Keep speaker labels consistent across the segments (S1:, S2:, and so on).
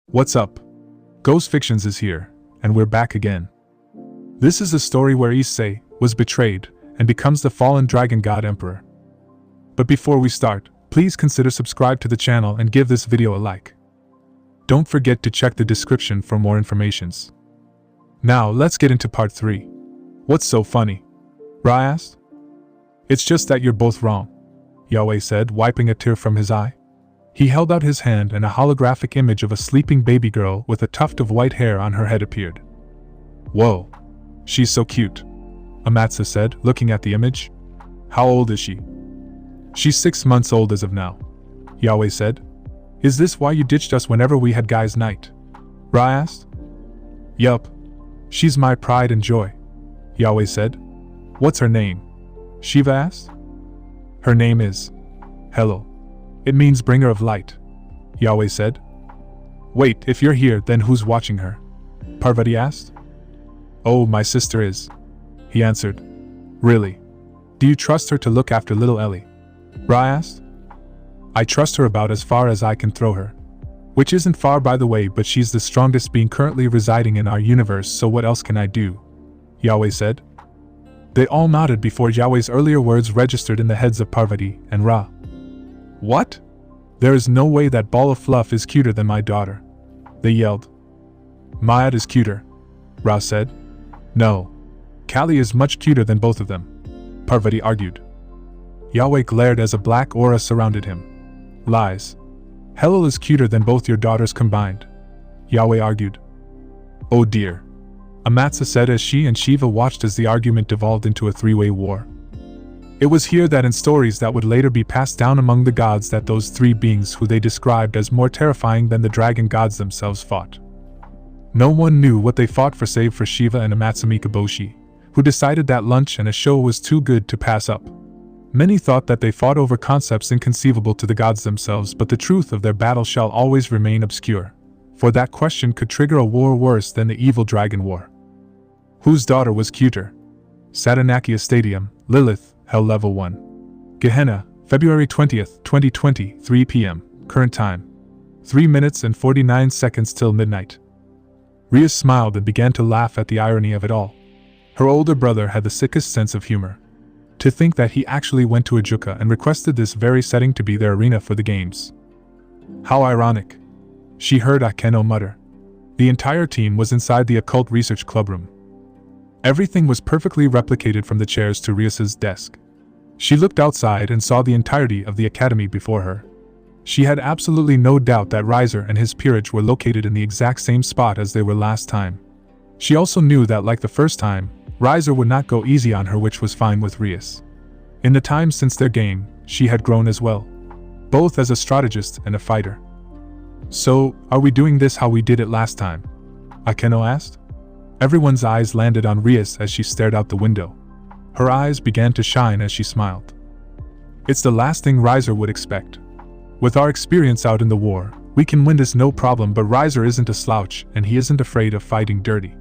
S1: What's up? Ghost Fictions is here, and we're back again. This is a story where Issei was betrayed and becomes the fallen dragon god emperor. But before we start, please consider subscribe to the channel and give this video a like. Don't forget to check the description for more informations. Now let's get into part 3. What's so funny? Ra asked. It's just that you're both wrong, Yahweh said, wiping a tear from his eye. He held out his hand and a holographic image of a sleeping baby girl with a tuft of white hair on her head appeared. Whoa, she's so cute, Amatsa said, looking at the image. How old is she? She's 6 months old as of now, Yahweh said. Is this why you ditched us whenever we had guys' night? Ra asked. Yup. She's my pride and joy, Yahweh said. What's her name? Shiva asked. Her name is Hello. It means bringer of light, Yahweh said. Wait, if you're here, then who's watching her? Parvati asked. Oh, my sister is, he answered. Really? Do you trust her to look after little Ellie? Ra asked. I trust her about as far as I can throw her. Which isn't far, by the way, but she's the strongest being currently residing in our universe, so what else can I do? Yahweh said. They all nodded before Yahweh's earlier words registered in the heads of Parvati and Ra. What? There is no way that ball of fluff is cuter than my daughter, they yelled. Mayat is cuter, Ra said. No. Kali is much cuter than both of them, Parvati argued. Yahweh glared as a black aura surrounded him. Lies. Helel is cuter than both your daughters combined, Yahweh argued. Oh dear, Amatsa said as she and Shiva watched as the argument devolved into a three-way war. It was here that in stories that would later be passed down among the gods that those three beings who they described as more terrifying than the dragon gods themselves fought. No one knew what they fought for save for Shiva and Amatsa Mikaboshi, who decided that lunch and a show was too good to pass up. Many thought that they fought over concepts inconceivable to the gods themselves, but the truth of their battle shall always remain obscure, for that question could trigger a war worse than the evil dragon war. Whose daughter was cuter? Satanakia Stadium, Lilith, Hell Level 1. Gehenna, February 20th, 2020, 3 p.m., current time. 3 minutes and 49 seconds till midnight. Ria smiled and began to laugh at the irony of it all. Her older brother had the sickest sense of humor. To think that he actually went to Ajuka and requested this very setting to be their arena for the games. How ironic, she heard Akeno mutter. The entire team was inside the occult research clubroom. Everything was perfectly replicated from the chairs to Rias's desk. She looked outside and saw the entirety of the academy before her. She had absolutely no doubt that Riser and his peerage were located in the exact same spot as they were last time. She also knew that, like the first time, Riser would not go easy on her, which was fine with Rias. In the time since their game, she had grown as well, both as a strategist and a fighter. So, are we doing this how we did it last time? Akeno asked. Everyone's eyes landed on Rias as she stared out the window. Her eyes began to shine as she smiled. It's the last thing Riser would expect. With our experience out in the war, we can win this no problem, but Riser isn't a slouch and he isn't afraid of fighting dirty.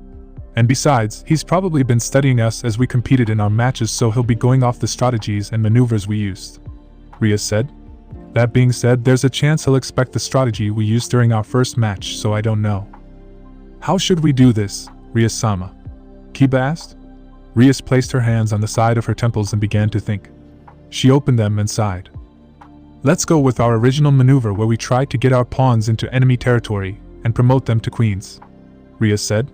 S1: And besides, he's probably been studying us as we competed in our matches, so he'll be going off the strategies and maneuvers we used, Rias said. That being said, there's a chance he'll expect the strategy we used during our first match, so I don't know. How should we do this, Rias-sama? Kiba asked. Rias placed her hands on the side of her temples and began to think. She opened them and sighed. Let's go with our original maneuver where we try to get our pawns into enemy territory and promote them to queens, Rias said.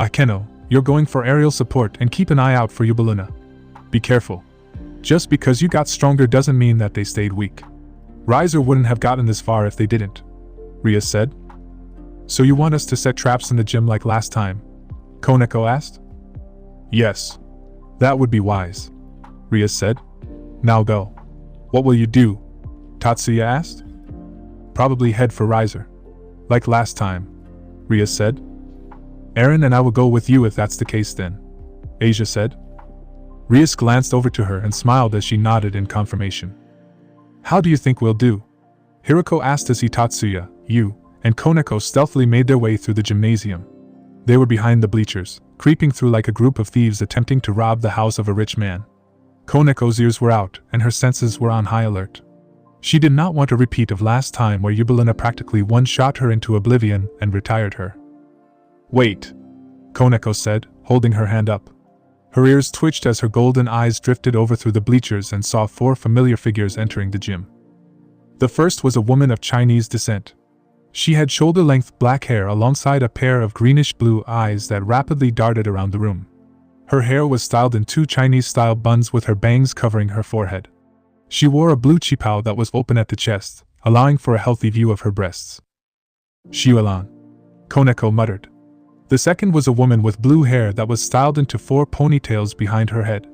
S1: Akeno, you're going for aerial support and keep an eye out for Yubaluna. Be careful. Just because you got stronger doesn't mean that they stayed weak. Riser wouldn't have gotten this far if they didn't, Rias said. So you want us to set traps in the gym like last time? Koneko asked. Yes. That would be wise, Rias said. Now go. What will you do? Tatsuya asked. Probably head for Riser. Like last time, Rias said. Aaron and I will go with you if that's the case then, Asia said. Rias glanced over to her and smiled as she nodded in confirmation. How do you think we'll do? Hiroko asked as Tatsuya, you, and Koneko stealthily made their way through the gymnasium. They were behind the bleachers, creeping through like a group of thieves attempting to rob the house of a rich man. Koneko's ears were out and her senses were on high alert. She did not want a repeat of last time where Yubelina practically one-shot her into oblivion and retired her. "Wait," Koneko said, holding her hand up. Her ears twitched as her golden eyes drifted over through the bleachers and saw 4 familiar figures entering the gym. The first was a woman of Chinese descent. She had shoulder-length black hair alongside a pair of greenish-blue eyes that rapidly darted around the room. Her hair was styled in 2 Chinese-style buns with her bangs covering her forehead. She wore a blue qipao that was open at the chest, allowing for a healthy view of her breasts. "Xiuelan," Koneko muttered. The second was a woman with blue hair that was styled into 4 ponytails behind her head.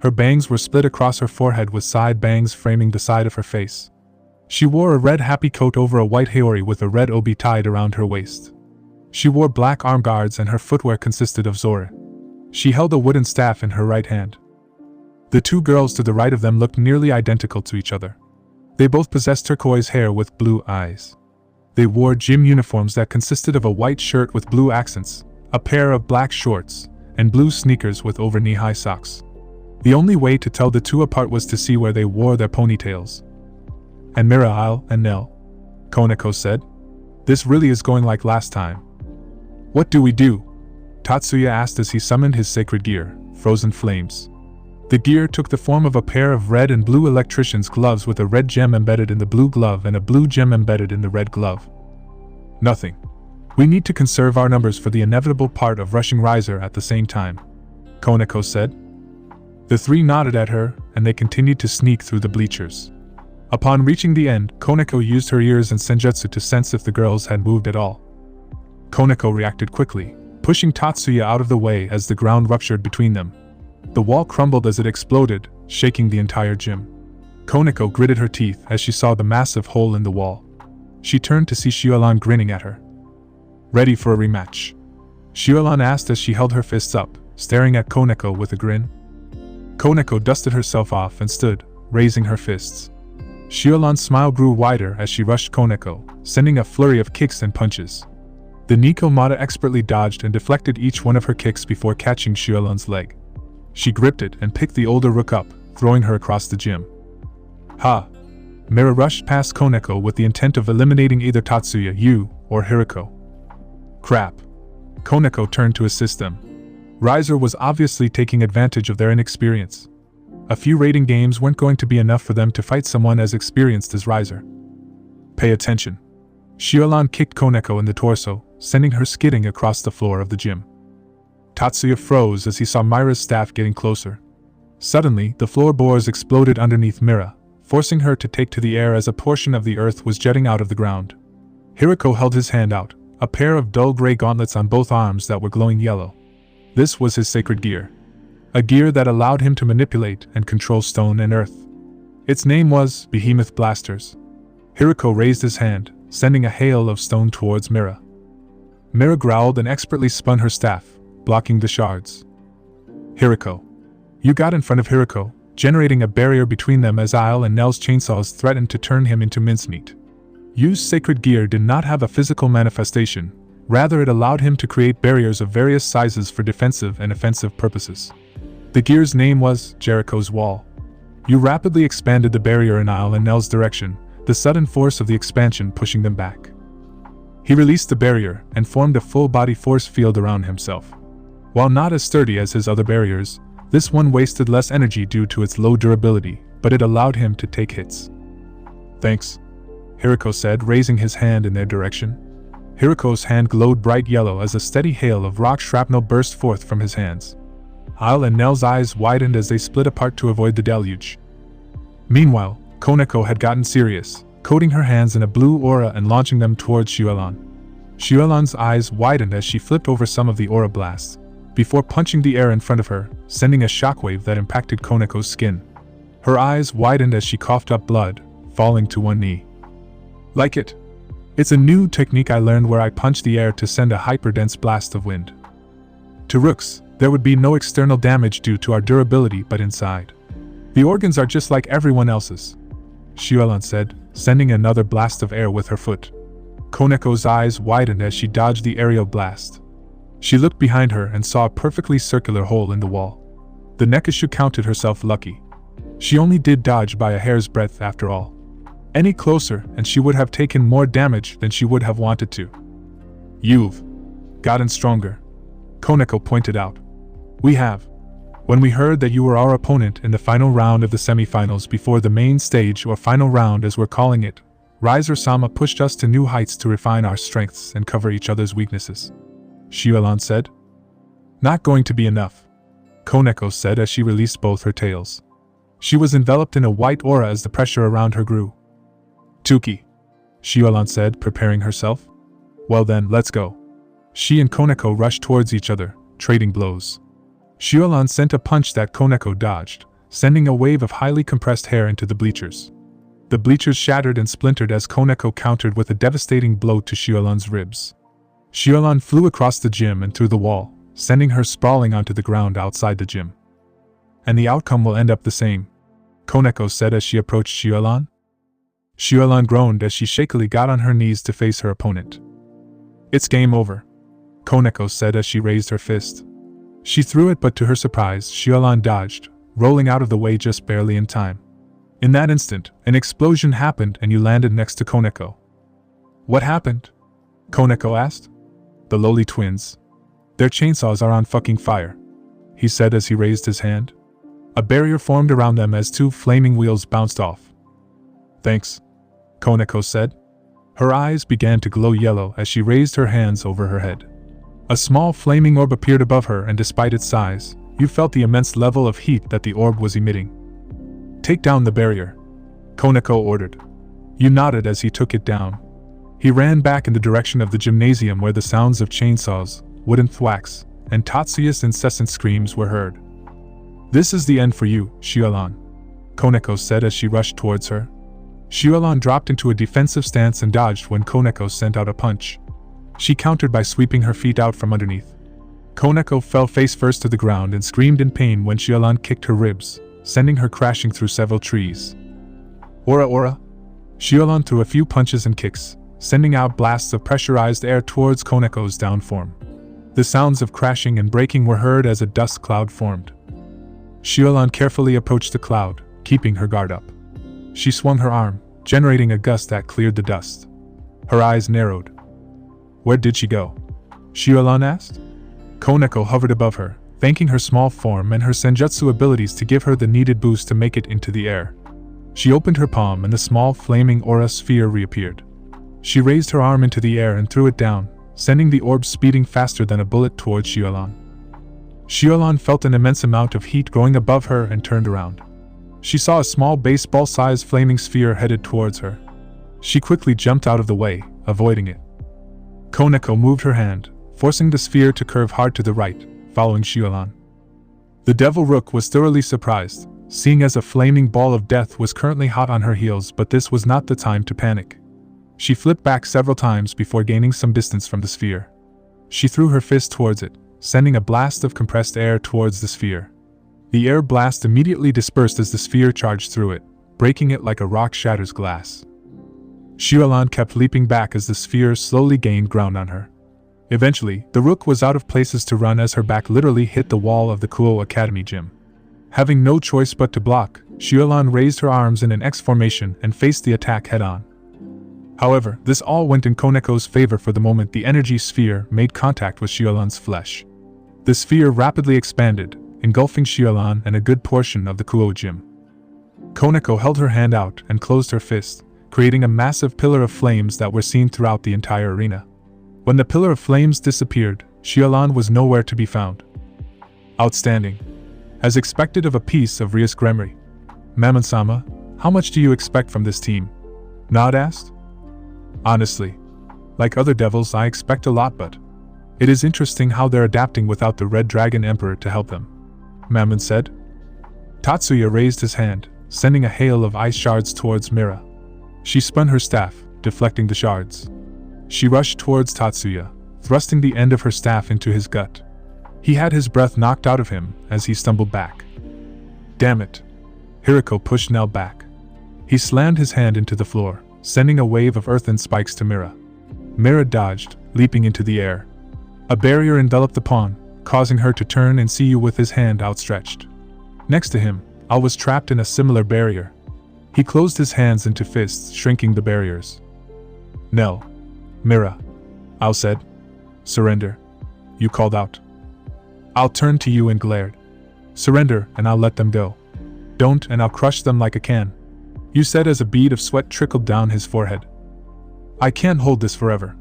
S1: Her bangs were split across her forehead with side bangs framing the side of her face. She wore a red happy coat over a white haori with a red obi tied around her waist. She wore black arm guards and her footwear consisted of zore. She held a wooden staff in her right hand. The 2 girls to the right of them looked nearly identical to each other. They both possessed turquoise hair with blue eyes. They wore gym uniforms that consisted of a white shirt with blue accents, a pair of black shorts, and blue sneakers with over knee-high socks. The only way to tell the 2 apart was to see where they wore their ponytails. "And Mira, Isle, and Nell," Koneko said. "This really is going like last time." "What do we do?" Tatsuya asked as he summoned his sacred gear, Frozen Flames. The gear took the form of a pair of red and blue electrician's gloves with a red gem embedded in the blue glove and a blue gem embedded in the red glove. "Nothing. We need to conserve our numbers for the inevitable part of rushing Riser at the same time," Koneko said. The 3 nodded at her, and they continued to sneak through the bleachers. Upon reaching the end, Koneko used her ears and senjutsu to sense if the girls had moved at all. Koneko reacted quickly, pushing Tatsuya out of the way as the ground ruptured between them. The wall crumbled as it exploded, shaking the entire gym. Koneko gritted her teeth as she saw the massive hole in the wall. She turned to see Xiuelan grinning at her. "Ready for a rematch?" Xiuelan asked as she held her fists up, staring at Koneko with a grin. Koneko dusted herself off and stood, raising her fists. Xiuelan's smile grew wider as she rushed Koneko, sending a flurry of kicks and punches. The Nico Mata expertly dodged and deflected each one of her kicks before catching Xiuelan's leg. She gripped it and picked the older rook up, throwing her across the gym. "Ha!" Mira rushed past Koneko with the intent of eliminating either Tatsuya, Yu, or Hiriko. "Crap." Koneko turned to assist them. Riser was obviously taking advantage of their inexperience. A few raiding games weren't going to be enough for them to fight someone as experienced as Riser. "Pay attention." Xiuelan kicked Koneko in the torso, sending her skidding across the floor of the gym. Tatsuya froze as he saw Mira's staff getting closer. Suddenly, the floorboards exploded underneath Mira, forcing her to take to the air as a portion of the earth was jutting out of the ground. Hiriko held his hand out, a pair of dull gray gauntlets on both arms that were glowing yellow. This was his sacred gear. A gear that allowed him to manipulate and control stone and earth. Its name was Behemoth Blasters. Hiriko raised his hand, sending a hail of stone towards Mira. Mira growled and expertly spun her staff, blocking the shards. "Hiriko." You got in front of Hiriko, generating a barrier between them as Isle and Nell's chainsaws threatened to turn him into mincemeat. Yu's sacred gear did not have a physical manifestation, rather it allowed him to create barriers of various sizes for defensive and offensive purposes. The gear's name was Jericho's Wall. Yu rapidly expanded the barrier in Isle and Nell's direction, the sudden force of the expansion pushing them back. He released the barrier and formed a full-body force field around himself. While not as sturdy as his other barriers, this one wasted less energy due to its low durability, but it allowed him to take hits. "Thanks," Hiriko said, raising his hand in their direction. Hiriko's hand glowed bright yellow as a steady hail of rock shrapnel burst forth from his hands. Isle and Nell's eyes widened as they split apart to avoid the deluge. Meanwhile, Koneko had gotten serious, coating her hands in a blue aura and launching them towards Xiuelan. Xiuelan's eyes widened as she flipped over some of the aura blasts, before punching the air in front of her, sending a shockwave that impacted Koneko's skin. Her eyes widened as she coughed up blood, falling to one knee. "Like it? It's a new technique I learned where I punch the air to send a hyper-dense blast of wind. To rooks, there would be no external damage due to our durability but inside. The organs are just like everyone else's," Xiuelan said, sending another blast of air with her foot. Koneko's eyes widened as she dodged the aerial blast. She looked behind her and saw a perfectly circular hole in the wall. The Nekishu counted herself lucky. She only did dodge by a hair's breadth after all. Any closer and she would have taken more damage than she would have wanted to. You've gotten stronger, Koneko pointed out. We have. When we heard that you were our opponent in the final round of the semifinals before the main stage, or final round as we're calling it, Riser-sama pushed us to new heights to refine our strengths and cover each other's weaknesses, Shiolan said. Not going to be enough, Koneko said as she released both her tails. She was enveloped in a white aura as the pressure around her grew. Tuki, Shiolan said, preparing herself. Well then, let's go. She and Koneko rushed towards each other, trading blows. Shiolan sent a punch that Koneko dodged, sending a wave of highly compressed hair into the bleachers. The bleachers shattered and splintered as Koneko countered with a devastating blow to Shiolan's ribs. Shiolan flew across the gym and through the wall, sending her sprawling onto the ground outside the gym. And the outcome will end up the same, Koneko said as she approached Shiolan. Shiolan groaned as she shakily got on her knees to face her opponent. It's game over, Koneko said as she raised her fist. She threw it, but to her surprise, Shiolan dodged, rolling out of the way just barely in time. In that instant, an explosion happened and you landed next to Koneko. What happened? Koneko asked. The lowly twins. Their chainsaws are on fucking fire, he said as he raised his hand. A barrier formed around them as two flaming wheels bounced off. Thanks, Koneko said. Her eyes began to glow yellow as she raised her hands over her head. A small flaming orb appeared above her, and despite its size, you felt the immense level of heat that the orb was emitting. Take down the barrier, Koneko ordered. You nodded as he took it down. He ran back in the direction of the gymnasium where the sounds of chainsaws, wooden thwacks, and Tatsuya's incessant screams were heard. This is the end for you, Shiolan, Koneko said as she rushed towards her. Shiolan dropped into a defensive stance and dodged when Koneko sent out a punch. She countered by sweeping her feet out from underneath. Koneko fell face first to the ground and screamed in pain when Shiolan kicked her ribs, sending her crashing through several trees. Ora! Shiolan threw a few punches and kicks, sending out blasts of pressurized air towards Koneko's down form. The sounds of crashing and breaking were heard as a dust cloud formed. Shiolan carefully approached the cloud, keeping her guard up. She swung her arm, generating a gust that cleared the dust. Her eyes narrowed. Where did she go? Shiolan asked. Koneko hovered above her, thanking her small form and her senjutsu abilities to give her the needed boost to make it into the air. She opened her palm and the small flaming aura sphere reappeared. She raised her arm into the air and threw it down, sending the orb speeding faster than a bullet towards Shiolan. Shiolan felt an immense amount of heat growing above her and turned around. She saw a small baseball-sized flaming sphere headed towards her. She quickly jumped out of the way, avoiding it. Koneko moved her hand, forcing the sphere to curve hard to the right, following Shiolan. The Devil Rook was thoroughly surprised, seeing as a flaming ball of death was currently hot on her heels, but this was not the time to panic. She flipped back several times before gaining some distance from the sphere. She threw her fist towards it, sending a blast of compressed air towards the sphere. The air blast immediately dispersed as the sphere charged through it, breaking it like a rock shatters glass. Shiolan kept leaping back as the sphere slowly gained ground on her. Eventually, the Rook was out of places to run as her back literally hit the wall of the Kuo Academy gym. Having no choice but to block, Shiolan raised her arms in an X formation and faced the attack head-on. However, this all went in Koneko's favor for the moment the energy sphere made contact with Shiolan's flesh. The sphere rapidly expanded, engulfing Shiolan and a good portion of the Kuo gym. Koneko held her hand out and closed her fist, creating a massive pillar of flames that were seen throughout the entire arena. When the pillar of flames disappeared, Shiolan was nowhere to be found. Outstanding. As expected of a piece of Rias Gremory. Mamoon-sama, how much do you expect from this team? Nod asked. Honestly, like other devils, I expect a lot, but it is interesting how they're adapting without the Red Dragon Emperor to help them, Mamoon said. Tatsuya raised his hand, sending a hail of ice shards towards Mira. She spun her staff, deflecting the shards. She rushed towards Tatsuya, thrusting the end of her staff into his gut. He had his breath knocked out of him as he stumbled back. Damn it. Hiriko pushed Nell back. He slammed his hand into the floor, sending a wave of earthen spikes to Mira. Mira dodged, leaping into the air. A barrier enveloped the pawn, causing her to turn and see you with his hand outstretched. Next to him, Al was trapped in a similar barrier. He closed his hands into fists, shrinking the barriers. "Nell. Mira," Al said. "Surrender," you called out. Al turned to you and glared. "Surrender, and I'll let them go. Don't, and I'll crush them like a can," you said as a bead of sweat trickled down his forehead. "I can't hold this forever.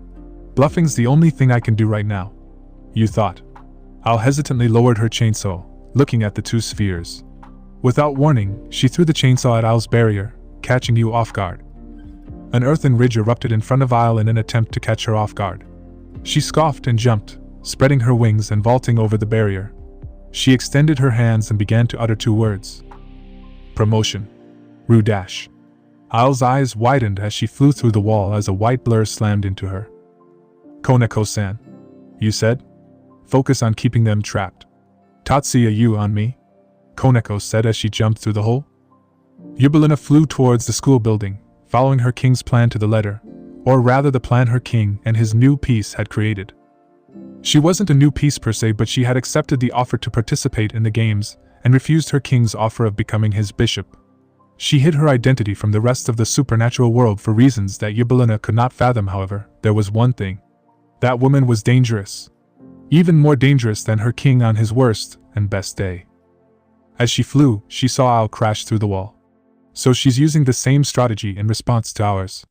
S1: Bluffing's the only thing I can do right now," you thought. Al hesitantly lowered her chainsaw, looking at the two spheres. Without warning, she threw the chainsaw at Al's barrier, catching you off guard. An earthen ridge erupted in front of Al in an attempt to catch her off guard. She scoffed and jumped, spreading her wings and vaulting over the barrier. She extended her hands and began to utter two words. "Promotion. Rudash." Al's eyes widened as she flew through the wall as a white blur slammed into her. "Koneko-san," you said. "Focus on keeping them trapped." "Tatsuya, you on me?" Koneko said as she jumped through the hole. Yubelina flew towards the school building, following her king's plan to the letter, or rather the plan her king and his new piece had created. She wasn't a new piece per se, but she had accepted the offer to participate in the games, and refused her king's offer of becoming his bishop. She hid her identity from the rest of the supernatural world for reasons that Yubelina could not fathom. However, there was one thing. That woman was dangerous. Even more dangerous than her king on his worst and best day. As she flew, she saw Al crash through the wall. "So she's using the same strategy in response to ours,"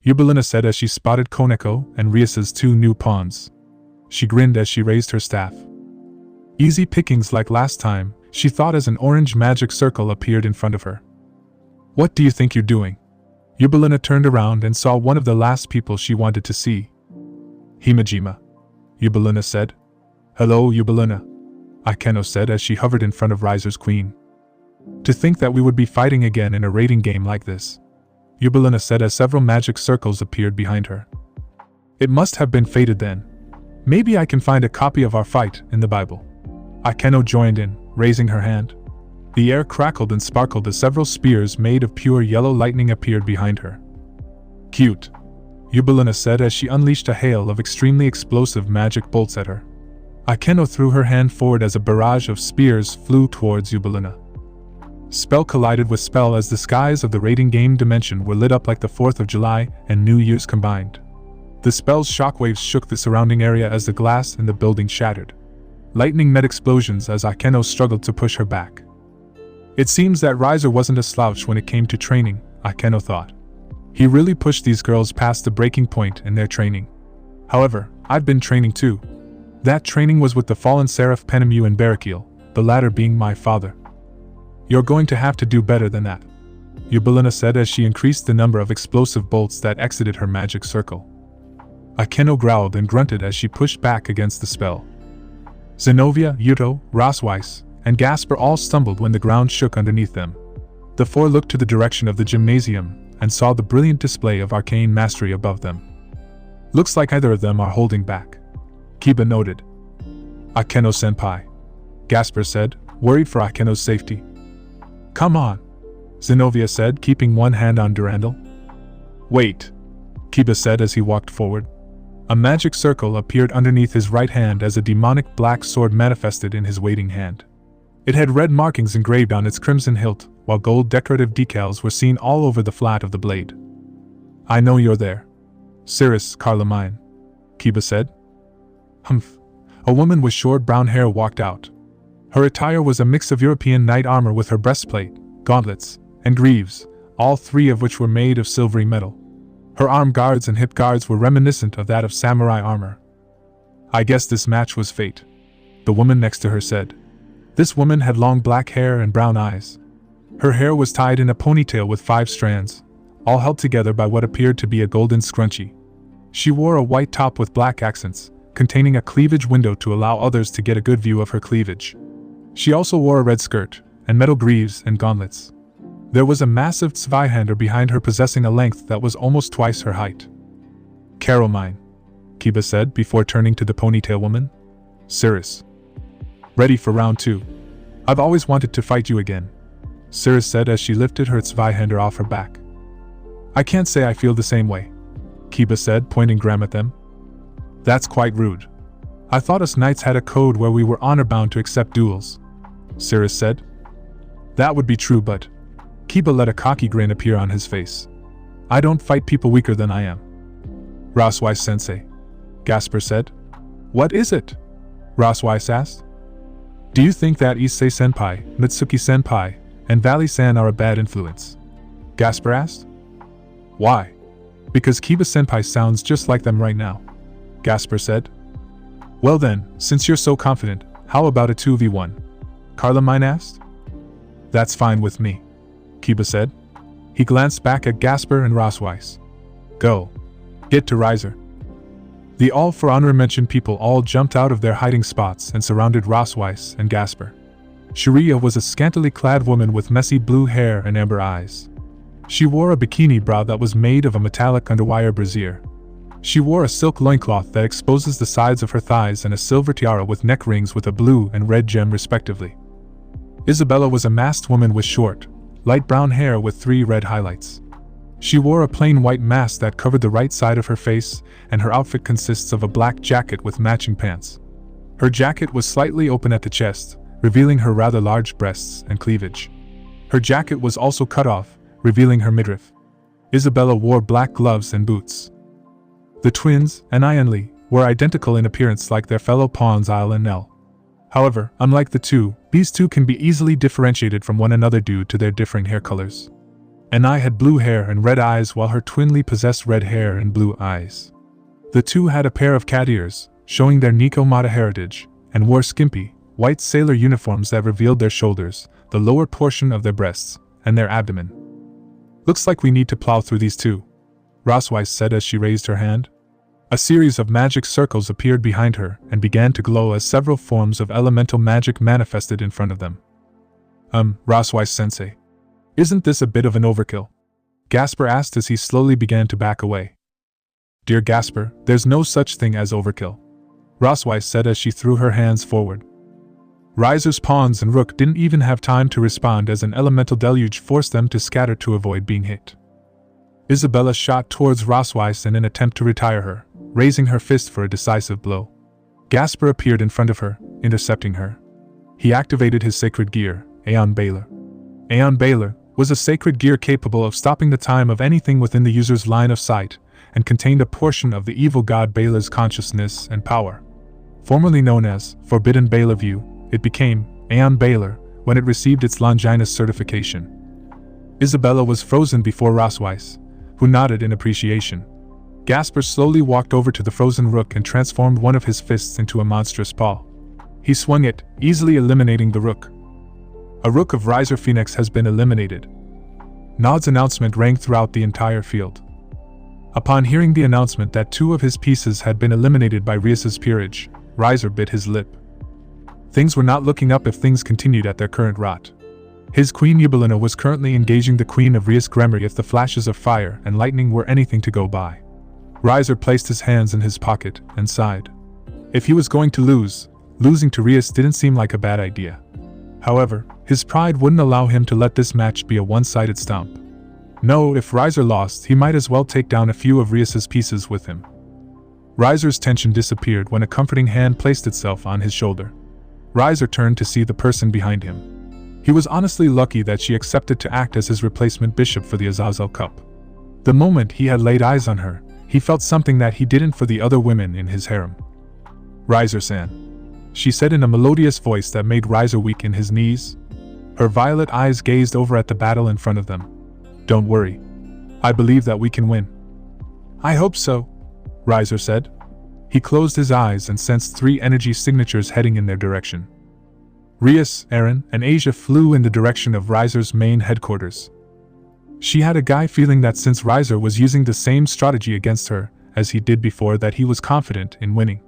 S1: Yubelina said as she spotted Koneko and Rias's two new pawns. She grinned as she raised her staff. "Easy pickings like last time," she thought as an orange magic circle appeared in front of her. "What do you think you're doing?" Yubelina turned around and saw one of the last people she wanted to see. "Himajima," Yubelina said. "Hello, Yubelina," Akeno said as she hovered in front of Riser's queen. "To think that we would be fighting again in a raiding game like this," Yubelina said as several magic circles appeared behind her. "It must have been fated then. Maybe I can find a copy of our fight in the Bible." Akeno joined in, raising her hand. The air crackled and sparkled as several spears made of pure yellow lightning appeared behind her. "Cute," Yubelina said as she unleashed a hail of extremely explosive magic bolts at her. Akeno threw her hand forward as a barrage of spears flew towards Yubelina. Spell collided with spell as the skies of the raiding game dimension were lit up like the 4th of July and New Year's combined. The spell's shockwaves shook the surrounding area as the glass in the building shattered. Lightning met explosions as Akeno struggled to push her back. It seems that Riser wasn't a slouch when it came to training, Akeno thought. He really pushed these girls past the breaking point in their training. However, I've been training too. That training was with the fallen Seraph Penemu and Barakil, the latter being my father. You're going to have to do better than that, Yubelina said as she increased the number of explosive bolts that exited her magic circle. Akeno growled and grunted as she pushed back against the spell. Zenobia, Yuto, Rosweiss, and Gasper all stumbled when the ground shook underneath them. The four looked to the direction of the gymnasium and saw the brilliant display of arcane mastery above them. "Looks like either of them are holding back," Kiba noted. "Akeno-senpai," Gasper said, worried for Akeno's safety. "Come on," Zenobia said, keeping one hand on Durandal. "Wait," Kiba said as he walked forward. A magic circle appeared underneath his right hand as a demonic black sword manifested in his waiting hand. It had red markings engraved on its crimson hilt, while gold decorative decals were seen all over the flat of the blade. "I know you're there, Cirrus Carlamine," Kiba said. "Humph." A woman with short brown hair walked out. Her attire was a mix of European knight armor with her breastplate, gauntlets, and greaves, all three of which were made of silvery metal. Her arm guards and hip guards were reminiscent of that of samurai armor. "I guess this match was fate," the woman next to her said. This woman had long black hair and brown eyes. Her hair was tied in a ponytail with 5 strands, all held together by what appeared to be a golden scrunchie. She wore a white top with black accents, containing a cleavage window to allow others to get a good view of her cleavage. She also wore a red skirt, and metal greaves and gauntlets. There was a massive Zweihander behind her possessing a length that was almost twice her height. "Caromine," Kiba said before turning to the ponytail woman. "Cirrus. Ready for round 2. I've always wanted to fight you again," Cirrus said as she lifted her Zweihander off her back. "I can't say I feel the same way," Kiba said, pointing Graham at them. "That's quite rude. I thought us knights had a code where we were honor-bound to accept duels," Cirrus said. "That would be true, but..." Kiba let a cocky grin appear on his face. I don't fight people weaker than I am. Raswise-sensei, Gasper said. What is it? Raswise asked. Do you think that Issei-senpai, Mitsuki-senpai, and Valley-san are a bad influence? Gasper asked. Why? Because Kiba-senpai sounds just like them right now, Gasper said. Well then, since you're so confident, how about a 2v1? Carmine asked. That's fine with me, Kiba said. He glanced back at Gasper and Raswise. Go. Get to Riser. The all for honor mentioned people all jumped out of their hiding spots and surrounded Raswise and Gasper. Shiria was a scantily clad woman with messy blue hair and amber eyes. She wore a bikini bra that was made of a metallic underwire brassiere. She wore a silk loincloth that exposes the sides of her thighs and a silver tiara with neck rings with a blue and red gem respectively. Isabella was a masked woman with short, light brown hair with 3 red highlights. She wore a plain white mask that covered the right side of her face, and her outfit consists of a black jacket with matching pants. Her jacket was slightly open at the chest, revealing her rather large breasts and cleavage. Her jacket was also cut off, revealing her midriff. Isabella wore black gloves and boots. The twins, Anai and Lee, were identical in appearance like their fellow pawns Isle and Nell. However, unlike the two, these two can be easily differentiated from one another due to their differing hair colors. Anai had blue hair and red eyes while her twin Lee possessed red hair and blue eyes. The two had a pair of cat ears, showing their Nikomata heritage, and wore skimpy, white sailor uniforms that revealed their shoulders, the lower portion of their breasts, and their abdomen. Looks like we need to plow through these two, Raswise said as she raised her hand. A series of magic circles appeared behind her and began to glow as several forms of elemental magic manifested in front of them. Raswise-sensei, isn't this a bit of an overkill? Gasper asked as he slowly began to back away. Dear Gasper, there's no such thing as overkill, Raswise said as she threw her hands forward. Riser's pawns and rook didn't even have time to respond as an elemental deluge forced them to scatter to avoid being hit. Isabella shot towards Raswise in an attempt to retire her, raising her fist for a decisive blow. Gasper appeared in front of her, intercepting her. He activated his sacred gear, Aeon Baler. Aeon Baler was a sacred gear capable of stopping the time of anything within the user's line of sight, and contained a portion of the evil god Baler's consciousness and power. Formerly known as Forbidden Baler View, it became Aeon Baler when it received its Longinus certification. Isabella was frozen before Raswise, who nodded in appreciation. Gasper slowly walked over to the frozen rook and transformed one of his fists into a monstrous paw. He swung it, easily eliminating the rook. A rook of Riser Phoenix has been eliminated. Nod's announcement rang throughout the entire field. Upon hearing the announcement that 2 of his pieces had been eliminated by Rias's peerage, Riser bit his lip. Things were not looking up if things continued at their current rot. His Queen Eubelina was currently engaging the Queen of Rias Gremory if the flashes of fire and lightning were anything to go by. Riser placed his hands in his pocket and sighed. If he was going to lose, losing to Rias didn't seem like a bad idea. However, his pride wouldn't allow him to let this match be a one-sided stomp. No, if Riser lost, he might as well take down a few of Rias's pieces with him. Riser's tension disappeared when a comforting hand placed itself on his shoulder. Riser turned to see the person behind him. He was honestly lucky that she accepted to act as his replacement bishop for the Azazel Cup. The moment he had laid eyes on her, he felt something that he didn't for the other women in his harem. Riser-san, she said in a melodious voice that made Riser weak in his knees. Her violet eyes gazed over at the battle in front of them. Don't worry. I believe that we can win. I hope so, Riser said. He closed his eyes and sensed 3 energy signatures heading in their direction. Rias, Aaron, and Asia flew in the direction of Riser's main headquarters. She had a guy feeling that since Riser was using the same strategy against her as he did before, that he was confident in winning.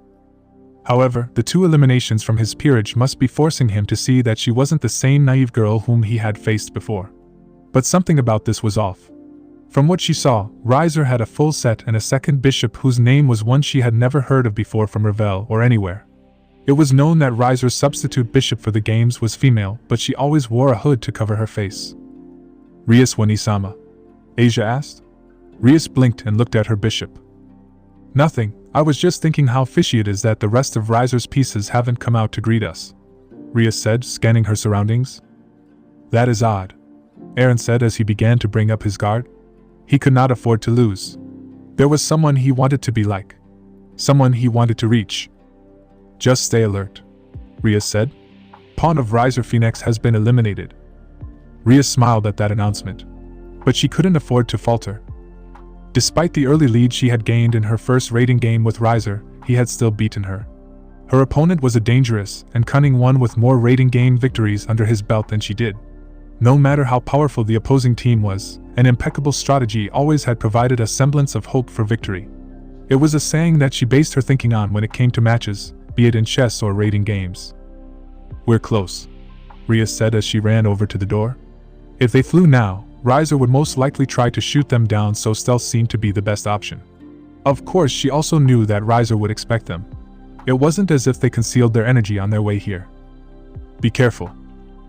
S1: However, the 2 eliminations from his peerage must be forcing him to see that she wasn't the same naive girl whom he had faced before. But something about this was off. From what she saw, Riser had a full set and a second bishop whose name was one she had never heard of before from Revel or anywhere. It was known that Riser's substitute bishop for the games was female, but she always wore a hood to cover her face. Rias Wanisama? Asia asked. Rias blinked and looked at her bishop. Nothing, I was just thinking how fishy it is that the rest of Riser's pieces haven't come out to greet us, Rias said, scanning her surroundings. That is odd. Aaron said as he began to bring up his guard. He could not afford to lose. There was someone he wanted to be like. Someone he wanted to reach. Just stay alert, Rias said. Pawn of Riser Phoenix has been eliminated. Rias smiled at that announcement. But she couldn't afford to falter. Despite the early lead she had gained in her first raiding game with Riser, he had still beaten her. Her opponent was a dangerous and cunning one with more raiding game victories under his belt than she did. No matter how powerful the opposing team was, an impeccable strategy always had provided a semblance of hope for victory. It was a saying that she based her thinking on when it came to matches, be it in chess or raiding games. We're close, Rias said as she ran over to the door. If they flew now, Riser would most likely try to shoot them down, so stealth seemed to be the best option. Of course, she also knew that Riser would expect them. It wasn't as if they concealed their energy on their way here. Be careful.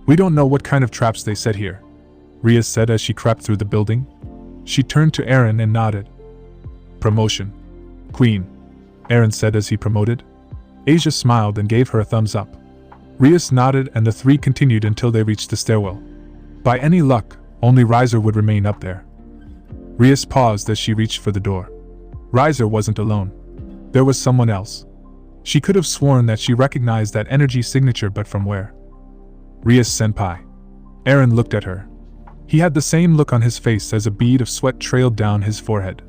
S1: We don't know what kind of traps they set here, Rias said as she crept through the building. She turned to Aaron and nodded. Promotion. Queen, Aaron said as he promoted. Asia smiled and gave her a thumbs up. Rias nodded and the three continued until they reached the stairwell. By any luck, only Riser would remain up there. Rias paused as she reached for the door. Riser wasn't alone. There was someone else. She could have sworn that she recognized that energy signature, but from where? Rias senpai. Aaron looked at her. He had the same look on his face as a bead of sweat trailed down his forehead.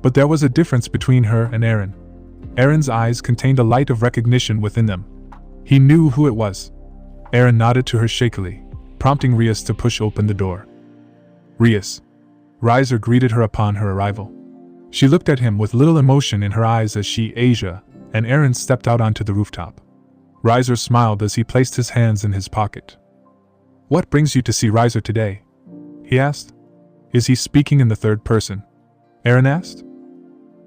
S1: But there was a difference between her and Aaron. Aaron's eyes contained a light of recognition within them. He knew who it was. Aaron nodded to her shakily, prompting Rias to push open the door. Rias. Riser greeted her upon her arrival. She looked at him with little emotion in her eyes as she, Asia, and Aaron stepped out onto the rooftop. Riser smiled as he placed his hands in his pocket. What brings you to see Riser today? He asked. Is he speaking in the third person? Aaron asked.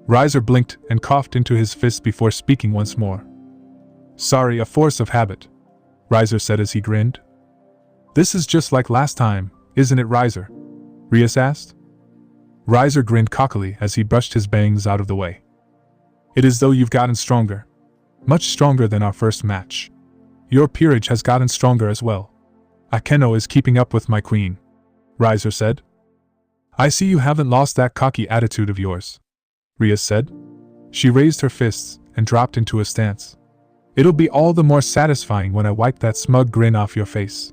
S1: Riser blinked and coughed into his fist before speaking once more. Sorry, a force of habit, Riser said as he grinned. This is just like last time, isn't it, Riser? Rias asked. Riser grinned cockily as he brushed his bangs out of the way. It is though you've gotten stronger. Much stronger than our first match. Your peerage has gotten stronger as well. Akeno is keeping up with my queen, Riser said. I see you haven't lost that cocky attitude of yours, Rias said. She raised her fists and dropped into a stance. It'll be all the more satisfying when I wipe that smug grin off your face.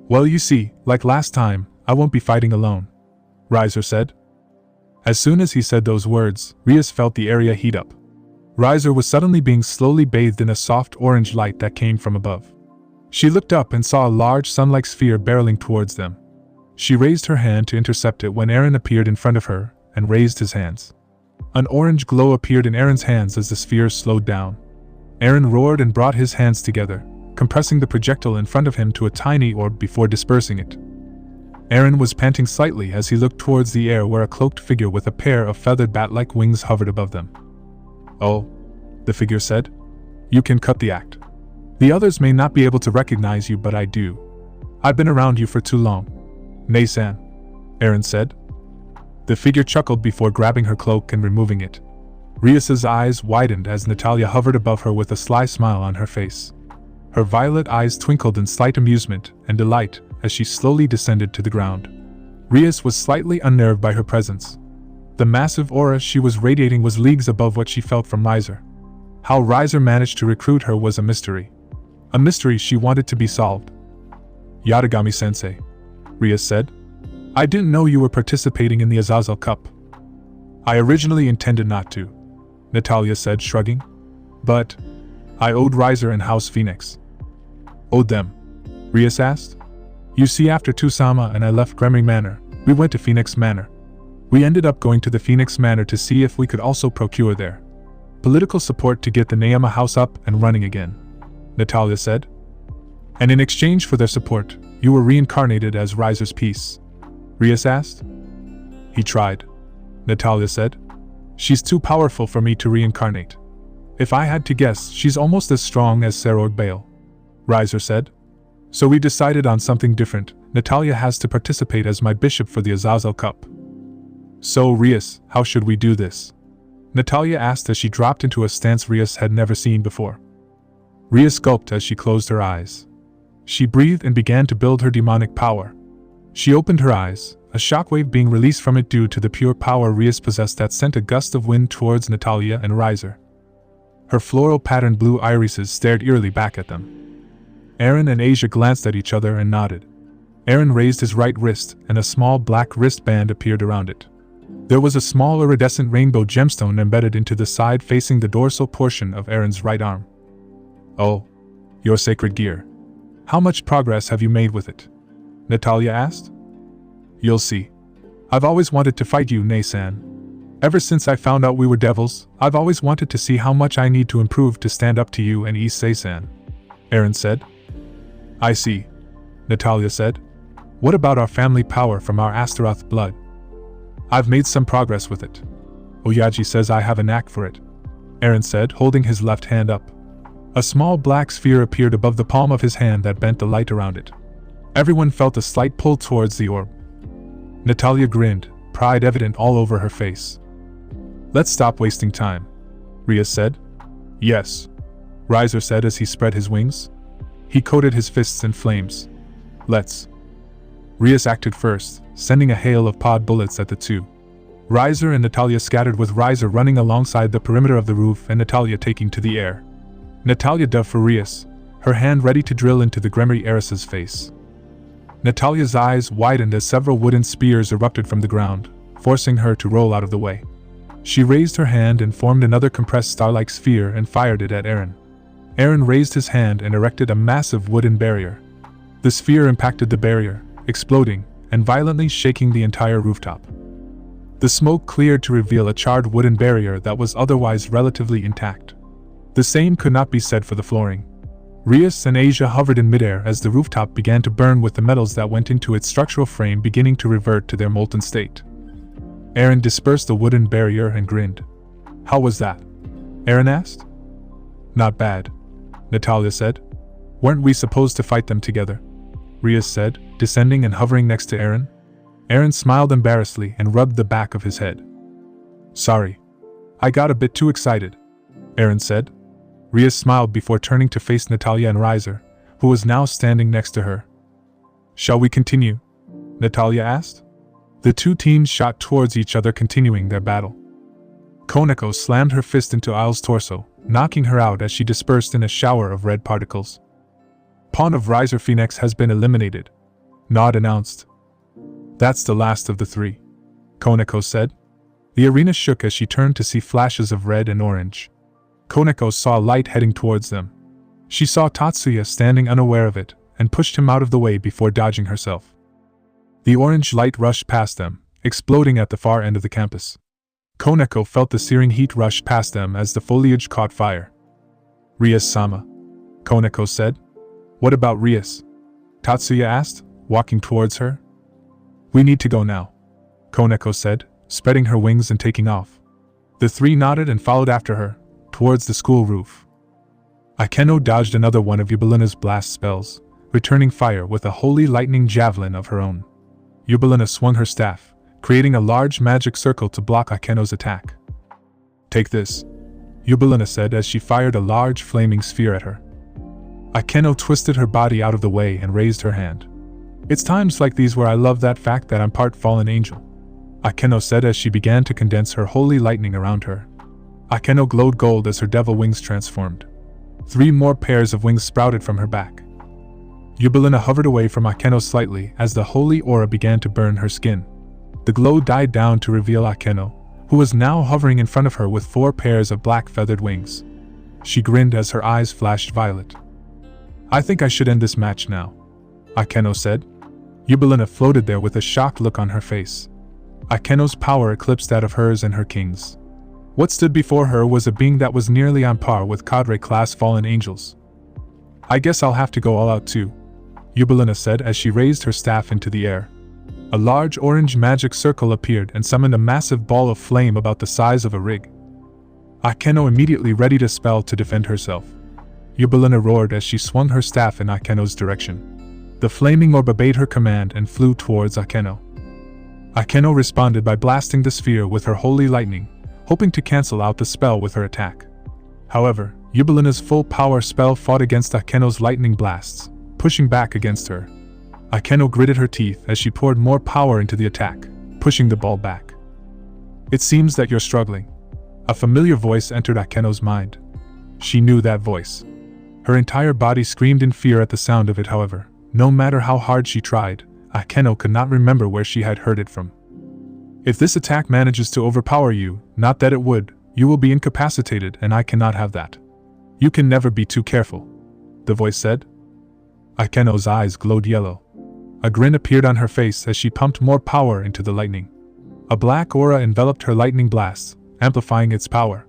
S1: Well, you see, like last time, I won't be fighting alone, Riser said. As soon as he said those words, Rias felt the area heat up. Riser was suddenly being slowly bathed in a soft orange light that came from above. She looked up and saw a large sun-like sphere barreling towards them. She raised her hand to intercept it when Aaron appeared in front of her and raised his hands. An orange glow appeared in Aaron's hands as the sphere slowed down. Aaron roared and brought his hands together, compressing the projectile in front of him to a tiny orb before dispersing it. Aaron was panting slightly as he looked towards the air where a cloaked figure with a pair of feathered bat-like wings hovered above them. Oh, the figure said. You can cut the act. The others may not be able to recognize you, but I do. I've been around you for too long. Nei-san, Aaron said. The figure chuckled before grabbing her cloak and removing it. Rias's eyes widened as Natalia hovered above her with a sly smile on her face. Her violet eyes twinkled in slight amusement and delight as she slowly descended to the ground. Rias was slightly unnerved by her presence. The massive aura she was radiating was leagues above what she felt from Riser. How Riser managed to recruit her was a mystery. A mystery she wanted to be solved. Yatagami-sensei, Rias said. I didn't know you were participating in the Azazel Cup. I originally intended not to, Natalia said, shrugging. But I owed Riser and House Phoenix. Owed them? Rias asked. You see, after Tusama and I left Gremry Manor, we went to Phoenix Manor. We ended up going to the Phoenix Manor to see if we could also procure their political support to get the Neyama house up and running again, Natalia said. And in exchange for their support, you were reincarnated as Riser's piece, Rias asked. He tried, Natalia said. She's too powerful for me to reincarnate. If I had to guess, she's almost as strong as Serog Bale, Riser said. So we decided on something different. Natalia has to participate as my bishop for the Azazel Cup. So, Rias, how should we do this? Natalia asked as she dropped into a stance Rias had never seen before. Rias gulped as she closed her eyes. She breathed and began to build her demonic power. She opened her eyes, a shockwave being released from it due to the pure power Rias possessed that sent a gust of wind towards Natalia and Riser. Her floral-patterned blue irises stared eerily back at them. Aaron and Asia glanced at each other and nodded. Aaron raised his right wrist, and a small black wristband appeared around it. There was a small iridescent rainbow gemstone embedded into the side facing the dorsal portion of Aaron's right arm. "Oh, your sacred gear. How much progress have you made with it?" Natalia asked. "You'll see. I've always wanted to fight you, Nay-san. Ever since I found out we were devils, I've always wanted to see how much I need to improve to stand up to you and Issei-san," Aaron said. "I see," Natalia said. "What about our family power from our Astaroth blood?" "I've made some progress with it. Oyaji says I have a knack for it," Aaron said, holding his left hand up. A small black sphere appeared above the palm of his hand that bent the light around it. Everyone felt a slight pull towards the orb. Natalia grinned, pride evident all over her face. "Let's stop wasting time," Rias said. "Yes," Riser said as he spread his wings. He coated his fists in flames. "Let's." Rias acted first, sending a hail of pod bullets at the two. Riser and Natalia scattered, with Riser running alongside the perimeter of the roof and Natalia taking to the air. Natalia dove for Rias, her hand ready to drill into the Gremry heiress's face. Natalia's eyes widened as several wooden spears erupted from the ground, forcing her to roll out of the way. She raised her hand and formed another compressed star-like sphere and fired it at Aaron. Aaron raised his hand and erected a massive wooden barrier. The sphere impacted the barrier, exploding and violently shaking the entire rooftop. The smoke cleared to reveal a charred wooden barrier that was otherwise relatively intact. The same could not be said for the flooring. Rias and Asia hovered in midair as the rooftop began to burn, with the metals that went into its structural frame beginning to revert to their molten state. Aaron dispersed the wooden barrier and grinned. "How was that?" Aaron asked. "Not bad," Natalia said. "Weren't we supposed to fight them together?" Rias said, descending and hovering next to Aaron. Aaron smiled embarrassedly and rubbed the back of his head. "Sorry. I got a bit too excited," Aaron said. Rias smiled before turning to face Natalia and Riser, who was now standing next to her. "Shall we continue?" Natalia asked. The two teams shot towards each other, continuing their battle. Koneko slammed her fist into Isle's torso, knocking her out as she dispersed in a shower of red particles. "Pawn of Riser Phoenix has been eliminated," Nod announced. "That's the last of the three," Koneko said. The arena shook as she turned to see flashes of red and orange. Koneko saw light heading towards them. She saw Tatsuya standing unaware of it, and pushed him out of the way before dodging herself. The orange light rushed past them, exploding at the far end of the campus. Koneko felt the searing heat rush past them as the foliage caught fire. "Rias-sama," Koneko said. "What about Rias?" Tatsuya asked, walking towards her. "We need to go now," Koneko said, spreading her wings and taking off. The three nodded and followed after her, towards the school roof. Akeno dodged another one of Eubelina's blast spells, returning fire with a holy lightning javelin of her own. Eubelina swung her staff, creating a large magic circle to block Akeno's attack. "Take this," Eubelina said as she fired a large flaming sphere at her. Akeno twisted her body out of the way and raised her hand. "It's times like these where I love that fact that I'm part fallen angel," Akeno said as she began to condense her holy lightning around her. Akeno glowed gold as her devil wings transformed. 3 more pairs of wings sprouted from her back. Eubelina hovered away from Akeno slightly as the holy aura began to burn her skin. The glow died down to reveal Akeno, who was now hovering in front of her with 4 pairs of black feathered wings. She grinned as her eyes flashed violet. "I think I should end this match now," Akeno said. Eubelina floated there with a shocked look on her face. Akeno's power eclipsed that of hers and her king's. What stood before her was a being that was nearly on par with cadre-class fallen angels. "I guess I'll have to go all out too," Eubelina said as she raised her staff into the air. A large orange magic circle appeared and summoned a massive ball of flame about the size of a rig. Akeno immediately readied a spell to defend herself. Eubelina roared as she swung her staff in Akeno's direction. The flaming orb obeyed her command and flew towards Akeno. Akeno responded by blasting the sphere with her holy lightning, hoping to cancel out the spell with her attack. However, Eubelina's full power spell fought against Akeno's lightning blasts, pushing back against her. Akeno gritted her teeth as she poured more power into the attack, pushing the ball back. It seems that you're struggling. A familiar voice entered Akeno's mind. She knew that voice. Her entire body screamed in fear at the sound of it, however. No matter how hard she tried, Akeno could not remember where she had heard it from. If this attack manages to overpower you, not that it would, you will be incapacitated and I cannot have that. You can never be too careful, the voice said. Akeno's eyes glowed yellow. A grin appeared on her face as she pumped more power into the lightning. A black aura enveloped her lightning blasts, amplifying its power.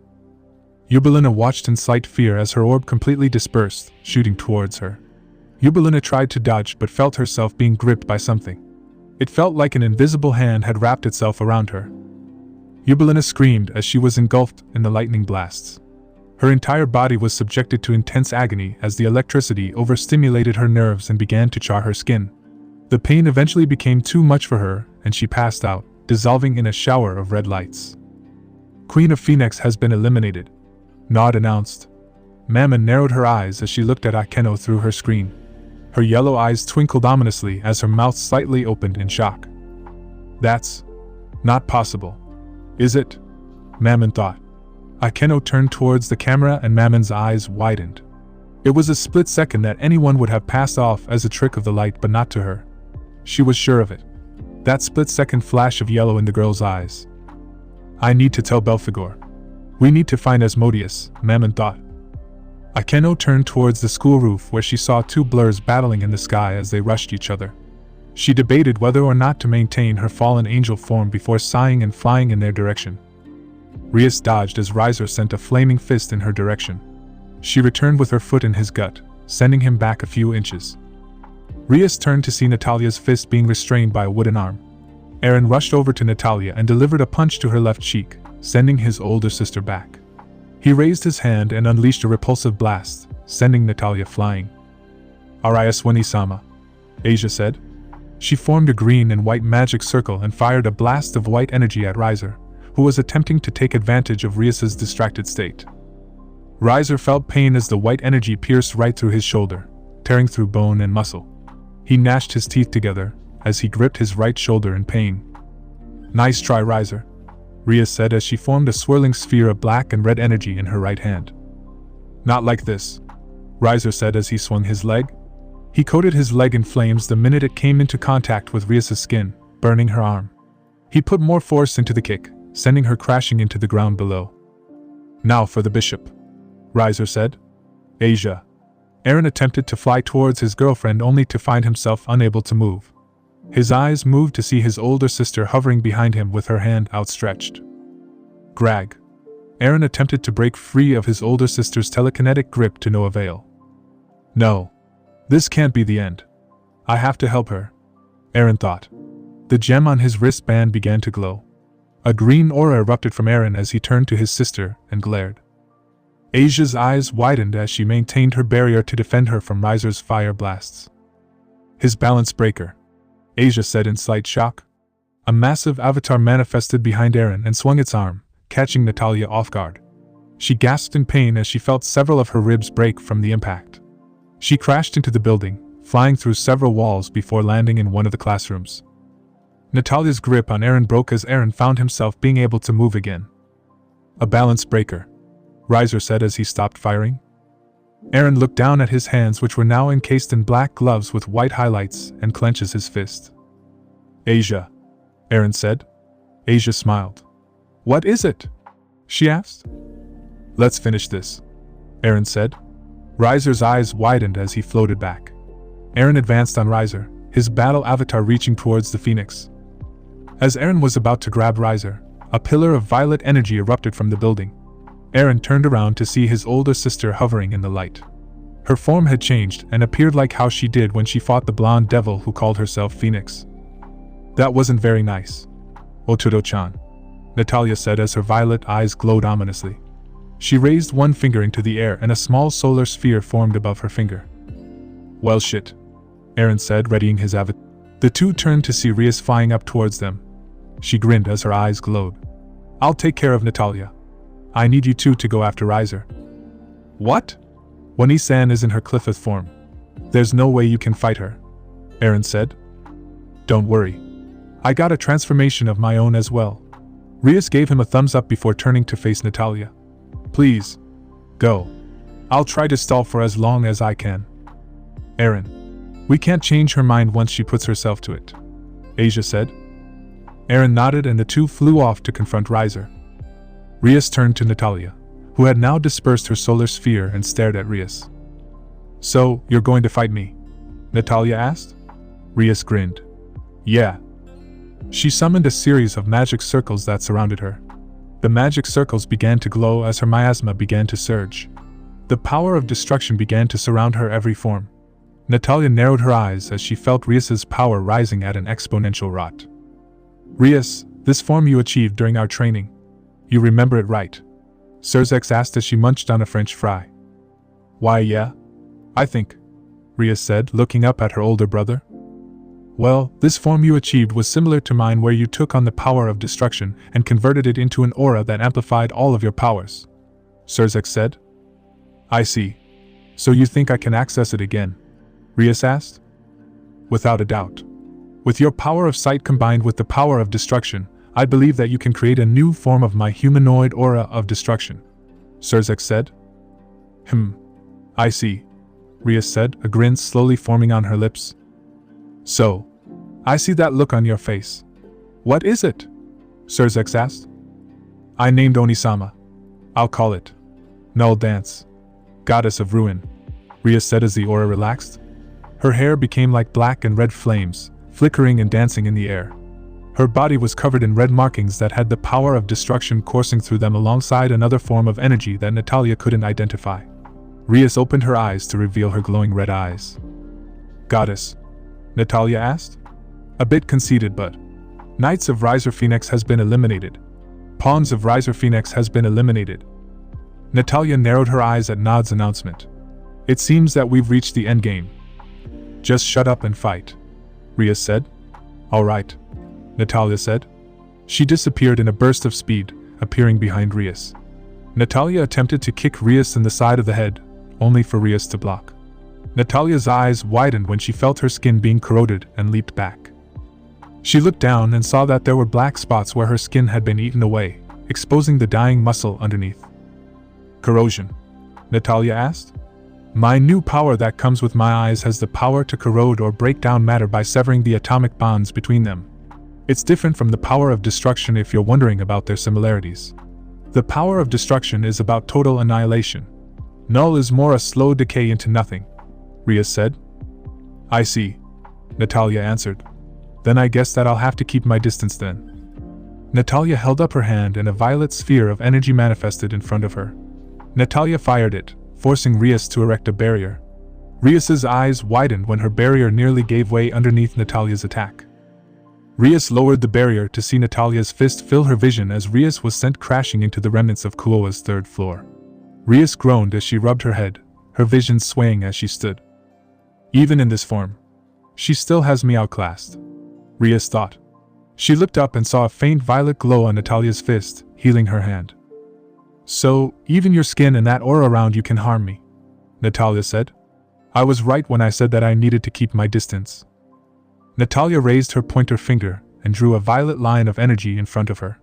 S1: Eubelina watched in slight fear as her orb completely dispersed, shooting towards her. Eubelina tried to dodge but felt herself being gripped by something. It felt like an invisible hand had wrapped itself around her. Eubelina screamed as she was engulfed in the lightning blasts. Her entire body was subjected to intense agony as the electricity overstimulated her nerves and began to char her skin. The pain eventually became too much for her, and she passed out, dissolving in a shower of red lights. Queen of Phoenix has been eliminated, Nod announced. Mammon narrowed her eyes as she looked at Akeno through her screen. Her yellow eyes twinkled ominously as her mouth slightly opened in shock. That's not possible, is it? Mammon thought. Akeno turned towards the camera and Mammon's eyes widened. It was a split second that anyone would have passed off as a trick of the light, but not to her. She was sure of it. That split-second flash of yellow in the girl's eyes. I need to tell Belphegor. We need to find Asmodeus, Mammon thought. Akeno turned towards the school roof where she saw two blurs battling in the sky as they rushed each other. She debated whether or not to maintain her fallen angel form before sighing and flying in their direction. Rias dodged as Riser sent a flaming fist in her direction. She returned with her foot in his gut, sending him back a few inches. Rias turned to see Natalia's fist being restrained by a wooden arm. Eren rushed over to Natalia and delivered a punch to her left cheek, sending his older sister back. He raised his hand and unleashed a repulsive blast, sending Natalia flying. Arias Wani-sama, Asia said. She formed a green and white magic circle and fired a blast of white energy at Riser, who was attempting to take advantage of Rias's distracted state. Riser felt pain as the white energy pierced right through his shoulder, tearing through bone and muscle. He gnashed his teeth together as he gripped his right shoulder in pain. Nice try, Riser, Rias said as she formed a swirling sphere of black and red energy in her right hand. Not like this, Riser said as he swung his leg. He coated his leg in flames the minute it came into contact with Rias's skin, burning her arm. He put more force into the kick, sending her crashing into the ground below. Now for the bishop, Riser said. Asia. Eren attempted to fly towards his girlfriend only to find himself unable to move. His eyes moved to see his older sister hovering behind him with her hand outstretched. Grag. Eren attempted to break free of his older sister's telekinetic grip to no avail. No. This can't be the end. I have to help her, Eren thought. The gem on his wristband began to glow. A green aura erupted from Eren as he turned to his sister and glared. Asia's eyes widened as she maintained her barrier to defend her from Riser's fire blasts. His balance breaker, Asia said in slight shock. A massive avatar manifested behind Eren and swung its arm, catching Natalia off guard. She gasped in pain as she felt several of her ribs break from the impact. She crashed into the building, flying through several walls before landing in one of the classrooms. Natalia's grip on Eren broke as Eren found himself being able to move again. A balance breaker, Riser said as he stopped firing. Eren looked down at his hands, which were now encased in black gloves with white highlights, and clenches his fist. Asia, Eren said. Asia smiled. What is it? She asked. Let's finish this, Eren said. Riser's eyes widened as he floated back. Eren advanced on Riser, his battle avatar reaching towards the phoenix. As Eren was about to grab Riser, a pillar of violet energy erupted from the building. Eren turned around to see his older sister hovering in the light. Her form had changed and appeared like how she did when she fought the blonde devil who called herself Phoenix. That wasn't very nice, Oturo-chan, Natalia said as her violet eyes glowed ominously. She raised one finger into the air and a small solar sphere formed above her finger. Well shit, Eren said, readying his avatar. The two turned to see Rias flying up towards them. She grinned as her eyes glowed. I'll take care of Natalia. I need you two to go after Riser. What? Wani-san is in her Cliffith form. There's no way you can fight her, Aaron said. Don't worry. I got a transformation of my own as well. Rias gave him a thumbs up before turning to face Natalia. Please. Go. I'll try to stall for as long as I can. Aaron. We can't change her mind once she puts herself to it, Asia said. Aaron nodded and the two flew off to confront Riser. Rias turned to Natalia, who had now dispersed her solar sphere and stared at Rias. So, you're going to fight me? Natalia asked. Rias grinned. Yeah. She summoned a series of magic circles that surrounded her. The magic circles began to glow as her miasma began to surge. The power of destruction began to surround her every form. Natalia narrowed her eyes as she felt Rias's power rising at an exponential rate. Rias, this form you achieved during our training. You remember it right? Surzex asked as she munched on a French fry. Why, yeah. I think, Rias said, looking up at her older brother. Well, this form you achieved was similar to mine, where you took on the power of destruction and converted it into an aura that amplified all of your powers, Surzex said. I see. So you think I can access it again? Rias asked. Without a doubt. With your power of sight combined with the power of destruction, I believe that you can create a new form of my humanoid aura of destruction, Surzex said. I see, Rias said, a grin slowly forming on her lips. So, I see that look on your face. What is it? Surzex asked. I named Onisama. I'll call it Null Dance, Goddess of Ruin, Rias said as the aura relaxed. Her hair became like black and red flames, flickering and dancing in the air. Her body was covered in red markings that had the power of destruction coursing through them alongside another form of energy that Natalia couldn't identify. Rias opened her eyes to reveal her glowing red eyes. Goddess? Natalia asked. A bit conceited, but Knights of Riser Phoenix has been eliminated. Pawns of Riser Phoenix has been eliminated. Natalia narrowed her eyes at Nod's announcement. It seems that we've reached the endgame. Just shut up and fight, Rias said. All right, Natalia said. She disappeared in a burst of speed, appearing behind Rias. Natalia attempted to kick Rias in the side of the head, only for Rias to block. Natalia's eyes widened when she felt her skin being corroded and leaped back. She looked down and saw that there were black spots where her skin had been eaten away, exposing the dying muscle underneath. Corrosion? Natalia asked. My new power that comes with my eyes has the power to corrode or break down matter by severing the atomic bonds between them. It's different from the power of destruction if you're wondering about their similarities. The power of destruction is about total annihilation. Null is more a slow decay into nothing, Rias said. I see, Natalia answered. Then I guess that I'll have to keep my distance then. Natalia held up her hand and a violet sphere of energy manifested in front of her. Natalia fired it, forcing Rias to erect a barrier. Rias's eyes widened when her barrier nearly gave way underneath Natalia's attack. Rias lowered the barrier to see Natalia's fist fill her vision as Rias was sent crashing into the remnants of Kuoa's third floor. Rias groaned as she rubbed her head, her vision swaying as she stood. Even in this form, she still has me outclassed, Rias thought. She looked up and saw a faint violet glow on Natalia's fist, healing her hand. So, even your skin and that aura around you can harm me, Natalia said. I was right when I said that I needed to keep my distance. Natalia raised her pointer finger and drew a violet line of energy in front of her.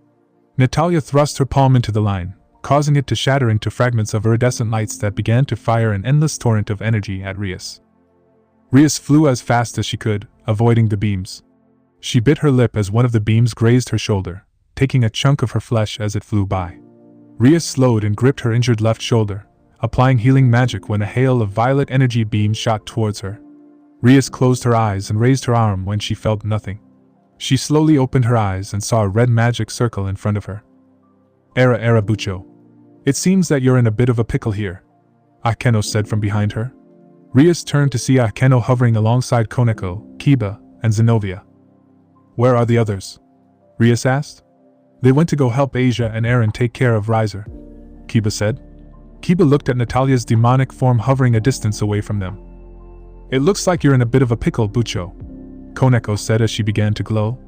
S1: Natalia thrust her palm into the line, causing it to shatter into fragments of iridescent lights that began to fire an endless torrent of energy at Rias. Rias flew as fast as she could, avoiding the beams. She bit her lip as one of the beams grazed her shoulder, taking a chunk of her flesh as it flew by. Rias slowed and gripped her injured left shoulder, applying healing magic when a hail of violet energy beams shot towards her. Rias closed her eyes and raised her arm when she felt nothing. She slowly opened her eyes and saw a red magic circle in front of her. Era Bucho. It seems that you're in a bit of a pickle here, Akeno said from behind her. Rias turned to see Akeno hovering alongside Koneko, Kiba, and Zenobia. Where are the others? Rias asked. They went to go help Asia and Aaron take care of Riser, Kiba said. Kiba looked at Natalia's demonic form hovering a distance away from them. It looks like you're in a bit of a pickle, Bucho, Koneko said as she began to glow.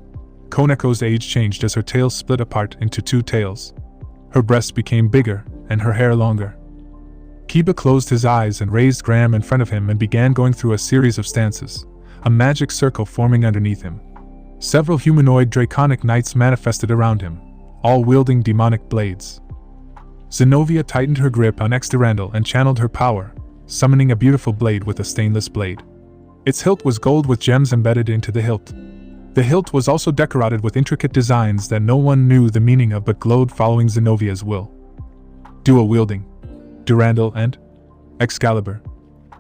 S1: Koneko's age changed as her tail split apart into two tails. Her breasts became bigger, and her hair longer. Kiba closed his eyes and raised Graham in front of him and began going through a series of stances, a magic circle forming underneath him. Several humanoid draconic knights manifested around him, all wielding demonic blades. Zenobia tightened her grip on Durandal and channeled her power, summoning a beautiful blade with a stainless blade. Its hilt was gold with gems embedded into the hilt. The hilt was also decorated with intricate designs that no one knew the meaning of but glowed following Zenovia's will. Dual wielding. Durandal and Excalibur.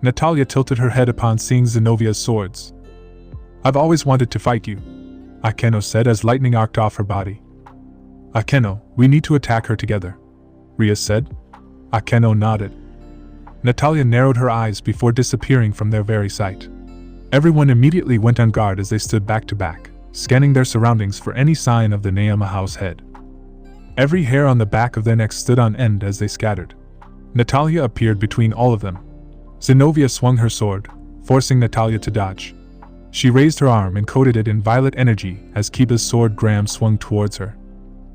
S1: Natalia tilted her head upon seeing Zenovia's swords. I've always wanted to fight you, Akeno said as lightning arced off her body. Akeno, we need to attack her together, Ria said. Akeno nodded. Natalia narrowed her eyes before disappearing from their very sight. Everyone immediately went on guard as they stood back to back, scanning their surroundings for any sign of the Neama house head. Every hair on the back of their necks stood on end as they scattered. Natalia appeared between all of them. Zenobia swung her sword, forcing Natalia to dodge. She raised her arm and coated it in violet energy as Kiba's sword Graham swung towards her.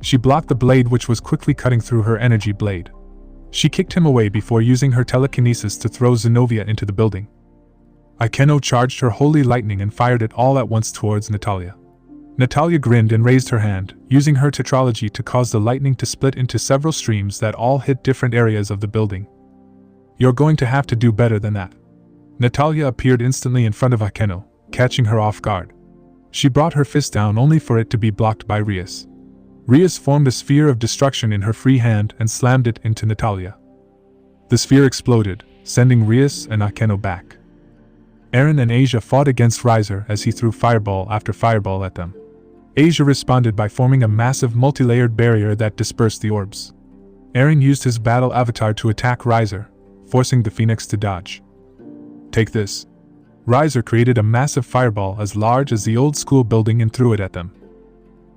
S1: She blocked the blade which was quickly cutting through her energy blade. She kicked him away before using her telekinesis to throw Zenobia into the building. Akeno charged her holy lightning and fired it all at once towards Natalia. Natalia grinned and raised her hand, using her tetralogy to cause the lightning to split into several streams that all hit different areas of the building. You're going to have to do better than that. Natalia appeared instantly in front of Akeno, catching her off guard. She brought her fist down only for it to be blocked by Rias. Rias formed a sphere of destruction in her free hand and slammed it into Natalia. The sphere exploded, sending Rias and Akeno back. Eren and Asia fought against Riser as he threw fireball after fireball at them. Asia responded by forming a massive multi-layered barrier that dispersed the orbs. Eren used his battle avatar to attack Riser, forcing the Phoenix to dodge. Take this. Riser created a massive fireball as large as the old school building and threw it at them.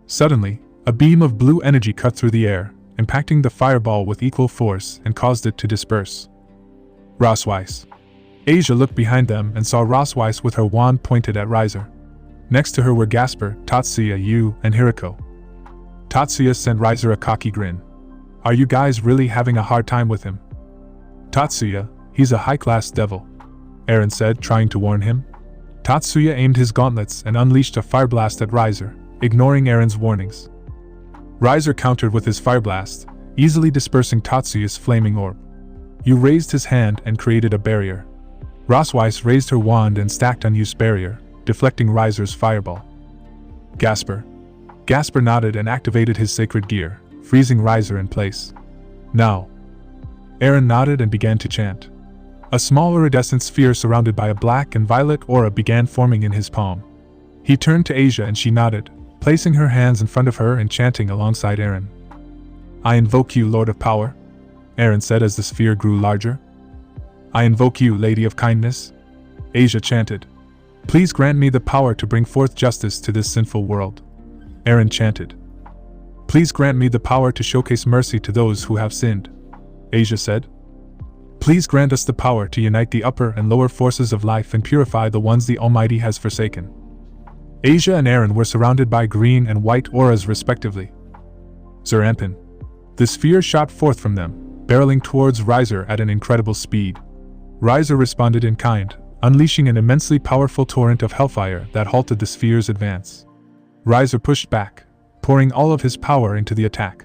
S1: Suddenly, a beam of blue energy cut through the air, impacting the fireball with equal force and caused it to disperse. Rossweiss. Asia looked behind them and saw Rossweiss with her wand pointed at Riser. Next to her were Gasper, Tatsuya, Yu, and Hiriko. Tatsuya sent Riser a cocky grin. Are you guys really having a hard time with him? Tatsuya, he's a high-class devil, Eren said, trying to warn him. Tatsuya aimed his gauntlets and unleashed a fireblast at Riser, ignoring Eren's warnings. Riser countered with his fireblast, easily dispersing Tatsuya's flaming orb. Yu raised his hand and created a barrier. Rossweiss raised her wand and stacked on Yu's barrier, deflecting Riser's fireball. Gasper nodded and activated his sacred gear, freezing Riser in place. Now. Eren nodded and began to chant. A small iridescent sphere surrounded by a black and violet aura began forming in his palm. He turned to Asia and she nodded, placing her hands in front of her and chanting alongside Eren. I invoke you, Lord of Power, Eren said as the sphere grew larger. I invoke you, Lady of Kindness, Asia chanted. Please grant me the power to bring forth justice to this sinful world, Eren chanted. Please grant me the power to showcase mercy to those who have sinned, Asia said. Please grant us the power to unite the upper and lower forces of life and purify the ones the Almighty has forsaken. Asia and Eren were surrounded by green and white auras respectively. Zerampan. The sphere shot forth from them, barreling towards Riser at an incredible speed. Riser responded in kind, unleashing an immensely powerful torrent of hellfire that halted the sphere's advance. Riser pushed back, pouring all of his power into the attack.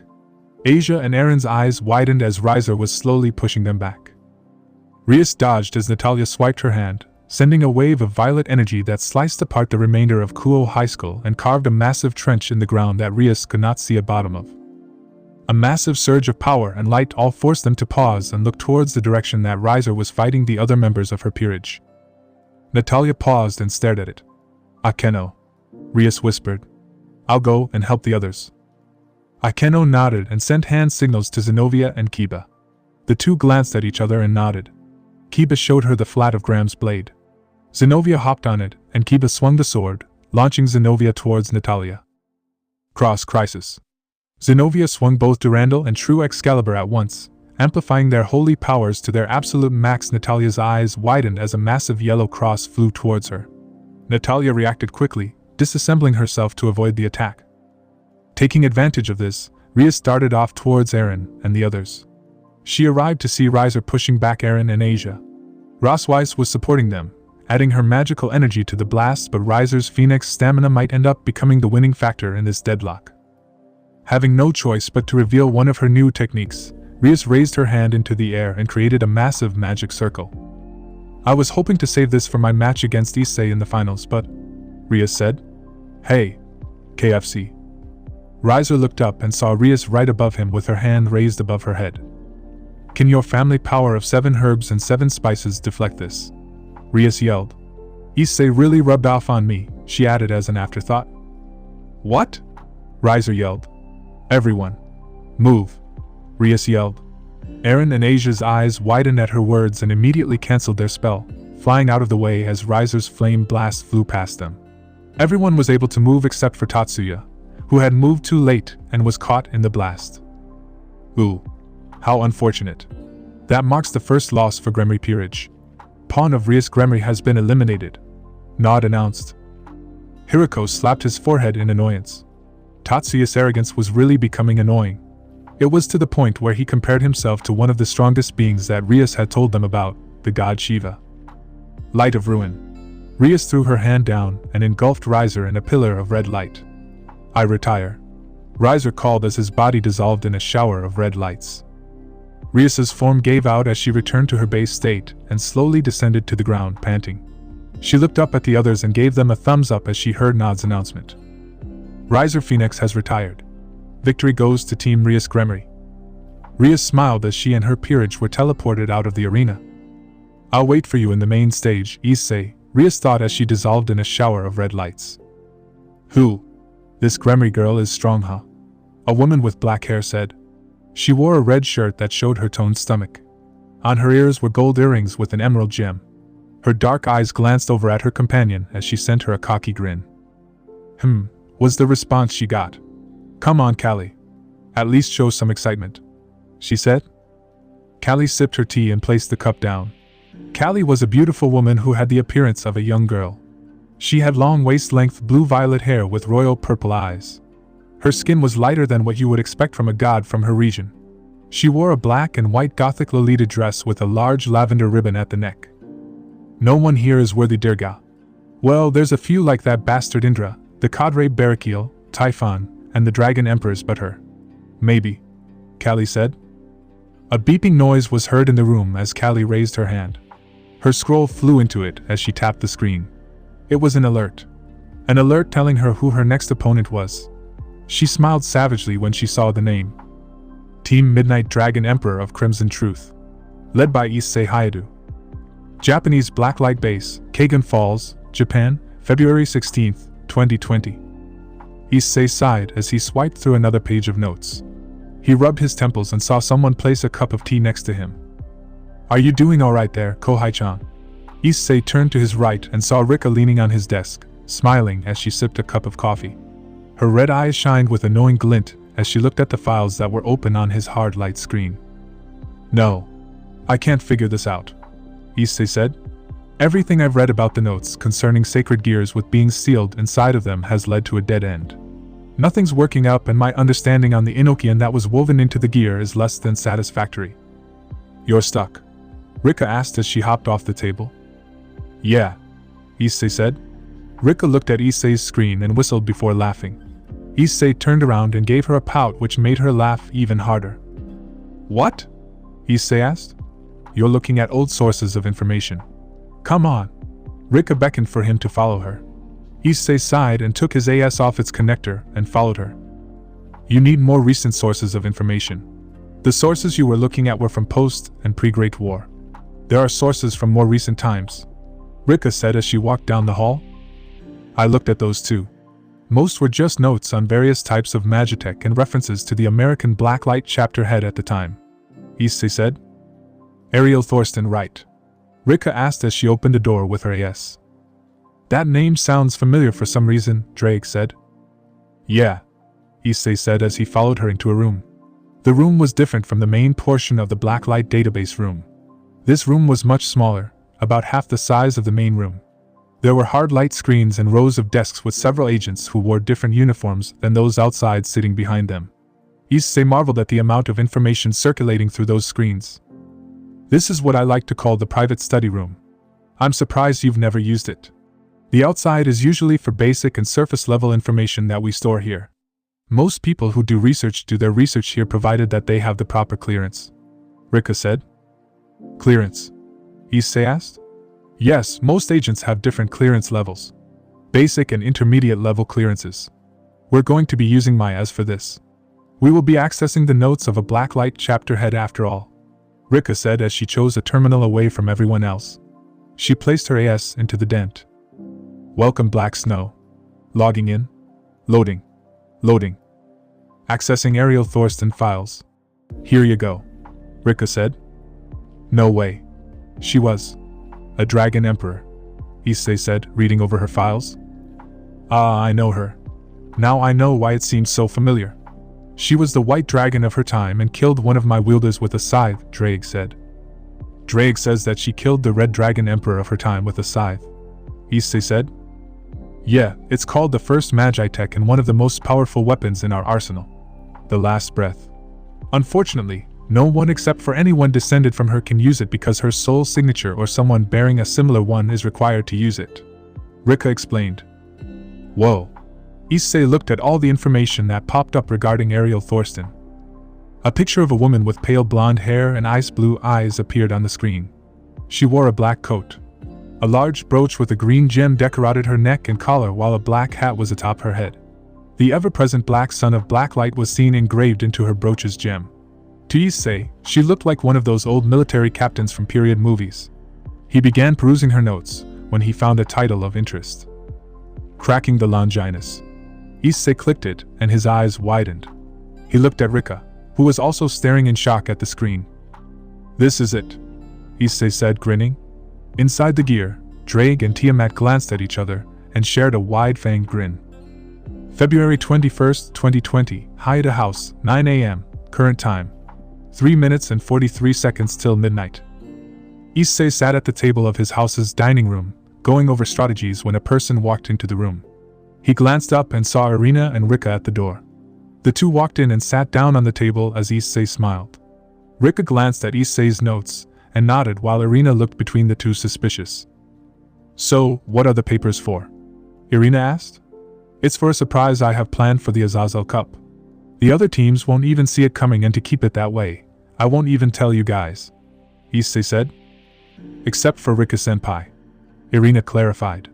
S1: Asia and Eren's eyes widened as Riser was slowly pushing them back. Rias dodged as Natalia swiped her hand, sending a wave of violet energy that sliced apart the remainder of Kuo High School and carved a massive trench in the ground that Rias could not see a bottom of. A massive surge of power and light all forced them to pause and look towards the direction that Riser was fighting the other members of her peerage. Natalia paused and stared at it. Akeno, Rias whispered. I'll go and help the others. Akeno nodded and sent hand signals to Zenobia and Kiba. The two glanced at each other and nodded. Kiba showed her the flat of Graham's blade. Zenobia hopped on it, and Kiba swung the sword, launching Zenobia towards Natalia. Cross Crisis. Zenobia swung both Durandal and True Excalibur at once, amplifying their holy powers to their absolute max. Natalia's eyes widened as a massive yellow cross flew towards her. Natalia reacted quickly, disassembling herself to avoid the attack. Taking advantage of this, Rias darted off towards Eren and the others. She arrived to see Riser pushing back Eren and Asia. Rossweiss was supporting them, adding her magical energy to the blast, but Riser's Phoenix stamina might end up becoming the winning factor in this deadlock. Having no choice but to reveal one of her new techniques, Rias raised her hand into the air and created a massive magic circle. "I was hoping to save this for my match against Issei in the finals, but," Rias said. "Hey, KFC." Riser looked up and saw Rias right above him with her hand raised above her head. "Can your family power of 7 herbs and 7 spices deflect this?" Rias yelled. "Issei really rubbed off on me," she added as an afterthought. "What?" Riser yelled. "Everyone, move," Rias yelled. Aaron and Asia's eyes widened at her words and immediately cancelled their spell, flying out of the way as Riser's flame blast flew past them. Everyone was able to move except for Tatsuya, who had moved too late and was caught in the blast. Ooh, how unfortunate. That marks the first loss for Gremory Peerage. Pawn of Rias Gremory has been eliminated, Nod announced. Hiriko slapped his forehead in annoyance. Tatsuya's arrogance was really becoming annoying. It was to the point where he compared himself to one of the strongest beings that Rias had told them about, the god Shiva. Light of ruin. Rias threw her hand down and engulfed Riser in a pillar of red light. "I retire," Riser called as his body dissolved in a shower of red lights. Rias's form gave out as she returned to her base state and slowly descended to the ground, panting. She looked up at the others and gave them a thumbs up as she heard Nod's announcement. Riser Phoenix has retired. Victory goes to Team Rias Gremory. Rias smiled as she and her peerage were teleported out of the arena. "I'll wait for you in the main stage, Issei," Rias thought as she dissolved in a shower of red lights. "Who? This Gremory girl is strong, huh?" A woman with black hair said. She wore a red shirt that showed her toned stomach. On her ears were gold earrings with an emerald gem. Her dark eyes glanced over at her companion as she sent her a cocky grin. Was the response she got. "Come on, Callie. At least show some excitement," she said. Callie sipped her tea and placed the cup down. Callie was a beautiful woman who had the appearance of a young girl. She had long waist-length blue-violet hair with royal purple eyes. Her skin was lighter than what you would expect from a god from her region. She wore a black and white Gothic Lolita dress with a large lavender ribbon at the neck. "No one here is worthy, Durga. Well, there's a few like that bastard Indra, the Cadre Barakil, Typhon, and the Dragon Emperors, but her. Maybe," Callie said. A beeping noise was heard in the room as Callie raised her hand. Her scroll flew into it as she tapped the screen. It was an alert. An alert telling her who her next opponent was. She smiled savagely when she saw the name. Team Midnight Dragon Emperor of Crimson Truth. Led by Issei Hayadu. Japanese Blacklight Base, Kagan Falls, Japan, February 16, 2020. Issei sighed as he swiped through another page of notes. He rubbed his temples and saw someone place a cup of tea next to him. "Are you doing alright there, Kohai-chan?" Issei turned to his right and saw Rika leaning on his desk, smiling as she sipped a cup of coffee. Her red eyes shined with a knowing glint as she looked at the files that were open on his hard light screen. "No. I can't figure this out," Issei said. "Everything I've read about the notes concerning sacred gears with beings sealed inside of them has led to a dead end. Nothing's working out, and my understanding on the Enochian that was woven into the gear is less than satisfactory." "You're stuck?" Rika asked as she hopped off the table. "Yeah," Issei said. Rika looked at Issei's screen and whistled before laughing. Issei turned around and gave her a pout which made her laugh even harder. "What?" Issei asked. "You're looking at old sources of information. Come on." Rika beckoned for him to follow her. Issei sighed and took his AS off its connector and followed her. "You need more recent sources of information. The sources you were looking at were from post and pre-Great War. There are sources from more recent times," Rika said as she walked down the hall. "I looked at those too. Most were just notes on various types of magitech and references to the American Blacklight chapter head at the time," Issei said. "Ariel Thorsten, right?" Rika asked as she opened a door with her AS. "That name sounds familiar for some reason," Drake said. "Yeah," Issei said as he followed her into a room. The room was different from the main portion of the Blacklight database room. This room was much smaller, about half the size of the main room. There were hard light screens and rows of desks with several agents who wore different uniforms than those outside sitting behind them. Issei marveled at the amount of information circulating through those screens. "This is what I like to call the private study room," I'm surprised you've never used it. The outside is usually for basic and surface level information that we store here. Most people who do their research here provided that they have the proper clearance. Rika said. Clearance? Issei asked. Yes, most agents have different clearance levels. Basic and intermediate level clearances. We're going to be using my AS for this. We will be accessing the notes of a blacklight chapter head after all, Rika said as she chose a terminal away from everyone else. She placed her AS into the dent. Welcome Black Snow. Logging in. Loading. Loading. Accessing Ariel Thorsten files. Here you go, Rika said. No way. She was a dragon emperor, Issei said, reading over her files. Ah, I know her. Now I know why it seems so familiar. She was the white dragon of her time and killed one of my wielders with a scythe, Drake said. Drake says that she killed the red dragon emperor of her time with a scythe, Issei said. Yeah, it's called the first magi tech and one of the most powerful weapons in our arsenal. The last breath. Unfortunately, no one except for anyone descended from her can use it because her soul signature or someone bearing a similar one is required to use it, Rika explained. Whoa. Issei looked at all the information that popped up regarding Ariel Thorsten. A picture of a woman with pale blonde hair and ice blue eyes appeared on the screen. She wore a black coat. A large brooch with a green gem decorated her neck and collar while a black hat was atop her head. The ever-present black sun of blacklight was seen engraved into her brooch's gem. To Issei, she looked like one of those old military captains from period movies. He began perusing her notes when he found a title of interest. Cracking the Longinus. Issei clicked it, and his eyes widened. He looked at Rika, who was also staring in shock at the screen. This is it, Issei said, grinning. Inside the gear, Drake and Tiamat glanced at each other and shared a wide-fanged grin. February 21st, 2020, Haida House, 9 a.m., current time. 3 minutes and 43 seconds till midnight. Issei sat at the table of his house's dining room, going over strategies when a person walked into the room. He glanced up and saw Irina and Rika at the door. The two walked in and sat down on the table as Issei smiled. Rika glanced at Issei's notes and nodded while Irina looked between the two suspicious. So, what are the papers for? Irina asked. It's for a surprise I have planned for the Azazel Cup. The other teams won't even see it coming, and to keep it that way, I won't even tell you guys, Issei said. Except for Rika-senpai, Irina clarified.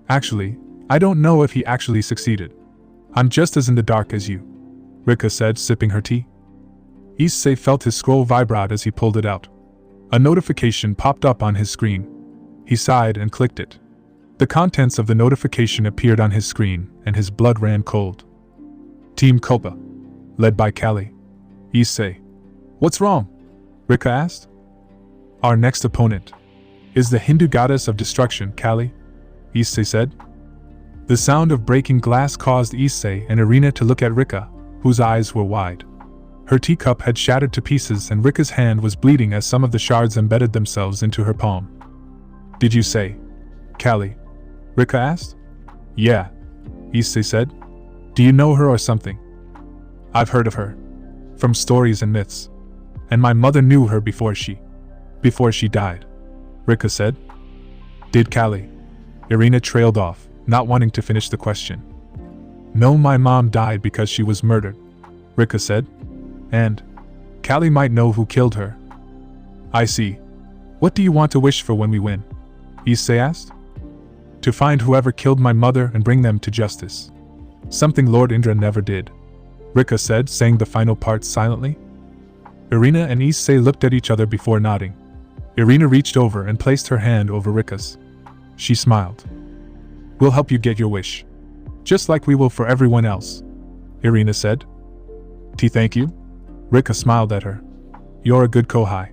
S1: Actually, I don't know if he actually succeeded. I'm just as in the dark as you, Rika said, sipping her tea. Issei felt his scroll vibrate as he pulled it out. A notification popped up on his screen. He sighed and clicked it. The contents of the notification appeared on his screen, and his blood ran cold. Team Copa, led by Callie. Issei. What's wrong? Rika asked. Our next opponent is the Hindu goddess of destruction, Callie, Issei said. The sound of breaking glass caused Issei and Irina to look at Rika, whose eyes were wide. Her teacup had shattered to pieces and Rika's hand was bleeding as some of the shards embedded themselves into her palm. Did you say Callie? Rika asked. Yeah, Issei said. Do you know her or something? I've heard of her. From stories and myths. And my mother knew her before she died, Rika said. Did Callie? Irina trailed off, not wanting to finish the question. No, my mom died because she was murdered, Rika said. And Callie might know who killed her. I see. What do you want to wish for when we win? Issei asked. To find whoever killed my mother and bring them to justice. Something Lord Indra never did, Rika said, saying the final part silently. Irina and Issei looked at each other before nodding. Irina reached over and placed her hand over Rika's. She smiled. We'll help you get your wish. Just like we will for everyone else, Irina said. Thank you? Rika smiled at her. You're a good Kohai.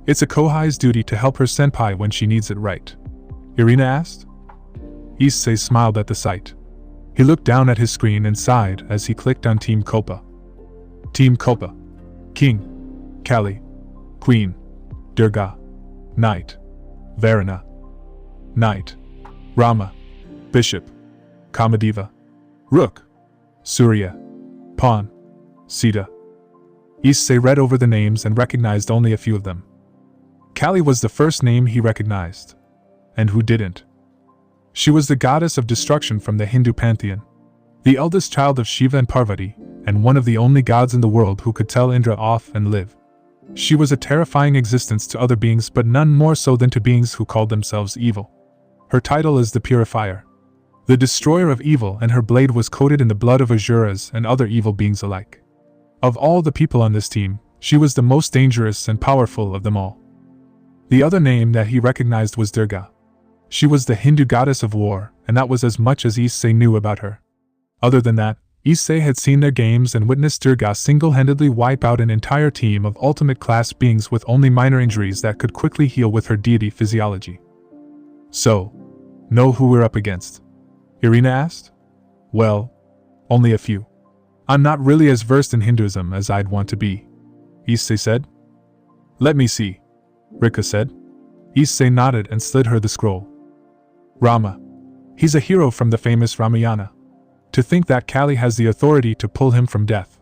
S1: It's a Kohai's duty to help her senpai when she needs it, right? Irina asked. Issei smiled at the sight. He looked down at his screen and sighed as he clicked on Team Copa. Team Copa. King. Callie. Queen. Durga. Knight. Varuna. Knight. Rama. Bishop. Kamadeva. Rook. Surya. Pawn. Sita. Issei read over the names and recognized only a few of them. Callie was the first name he recognized. and who didn't. She was the goddess of destruction from the Hindu pantheon, the eldest child of Shiva and Parvati, and one of the only gods in the world who could tell Indra off and live. She was a terrifying existence to other beings, but none more so than to beings who called themselves evil. Her title is the Purifier, the destroyer of evil, and her blade was coated in the blood of Asuras and other evil beings alike. Of all the people on this team, she was the most dangerous and powerful of them all. The other name that he recognized was Durga. She was the Hindu goddess of war, and that was as much as Issei knew about her. Other than that, Issei had seen their games and witnessed Durga single-handedly wipe out an entire team of ultimate-class beings with only minor injuries that could quickly heal with her deity physiology. So, know who we're up against? Irina asked. Well, only a few. I'm not really as versed in Hinduism as I'd want to be, Issei said. Let me see, Rika said. Issei nodded and slid her the scroll. Rama. He's a hero from the famous Ramayana. To think that Kali has the authority to pull him from death.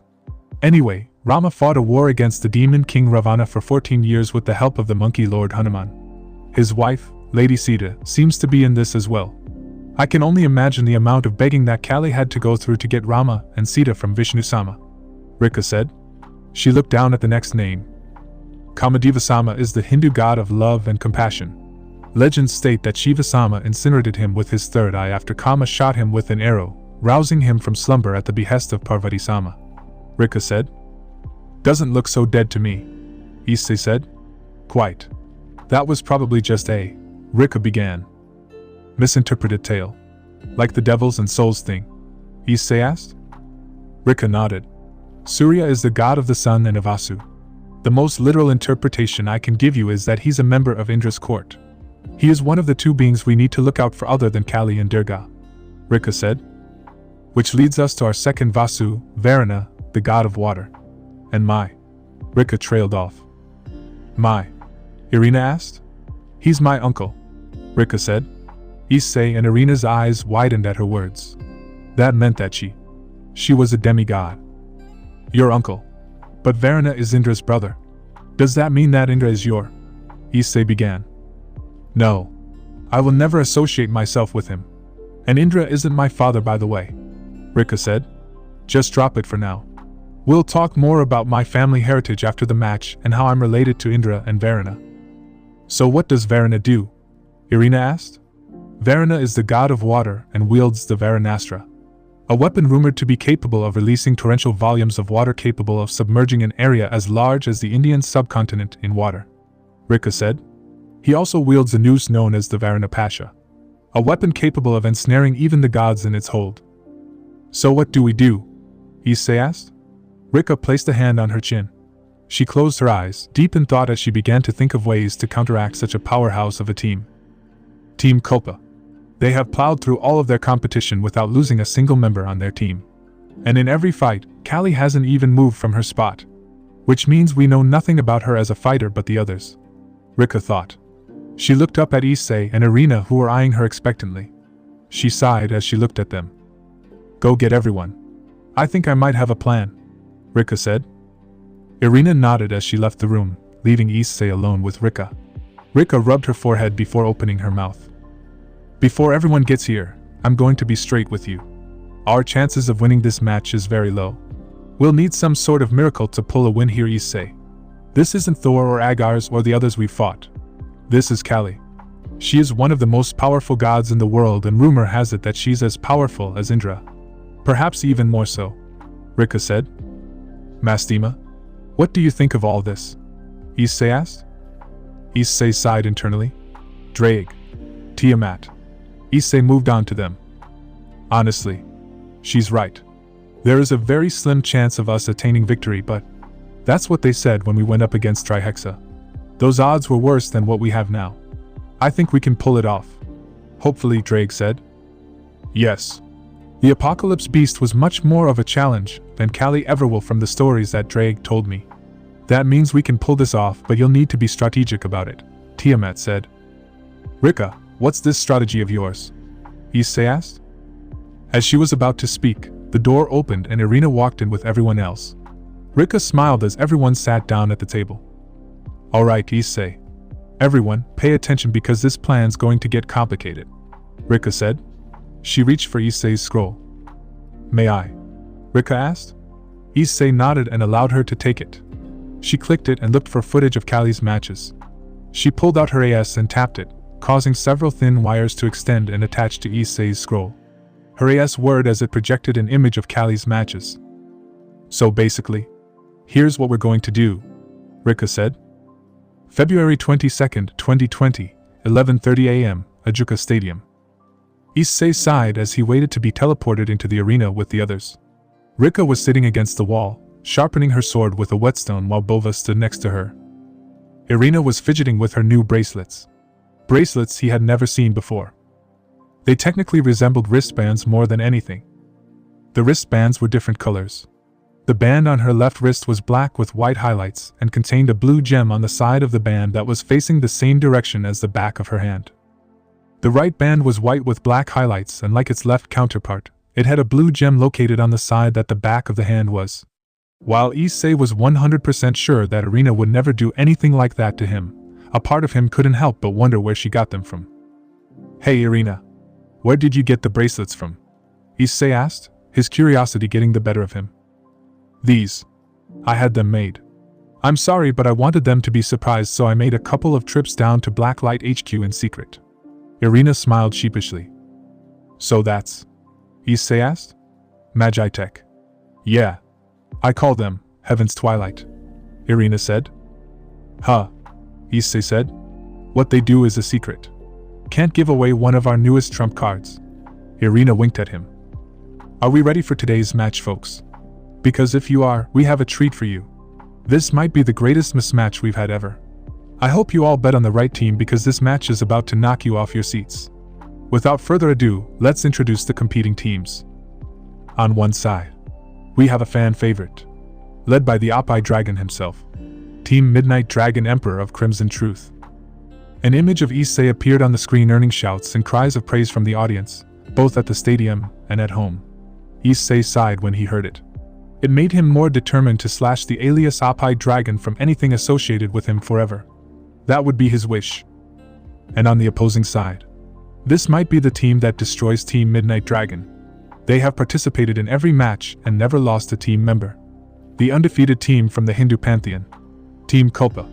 S1: Anyway, Rama fought a war against the demon king Ravana for 14 years with the help of the monkey lord Hanuman. His wife, Lady Sita, seems to be in this as well. I can only imagine the amount of begging that Kali had to go through to get Rama and Sita from Vishnu-sama, Rika said. She looked down at the next name. Kamadeva-sama is the Hindu god of love and compassion. Legends state that Shiva-sama incinerated him with his third eye after Kama shot him with an arrow, rousing him from slumber at the behest of Parvati-sama, Rika said. Doesn't look so dead to me, Issei said. Quite. That was probably just a, Rika began. Misinterpreted tale. Like the devils and souls thing? Issei asked. Rika nodded. Surya is the god of the sun and of Asu. The most literal interpretation I can give you is that he's a member of Indra's court. He is one of the two beings we need to look out for other than Kali and Durga, Rika said. Which leads us to our second Vasu, Varuna, the god of water. And Rika trailed off. Irina asked. He's my uncle, Rika said. Issei and Irina's eyes widened at her words. That meant that she was a demigod. Your uncle. But Varuna is Indra's brother. Does that mean that Indra is your? Issei began. No. I will never associate myself with him. And Indra isn't my father, by the way, Rika said. Just drop it for now. We'll talk more about my family heritage after the match and how I'm related to Indra and Varuna. So what does Varuna do? Irina asked. Varuna is the god of water and wields the Varunastra, a weapon rumored to be capable of releasing torrential volumes of water capable of submerging an area as large as the Indian subcontinent in water, Rika said. He also wields a noose known as the Varuna Pasha, a weapon capable of ensnaring even the gods in its hold. So what do we do? Issei asked. Rika placed a hand on her chin. She closed her eyes, deep in thought as she began to think of ways to counteract such a powerhouse of a team. Team Kulpa. They have plowed through all of their competition without losing a single member on their team. And in every fight, Kali hasn't even moved from her spot. Which means we know nothing about her as a fighter but the others, Rika thought. She looked up at Issei and Irina, who were eyeing her expectantly. She sighed as she looked at them. Go get everyone. I think I might have a plan, Rika said. Irina nodded as she left the room, leaving Issei alone with Rika. Rika rubbed her forehead before opening her mouth. Before everyone gets here, I'm going to be straight with you. Our chances of winning this match is very low. We'll need some sort of miracle to pull a win here, Issei. This isn't Thor or Agars or the others we've fought. This is Kali. She is one of the most powerful gods in the world, and rumor has it that she's as powerful as Indra. Perhaps even more so, Rika said. Mastima, what do you think of all this? Issei asked. Issei sighed internally. Drake, Tiamat. Issei moved on to them. Honestly, she's right. There is a very slim chance of us attaining victory, but that's what they said when we went up against Trihexa. Those odds were worse than what we have now. I think we can pull it off. Hopefully, Drake said. Yes. The Apocalypse Beast was much more of a challenge than Kali ever will from the stories that Drake told me. That means we can pull this off, but you'll need to be strategic about it, Tiamat said. Rika, what's this strategy of yours? Issei asked. As she was about to speak, the door opened and Irina walked in with everyone else. Rika smiled as everyone sat down at the table. Alright, Issei. Everyone, pay attention because this plan's going to get complicated, Rika said. She reached for Issei's scroll. May I? Rika asked. Issei nodded and allowed her to take it. She clicked it and looked for footage of Callie's matches. She pulled out her AS and tapped it, causing several thin wires to extend and attach to Issei's scroll. Her AS whirred as it projected an image of Callie's matches. So basically, here's what we're going to do, Rika said. February 22, 2020, 11:30 a.m., Ajuka Stadium. Issei sighed as he waited to be teleported into the arena with the others. Rika was sitting against the wall, sharpening her sword with a whetstone while Bova stood next to her. Irina was fidgeting with her new bracelets. Bracelets he had never seen before. They technically resembled wristbands more than anything. The wristbands were different colors. The band on her left wrist was black with white highlights and contained a blue gem on the side of the band that was facing the same direction as the back of her hand. The right band was white with black highlights, and like its left counterpart, it had a blue gem located on the side that the back of the hand was. While Issei was 100% sure that Irina would never do anything like that to him, a part of him couldn't help but wonder where she got them from. Hey Irina, where did you get the bracelets from? Issei asked, his curiosity getting the better of him. These. I had them made. I'm sorry, but I wanted them to be surprised, so I made a couple of trips down to Blacklight HQ in secret. Irina smiled sheepishly. So that's... Issei asked? Magi Tech. Yeah. I call them Heaven's Twilight, Irina said. Huh, Issei said. What they do is a secret. Can't give away one of our newest trump cards. Irina winked at him. Are we ready for today's match, folks? Because if you are, we have a treat for you. This might be the greatest mismatch we've had ever. I hope you all bet on the right team because this match is about to knock you off your seats. Without further ado, let's introduce the competing teams. On one side, we have a fan favorite, led by the Oppai Dragon himself, Team Midnight Dragon Emperor of Crimson Truth. An image of Issei appeared on the screen, earning shouts and cries of praise from the audience, both at the stadium and at home. Issei sighed when he heard it. It made him more determined to slash the alias Oppai Dragon from anything associated with him forever. That would be his wish. And on the opposing side, this might be the team that destroys Team Midnight Dragon. They have participated in every match and never lost a team member. The undefeated team from the Hindu pantheon, Team Kulpa,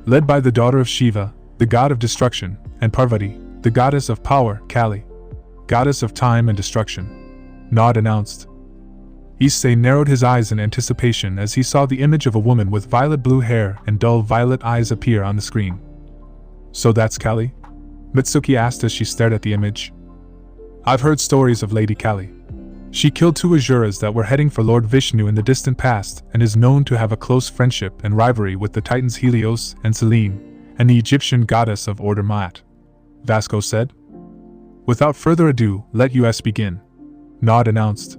S1: led by the daughter of Shiva, the god of destruction, and Parvati, the goddess of power, Kali, goddess of time and destruction. Nod announced. Issei narrowed his eyes in anticipation as he saw the image of a woman with violet blue hair and dull violet eyes appear on the screen. So that's Kali? Mitsuki asked as she stared at the image. I've heard stories of Lady Kali. She killed two Asuras that were heading for Lord Vishnu in the distant past and is known to have a close friendship and rivalry with the Titans Helios and Selene, and the Egyptian goddess of order Maat, Vasco said. Without further ado, let us begin, Nod announced.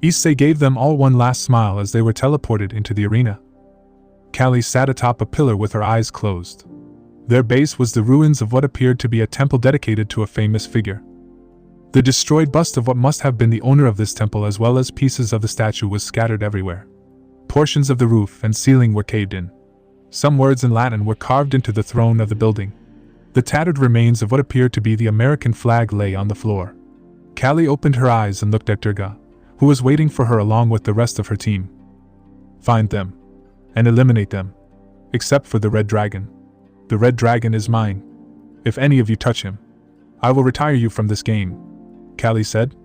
S1: Issei gave them all one last smile as they were teleported into the arena. Kali sat atop a pillar with her eyes closed. Their base was the ruins of what appeared to be a temple dedicated to a famous figure. The destroyed bust of what must have been the owner of this temple, as well as pieces of the statue, was scattered everywhere. Portions of the roof and ceiling were caved in. Some words in Latin were carved into the throne of the building. The tattered remains of what appeared to be the American flag lay on the floor. Kali opened her eyes and looked at Durga, who was waiting for her along with the rest of her team. Find them and eliminate them, except for the Red Dragon. The Red Dragon is mine. If any of you touch him, I will retire you from this game, Kali said.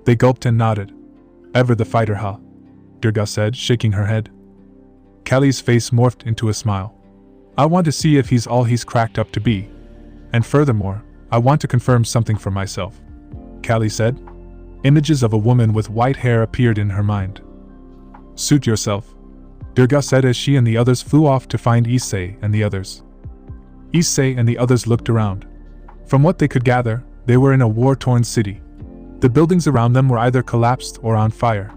S1: They gulped and nodded. Ever the fighter, huh? Durga said, shaking her head. Kali's face morphed into a smile. I want to see if he's all he's cracked up to be. And furthermore, I want to confirm something for myself, Kali said. Images of a woman with white hair appeared in her mind. Suit yourself, Durga said as she and the others flew off to find Issei and the others. Issei and the others looked around. From what they could gather, they were in a war-torn city. The buildings around them were either collapsed or on fire.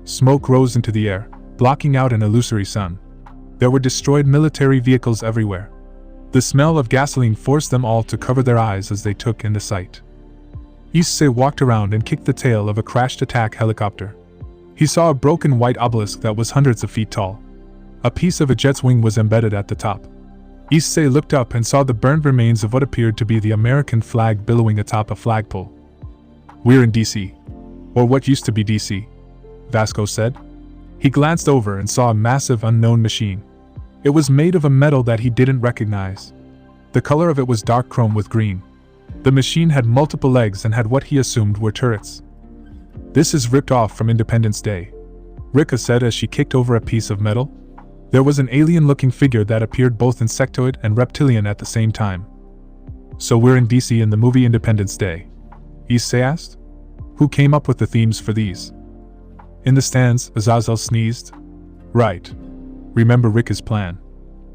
S1: Smoke rose into the air, blocking out an illusory sun. There were destroyed military vehicles everywhere. The smell of gasoline forced them all to cover their eyes as they took in the sight. Issei walked around and kicked the tail of a crashed attack helicopter. He saw a broken white obelisk that was hundreds of feet tall. A piece of a jet's wing was embedded at the top. Issei looked up and saw the burnt remains of what appeared to be the American flag billowing atop a flagpole. "We're in DC. Or what used to be DC," Vasco said. He glanced over and saw a massive unknown machine. It was made of a metal that he didn't recognize. The color of it was dark chrome with green. The machine had multiple legs and had what he assumed were turrets. "This is ripped off from Independence Day," Rika said as she kicked over a piece of metal. There was an alien-looking figure that appeared both insectoid and reptilian at the same time. "So we're in DC in the movie Independence Day?" Issei asked. "Who came up with the themes for these?" "In the stands," Azazel sneezed. "Right. Remember Rika's plan.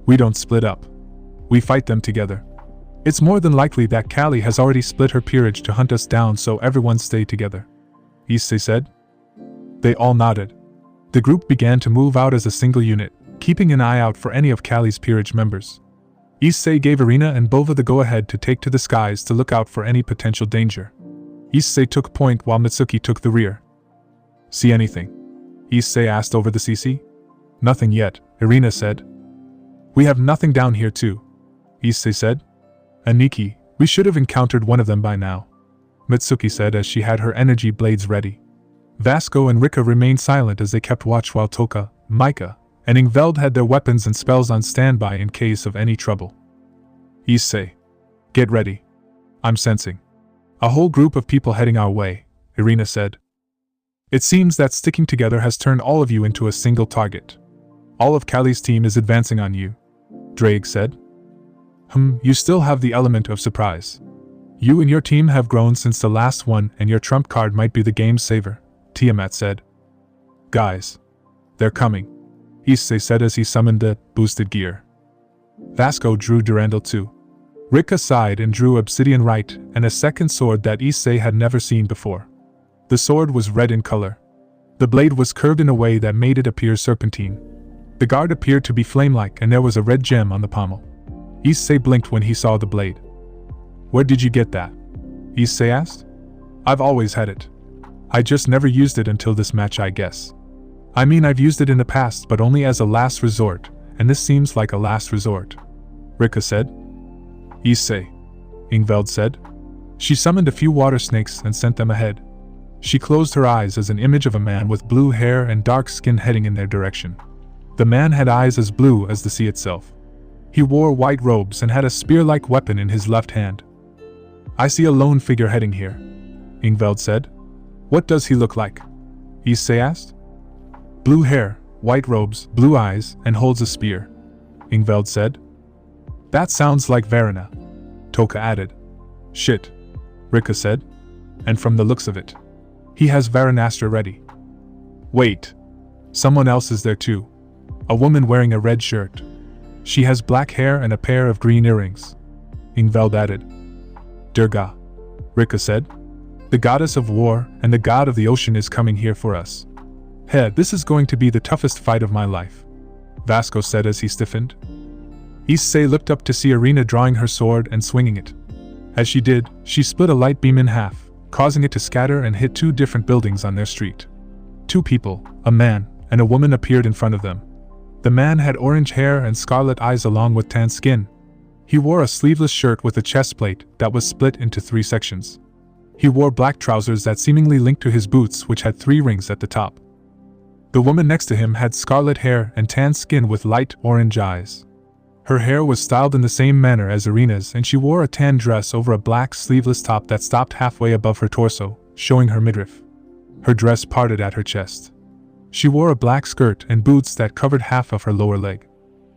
S1: We don't split up. We fight them together. It's more than likely that Callie has already split her peerage to hunt us down, so everyone stay together," Issei said. They all nodded. The group began to move out as a single unit, keeping an eye out for any of Callie's peerage members. Issei gave Irina and Bova the go-ahead to take to the skies to look out for any potential danger. Issei took point while Mitsuki took the rear. "See anything?" Issei asked over the CC. "Nothing yet," Irina said. "We have nothing down here too," Issei said. "Aniki, we should have encountered one of them by now," Mitsuki said as she had her energy blades ready. Vasco and Rika remained silent as they kept watch while Toka, Micah, and Ingveld had their weapons and spells on standby in case of any trouble. "Issei, get ready. I'm sensing a whole group of people heading our way," Irina said. "It seems that sticking together has turned all of you into a single target. All of Callie's team is advancing on you," Drake said. You still have the element of surprise. You and your team have grown since the last one, and your trump card might be the game's saver," Tiamat said. "Guys, they're coming," Issei said as he summoned the boosted gear. Vasco drew Durandal too. Rika sighed and drew Obsidian Right and a second sword that Issei had never seen before. The sword was red in color. The blade was curved in a way that made it appear serpentine. The guard appeared to be flame-like, and there was a red gem on the pommel. Issei blinked when he saw the blade. "Where did you get that?" Issei asked. "I've always had it. I just never used it until this match, I guess. I mean, I've used it in the past, but only as a last resort, and this seems like a last resort," Rika said. "Issei," Ingveld said. She summoned a few water snakes and sent them ahead. She closed her eyes as an image of a man with blue hair and dark skin heading in their direction. The man had eyes as blue as the sea itself. He wore white robes and had a spear-like weapon in his left hand. "I see a lone figure heading here," Ingveld said. "What does he look like?" Issei asked. "Blue hair, white robes, blue eyes, and holds a spear," Ingveld said. "That sounds like Varana," Toka added. "Shit," Rika said. "And from the looks of it, he has Varanastra ready." "Wait. Someone else is there too. A woman wearing a red shirt. She has black hair and a pair of green earrings," Ingveld added. "Durga," Rika said. "The goddess of war and the god of the ocean is coming here for us. This is going to be the toughest fight of my life," Vasco said as he stiffened. Issei looked up to see Irina drawing her sword and swinging it. As she did, she split a light beam in half, causing it to scatter and hit two different buildings on their street. Two people, a man and a woman, appeared in front of them. The man had orange hair and scarlet eyes along with tan skin. He wore a sleeveless shirt with a chest plate that was split into 3 sections. He wore black trousers that seemingly linked to his boots, which had 3 rings at the top. The woman next to him had scarlet hair and tan skin with light orange eyes. Her hair was styled in the same manner as Irina's, and she wore a tan dress over a black sleeveless top that stopped halfway above her torso, showing her midriff. Her dress parted at her chest. She wore a black skirt and boots that covered half of her lower leg.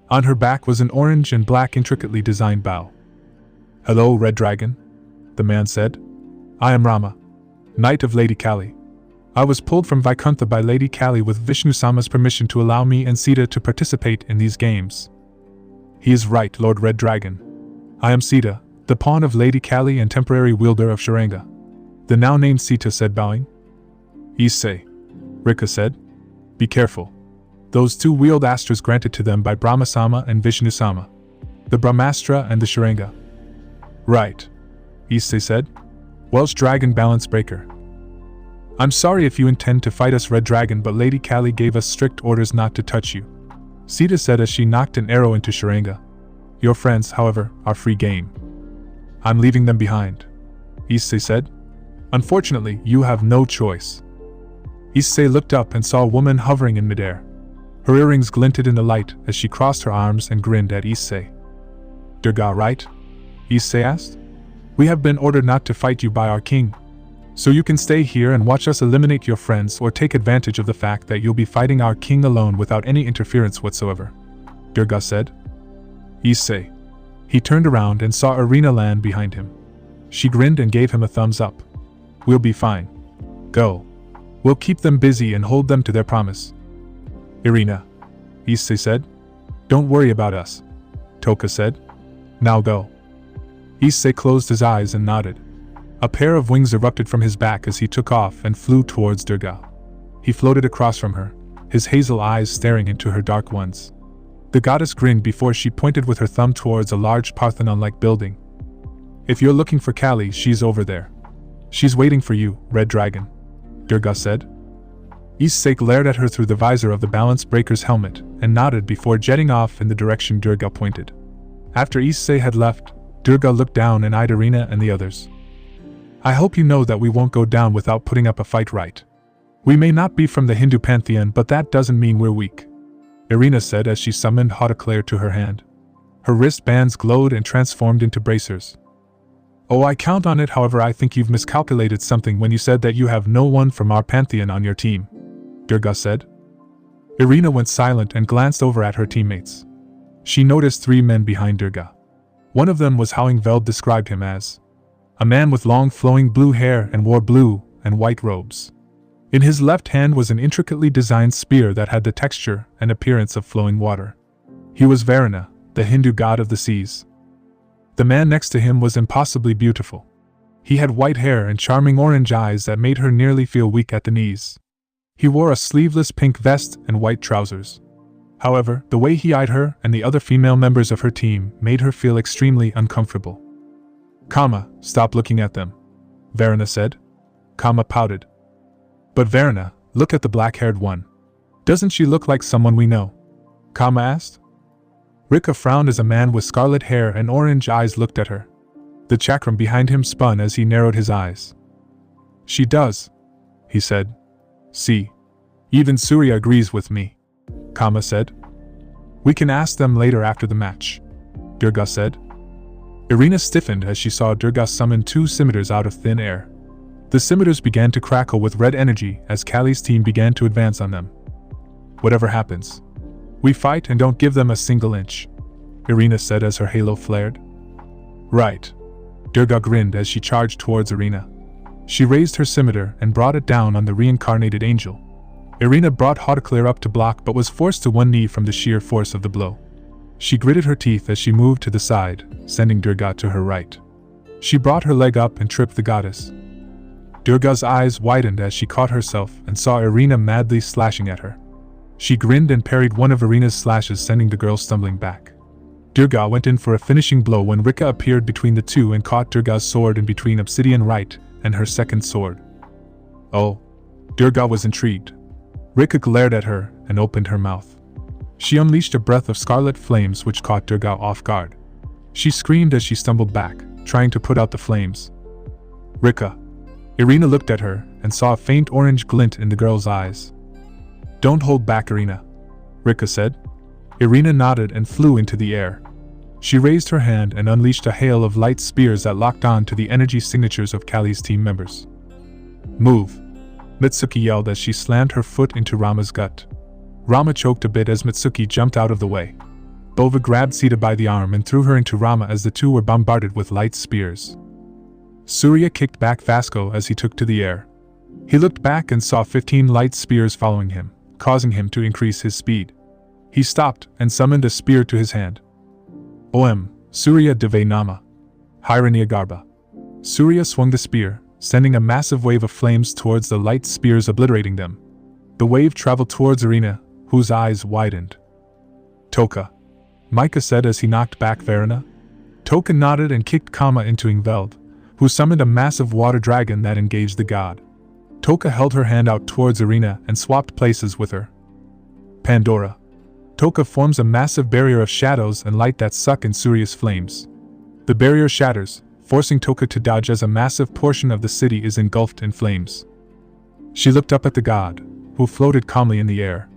S1: On her back was an orange and black intricately designed bow. "Hello, Red Dragon," the man said. "I am Rama, Knight of Lady Kali. I was pulled from Vaikuntha by Lady Kali with Vishnu-sama's permission to allow me and Sita to participate in these games." "He is right, Lord Red Dragon. I am Sita, the pawn of Lady Kali and temporary wielder of Shuranga," the now named Sita said, bowing. "Issei," Rika said. "Be careful. Those 2 wield astras granted to them by Brahma-sama and Vishnu-sama. The Brahmastra and the Shuranga." "Right," Issei said. "Welsh Dragon Balance Breaker. I'm sorry if you intend to fight us, Red Dragon, but Lady Kali gave us strict orders not to touch you," Sita said as she knocked an arrow into Shuranga. Your friends, however, are free game. I'm leaving them behind, Issei said. Unfortunately, you have no choice. Issei looked up and saw a woman hovering in midair. Her earrings glinted in the light as she crossed her arms and grinned at Issei. Durga, right? Issei asked. We have been ordered not to fight you by our king. So you can stay here and watch us eliminate your friends or take advantage of the fact that you'll be fighting our king alone without any interference whatsoever, Durga said. Issei. He turned around and saw Irina land behind him. She grinned and gave him a thumbs up. We'll be fine. Go. We'll keep them busy and hold them to their promise. Irina, Issei said. Don't worry about us, Toka said. Now go. Issei closed his eyes and nodded. A pair of wings erupted from his back as he took off and flew towards Durga. He floated across from her, his hazel eyes staring into her dark ones. The goddess grinned before she pointed with her thumb towards a large Parthenon-like building. If you're looking for Kali, she's over there. She's waiting for you, Red Dragon, Durga said. Issei glared at her through the visor of the balance breaker's helmet and nodded before jetting off in the direction Durga pointed. After Issei had left, Durga looked down and eyed Irina and the others. I hope you know that we won't go down without putting up a fight, right? We may not be from the Hindu pantheon, but that doesn't mean we're weak, Irina said as she summoned hot eclair to her hand. Her wristbands glowed and transformed into bracers. Oh, I count on it. However, I think you've miscalculated something when you said that you have no one from our pantheon on your team, Durga said. Irina went silent and glanced over at her teammates. She noticed 3 men behind Durga. One of them was how Ingveld described him as a man with long flowing blue hair and wore blue and white robes. In his left hand was an intricately designed spear that had the texture and appearance of flowing water. He was Varuna, the Hindu god of the seas. The man next to him was impossibly beautiful. He had white hair and charming orange eyes that made her nearly feel weak at the knees. He wore a sleeveless pink vest and white trousers. However, the way he eyed her and the other female members of her team made her feel extremely uncomfortable. Kama, stop looking at them, Varuna said. Kama pouted. But Varuna, look at the black-haired one. Doesn't she look like someone we know? Kama asked. Rika frowned as a man with scarlet hair and orange eyes looked at her. The chakram behind him spun as he narrowed his eyes. She does, he said. See. Even Surya agrees with me, Kama said. We can ask them later after the match, Durga said. Irina stiffened as she saw Durga summon 2 scimitars out of thin air. The scimitars began to crackle with red energy as Kali's team began to advance on them. Whatever happens, we fight and don't give them a single inch, Irina said as her halo flared. Right. Durga grinned as she charged towards Irina. She raised her scimitar and brought it down on the reincarnated angel. Irina brought Hauteclair up to block but was forced to one knee from the sheer force of the blow. She gritted her teeth as she moved to the side, sending Durga to her right. She brought her leg up and tripped the goddess. Durga's eyes widened as she caught herself and saw Irina madly slashing at her. She grinned and parried one of Irina's slashes, sending the girl stumbling back. Durga went in for a finishing blow when Rika appeared between the two and caught Durga's sword in between Obsidian right and her second sword. Oh. Durga was intrigued. Rika glared at her and opened her mouth. She unleashed a breath of scarlet flames which caught Durga off guard. She screamed as she stumbled back, trying to put out the flames. Rika. Irina looked at her and saw a faint orange glint in the girl's eyes. Don't hold back, Irina, Rika said. Irina nodded and flew into the air. She raised her hand and unleashed a hail of light spears that locked on to the energy signatures of Kali's team members. Move, Mitsuki yelled as she slammed her foot into Rama's gut. Rama choked a bit as Mitsuki jumped out of the way. Bova grabbed Sita by the arm and threw her into Rama as the two were bombarded with light spears. Surya kicked back Vasco as he took to the air. He looked back and saw 15 light spears following him, causing him to increase his speed. He stopped and summoned a spear to his hand. Om, Surya Deve Nama. Hiranyagarbha. Surya swung the spear, sending a massive wave of flames towards the light spears, obliterating them. The wave traveled towards Irina, whose eyes widened. Toka, Micah said as he knocked back Varuna. Toka nodded and kicked Kama into Ingveld, who summoned a massive water dragon that engaged the god. Toka held her hand out towards Irina and swapped places with her. Pandora. Toka forms a massive barrier of shadows and light that suck in Surya's flames. The barrier shatters, forcing Toka to dodge as a massive portion of the city is engulfed in flames. She looked up at the god, who floated calmly in the air.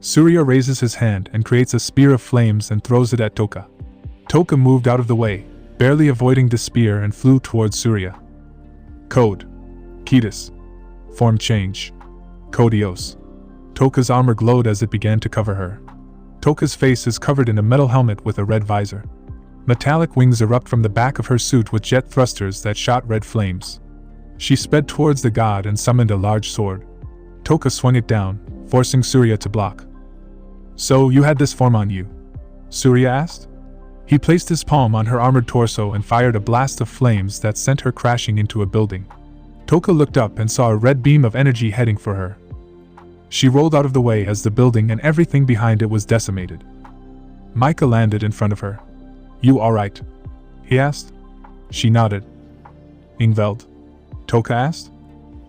S1: Surya raises his hand and creates a spear of flames and throws it at Toka. Toka moved out of the way, barely avoiding the spear, and flew towards Surya. Code. Ketis. Form change. Codios. Toka's armor glowed as it began to cover her. Toka's face is covered in a metal helmet with a red visor. Metallic wings erupt from the back of her suit with jet thrusters that shot red flames. She sped towards the god and summoned a large sword. Toka swung it down, forcing Surya to block. "So you had this form on you?" Surya asked. He placed his palm on her armored torso and fired a blast of flames that sent her crashing into a building. Toka looked up and saw a red beam of energy heading for her. She rolled out of the way as the building and everything behind it was decimated. Micah landed in front of her. "You alright?" he asked. She nodded. "Ingveld?" Toka asked.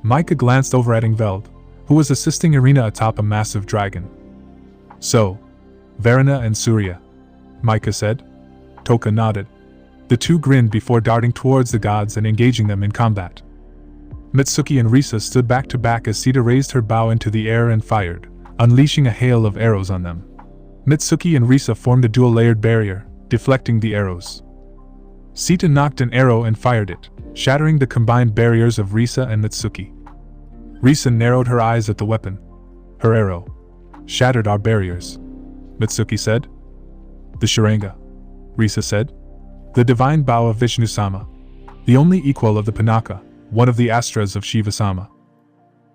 S1: Micah glanced over at Ingveld, who was assisting Irina atop a massive dragon. "So, Verena and Surya," Micah said. Toka nodded. The two grinned before darting towards the gods and engaging them in combat. Mitsuki and Risa stood back to back as Sita raised her bow into the air and fired, unleashing a hail of arrows on them. Mitsuki and Risa formed a dual-layered barrier, deflecting the arrows. Sita knocked an arrow and fired it, shattering the combined barriers of Risa and Mitsuki. Risa narrowed her eyes at the weapon. "Her arrow shattered our barriers," Mitsuki said. "The Shuranga," Risa said. "The divine bow of Vishnu-sama. The only equal of the Pinaka, one of the Astras of Shiva-sama."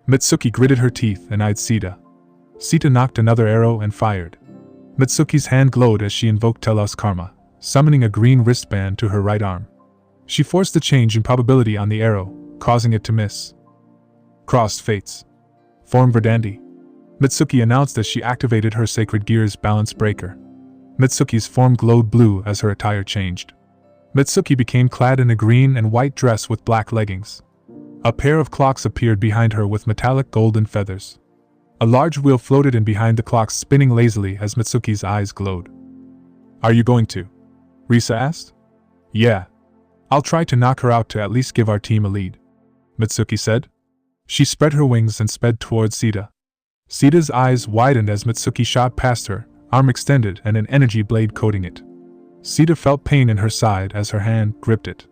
S1: Mitsuki gritted her teeth and eyed Sita. Sita knocked another arrow and fired. Mitsuki's hand glowed as she invoked Telos Karma, summoning a green wristband to her right arm. She forced a change in probability on the arrow, causing it to miss. "Crossed fates. Form Verdandi," Mitsuki announced as she activated her Sacred Gear's balance breaker. Mitsuki's form glowed blue as her attire changed. Mitsuki became clad in a green and white dress with black leggings. A pair of clocks appeared behind her with metallic golden feathers. A large wheel floated in behind the clocks, spinning lazily as Mitsuki's eyes glowed. "Are you going to?" Risa asked. "Yeah. I'll try to knock her out to at least give our team a lead," Mitsuki said. She spread her wings and sped towards Sita. Sita's eyes widened as Mitsuki shot past her, arm extended and an energy blade coating it. Sita felt pain in her side as her hand gripped it.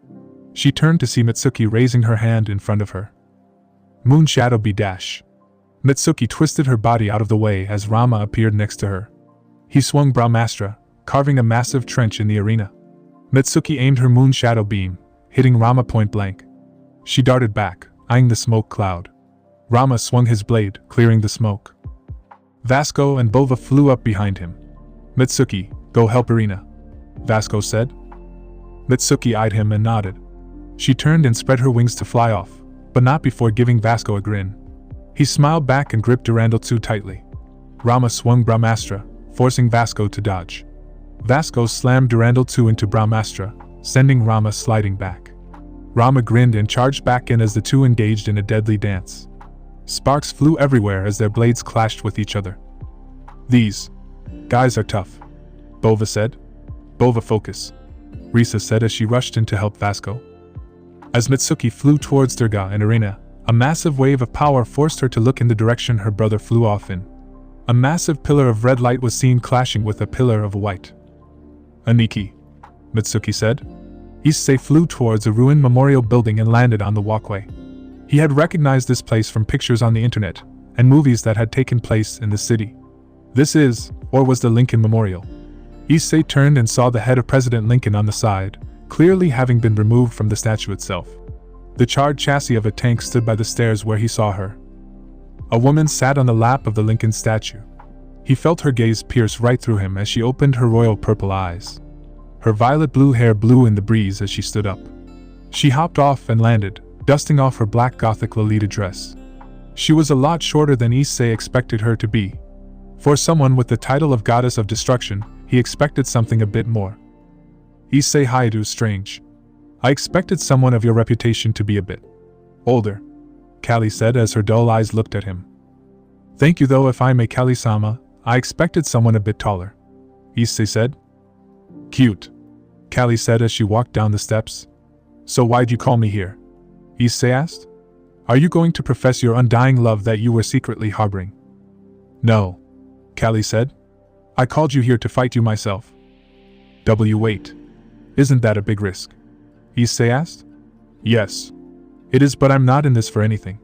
S1: She turned to see Mitsuki raising her hand in front of her. "Moon Shadow be dash." Mitsuki twisted her body out of the way as Rama appeared next to her. He swung Brahmastra, carving a massive trench in the arena. Mitsuki aimed her moon shadow beam, hitting Rama point blank. She darted back, eyeing the smoke cloud. Rama swung his blade, clearing the smoke. Vasco and Bova flew up behind him. "Mitsuki, go help Irina," Vasco said. Mitsuki eyed him and nodded. She turned and spread her wings to fly off, but not before giving Vasco a grin. He smiled back and gripped Durandal too tightly. Rama swung Brahmastra, forcing Vasco to dodge. Vasco slammed Durandal 2 into Brahmastra, sending Rama sliding back. Rama grinned and charged back in as the two engaged in a deadly dance. Sparks flew everywhere as their blades clashed with each other. "These guys are tough," Bova said. "Bova, focus," Risa said as she rushed in to help Vasco. As Mitsuki flew towards Durga and Irina, a massive wave of power forced her to look in the direction her brother flew off in. A massive pillar of red light was seen clashing with a pillar of white. "Aniki," Mitsuki said. Issei flew towards a ruined memorial building and landed on the walkway. He had recognized this place from pictures on the internet and movies that had taken place in the city. This is, or was, the Lincoln Memorial. Issei turned and saw the head of President Lincoln on the side, clearly having been removed from the statue itself. The charred chassis of a tank stood by the stairs where he saw her. A woman sat on the lap of the Lincoln statue. He felt her gaze pierce right through him as she opened her royal purple eyes. Her violet-blue hair blew in the breeze as she stood up. She hopped off and landed, dusting off her black Gothic Lolita dress. She was a lot shorter than Issei expected her to be. For someone with the title of Goddess of Destruction, he expected something a bit more. "Issei Haidu, strange. I expected someone of your reputation to be a bit older," Kali said as her dull eyes looked at him. "Thank you though, if I may, Kali-sama, I expected someone a bit taller, Issei said. Cute, Callie said as she walked down the steps. So why'd you call me here? Issei asked. Are you going to profess your undying love that you were secretly harboring? No, Callie said. I called you here to fight you myself. Wait. Isn't that a big risk? Issei asked. Yes. It is, but I'm not in this for anything.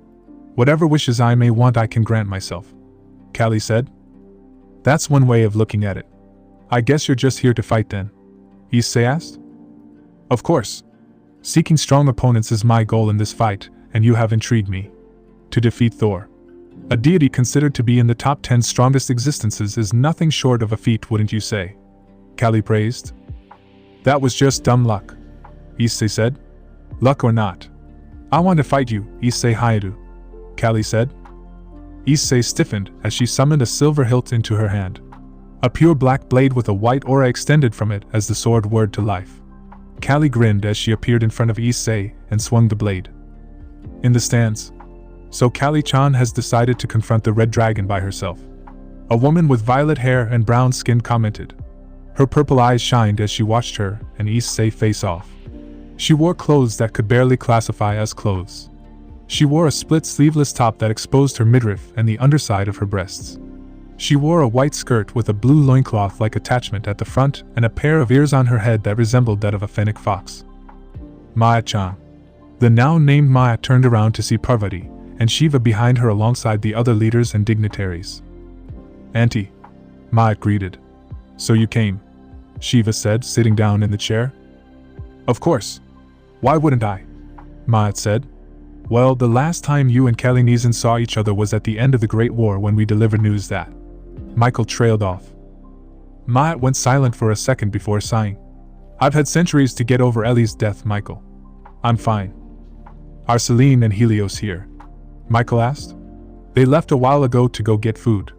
S1: Whatever wishes I may want I can grant myself, Callie said. That's one way of looking at it. I guess you're just here to fight then? Issei asked. Of course. Seeking strong opponents is my goal in this fight, and you have intrigued me. To defeat Thor, a deity considered to be in the top 10 strongest existences, is nothing short of a feat, wouldn't you say? Callie praised. That was just dumb luck, Issei said. Luck or not, I want to fight you, Issei Hayato, Callie said. Issei stiffened as she summoned a silver hilt into her hand. A pure black blade with a white aura extended from it as the sword whirred to life. Callie grinned as she appeared in front of Issei and swung the blade. In the stands. So Callie-chan has decided to confront the red dragon by herself. A woman with violet hair and brown skin commented. Her purple eyes shined as she watched her and Issei face off. She wore clothes that could barely classify as clothes. She wore a split sleeveless top that exposed her midriff and the underside of her breasts. She wore a white skirt with a blue loincloth-like attachment at the front and a pair of ears on her head that resembled that of a fennec fox. Maya-chan. The now-named Maya turned around to see Parvati and Shiva behind her alongside the other leaders and dignitaries. Auntie, Maya greeted. So you came, Shiva said, sitting down in the chair. Of course. Why wouldn't I? Maya said. Well, the last time you and Kelly Neeson saw each other was at the end of the Great War when we delivered news that. Michael trailed off. Maya went silent for a second before sighing. I've had centuries to get over Ellie's death, Michael. I'm fine. Are Celine and Helios here? Michael asked. They left a while ago to go get food,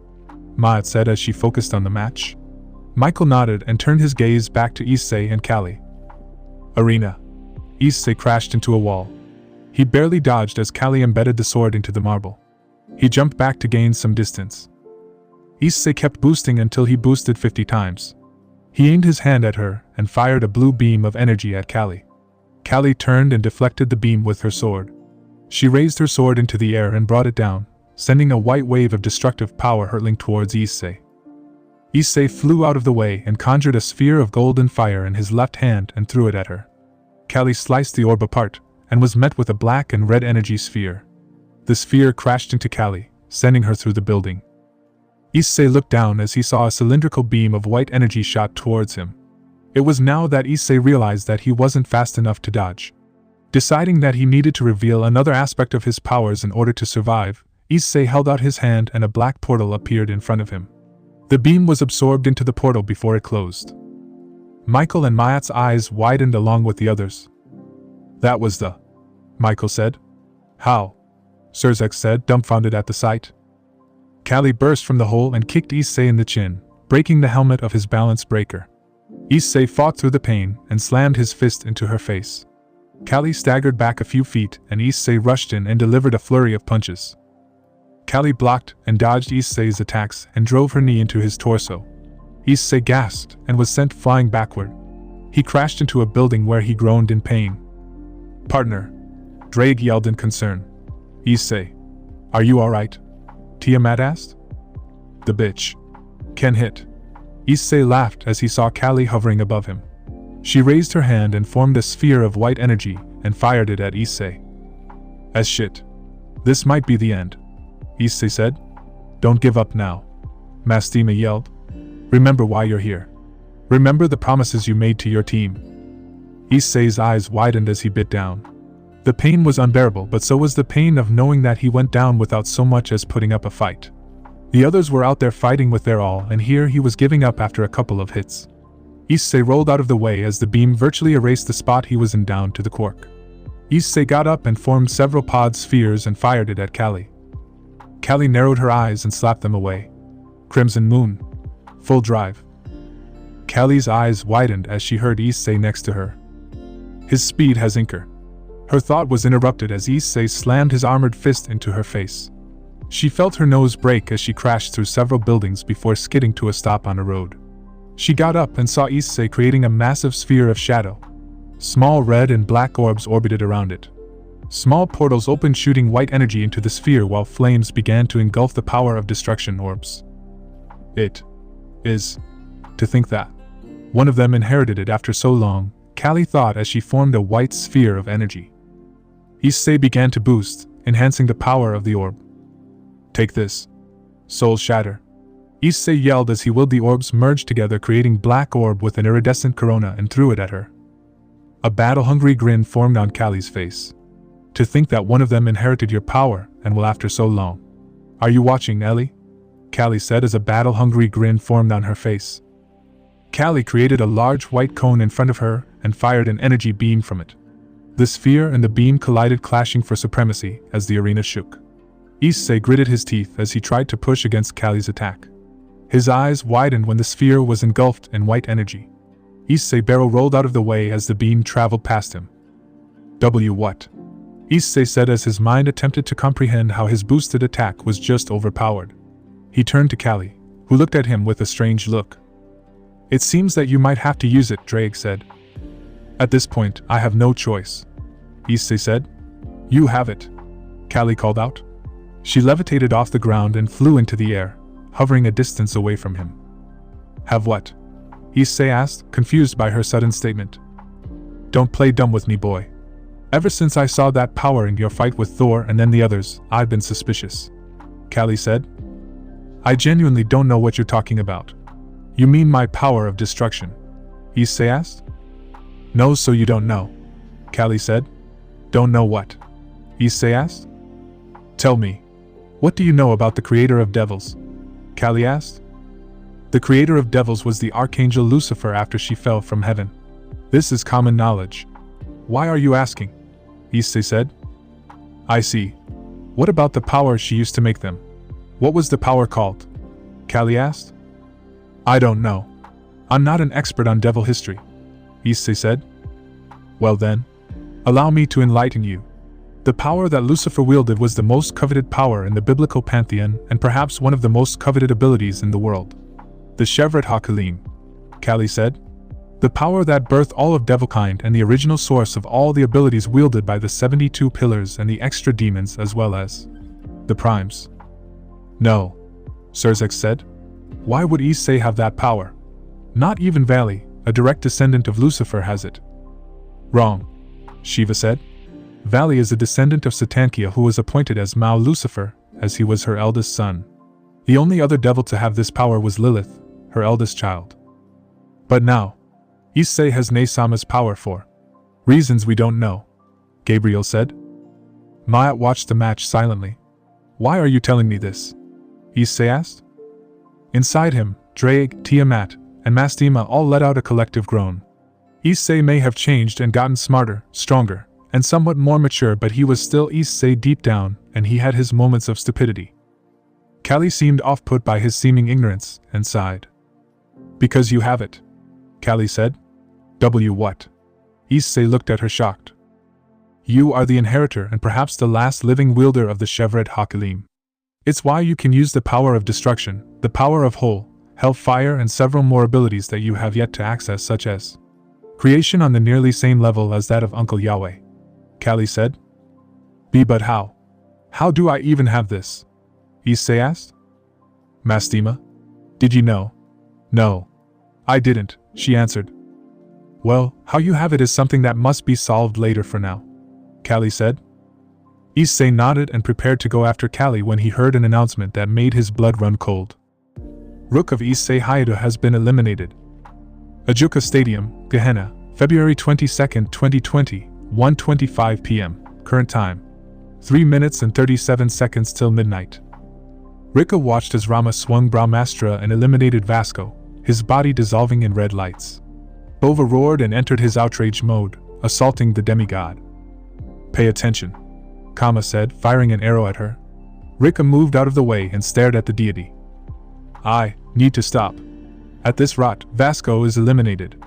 S1: Maya said as she focused on the match. Michael nodded and turned his gaze back to Issei and Callie. Arena. Issei crashed into a wall. He barely dodged as Callie embedded the sword into the marble. He jumped back to gain some distance. Issei kept boosting until he boosted 50 times. He aimed his hand at her and fired a blue beam of energy at Callie. Callie turned and deflected the beam with her sword. She raised her sword into the air and brought it down, sending a white wave of destructive power hurtling towards Issei. Issei flew out of the way and conjured a sphere of golden fire in his left hand and threw it at her. Callie sliced the orb apart and was met with a black and red energy sphere. The sphere crashed into Callie, sending her through the building. Issei looked down as he saw a cylindrical beam of white energy shot towards him. It was now that Issei realized that he wasn't fast enough to dodge. Deciding that he needed to reveal another aspect of his powers in order to survive, Issei held out his hand and a black portal appeared in front of him. The beam was absorbed into the portal before it closed. Michael and Mayat's eyes widened along with the others. That was the... Michael said. How? Surzek said, dumbfounded at the sight. Callie burst from the hole and kicked Issei in the chin, breaking the helmet of his balance breaker. Issei fought through the pain and slammed his fist into her face. Callie staggered back a few feet and Issei rushed in and delivered a flurry of punches. Callie blocked and dodged Issei's attacks and drove her knee into his torso. Issei gasped and was sent flying backward. He crashed into a building where he groaned in pain. Partner, Drake yelled in concern. Issei, are you alright? Tiamat asked. The bitch. Can hit. Issei laughed as he saw Callie hovering above him. She raised her hand and formed a sphere of white energy and fired it at Issei. As shit. This might be the end, Issei said. Don't give up now. Mastima yelled. Remember why you're here. Remember the promises you made to your team. Issei's eyes widened as he bit down. The pain was unbearable, but so was the pain of knowing that he went down without so much as putting up a fight. The others were out there fighting with their all, and here he was giving up after a couple of hits. Issei rolled out of the way as the beam virtually erased the spot he was in down to the cork. Issei got up and formed several pod spheres and fired it at Callie. Callie narrowed her eyes and slapped them away. Crimson Moon. Full drive. Callie's eyes widened as she heard Issei next to her. His speed has Inker. Her thought was interrupted as Issei slammed his armored fist into her face. She felt her nose break as she crashed through several buildings before skidding to a stop on a road. She got up and saw Issei creating a massive sphere of shadow. Small red and black orbs orbited around it. Small portals opened, shooting white energy into the sphere while flames began to engulf the power of destruction orbs. It is to think that one of them inherited it after so long, Callie thought as she formed a white sphere of energy. Issei began to boost, enhancing the power of the orb. Take this. Soul Shatter. Issei yelled as he willed the orbs merge together, creating black orb with an iridescent corona, and threw it at her. A battle-hungry grin formed on Callie's face. To think that one of them inherited your power, and will after so long. Are you watching, Ellie? Callie said as a battle-hungry grin formed on her face. Callie created a large white cone in front of her and fired an energy beam from it. The sphere and the beam collided, clashing for supremacy as the arena shook. Issei gritted his teeth as he tried to push against Callie's attack. His eyes widened when the sphere was engulfed in white energy. Issei barrel rolled out of the way as the beam traveled past him. What? Issei said as his mind attempted to comprehend how his boosted attack was just overpowered. He turned to Callie, who looked at him with a strange look. It seems that you might have to use it, Trihexa said. At this point, I have no choice. Issei said. You have it. Callie called out. She levitated off the ground and flew into the air, hovering a distance away from him. Have what? Issei asked, confused by her sudden statement. Don't play dumb with me, boy. Ever since I saw that power in your fight with Thor and then the others, I've been suspicious. Callie said. I genuinely don't know what you're talking about. You mean my power of destruction? Issei asked. No, so you don't know. Callie said. Don't know what? Issei asked. Tell me. What do you know about the creator of devils? Callie asked. The creator of devils was the archangel Lucifer after she fell from heaven. This is common knowledge. Why are you asking? Issei said. I see. What about the power she used to make them? What was the power called? Callie asked. I don't know. I'm not an expert on devil history. Issei said. Well then, allow me to enlighten you. The power that Lucifer wielded was the most coveted power in the biblical pantheon and perhaps one of the most coveted abilities in the world. The Shevret HaKalim, Callie said. The power that birthed all of devilkind and the original source of all the abilities wielded by the 72 pillars and the extra demons as well as the primes. No, Sirzek said. Why would Issei have that power? Not even Valley, a direct descendant of Lucifer, has it. Wrong, Shiva said. Valley is a descendant of Satankia who was appointed as Mao Lucifer, as he was her eldest son. The only other devil to have this power was Lilith, her eldest child. But now, Issei has Nesama's power for reasons we don't know, Gabriel said. Ma'at watched the match silently. Why are you telling me this? Issei asked. Inside him, Drake, Tiamat, and Mastima all let out a collective groan. Issei may have changed and gotten smarter, stronger, and somewhat more mature, but he was still Issei deep down, and he had his moments of stupidity. Callie seemed off-put by his seeming ignorance, and sighed. Because you have it, Callie said. What? Issei looked at her shocked. You are the inheritor and perhaps the last living wielder of the Shevret HaKalim. It's why you can use the power of destruction, the power of hellfire, and several more abilities that you have yet to access, such as creation on the nearly same level as that of Uncle Yahweh, Callie said. But how? How do I even have this? Issei asked. Mastima? Did you know? No. I didn't, she answered. Well, how you have it is something that must be solved later for now, Callie said. Issei nodded and prepared to go after Callie when he heard an announcement that made his blood run cold. Rook of Issei Hayato has been eliminated. Ajuka Stadium, Gehenna, February 22, 2020, 1:25 p.m., current time. 3 minutes and 37 seconds till midnight. Rika watched as Rama swung Brahmastra and eliminated Vasco, his body dissolving in red lights. Bova roared and entered his outrage mode, assaulting the demigod. Pay attention, Kama said, firing an arrow at her. Rika moved out of the way and stared at the deity. I need to stop. At this rot, Vasco is eliminated.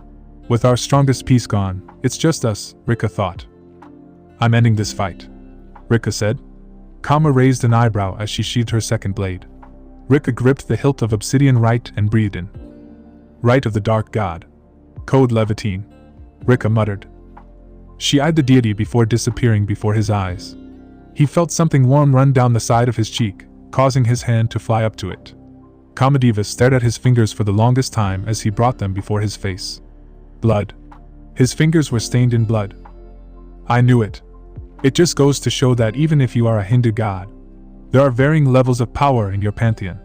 S1: With our strongest piece gone, it's just us, Rika thought. I'm ending this fight, Rika said. Kama raised an eyebrow as she sheathed her second blade. Rika gripped the hilt of obsidian right and breathed in. Right of the Dark God. Code Levantine. Rika muttered. She eyed the deity before disappearing before his eyes. He felt something warm run down the side of his cheek, causing his hand to fly up to it. Kamadeva stared at his fingers for the longest time as he brought them before his face. Blood. His fingers were stained in blood. I knew it. It just goes to show that even if you are a Hindu god, there are varying levels of power in your pantheon.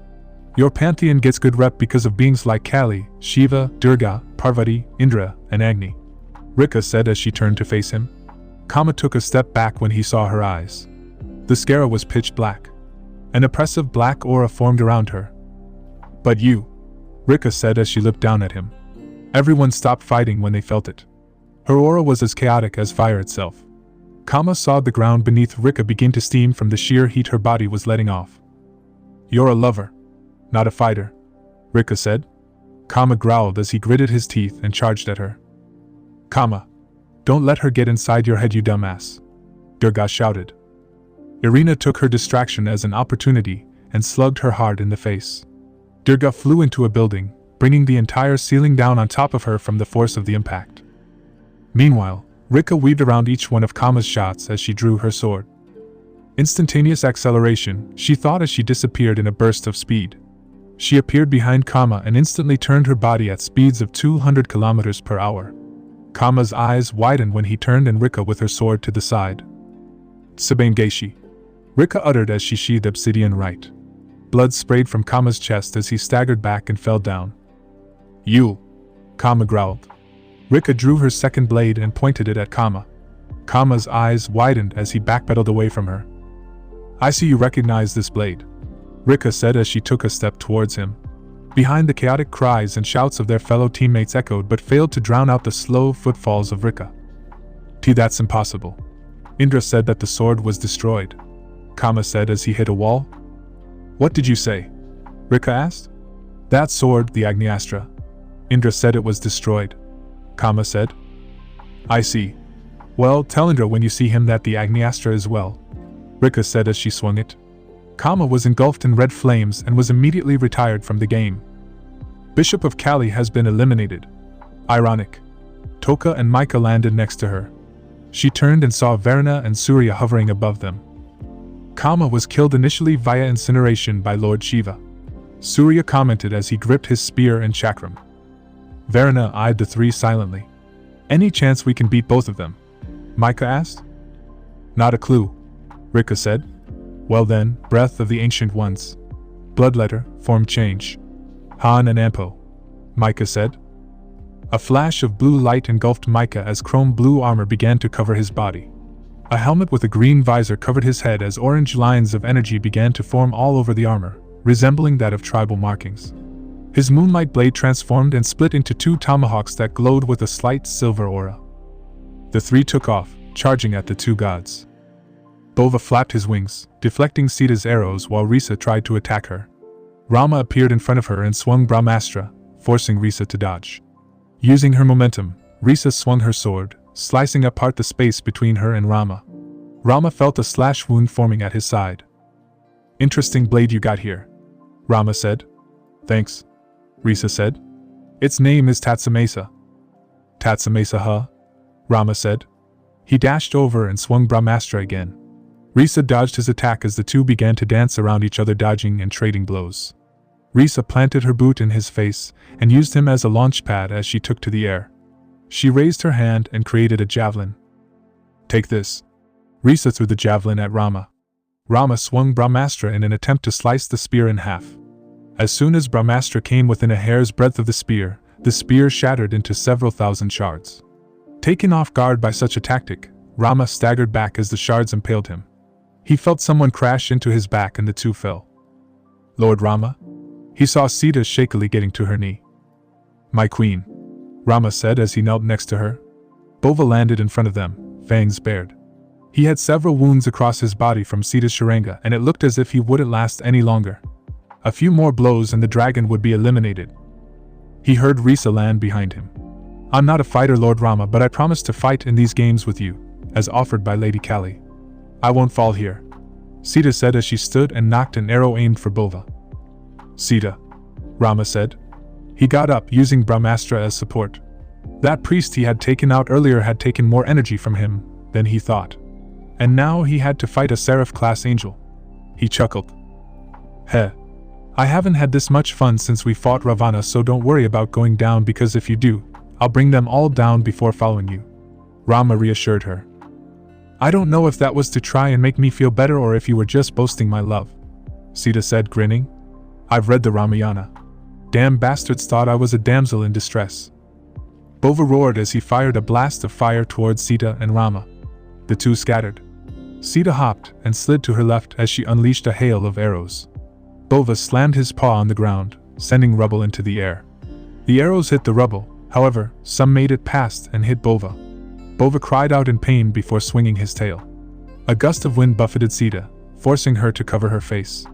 S1: Your pantheon gets good rep because of beings like Kali, Shiva, Durga, Parvati, Indra, and Agni, Rika said as she turned to face him. Kama took a step back when he saw her eyes. The scara was pitch black. An oppressive black aura formed around her. But you, Rika said as she looked down at him. Everyone stopped fighting when they felt it. Her aura was as chaotic as fire itself. Kama saw the ground beneath Rika begin to steam from the sheer heat her body was letting off. You're a lover, not a fighter, Rika said. Kama growled as he gritted his teeth and charged at her. Kama, don't let her get inside your head, you dumbass, Durga shouted. Irina took her distraction as an opportunity and slugged her hard in the face. Durga flew into a building, bringing the entire ceiling down on top of her from the force of the impact. Meanwhile, Rika weaved around each one of Kama's shots as she drew her sword. Instantaneous acceleration, she thought as she disappeared in a burst of speed. She appeared behind Kama and instantly turned her body at speeds of 200 kilometers per hour. Kama's eyes widened when he turned and Rika with her sword to the side. Sabangeshi, Rika uttered as she sheathed obsidian right. Blood sprayed from Kama's chest as he staggered back and fell down. You, Kama growled. Rika drew her second blade and pointed it at Kama. Kama's eyes widened as he backpedaled away from her. I see you recognize this blade, Rika said as she took a step towards him. Behind the chaotic cries and shouts of their fellow teammates echoed but failed to drown out the slow footfalls of Rika. That's impossible. Indra said that the sword was destroyed, Kama said as he hit a wall. What did you say? Rika asked. That sword, the Agniastra. Indra said it was destroyed, Kama said. I see. Well, tell Indra when you see him that the Agniastra is well, Rika said as she swung it. Kama was engulfed in red flames and was immediately retired from the game. Bishop of Kali has been eliminated. Ironic. Toka and Micah landed next to her. She turned and saw Varuna and Surya hovering above them. Kama was killed initially via incineration by Lord Shiva. Surya commented as he gripped his spear and chakram. Varuna eyed the three silently. Any chance we can beat both of them? Micah asked. Not a clue, Rika said. Well then, breath of the ancient ones. Bloodletter, form change. Han and Ampo, Micah said. A flash of blue light engulfed Micah as chrome blue armor began to cover his body. A helmet with a green visor covered his head as orange lines of energy began to form all over the armor, resembling that of tribal markings. His moonlight blade transformed and split into two tomahawks that glowed with a slight silver aura. The three took off, charging at the two gods. Bova flapped his wings, deflecting Sita's arrows while Risa tried to attack her. Rama appeared in front of her and swung Brahmastra, forcing Risa to dodge. Using her momentum, Risa swung her sword, slicing apart the space between her and Rama. Rama felt a slash wound forming at his side. Interesting blade you got here, Rama said. Thanks, Risa said. Its name is Tatsamesa. Tatsamesa, huh? Rama said. He dashed over and swung Brahmastra again. Risa dodged his attack as the two began to dance around each other, dodging and trading blows. Risa planted her boot in his face and used him as a launch pad as she took to the air. She raised her hand and created a javelin. Take this. Risa threw the javelin at Rama. Rama swung Brahmastra in an attempt to slice the spear in half. As soon as Brahmastra came within a hair's breadth of the spear shattered into several thousand shards. Taken off guard by such a tactic, Rama staggered back as the shards impaled him. He felt someone crash into his back and the two fell. Lord Rama? He saw Sita shakily getting to her knee. My queen, Rama said as he knelt next to her. Bova landed in front of them, fangs bared. He had several wounds across his body from Sita's Sharanga and it looked as if he wouldn't last any longer. A few more blows and the dragon would be eliminated. He heard Risa land behind him. I'm not a fighter, Lord Rama, but I promise to fight in these games with you, as offered by Lady Kali. I won't fall here, Sita said as she stood and knocked an arrow aimed for Bova. Sita, Rama said. He got up, using Brahmastra as support. That priest he had taken out earlier had taken more energy from him than he thought. And now he had to fight a Seraph-class angel. He chuckled. Heh. I haven't had this much fun since we fought Ravana, so don't worry about going down, because if you do, I'll bring them all down before following you. Rama reassured her. I don't know if that was to try and make me feel better or if you were just boasting my love, Sita said, grinning. I've read the Ramayana. Damn bastards thought I was a damsel in distress. Bova roared as he fired a blast of fire towards Sita and Rama. The two scattered. Sita hopped and slid to her left as she unleashed a hail of arrows. Bova slammed his paw on the ground, sending rubble into the air. The arrows hit the rubble, however, some made it past and hit Bova. Bova cried out in pain before swinging his tail. A gust of wind buffeted Sita, forcing her to cover her face.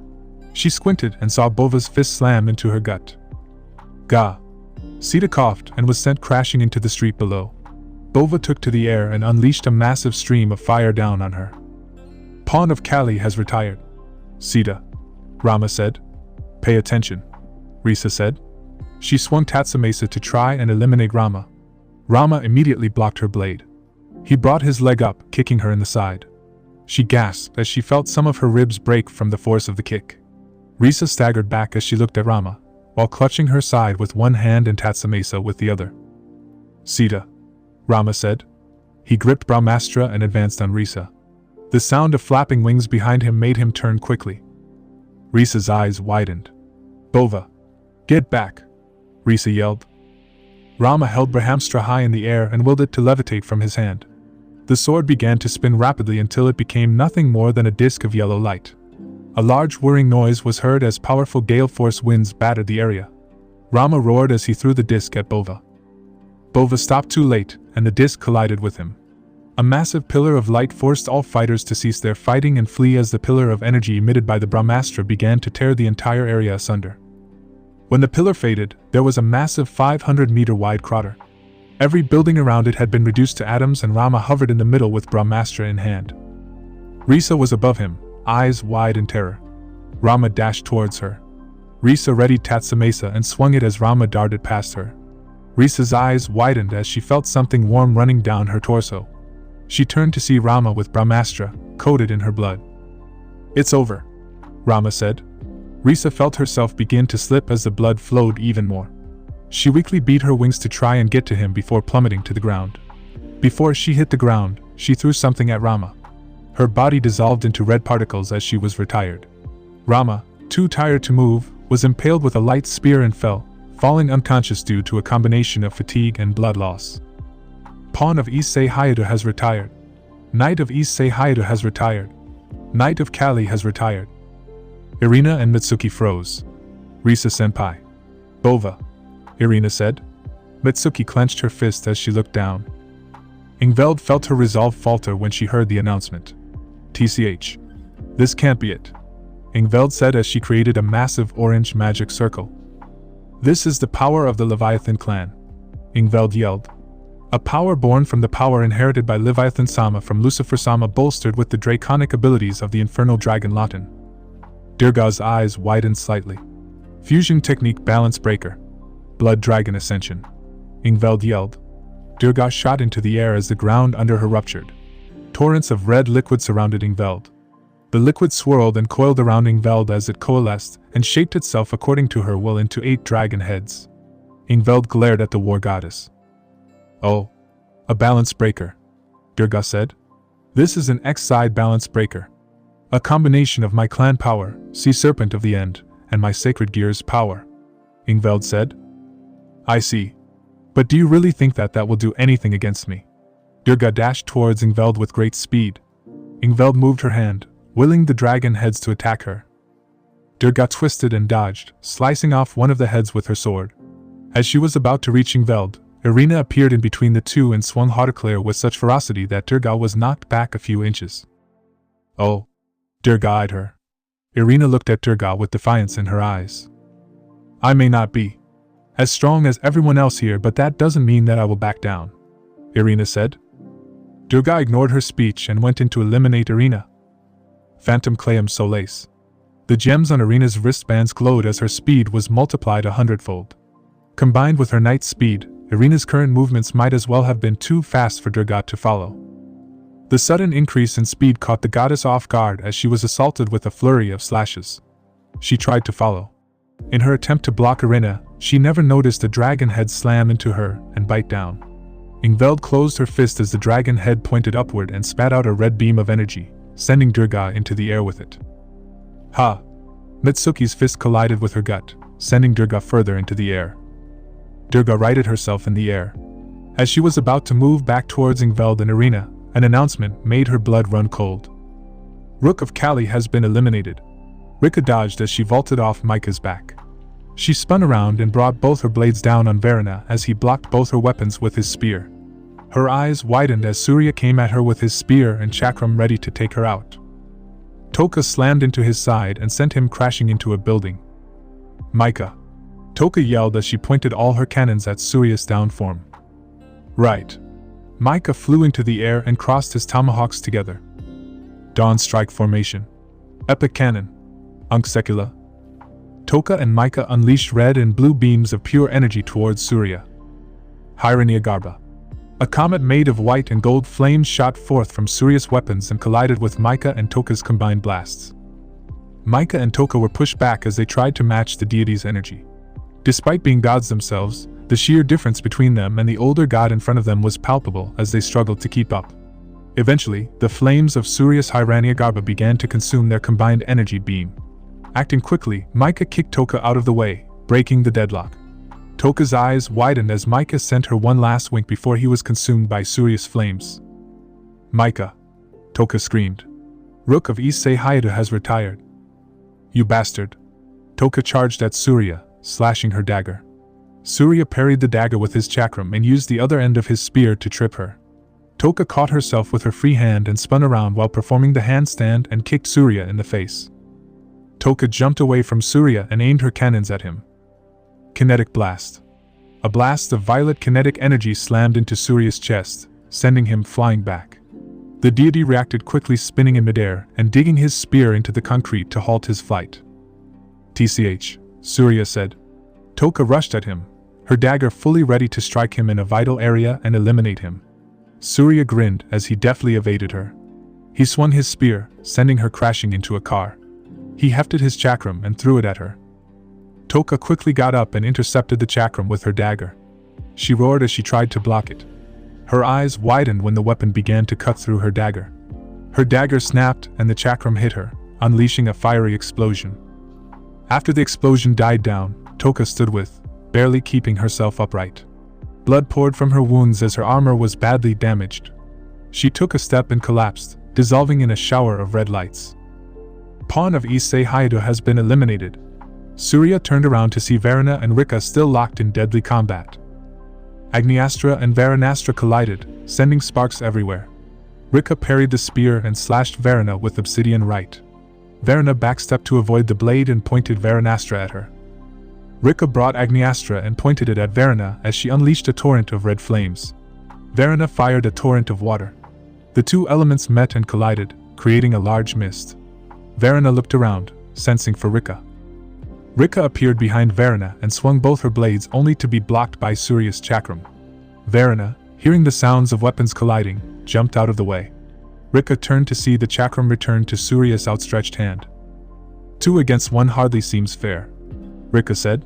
S1: She squinted and saw Bova's fist slam into her gut. Gah! Sita coughed and was sent crashing into the street below. Bova took to the air and unleashed a massive stream of fire down on her. Pawn of Kali has retired. Sita, Rama said. Pay attention, Risa said. She swung Tatsamesa to try and eliminate Rama. Rama immediately blocked her blade. He brought his leg up, kicking her in the side. She gasped as she felt some of her ribs break from the force of the kick. Risa staggered back as she looked at Rama, while clutching her side with one hand and Tatsamesa with the other. Sita, Rama said. He gripped Brahmastra and advanced on Risa. The sound of flapping wings behind him made him turn quickly. Risa's eyes widened. Bova! Get back! Risa yelled. Rama held Brahmastra high in the air and willed it to levitate from his hand. The sword began to spin rapidly until it became nothing more than a disk of yellow light. A large whirring noise was heard as powerful gale-force winds battered the area. Rama roared as he threw the disk at Bova. Bova stopped too late, and the disk collided with him. A massive pillar of light forced all fighters to cease their fighting and flee as the pillar of energy emitted by the Brahmastra began to tear the entire area asunder. When the pillar faded, there was a massive 500-meter-wide crater. Every building around it had been reduced to atoms, and Rama hovered in the middle with Brahmastra in hand. Risa was above him, eyes wide in terror. Rama dashed towards her. Risa readied Tatsamesa and swung it as Rama darted past her. Risa's eyes widened as she felt something warm running down her torso. She turned to see Rama with Brahmastra, coated in her blood. It's over, Rama said. Risa felt herself begin to slip as the blood flowed even more. She weakly beat her wings to try and get to him before plummeting to the ground. Before she hit the ground, she threw something at Rama. Her body dissolved into red particles as she was retired. Rama, too tired to move, was impaled with a light spear and fell, falling unconscious due to a combination of fatigue and blood loss. Pawn of Issei Hayadu has retired. Knight of Issei Hayadu has retired. Knight of Kali has retired. Irina and Mitsuki froze. Risa-senpai. Bova, Irina said. Mitsuki clenched her fist as she looked down. Ingveld felt her resolve falter when she heard the announcement. TCH. This can't be it, Ingveld said as she created a massive orange magic circle. This is the power of the Leviathan clan, Ingveld yelled. A power born from the power inherited by Leviathan Sama from Lucifer Sama, bolstered with the draconic abilities of the infernal dragon Lawton. Durga's eyes widened slightly. Fusion technique balance breaker. Blood dragon ascension, Ingveld yelled. Durga shot into the air as the ground under her ruptured. Torrents of red liquid surrounded Ingveld. The liquid swirled and coiled around Ingveld as it coalesced and shaped itself according to her will into 8 dragon heads. Ingveld glared at the war goddess. Oh, a balance breaker, Durga said. This is an X-side balance breaker. A combination of my clan power, Sea Serpent of the End, and my sacred gear's power, Ingveld said. I see. But do you really think that will do anything against me? Durga dashed towards Ingveld with great speed. Ingveld moved her hand, willing the dragon heads to attack her. Durga twisted and dodged, slicing off one of the heads with her sword. As she was about to reach Ingveld, Irina appeared in between the two and swung Hauteclair with such ferocity that Durga was knocked back a few inches. Oh, Durga eyed her. Irina looked at Durga with defiance in her eyes. I may not be as strong as everyone else here, but that doesn't mean that I will back down, Irina said. Durga ignored her speech and went in to eliminate Irina. Phantom Clayum Solace. The gems on Irina's wristbands glowed as her speed was multiplied 100-fold. Combined with her night speed, Irina's current movements might as well have been too fast for Durga to follow. The sudden increase in speed caught the goddess off guard as she was assaulted with a flurry of slashes. She tried to follow. In her attempt to block Irina, she never noticed a dragon head slam into her and bite down. Ingveld closed her fist as the dragon head pointed upward and spat out a red beam of energy, sending Durga into the air with it. Ha! Mitsuki's fist collided with her gut, sending Durga further into the air. Durga righted herself in the air. As she was about to move back towards Ingveld and Irina, an announcement made her blood run cold. Rook of Kali has been eliminated. Rika dodged as she vaulted off Micah's back. She spun around and brought both her blades down on Verena as he blocked both her weapons with his spear. Her eyes widened as Surya came at her with his spear and chakram ready to take her out. Toka slammed into his side and sent him crashing into a building. Micah! Toka yelled as she pointed all her cannons at Surya's down form. Right. Micah flew into the air and crossed his tomahawks together. Dawn Strike Formation. Epic Cannon. Ankh Sekula. Toka and Micah unleashed red and blue beams of pure energy towards Surya. Hiranyagarbha. A comet made of white and gold flames shot forth from Surya's weapons and collided with Micah and Toka's combined blasts. Micah and Toka were pushed back as they tried to match the deity's energy. Despite being gods themselves, the sheer difference between them and the older god in front of them was palpable as they struggled to keep up. Eventually, the flames of Surya's Hiranyagarbha began to consume their combined energy beam. Acting quickly, Micah kicked Toka out of the way, breaking the deadlock. Toka's eyes widened as Micah sent her one last wink before he was consumed by Surya's flames. Micah! Toka screamed. Rook of Issei Hayato has retired. You bastard! Toka charged at Surya, slashing her dagger. Surya parried the dagger with his chakram and used the other end of his spear to trip her. Toka caught herself with her free hand and spun around while performing the handstand and kicked Surya in the face. Toka jumped away from Surya and aimed her cannons at him. Kinetic Blast. A blast of violet kinetic energy slammed into Surya's chest, sending him flying back. The deity reacted quickly, spinning in midair and digging his spear into the concrete to halt his flight. TCH, Surya said. Toka rushed at him, her dagger fully ready to strike him in a vital area and eliminate him. Surya grinned as he deftly evaded her. He swung his spear, sending her crashing into a car. He hefted his chakram and threw it at her. Toka quickly got up and intercepted the chakram with her dagger. She roared as she tried to block it. Her eyes widened when the weapon began to cut through her dagger. Her dagger snapped and the chakram hit her, unleashing a fiery explosion. After the explosion died down, Toka stood with, barely keeping herself upright. Blood poured from her wounds as her armor was badly damaged. She took a step and collapsed, dissolving in a shower of red lights. Pawn of Issei Hayato has been eliminated. Surya turned around to see Verena and Rika still locked in deadly combat. Agniastra and Varanastra collided, sending sparks everywhere. Rika parried the spear and slashed Verena with obsidian right. Verena backstepped to avoid the blade and pointed Varanastra at her. Rika brought Agniastra and pointed it at Verena as she unleashed a torrent of red flames. Verena fired a torrent of water. The two elements met and collided, creating a large mist. Verena looked around, sensing for Rika. Rika appeared behind Verena and swung both her blades only to be blocked by Surya's chakram. Verena, hearing the sounds of weapons colliding, jumped out of the way. Rika turned to see the chakram return to Surya's outstretched hand. 2 against 1 hardly seems fair, Rika said.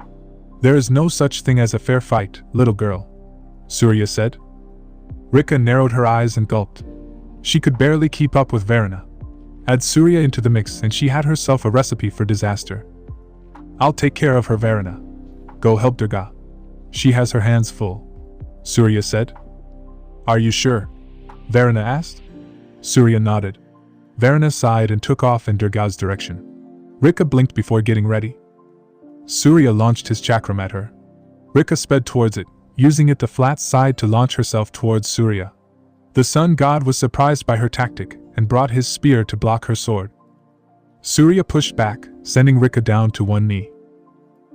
S1: There is no such thing as a fair fight, little girl, Surya said. Rika narrowed her eyes and gulped. She could barely keep up with Verena. Add Surya into the mix and she had herself a recipe for disaster. I'll take care of her, Verena. Go help Durga. She has her hands full, Surya said. Are you sure? Verena asked. Surya nodded. Verena sighed and took off in Durga's direction. Rika blinked before getting ready. Surya launched his chakram at her. Rika sped towards it, using it the flat side to launch herself towards Surya. The sun god was surprised by her tactic and brought his spear to block her sword. Surya pushed back, sending Rika down to one knee.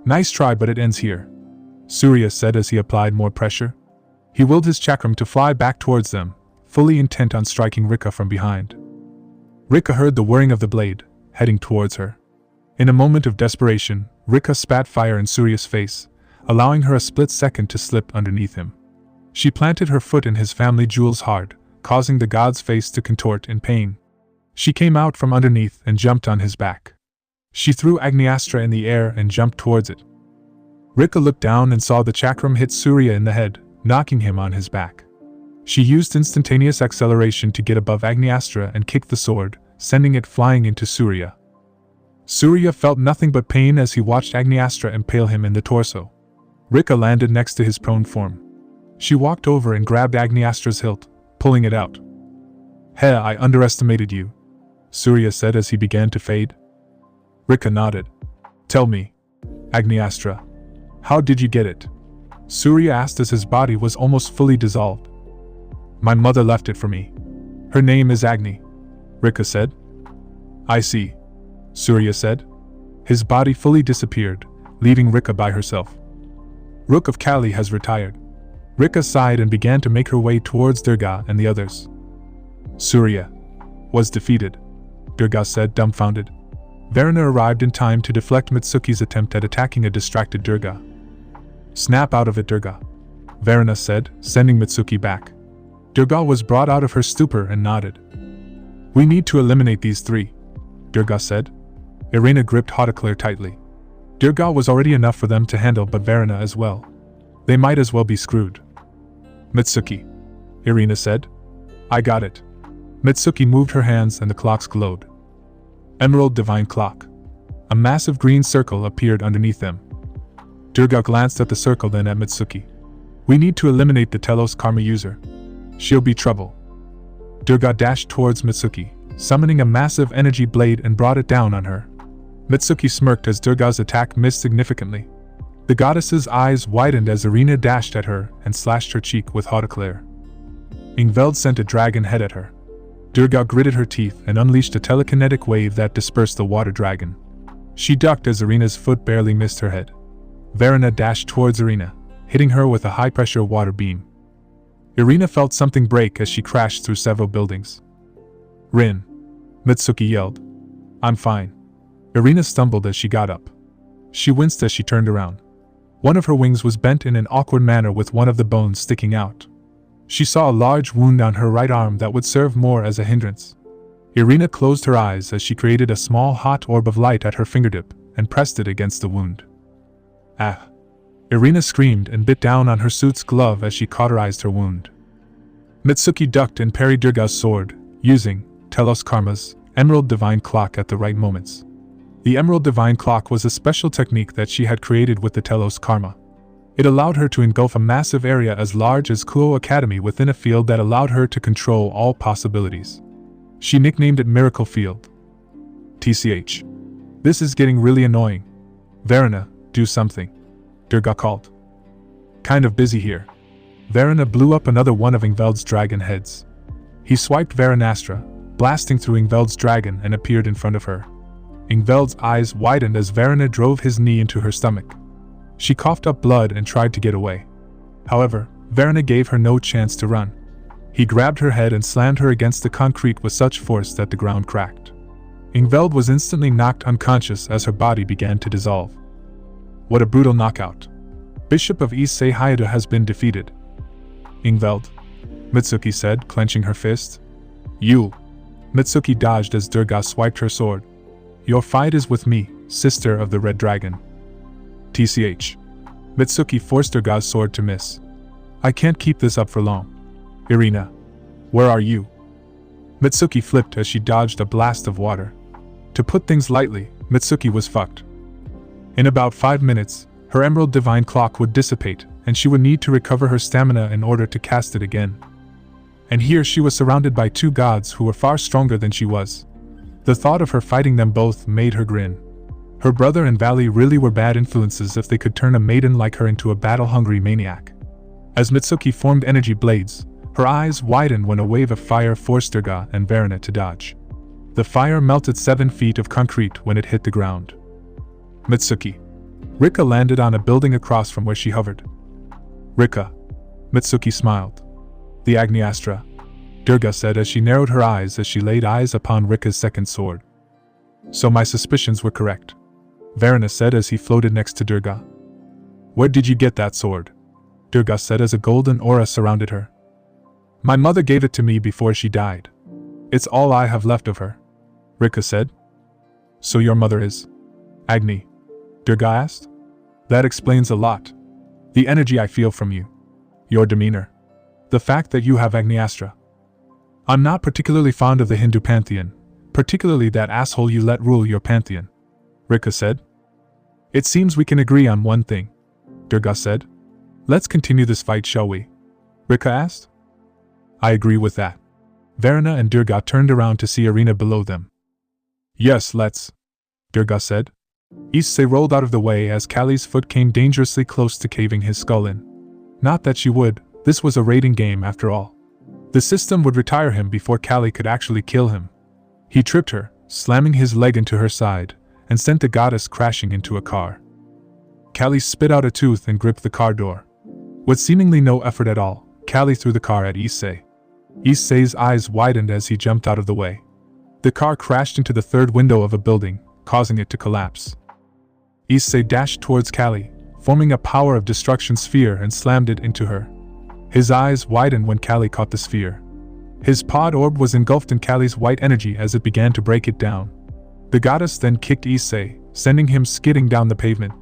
S1: Nice try, but it ends here, Surya said as he applied more pressure. He willed his chakram to fly back towards them, fully intent on striking Rika from behind. Rika heard the whirring of the blade, heading towards her. In a moment of desperation, Rika spat fire in Surya's face, allowing her a split second to slip underneath him. She planted her foot in his family jewels hard, causing the god's face to contort in pain. She came out from underneath and jumped on his back. She threw Agniastra in the air and jumped towards it. Rika looked down and saw the chakram hit Surya in the head, knocking him on his back. She used instantaneous acceleration to get above Agniastra and kicked the sword, sending it flying into Surya. Surya felt nothing but pain as he watched Agniastra impale him in the torso. Rika landed next to his prone form. She walked over and grabbed Agniastra's hilt, pulling it out. "Hey, I underestimated you," Surya said as he began to fade. Rika nodded. "Tell me, Agniastra, how did you get it?" Surya asked as his body was almost fully dissolved. "My mother left it for me. Her name is Agni," Rika said. "I see," Surya said. His body fully disappeared, leaving Rika by herself. Rook of Kali has retired. Rika sighed and began to make her way towards Durga and the others. Surya was defeated, Durga said, dumbfounded. Varuna arrived in time to deflect Mitsuki's attempt at attacking a distracted Durga. "Snap out of it, Durga," Varuna said, sending Mitsuki back. Durga was brought out of her stupor and nodded. "We need to eliminate these three," Durga said. Irina gripped Hautaclair tightly. Durga was already enough for them to handle, but Varuna as well. They might as well be screwed. "Mitsuki," Irina said. "I got it." Mitsuki moved her hands and the clocks glowed. Emerald Divine Clock. A massive green circle appeared underneath them. Durga glanced at the circle, then at Mitsuki. "We need to eliminate the Telos Karma user. She'll be trouble." Durga dashed towards Mitsuki, summoning a massive energy blade and brought it down on her. Mitsuki smirked as Durga's attack missed significantly. The goddess's eyes widened as Irina dashed at her and slashed her cheek with Hautaclair. Ingveld sent a dragon head at her. Durga gritted her teeth and unleashed a telekinetic wave that dispersed the water dragon. She ducked as Irina's foot barely missed her head. Varuna dashed towards Irina, hitting her with a high-pressure water beam. Irina felt something break as she crashed through several buildings. "Rin!" Mitsuki yelled. "I'm fine." Irina stumbled as she got up. She winced as she turned around. One of her wings was bent in an awkward manner with one of the bones sticking out. She saw a large wound on her right arm that would serve more as a hindrance. Irina closed her eyes as she created a small hot orb of light at her fingertip and pressed it against the wound. "Ah!" Irina screamed and bit down on her suit's glove as she cauterized her wound. Mitsuki ducked and parried Durga's sword, using Telos Karma's Emerald Divine Clock at the right moments. The Emerald Divine Clock was a special technique that she had created with the Telos Karma. It allowed her to engulf a massive area as large as Kuo Academy within a field that allowed her to control all possibilities. She nicknamed it Miracle Field. TCH. "This is getting really annoying. Varuna, do something," Durga called. "Kind of busy here." Varuna blew up another one of Ingveld's dragon heads. He swiped Varunastra, blasting through Ingveld's dragon, and appeared in front of her. Ingveld's eyes widened as Varuna drove his knee into her stomach. She coughed up blood and tried to get away. However, Varuna gave her no chance to run. He grabbed her head and slammed her against the concrete with such force that the ground cracked. Ingveld was instantly knocked unconscious as her body began to dissolve. What a brutal knockout. Bishop of Issei Hayada has been defeated. "Ingveld," Mitsuki said, clenching her fist. "You." Mitsuki dodged as Durga swiped her sword. "Your fight is with me, sister of the Red Dragon." TCH. Mitsuki forced Durga's sword to miss. "I can't keep this up for long. Irina, where are you?" Mitsuki flipped as she dodged a blast of water. To put things lightly, Mitsuki was fucked. In about 5 minutes, her Emerald Divine Clock would dissipate, and she would need to recover her stamina in order to cast it again. And here she was surrounded by two gods who were far stronger than she was. The thought of her fighting them both made her grin. Her brother and Valley really were bad influences if they could turn a maiden like her into a battle-hungry maniac. As Mitsuki formed energy blades, her eyes widened when a wave of fire forced Durga and Varuna to dodge. The fire melted 7 feet of concrete when it hit the ground. Mitsuki. Rika landed on a building across from where she hovered. "Rika." Mitsuki smiled. "The Agniastra." Durga said as she narrowed her eyes as she laid eyes upon Rika's second sword. So my suspicions were correct, Varuna said as he floated next to Durga. Where did you get that sword? Durga said as a golden aura surrounded her. My mother gave it to me before she died. It's all I have left of her, Rika said. So your mother is Agni? Durga asked. That explains a lot. The energy I feel from you. Your demeanor. The fact that you have Agniastra. I'm not particularly fond of the Hindu pantheon, particularly that asshole you let rule your pantheon, Rika said. It seems we can agree on one thing, Durga said. Let's continue this fight, shall we? Rika asked. I agree with that. Varuna and Durga turned around to see arena below them. Yes, let's, Durga said. Issei rolled out of the way as Kali's foot came dangerously close to caving his skull in. Not that she would, this was a raiding game after all. The system would retire him before Kali could actually kill him. He tripped her, slamming his leg into her side, and sent the goddess crashing into a car. Kali spit out a tooth and gripped the car door. With seemingly no effort at all, Kali threw the car at Issei. Issei's eyes widened as he jumped out of the way. The car crashed into the third window of a building, causing it to collapse. Issei dashed towards Kali, forming a power of destruction sphere and slammed it into her. His eyes widened when Kali caught the sphere. His pod orb was engulfed in Kali's white energy as it began to break it down. The goddess then kicked Issei, sending him skidding down the pavement.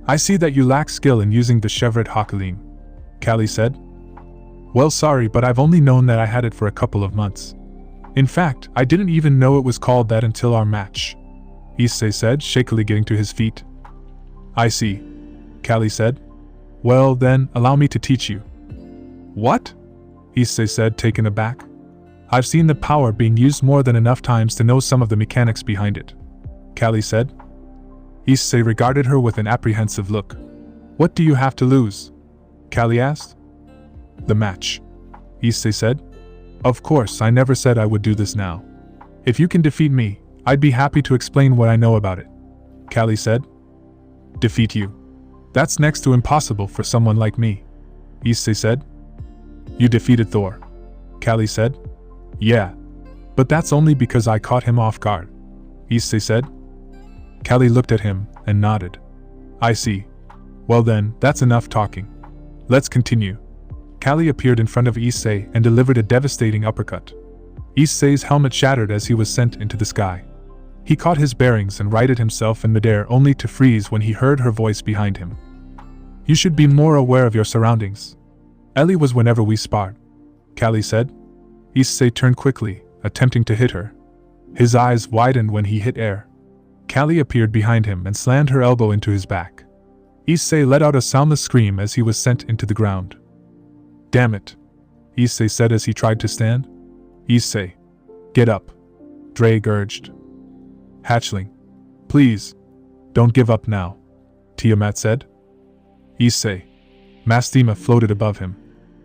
S1: I see that you lack skill in using the Chevret Hakalim, Kali said. Well, sorry, but I've only known that I had it for a couple of months. In fact, I didn't even know it was called that until our match, Issei said, shakily getting to his feet. I see, Kali said. Well then, allow me to teach you. What? Issei said, taken aback. I've seen the power being used more than enough times to know some of the mechanics behind it, Kali said. Issei regarded her with an apprehensive look. What do you have to lose? Kali asked. The match, Issei said. Of course, I never said I would do this now. If you can defeat me, I'd be happy to explain what I know about it, Kali said. Defeat you? That's next to impossible for someone like me, Issei said. You defeated Thor, Kali said. Yeah, but that's only because I caught him off guard, Issei said. Kali looked at him and nodded. I see. Well then, that's enough talking. Let's continue. Kali appeared in front of Issei and delivered a devastating uppercut. Issei's helmet shattered as he was sent into the sky. He caught his bearings and righted himself in midair only to freeze when he heard her voice behind him. You should be more aware of your surroundings. Ellie was whenever we sparred, Kali said. Issei turned quickly, attempting to hit her. His eyes widened when he hit air. Kali appeared behind him and slammed her elbow into his back. Issei let out a soundless scream as he was sent into the ground. Damn it, Issei said as he tried to stand. Issei, get up, Drake urged. Hatchling, please, don't give up now, Tiamat said. Issei. Mastima floated above him.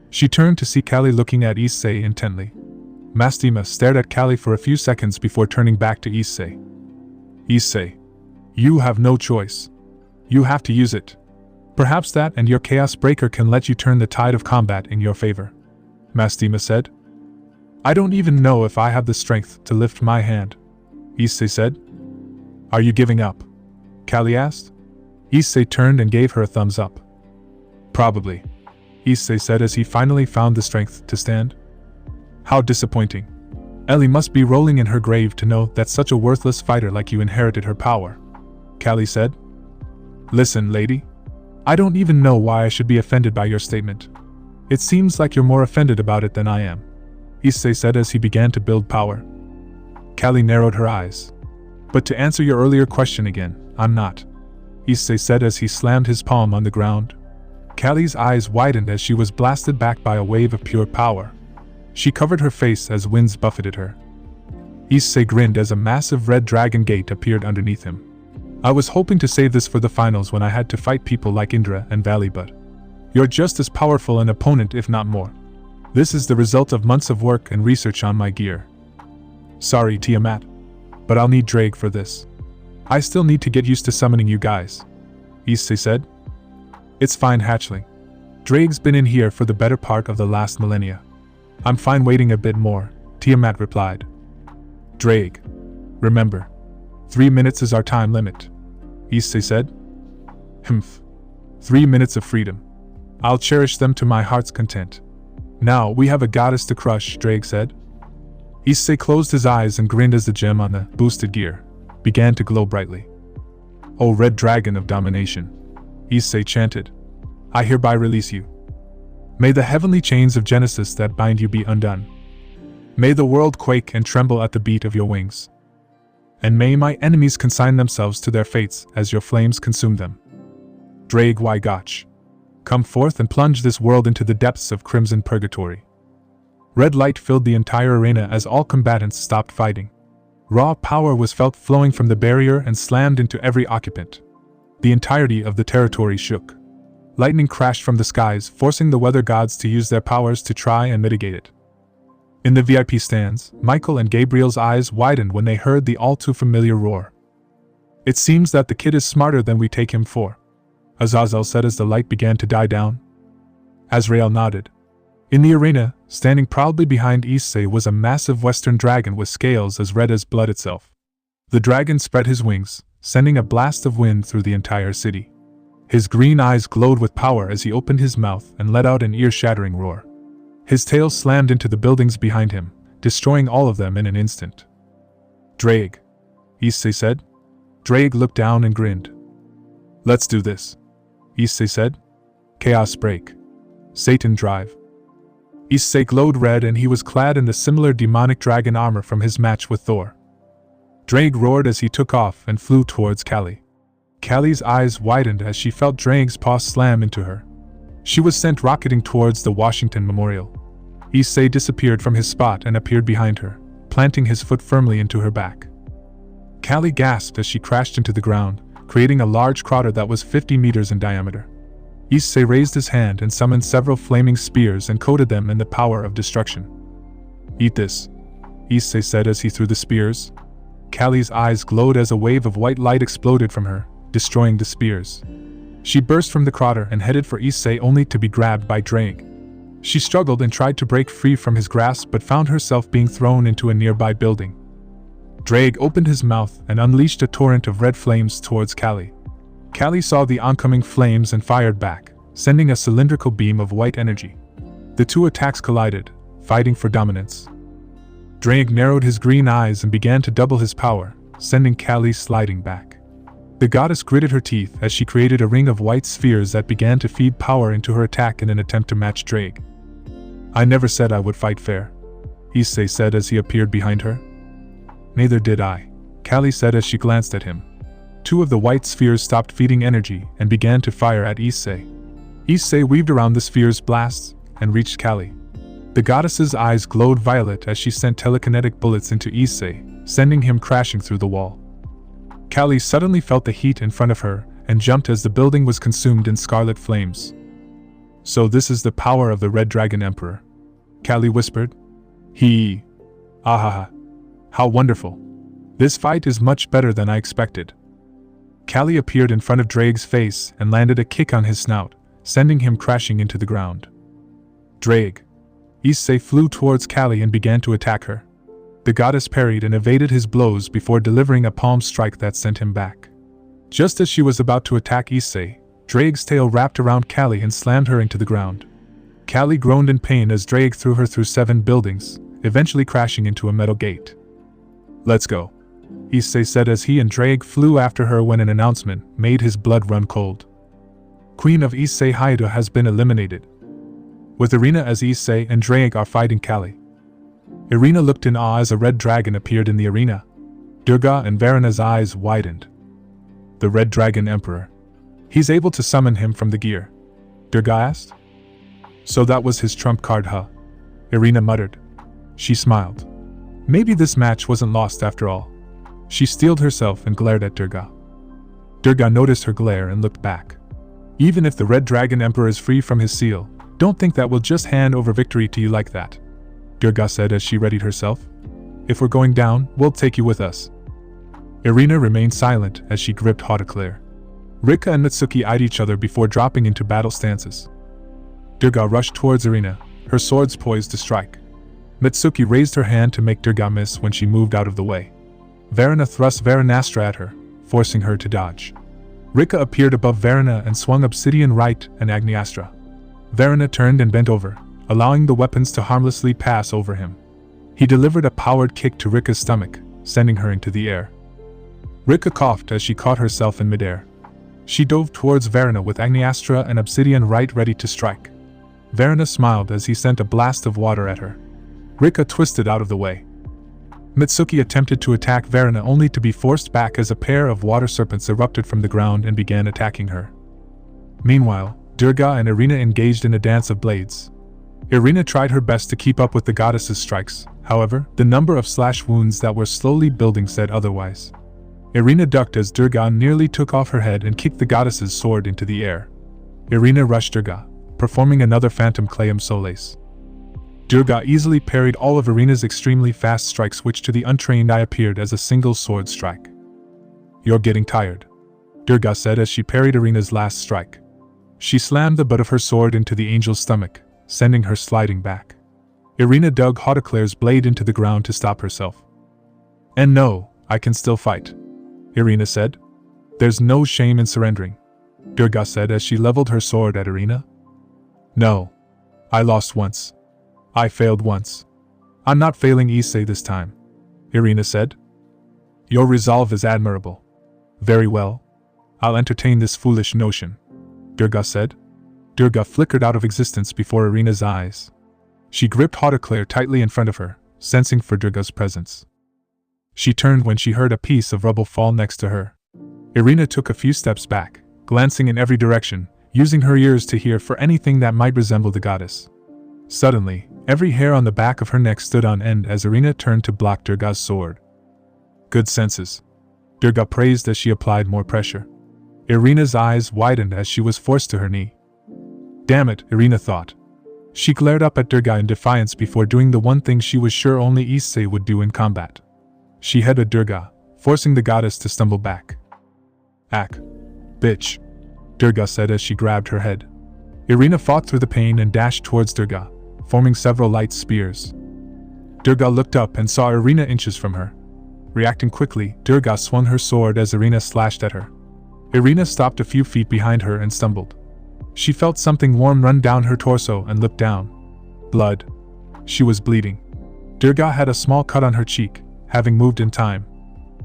S1: She turned to see Kali looking at Issei intently. Mastima stared at Kali for a few seconds before turning back to Issei. Issei, you have no choice. You have to use it. Perhaps that and your Chaos Breaker can let you turn the tide of combat in your favor, Mastima said. I don't even know if I have the strength to lift my hand, Issei said. Are you giving up? Kali asked. Issei turned and gave her a thumbs up. Probably, Issei said as he finally found the strength to stand. How disappointing. Ellie must be rolling in her grave to know that such a worthless fighter like you inherited her power, Kali said. Listen, lady. I don't even know why I should be offended by your statement. It seems like you're more offended about it than I am, Issei said as he began to build power. Kali narrowed her eyes. But to answer your earlier question again, I'm not, Issei said as he slammed his palm on the ground. Kali's eyes widened as she was blasted back by a wave of pure power. She covered her face as winds buffeted her. Issei grinned as a massive red dragon gate appeared underneath him. I was hoping to save this for the finals when I had to fight people like Indra and Valley, but you're just as powerful an opponent if not more. This is the result of months of work and research on my gear. Sorry, Tiamat, but I'll need Drake for this. I still need to get used to summoning you guys, Issei said. It's fine, Hatchling. Drake's been in here for the better part of the last millennia. I'm fine waiting a bit more, Tiamat replied. Drake. Remember, 3 minutes is our time limit, Issei said. Humph. 3 minutes of freedom. I'll cherish them to my heart's content. Now we have a goddess to crush, Drake said. Issei closed his eyes and grinned as the gem on the boosted gear began to glow brightly. O red dragon of domination, Issei chanted, I hereby release you. May the heavenly chains of Genesis that bind you be undone. May the world quake and tremble at the beat of your wings. And may my enemies consign themselves to their fates as your flames consume them. Drake Y Gotch. Come forth and plunge this world into the depths of crimson purgatory. Red light filled the entire arena as all combatants stopped fighting. Raw power was felt flowing from the barrier and slammed into every occupant. The entirety of the territory shook. Lightning crashed from the skies, forcing the weather gods to use their powers to try and mitigate it. In the VIP stands, Michael and Gabriel's eyes widened when they heard the all-too-familiar roar. It seems that the kid is smarter than we take him for, Azazel said as the light began to die down. Azrael nodded. In the arena, standing proudly behind Issei was a massive western dragon with scales as red as blood itself. The dragon spread his wings, sending a blast of wind through the entire city. His green eyes glowed with power as he opened his mouth and let out an ear-shattering roar. His tail slammed into the buildings behind him, destroying all of them in an instant. Drake, Issei said. Drake looked down and grinned. Let's do this, Issei said. Chaos break. Satan drive. Issei glowed red and he was clad in the similar demonic dragon armor from his match with Thor. Drake roared as he took off and flew towards Callie. Callie's eyes widened as she felt Drake's paw slam into her. She was sent rocketing towards the Washington Memorial. Issei disappeared from his spot and appeared behind her, planting his foot firmly into her back. Callie gasped as she crashed into the ground, creating a large crater that was 50 meters in diameter. Issei raised his hand and summoned several flaming spears and coated them in the power of destruction. Eat this, Issei said as he threw the spears. Callie's eyes glowed as a wave of white light exploded from her, destroying the spears. She burst from the crater and headed for Issei only to be grabbed by Drake. She struggled and tried to break free from his grasp but found herself being thrown into a nearby building. Drake opened his mouth and unleashed a torrent of red flames towards Callie. Callie saw the oncoming flames and fired back, sending a cylindrical beam of white energy. The two attacks collided, fighting for dominance. Drake narrowed his green eyes and began to double his power, sending Callie sliding back. The goddess gritted her teeth as she created a ring of white spheres that began to feed power into her attack in an attempt to match Drake. I never said I would fight fair, Issei said as he appeared behind her. Neither did I, Callie said as she glanced at him. Two of the white spheres stopped feeding energy and began to fire at Issei. Issei weaved around the sphere's blasts and reached Callie. The goddess's eyes glowed violet as she sent telekinetic bullets into Issei, sending him crashing through the wall. Callie suddenly felt the heat in front of her and jumped as the building was consumed in scarlet flames. So this is the power of the Red Dragon Emperor, Callie whispered. Ahaha. How wonderful. This fight is much better than I expected. Callie appeared in front of Drake's face and landed a kick on his snout, sending him crashing into the ground. Drake. Issei flew towards Callie and began to attack her. The goddess parried and evaded his blows before delivering a palm strike that sent him back. Just as she was about to attack Issei, Drake's tail wrapped around Callie and slammed her into the ground. Callie groaned in pain as Drake threw her through 7 buildings, eventually crashing into a metal gate. Let's go, Issei said as he and Drake flew after her when an announcement made his blood run cold. Queen of Issei Haida has been eliminated. With Irina as Issei and Drake are fighting Callie. Irina looked in awe as a red dragon appeared in the arena. Durga and Varana's eyes widened. The Red Dragon Emperor. He's able to summon him from the gear, Durga asked. So that was his trump card, huh? Irina muttered. She smiled. Maybe this match wasn't lost after all. She steeled herself and glared at Durga. Durga noticed her glare and looked back. Even if the Red Dragon Emperor is free from his seal, don't think that we'll just hand over victory to you like that, Durga said as she readied herself. If we're going down, we'll take you with us. Irina remained silent as she gripped Hautaclair. Rika and Natsuki eyed each other before dropping into battle stances. Durga rushed towards Irina, her swords poised to strike. Mitsuki raised her hand to make Durga miss when she moved out of the way. Varuna thrust Varanastra at her, forcing her to dodge. Rika appeared above Varuna and swung Obsidian Right and Agniastra. Varuna turned and bent over, allowing the weapons to harmlessly pass over him. He delivered a powered kick to Rika's stomach, sending her into the air. Rika coughed as she caught herself in midair. She dove towards Varuna with Agniastra and Obsidian Right ready to strike. Varuna smiled as he sent a blast of water at her. Rika twisted out of the way. Mitsuki attempted to attack Varuna only to be forced back as a pair of water serpents erupted from the ground and began attacking her. Meanwhile, Durga and Irina engaged in a dance of blades. Irina tried her best to keep up with the goddess's strikes, however, the number of slash wounds that were slowly building said otherwise. Irina ducked as Durga nearly took off her head and kicked the goddess's sword into the air. Irina rushed Durga, performing another Phantom Clayum Solace. Durga easily parried all of Irina's extremely fast strikes, which to the untrained eye appeared as a single sword strike. "You're getting tired," Durga said as she parried Irina's last strike. She slammed the butt of her sword into the angel's stomach, sending her sliding back. Irina dug Hauteclaire's blade into the ground to stop herself. "And no, I can still fight," Irina said. "There's no shame in surrendering," Durga said as she leveled her sword at Irina. "No. I lost once. I failed once. I'm not failing Issei this time," Irina said. "Your resolve is admirable. Very well. I'll entertain this foolish notion," Durga said. Durga flickered out of existence before Irina's eyes. She gripped Hauteclaire tightly in front of her, sensing for Durga's presence. She turned when she heard a piece of rubble fall next to her. Irina took a few steps back, glancing in every direction, using her ears to hear for anything that might resemble the goddess. Suddenly, every hair on the back of her neck stood on end as Irina turned to block Durga's sword. "Good senses," Durga praised as she applied more pressure. Irina's eyes widened as she was forced to her knee. "Damn it," Irina thought. She glared up at Durga in defiance before doing the one thing she was sure only Issei would do in combat. She headed Durga, forcing the goddess to stumble back. "Ack. Bitch," Durga said as she grabbed her head. Irina fought through the pain and dashed towards Durga, forming several light spears. Durga looked up and saw Irina inches from her. Reacting quickly, Durga swung her sword as Irina slashed at her. Irina stopped a few feet behind her and stumbled. She felt something warm run down her torso and looked down. Blood. She was bleeding. Durga had a small cut on her cheek, having moved in time.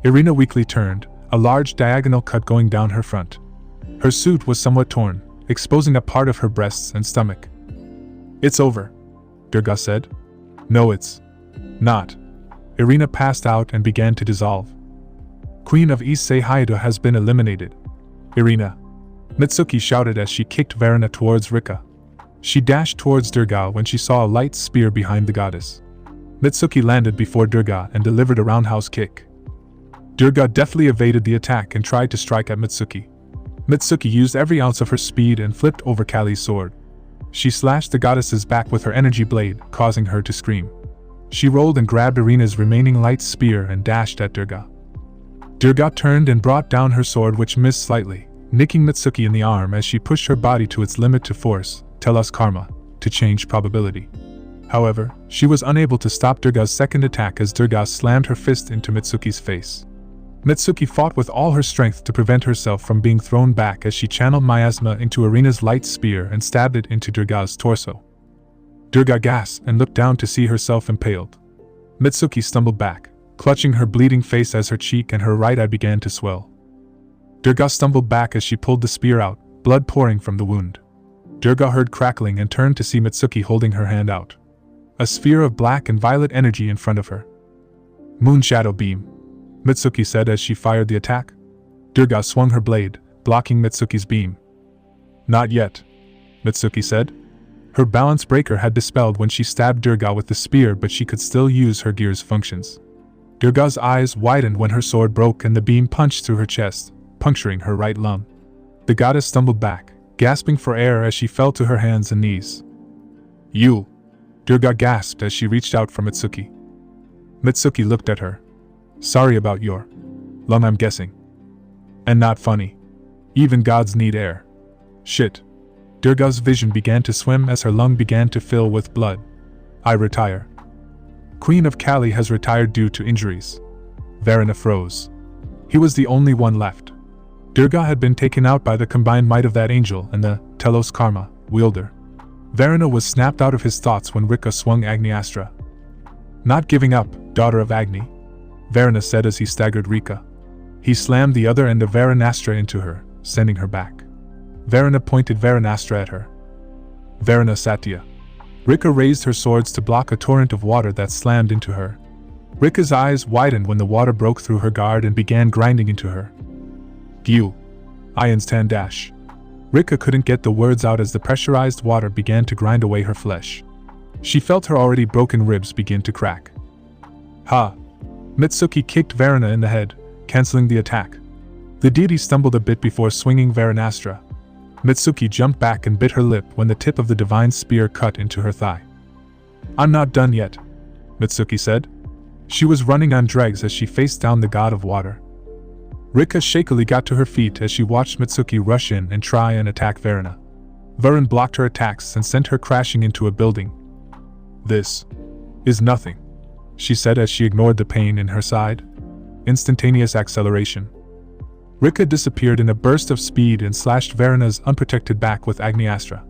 S1: Irina weakly turned, a large diagonal cut going down her front. Her suit was somewhat torn, exposing a part of her breasts and stomach. "It's over," Durga said. "No, it's not." Irina passed out and began to dissolve. "Queen of Issei Haida has been eliminated." "Irina!" Mitsuki shouted as she kicked Varuna towards Rika. She dashed towards Durga when she saw a light spear behind the goddess. Mitsuki landed before Durga and delivered a roundhouse kick. Durga deftly evaded the attack and tried to strike at Mitsuki. Mitsuki used every ounce of her speed and flipped over Kali's sword. She slashed the goddess's back with her energy blade, causing her to scream. She rolled and grabbed Irina's remaining light spear and dashed at Durga. Durga turned and brought down her sword, which missed slightly, nicking Mitsuki in the arm as she pushed her body to its limit to force, tell us karma, to change probability. However, she was unable to stop Durga's second attack as Durga slammed her fist into Mitsuki's face. Mitsuki fought with all her strength to prevent herself from being thrown back as she channeled miasma into Irina's light spear and stabbed it into Durga's torso. Durga gasped and looked down to see herself impaled. Mitsuki stumbled back, clutching her bleeding face as her cheek and her right eye began to swell. Durga stumbled back as she pulled the spear out, blood pouring from the wound. Durga heard crackling and turned to see Mitsuki holding her hand out. A sphere of black and violet energy in front of her. "Moon Shadow Beam," Mitsuki said as she fired the attack. Durga swung her blade, blocking Mitsuki's beam. "Not yet," Mitsuki said. Her balance breaker had dispelled when she stabbed Durga with the spear, but she could still use her gear's functions. Durga's eyes widened when her sword broke and the beam punched through her chest, puncturing her right lung. The goddess stumbled back, gasping for air as she fell to her hands and knees. "You!" Durga gasped as she reached out for Mitsuki. Mitsuki looked at her. "Sorry about your lung, I'm guessing. And not funny. Even gods need air. Shit." Durga's vision began to swim as her lung began to fill with blood. "I retire." Queen of Kali has retired due to injuries. Varuna froze. He was the only one left. Durga had been taken out by the combined might of that angel and the Telos Karma wielder. Varuna was snapped out of his thoughts when Rika swung Agniastra. Not giving up, daughter of Agni, Varuna said as he staggered Rika. He slammed the other end of Varunastra into her, sending her back. Varuna pointed Varunastra at her. Varuna Satya. Rika raised her swords to block a torrent of water that slammed into her. Rika's eyes widened when the water broke through her guard and began grinding into her. Gyu. Ayan's tan dash. Rika couldn't get the words out as the pressurized water began to grind away her flesh. She felt her already broken ribs begin to crack. Ha! Mitsuki kicked Varuna in the head, canceling the attack. The deity stumbled a bit before swinging Varunastra. Mitsuki jumped back and bit her lip when the tip of the divine spear cut into her thigh. I'm not done yet, Mitsuki said. She was running on dregs as she faced down the god of water. Rika shakily got to her feet as she watched Mitsuki rush in and try and attack Varuna. Varun blocked her attacks and sent her crashing into a building. This is nothing, she said as she ignored the pain in her side. Instantaneous acceleration. Rika disappeared in a burst of speed and slashed Varuna's unprotected back with Agniastra.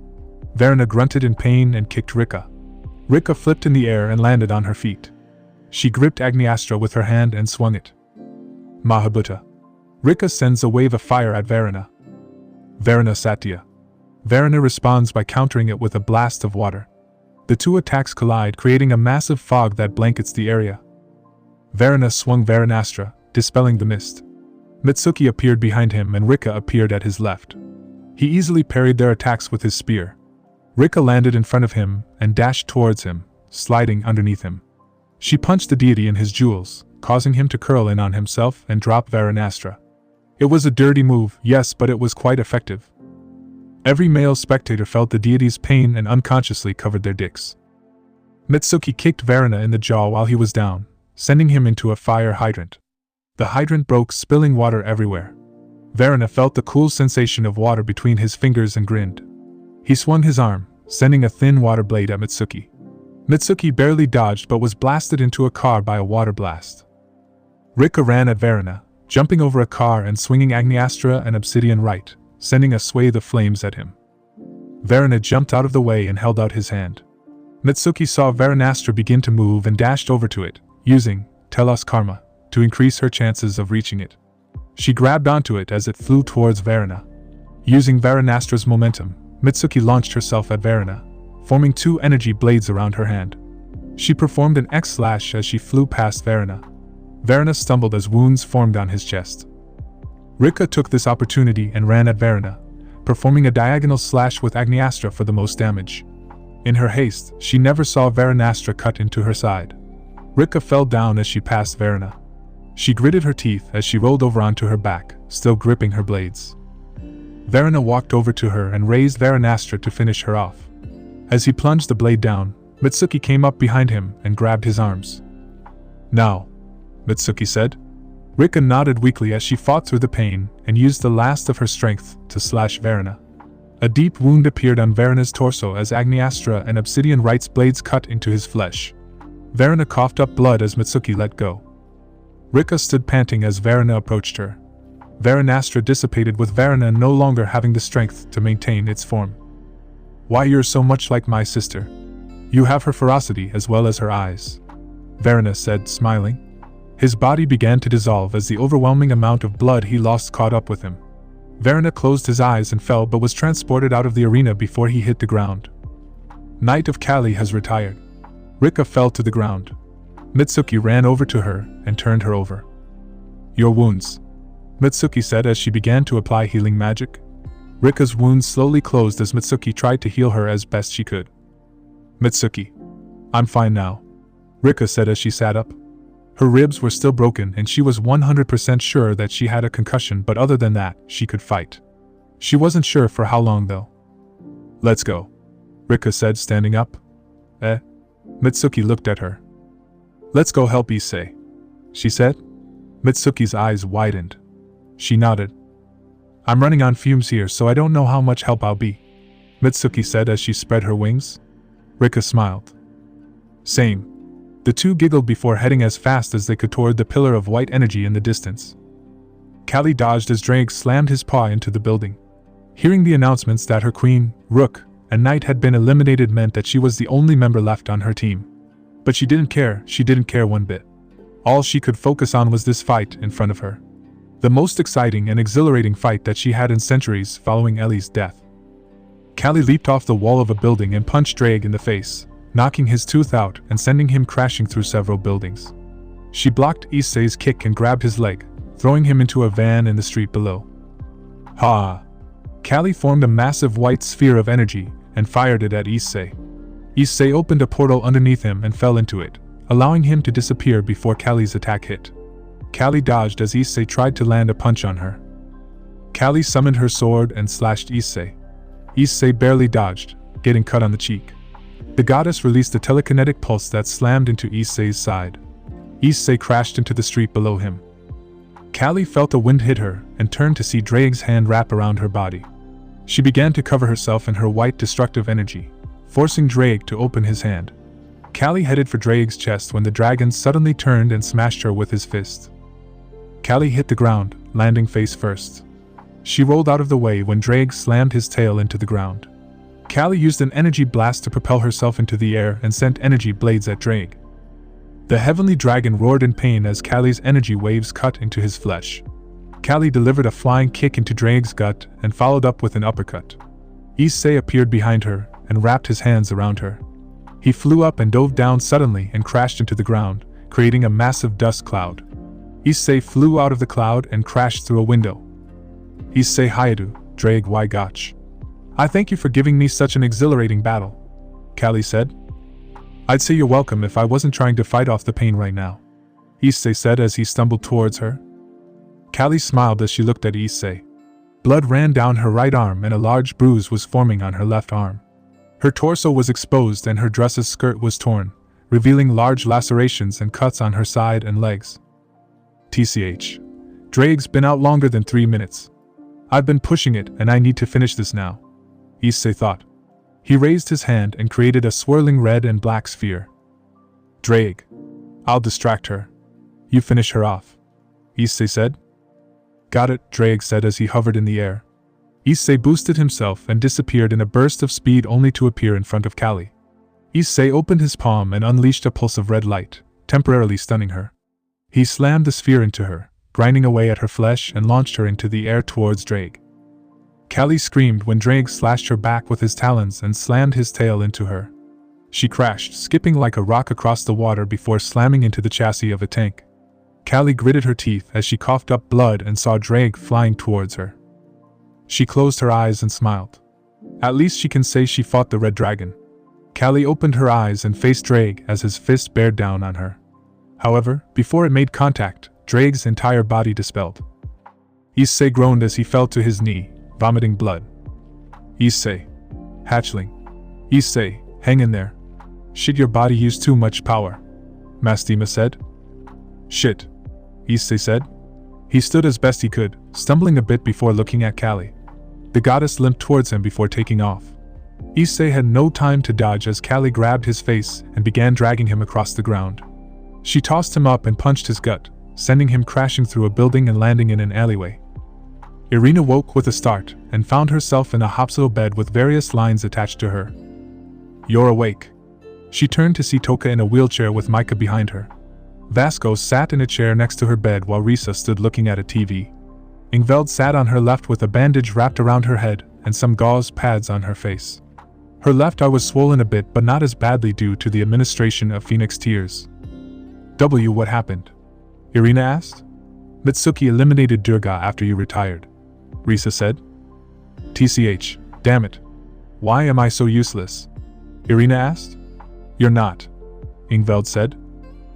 S1: Varuna grunted in pain and kicked Rika. Rika flipped in the air and landed on her feet. She gripped Agniastra with her hand and swung it. Mahabhuta. Rika sends a wave of fire at Varuna. Varuna Satya. Varuna responds by countering it with a blast of water. The two attacks collide, creating a massive fog that blankets the area. Varuna swung Varunastra, dispelling the mist. Mitsuki appeared behind him and Rika appeared at his left. He easily parried their attacks with his spear. Rika landed in front of him and dashed towards him, sliding underneath him. She punched the deity in his jewels, causing him to curl in on himself and drop Varunastra. It was a dirty move, yes, but it was quite effective. Every male spectator felt the deity's pain and unconsciously covered their dicks. Mitsuki kicked Varuna in the jaw while he was down, sending him into a fire hydrant. The hydrant broke, spilling water everywhere. Varuna felt the cool sensation of water between his fingers and grinned. He swung his arm, sending a thin water blade at Mitsuki. Mitsuki barely dodged but was blasted into a car by a water blast. Rika ran at Varuna, jumping over a car and swinging Agniastra and Obsidian right, sending a swathe of flames at him. Varuna jumped out of the way and held out his hand. Mitsuki saw Varunastra begin to move and dashed over to it, using Telos Karma to increase her chances of reaching it. She grabbed onto it as it flew towards Varuna. Using Varunastra's momentum, Mitsuki launched herself at Varuna, forming two energy blades around her hand. She performed an X-slash as she flew past Varuna. Varuna stumbled as wounds formed on his chest. Rika took this opportunity and ran at Varuna, performing a diagonal slash with Agniastra for the most damage. In her haste, she never saw Varunastra cut into her side. Rika fell down as she passed Varuna. She gritted her teeth as she rolled over onto her back, still gripping her blades. Varuna walked over to her and raised Varunastra to finish her off. As he plunged the blade down, Mitsuki came up behind him and grabbed his arms. Now, Mitsuki said. Rika nodded weakly as she fought through the pain and used the last of her strength to slash Varuna. A deep wound appeared on Varuna's torso as Agniastra and Obsidian Right's blades cut into his flesh. Varuna coughed up blood as Mitsuki let go. Rika stood panting as Varuna approached her. Varunastra dissipated with Varuna no longer having the strength to maintain its form. Why, you're so much like my sister. You have her ferocity as well as her eyes, Varuna said, smiling. His body began to dissolve as the overwhelming amount of blood he lost caught up with him. Varuna closed his eyes and fell but was transported out of the arena before he hit the ground. Knight of Kali has retired. Rika fell to the ground. Mitsuki ran over to her and turned her over. Your wounds, Mitsuki said as she began to apply healing magic. Rika's wounds slowly closed as Mitsuki tried to heal her as best she could. Mitsuki. I'm fine now, Rika said as she sat up. Her ribs were still broken and she was 100% sure that she had a concussion, but other than that, she could fight. She wasn't sure for how long though. Let's go, Rika said, standing up. Mitsuki looked at her. Let's go help Issei, she said. Mitsuki's eyes widened. She nodded. I'm running on fumes here, so I don't know how much help I'll be, Mitsuki said as she spread her wings. Rika smiled. Same, The two giggled before heading as fast as they could toward the pillar of white energy in the distance. Callie dodged as Drake slammed his paw into the building. Hearing the announcements that her queen, rook, and knight had been eliminated meant that she was the only member left on her team. But she didn't care one bit. All she could focus on was this fight in front of her. The most exciting and exhilarating fight that she had in centuries following Ellie's death. Callie leaped off the wall of a building and punched Drake in the face, knocking his tooth out and sending him crashing through several buildings. She blocked Issei's kick and grabbed his leg, throwing him into a van in the street below. Ha! Callie formed a massive white sphere of energy and fired it at Issei. Issei opened a portal underneath him and fell into it, allowing him to disappear before Callie's attack hit. Callie dodged as Issei tried to land a punch on her. Callie summoned her sword and slashed Issei. Issei barely dodged, getting cut on the cheek. The goddess released a telekinetic pulse that slammed into Issei's side. Issei crashed into the street below him. Callie felt a wind hit her and turned to see Drake's hand wrap around her body. She began to cover herself in her white destructive energy, forcing Drake to open his hand. Callie headed for Drake's chest when the dragon suddenly turned and smashed her with his fist. Callie hit the ground, landing face first. She rolled out of the way when Drake slammed his tail into the ground. Callie used an energy blast to propel herself into the air and sent energy blades at Drake. The heavenly dragon roared in pain as Callie's energy waves cut into his flesh. Callie delivered a flying kick into Drake's gut and followed up with an uppercut. Issei appeared behind her and wrapped his hands around her. He flew up and dove down suddenly and crashed into the ground, creating a massive dust cloud. Issei flew out of the cloud and crashed through a window. Issei Hayadu, Drake why gotch. I thank you for giving me such an exhilarating battle, Callie said. I'd say you're welcome if I wasn't trying to fight off the pain right now, Issei said as he stumbled towards her. Callie smiled as she looked at Issei. Blood ran down her right arm and a large bruise was forming on her left arm. Her torso was exposed and her dress's skirt was torn, revealing large lacerations and cuts on her side and legs. TCH. Drake's been out longer than 3 minutes. I've been pushing it and I need to finish this now, Issei thought. He raised his hand and created a swirling red and black sphere. Drake. I'll distract her. You finish her off, Issei said. Got it, Drake said as he hovered in the air. Issei boosted himself and disappeared in a burst of speed only to appear in front of Callie. Issei opened his palm and unleashed a pulse of red light, temporarily stunning her. He slammed the sphere into her, grinding away at her flesh and launched her into the air towards Drake. Callie screamed when Drake slashed her back with his talons and slammed his tail into her. She crashed, skipping like a rock across the water before slamming into the chassis of a tank. Callie gritted her teeth as she coughed up blood and saw Drake flying towards her. She closed her eyes and smiled. At least she can say she fought the red dragon. Callie opened her eyes and faced Drake as his fist bared down on her. However, before it made contact, Drake's entire body dispelled. Issei groaned as he fell to his knee, vomiting blood. Issei. Hatchling. Issei, hang in there. Shit, your body used too much power, Mastima said. Shit, Issei said. He stood as best he could, stumbling a bit before looking at Callie. The goddess limped towards him before taking off. Issei had no time to dodge as Callie grabbed his face and began dragging him across the ground. She tossed him up and punched his gut, sending him crashing through a building and landing in an alleyway. Irina woke with a start and found herself in a hospital bed with various lines attached to her. You're awake. She turned to see Toka in a wheelchair with Micah behind her. Vasco sat in a chair next to her bed while Risa stood looking at a TV. Ingveld sat on her left with a bandage wrapped around her head and some gauze pads on her face. Her left eye was swollen a bit but not as badly due to the administration of Phoenix Tears. What happened? Irina asked. Mitsuki eliminated Durga after you retired, Risa said. TCH, damn it. Why am I so useless? Irina asked. You're not, Ingveld said.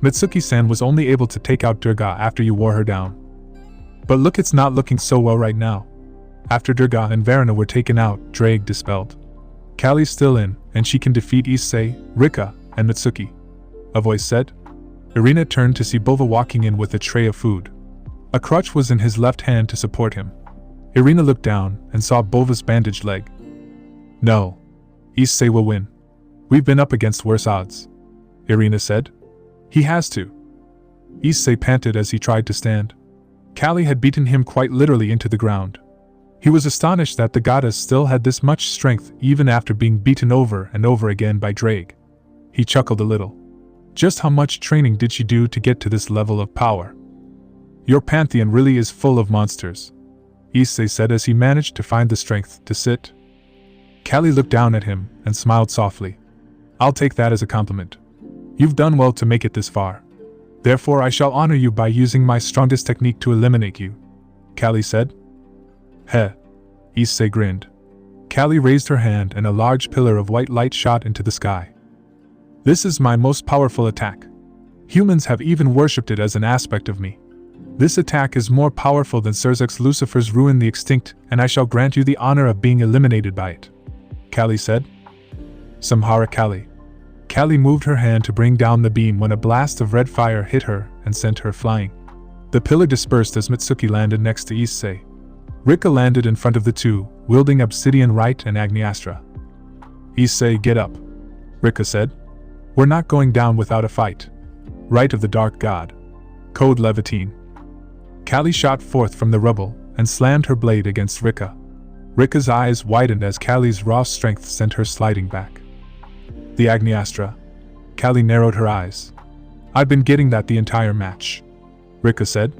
S1: Mitsuki-san was only able to take out Durga after you wore her down. But look, it's not looking so well right now. After Durga and Varuna were taken out, Drake dispelled. Callie's still in, and she can defeat Issei, Rika, and Mitsuki, a voice said. Irina turned to see Bova walking in with a tray of food. A crutch was in his left hand to support him. Irina looked down and saw Bova's bandaged leg. No. Issei will win. We've been up against worse odds, Irina said. He has to. Issei panted as he tried to stand. Callie had beaten him quite literally into the ground. He was astonished that the goddess still had this much strength even after being beaten over and over again by Drake. He chuckled a little. Just how much training did she do to get to this level of power? Your pantheon really is full of monsters, Issei said as he managed to find the strength to sit. Callie looked down at him and smiled softly. I'll take that as a compliment. You've done well to make it this far. Therefore I shall honor you by using my strongest technique to eliminate you, Callie said. Heh. Issei grinned. Callie raised her hand and a large pillar of white light shot into the sky. This is my most powerful attack. Humans have even worshipped it as an aspect of me. This attack is more powerful than Surzek's Lucifer's Ruin the Extinct, and I shall grant you the honor of being eliminated by it, Callie said. Samhara Callie. Callie moved her hand to bring down the beam when a blast of red fire hit her and sent her flying. The pillar dispersed as Mitsuki landed next to Issei. Rika landed in front of the two, wielding Obsidian Right and Agniastra. Issei, get up, Rika said. We're not going down without a fight. Right of the Dark God. Code Levitine. Callie shot forth from the rubble and slammed her blade against Rika. Rika's eyes widened as Callie's raw strength sent her sliding back. The Agniastra. Callie narrowed her eyes. I've been getting that the entire match, Rika said.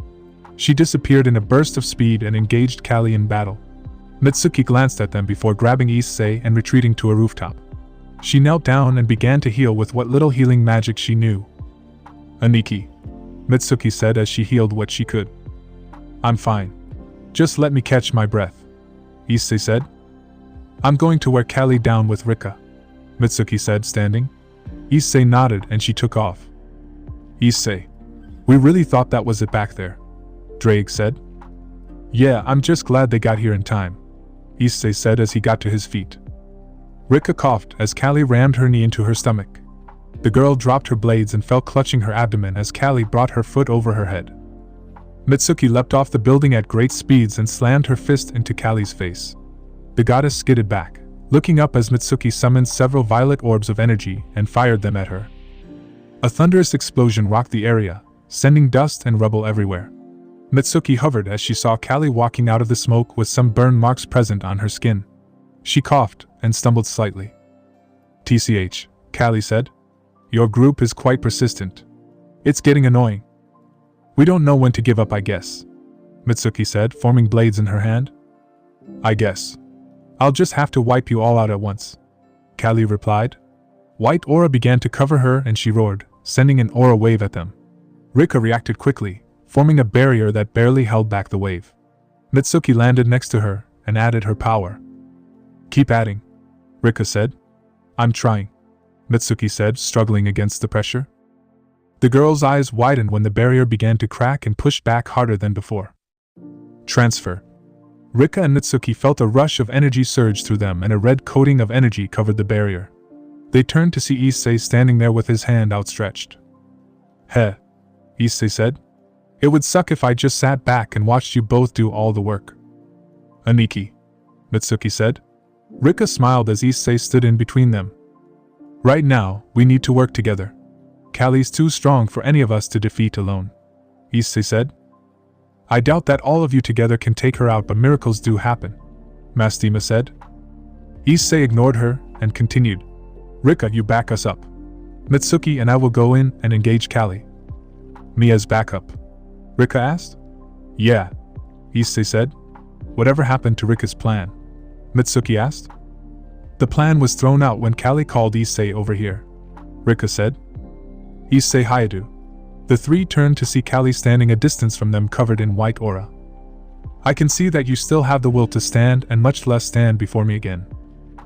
S1: She disappeared in a burst of speed and engaged Callie in battle. Mitsuki glanced at them before grabbing Issei and retreating to a rooftop. She knelt down and began to heal with what little healing magic she knew. Aniki, Mitsuki said as she healed what she could. I'm fine. Just let me catch my breath, Issei said. I'm going to wear Callie down with Rika, Mitsuki said, standing. Issei nodded and she took off. Issei, we really thought that was it back there, Drake said. Yeah, I'm just glad they got here in time, Issei said as he got to his feet. Rika coughed as Callie rammed her knee into her stomach. The girl dropped her blades and fell clutching her abdomen as Callie brought her foot over her head. Mitsuki leapt off the building at great speeds and slammed her fist into Callie's face. The goddess skidded back, looking up as Mitsuki summoned several violet orbs of energy and fired them at her. A thunderous explosion rocked the area, sending dust and rubble everywhere. Mitsuki hovered as she saw Callie walking out of the smoke with some burn marks present on her skin. She coughed and stumbled slightly. TCH, Callie said. Your group is quite persistent. It's getting annoying. We don't know when to give up, I guess, Mitsuki said, forming blades in her hand. I guess. I'll just have to wipe you all out at once, Callie replied. White aura began to cover her and she roared, sending an aura wave at them. Rika reacted quickly, forming a barrier that barely held back the wave. Mitsuki landed next to her and added her power. Keep adding, Rika said. I'm trying, Mitsuki said, struggling against the pressure. The girl's eyes widened when the barrier began to crack and push back harder than before. Transfer. Rika and Mitsuki felt a rush of energy surge through them and a red coating of energy covered the barrier. They turned to see Issei standing there with his hand outstretched. Heh, Issei said. It would suck if I just sat back and watched you both do all the work. Aniki, Mitsuki said. Rika smiled as Issei stood in between them. Right now, we need to work together. Callie's too strong for any of us to defeat alone, Issei said. I doubt that all of you together can take her out, but miracles do happen, Mastima said. Issei ignored her and continued. Rika, you back us up. Mitsuki and I will go in and engage Callie. Me as backup? Rika asked. Yeah, Issei said. Whatever happened to Rika's plan? Mitsuki asked. The plan was thrown out when Callie called Issei over here, Rika said. Issei Hayadu. The three turned to see Callie standing a distance from them covered in white aura. I can see that you still have the will to stand and much less stand before me again,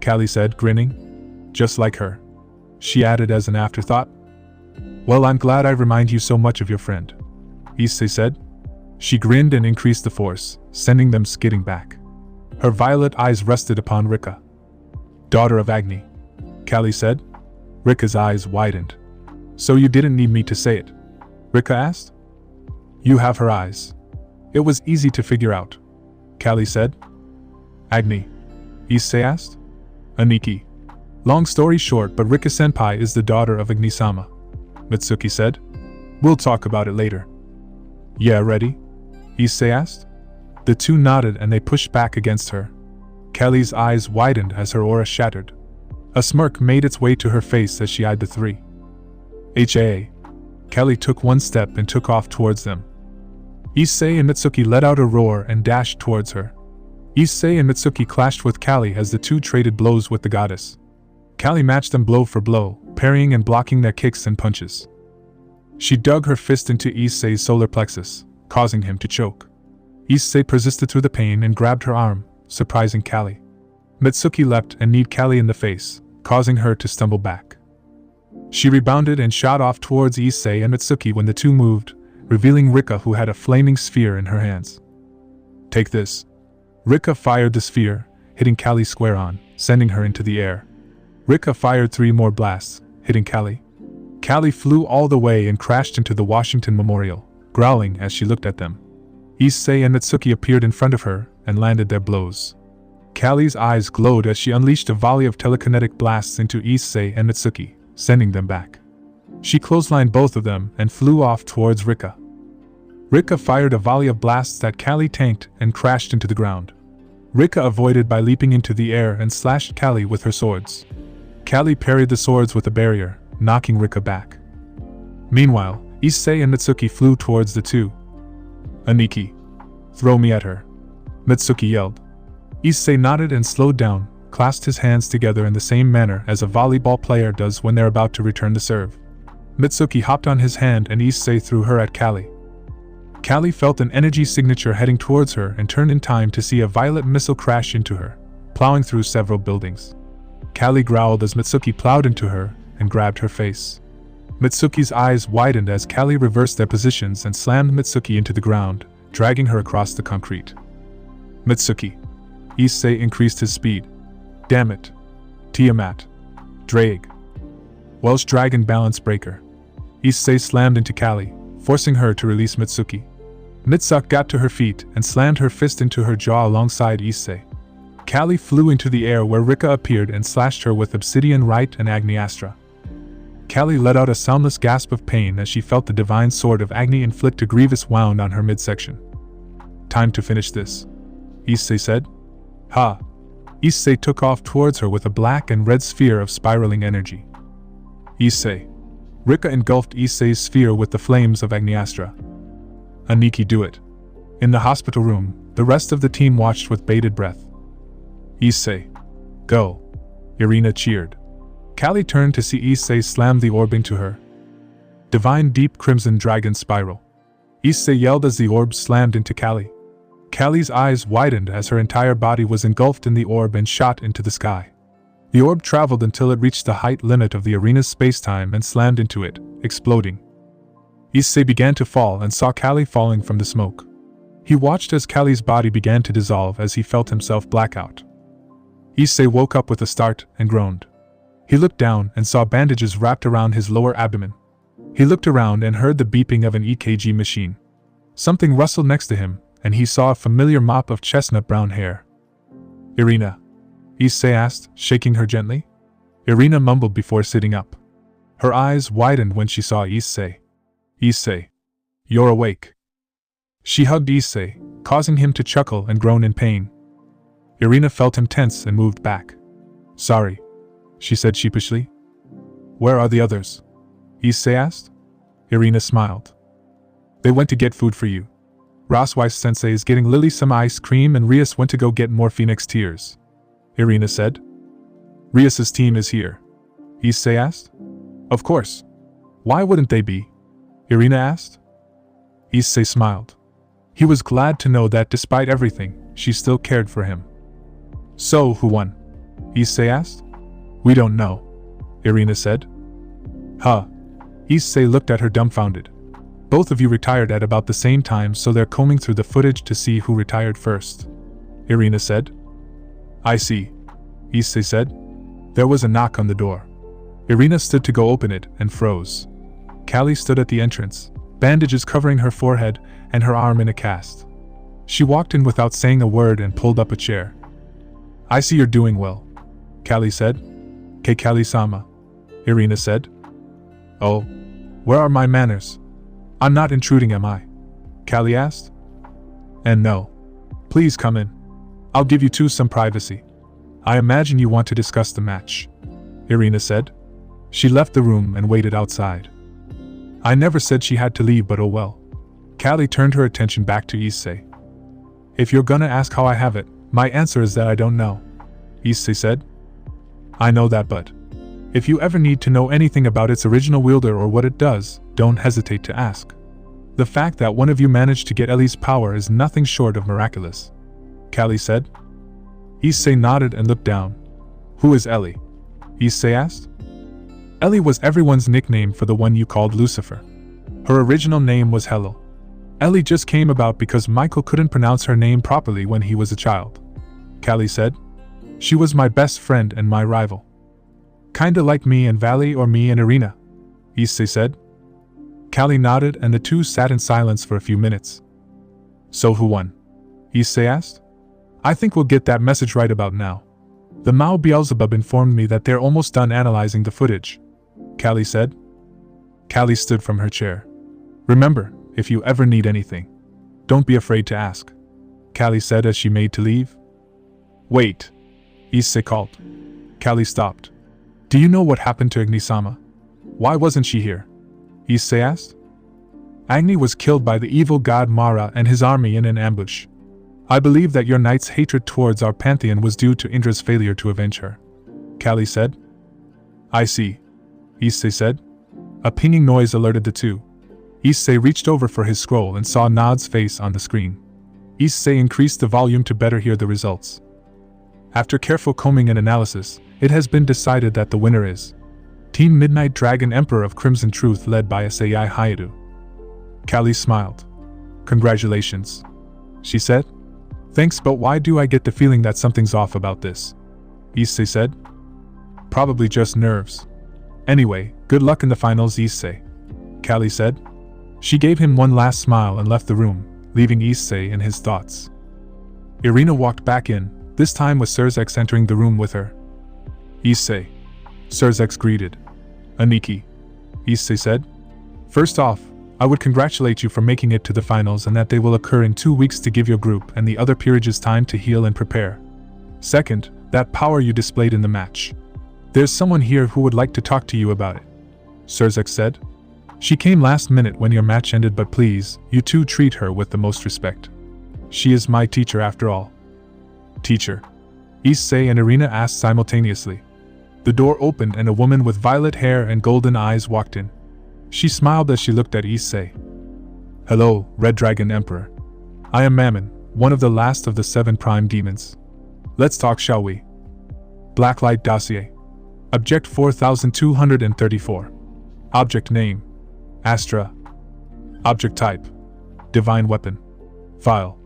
S1: Callie said, grinning. Just like her, she added as an afterthought. Well, I'm glad I remind you so much of your friend, Issei said. She grinned and increased the force, sending them skidding back. Her violet eyes rested upon Rika. Daughter of Agni, Callie said. Rika's eyes widened. So you didn't need me to say it? Rika asked. You have her eyes. It was easy to figure out, Callie said. Agni, Issei asked. Aniki. Long story short, but Rika-senpai is the daughter of Agni-sama, Mitsuki said. We'll talk about it later. Yeah, ready? Issei asked. The two nodded and they pushed back against her. Kelly's eyes widened as her aura shattered. A smirk made its way to her face as she eyed the three. HAA. Kelly took one step and took off towards them. Issei and Mitsuki let out a roar and dashed towards her. Issei and Mitsuki clashed with Callie as the two traded blows with the goddess. Callie matched them blow for blow, parrying and blocking their kicks and punches. She dug her fist into Issei's solar plexus, causing him to choke. Issei persisted through the pain and grabbed her arm, surprising Callie. Mitsuki leapt and kneed Callie in the face, causing her to stumble back. She rebounded and shot off towards Issei and Mitsuki when the two moved, revealing Rika, who had a flaming sphere in her hands. Take this. Rika fired the sphere, hitting Callie square on, sending her into the air. Rika fired 3 more blasts, hitting Callie. Callie flew all the way and crashed into the Washington Memorial, growling as she looked at them. Issei and Mitsuki appeared in front of her and landed their blows. Callie's eyes glowed as she unleashed a volley of telekinetic blasts into Issei and Mitsuki, sending them back. She clotheslined both of them and flew off towards Rika. Rika fired a volley of blasts that Callie tanked and crashed into the ground. Rika avoided by leaping into the air and slashed Callie with her swords. Callie parried the swords with a barrier, knocking Rika back. Meanwhile, Issei and Mitsuki flew towards the two. Aniki. Throw me at her. Mitsuki yelled. Issei nodded and slowed down, clasped his hands together in the same manner as a volleyball player does when they're about to return the serve. Mitsuki hopped on his hand and Issei threw her at Callie. Callie felt an energy signature heading towards her and turned in time to see a violet missile crash into her, plowing through several buildings. Callie growled as Mitsuki plowed into her and grabbed her face. Mitsuki's eyes widened as Callie reversed their positions and slammed Mitsuki into the ground, dragging her across the concrete. Mitsuki. Issei increased his speed. Damn it. Tiamat. Drag. Welsh Dragon Balance Breaker. Issei slammed into Callie, forcing her to release Mitsuki. Mitsuki got to her feet and slammed her fist into her jaw alongside Issei. Callie flew into the air where Rika appeared and slashed her with Obsidian Right and Agniastra. Callie let out a soundless gasp of pain as she felt the divine sword of Agni inflict a grievous wound on her midsection. Time to finish this, Issei said. Ha! Issei took off towards her with a black and red sphere of spiraling energy. Issei. Rika engulfed Issei's sphere with the flames of Agniastra. Aniki, do it. In the hospital room, the rest of the team watched with bated breath. Issei. Go. Irina cheered. Callie turned to see Issei slam the orb into her. Divine Deep Crimson Dragon Spiral. Issei yelled as the orb slammed into Callie. Callie's eyes widened as her entire body was engulfed in the orb and shot into the sky. The orb traveled until it reached the height limit of the arena's spacetime and slammed into it, exploding. Issei began to fall and saw Callie falling from the smoke. He watched as Callie's body began to dissolve as he felt himself black out. Issei woke up with a start and groaned. He looked down and saw bandages wrapped around his lower abdomen. He looked around and heard the beeping of an EKG machine. Something rustled next to him, and he saw a familiar mop of chestnut brown hair. Irina? Issei asked, shaking her gently. Irina mumbled before sitting up. Her eyes widened when she saw Issei. Issei. You're awake. She hugged Issei, causing him to chuckle and groan in pain. Irina felt him tense and moved back. Sorry, she said sheepishly. Where are the others? Issei asked. Irina smiled. They went to get food for you. Raswise-sensei is getting Lily some ice cream and Rias went to go get more phoenix tears. Irina said. Rias's team is here. Issei asked. Of course. Why wouldn't they be? Irina asked. Issei smiled. He was glad to know that despite everything, she still cared for him. So, who won? Issei asked. We don't know. Irina said. Huh. Issei looked at her dumbfounded. Both of you retired at about the same time, so they're combing through the footage to see who retired first. Irina said. I see. Issei said. There was a knock on the door. Irina stood to go open it and froze. Callie stood at the entrance, bandages covering her forehead and her arm in a cast. She walked in without saying a word and pulled up a chair. I see you're doing well, Callie said. Callie-sama, Irina said. Oh, where are my manners? I'm not intruding, am I? Callie asked. And no. Please come in. I'll give you two some privacy. I imagine you want to discuss the match, Irina said. She left the room and waited outside. I never said she had to leave, but oh well. Callie turned her attention back to Issei. If you're gonna ask how I have it, my answer is that I don't know, Issei said. I know that, but if you ever need to know anything about its original wielder or what it does, don't hesitate to ask. The fact that one of you managed to get Ellie's power is nothing short of miraculous, Callie said. Issei nodded and looked down. Who is Ellie? Issei asked. Ellie was everyone's nickname for the one you called Lucifer. Her original name was Hello. Ellie just came about because Michael couldn't pronounce her name properly when he was a child, Callie said. She was my best friend and my rival. Kinda like me and Valley or me and Irina, Issei said. Callie nodded and the two sat in silence for a few minutes. So who won? Issei asked. I think we'll get that message right about now. The Mao Beelzebub informed me that they're almost done analyzing the footage, Callie said. Callie stood from her chair. Remember, if you ever need anything, don't be afraid to ask, Callie said as she made to leave. Wait, Issei called. Callie stopped. Do you know what happened to Agni-sama? Why wasn't she here? Issei asked. Agni was killed by the evil god Mara and his army in an ambush. I believe that your knight's hatred towards our pantheon was due to Indra's failure to avenge her, Callie said. I see, Issei said. A pinging noise alerted the two. Issei reached over for his scroll and saw Nod's face on the screen. Issei increased the volume to better hear the results. After careful combing and analysis, it has been decided that the winner is Team Midnight Dragon Emperor of Crimson Truth led by Issei Hayato. Callie smiled. Congratulations, she said. Thanks, but why do I get the feeling that something's off about this? Issei said. Probably just nerves. Anyway, good luck in the finals, Issei, Callie said. She gave him one last smile and left the room, leaving Issei in his thoughts. Irina walked back in, this time with Surzex entering the room with her. Issei, Surzex greeted. Aniki, Issei said. First off, I would congratulate you for making it to the finals and that they will occur in 2 weeks to give your group and the other peerages time to heal and prepare. Second, that power you displayed in the match. There's someone here who would like to talk to you about it, Surzex said. She came last minute when your match ended, but please, you two treat her with the most respect. She is my teacher after all. Teacher? Issei and Irina asked simultaneously. The door opened and a woman with violet hair and golden eyes walked in. She smiled as she looked at Issei. Hello, Red Dragon Emperor. I am Mammon, one of the last of the 7 prime demons. Let's talk, shall we? Blacklight Dossier. Object 4234. Object Name. Astra. Object Type. Divine Weapon. File.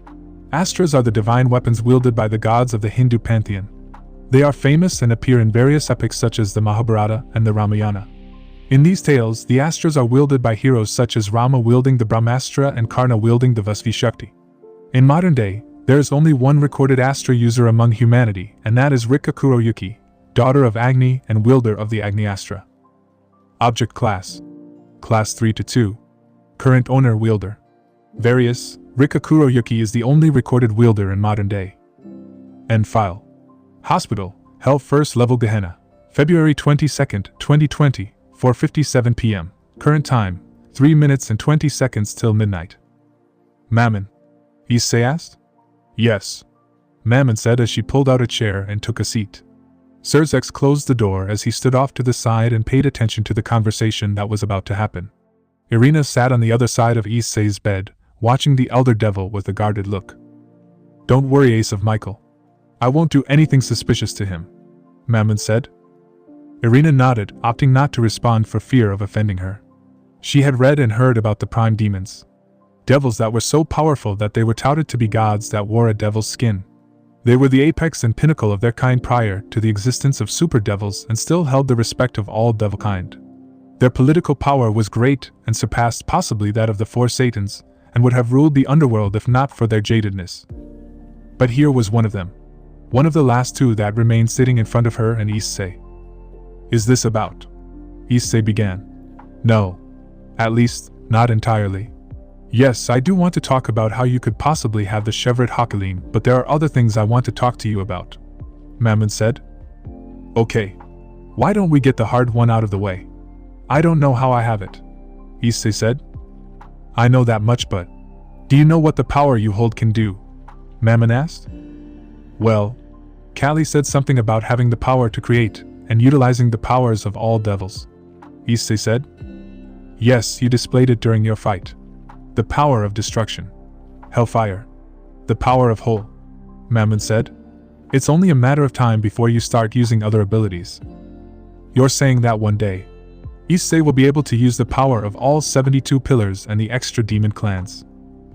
S1: Astras are the divine weapons wielded by the gods of the Hindu pantheon. They are famous and appear in various epics such as the Mahabharata and the Ramayana. In these tales, the Astras are wielded by heroes such as Rama wielding the Brahmastra and Karna wielding the Vasvi Shakti. In modern day, there is only one recorded Astra user among humanity, and that is Rika Kuroyuki, daughter of Agni and wielder of the Agni Astra. Object Class. Class 3-2. Current Owner Wielder. Various, Rika Kuroyuki is the only recorded wielder in modern day. End file. Hospital, Hell First Level Gehenna. February 22, 2020. 4:57 p.m. Current time, 3 minutes and 20 seconds till midnight. Mammon? Issei asked. Yes, Mammon said as she pulled out a chair and took a seat. Surzex closed the door as he stood off to the side and paid attention to the conversation that was about to happen. Irina sat on the other side of Issei's bed, watching the elder devil with a guarded look. Don't worry, Ace of Michael. I won't do anything suspicious to him, Mammon said. Irina nodded, opting not to respond for fear of offending her. She had read and heard about the prime demons. Devils that were so powerful that they were touted to be gods that wore a devil's skin. They were the apex and pinnacle of their kind prior to the existence of super devils and still held the respect of all devil kind. Their political power was great and surpassed possibly that of the 4 Satans, and would have ruled the underworld if not for their jadedness. But here was one of them. One of the last 2 that remained sitting in front of her and Issei. Is this about? Issei began. No. At least, Not entirely. Yes, I do want to talk about how you could possibly have the Chevret Hakelim, but there are other things I want to talk to you about, Mammon said. Okay. Why don't we get the hard one out of the way? I don't know how I have it, Issei said. I know that much, but do you know what the power you hold can do? Mammon asked. Well, Callie said something about having the power to create and utilizing the powers of all devils, Issei said. Yes, you displayed it during your fight. The power of destruction. Hellfire. The power of whole, Mammon said. It's only a matter of time before you start using other abilities. You're saying that one day, Issei will be able to use the power of all 72 pillars and the extra demon clans?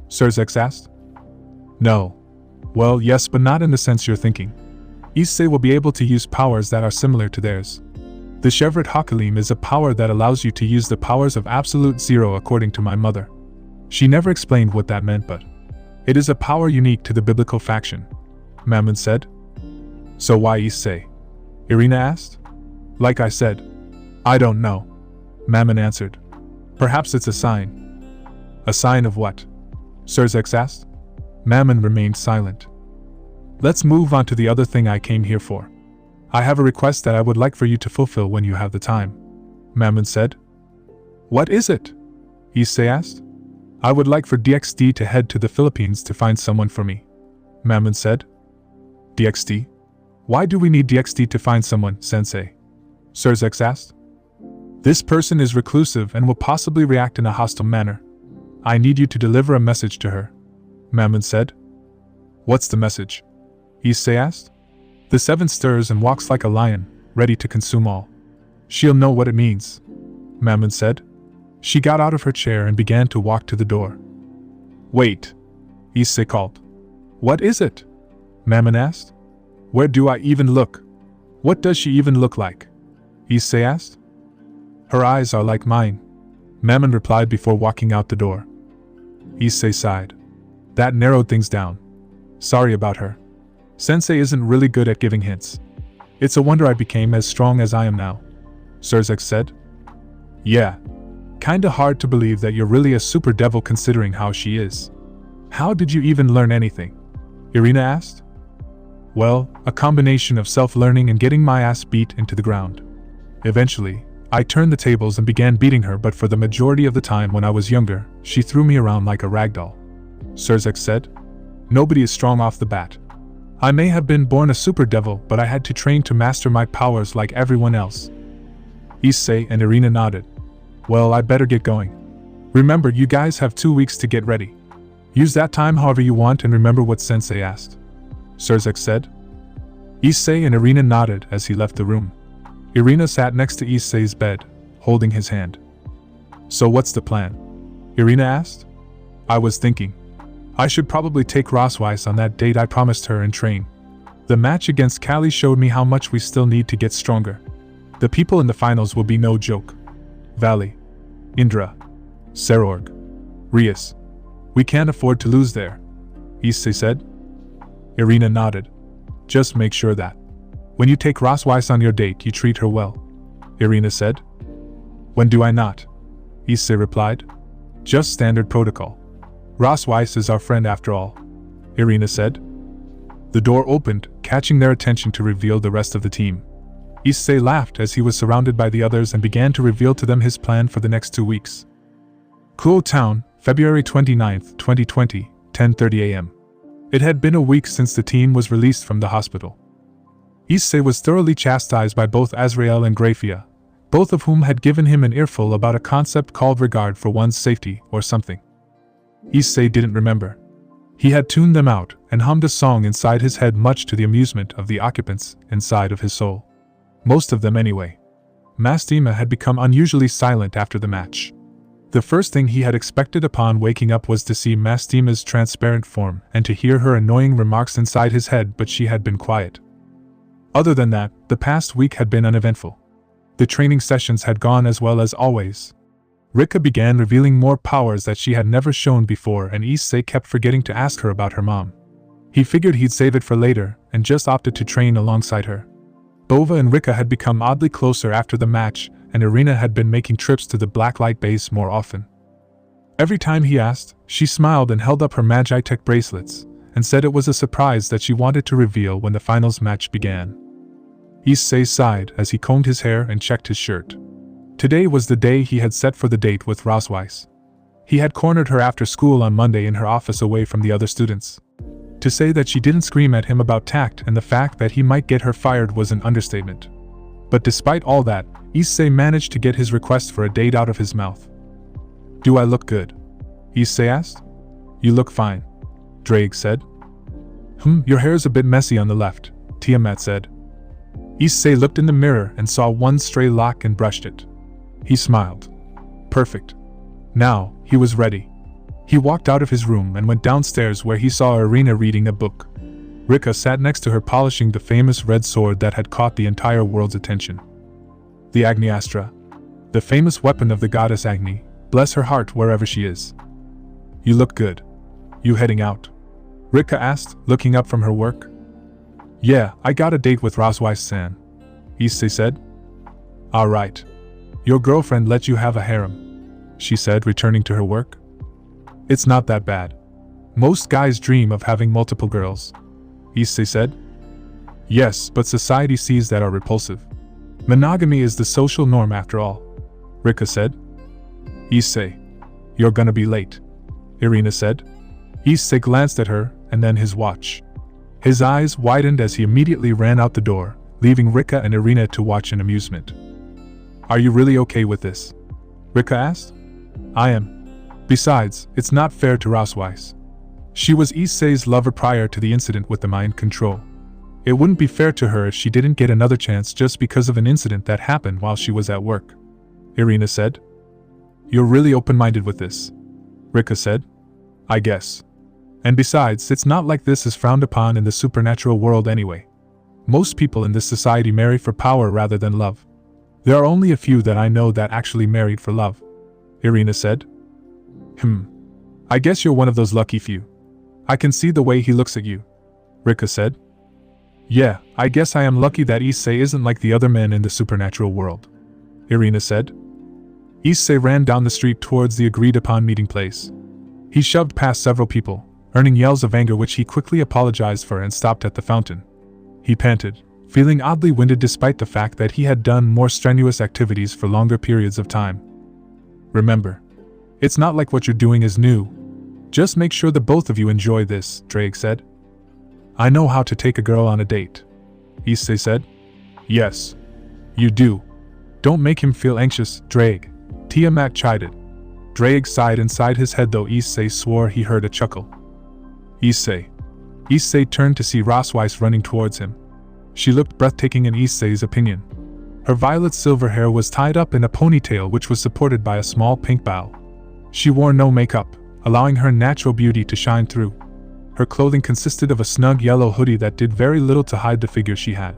S1: Surzex asked. No. Well, yes, but not in the sense you're thinking. Issei will be able to use powers that are similar to theirs. The Chevret Hakelim is a power that allows you to use the powers of absolute zero according to my mother. She never explained what that meant, but it is a power unique to the biblical faction, Mammon said. So why Issei? Irina asked. Like I said, I don't know, Mammon answered. Perhaps it's a sign. A sign of what? Surzex asked. Mammon remained silent. Let's move on to the other thing I came here for. I have a request that I would like for you to fulfill when you have the time, Mammon said. What is it? Issei asked. I would like for DXD to head to the Philippines to find someone for me, Mammon said. DXD? Why do we need DXD to find someone, Sensei? Surzex asked. This person is reclusive and will possibly react in a hostile manner. I need you to deliver a message to her, Mammon said. What's the message? Issei asked. The seven stirs and walks like a lion, ready to consume all. She'll know what it means, Mammon said. She got out of her chair and began to walk to the door. Wait, Issei called. What is it? Mammon asked. Where do I even look? What does she even look like? Issei asked. Her eyes are like mine, Mammon replied before walking out the door. Issei sighed. That narrowed things down. Sorry about her. Sensei isn't really good at giving hints. It's a wonder I became as strong as I am now, Surzex said. Yeah. Kinda hard to believe that you're really a super devil considering how she is. How did you even learn anything? Irina asked. Well, a combination of self-learning and getting my ass beat into the ground. Eventually, I turned the tables and began beating her, but for the majority of the time when I was younger, she threw me around like a ragdoll, Surzex said. Nobody is strong off the bat. I may have been born a super devil, but I had to train to master my powers like everyone else. Issei and Irina nodded. Well, I better get going. Remember, you guys have 2 weeks to get ready. Use that time however you want and remember what Sensei asked, Surzex said. Issei and Irina nodded as he left the room. Irina sat next to Issei's bed, holding his hand. So what's the plan? Irina asked. I was thinking. I should probably take Rosweiss on that date I promised her and train. The match against Callie showed me how much we still need to get stronger. The people in the finals will be no joke. Valley, Indra, Serorg, Rias. We can't afford to lose there, Issei said. Irina nodded. Just make sure that when you take Rosweiss on your date you treat her well, Irina said. When do I not? Issei replied. Just standard protocol. Rosweiss is our friend after all, Irina said. The door opened, catching their attention to reveal the rest of the team. Issei laughed as he was surrounded by the others and began to reveal to them his plan for the next 2 weeks. Kuo Town, February 29, 2020, 10:30 a.m. It had been a week since the team was released from the hospital. Issei was thoroughly chastised by both Azrael and Graphia, both of whom had given him an earful about a concept called regard for one's safety or something. Issei didn't remember. He had tuned them out and hummed a song inside his head, much to the amusement of the occupants inside of his soul. Most of them anyway. Mastima had become unusually silent after the match. The first thing he had expected upon waking up was to see Mastima's transparent form and to hear her annoying remarks inside his head, but she had been quiet. Other than that, the past week had been uneventful. The training sessions had gone as well as always. Rika began revealing more powers that she had never shown before, and Issei kept forgetting to ask her about her mom. He figured he'd save it for later, and just opted to train alongside her. Bova and Rika had become oddly closer after the match, and Irina had been making trips to the Blacklight base more often. Every time he asked, she smiled and held up her Magitech bracelets, and said it was a surprise that she wanted to reveal when the finals match began. Issei sighed as he combed his hair and checked his shirt. Today was the day he had set for the date with Rosweiss. He had cornered her after school on Monday in her office away from the other students. To say that she didn't scream at him about tact and the fact that he might get her fired was an understatement. But despite all that, Issei managed to get his request for a date out of his mouth. "Do I look good?" Issei asked. "You look fine," Drake said. Your hair's a bit messy on the left," Tiamat said. Issei looked in the mirror and saw one stray lock and brushed it. He smiled. Perfect. Now, he was ready. He walked out of his room and went downstairs where he saw Irina reading a book. Rika sat next to her polishing the famous red sword that had caught the entire world's attention. The Agniastra. The famous weapon of the goddess Agni, bless her heart wherever she is. "You look good. You heading out?" Rika asked, looking up from her work. "Yeah, I got a date with Rosweiss-san," Issei said. "Alright. Your girlfriend let you have a harem," she said, returning to her work. "It's not that bad. Most guys dream of having multiple girls," Issei said. "Yes, but society sees that are repulsive. Monogamy is the social norm after all," Rika said. "Issei, you're gonna be late," Irina said. Issei glanced at her, and then his watch. His eyes widened as he immediately ran out the door, leaving Rika and Irina to watch in amusement. "Are you really okay with this?" Rika asked. "I am. Besides, it's not fair to Rosweiss. She was Issei's lover prior to the incident with the mind control. It wouldn't be fair to her if she didn't get another chance just because of an incident that happened while she was at work," Irina said. "You're really open-minded with this," Rika said. "I guess. And besides, it's not like this is frowned upon in the supernatural world anyway. Most people in this society marry for power rather than love. There are only a few that I know that actually married for love," Irina said. I guess you're one of those lucky few. I can see the way he looks at you," Rika said. "Yeah, I guess I am lucky that Issei isn't like the other men in the supernatural world," Irina said. Issei ran down the street towards the agreed-upon meeting place. He shoved past several people, earning yells of anger which he quickly apologized for and stopped at the fountain. He panted, feeling oddly winded despite the fact that he had done more strenuous activities for longer periods of time. "Remember, it's not like what you're doing is new. Just make sure the both of you enjoy this," Drake said. "I know how to take a girl on a date," Issei said. "Yes, you do. Don't make him feel anxious, Drake," Tiamat chided. Drake sighed inside his head though Issei swore he heard a chuckle. Issei turned to see Rosweiss running towards him. She looked breathtaking in Issei's opinion. Her violet silver hair was tied up in a ponytail which was supported by a small pink bow. She wore no makeup, allowing her natural beauty to shine through. Her clothing consisted of a snug yellow hoodie that did very little to hide the figure she had.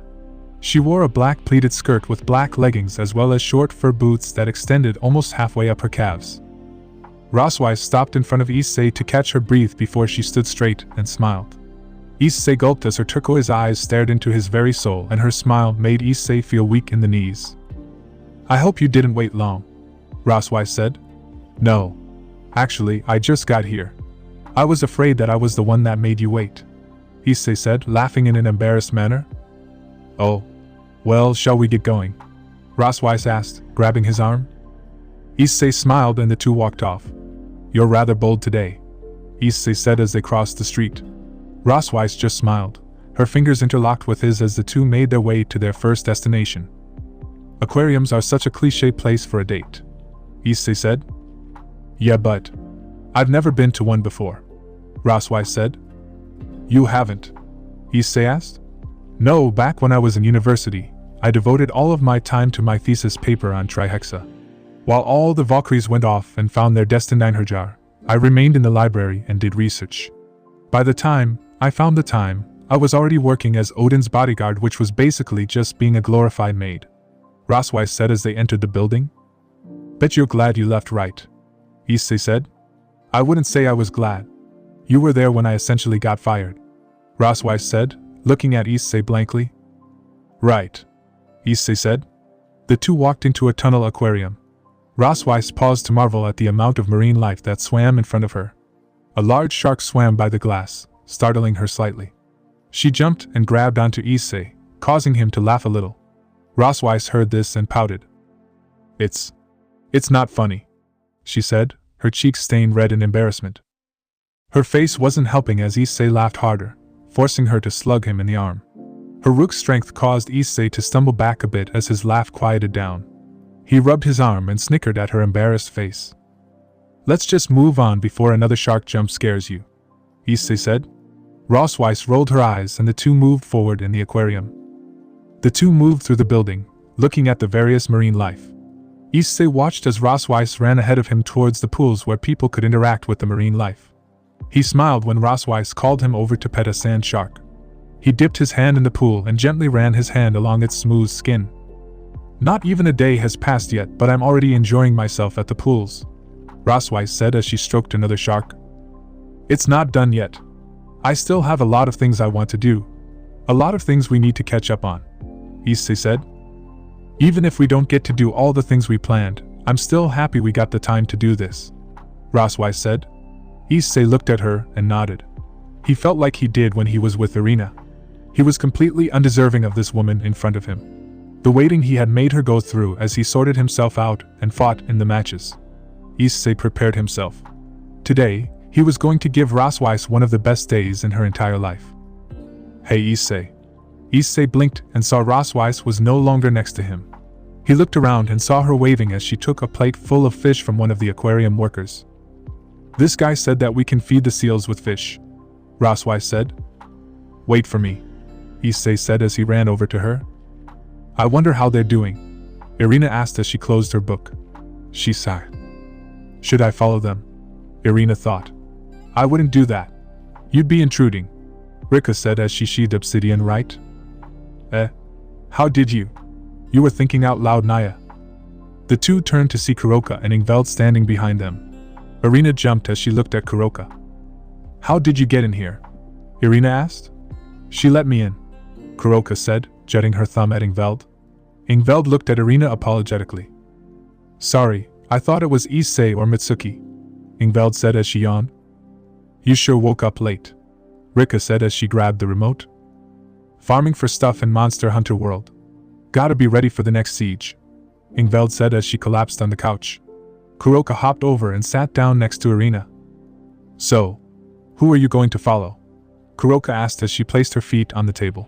S1: She wore a black pleated skirt with black leggings as well as short fur boots that extended almost halfway up her calves. Rosweiss stopped in front of Issei to catch her breath before she stood straight and smiled. Issei gulped as her turquoise eyes stared into his very soul, and her smile made Issei feel weak in the knees. "I hope you didn't wait long," Rosweiss said. "No. Actually, I just got here. I was afraid that I was the one that made you wait," Issei said, laughing in an embarrassed manner. "Oh. Well, shall we get going?" Rosweiss asked, grabbing his arm. Issei smiled and the two walked off. "You're rather bold today," Issei said as they crossed the street. Rosweiss just smiled, her fingers interlocked with his as the two made their way to their first destination. "Aquariums are such a cliché place for a date," Issei said. "Yeah, but I've never been to one before," Rosweiss said. "You haven't?" Issei asked. "No, back when I was in university, I devoted all of my time to my thesis paper on Trihexa. While all the Valkyries went off and found their destined Einherjar, I remained in the library and did research. By the time I found the time, I was already working as Odin's bodyguard, which was basically just being a glorified maid," Rosweiss said as they entered the building. "Bet you're glad you left, right?" Issei said. "I wouldn't say I was glad. You were there when I essentially got fired," Rosweiss said, looking at Issei blankly. "Right," Issei said. The two walked into a tunnel aquarium. Rossweiss paused to marvel at the amount of marine life that swam in front of her. A large shark swam by the glass, startling her slightly. She jumped and grabbed onto Issei, causing him to laugh a little. Rossweiss heard this and pouted. It's not funny," she said, her cheeks stained red in embarrassment. Her face wasn't helping as Issei laughed harder, forcing her to slug him in the arm. Her rook's strength caused Issei to stumble back a bit as his laugh quieted down. He rubbed his arm and snickered at her embarrassed face. "Let's just move on before another shark jump scares you," Issei said. Rossweiss rolled her eyes and the two moved forward in the aquarium. The two moved through the building, looking at the various marine life. Issei watched as Rossweiss ran ahead of him towards the pools where people could interact with the marine life. He smiled when Rossweiss called him over to pet a sand shark. He dipped his hand in the pool and gently ran his hand along its smooth skin. "Not even a day has passed yet, but I'm already enjoying myself at the pools," Rossweiss said as she stroked another shark. "It's not done yet. I still have a lot of things I want to do. A lot of things we need to catch up on," Issei said. "Even if we don't get to do all the things we planned, I'm still happy we got the time to do this," Rossweiss said. Issei looked at her and nodded. He felt like he did when he was with Irina. He was completely undeserving of this woman in front of him. The waiting he had made her go through as he sorted himself out and fought in the matches. Issei prepared himself. Today, he was going to give Rossweiss one of the best days in her entire life. "Hey Issei." Issei blinked and saw Rossweiss was no longer next to him. He looked around and saw her waving as she took a plate full of fish from one of the aquarium workers. "This guy said that we can feed the seals with fish," Rossweiss said. "Wait for me," Issei said as he ran over to her. "I wonder how they're doing," Irina asked as she closed her book. She sighed. "Should I follow them?" Irina thought. "I wouldn't do that. You'd be intruding," Rika said as she sheathed obsidian, right? How did you? You were thinking out loud, Naya." The two turned to see Kuroka and Ingveld standing behind them. Irina jumped as she looked at Kuroka. "How did you get in here?" Irina asked. "She let me in," Kuroka said, jutting her thumb at Ingveld. Ingveld looked at Irina apologetically. "Sorry, I thought it was Issei or Mitsuki," Ingveld said as she yawned. "You sure woke up late," Rika said as she grabbed the remote. "Farming for stuff in Monster Hunter World. Gotta be ready for the next siege," Ingveld said as she collapsed on the couch. Kuroka hopped over and sat down next to Irina. "So, who are you going to follow?" Kuroka asked as she placed her feet on the table.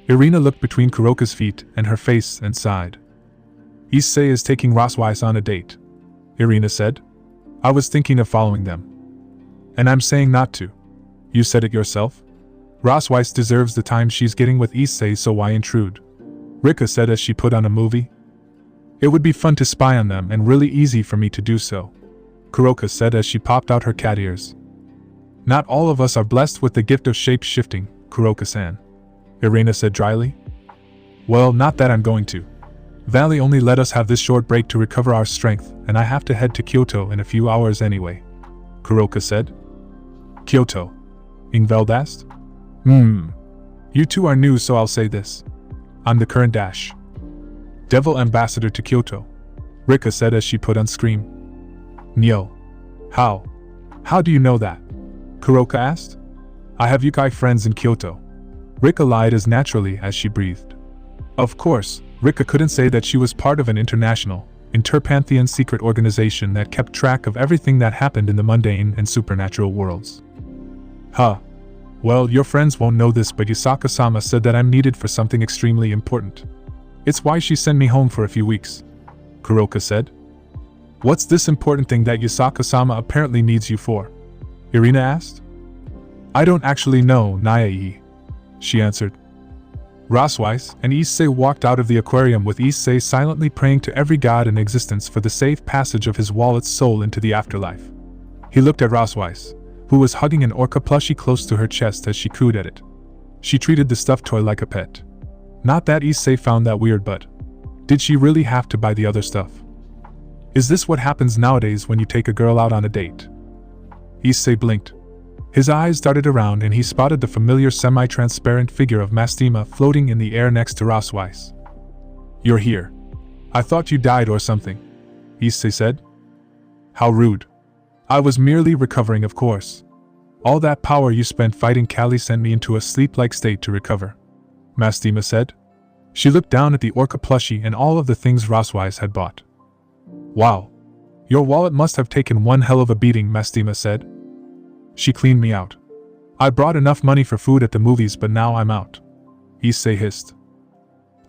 S1: Irina looked between Kuroka's feet and her face and sighed. "Issei is taking Rossweiss on a date," Irina said. "I was thinking of following them. And I'm saying not to. You said it yourself. Rossweiss deserves the time she's getting with Issei, so why intrude?" Rika said as she put on a movie. "It would be fun to spy on them and really easy for me to do so," Kuroka said as she popped out her cat ears. "Not all of us are blessed with the gift of shape-shifting, Kuroka-san," Irina said dryly. "Well, not that I'm going to. Valley only let us have this short break to recover our strength, and I have to head to Kyoto in a few hours anyway," Kuroka said. "Kyoto?" Ingveld asked. You two are new, so I'll say this. I'm the current Devil Ambassador to Kyoto," Rika said as she put on scream. "Nyo. How do you know that?" Kuroka asked. "I have Yukai friends in Kyoto." Rika lied as naturally as she breathed. Of course, Rika couldn't say that she was part of an international, interpanthean secret organization that kept track of everything that happened in the mundane and supernatural worlds. Well, your friends won't know this, but Yusaka-sama said that I'm needed for something extremely important. It's why she sent me home for a few weeks," Kuroka said. "What's this important thing that Yusaka-sama apparently needs you for?" Irina asked. "I don't actually know, Naya-e," she answered. Rossweiss and Issei walked out of the aquarium with Issei silently praying to every god in existence for the safe passage of his wallet's soul into the afterlife. He looked at Rossweiss, who was hugging an orca plushie close to her chest as she cooed at it. She treated the stuffed toy like a pet. Not that Issei found that weird, but did she really have to buy the other stuff? Is this what happens nowadays when you take a girl out on a date? Issei blinked. His eyes darted around and he spotted the familiar semi-transparent figure of Mastima floating in the air next to Rossweiss. "You're here. I thought you died or something," Issei said. How rude. I was merely recovering, of course. All that power you spent fighting Kali sent me into a sleep-like state to recover, Mastima said. She looked down at the orca plushie and all of the things Roswise had bought. Wow. Your wallet must have taken one hell of a beating, Mastima said. She cleaned me out. I brought enough money for food at the movies, but now I'm out, Issei hissed.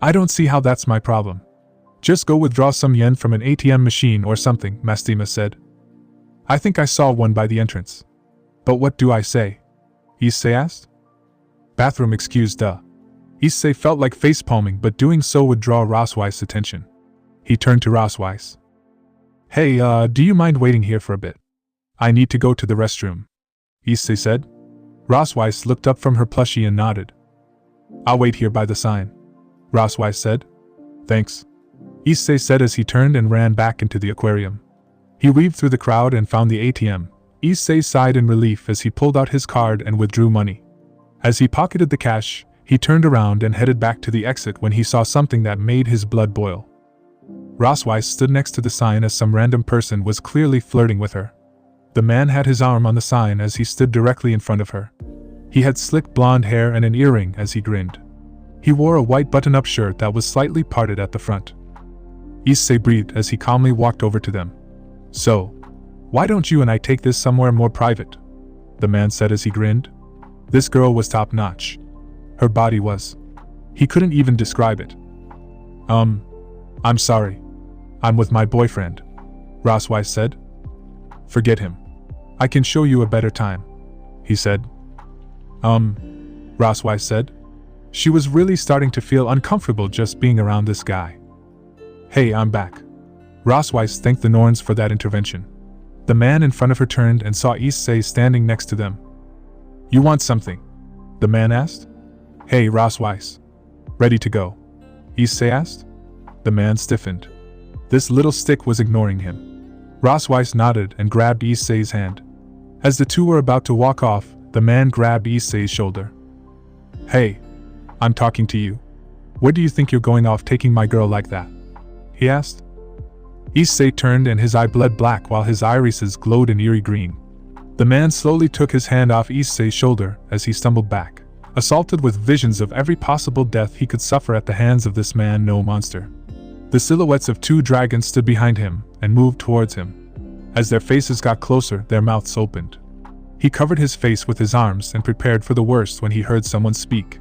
S1: I don't see how that's my problem. Just go withdraw some yen from an ATM machine or something, Mastima said. I think I saw one by the entrance. But what do I say? Issei asked. Bathroom excuse, duh. Issei felt like facepalming, but doing so would draw Roswise's attention. He turned to Roswise. Hey, do you mind waiting here for a bit? I need to go to the restroom, Issei said. Roswise looked up from her plushie and nodded. I'll wait here by the sign, Roswise said. Thanks, Issei said as he turned and ran back into the aquarium. He weaved through the crowd and found the ATM. Issei sighed in relief as he pulled out his card and withdrew money. As he pocketed the cash, he turned around and headed back to the exit when he saw something that made his blood boil. Roswise stood next to the sign as some random person was clearly flirting with her. The man had his arm on the sign as he stood directly in front of her. He had slick blonde hair and an earring as he grinned. He wore a white button-up shirt that was slightly parted at the front. Issei breathed as he calmly walked over to them. So, why don't you and I take this somewhere more private? The man said as he grinned. This girl was top-notch. Her body was. He couldn't even describe it. I'm sorry. I'm with my boyfriend, Roswise said. Forget him. I can show you a better time, he said. Roswise said. She was really starting to feel uncomfortable just being around this guy. Hey, I'm back. Roswise thanked the Norns for that intervention. The man in front of her turned and saw Issei standing next to them. You want something? The man asked. Hey, Roswise. Ready to go? Issei asked. The man stiffened. This little stick was ignoring him. Roswise nodded and grabbed Issei's hand. As the two were about to walk off, the man grabbed Issei's shoulder. Hey, I'm talking to you. Where do you think you're going off taking my girl like that? He asked. Issei turned and his eye bled black while his irises glowed an eerie green. The man slowly took his hand off Issei's shoulder as he stumbled back, assaulted with visions of every possible death he could suffer at the hands of this man-no monster. The silhouettes of two dragons stood behind him and moved towards him. As their faces got closer, their mouths opened. He covered his face with his arms and prepared for the worst when he heard someone speak.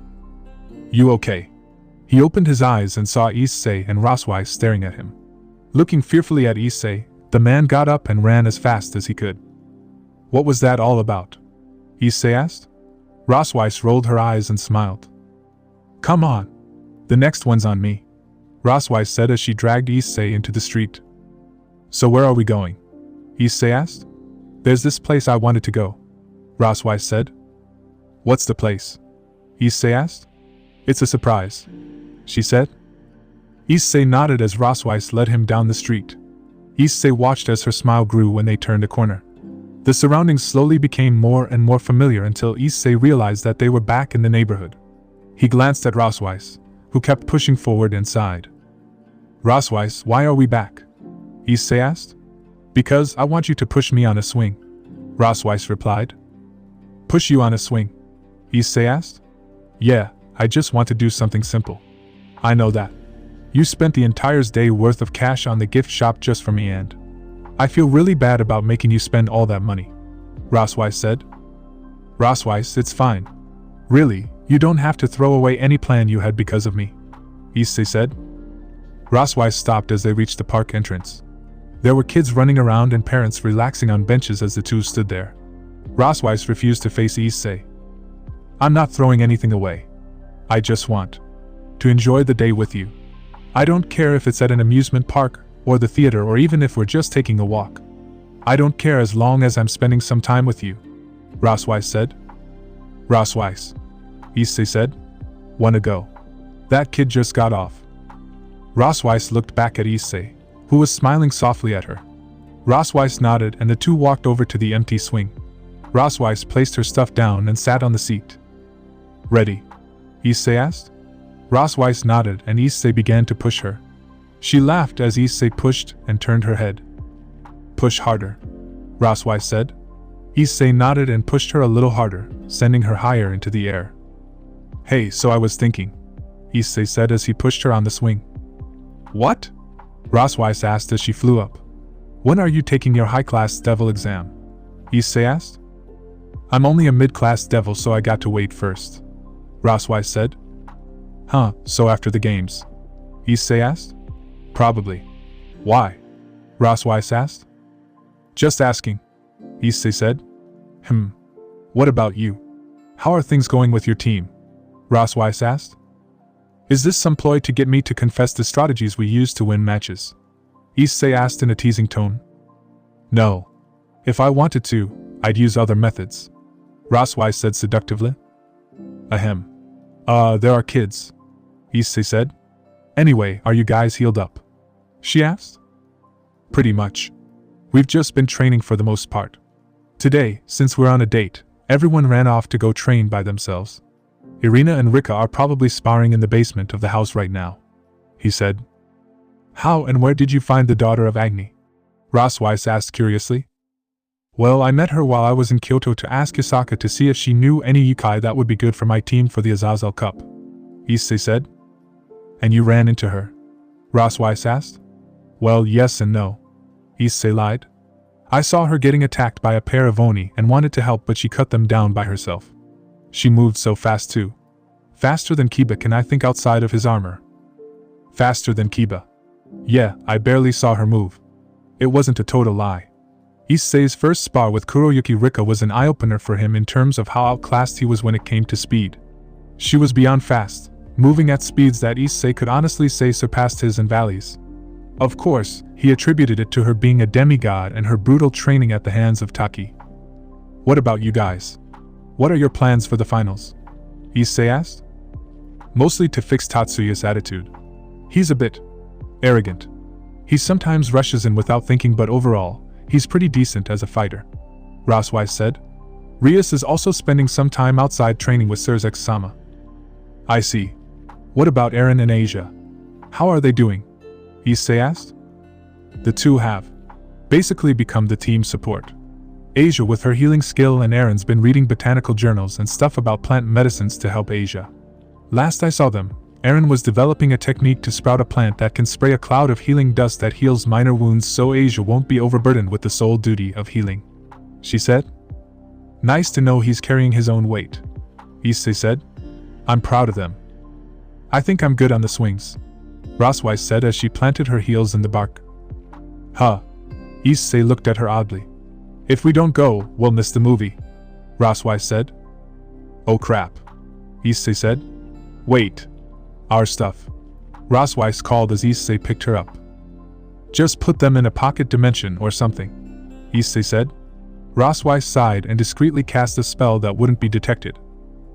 S1: You okay? He opened his eyes and saw Issei and Roswise staring at him. Looking fearfully at Issei, the man got up and ran as fast as he could. What was that all about? Issei asked. Roswise rolled her eyes and smiled. Come on. The next one's on me, Roswise said as she dragged Issei into the street. So where are we going? Issei asked. There's this place I wanted to go, Roswise said. What's the place? Issei asked. It's a surprise, she said. Issei nodded as Roswise led him down the street. Issei watched as her smile grew when they turned a corner. The surroundings slowly became more and more familiar until Issei realized that they were back in the neighborhood. He glanced at Roswise, who kept pushing forward and sighed. Roswise, why are we back? Issei asked. Because I want you to push me on a swing, Roswise replied. Push you on a swing? Issei asked. Yeah, I just want to do something simple. I know that. You spent the entire day's worth of cash on the gift shop just for me and I feel really bad about making you spend all that money, Roswise said. Roswise, it's fine. Really, you don't have to throw away any plan you had because of me, Issei said. Roswise stopped as they reached the park entrance. There were kids running around and parents relaxing on benches as the two stood there. Roswise refused to face Issei. I'm not throwing anything away. I just want to enjoy the day with you. I don't care if it's at an amusement park, or the theater, or even if we're just taking a walk. I don't care as long as I'm spending some time with you, Roswise said. Roswise, Issei said. Wanna go? That kid just got off. Roswise looked back at Issei, who was smiling softly at her. Roswise nodded and the two walked over to the empty swing. Roswise placed her stuff down and sat on the seat. Ready? Issei asked. Roswise nodded and Issei began to push her. She laughed as Issei pushed and turned her head. Push harder, Roswai said. Issei nodded and pushed her a little harder, sending her higher into the air. Hey, so I was thinking, Issei said as he pushed her on the swing. What? Roswai asked as she flew up. When are you taking your high-class devil exam? Issei asked. I'm only a mid-class devil, so I got to wait first, Roswai said. Huh, so after the games? Issei asked. Probably. Why? Roswai asked. Just asking, Issei said. What about you? How are things going with your team? Roswai asked. Is this some ploy to get me to confess the strategies we used to win matches? Issei asked in a teasing tone. No. If I wanted to, I'd use other methods, Roswai said seductively. Ahem. There are kids, Issei said. Anyway, are you guys healed up? She asked. Pretty much. We've just been training for the most part. Today, since we're on a date, everyone ran off to go train by themselves. Irina and Rika are probably sparring in the basement of the house right now, he said. How and where did you find the daughter of Agni? Roswai asked curiously. Well, I met her while I was in Kyoto to ask Hisaka to see if she knew any yukai that would be good for my team for the Azazel Cup, Issei said. And you ran into her? Roswai asked. Well, yes and no, Issei lied. I saw her getting attacked by a pair of Oni and wanted to help, but she cut them down by herself. She moved so fast too. Faster than Kiba can I think outside of his armor. Faster than Kiba. Yeah, I barely saw her move. It wasn't a total lie. Issei's first spar with Kuroyuki Rika was an eye-opener for him in terms of how outclassed he was when it came to speed. She was beyond fast, moving at speeds that Issei could honestly say surpassed his in valleys. Of course, he attributed it to her being a demigod and her brutal training at the hands of Taki. What about you guys? What are your plans for the finals? Issei asked. Mostly to fix Tatsuya's attitude. He's a bit arrogant. He sometimes rushes in without thinking, but overall, he's pretty decent as a fighter, Roswai said. Rias is also spending some time outside training with Surzex-sama. I see. What about Eren and Asia? How are they doing? Issei asked. The two have basically become the team support. Asia with her healing skill, and Eren's been reading botanical journals and stuff about plant medicines to help Asia. Last I saw them, Eren was developing a technique to sprout a plant that can spray a cloud of healing dust that heals minor wounds so Asia won't be overburdened with the sole duty of healing, she said. Nice to know he's carrying his own weight, Issei said. I'm proud of them. I think I'm good on the swings, Roswai said as she planted her heels in the bark. Huh. Issei looked at her oddly. If we don't go, we'll miss the movie, Roswai said. Oh crap, Issei said. Wait. Our stuff, Roswai called as Issei picked her up. Just put them in a pocket dimension or something, Issei said. Roswai sighed and discreetly cast a spell that wouldn't be detected.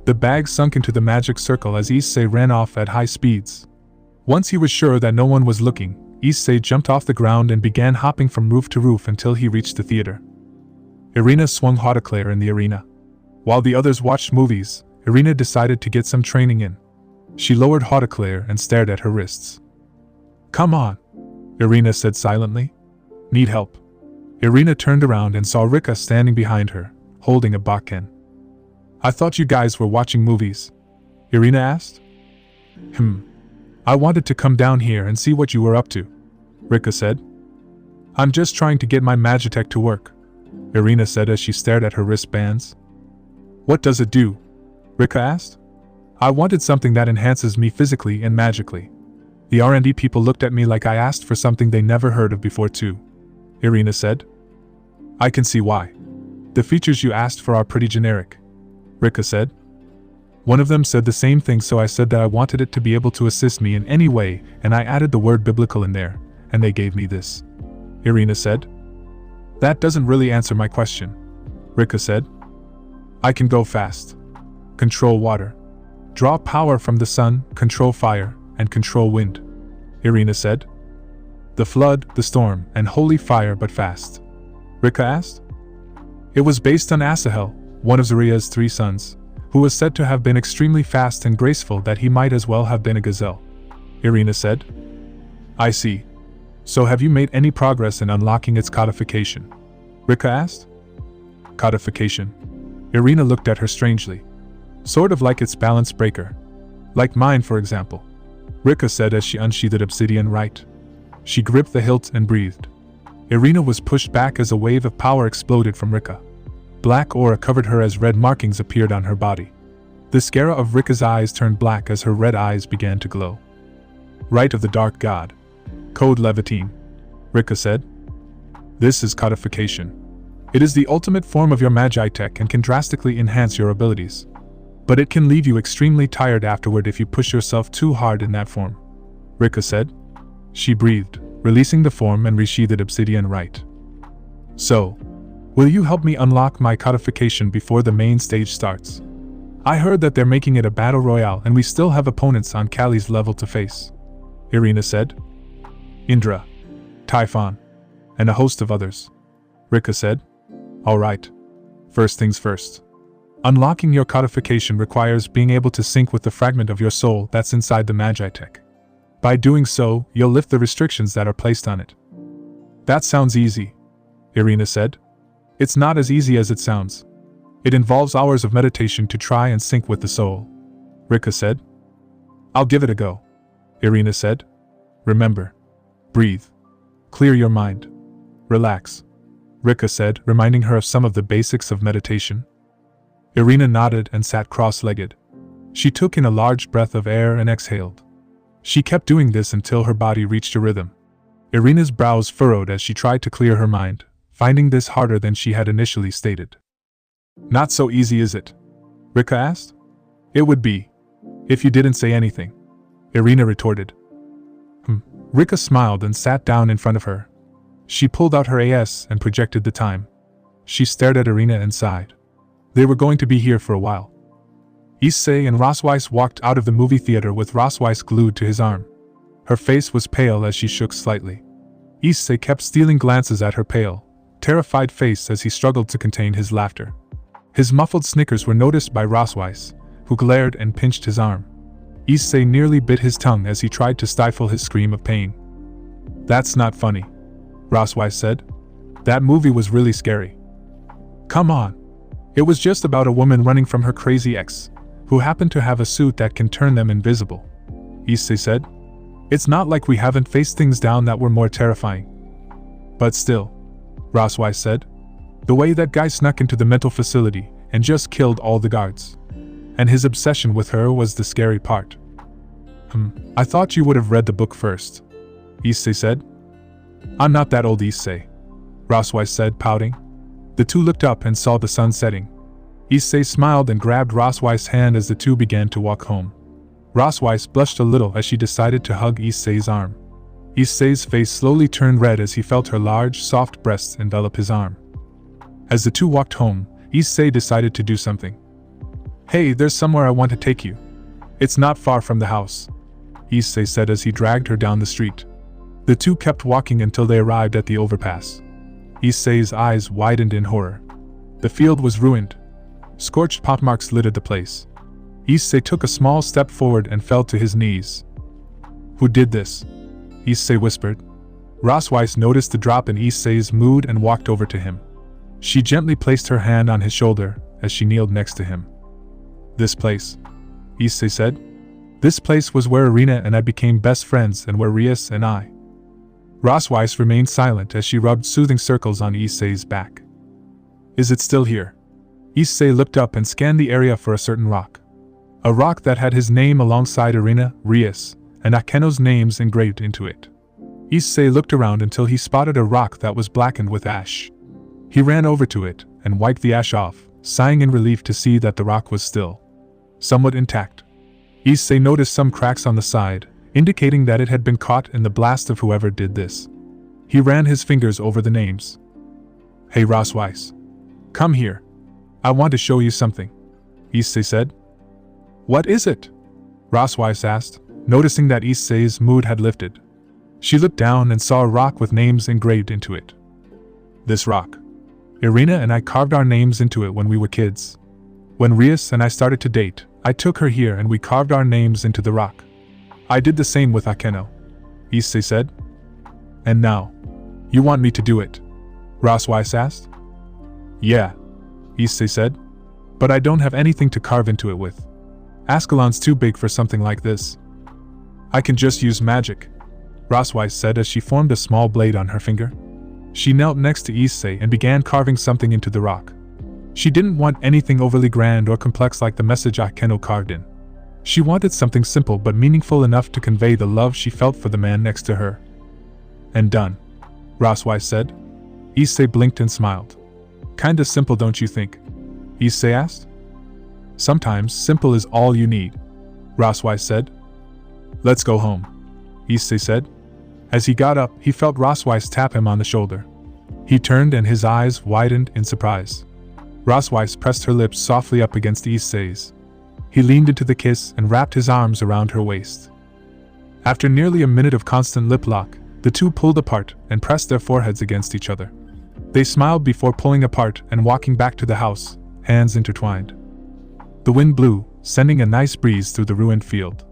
S1: The bag sunk into the magic circle as Issei ran off at high speeds. Once he was sure that no one was looking, Issei jumped off the ground and began hopping from roof to roof until he reached the theater. Irina swung Hauteclair in the arena. While the others watched movies, Irina decided to get some training in. She lowered Hauteclair and stared at her wrists. Come on, Irina said silently. Need help? Irina turned around and saw Rika standing behind her, holding a bakken. I thought you guys were watching movies, Irina asked. I wanted to come down here and see what you were up to, Rika said. I'm just trying to get my Magitech to work, Irina said as she stared at her wristbands. What does it do? Rika asked. I wanted something that enhances me physically and magically. The R&D people looked at me like I asked for something they never heard of before too, Irina said. I can see why. The features you asked for are pretty generic, Rika said. One of them said the same thing, so I said that I wanted it to be able to assist me in any way, and I added the word biblical in there, and they gave me this, Irina said. That doesn't really answer my question, Rika said. I can go fast, control water, draw power from the sun, control fire, and control wind, Irina said. The flood, the storm, and holy fire, but fast, Rika asked. It was based on Asahel, one of Zuria's 3 sons, who was said to have been extremely fast and graceful that he might as well have been a gazelle, Irina said. I see. So have you made any progress in unlocking its codification? Rika asked. Codification. Irina looked at her strangely. Sort of like its balance breaker. Like mine, for example. Rika said as she unsheathed obsidian right. She gripped the hilt and breathed. Irina was pushed back as a wave of power exploded from Rika. Black aura covered her as red markings appeared on her body. The scara of Rika's eyes turned black as her red eyes began to glow. Rite of the Dark God. Code Levitine. Rika said. This is codification. It is the ultimate form of your magi tech and can drastically enhance your abilities. But it can leave you extremely tired afterward if you push yourself too hard in that form. Rika said. She breathed, releasing the form and resheathed obsidian right. So, will you help me unlock my codification before the main stage starts? I heard that they're making it a battle royale and we still have opponents on Kali's level to face. Irina said. Indra, Typhon, and a host of others. Rika said. Alright. First things first. Unlocking your codification requires being able to sync with the fragment of your soul that's inside the magi tech. By doing so, you'll lift the restrictions that are placed on it. That sounds easy, Irina said. It's not as easy as it sounds. It involves hours of meditation to try and sync with the soul, Rika said. I'll give it a go, Irina said. Remember. Breathe. Clear your mind. Relax, Rika said, reminding her of some of the basics of meditation. Irina nodded and sat cross-legged. She took in a large breath of air and exhaled. She kept doing this until her body reached a rhythm. Irina's brows furrowed as she tried to clear her mind, finding this harder than she had initially stated. Not so easy, is it? Rika asked. It would be, if you didn't say anything, Irina retorted. Rika smiled and sat down in front of her. She pulled out her AS and projected the time. She stared at Irina and sighed. They were going to be here for a while. Issei and Rosweiss walked out of the movie theater with Rosweiss glued to his arm. Her face was pale as she shook slightly. Issei kept stealing glances at her pale, terrified face as he struggled to contain his laughter. His muffled snickers were noticed by Rosweiss, who glared and pinched his arm. Issei nearly bit his tongue as he tried to stifle his scream of pain. That's not funny, Rosweiss said. That movie was really scary. Come on. It was just about a woman running from her crazy ex, who happened to have a suit that can turn them invisible, Issei said. It's not like we haven't faced things down that were more terrifying. But still, Rosweiss said. The way that guy snuck into the mental facility and just killed all the guards. And his obsession with her was the scary part. I thought you would have read the book first, Issei said. I'm not that old, Issei, Rosweiss said, pouting. The two looked up and saw the sun setting. Issei smiled and grabbed Rosweiss' hand as the two began to walk home. Rosweiss blushed a little as she decided to hug Issei's arm. Issei's face slowly turned red as he felt her large, soft breasts envelop his arm. As the two walked home, Issei decided to do something. Hey, there's somewhere I want to take you. It's not far from the house, Issei said as he dragged her down the street. The two kept walking until they arrived at the overpass. Issei's eyes widened in horror. The field was ruined. Scorched pockmarks littered the place. Issei took a small step forward and fell to his knees. Who did this? Issei whispered. Rosweiss noticed the drop in Issei's mood and walked over to him. She gently placed her hand on his shoulder as she kneeled next to him. This place, Issei said. This place was where Irina and I became best friends and where Rias and I. Rosweiss remained silent as she rubbed soothing circles on Issei's back. Is it still here? Issei looked up and scanned the area for a certain rock. A rock that had his name alongside Irina, Rias, and Akeno's names engraved into it. Issei looked around until he spotted a rock that was blackened with ash. He ran over to it and wiped the ash off, sighing in relief to see that the rock was still somewhat intact. Issei noticed some cracks on the side, indicating that it had been caught in the blast of whoever did this. He ran his fingers over the names. Hey Rosweiss. Come here. I want to show you something, Issei said. What is it? Rosweiss asked, noticing that Issei's mood had lifted. She looked down and saw a rock with names engraved into it. This rock. Irina and I carved our names into it when we were kids. When Rias and I started to date, I took her here and we carved our names into the rock. I did the same with Akeno, Issei said. And now? You want me to do it? Rosweiss asked. Yeah, Issei said. But I don't have anything to carve into it with. Ascalon's too big for something like this. I can just use magic, Rosweiss said as she formed a small blade on her finger. She knelt next to Issei and began carving something into the rock. She didn't want anything overly grand or complex like the message Akeno carved in. She wanted something simple but meaningful enough to convey the love she felt for the man next to her. And done, Rosweiss said. Issei blinked and smiled. Kinda simple, don't you think? Issei asked. Sometimes simple is all you need, Rosweiss said. Let's go home, Issei said. As he got up, he felt Rosweiss tap him on the shoulder. He turned and his eyes widened in surprise. Rosweiss pressed her lips softly up against Issei's. He leaned into the kiss and wrapped his arms around her waist. After nearly a minute of constant lip lock, the two pulled apart and pressed their foreheads against each other. They smiled before pulling apart and walking back to the house, hands intertwined. The wind blew, sending a nice breeze through the ruined field.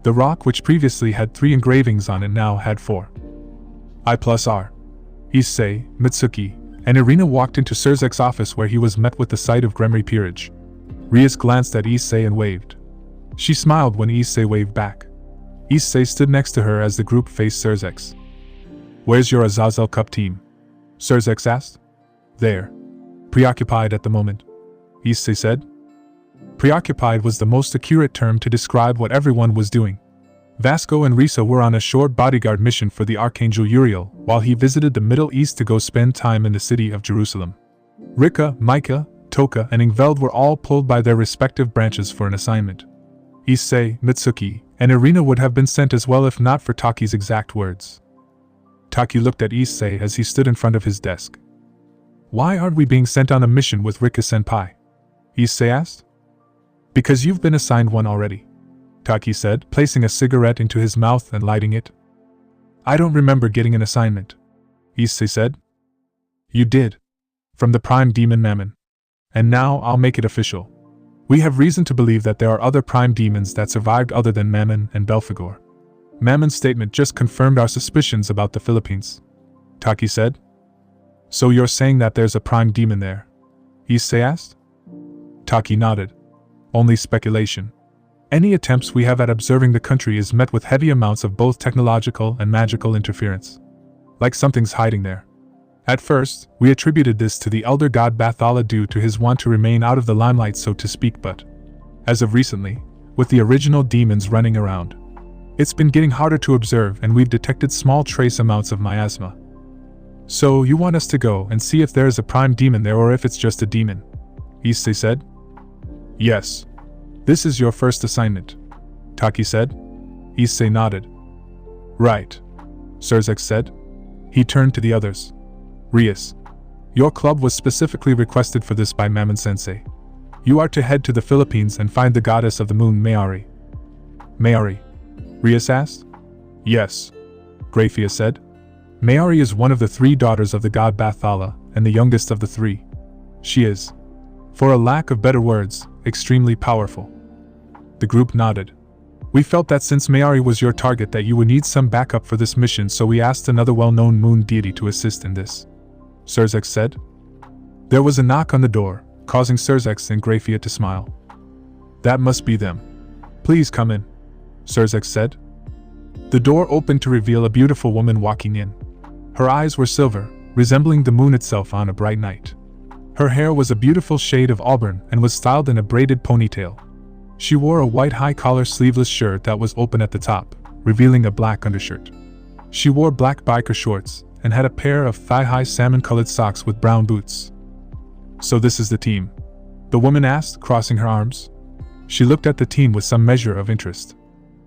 S1: The rock, which previously had 3 engravings on it, now had 4. I+R. Issei, Mitsuki, and Irina walked into Surzek's office where he was met with the sight of Gremry peerage. Rias glanced at Issei and waved. She smiled when Issei waved back. Issei stood next to her as the group faced Surzek's. Where's your Azazel Cup team? Surzek asked. There. Preoccupied at the moment, Issei said. Preoccupied was the most accurate term to describe what everyone was doing. Vasco and Risa were on a short bodyguard mission for the Archangel Uriel, while he visited the Middle East to go spend time in the city of Jerusalem. Rika, Micah, Toka, and Ingveld were all pulled by their respective branches for an assignment. Issei, Mitsuki, and Irina would have been sent as well if not for Taki's exact words. Taki looked at Issei as he stood in front of his desk. Why aren't we being sent on a mission with Rika-senpai? Issei asked. Because you've been assigned one already, Taki said, placing a cigarette into his mouth and lighting it. I don't remember getting an assignment, Issei said. You did. From the Prime Demon Mammon. And now I'll make it official. We have reason to believe that there are other Prime Demons that survived other than Mammon and Belphegor. Mammon's statement just confirmed our suspicions about the Philippines, Taki said. So you're saying that there's a Prime Demon there? Issei asked. Taki nodded. Only speculation. Any attempts we have at observing the country is met with heavy amounts of both technological and magical interference. Like something's hiding there. At first, we attributed this to the elder god Bathala due to his want to remain out of the limelight, so to speak, but as of recently, with the original demons running around, it's been getting harder to observe and we've detected small trace amounts of miasma. So you want us to go and see if there is a prime demon there or if it's just a demon? Issei said. Yes. This is your first assignment, Taki said. Issei nodded. Right, Surzek said. He turned to the others. Rias, your club was specifically requested for this by Mammon-sensei. You are to head to the Philippines and find the goddess of the moon, Mayari. Mayari? Rias asked. Yes, Grafia said. Mayari is one of the 3 daughters of the god Bathala, and the youngest of the 3. She is, for a lack of better words, extremely powerful. The group nodded. We felt that since Mayari was your target that you would need some backup for this mission, so we asked another well-known moon deity to assist in this, Surzek said. There was a knock on the door, causing Surzek and Grafia to smile. That must be them. Please come in, Surzek said. The door opened to reveal a beautiful woman walking in. Her eyes were silver, resembling the moon itself on a bright night. Her hair was a beautiful shade of auburn and was styled in a braided ponytail. She wore a white high-collar sleeveless shirt that was open at the top, revealing a black undershirt. She wore black biker shorts and had a pair of thigh-high salmon-colored socks with brown boots. So this is the team? The woman asked, crossing her arms. She looked at the team with some measure of interest.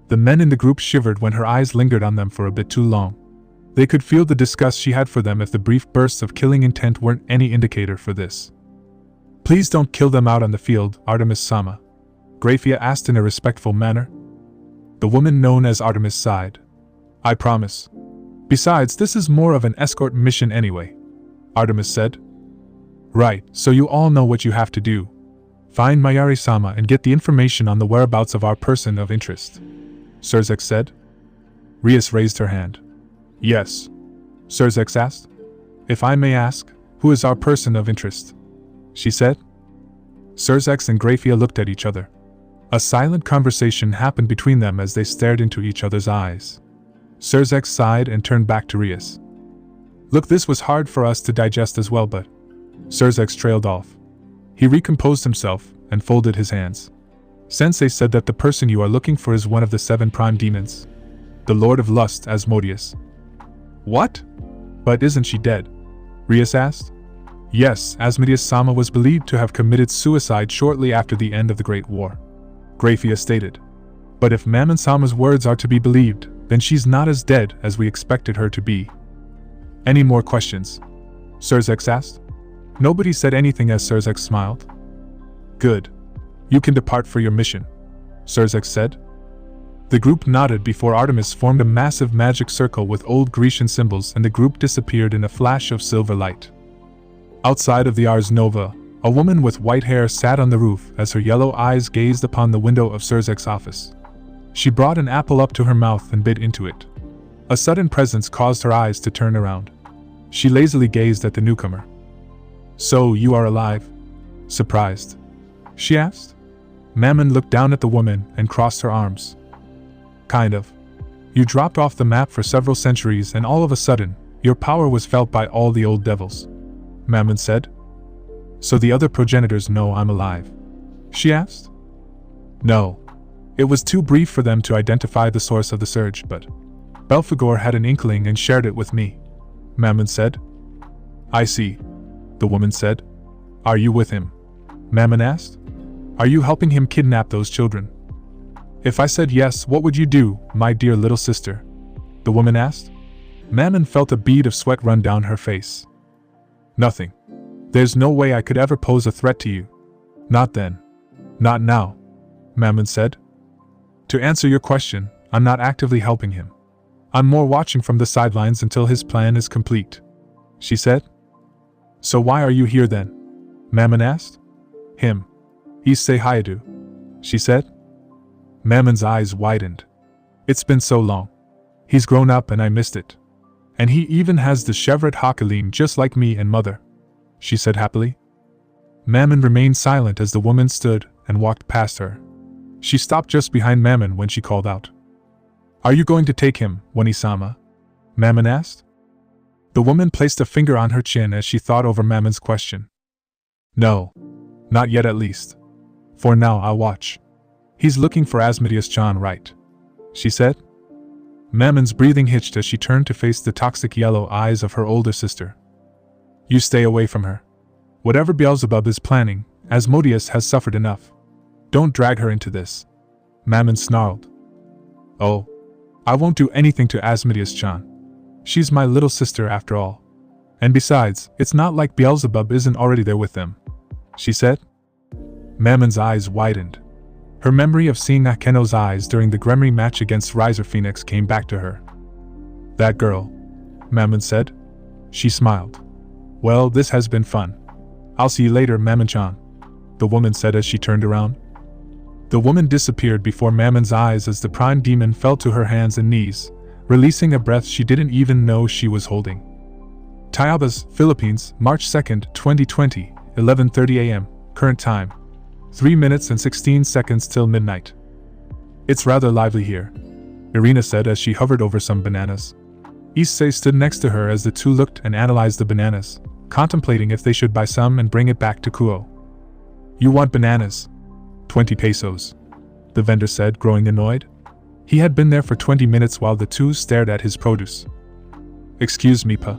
S1: The men in the group shivered when her eyes lingered on them for a bit too long. They could feel the disgust she had for them if the brief bursts of killing intent weren't any indicator for this. Please don't kill them out on the field, Artemis-sama, Grafia asked in a respectful manner. The woman known as Artemis sighed. I promise. Besides, this is more of an escort mission anyway, Artemis said. Right, so you all know what you have to do. Find Mayari-sama and get the information on the whereabouts of our person of interest, Surzek said. Rias raised her hand. Yes. Surzex asked. If I may ask, who is our person of interest? She said. Surzex and Grafia looked at each other. A silent conversation happened between them as they stared into each other's eyes. Surzex sighed and turned back to Rias. Look, this was hard for us to digest as well, but... Surzex trailed off. He recomposed himself and folded his hands. Sensei said that the person you are looking for is one of the 7 prime demons. The Lord of Lust, Asmodeus. What? But isn't she dead? Rias asked. Yes, Asmodeus-sama was believed to have committed suicide shortly after the end of the Great War. Grafia stated. But if Mammon-sama's words are to be believed, then she's not as dead as we expected her to be. Any more questions? Surzex asked. Nobody said anything as Surzex smiled. Good. You can depart for your mission, Surzex said. The group nodded before Artemis formed a massive magic circle with old Grecian symbols and the group disappeared in a flash of silver light. Outside of the Ars Nova, a woman with white hair sat on the roof as her yellow eyes gazed upon the window of Surzek's office. She brought an apple up to her mouth and bit into it. A sudden presence caused her eyes to turn around. She lazily gazed at the newcomer. So, you are alive? Surprised? She asked. Mammon looked down at the woman and crossed her arms. Kind of. You dropped off the map for several centuries and all of a sudden, your power was felt by all the old devils. Mammon said. So the other progenitors know I'm alive? She asked. No. It was too brief for them to identify the source of the surge, but Belphegor had an inkling and shared it with me, Mammon said. I see, the woman said. Are you with him? Mammon asked. Are you helping him kidnap those children? If I said yes, what would you do, my dear little sister? The woman asked. Mammon felt a bead of sweat run down her face. Nothing. There's no way I could ever pose a threat to you. Not then. Not now, Mammon said. To answer your question, I'm not actively helping him. I'm more watching from the sidelines until his plan is complete, she said. So why are you here then? Mammon asked. Him. Issei Hayadu, she said. Mammon's eyes widened. It's been so long. He's grown up and I missed it. And he even has the Chevret Hakelim just like me and mother, she said happily. Mammon remained silent as the woman stood and walked past her. She stopped just behind Mammon when she called out. Are you going to take him, Wani-sama? Mammon asked. The woman placed a finger on her chin as she thought over Mammon's question. No. Not yet at least. For now I'll watch. He's looking for Asmodeus-chan, right? She said. Mammon's breathing hitched as she turned to face the toxic yellow eyes of her older sister. You stay away from her. Whatever Beelzebub is planning, Asmodeus has suffered enough. Don't drag her into this. Mammon snarled. Oh. I won't do anything to Asmodeus-chan. She's my little sister after all. And besides, it's not like Beelzebub isn't already there with them, she said. Mammon's eyes widened. Her memory of seeing Akeno's eyes during the Gremry match against Riser Phoenix came back to her. That girl, Mammon said. She smiled. Well, this has been fun. I'll see you later, Mammon-chan, the woman said as she turned around. The woman disappeared before Mammon's eyes as the prime demon fell to her hands and knees, releasing a breath she didn't even know she was holding. Tayabas, Philippines, March 2nd, 2020, 11:30 a.m., current time. 3 minutes and 16 seconds till midnight. It's rather lively here, Irina said as she hovered over some bananas. Issei stood next to her as the two looked and analyzed the bananas, contemplating if they should buy some and bring it back to Kuo. You want bananas? 20 pesos, the vendor said, growing annoyed. He had been there for 20 minutes while the two stared at his produce. Excuse me, pa.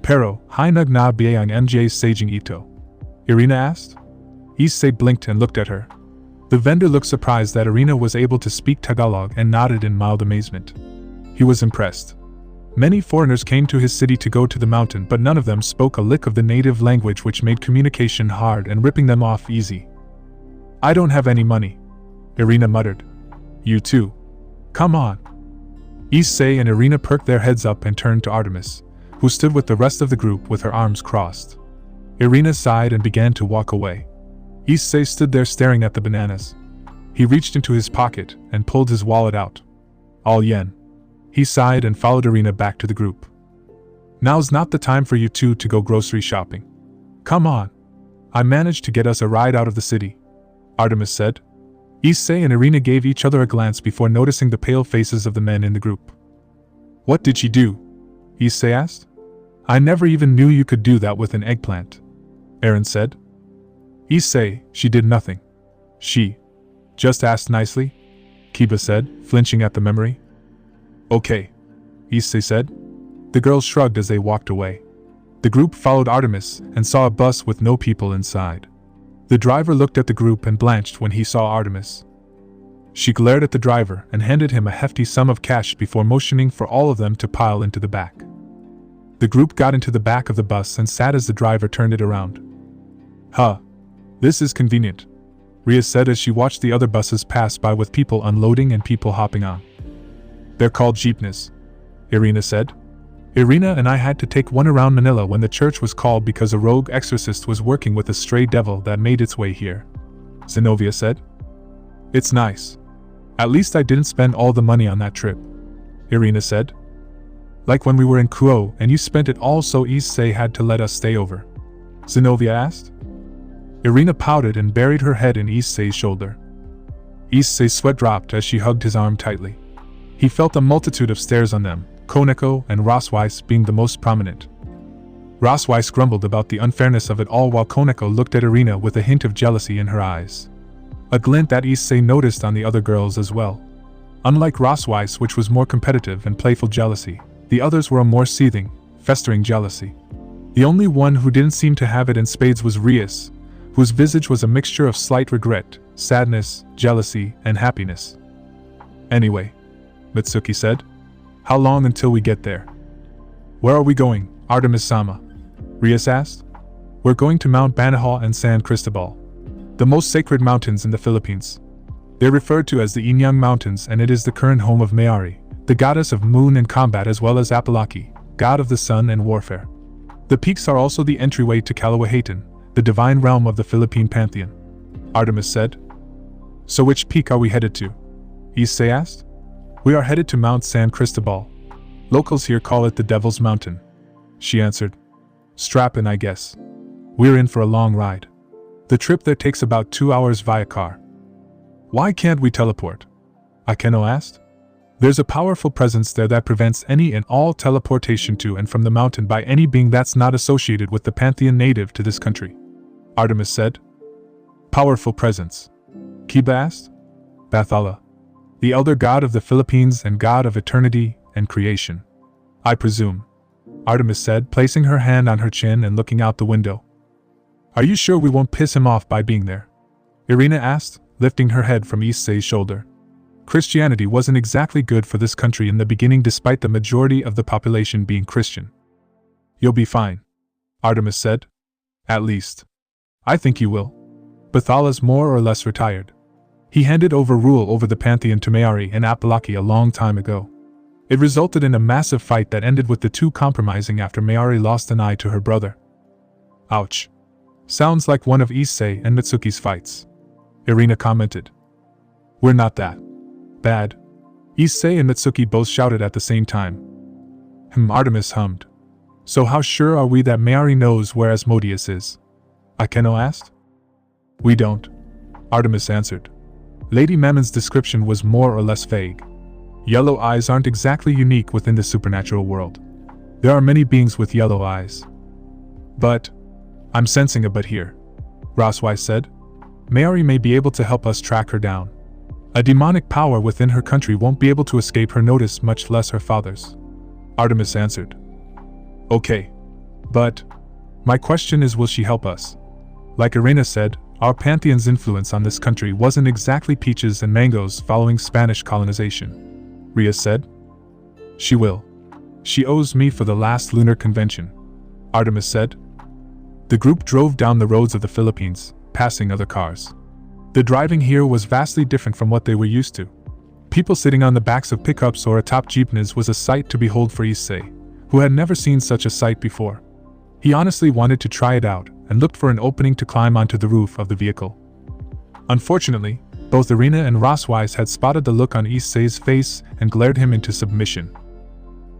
S1: Pero, hainag na biayang MJ saging ito? Irina asked. Issei blinked and looked at her. The vendor looked surprised that Irina was able to speak Tagalog and nodded in mild amazement. He was impressed. Many foreigners came to his city to go to the mountain, but none of them spoke a lick of the native language, which made communication hard and ripping them off easy. I don't have any money, Irina muttered. You too. Come on. Issei and Irina perked their heads up and turned to Artemis, who stood with the rest of the group with her arms crossed. Irina sighed and began to walk away. Issei stood there staring at the bananas. He reached into his pocket and pulled his wallet out. All yen. He sighed and followed Irina back to the group. Now's not the time for you two to go grocery shopping. Come on. I managed to get us a ride out of the city, Artemis said. Issei and Irina gave each other a glance before noticing the pale faces of the men in the group. What did she do? Issei asked. I never even knew you could do that with an eggplant, Aaron said. Issei, she did nothing. She just asked nicely, Kiba said, flinching at the memory. Okay, Issei said. The girls shrugged as they walked away. The group followed Artemis and saw a bus with no people inside. The driver looked at the group and blanched when he saw Artemis. She glared at the driver and handed him a hefty sum of cash before motioning for all of them to pile into the back. The group got into the back of the bus and sat as the driver turned it around. Huh. This is convenient, Ria said as she watched the other buses pass by with people unloading and people hopping on. They're called jeepneys, Irina said. Irina and I had to take one around Manila when the church was called because a rogue exorcist was working with a stray devil that made its way here, Zenobia said. It's nice. At least I didn't spend all the money on that trip, Irina said. Like when we were in Kuo and you spent it all so Issei had to let us stay over, Zenobia asked. Irina pouted and buried her head in Issei's shoulder. Issei's sweat dropped as she hugged his arm tightly. He felt a multitude of stares on them, Koneko and Rossweiss being the most prominent. Rossweiss grumbled about the unfairness of it all while Koneko looked at Irina with a hint of jealousy in her eyes. A glint that Issei noticed on the other girls as well. Unlike Rossweiss, which was more competitive and playful jealousy, the others were a more seething, festering jealousy. The only one who didn't seem to have it in spades was Rias, whose visage was a mixture of slight regret, sadness, jealousy, and happiness. Anyway, Mitsuki said. How long until we get there? Where are we going, Artemis-sama? Rias asked. We're going to Mount Banahaw and San Cristobal, the most sacred mountains in the Philippines. They're referred to as the Inyang Mountains and it is the current home of Mayari, the goddess of moon and combat as well as Apalaki, god of the sun and warfare. The peaks are also the entryway to Kalawahatan, the divine realm of the Philippine pantheon, Artemis said. So which peak are we headed to? Issei asked. We are headed to Mount San Cristobal. Locals here call it the Devil's Mountain, she answered. Strap in, I guess. We're in for a long ride. The trip there takes about 2 hours via car. Why can't we teleport? Akeno asked. There's a powerful presence there that prevents any and all teleportation to and from the mountain by any being that's not associated with the pantheon native to this country, Artemis said. Powerful presence? Kiba asked. Bathala, the elder god of the Philippines and god of eternity and creation, I presume, Artemis said, placing her hand on her chin and looking out the window. Are you sure we won't piss him off by being there? Irina asked, lifting her head from Issei's shoulder. Christianity wasn't exactly good for this country in the beginning despite the majority of the population being Christian. You'll be fine, Artemis said. At least. I think you will. Bathala's more or less retired. He handed over rule over the pantheon to Mayari and Apalaki a long time ago. It resulted in a massive fight that ended with the two compromising after Mayari lost an eye to her brother. Ouch. Sounds like one of Issei and Mitsuki's fights, Irina commented. We're not that bad. Issei and Mitsuki both shouted at the same time. Artemis hummed. So how sure are we that Mayari knows where Asmodeus is? Akeno asked. We don't, Artemis answered. Lady Mammon's description was more or less vague. Yellow eyes aren't exactly unique within the supernatural world. There are many beings with yellow eyes. But I'm sensing a but here, Rossweiss said. Mayari may be able to help us track her down. A demonic power within her country won't be able to escape her notice, much less her father's, Artemis answered. Okay. But my question is, will she help us? Like Irina said, our pantheon's influence on this country wasn't exactly peaches and mangoes following Spanish colonization, Ria said. She will. She owes me for the last lunar convention, Artemis said. The group drove down the roads of the Philippines, passing other cars. The driving here was vastly different from what they were used to. People sitting on the backs of pickups or atop jeepneys was a sight to behold for Issei, who had never seen such a sight before. He honestly wanted to try it out and looked for an opening to climb onto the roof of the vehicle. Unfortunately, Both Irina and Roswise had spotted the look on Issei's face and glared him into submission.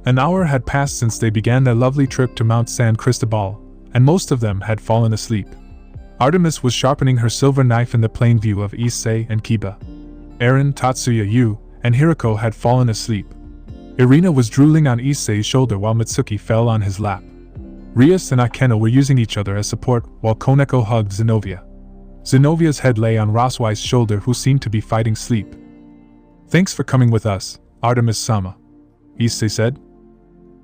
S1: An hour had passed since they began their lovely trip to Mount San Cristobal, and most of them had fallen asleep. Artemis was sharpening her silver knife in the plain view of Issei and Kiba. Eren, Tatsuya, Yu, and Hiroko had fallen asleep. Irina was drooling on Issei's shoulder while Mitsuki fell on his lap. Rias and Akeno were using each other as support while Koneko hugged Zenobia. Zenobia's head lay on Roswise's shoulder, who seemed to be fighting sleep. "Thanks for coming with us, Artemis-sama," Issei said.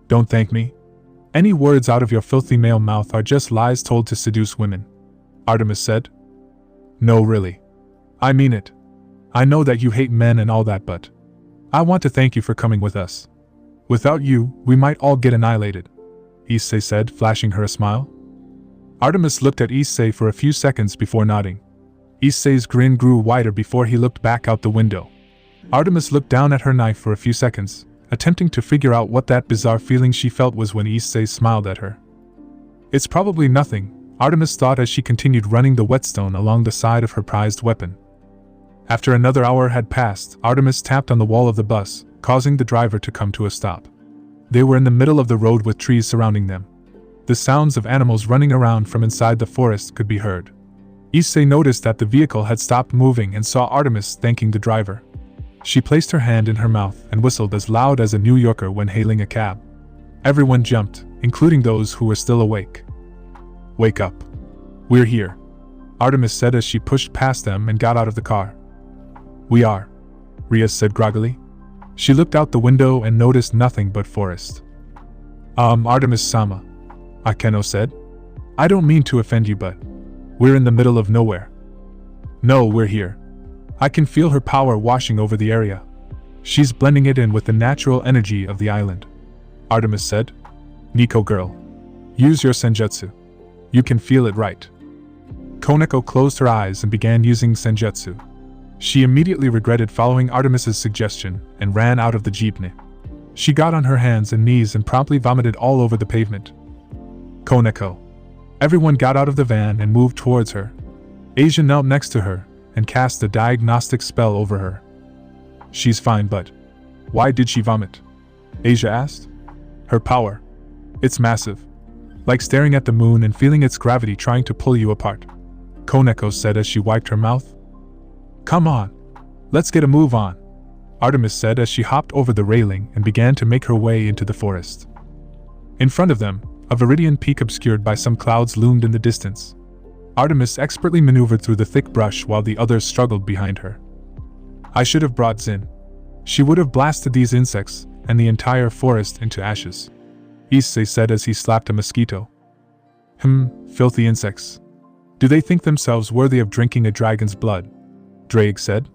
S1: "Don't thank me. Any words out of your filthy male mouth are just lies told to seduce women," Artemis said. "No, really. I mean it. I know that you hate men and all that, but I want to thank you for coming with us. Without you, we might all get annihilated," Issei said, flashing her a smile. Artemis looked at Issei for a few seconds before nodding. Issei's grin grew wider before he looked back out the window. Artemis looked down at her knife for a few seconds, attempting to figure out what that bizarre feeling she felt was when Issei smiled at her. "It's probably nothing," Artemis thought as she continued running the whetstone along the side of her prized weapon. After another hour had passed, Artemis tapped on the wall of the bus, causing the driver to come to a stop. They were in the middle of the road with trees surrounding them. The sounds of animals running around from inside the forest could be heard. Issei noticed that the vehicle had stopped moving and saw Artemis thanking the driver. She placed her hand in her mouth and whistled as loud as a New Yorker when hailing a cab. Everyone jumped, including those who were still awake. "Wake up. We're here," Artemis said as she pushed past them and got out of the car. "We are," Rias said groggily. She looked out the window and noticed nothing but forest. Artemis-sama," Akeno said. "I don't mean to offend you, but we're in the middle of nowhere." "No, we're here. I can feel her power washing over the area. She's blending it in with the natural energy of the island," Artemis said. "Nico girl, use your senjutsu. You can feel it, right?" Koneko closed her eyes and began using senjutsu. She immediately regretted following Artemis's suggestion and ran out of the jeepney. She got on her hands and knees and promptly vomited all over the pavement. "Koneko." Everyone got out of the van and moved towards her. Asia knelt next to her and cast a diagnostic spell over her. "She's fine, but why did she vomit?" Asia asked. "Her power. It's massive. Like staring at the moon and feeling its gravity trying to pull you apart," Koneko said as she wiped her mouth. "Come on. Let's get a move on," Artemis said as she hopped over the railing and began to make her way into the forest. In front of them, a Viridian peak obscured by some clouds loomed in the distance. Artemis expertly maneuvered through the thick brush while the others struggled behind her. "I should have brought Zin. She would have blasted these insects and the entire forest into ashes," Issei said as he slapped a mosquito. Filthy insects. Do they think themselves worthy of drinking a dragon's blood?" Drake said.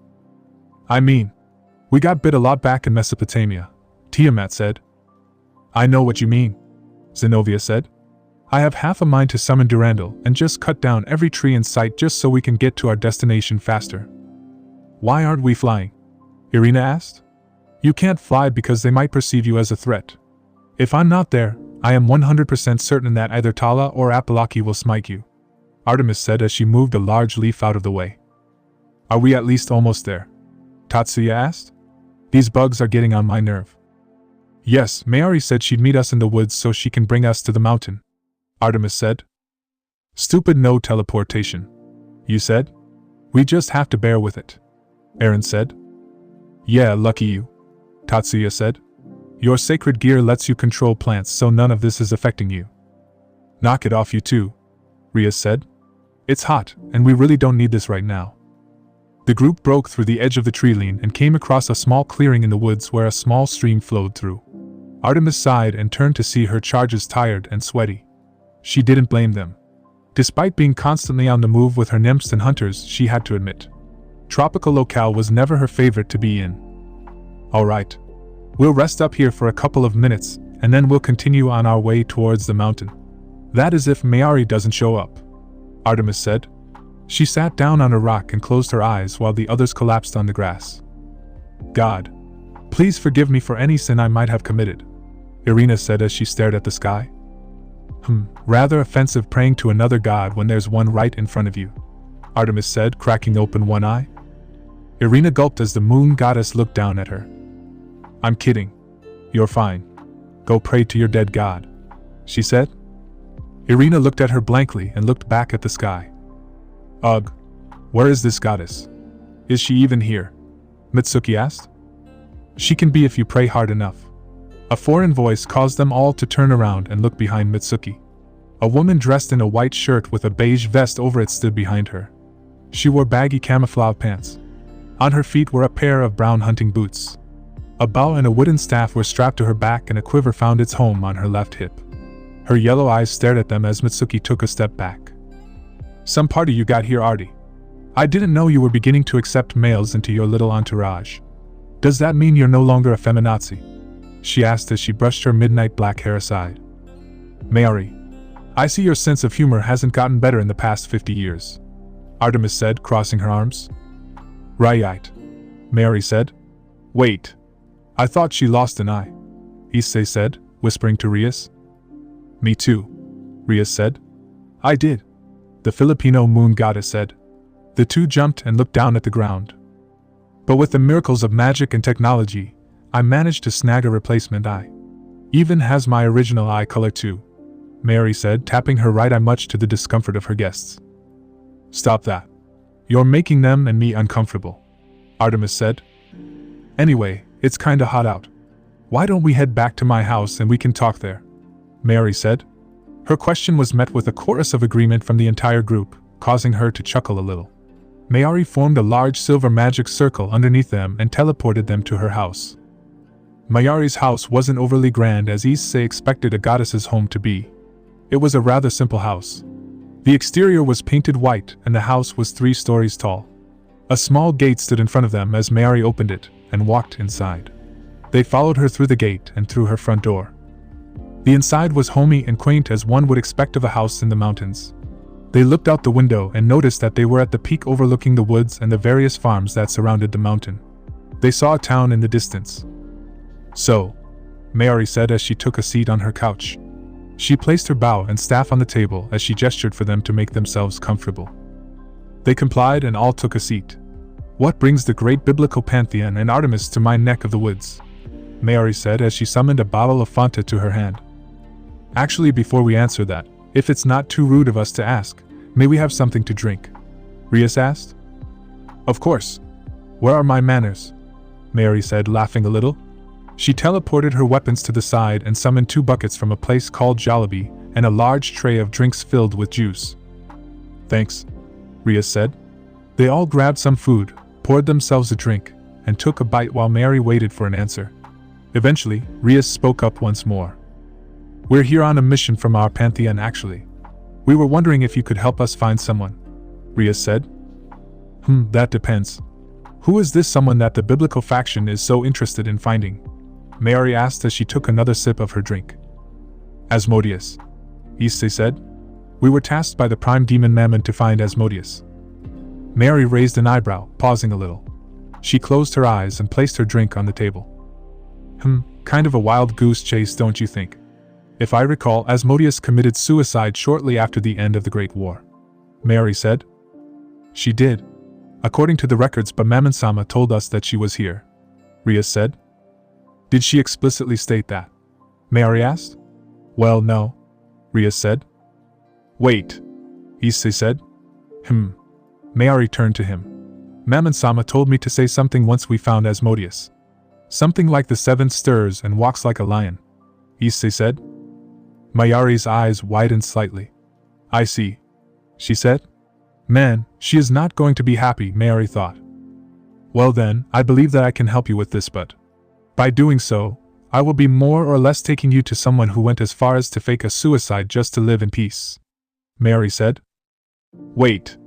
S1: "I mean, we got bit a lot back in Mesopotamia," Tiamat said. "I know what you mean," Zenobia said. "I have half a mind to summon Durandal and just cut down every tree in sight just so we can get to our destination faster." "Why aren't we flying?" Irina asked. "You can't fly because they might perceive you as a threat. If I'm not there, I am 100% certain that either Tala or Apalaki will smite you," Artemis said as she moved a large leaf out of the way. "Are we at least almost there?" Tatsuya asked. "These bugs are getting on my nerve." "Yes, Mayari said she'd meet us in the woods so she can bring us to the mountain," Artemis said. "Stupid no teleportation," you said. "We just have to bear with it," Eren said. "Yeah, lucky you," Tatsuya said. "Your sacred gear lets you control plants so none of this is affecting you." "Knock it off, you too," Rias said. "It's hot, and we really don't need this right now." The group broke through the edge of the treeline and came across a small clearing in the woods where a small stream flowed through. Artemis sighed and turned to see her charges tired and sweaty. She didn't blame them. Despite being constantly on the move with her nymphs and hunters, she had to admit, tropical locale was never her favorite to be in. "All right. We'll rest up here for a couple of minutes, and then we'll continue on our way towards the mountain. That is if Mayari doesn't show up," Artemis said. She sat down on a rock and closed her eyes while the others collapsed on the grass. "God, please forgive me for any sin I might have committed," Irina said as she stared at the sky. Rather offensive praying to another god when there's one right in front of you," Artemis said, cracking open one eye. Irina gulped as the moon goddess looked down at her. I'm kidding. You're fine. Go pray to your dead god, she said. Irina looked at her blankly and looked back at the sky. Ugh. Where is this goddess? Is she even here? Mitsuki asked. She can be if you pray hard enough. A foreign voice caused them all to turn around and look behind Mitsuki. A woman dressed in a white shirt with a beige vest over it stood behind her. She wore baggy camouflage pants. On her feet were a pair of brown hunting boots. A bow and a wooden staff were strapped to her back and a quiver found its home on her left hip. Her yellow eyes stared at them as Mitsuki took a step back. Some party you got here, Artie. I didn't know you were beginning to accept males into your little entourage. Does that mean you're no longer a feminazi? She asked as she brushed her midnight black hair aside. Mayuri, I see your sense of humor hasn't gotten better in the past 50 years. Artemis said, crossing her arms. Right, Mayuri said. Wait. I thought she lost an eye, Issei said, whispering to Rias. Me too, Rias said. I did, the Filipino moon goddess said. The two jumped and looked down at the ground. But with the miracles of magic and technology, I managed to snag a replacement eye. Even has my original eye color too, Mayuri said, tapping her right eye much to the discomfort of her guests. Stop that. You're making them and me uncomfortable, Artemis said. Anyway, it's kinda hot out. Why don't we head back to my house and we can talk there? Mayuri said. Her question was met with a chorus of agreement from the entire group, causing her to chuckle a little. Mayuri formed a large silver magic circle underneath them and teleported them to her house. Mayuri's house wasn't overly grand as Issei expected a goddess's home to be. It was a rather simple house. The exterior was painted white and the house was 3 stories tall. A small gate stood in front of them as Mayuri opened it and walked inside. They followed her through the gate and through her front door. The inside was homey and quaint as one would expect of a house in the mountains. They looked out the window and noticed that they were at the peak overlooking the woods and the various farms that surrounded the mountain. They saw a town in the distance. So, Mayuri said as she took a seat on her couch. She placed her bow and staff on the table as she gestured for them to make themselves comfortable. They complied and all took a seat. What brings the great biblical pantheon and Artemis to my neck of the woods? Mayuri said as she summoned a bottle of Fanta to her hand. Actually, before we answer that, if it's not too rude of us to ask, may we have something to drink? Rias asked. Of course. Where are my manners? Mayuri said, laughing a little. She teleported her weapons to the side and summoned 2 buckets from a place called Jollibee and a large tray of drinks filled with juice. Thanks, Rias said. They all grabbed some food, poured themselves a drink, and took a bite while Mayuri waited for an answer. Eventually, Rias spoke up once more. We're here on a mission from our pantheon actually. We were wondering if you could help us find someone, Rias said. That depends. Who is this someone that the biblical faction is so interested in finding? Mayuri asked as she took another sip of her drink. Asmodeus, Issei said. We were tasked by the prime demon Mammon to find Asmodeus. Mayuri raised an eyebrow, pausing a little. She closed her eyes and placed her drink on the table. Kind of a wild goose chase, don't you think? If I recall, Asmodeus committed suicide shortly after the end of the Great War, Mayuri said. She did. According to the records, but Mammon-sama told us that she was here, Rias said. Did she explicitly state that? Mayuri asked. Well, no, Rias said. Wait, Issei said. Mayuri turned to him. Mammon-sama told me to say something once we found Asmodeus. Something like the 7 stirs and walks like a lion, Issei said. Mayuri's eyes widened slightly. I see, she said. Man, she is not going to be happy, Mayuri thought. Well then, I believe that I can help you with this, but by doing so, I will be more or less taking you to someone who went as far as to fake a suicide just to live in peace, Mayuri said. Wait.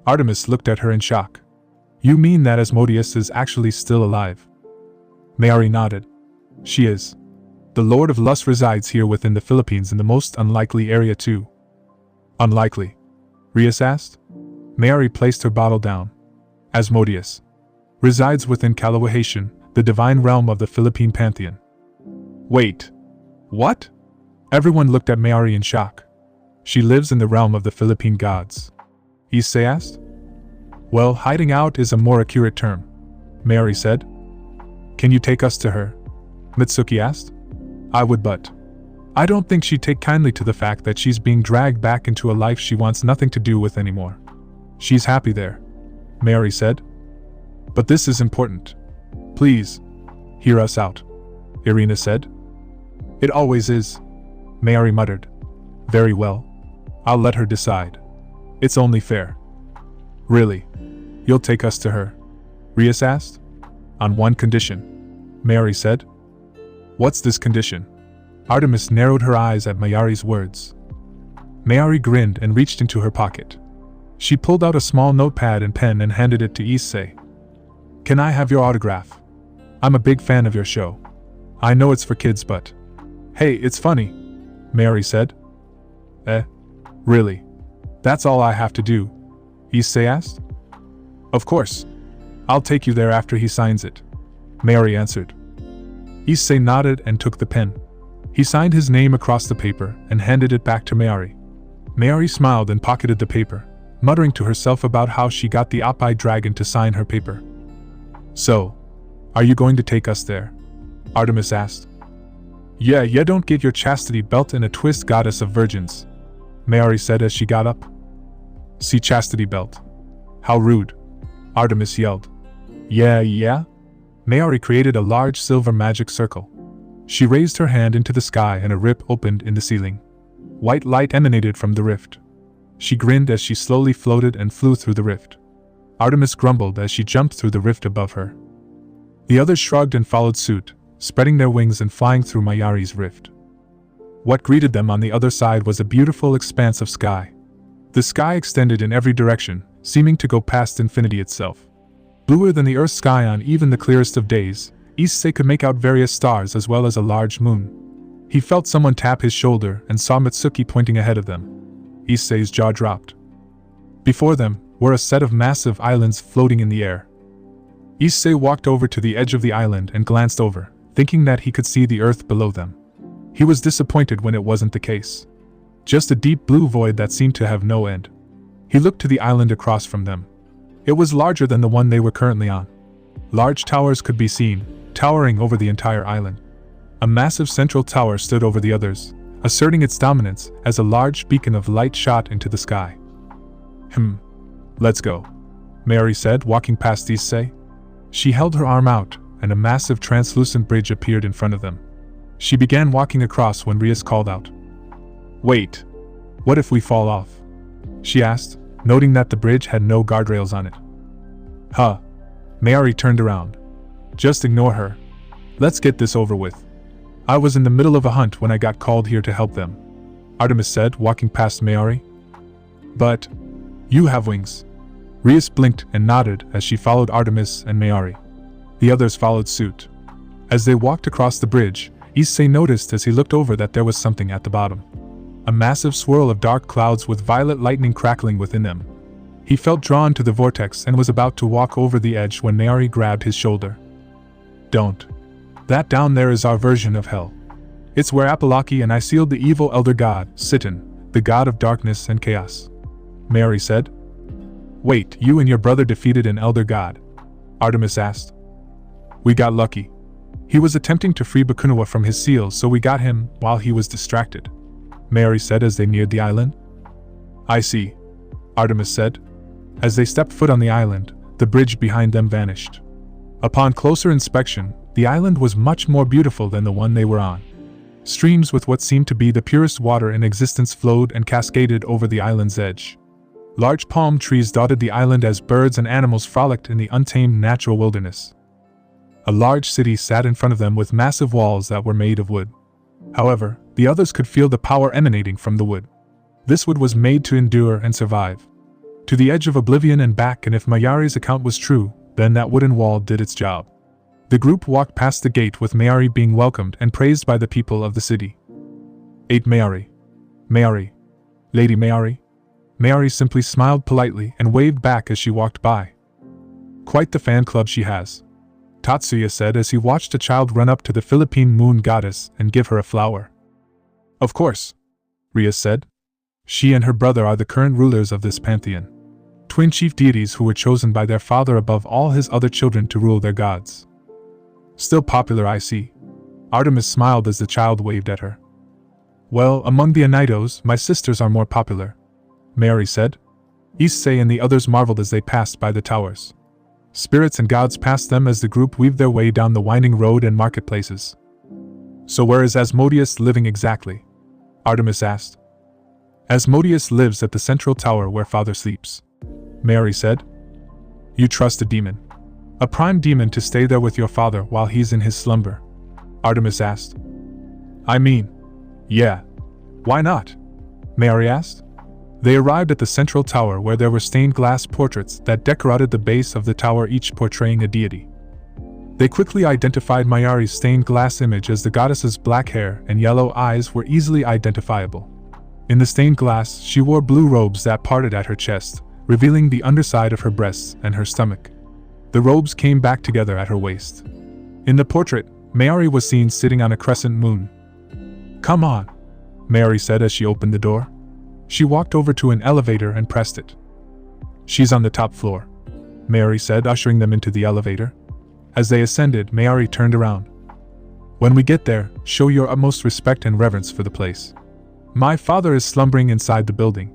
S1: Artemis looked at her in shock. You mean that Asmodeus is actually still alive? Mayuri nodded. She is. The Lord of Lust resides here within the Philippines in the most unlikely area too. Unlikely? Rias asked. Mayuri placed her bottle down. Asmodeus resides within Kalawahation, the divine realm of the Philippine pantheon. Wait. What? Everyone looked at Mayuri in shock. She lives in the realm of the Philippine gods, Issei asked. Well, hiding out is a more accurate term, Mayuri said. Can you take us to her? Mitsuki asked. I would, but I don't think she'd take kindly to the fact that she's being dragged back into a life she wants nothing to do with anymore. She's happy there, Mayuri said. But this is important. Please, hear us out, Irina said. It always is, Mayuri muttered. Very well. I'll let her decide. It's only fair. Really? You'll take us to her? Rias asked. On one condition, Mayuri said. What's this condition? Artemis narrowed her eyes at Mayuri's words. Mayuri grinned and reached into her pocket. She pulled out a small notepad and pen and handed it to Issei. Can I have your autograph? I'm a big fan of your show. I know it's for kids, but hey, it's funny, Mayuri said. Really? That's all I have to do? Issei asked. Of course. I'll take you there after he signs it, Mayuri answered. Issei nodded and took the pen. He signed his name across the paper and handed it back to Mayuri. Mayuri smiled and pocketed the paper, muttering to herself about how she got the Oppai dragon to sign her paper. So, are you going to take us there? Artemis asked. Yeah, don't get your chastity belt in a twist, goddess of virgins, Mayuri said as she got up. See, chastity belt. How rude, Artemis yelled. Yeah? Mayuri created a large silver magic circle. She raised her hand into the sky and a rip opened in the ceiling. White light emanated from the rift. She grinned as she slowly floated and flew through the rift. Artemis grumbled as she jumped through the rift above her. The others shrugged and followed suit, spreading their wings and flying through Mayuri's rift. What greeted them on the other side was a beautiful expanse of sky. The sky extended in every direction, seeming to go past infinity itself. Bluer than the Earth's sky on even the clearest of days, Issei could make out various stars as well as a large moon. He felt someone tap his shoulder and saw Mitsuki pointing ahead of them. Issei's jaw dropped. Before them were a set of massive islands floating in the air. Issei walked over to the edge of the island and glanced over, thinking that he could see the earth below them. He was disappointed when it wasn't the case. Just a deep blue void that seemed to have no end. He looked to the island across from them. It was larger than the one they were currently on. Large towers could be seen, towering over the entire island. A massive central tower stood over the others, asserting its dominance as a large beacon of light shot into the sky. Let's go, Mayuri said, walking past Issei. She held her arm out, and a massive translucent bridge appeared in front of them. She began walking across when Rias called out. Wait, what if we fall off? She asked, noting that the bridge had no guardrails on it. Mayuri turned around. Just ignore her. Let's get this over with. I was in the middle of a hunt when I got called here to help them, Artemis said, walking past Mayuri. But you have wings. Rias blinked and nodded as she followed Artemis and Mayuri. The others followed suit. As they walked across the bridge, Issei noticed as he looked over that there was something at the bottom. A massive swirl of dark clouds with violet lightning crackling within them. He felt drawn to the vortex and was about to walk over the edge when Mayuri grabbed his shoulder. Don't. That down there is our version of hell. It's where Apolaki and I sealed the evil elder god, Sitten, the god of darkness and chaos, Mayuri said. Wait, you and your brother defeated an elder god? Artemis asked. We got lucky. He was attempting to free Bakunawa from his seals, so we got him while he was distracted, Mayuri said as they neared the island. I see, Artemis said. As they stepped foot on the island, the bridge behind them vanished. Upon closer inspection, the island was much more beautiful than the one they were on. Streams with what seemed to be the purest water in existence flowed and cascaded over the island's edge. Large palm trees dotted the island as birds and animals frolicked in the untamed natural wilderness. A large city sat in front of them with massive walls that were made of wood. However, the others could feel the power emanating from the wood. This wood was made to endure and survive. To the edge of oblivion and back, and if Mayuri's account was true, then that wooden wall did its job. The group walked past the gate with Mayuri being welcomed and praised by the people of the city. 8 Mayuri. Mayuri. Lady Mayuri. Mayuri simply smiled politely and waved back as she walked by. Quite the fan club she has, Tatsuya said as he watched a child run up to the Philippine moon goddess and give her a flower. Of course, Rias said. She and her brother are the current rulers of this pantheon. twin chief deities who were chosen by their father above all his other children to rule their gods. Still popular, I see. Artemis smiled as the child waved at her. Well, among the Anitos, my sisters are more popular, Mary said. Issei and the others marveled as they passed by the towers. Spirits and gods passed them as the group weaved their way down the winding road and marketplaces. So where is Asmodeus living exactly? Artemis asked. Asmodeus lives at the central tower where father sleeps, Mary said. You trust a demon? A prime demon to stay there with your father while he's in his slumber? Artemis asked. I mean, yeah. Why not? Mary asked. They arrived at the central tower where there were stained glass portraits that decorated the base of the tower, each portraying a deity. They quickly identified Mayari's stained glass image as the goddess's black hair and yellow eyes were easily identifiable. In the stained glass, she wore blue robes that parted at her chest, revealing the underside of her breasts and her stomach. The robes came back together at her waist. In the portrait, Mayari was seen sitting on a crescent moon. Come on, Mary said as she opened the door. She walked over to an elevator and pressed it. She's on the top floor, Mary said, ushering them into the elevator. As they ascended, Mayari turned around. When we get there, show your utmost respect and reverence for the place. My father is slumbering inside the building.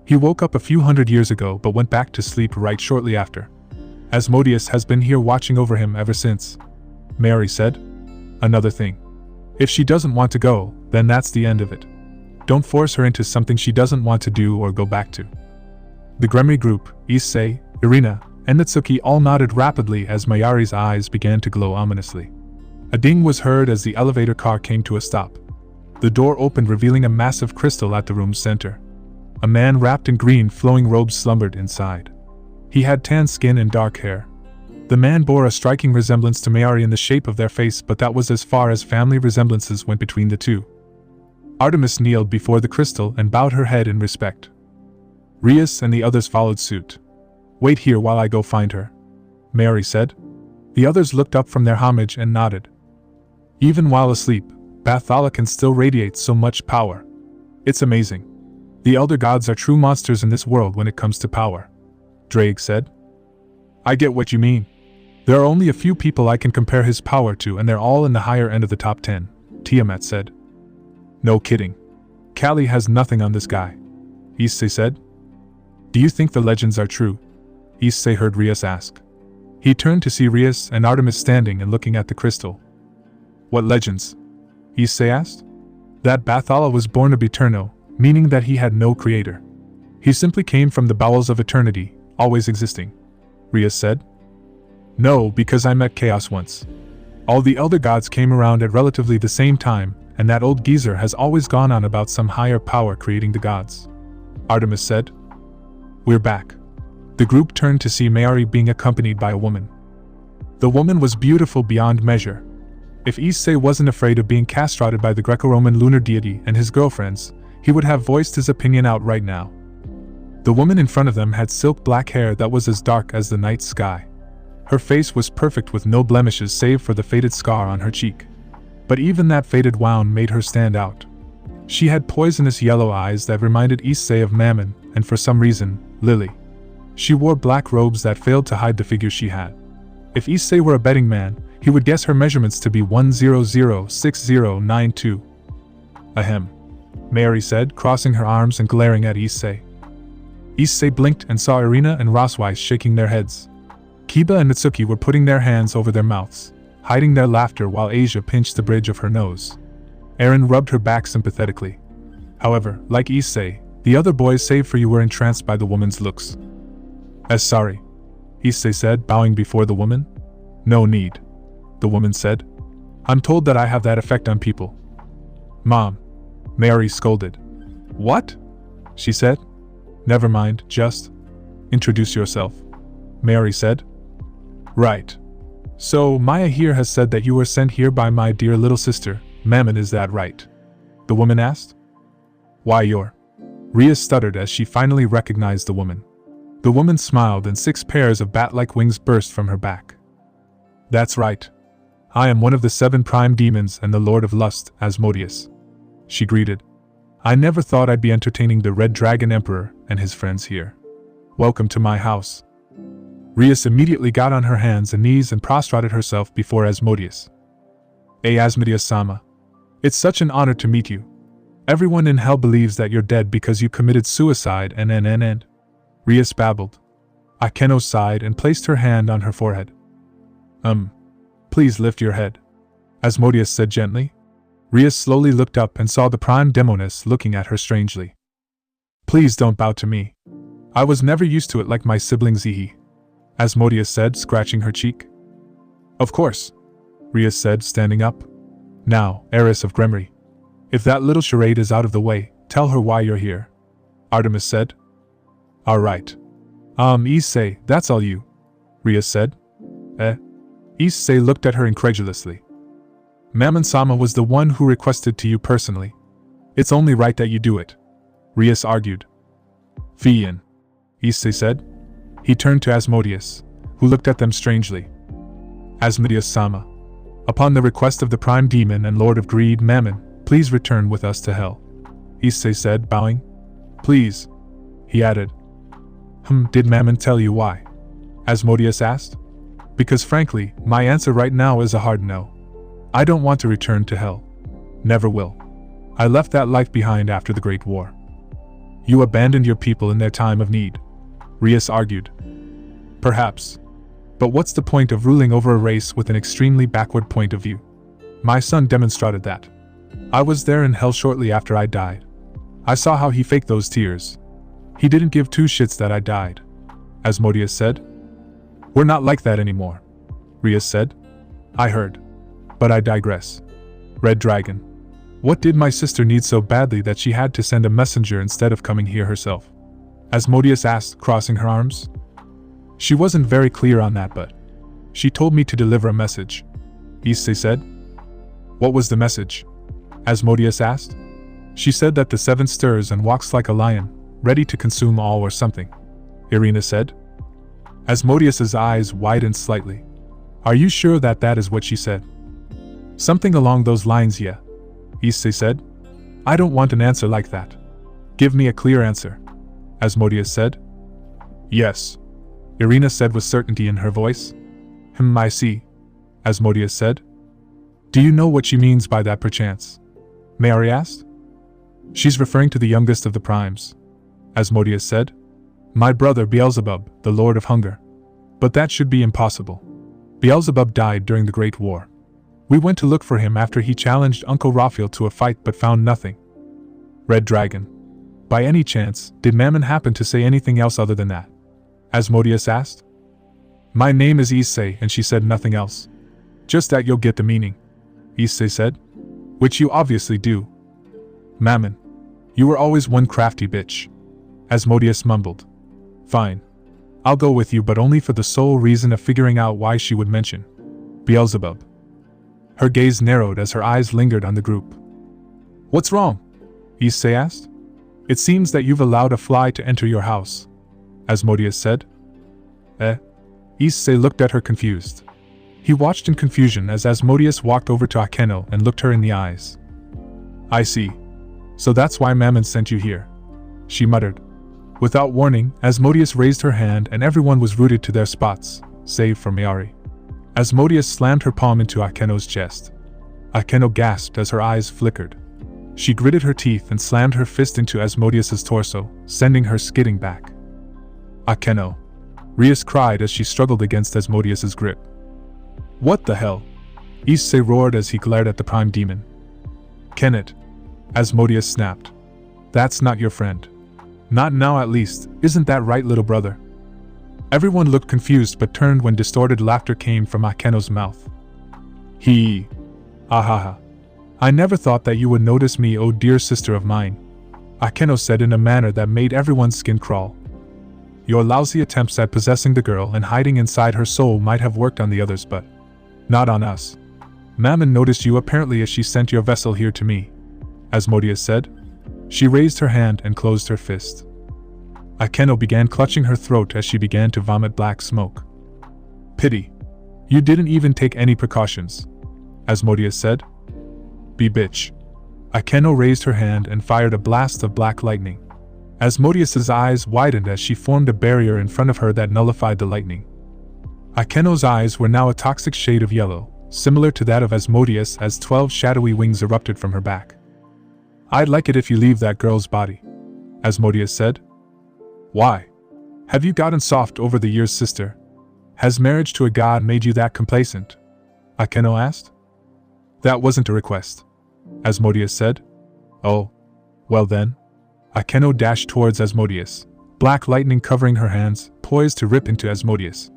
S1: He woke up a few hundred years ago but went back to sleep right shortly after. Asmodeus has been here watching over him ever since, Mary said. Another thing. If she doesn't want to go, then that's the end of it. Don't force her into something she doesn't want to do or go back to. The Gremry group, Issei, Irina, and Natsuki all nodded rapidly as Mayari's eyes began to glow ominously. A ding was heard as the elevator car came to a stop. The door opened, revealing a massive crystal at the room's center. A man wrapped in green flowing robes slumbered inside. He had tan skin and dark hair. The man bore a striking resemblance to Mayari in the shape of their face, but that was as far as family resemblances went between the two. Artemis kneeled before the crystal and bowed her head in respect. Rias and the others followed suit. Wait here while I go find her, Mary said. The others looked up from their homage and nodded. Even while asleep, Bathala can still radiate so much power. It's amazing. The elder gods are true monsters in this world when it comes to power, Drake said. I get what you mean. There are only a few people I can compare his power to, and they're all in the higher end of the top 10, Tiamat said. No kidding. Kali has nothing on this guy, Issei said. Do you think the legends are true? Issei heard Rias ask. He turned to see Rias and Artemis standing and looking at the crystal. What legends? Issei asked. That Bathala was born of Eterno, meaning that he had no creator. He simply came from the bowels of eternity, always existing, Rias said. No, because I met Chaos once. All the elder gods came around at relatively the same time, and that old geezer has always gone on about some higher power creating the gods, Artemis said. We're back. The group turned to see Mayari being accompanied by a woman. The woman was beautiful beyond measure. If Issei wasn't afraid of being castrated by the Greco-Roman lunar deity and his girlfriends, he would have voiced his opinion out right now. The woman in front of them had silk black hair that was as dark as the night sky. Her face was perfect with no blemishes save for the faded scar on her cheek. But even that faded wound made her stand out. She had poisonous yellow eyes that reminded Issei of Mammon, and for some reason, Lily. She wore black robes that failed to hide the figure she had. If Issei were a betting man, he would guess her measurements to be 1006092. Ahem, Mary said, crossing her arms and glaring at Issei. Issei blinked and saw Irina and Roswai shaking their heads. Kiba and Natsuki were putting their hands over their mouths, hiding their laughter while Asia pinched the bridge of her nose. Aaron rubbed her back sympathetically. However, like Issei, the other boys save for you were entranced by the woman's looks. Sorry, Issei said, bowing before the woman. No need, the woman said. I'm told that I have that effect on people. Mom, Mary scolded. What? She said. Never mind, just introduce yourself, Mary said. Right. So, Maya here has said that you were sent here by my dear little sister, Mammon, is that right? The woman asked. Why, you're... Rhea stuttered as she finally recognized the woman. The woman smiled and 6 pairs of bat-like wings burst from her back. That's right. I am one of the 7 prime demons and the Lord of Lust, Asmodeus, she greeted. I never thought I'd be entertaining the Red Dragon Emperor and his friends here. Welcome to my house. Rias immediately got on her hands and knees and prostrated herself before Asmodeus. Asmodeus-sama. It's such an honor to meet you. Everyone in hell believes that you're dead because you committed suicide and. Rias babbled. Akeno sighed and placed her hand on her forehead. Please lift your head, Asmodeus said gently. Rias slowly looked up and saw the prime demoness looking at her strangely. Please don't bow to me. I was never used to it like my sibling Zihi, Asmodeus said, scratching her cheek. Of course, Rias said, standing up. Now, heiress of Gremory, if that little charade is out of the way, tell her why you're here, Artemis said. All right. Issei, that's all you, Rias said. Issei looked at her incredulously. Mammon-sama was the one who requested to you personally. It's only right that you do it, Rias argued. Fian, Issei said. He turned to Asmodeus, who looked at them strangely. Asmodeus-sama, upon the request of the Prime Demon and Lord of Greed Mammon, please return with us to hell, Issei said, bowing. Please, he added. Did Mammon tell you why? Asmodeus asked. Because frankly, my answer right now is a hard no. I don't want to return to hell. Never will. I left that life behind after the Great War. You abandoned your people in their time of need, Rias argued. Perhaps. But what's the point of ruling over a race with an extremely backward point of view? My son demonstrated that. I was there in hell shortly after I died. I saw how he faked those tears. He didn't give two shits that I died, Asmodeus said. We're not like that anymore, Rias said. I heard. But I digress. Red Dragon. What did my sister need so badly that she had to send a messenger instead of coming here herself? Asmodeus asked, crossing her arms. She wasn't very clear on that, but she told me to deliver a message, Issei said. What was the message? Asmodeus asked. She said that the seven stirs and walks like a lion, ready to consume all or something, Irina said. Asmodeus's eyes widened slightly. Are you sure that that is what she said? Something along those lines, yeah, Issei said. I don't want an answer like that. Give me a clear answer, Asmodeus said. Yes, Irina said with certainty in her voice. I see, Asmodeus said. Do you know what she means by that perchance? Mayari asked. She's referring to the youngest of the primes, Asmodeus said. My brother Beelzebub, the Lord of Hunger. But that should be impossible. Beelzebub died during the Great War. We went to look for him after he challenged Uncle Raphael to a fight but found nothing. Red Dragon. By any chance, did Mammon happen to say anything else other than that? Asmodeus asked. My name is Issei, and she said nothing else. Just that you'll get the meaning, Issei said. Which you obviously do. Mammon. You were always one crafty bitch, Asmodeus mumbled. Fine. I'll go with you, but only for the sole reason of figuring out why she would mention Beelzebub. Her gaze narrowed as her eyes lingered on the group. What's wrong? Issei asked. It seems that you've allowed a fly to enter your house, Asmodeus said. Issei looked at her confused. He watched in confusion as Asmodeus walked over to Akeno and looked her in the eyes. I see. So that's why Mammon sent you here, she muttered. Without warning, Asmodeus raised her hand and everyone was rooted to their spots, save for Mayari. Asmodeus slammed her palm into Akeno's chest. Akeno gasped as her eyes flickered. She gritted her teeth and slammed her fist into Asmodeus's torso, sending her skidding back. Akeno! Rias cried as she struggled against Asmodeus's grip. What the hell? Issei roared as he glared at the Prime Demon. Kenneth! Asmodeus snapped. That's not your friend. Not now at least, isn't that right, little brother? Everyone looked confused but turned when distorted laughter came from Akeno's mouth. Ahaha. I never thought that you would notice me, oh dear sister of mine, Akeno said in a manner that made everyone's skin crawl. Your lousy attempts at possessing the girl and hiding inside her soul might have worked on the others, but not on us. Mammon noticed you apparently as she sent your vessel here to me, Asmodeus said. She raised her hand and closed her fist. Akeno began clutching her throat as she began to vomit black smoke. Pity. You didn't even take any precautions, Asmodeus said. Be bitch. Akeno raised her hand and fired a blast of black lightning. Asmodeus's eyes widened as she formed a barrier in front of her that nullified the lightning. Akeno's eyes were now a toxic shade of yellow, similar to that of Asmodeus as 12 shadowy wings erupted from her back. "I'd like it if you leave that girl's body," Asmodeus said. "Why? Have you gotten soft over the years, sister? Has marriage to a god made you that complacent?" Akeno asked. "That wasn't a request," Asmodeus said. "Oh, well then." Akeno dashed towards Asmodeus, black lightning covering her hands, poised to rip into Asmodeus.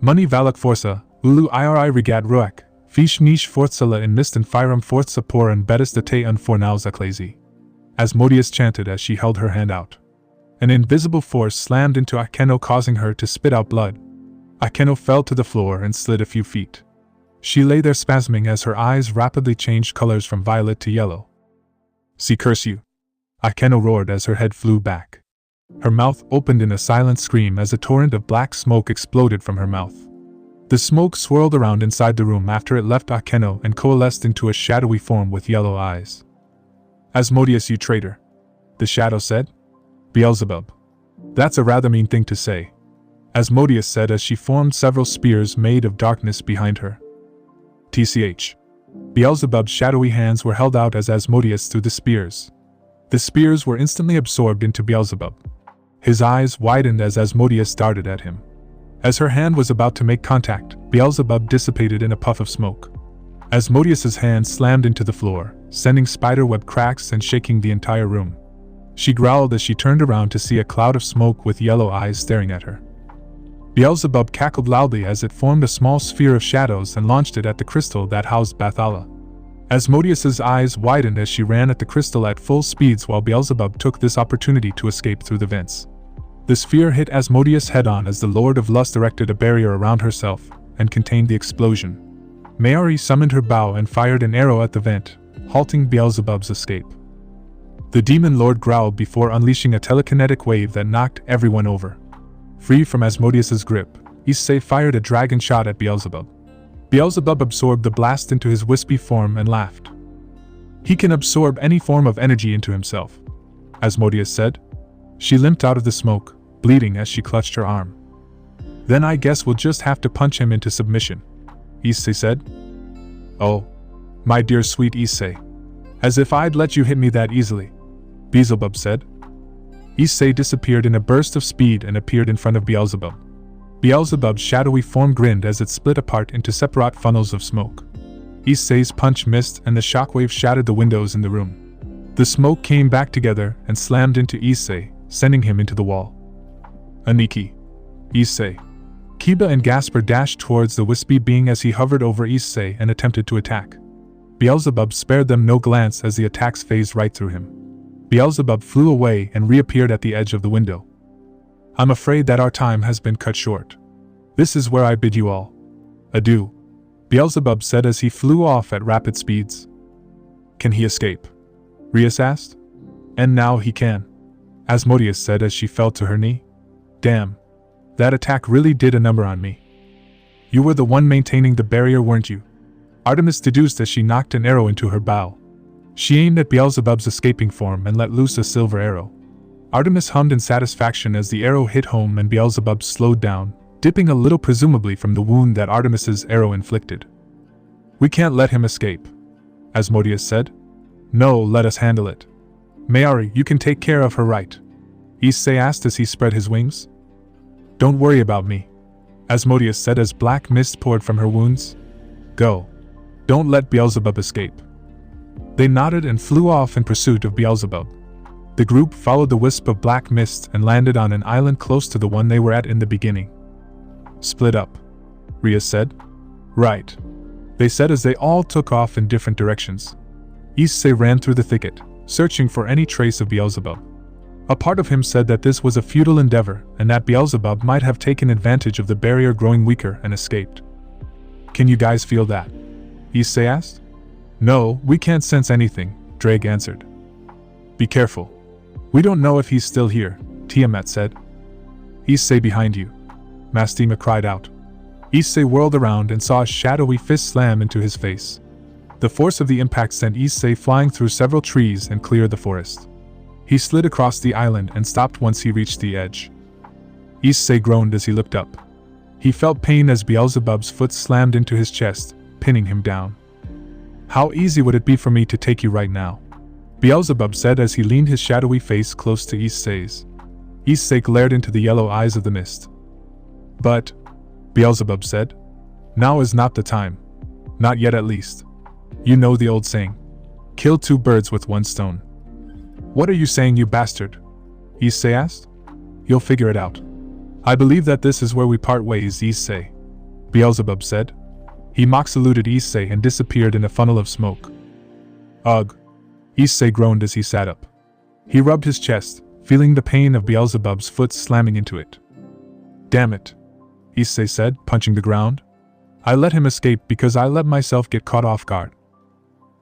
S1: "Money valak forza, ulu iri regad ruak, fish niche fortzala in mist and firum forza por and betis de te un fornaus aclazy," Asmodeus chanted as she held her hand out. An invisible force slammed into Akeno, causing her to spit out blood. Akeno fell to the floor and slid a few feet. She lay there spasming as her eyes rapidly changed colors from violet to yellow. "See, curse you!" Akeno roared as her head flew back. Her mouth opened in a silent scream as a torrent of black smoke exploded from her mouth. The smoke swirled around inside the room after it left Akeno and coalesced into a shadowy form with yellow eyes. "Asmodeus, you traitor," the shadow said. "Beelzebub. That's a rather mean thing to say," Asmodeus said as she formed several spears made of darkness behind her. "Tch." Beelzebub's shadowy hands were held out as Asmodeus threw the spears. The spears were instantly absorbed into Beelzebub. His eyes widened as Asmodeus darted at him. As her hand was about to make contact, Beelzebub dissipated in a puff of smoke. Asmodeus's hand slammed into the floor, sending spiderweb cracks and shaking the entire room. She growled as she turned around to see a cloud of smoke with yellow eyes staring at her. Beelzebub cackled loudly as it formed a small sphere of shadows and launched it at the crystal that housed Bathala. Asmodeus's eyes widened as she ran at the crystal at full speeds while Beelzebub took this opportunity to escape through the vents. The sphere hit Asmodeus head-on as the Lord of Lust erected a barrier around herself and contained the explosion. Mayari summoned her bow and fired an arrow at the vent, halting Beelzebub's escape. The Demon Lord growled before unleashing a telekinetic wave that knocked everyone over. Free from Asmodeus's grip, Issei fired a dragon shot at Beelzebub. Beelzebub absorbed the blast into his wispy form and laughed. "He can absorb any form of energy into himself," Asmodeus said. She limped out of the smoke, bleeding as she clutched her arm. "Then I guess we'll just have to punch him into submission," Issei said. "Oh, my dear sweet Issei. As if I'd let you hit me that easily," Beelzebub said. Issei disappeared in a burst of speed and appeared in front of Beelzebub. Beelzebub's shadowy form grinned as it split apart into separate funnels of smoke. Issei's punch missed and the shockwave shattered the windows in the room. The smoke came back together and slammed into Issei, sending him into the wall. "Aniki." Issei. Kiba and Gasper dashed towards the wispy being as he hovered over Issei and attempted to attack. Beelzebub spared them no glance as the attacks phased right through him. Beelzebub flew away and reappeared at the edge of the window. "I'm afraid that our time has been cut short. This is where I bid you all adieu," Beelzebub said as he flew off at rapid speeds. "Can he escape?" Rias asked. "And now he can," Asmodeus said as she fell to her knee. "Damn. That attack really did a number on me. You were the one maintaining the barrier, weren't you?" Artemis deduced as she knocked an arrow into her bow. She aimed at Beelzebub's escaping form and let loose a silver arrow. Artemis hummed in satisfaction as the arrow hit home and Beelzebub slowed down, dipping a little presumably from the wound that Artemis's arrow inflicted. "We can't let him escape," Asmodeus said. "No, let us handle it. Mayari, you can take care of her, right?" Issei asked as he spread his wings. "Don't worry about me," Asmodeus said as black mist poured from her wounds. "Go. Don't let Beelzebub escape." They nodded and flew off in pursuit of Beelzebub. The group followed the wisp of black mist and landed on an island close to the one they were at in the beginning. "Split up," Rias said. "Right," they said as they all took off in different directions. Issei ran through the thicket, searching for any trace of Beelzebub. A part of him said that this was a futile endeavor and that Beelzebub might have taken advantage of the barrier growing weaker and escaped. "Can you guys feel that?" Issei asked. "No, we can't sense anything," Drake answered. "Be careful. We don't know if he's still here," Tiamat said. "Issei, behind you," Mastima cried out. Issei whirled around and saw a shadowy fist slam into his face. The force of the impact sent Issei flying through several trees and cleared the forest. He slid across the island and stopped once he reached the edge. Issei groaned as he looked up. He felt pain as Beelzebub's foot slammed into his chest, pinning him down. "How easy would it be for me to take you right now?" Beelzebub said as he leaned his shadowy face close to Issei's. Issei glared into the yellow eyes of the mist. "But," Beelzebub said, "now is not the time. Not yet at least. You know the old saying. Kill two birds with one stone." "What are you saying, you bastard?" Issei asked. "You'll figure it out. I believe that this is where we part ways, Issei," Beelzebub said. He mock saluted Issei and disappeared in a funnel of smoke. "Ugh," Issei groaned as he sat up. He rubbed his chest, feeling the pain of Beelzebub's foot slamming into it. "Damn it," Issei said, punching the ground. "I let him escape because I let myself get caught off guard."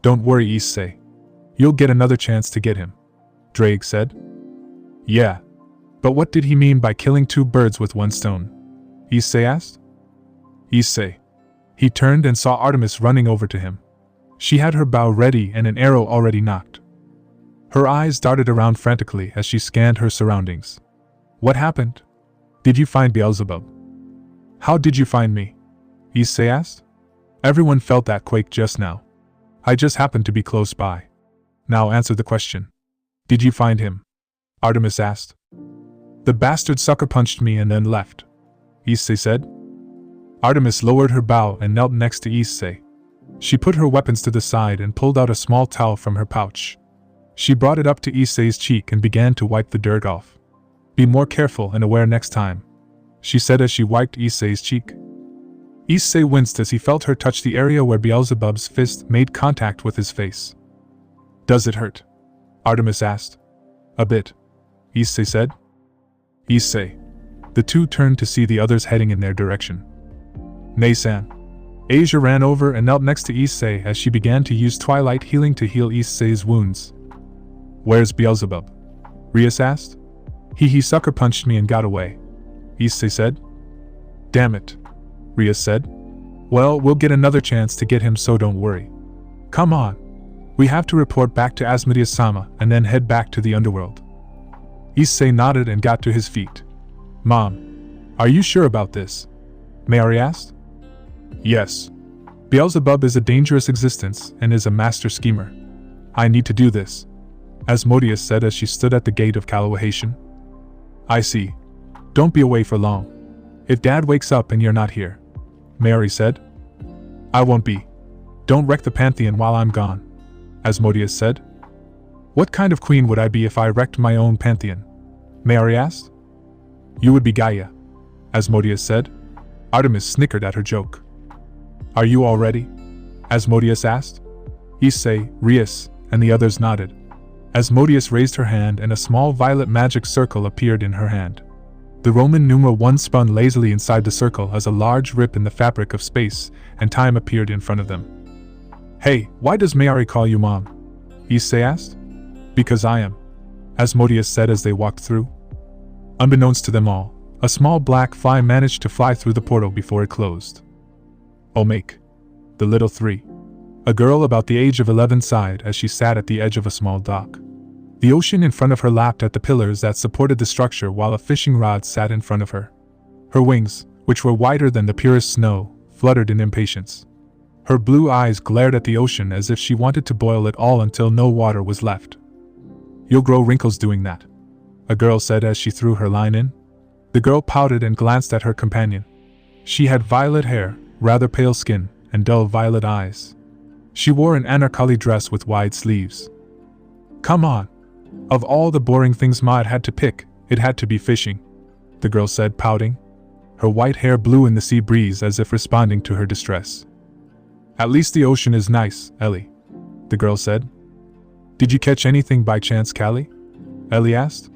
S1: "Don't worry, Issei. You'll get another chance to get him," Drake said. "Yeah. But what did he mean by killing two birds with one stone?" Issei asked. "Issei." He turned and saw Artemis running over to him. She had her bow ready and an arrow already nocked. Her eyes darted around frantically as she scanned her surroundings. "What happened? Did you find Beelzebub?" "How did you find me?" Issei asked. Everyone felt that quake just now. "I just happened to be close by." "Now answer the question. Did you find him?" Artemis asked. "The bastard sucker punched me and then left," Issei said. Artemis lowered her bow and knelt next to Issei. She put her weapons to the side and pulled out a small towel from her pouch. She brought it up to Issei's cheek and began to wipe the dirt off. "Be more careful and aware next time," she said as she wiped Issei's cheek. Issei winced as he felt her touch the area where Beelzebub's fist made contact with his face. "Does it hurt?" Artemis asked. "A bit," Issei said. "Issei." The two turned to see the others heading in their direction. "Nei-san." Asia ran over and knelt next to Issei as she began to use twilight healing to heal Issei's wounds. "Where's Beelzebub?" Rias asked. He sucker punched me and got away," Issei said. "Damn it," Rias said. "Well, we'll get another chance to get him, so don't worry. Come on. We have to report back to Asmodeus-sama and then head back to the underworld." Issei nodded and got to his feet. "Mom, are you sure about this?" Mayuri asked. "Yes. Beelzebub is a dangerous existence and is a master schemer. I need to do this," Asmodeus said as she stood at the gate of Kalawahation. "I see. Don't be away for long. If Dad wakes up and you're not here," Mayuri said. "I won't be. Don't wreck the Pantheon while I'm gone," Asmodeus said. "What kind of queen would I be if I wrecked my own Pantheon?" Mayuri asked. "You would be Gaia," Asmodeus said. Artemis snickered at her joke. "Are you all ready?" Asmodeus asked. Issei, Rias, and the others nodded. Asmodeus raised her hand and a small violet magic circle appeared in her hand. The Roman numeral 1 spun lazily inside the circle as a large rip in the fabric of space and time appeared in front of them. "Hey, why does Mayuri call you Mom?" Issei asked. "Because I am," Asmodeus said as they walked through. Unbeknownst to them all, a small black fly managed to fly through the portal before it closed. "Omake," the little three. A girl about the age of 11 sighed as she sat at the edge of a small dock. The ocean in front of her lapped at the pillars that supported the structure while a fishing rod sat in front of her. Her wings, which were whiter than the purest snow, fluttered in impatience. Her blue eyes glared at the ocean as if she wanted to boil it all until no water was left. "You'll grow wrinkles doing that," a girl said as she threw her line in. The girl pouted and glanced at her companion. She had violet hair, rather pale skin, and dull violet eyes. She wore an anarkali dress with wide sleeves. "Come on. Of all the boring things Ma had to pick, it had to be fishing," the girl said, pouting. Her white hair blew in the sea breeze as if responding to her distress. "At least the ocean is nice, Ellie," the girl said. "Did you catch anything by chance, Callie?" Ellie asked.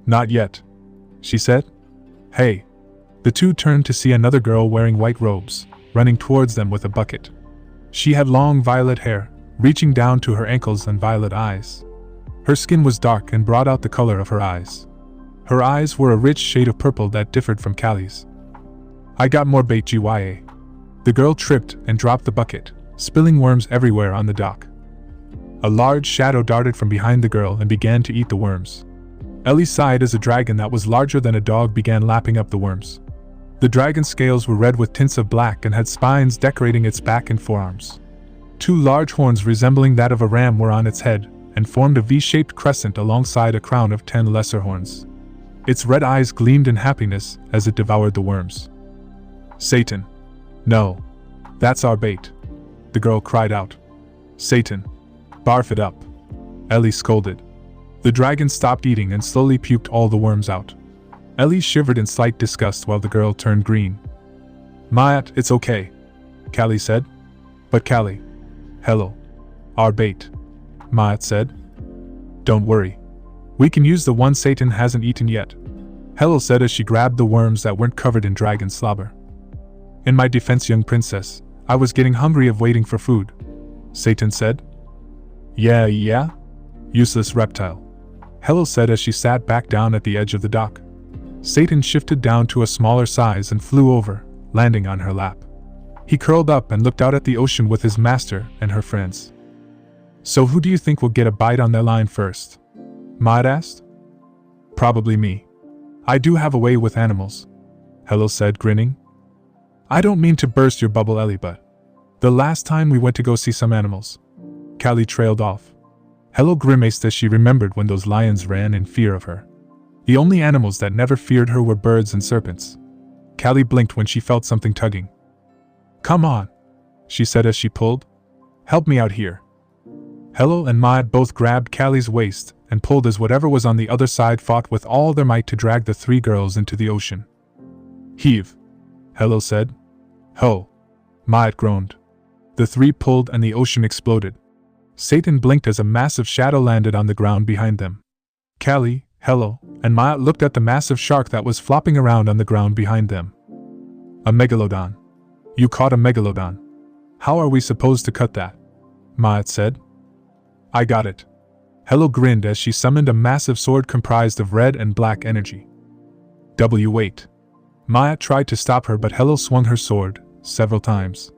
S1: "Not yet," she said. "Hey." The two turned to see another girl wearing white robes, running towards them with a bucket. She had long violet hair, reaching down to her ankles, and violet eyes. Her skin was dark and brought out the color of her eyes. Her eyes were a rich shade of purple that differed from Callie's. "I got more bait, GYA." The girl tripped and dropped the bucket, spilling worms everywhere on the dock. A large shadow darted from behind the girl and began to eat the worms. Ellie sighed as a dragon that was larger than a dog began lapping up the worms. The dragon's scales were red with tints of black and had spines decorating its back and forearms. 2 large horns resembling that of a ram were on its head, and formed a V-shaped crescent alongside a crown of 10 lesser horns. Its red eyes gleamed in happiness as it devoured the worms. Satan. No. That's our bait. The girl cried out. Satan. Barf it up. Ellie scolded. The dragon stopped eating and slowly puked all the worms out. Ellie shivered in slight disgust while the girl turned green. Mayat, it's okay, Callie said. But Callie. Hello. Our bait. Mayat said. Don't worry. We can use the one Satan hasn't eaten yet, Hello said as she grabbed the worms that weren't covered in dragon slobber. In my defense, young princess, I was getting hungry of waiting for food, Satan said. Yeah? Useless reptile, Hello said as she sat back down at the edge of the dock. Satan shifted down to a smaller size and flew over, landing on her lap. He curled up and looked out at the ocean with his master and her friends. So who do you think will get a bite on their line first? Maud asked. Probably me. I do have a way with animals, Hello said, grinning. I don't mean to burst your bubble, Ellie, but the last time we went to go see some animals. Callie trailed off. Hello grimaced as she remembered when those lions ran in fear of her. The only animals that never feared her were birds and serpents. Callie blinked when she felt something tugging. Come on, she said as she pulled. Help me out here. Hello and Maud both grabbed Callie's waist and pulled as whatever was on the other side fought with all their might to drag the 3 girls into the ocean. Heave, Hello said. Ho, Maud groaned. The 3 pulled and the ocean exploded. Satan blinked as a massive shadow landed on the ground behind them. Callie, Hello, and Maud looked at the massive shark that was flopping around on the ground behind them. A megalodon. You caught a megalodon. How are we supposed to cut that? Maud said. I got it. Hello grinned as she summoned a massive sword comprised of red and black energy. Wait. Maud tried to stop her, but Hello swung her sword several times.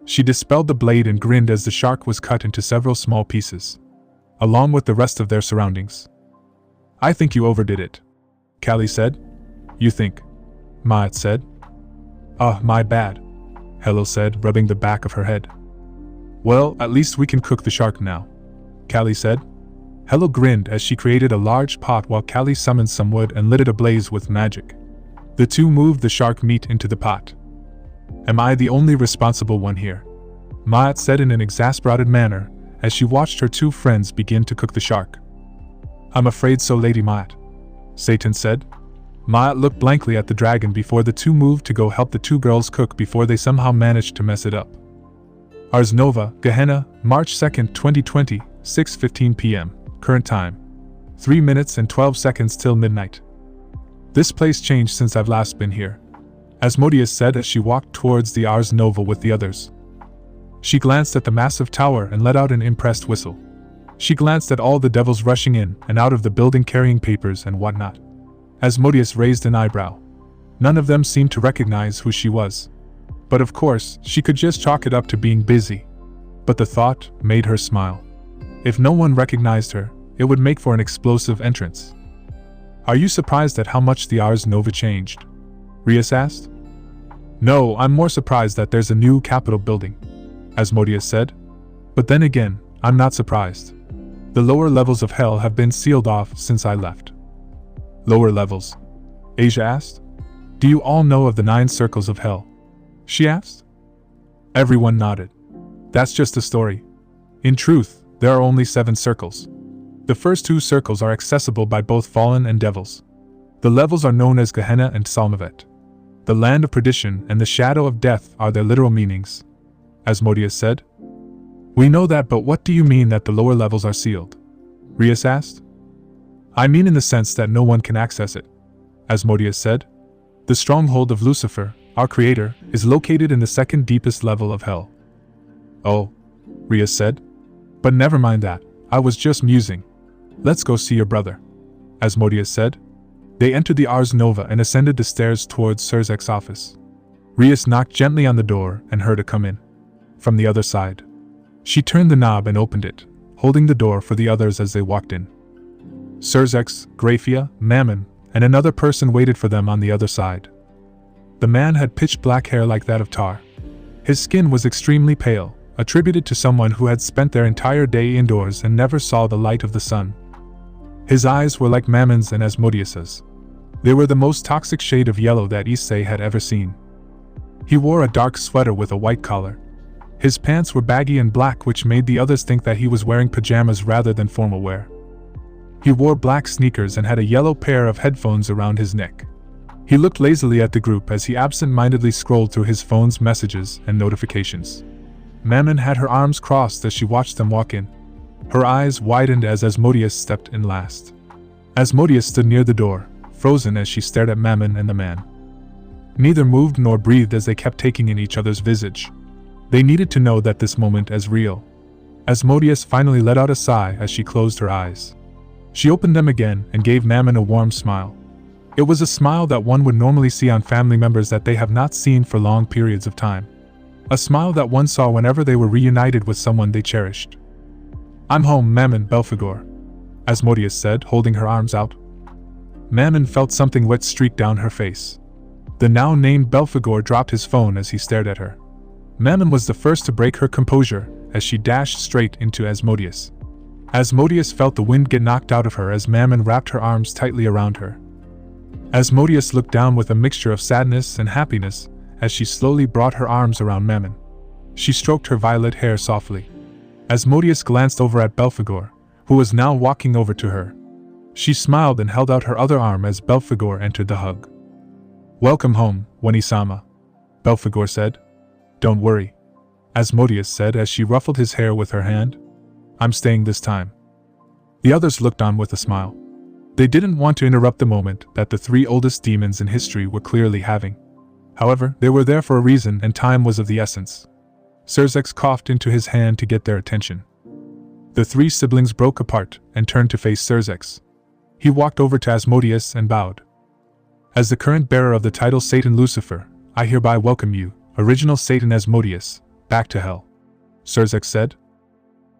S1: She dispelled the blade and grinned as the shark was cut into several small pieces, along with the rest of their surroundings. I think you overdid it, Callie said. You think? Maud said. My bad, Hello said, rubbing the back of her head. Well, at least we can cook the shark now, Callie said. Hello grinned as she created a large pot while Callie summoned some wood and lit it ablaze with magic. The 2 moved the shark meat into the pot. Am I the only responsible one here? Maud said in an exasperated manner as she watched her 2 friends begin to cook the shark. I'm afraid so, Lady Maud, Satan said. Maud looked blankly at the dragon before the 2 moved to go help the 2 girls cook before they somehow managed to mess it up. Ars Nova, Gehenna, March 2nd, 2020, 6:15 p.m. Current time. 3 minutes and 12 seconds till midnight. This place changed since I've last been here, Asmodeus said as she walked towards the Ars Nova with the others. She glanced at the massive tower and let out an impressed whistle. She glanced at all the devils rushing in and out of the building carrying papers and whatnot. Asmodeus raised an eyebrow. None of them seemed to recognize who she was. But of course, she could just chalk it up to being busy. But the thought made her smile. If no one recognized her, it would make for an explosive entrance. Are you surprised at how much the Ars Nova changed? Rias asked. No, I'm more surprised that there's a new Capitol building, Asmodeus said. But then again, I'm not surprised. The lower levels of hell have been sealed off since I left. Lower levels? Asia asked. Do you all know of the 9 circles of hell? She asked. Everyone nodded. That's just a story. In truth, there are only 7 circles. The first 2 circles are accessible by both fallen and devils. The levels are known as Gehenna and Salmavet. The land of perdition and the shadow of death are their literal meanings, Asmodeus said. We know that, but what do you mean that the lower levels are sealed? Rias asked. I mean in the sense that no one can access it, Asmodeus said. The stronghold of Lucifer, our creator, is located in the 2nd deepest level of hell. Oh, Rias said. But never mind that, I was just musing. Let's go see your brother, Asmodeus said. They entered the Ars Nova and ascended the stairs towards Surzek's office. Rias knocked gently on the door and heard her come in from the other side. She turned the knob and opened it, holding the door for the others as they walked in. Serzex, Graphia, Mammon, and another person waited for them on the other side. The man had pitch black hair like that of tar. His skin was extremely pale, attributed to someone who had spent their entire day indoors and never saw the light of the sun. His eyes were like Mammon's and Asmodeus's. They were the most toxic shade of yellow that Issei had ever seen. He wore a dark sweater with a white collar. His pants were baggy and black, which made the others think that he was wearing pajamas rather than formal wear. He wore black sneakers and had a yellow pair of headphones around his neck. He looked lazily at the group as he absent-mindedly scrolled through his phone's messages and notifications. Mammon had her arms crossed as she watched them walk in. Her eyes widened as Asmodeus stepped in last. Asmodeus stood near the door, frozen as she stared at Mammon and the man. Neither moved nor breathed as they kept taking in each other's visage. They needed to know that this moment as real. Asmodeus finally let out a sigh as she closed her eyes. She opened them again and gave Mammon a warm smile. It was a smile that one would normally see on family members that they have not seen for long periods of time. A smile that one saw whenever they were reunited with someone they cherished. "I'm home, Mammon Belphegor," Asmodeus said, holding her arms out. Mammon felt something wet streak down her face. The now named Belphegor dropped his phone as he stared at her. Mammon was the first to break her composure as she dashed straight into Asmodeus. Asmodeus felt the wind get knocked out of her as Mammon wrapped her arms tightly around her. Asmodeus looked down with a mixture of sadness and happiness as she slowly brought her arms around Mammon. She stroked her violet hair softly. Asmodeus glanced over at Belphegor, who was now walking over to her. She smiled and held out her other arm as Belphegor entered the hug. "Welcome home, Wani-sama," Belphegor said. "Don't worry," Asmodeus said as she ruffled his hair with her hand. "I'm staying this time." The others looked on with a smile. They didn't want to interrupt the moment that the three oldest demons in history were clearly having. However, they were there for a reason and time was of the essence. Serzex coughed into his hand to get their attention. The three siblings broke apart and turned to face Serzex. He walked over to Asmodeus and bowed. "As the current bearer of the title Satan Lucifer, I hereby welcome you, original Satan Asmodeus, back to hell," Serzex said.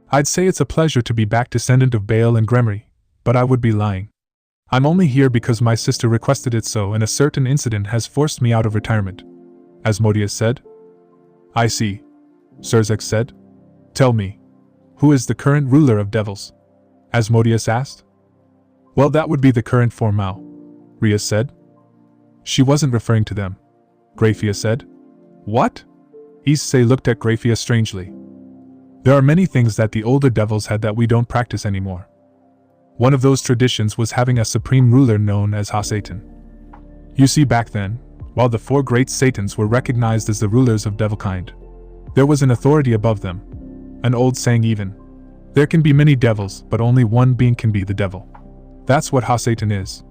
S1: "I'd say it's a pleasure to be back, descendant of Baal and Gremory, but I would be lying. I'm only here because my sister requested it so and a certain incident has forced me out of retirement," Asmodeus said. "I see," Serzex said. "Tell me, who is the current ruler of devils?" Asmodeus asked. "Well, that would be the current Formao," Rhea said. "She wasn't referring to them," Graphia said. "What?" Issei looked at Graphia strangely. "There are many things that the older devils had that we don't practice anymore. One of those traditions was having a supreme ruler known as Ha-Satan. You see, back then, while the four great Satans were recognized as the rulers of devilkind, there was an authority above them. An old saying even. There can be many devils, but only one being can be the devil. That's what Ha-Satan is.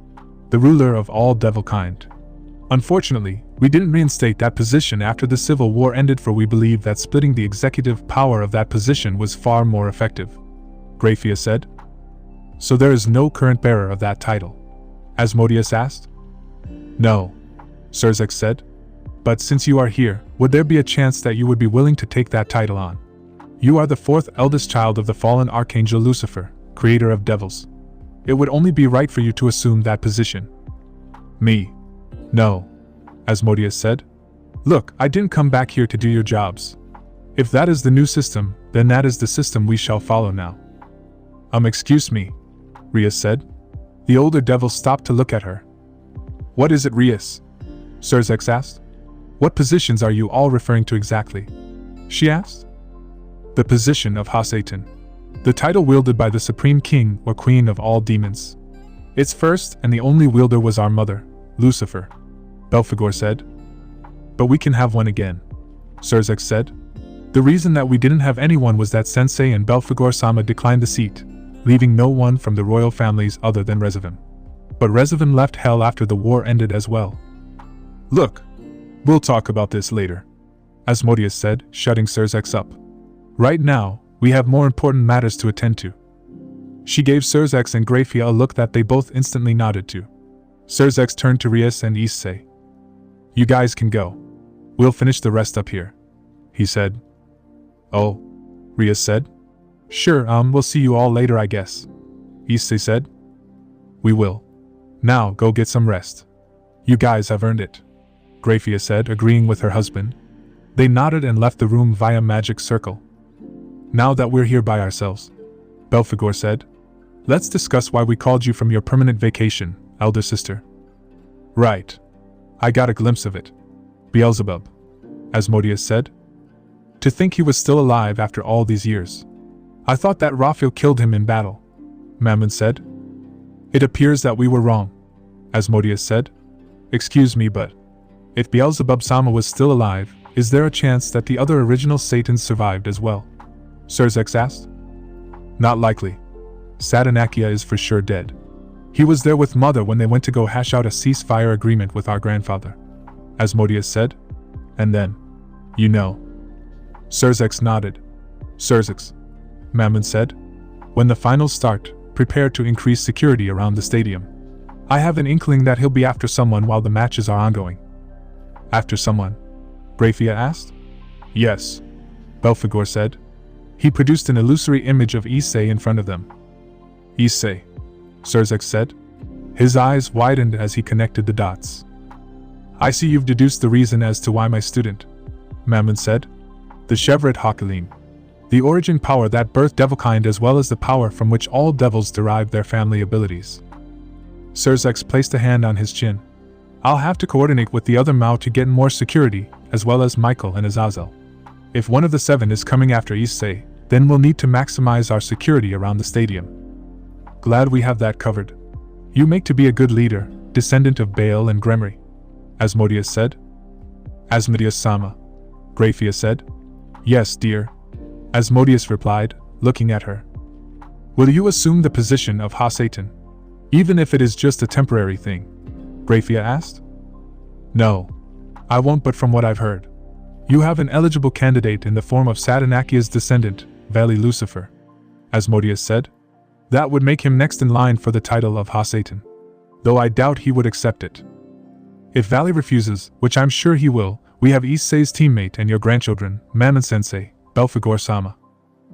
S1: The ruler of all devilkind. Unfortunately, we didn't reinstate that position after the Civil War ended, for we believed that splitting the executive power of that position was far more effective," Graphia said. "So there is no current bearer of that title?" Asmodeus asked. "No," Serzex said. "But since you are here, would there be a chance that you would be willing to take that title on? You are the fourth eldest child of the fallen Archangel Lucifer, creator of devils. It would only be right for you to assume that position." "Me? No," Asmodeus said. "Look, I didn't come back here to do your jobs. If that is the new system, then that is the system we shall follow now." Excuse me," Rhea said. The older devil stopped to look at her. "What is it, Rheas?" Serzex asked. "What positions are you all referring to exactly?" she asked. "The position of Ha-Satan. The title wielded by the Supreme King or Queen of all demons. Its first and the only wielder was our mother, Lucifer," Belphegor said. "But we can have one again," Serzex said. "The reason that we didn't have anyone was that Sensei and Belphegor-sama declined the seat, leaving no one from the royal families other than Rezavim. But Rezavim left hell after the war ended as well." "Look, we'll talk about this later," Asmodeus said, shutting Serzex up. "Right now, we have more important matters to attend to." She gave Serzex and Graphia a look that they both instantly nodded to. Serzex turned to Rheas and Issei. "You guys can go. We'll finish the rest up here," he said. "Oh," Rheas said. Sure, we'll see you all later, I guess, Issei said. We will. Now, go get some rest. You guys have earned it, Grafia said, agreeing with her husband. They nodded and left the room via magic circle. Now that we're here by ourselves, Belphegor said, let's discuss why we called you from your permanent vacation, elder sister. Right. I got a glimpse of it. Beelzebub, Asmodeus said. To think he was still alive after all these years. I thought that Raphael killed him in battle, Mammon said. It appears that we were wrong, Asmodeus said. Excuse me, but if Beelzebub-sama was still alive, is there a chance that the other original Satans survived as well? Surzex asked. Not likely. Satanakia is for sure dead. He was there with Mother when they went to go hash out a ceasefire agreement with our grandfather, Asmodeus said. And then, you know. Surzex nodded. Surzex, Mammon said. When the finals start, prepare to increase security around the stadium. I have an inkling that he'll be after someone while the matches are ongoing. After someone? Grafia asked. Yes, Belphegor said. He produced an illusory image of Issei in front of them. Issei, Surzex said. His eyes widened as he connected the dots. I see you've deduced the reason as to why my student, Mammon said. The Chevret Hakelim. The origin power that birthed Devilkind as well as the power from which all devils derive their family abilities. Surzex placed a hand on his chin. I'll have to coordinate with the other Mao to get more security, as well as Michael and Azazel. If one of the 7 is coming after Issei, then we'll need to maximize our security around the stadium. Glad we have that covered. You make to be a good leader, descendant of Baal and Gremory, Asmodeus said. Asmodeus-sama, Grafia said. Yes, dear, Asmodeus replied, looking at her. Will you assume the position of Ha-Satan, even if it is just a temporary thing? Grafia asked. No, I won't, but from what I've heard, you have an eligible candidate in the form of Satanakia's descendant, Valley Lucifer, Asmodeus said. That would make him next in line for the title of Ha-Satan, though I doubt he would accept it. If Valley refuses, which I'm sure he will, we have Issei's teammate and your grandchildren, Mammon-sensei, Belphegor-sama,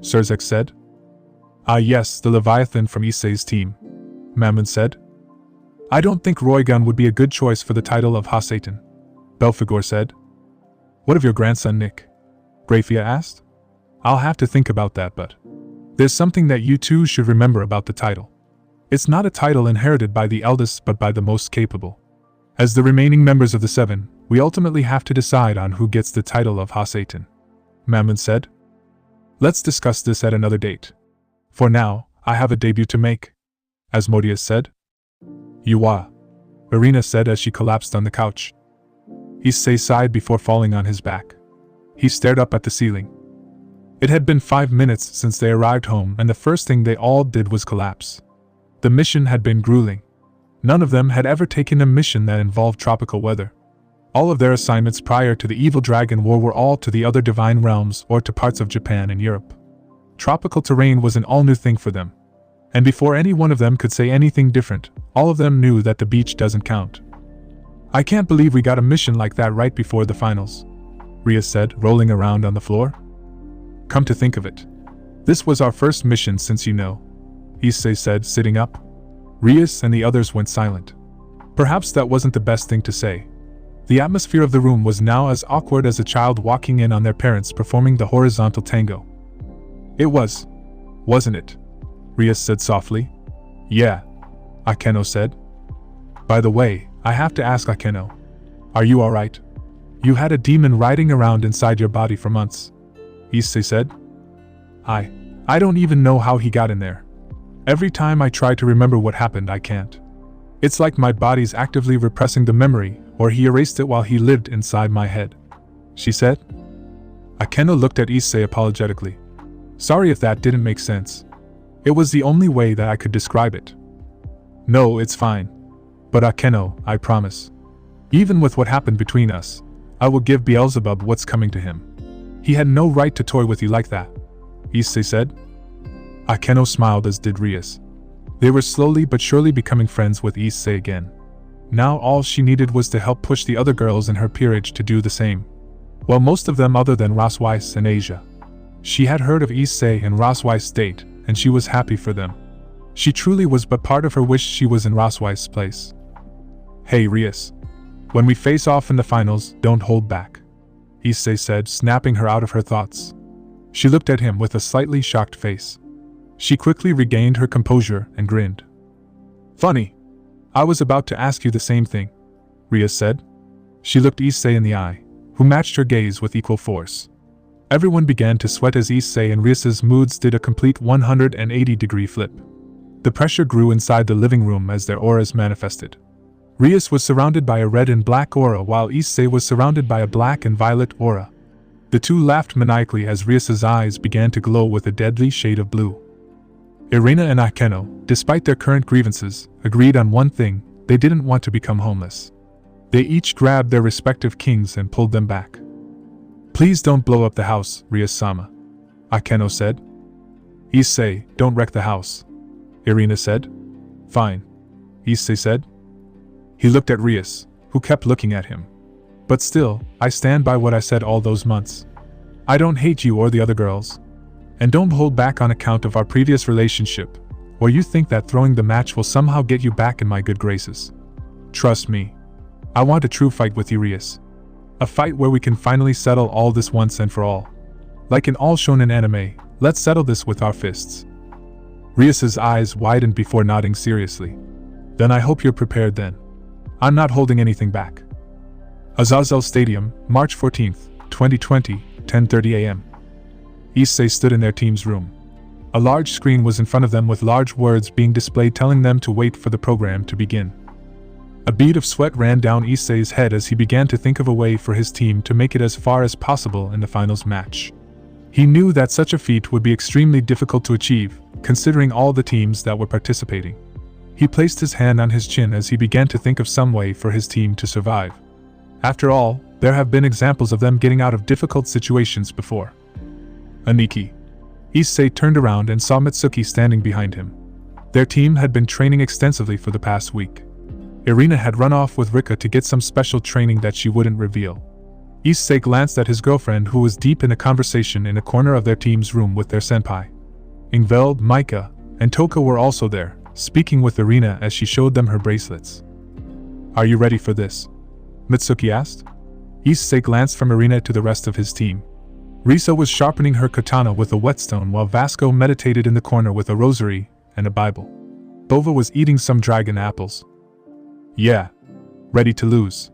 S1: Surzex said. Ah yes, the Leviathan from Issei's team, Mammon said. I don't think Roygun would be a good choice for the title of Ha-Satan, Belphegor said. What of your grandson Nick? Grafia asked. I'll have to think about that, but there's something that you two should remember about the title. It's not a title inherited by the eldest but by the most capable. As the remaining members of the 7, we ultimately have to decide on who gets the title of Ha-Satan, Mammon said. Let's discuss this at another date. For now, I have a debut to make, Asmodeus said. Yuwa, Irina said as she collapsed on the couch. Issei sighed before falling on his back. He stared up at the ceiling. It had been 5 minutes since they arrived home, and the first thing they all did was collapse. The mission had been grueling. None of them had ever taken a mission that involved tropical weather. All of their assignments prior to the Evil Dragon War were all to the other divine realms or to parts of Japan and Europe. Tropical terrain was an all-new thing for them. And before any one of them could say anything different, all of them knew that the beach doesn't count. I can't believe we got a mission like that right before the finals, Ria said, rolling around on the floor. Come to think of it, this was our first mission since Issei said, sitting up. Rias and the others went silent. Perhaps that wasn't the best thing to say. The atmosphere of the room was now as awkward as a child walking in on their parents performing the horizontal tango. It was, wasn't it? Rias said softly. Yeah, Akeno said. By the way, I have to ask Akeno, are you alright? You had a demon riding around inside your body for months, Issei said. I don't even know how he got in there. Every time I try to remember what happened, I can't. It's like my body's actively repressing the memory, or he erased it while he lived inside my head, she said. Akeno looked at Issei apologetically. Sorry if that didn't make sense. It was the only way that I could describe it. No, it's fine. But Akeno, I promise. Even with what happened between us, I will give Beelzebub what's coming to him. He had no right to toy with you like that, Issei said. Akeno smiled, as did Rias. They were slowly but surely becoming friends with Issei again. Now all she needed was to help push the other girls in her peerage to do the same. Well, most of them other than Ross Weiss and Asia. She had heard of Issei and Roswei's date, and she was happy for them. She truly was, but part of her wished she was in Roswei's place. Hey Rias. When we face off in the finals, don't hold back, Issei said, snapping her out of her thoughts. She looked at him with a slightly shocked face. She quickly regained her composure and grinned. Funny. I was about to ask you the same thing, Rias said. She looked Issei in the eye, who matched her gaze with equal force. Everyone began to sweat as Issei and Rias's moods did a complete 180-degree flip. The pressure grew inside the living room as their auras manifested. Rias was surrounded by a red and black aura while Issei was surrounded by a black and violet aura. The two laughed maniacally as Rias's eyes began to glow with a deadly shade of blue. Irina and Akeno, despite their current grievances, agreed on one thing: they didn't want to become homeless. They each grabbed their respective kings and pulled them back. Please don't blow up the house, Rias-sama, Akeno said. Issei, don't wreck the house, Irina said. Fine, Issei said. He looked at Rias, who kept looking at him. But still, I stand by what I said all those months. I don't hate you or the other girls. And don't hold back on account of our previous relationship, or you think that throwing the match will somehow get you back in my good graces. Trust me. I want a true fight with you, Rias. A fight where we can finally settle all this once and for all. Like in all shonen anime, let's settle this with our fists. Rias's eyes widened before nodding seriously. Then I hope you're prepared then. I'm not holding anything back. Azazel Stadium, March 14th, 2020, 10:30 a.m. Issei stood in their team's room. A large screen was in front of them with large words being displayed telling them to wait for the program to begin. A bead of sweat ran down Issei's head as he began to think of a way for his team to make it as far as possible in the finals match. He knew that such a feat would be extremely difficult to achieve, considering all the teams that were participating. He placed his hand on his chin as he began to think of some way for his team to survive. After all, there have been examples of them getting out of difficult situations before. Aniki. Issei turned around and saw Mitsuki standing behind him. Their team had been training extensively for the past week. Irina had run off with Rika to get some special training that she wouldn't reveal. Issei glanced at his girlfriend who was deep in a conversation in a corner of their team's room with their senpai. Ingveld, Micah, and Toka were also there, speaking with Irina as she showed them her bracelets. Are you ready for this? Mitsuki asked. Issei glanced from Irina to the rest of his team. Risa was sharpening her katana with a whetstone while Vasco meditated in the corner with a rosary and a Bible. Bova was eating some dragon apples. Yeah. Ready to lose.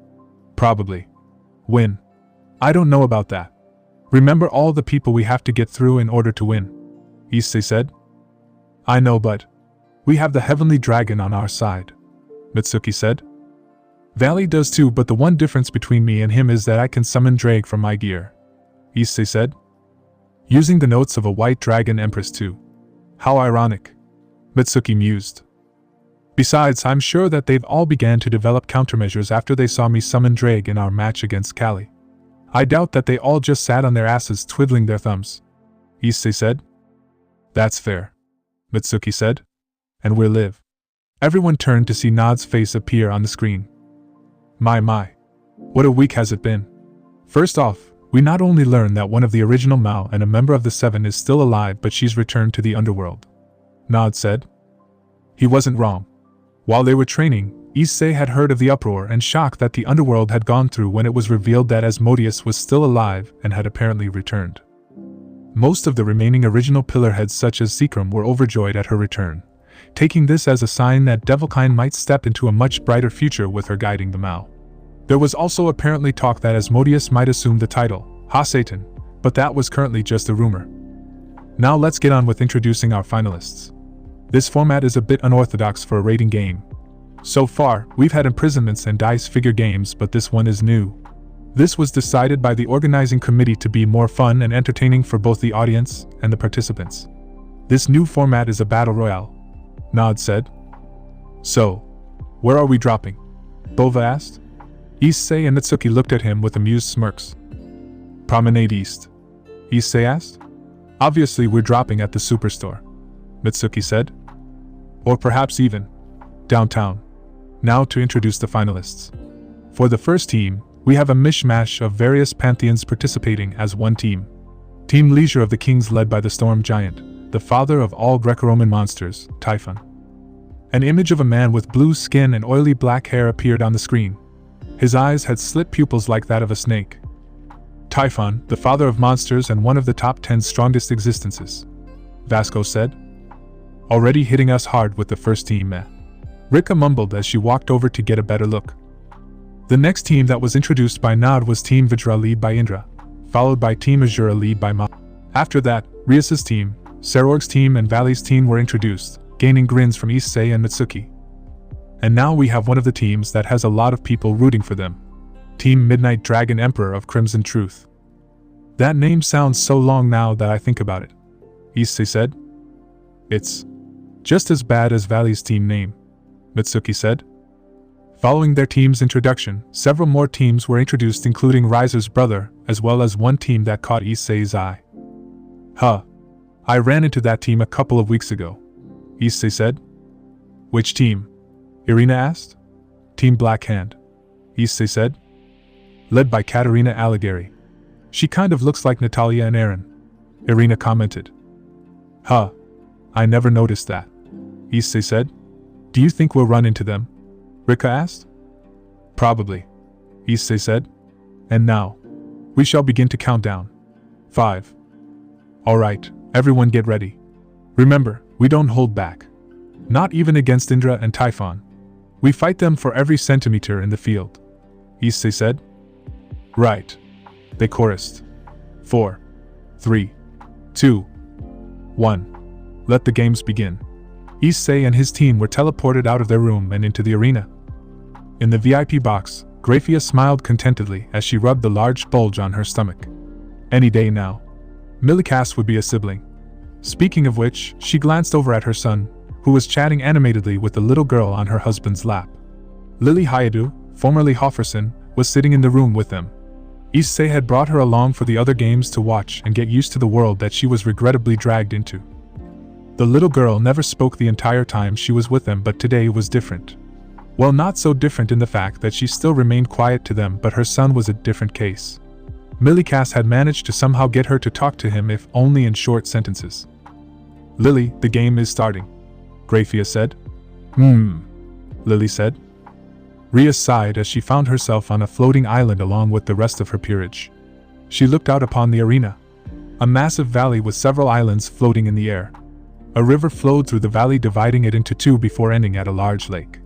S1: Probably. Win. I don't know about that. Remember all the people we have to get through in order to win, Issei said. I know, but we have the heavenly dragon on our side, Mitsuki said. Valley does too, but the one difference between me and him is that I can summon Drake from my gear, Issei said. Using the notes of a white dragon empress too. How ironic, Mitsuki mused. Besides, I'm sure that they've all began to develop countermeasures after they saw me summon Drake in our match against Kali. I doubt that they all just sat on their asses twiddling their thumbs, Issei said. That's fair, Mitsuki said. And we'll live. Everyone turned to see Nod's face appear on the screen. My. What a week has it been. First off, we not only learned that one of the original Mao and a member of the Seven is still alive, but she's returned to the underworld, Nod said. He wasn't wrong. While they were training, Issei had heard of the uproar and shock that the underworld had gone through when it was revealed that Asmodeus was still alive and had apparently returned. Most of the remaining original pillarheads such as Seacrum were overjoyed at her return, taking this as a sign that Devilkind might step into a much brighter future with her guiding the Mao. There was also apparently talk that Asmodeus might assume the title, Ha-Satan, but that was currently just a rumor. Now let's get on with introducing our finalists. This format is a bit unorthodox for a rating game. So far, we've had imprisonments and dice figure games, but this one is new. This was decided by the organizing committee to be more fun and entertaining for both the audience and the participants. This new format is a battle royale, Nod said. So, where are we dropping? Bova asked. Issei and Mitsuki looked at him with amused smirks. Promenade East, Issei asked. Obviously we're dropping at the superstore, Mitsuki said. Or perhaps even downtown. Now to introduce the finalists. For the first team, we have a mishmash of various pantheons participating as one team. Team Leisure of the Kings led by the Storm Giant, the father of all Greco-Roman monsters, Typhon. An image of a man with blue skin and oily black hair appeared on the screen. His eyes had slit pupils like that of a snake. Typhon, the father of monsters and one of the top 10 strongest existences, Vasco said. Already hitting us hard with the first team, meh. Rika mumbled as she walked over to get a better look. The next team that was introduced by Nod was Team Vajra led by Indra, followed by Team Azura led by Ma. After that, Rias's team, Sarorg's team and Valley's team were introduced, gaining grins from Issei and Mitsuki. And now we have one of the teams that has a lot of people rooting for them. Team Midnight Dragon Emperor of Crimson Truth. That name sounds so long now that I think about it, Issei said. It's just as bad as Valley's team name, Mitsuki said. Following their team's introduction, several more teams were introduced including Riser's brother, as well as one team that caught Issei's eye. Huh. I ran into that team a couple of weeks ago, Issei said. Which team? Irina asked. Team Black Hand, Issei said. Led by Katerina Allighieri. She kind of looks like Natalia and Aaron, Irina commented. Huh. I never noticed that, Issei said. Do you think we'll run into them? Rika asked. Probably, Issei said. And now, we shall begin to count down. 5. Alright, everyone get ready. Remember, we don't hold back. Not even against Indra and Typhon. We fight them for every centimeter in the field, Issei said. Right, they chorused. 4, 3, 2, 1. Let the games begin. Issei and his team were teleported out of their room and into the arena. In the VIP box, Graphia smiled contentedly as she rubbed the large bulge on her stomach. Any day now. Millikas would be a sibling. Speaking of which, she glanced over at her son, who was chatting animatedly with the little girl on her husband's lap. Lily Hayadu, formerly Hofferson, was sitting in the room with them. Issei had brought her along for the other games to watch and get used to the world that she was regrettably dragged into. The little girl never spoke the entire time she was with them, but today was different. Well, not so different in the fact that she still remained quiet to them, but her son was a different case. Millikas had managed to somehow get her to talk to him, if only in short sentences. Lily, the game is starting, Graphia said. Lily said. Ria sighed as she found herself on a floating island along with the rest of her peerage. She looked out upon the arena. A massive valley with several islands floating in the air. A river flowed through the valley, dividing it into two before ending at a large lake.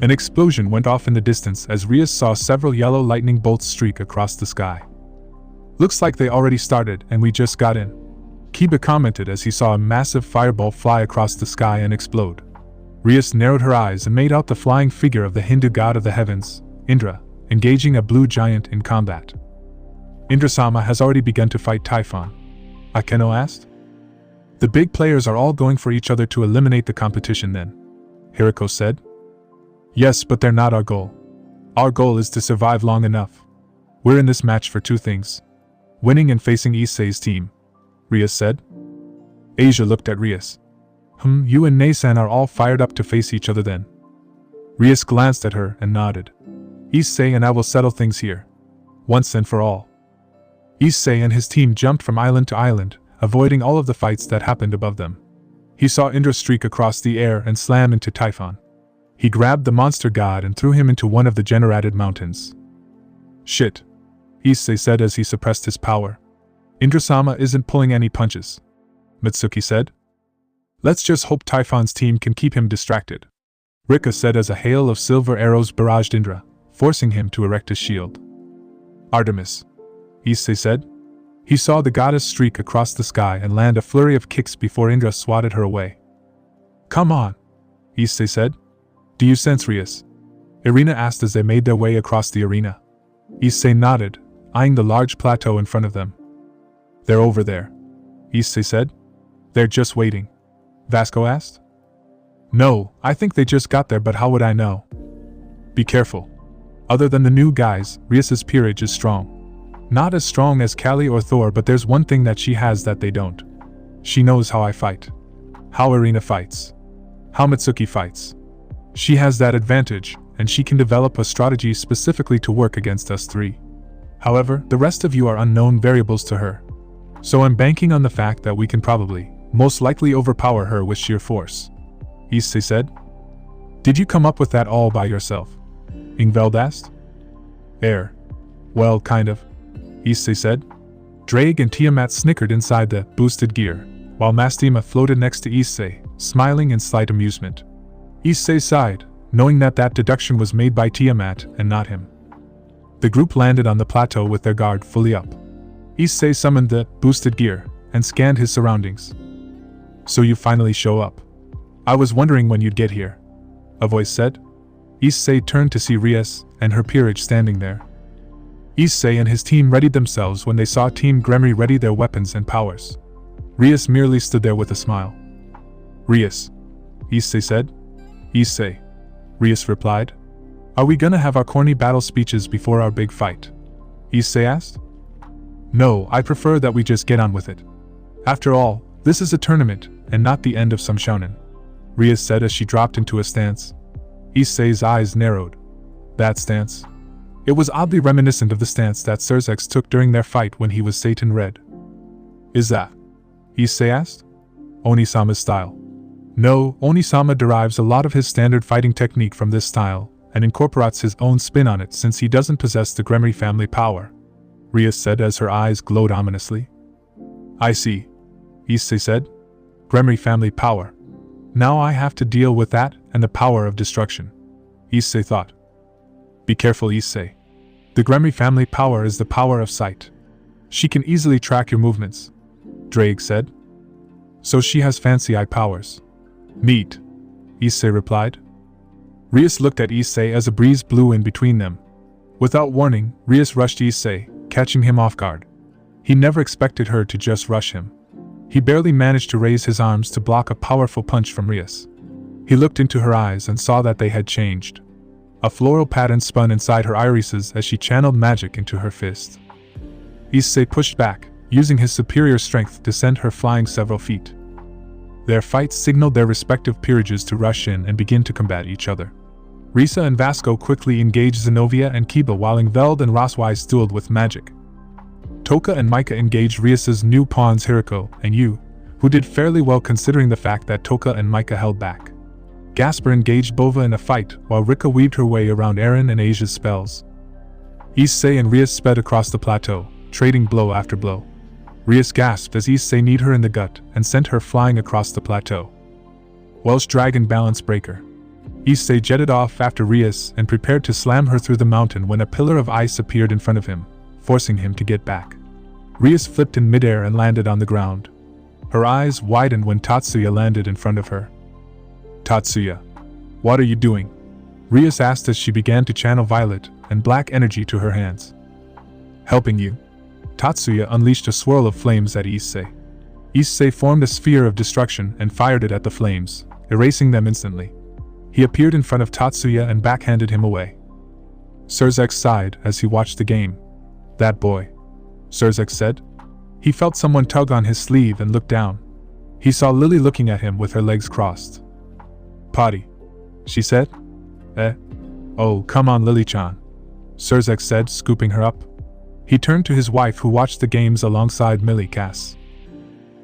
S1: An explosion went off in the distance as Ria saw several yellow lightning bolts streak across the sky. Looks like they already started and we just got in, Kiba commented as he saw a massive fireball fly across the sky and explode. Rias narrowed her eyes and made out the flying figure of the Hindu god of the heavens, Indra, engaging a blue giant in combat. Indra-sama has already begun to fight Typhon, Akeno asked. The big players are all going for each other to eliminate the competition then, Hiriko said. Yes, but they're not our goal. Our goal is to survive long enough. We're in this match for two things. Winning and facing Issei's team, Rias said. Asia looked at Rias. You and Naysan are all fired up to face each other then. Rias glanced at her and nodded. Issei and I will settle things here. Once and for all. Issei and his team jumped from island to island, avoiding all of the fights that happened above them. He saw Indra streak across the air and slam into Typhon. He grabbed the monster god and threw him into one of the generated mountains. Shit, Issei said as he suppressed his power. Indra-sama isn't pulling any punches, Mitsuki said. Let's just hope Typhon's team can keep him distracted, Rika said as a hail of silver arrows barraged Indra, forcing him to erect his shield. Artemis, Issei said. He saw the goddess streak across the sky and land a flurry of kicks before Indra swatted her away. Come on, Issei said. Do you sense Rias? Irina asked as they made their way across the arena. Issei nodded, eyeing the large plateau in front of them. They're over there, Issei said. They're just waiting, Vasco asked. No, I think they just got there, but how would I know? Be careful. Other than the new guys, Rias's peerage is strong. Not as strong as Kali or Thor, but there's one thing that she has that they don't. She knows how I fight. How Irina fights. How Mitsuki fights. She has that advantage, and she can develop a strategy specifically to work against us three. However, the rest of you are unknown variables to her. So I'm banking on the fact that we can probably, most likely overpower her with sheer force, Issei said. Did you come up with that all by yourself? Ingveld asked. Well, kind of, Issei said. Drake and Tiamat snickered inside the boosted gear, while Mastima floated next to Issei, smiling in slight amusement. Issei sighed, knowing that deduction was made by Tiamat and not him. The group landed on the plateau with their guard fully up. Issei summoned the boosted gear and scanned his surroundings. So you finally show up. I was wondering when you'd get here, a voice said. Issei turned to see Rias and her peerage standing there. Issei and his team readied themselves when they saw Team Gremry ready their weapons and powers. Rias merely stood there with a smile. Rias, Issei said. Issei, Rias replied. Are we gonna have our corny battle speeches before our big fight? Issei asked. No, I prefer that we just get on with it. After all, this is a tournament, and not the end of some shonen, Rias said as she dropped into a stance. Issei's eyes narrowed. That stance? It was oddly reminiscent of the stance that Surzex took during their fight when he was Satan Red. Is that? Issei asked. Onisama's style. No, Onisama derives a lot of his standard fighting technique from this style, and incorporates his own spin on it since he doesn't possess the Gremry family power, Rias said as her eyes glowed ominously. I see, Issei said. Gremry family power. Now I have to deal with that and the power of destruction, Issei thought. Be careful, Issei. The Gremry family power is the power of sight. She can easily track your movements, Drake said. So she has fancy eye powers. Neat, Issei replied. Rias looked at Issei as a breeze blew in between them. Without warning, Rias rushed Issei, catching him off guard. He never expected her to just rush him. He barely managed to raise his arms to block a powerful punch from Rias. He looked into her eyes and saw that they had changed. A floral pattern spun inside her irises as she channeled magic into her fist. Issei pushed back, using his superior strength to send her flying several feet. Their fight signaled their respective peerages to rush in and begin to combat each other. Risa and Vasco quickly engaged Zenobia and Kiba while Ingveld and Roswise dueled with magic. Toka and Micah engaged Rias's new pawns Hiriko and Yu, who did fairly well considering the fact that Toka and Micah held back. Gasper engaged Bova in a fight while Rika weaved her way around Eren and Asia's spells. Issei and Rias sped across the plateau, trading blow after blow. Rias gasped as Issei kneed her in the gut and sent her flying across the plateau. Welsh Dragon Balance Breaker. Issei jetted off after Rias and prepared to slam her through the mountain when a pillar of ice appeared in front of him, forcing him to get back. Rias flipped in midair and landed on the ground. Her eyes widened when Tatsuya landed in front of her. Tatsuya, what are you doing? Rias asked as she began to channel violet and black energy to her hands. Helping you. Tatsuya unleashed a swirl of flames at Issei. Issei formed a sphere of destruction and fired it at the flames, erasing them instantly. He appeared in front of Tatsuya and backhanded him away. Surzex sighed as he watched the game. That boy, Surzex said. He felt someone tug on his sleeve and looked down. He saw Lily looking at him with her legs crossed. Potty, she said. Oh, come on, Lily-chan, Surzex said, scooping her up. He turned to his wife who watched the games alongside Millie Cass.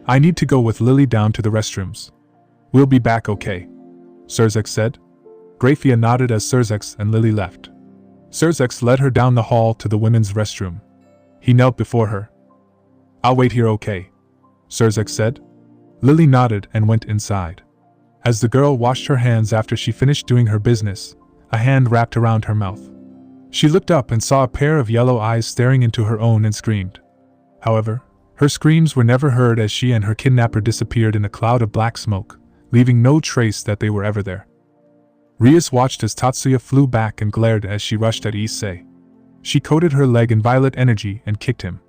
S1: I need to go with Lily down to the restrooms. We'll be back, okay? Surzex said. Grafia nodded as Surzex and Lily left. Surzex led her down the hall to the women's restroom. He knelt before her. I'll wait here, okay? Surzex said. Lily nodded and went inside. As the girl washed her hands after she finished doing her business, a hand wrapped around her mouth. She looked up and saw a pair of yellow eyes staring into her own and screamed. However, her screams were never heard as she and her kidnapper disappeared in a cloud of black smoke, leaving no trace that they were ever there. Rias watched as Tatsuya flew back and glared as she rushed at Issei. She coated her leg in violet energy and kicked him.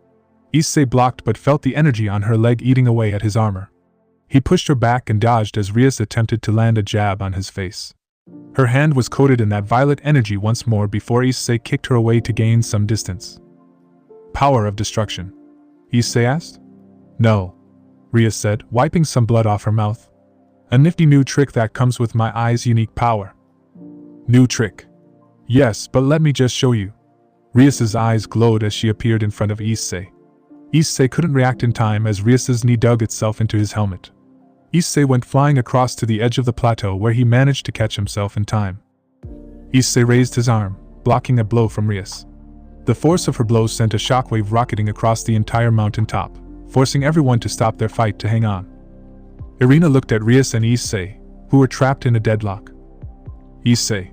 S1: Issei blocked but felt the energy on her leg eating away at his armor. He pushed her back and dodged as Rias attempted to land a jab on his face. Her hand was coated in that violet energy once more before Issei kicked her away to gain some distance. Power of destruction, Issei asked. No, Rias said, wiping some blood off her mouth. A nifty new trick that comes with my eye's unique power. New trick. Yes, but let me just show you. Rias's eyes glowed as she appeared in front of Issei. Issei couldn't react in time as Rias's knee dug itself into his helmet. Issei went flying across to the edge of the plateau where he managed to catch himself in time. Issei raised his arm, blocking a blow from Rias. The force of her blow sent a shockwave rocketing across the entire mountain top, forcing everyone to stop their fight to hang on. Irina looked at Rias and Issei, who were trapped in a deadlock. Issei.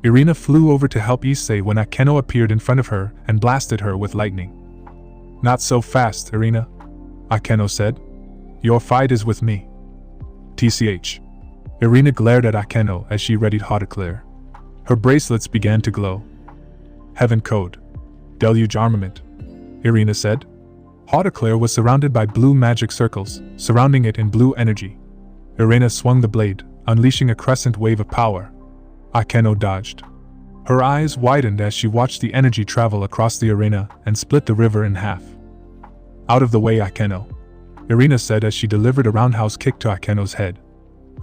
S1: Irina flew over to help Issei when Akeno appeared in front of her and blasted her with lightning. "Not so fast, Irina," Akeno said. "Your fight is with me." TCH. Irina glared at Akeno as she readied Hauteclair. Her bracelets began to glow. "Heaven Code. Deluge Armament," Irina said. Hauteclair was surrounded by blue magic circles, surrounding it in blue energy. Irina swung the blade, unleashing a crescent wave of power. Akeno dodged. Her eyes widened as she watched the energy travel across the arena and split the river in half. "Out of the way, Akeno," Irina said as she delivered a roundhouse kick to Akeno's head.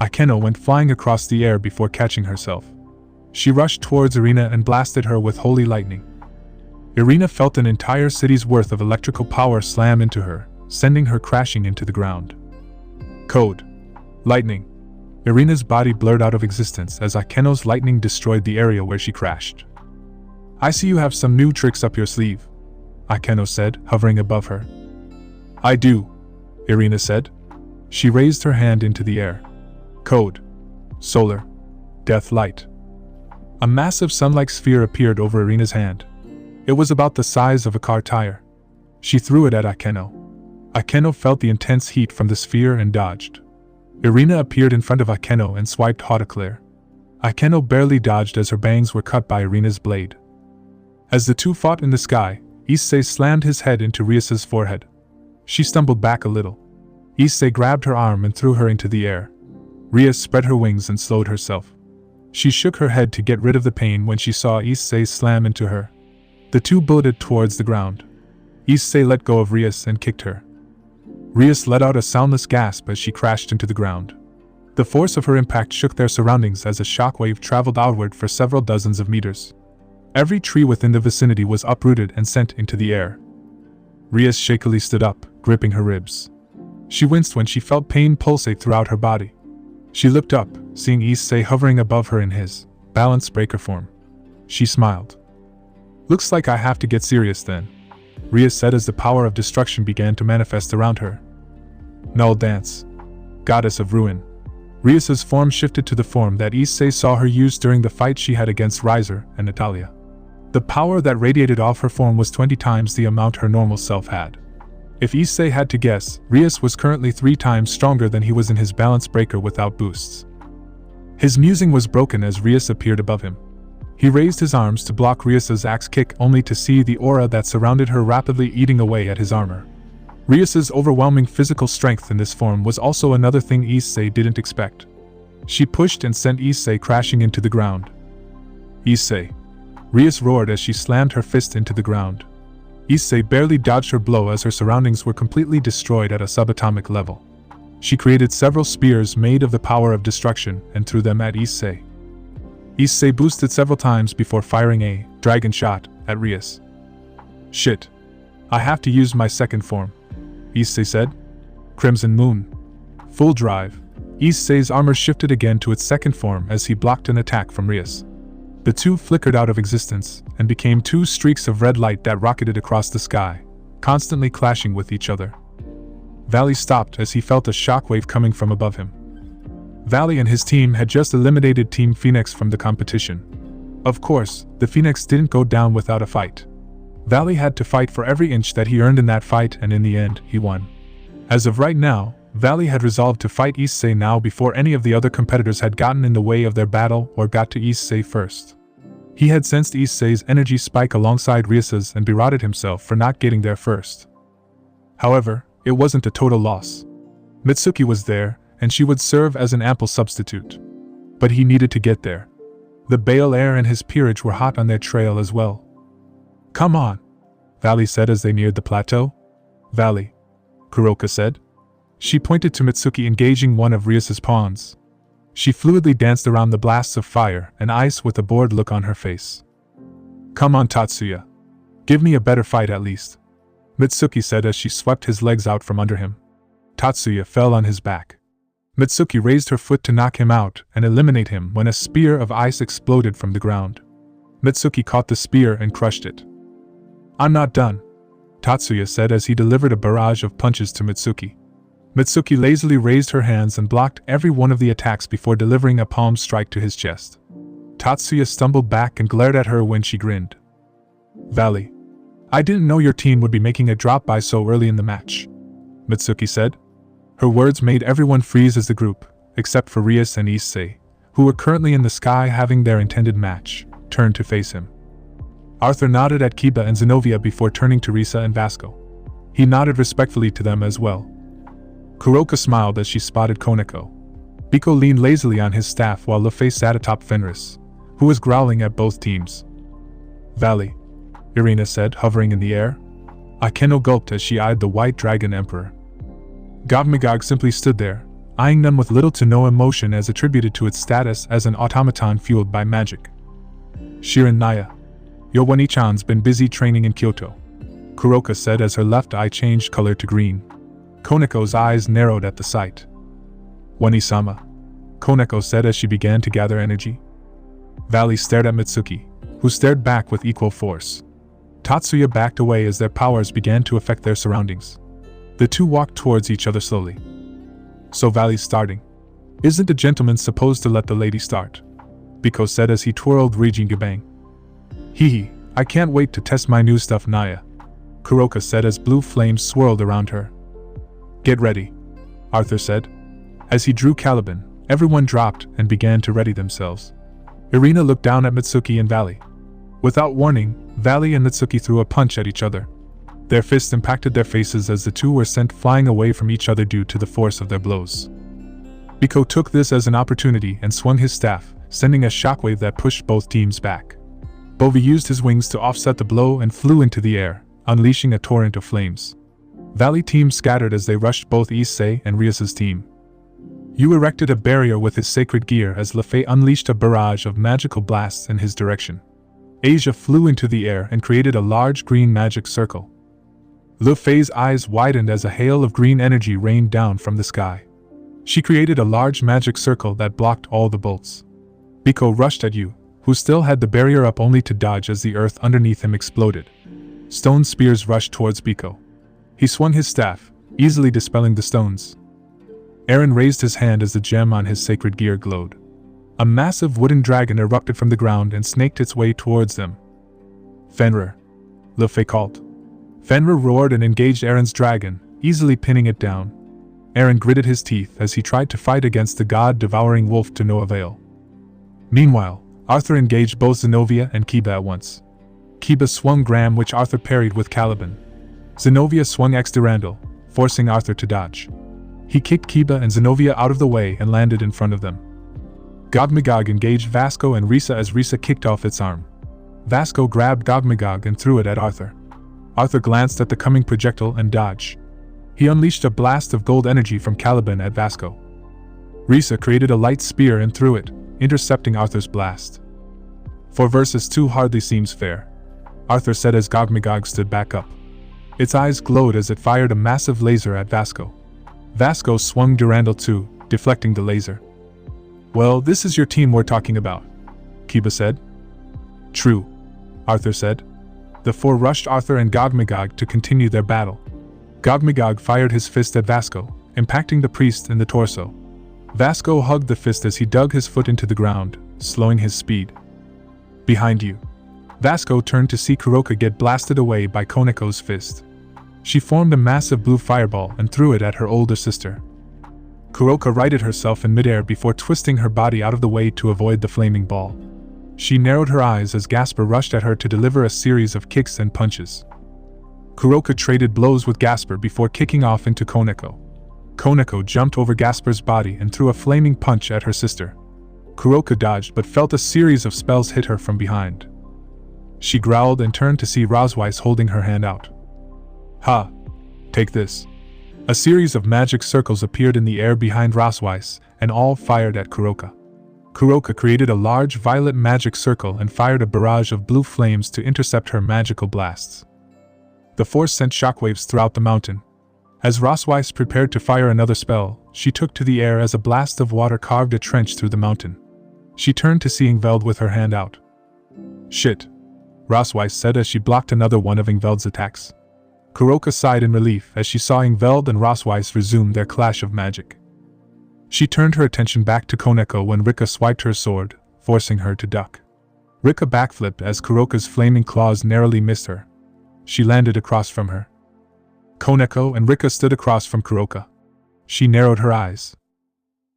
S1: Akeno went flying across the air before catching herself. She rushed towards Irina and blasted her with holy lightning. Irina felt an entire city's worth of electrical power slam into her, sending her crashing into the ground. Code. Lightning. Irina's body blurred out of existence as Akeno's lightning destroyed the area where she crashed. "I see you have some new tricks up your sleeve," Akeno said, hovering above her. "I do," Irina said. She raised her hand into the air. Code. Solar. Death Light. A massive sun-like sphere appeared over Irina's hand. It was about the size of a car tire. She threw it at Akeno. Akeno felt the intense heat from the sphere and dodged. Irina appeared in front of Akeno and swiped Hauteclair. Akeno barely dodged as her bangs were cut by Irina's blade. As the two fought in the sky, Issei slammed his head into Rias's forehead. She stumbled back a little. Issei grabbed her arm and threw her into the air. Rias spread her wings and slowed herself. She shook her head to get rid of the pain when she saw Issei slam into her. The two bulleted towards the ground. Issei let go of Rias and kicked her. Rias let out a soundless gasp as she crashed into the ground. The force of her impact shook their surroundings as a shockwave traveled outward for several dozens of meters. Every tree within the vicinity was uprooted and sent into the air. Rias shakily stood up, gripping her ribs. She winced when she felt pain pulsate throughout her body. She looked up, seeing Issei hovering above her in his balance breaker form. She smiled. "Looks like I have to get serious then," Rias said as the power of destruction began to manifest around her. Null Dance. Goddess of Ruin. Rias's form shifted to the form that Issei saw her use during the fight she had against Riser and Natalia. The power that radiated off her form was 20 times the amount her normal self had. If Issei had to guess, Rias was currently 3 times stronger than he was in his balance breaker without boosts. His musing was broken as Rias appeared above him. He raised his arms to block Rias's axe kick only to see the aura that surrounded her rapidly eating away at his armor. Rias's overwhelming physical strength in this form was also another thing Issei didn't expect. She pushed and sent Issei crashing into the ground. "Issei!" Rias roared as she slammed her fist into the ground. Issei barely dodged her blow as her surroundings were completely destroyed at a subatomic level. She created several spears made of the power of destruction and threw them at Issei. Issei boosted several times before firing a dragon shot at Rias. "Shit. I have to use my second form," Issei said. Crimson Moon. Full drive. Issei's armor shifted again to its second form as he blocked an attack from Rias. The two flickered out of existence and became 2 streaks of red light that rocketed across the sky, constantly clashing with each other. Valley stopped as he felt a shockwave coming from above him. Valley and his team had just eliminated Team Phoenix from the competition. Of course, the Phoenix didn't go down without a fight. Valley had to fight for every inch that he earned in that fight, and in the end, he won. As of right now, Valley had resolved to fight Issei now before any of the other competitors had gotten in the way of their battle or got to Issei first. He had sensed Issei's energy spike alongside Rias's and berated himself for not getting there first. However, it wasn't a total loss. Mitsuki was there, and she would serve as an ample substitute. But he needed to get there. The Baal Air and his peerage were hot on their trail as well. "Come on," Valley said as they neared the plateau. "Valley," Kuroka said. She pointed to Mitsuki engaging one of Rias's pawns. She fluidly danced around the blasts of fire and ice with a bored look on her face. "Come on, Tatsuya. Give me a better fight at least." Mitsuki said as she swept his legs out from under him. Tatsuya fell on his back. Mitsuki raised her foot to knock him out and eliminate him when a spear of ice exploded from the ground. Mitsuki caught the spear and crushed it. "I'm not done," Tatsuya said as he delivered a barrage of punches to Mitsuki. Mitsuki lazily raised her hands and blocked every one of the attacks before delivering a palm strike to his chest. Tatsuya stumbled back and glared at her when she grinned. "Valley, I didn't know your team would be making a drop by so early in the match," Mitsuki said. Her words made everyone freeze as the group, except for Rias and Issei, who were currently in the sky having their intended match, turned to face him. Arthur nodded at Kiba and Zenobia before turning to Risa and Vasco. He nodded respectfully to them as well. Kuroka smiled as she spotted Koneko. Biko leaned lazily on his staff while Luffy sat atop Fenris, who was growling at both teams. "Valley," Irina said, hovering in the air. Akeno gulped as she eyed the White Dragon Emperor. Gogmagog simply stood there, eyeing them with little to no emotion as attributed to its status as an automaton fueled by magic. "Shirin Naya, Yowani-chan's been busy training in Kyoto," Kuroka said as her left eye changed color to green. Koneko's eyes narrowed at the sight. "Wani-sama," Koneko said as she began to gather energy. Valley stared at Mitsuki, who stared back with equal force. Tatsuya backed away as their powers began to affect their surroundings. The two walked towards each other slowly. "So Valley's starting. Isn't a gentleman supposed to let the lady start?" Biko said as he twirled Rijin Gabang. "Hee, I can't wait to test my new stuff, Naya," Kuroka said as blue flames swirled around her. "Get ready," Arthur said. As he drew Caliban, everyone dropped and began to ready themselves. Irina looked down at Mitsuki and Valley. Without warning, Valley and Mitsuki threw a punch at each other. Their fists impacted their faces as the two were sent flying away from each other due to the force of their blows. Biko took this as an opportunity and swung his staff, sending a shockwave that pushed both teams back. Bovi used his wings to offset the blow and flew into the air, unleashing a torrent of flames. Valley team scattered as they rushed both Issei and Rias's team. Yu erected a barrier with his sacred gear as Lefei unleashed a barrage of magical blasts in his direction. Asia flew into the air and created a large green magic circle. Lefei's eyes widened as a hail of green energy rained down from the sky. She created a large magic circle that blocked all the bolts. Biko rushed at Yu, who still had the barrier up only to dodge as the earth underneath him exploded. Stone spears rushed towards Biko. He swung his staff, easily dispelling the stones. Aaron raised his hand as the gem on his sacred gear glowed. A massive wooden dragon erupted from the ground and snaked its way towards them. "Fenrir," Lefei called. Fenrir roared and engaged Aaron's dragon, easily pinning it down. Aaron gritted his teeth as he tried to fight against the god-devouring wolf to no avail. Meanwhile, Arthur engaged both Zenobia and Kiba at once. Kiba swung Graham, which Arthur parried with Caliban. Zenobia swung X Durandal, forcing Arthur to dodge. He kicked Kiba and Zenobia out of the way and landed in front of them. Gogmagog engaged Vasco and Risa as Risa kicked off its arm. Vasco grabbed Gogmagog and threw it at Arthur. Arthur glanced at the coming projectile and dodged. He unleashed a blast of gold energy from Caliban at Vasco. Risa created a light spear and threw it, intercepting Arthur's blast. 4 versus 2 hardly seems fair, Arthur said as Gogmagog stood back up. Its eyes glowed as it fired a massive laser at Vasco. Vasco swung Durandal too, deflecting the laser. "Well, this is your team we're talking about," Kiba said. "True," Arthur said. The 4 rushed Arthur and Gogmagog to continue their battle. Gogmagog fired his fist at Vasco, impacting the priest in the torso. Vasco hugged the fist as he dug his foot into the ground, slowing his speed. "Behind you." Vasco turned to see Kuroka get blasted away by Koneko's fist. She formed a massive blue fireball and threw it at her older sister. Kuroka righted herself in midair before twisting her body out of the way to avoid the flaming ball. She narrowed her eyes as Gasper rushed at her to deliver a series of kicks and punches. Kuroka traded blows with Gasper before kicking off into Koneko. Koneko jumped over Gasper's body and threw a flaming punch at her sister. Kuroka dodged but felt a series of spells hit her from behind. She growled and turned to see Rosweiss holding her hand out. "Ha! Take this." A series of magic circles appeared in the air behind Rosweiss, and all fired at Kuroka. Kuroka created a large violet magic circle and fired a barrage of blue flames to intercept her magical blasts. The force sent shockwaves throughout the mountain. As Rosweiss prepared to fire another spell, she took to the air as a blast of water carved a trench through the mountain. She turned to see Ingveld with her hand out. "Shit," Rosweiss said as she blocked another one of Ingveld's attacks. Kuroka sighed in relief as she saw Ingveld and Rosweiss resume their clash of magic. She turned her attention back to Koneko when Rika swiped her sword, forcing her to duck. Rika backflipped as Kuroka's flaming claws narrowly missed her. She landed across from her. Koneko and Rika stood across from Kuroka. She narrowed her eyes.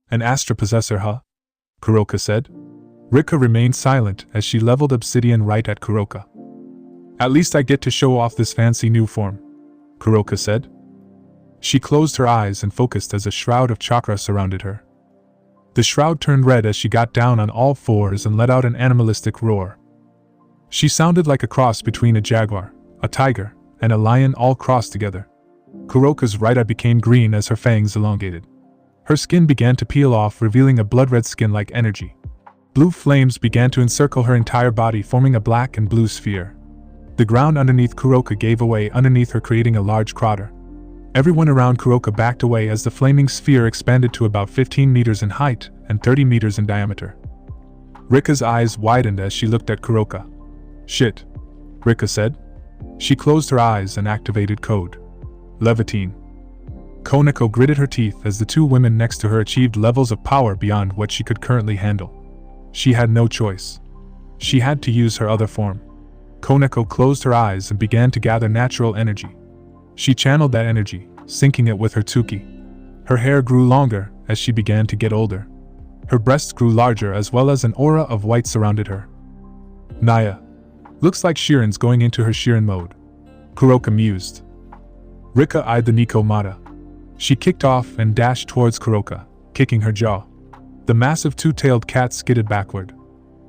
S1: "An Astra possessor, huh?" Kuroka said. Rika remained silent as she leveled obsidian right at Kuroka. "At least I get to show off this fancy new form," Kuroka said. She closed her eyes and focused as a shroud of chakra surrounded her. The shroud turned red as she got down on all fours and let out an animalistic roar. She sounded like a cross between a jaguar, a tiger, and a lion all crossed together. Kuroka's right eye became green as her fangs elongated. Her skin began to peel off, revealing a blood-red skin-like energy. Blue flames began to encircle her entire body, forming a black and blue sphere. The ground underneath Kuroka gave away underneath her, creating a large crater. Everyone around Kuroka backed away as the flaming sphere expanded to about 15 meters in height and 30 meters in diameter. Rika's eyes widened as she looked at Kuroka. "Shit," Rika said. She closed her eyes and activated code Levitine. Koneko gritted her teeth as the two women next to her achieved levels of power beyond what she could currently handle. She had no choice. She had to use her other form. Koneko closed her eyes and began to gather natural energy. She channeled that energy, syncing it with her Tsuki. Her hair grew longer as she began to get older. Her breasts grew larger as well as an aura of white surrounded her. "Naya. Looks like Shirin's going into her Shirin mode," Kuroka mused. Rika eyed the Nico Mata. She kicked off and dashed towards Kuroka, kicking her jaw. The massive two-tailed cat skidded backward.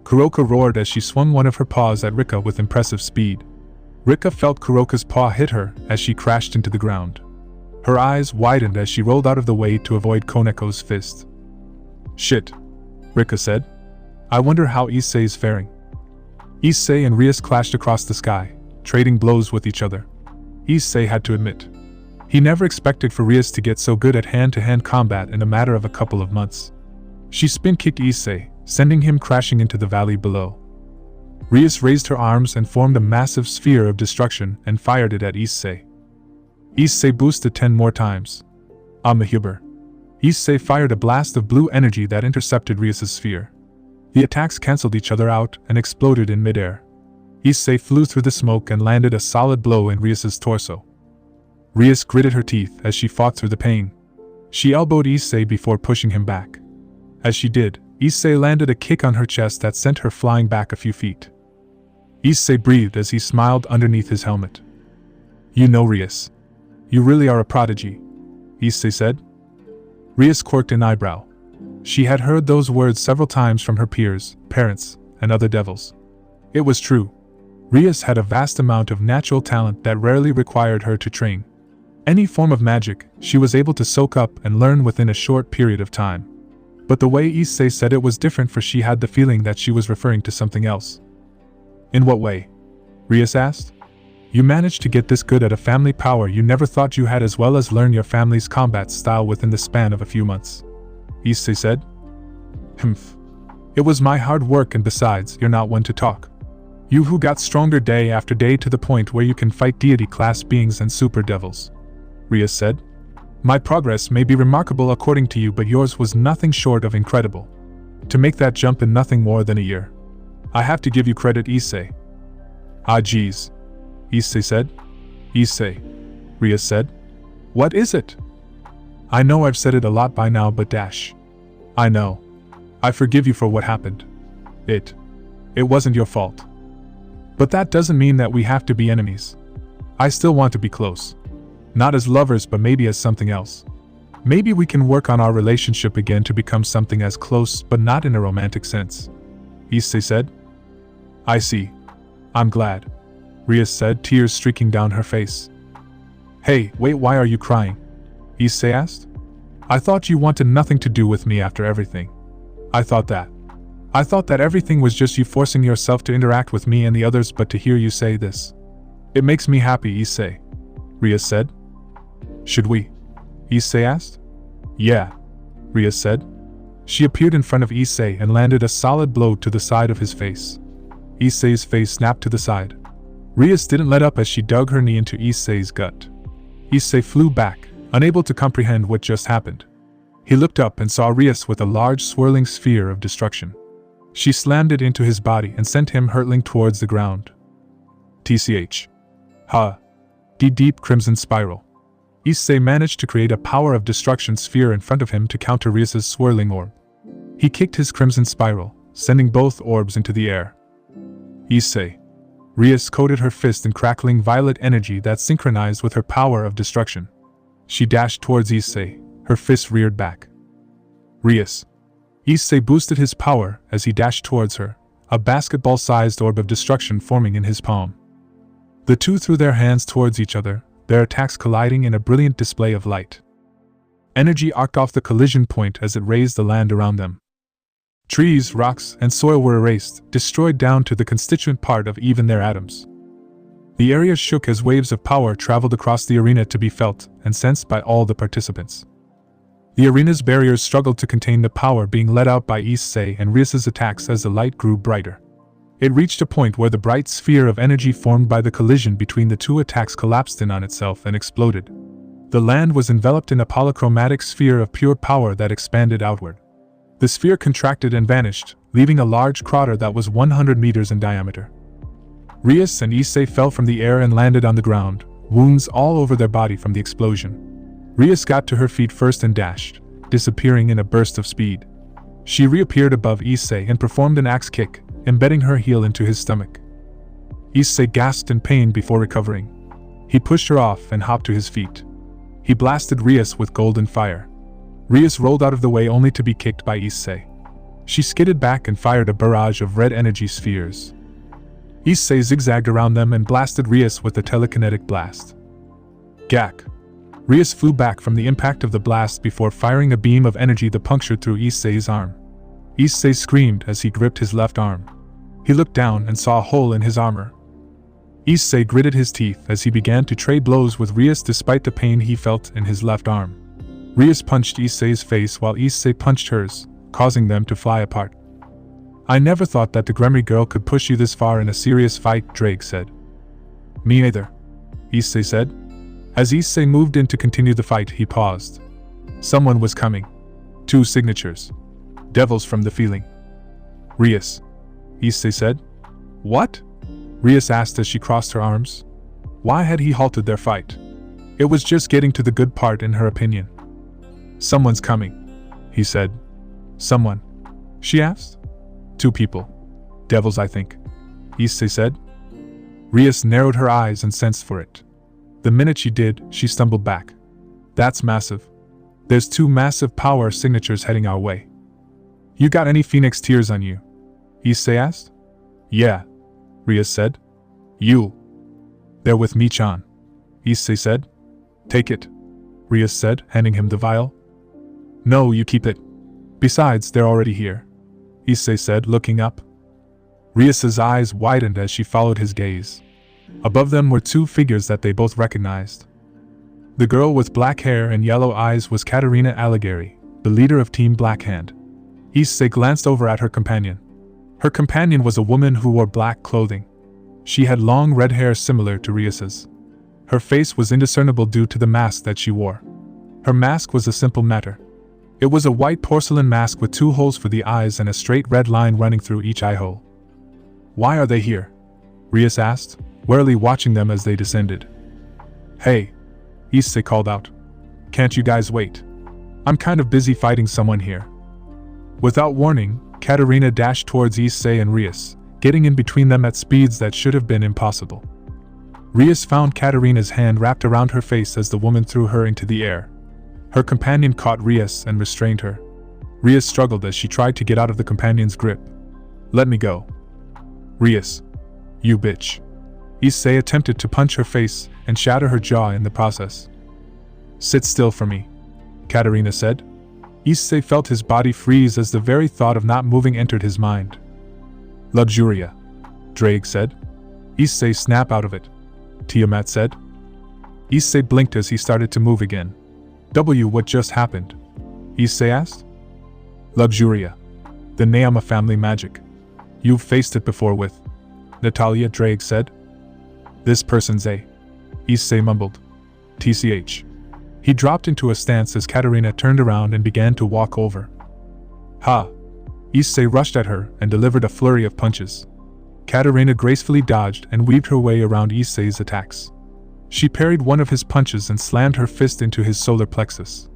S1: Kuroka roared as she swung one of her paws at Rika with impressive speed. Rika felt Kuroka's paw hit her as she crashed into the ground. Her eyes widened as she rolled out of the way to avoid Koneko's fist. "Shit," Rika said. "I wonder how Issei's faring." Issei and Rias clashed across the sky, trading blows with each other. Issei had to admit. He never expected for Rias to get so good at hand-to-hand combat in a matter of a couple of months. She spin-kicked Issei, sending him crashing into the valley below. Rias raised her arms and formed a massive sphere of destruction and fired it at Issei. Issei boosted 10 more times. Amahuber. Issei fired a blast of blue energy that intercepted Rias' sphere. The attacks cancelled each other out and exploded in midair. Issei flew through the smoke and landed a solid blow in Rias' torso. Rias gritted her teeth as she fought through the pain. She elbowed Issei before pushing him back. As she did, Issei landed a kick on her chest that sent her flying back a few feet. Issei breathed as he smiled underneath his helmet. "You know, Rias. You really are a prodigy," Issei said. Rias quirked an eyebrow. She had heard those words several times from her peers, parents, and other devils. It was true. Rias had a vast amount of natural talent that rarely required her to train. Any form of magic, she was able to soak up and learn within a short period of time. But the way Issei said it was different, for she had the feeling that she was referring to something else. "In what way?" Rias asked. "You managed to get this good at a family power you never thought you had, as well as learn your family's combat style within the span of a few months," Issei said. "Humph. It was my hard work, and besides, you're not one to talk. You who got stronger day after day to the point where you can fight deity-class beings and super devils," Rias said. "My progress may be remarkable according to you, but yours was nothing short of incredible. To make that jump in nothing more than a year. I have to give you credit, Issei." "Ah geez," Issei said. "Issei," Rias said. "What is it?" "I know I've said it a lot by now, but dash. I know. I forgive you for what happened. It wasn't your fault. But that doesn't mean that we have to be enemies. I still want to be close. Not as lovers, but maybe as something else. Maybe we can work on our relationship again to become something as close, but not in a romantic sense," Issei said. "I see. I'm glad," Rias said, tears streaking down her face. "Hey, wait, why are you crying?" Issei asked. "I thought you wanted nothing to do with me after everything. I thought that everything was just you forcing yourself to interact with me and the others, but to hear you say this." It makes me happy, Issei, Rias said. Should we? Issei asked. Yeah, Rias said. She appeared in front of Issei and landed a solid blow to the side of his face. Issei's face snapped to the side. Rias didn't let up as she dug her knee into Issei's gut. Issei flew back, unable to comprehend what just happened. He looked up and saw Rias with a large swirling sphere of destruction. She slammed it into his body and sent him hurtling towards the ground. TCH. Ha. Deep crimson spiral. Issei managed to create a power of destruction sphere in front of him to counter Rias's swirling orb. He kicked his crimson spiral, sending both orbs into the air. Issei. Rias coated her fist in crackling violet energy that synchronized with her power of destruction. She dashed towards Issei, her fist reared back. Rias. Issei boosted his power as he dashed towards her, a basketball-sized orb of destruction forming in his palm. The two threw their hands towards each other, their attacks colliding in a brilliant display of light. Energy arced off the collision point as it raised the land around them. Trees, rocks, and soil were erased, destroyed down to the constituent part of even their atoms. The area shook as waves of power traveled across the arena to be felt and sensed by all the participants. The arena's barriers struggled to contain the power being let out by Issei and Rias's attacks as the light grew brighter. It reached a point where the bright sphere of energy formed by the collision between the two attacks collapsed in on itself and exploded. The land was enveloped in a polychromatic sphere of pure power that expanded outward. The sphere contracted and vanished, leaving a large crater that was 100 meters in diameter. Rias and Issei fell from the air and landed on the ground, wounds all over their body from the explosion. Rias got to her feet first and dashed, disappearing in a burst of speed. She reappeared above Issei and performed an axe kick, embedding her heel into his stomach. Issei gasped in pain before recovering. He pushed her off and hopped to his feet. He blasted Rias with golden fire. Rias rolled out of the way only to be kicked by Issei. She skidded back and fired a barrage of red energy spheres. Issei zigzagged around them and blasted Rias with a telekinetic blast. Gak. Rias flew back from the impact of the blast before firing a beam of energy that punctured through Issei's arm. Issei screamed as he gripped his left arm. He looked down and saw a hole in his armor. Issei gritted his teeth as he began to trade blows with Rias despite the pain he felt in his left arm. Rias punched Issei's face while Issei punched hers, causing them to fly apart. I never thought that the Gremry girl could push you this far in a serious fight, Drake said. Me either, Issei said. As Issei moved in to continue the fight, he paused. Someone was coming. 2 signatures. Devils from the feeling. Rias, Issei said. What? Rias asked as she crossed her arms. Why had he halted their fight? It was just getting to the good part in her opinion. Someone's coming, he said. Someone? She asked. 2 people. Devils, I think, Issei said. Rias narrowed her eyes and sensed for it. The minute she did, she stumbled back. That's massive. There's 2 massive power signatures heading our way. You got any phoenix tears on you? Issei asked. Yeah, Rias said. You. They're with me-chan, Issei said. Take it, Rias said, handing him the vial. No, you keep it. Besides, they're already here, Issei said, looking up. Rias's eyes widened as she followed his gaze. Above them were 2 figures that they both recognized. The girl with black hair and yellow eyes was Katarina Allighieri, the leader of Team Blackhand. Issei glanced over at her companion. Her companion was a woman who wore black clothing. She had long red hair similar to Rias's. Her face was indiscernible due to the mask that she wore. Her mask was a simple matter. It was a white porcelain mask with 2 holes for the eyes and a straight red line running through each eye hole. Why are they here? Rias asked, warily watching them as they descended. Hey, Issei called out. Can't you guys wait? I'm kind of busy fighting someone here. Without warning, Katarina dashed towards Issei and Rias, getting in between them at speeds that should have been impossible. Rias found Katarina's hand wrapped around her face as the woman threw her into the air. Her companion caught Rias and restrained her. Rias struggled as she tried to get out of the companion's grip. Let me go. Rias. You bitch. Issei attempted to punch her face and shatter her jaw in the process. Sit still for me, Katarina said. Issei felt his body freeze as the very thought of not moving entered his mind. Luxuria, Drake said. Issei snapped out of it. Tiamat said. Issei blinked as he started to move again. What just happened? Issei asked. Luxuria. The Neama family magic. You've faced it before with Natalia, Drake said. This person's a. Issei mumbled. TCH. He dropped into a stance as Katerina turned around and began to walk over. Ha! Issei rushed at her and delivered a flurry of punches. Katerina gracefully dodged and weaved her way around Issei's attacks. She parried one of his punches and slammed her fist into his solar plexus.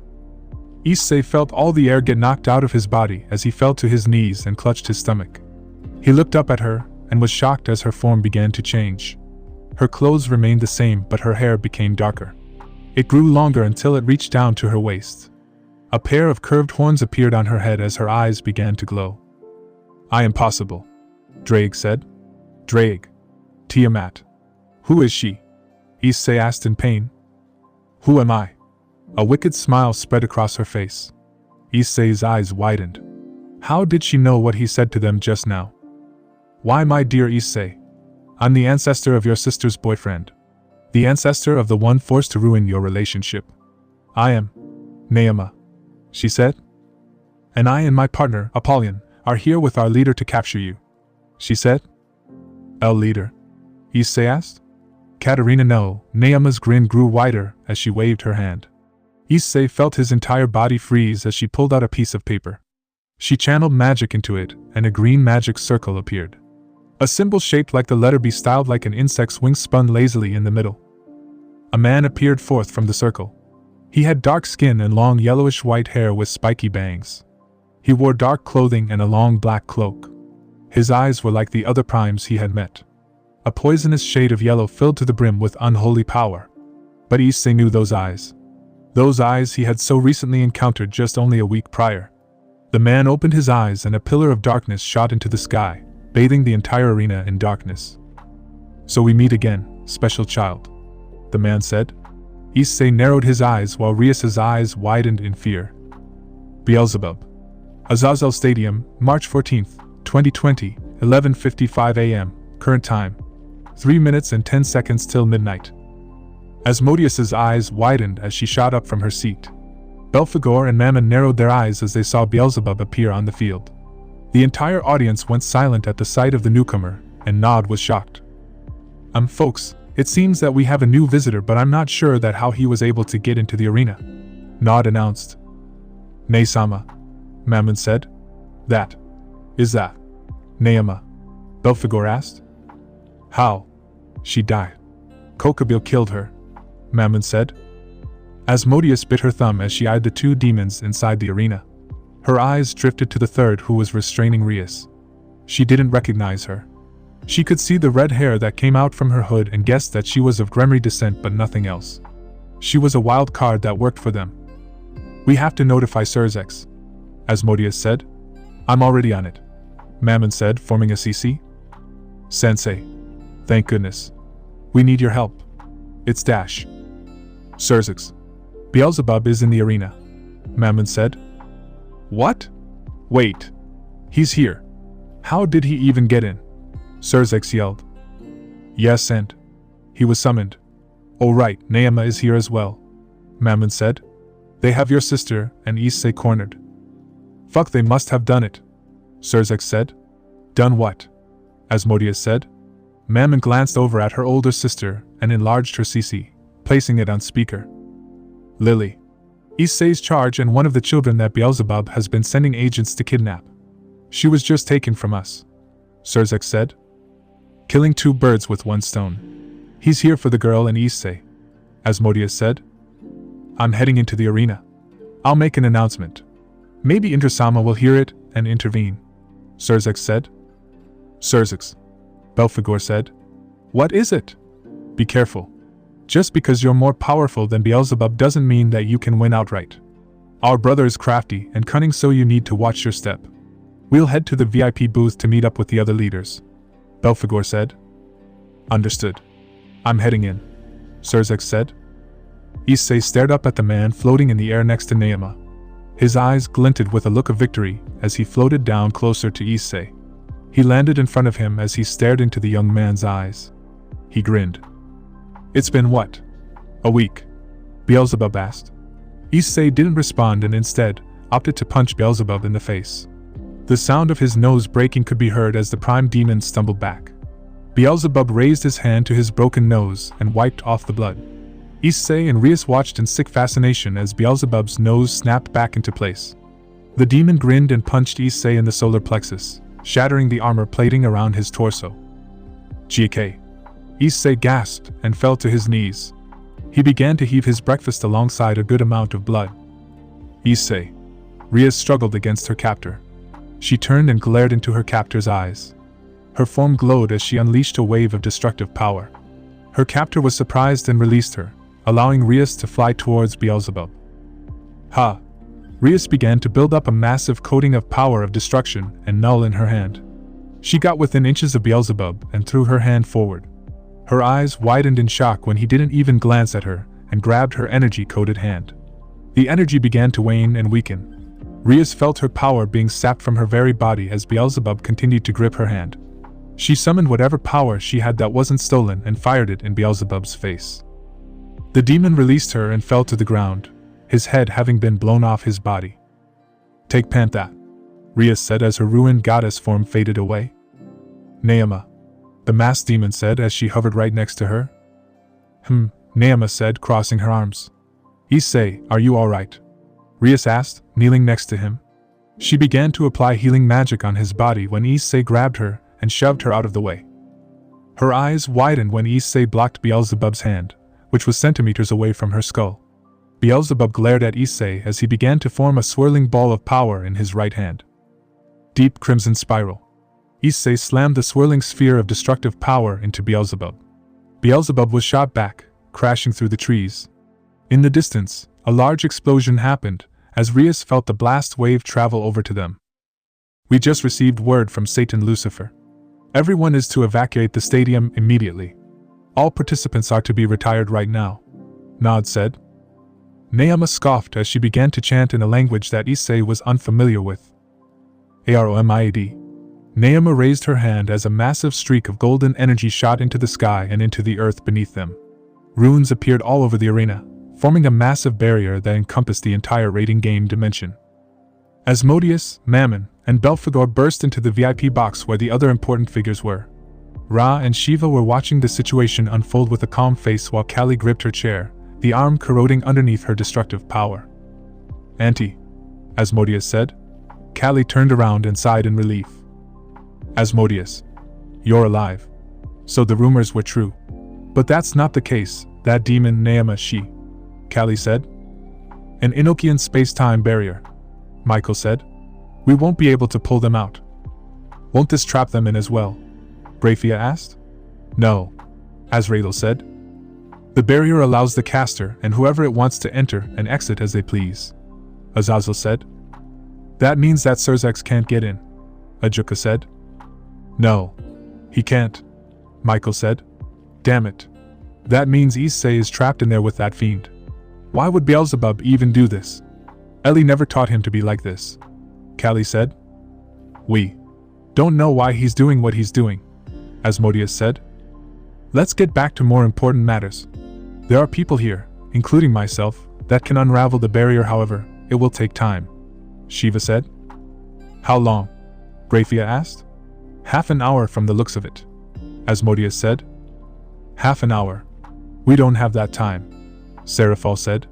S1: Issei felt all the air get knocked out of his body as he fell to his knees and clutched his stomach. He looked up at her and was shocked as her form began to change. Her clothes remained the same, but her hair became darker. It grew longer until it reached down to her waist. A pair of curved horns appeared on her head as her eyes began to glow. I am possible, Drake said. Drake. Tiamat. Who is she? Issei asked in pain. Who am I? A wicked smile spread across her face. Issei's eyes widened. How did she know what he said to them just now? Why, my dear Issei? I'm the ancestor of your sister's boyfriend. The ancestor of the one forced to ruin your relationship. I am Neama, she said. And I and my partner, Apollyon, are here with our leader to capture you, she said. El leader? Issei asked. Katerina no. Neama's grin grew wider as she waved her hand. Issei felt his entire body freeze as she pulled out a piece of paper. She channeled magic into it, and a green magic circle appeared. A symbol shaped like the letter B, styled like an insect's wing, spun lazily in the middle. A man appeared forth from the circle. He had dark skin and long yellowish-white hair with spiky bangs. He wore dark clothing and a long black cloak. His eyes were like the other primes he had met. A poisonous shade of yellow filled to the brim with unholy power. But Issei knew those eyes. Those eyes he had so recently encountered just only a week prior. The man opened his eyes and a pillar of darkness shot into the sky, bathing the entire arena in darkness. So we meet again, special child, the man said. Issei narrowed his eyes while Rias's eyes widened in fear. Beelzebub. Azazel Stadium, March 14th, 2020, 11:55 a.m., current time. 3 minutes and 10 seconds till midnight. Asmodeus's eyes widened as she shot up from her seat. Belphegor and Mammon narrowed their eyes as they saw Beelzebub appear on the field. The entire audience went silent at the sight of the newcomer, and Nod was shocked. Folks, it seems that we have a new visitor, but I'm not sure that how he was able to get into the arena, Nod announced. Nei-sama, Mammon said. That. Is that Neama? Belphegor asked. How? She died. Kokabille killed her, Mammon said. Asmodeus bit her thumb as she eyed the two demons inside the arena. Her eyes drifted to the third, who was restraining Rias. She didn't recognize her. She could see the red hair that came out from her hood and guessed that she was of Gremry descent, but nothing else. She was a wild card that worked for them. We have to notify Surzex, Asmodeus said. I'm already on it, Mammon said, forming a CC. Sensei. Thank goodness. We need your help. It's Dash. Surzex. Beelzebub is in the arena, Mammon said. What? Wait. He's here. How did he even get in? Surzex yelled. Yes, and he was summoned. Oh right, Neama is here as well, Mammon said. They have your sister and Issei cornered. Fuck, they must have done it, Surzex said. Done what? Asmodeus said. Mammon glanced over at her older sister and enlarged her CC, placing it on speaker. Lily. Issei's charge and one of the children that Beelzebub has been sending agents to kidnap. She was just taken from us, Surzex said. Killing two birds with one stone. He's here for the girl and Issei, Asmodeus said. I'm heading into the arena. I'll make an announcement. Maybe Intersama will hear it and intervene, Surzex said. Surzex, Belphegor said. What is it? Be careful. Just because you're more powerful than Beelzebub doesn't mean that you can win outright. Our brother is crafty and cunning, so you need to watch your step. We'll head to the VIP booth to meet up with the other leaders, Belphegor said. Understood. I'm heading in, Surzex said. Issei stared up at the man floating in the air next to Neama. His eyes glinted with a look of victory as he floated down closer to Issei. He landed in front of him as he stared into the young man's eyes. He grinned. It's been what? A week? Beelzebub asked. Issei didn't respond and instead opted to punch Beelzebub in the face. The sound of his nose breaking could be heard as the prime demon stumbled back. Beelzebub raised his hand to his broken nose and wiped off the blood. Issei and Rias watched in sick fascination as Beelzebub's nose snapped back into place. The demon grinned and punched Issei in the solar plexus, shattering the armor plating around his torso. GK. Issei gasped and fell to his knees. He began to heave his breakfast alongside a good amount of blood. Issei. Rias struggled against her captor. She turned and glared into her captor's eyes. Her form glowed as she unleashed a wave of destructive power. Her captor was surprised and released her, allowing Rias to fly towards Beelzebub. Ha! Rias began to build up a massive coating of power of destruction and null in her hand. She got within inches of Beelzebub and threw her hand forward. Her eyes widened in shock when he didn't even glance at her and grabbed her energy-coated hand. The energy began to wane and weaken. Rias felt her power being sapped from her very body as Beelzebub continued to grip her hand. She summoned whatever power she had that wasn't stolen and fired it in Beelzebub's face. The demon released her and fell to the ground, his head having been blown off his body. Take pant that, Rias said as her ruined goddess form faded away. Neema, the masked demon said as she hovered right next to her. Neema said, crossing her arms. Issei, are you alright? Rias asked, kneeling next to him. She began to apply healing magic on his body when Issei grabbed her and shoved her out of the way. Her eyes widened when Issei blocked Beelzebub's hand, which was centimeters away from her skull. Beelzebub glared at Issei as he began to form a swirling ball of power in his right hand. Deep crimson spiral. Issei slammed the swirling sphere of destructive power into Beelzebub. Beelzebub was shot back, crashing through the trees. In the distance, a large explosion happened as Rias felt the blast wave travel over to them. We just received word from Satan Lucifer. Everyone is to evacuate the stadium immediately. All participants are to be retired right now, Nod said. Neema scoffed as she began to chant in a language that Issei was unfamiliar with. Aromiad. Neema raised her hand as a massive streak of golden energy shot into the sky and into the earth beneath them. Runes appeared all over the arena, forming a massive barrier that encompassed the entire raiding game dimension. Asmodeus, Mammon, and Belphegor burst into the VIP box where the other important figures were. Ra and Shiva were watching the situation unfold with a calm face while Kali gripped her chair, the arm corroding underneath her destructive power. Auntie, Asmodeus said. Kali turned around and sighed in relief. Asmodeus, you're alive. So the rumors were true. But that's not the case, that demon Neema she, Kali said. An Enochian space-time barrier, Michael said. We won't be able to pull them out. Won't this trap them in as well? Graphia asked. No, Azrael said. The barrier allows the caster and whoever it wants to enter and exit as they please, Azazel said. That means that Surzex can't get in, Ajuka said. No, he can't, Michael said. Damn it. That means Issei is trapped in there with that fiend. Why would Beelzebub even do this? Ellie never taught him to be like this, Kali said. We don't know why he's doing what he's doing, Asmodeus said. Let's get back to more important matters. There are people here, including myself, that can unravel the barrier. However, it will take time, Shiva said. How long? Graphia asked. Half an hour from the looks of it, Asmodeus said. Half an hour. We don't have that time, Seraphal said.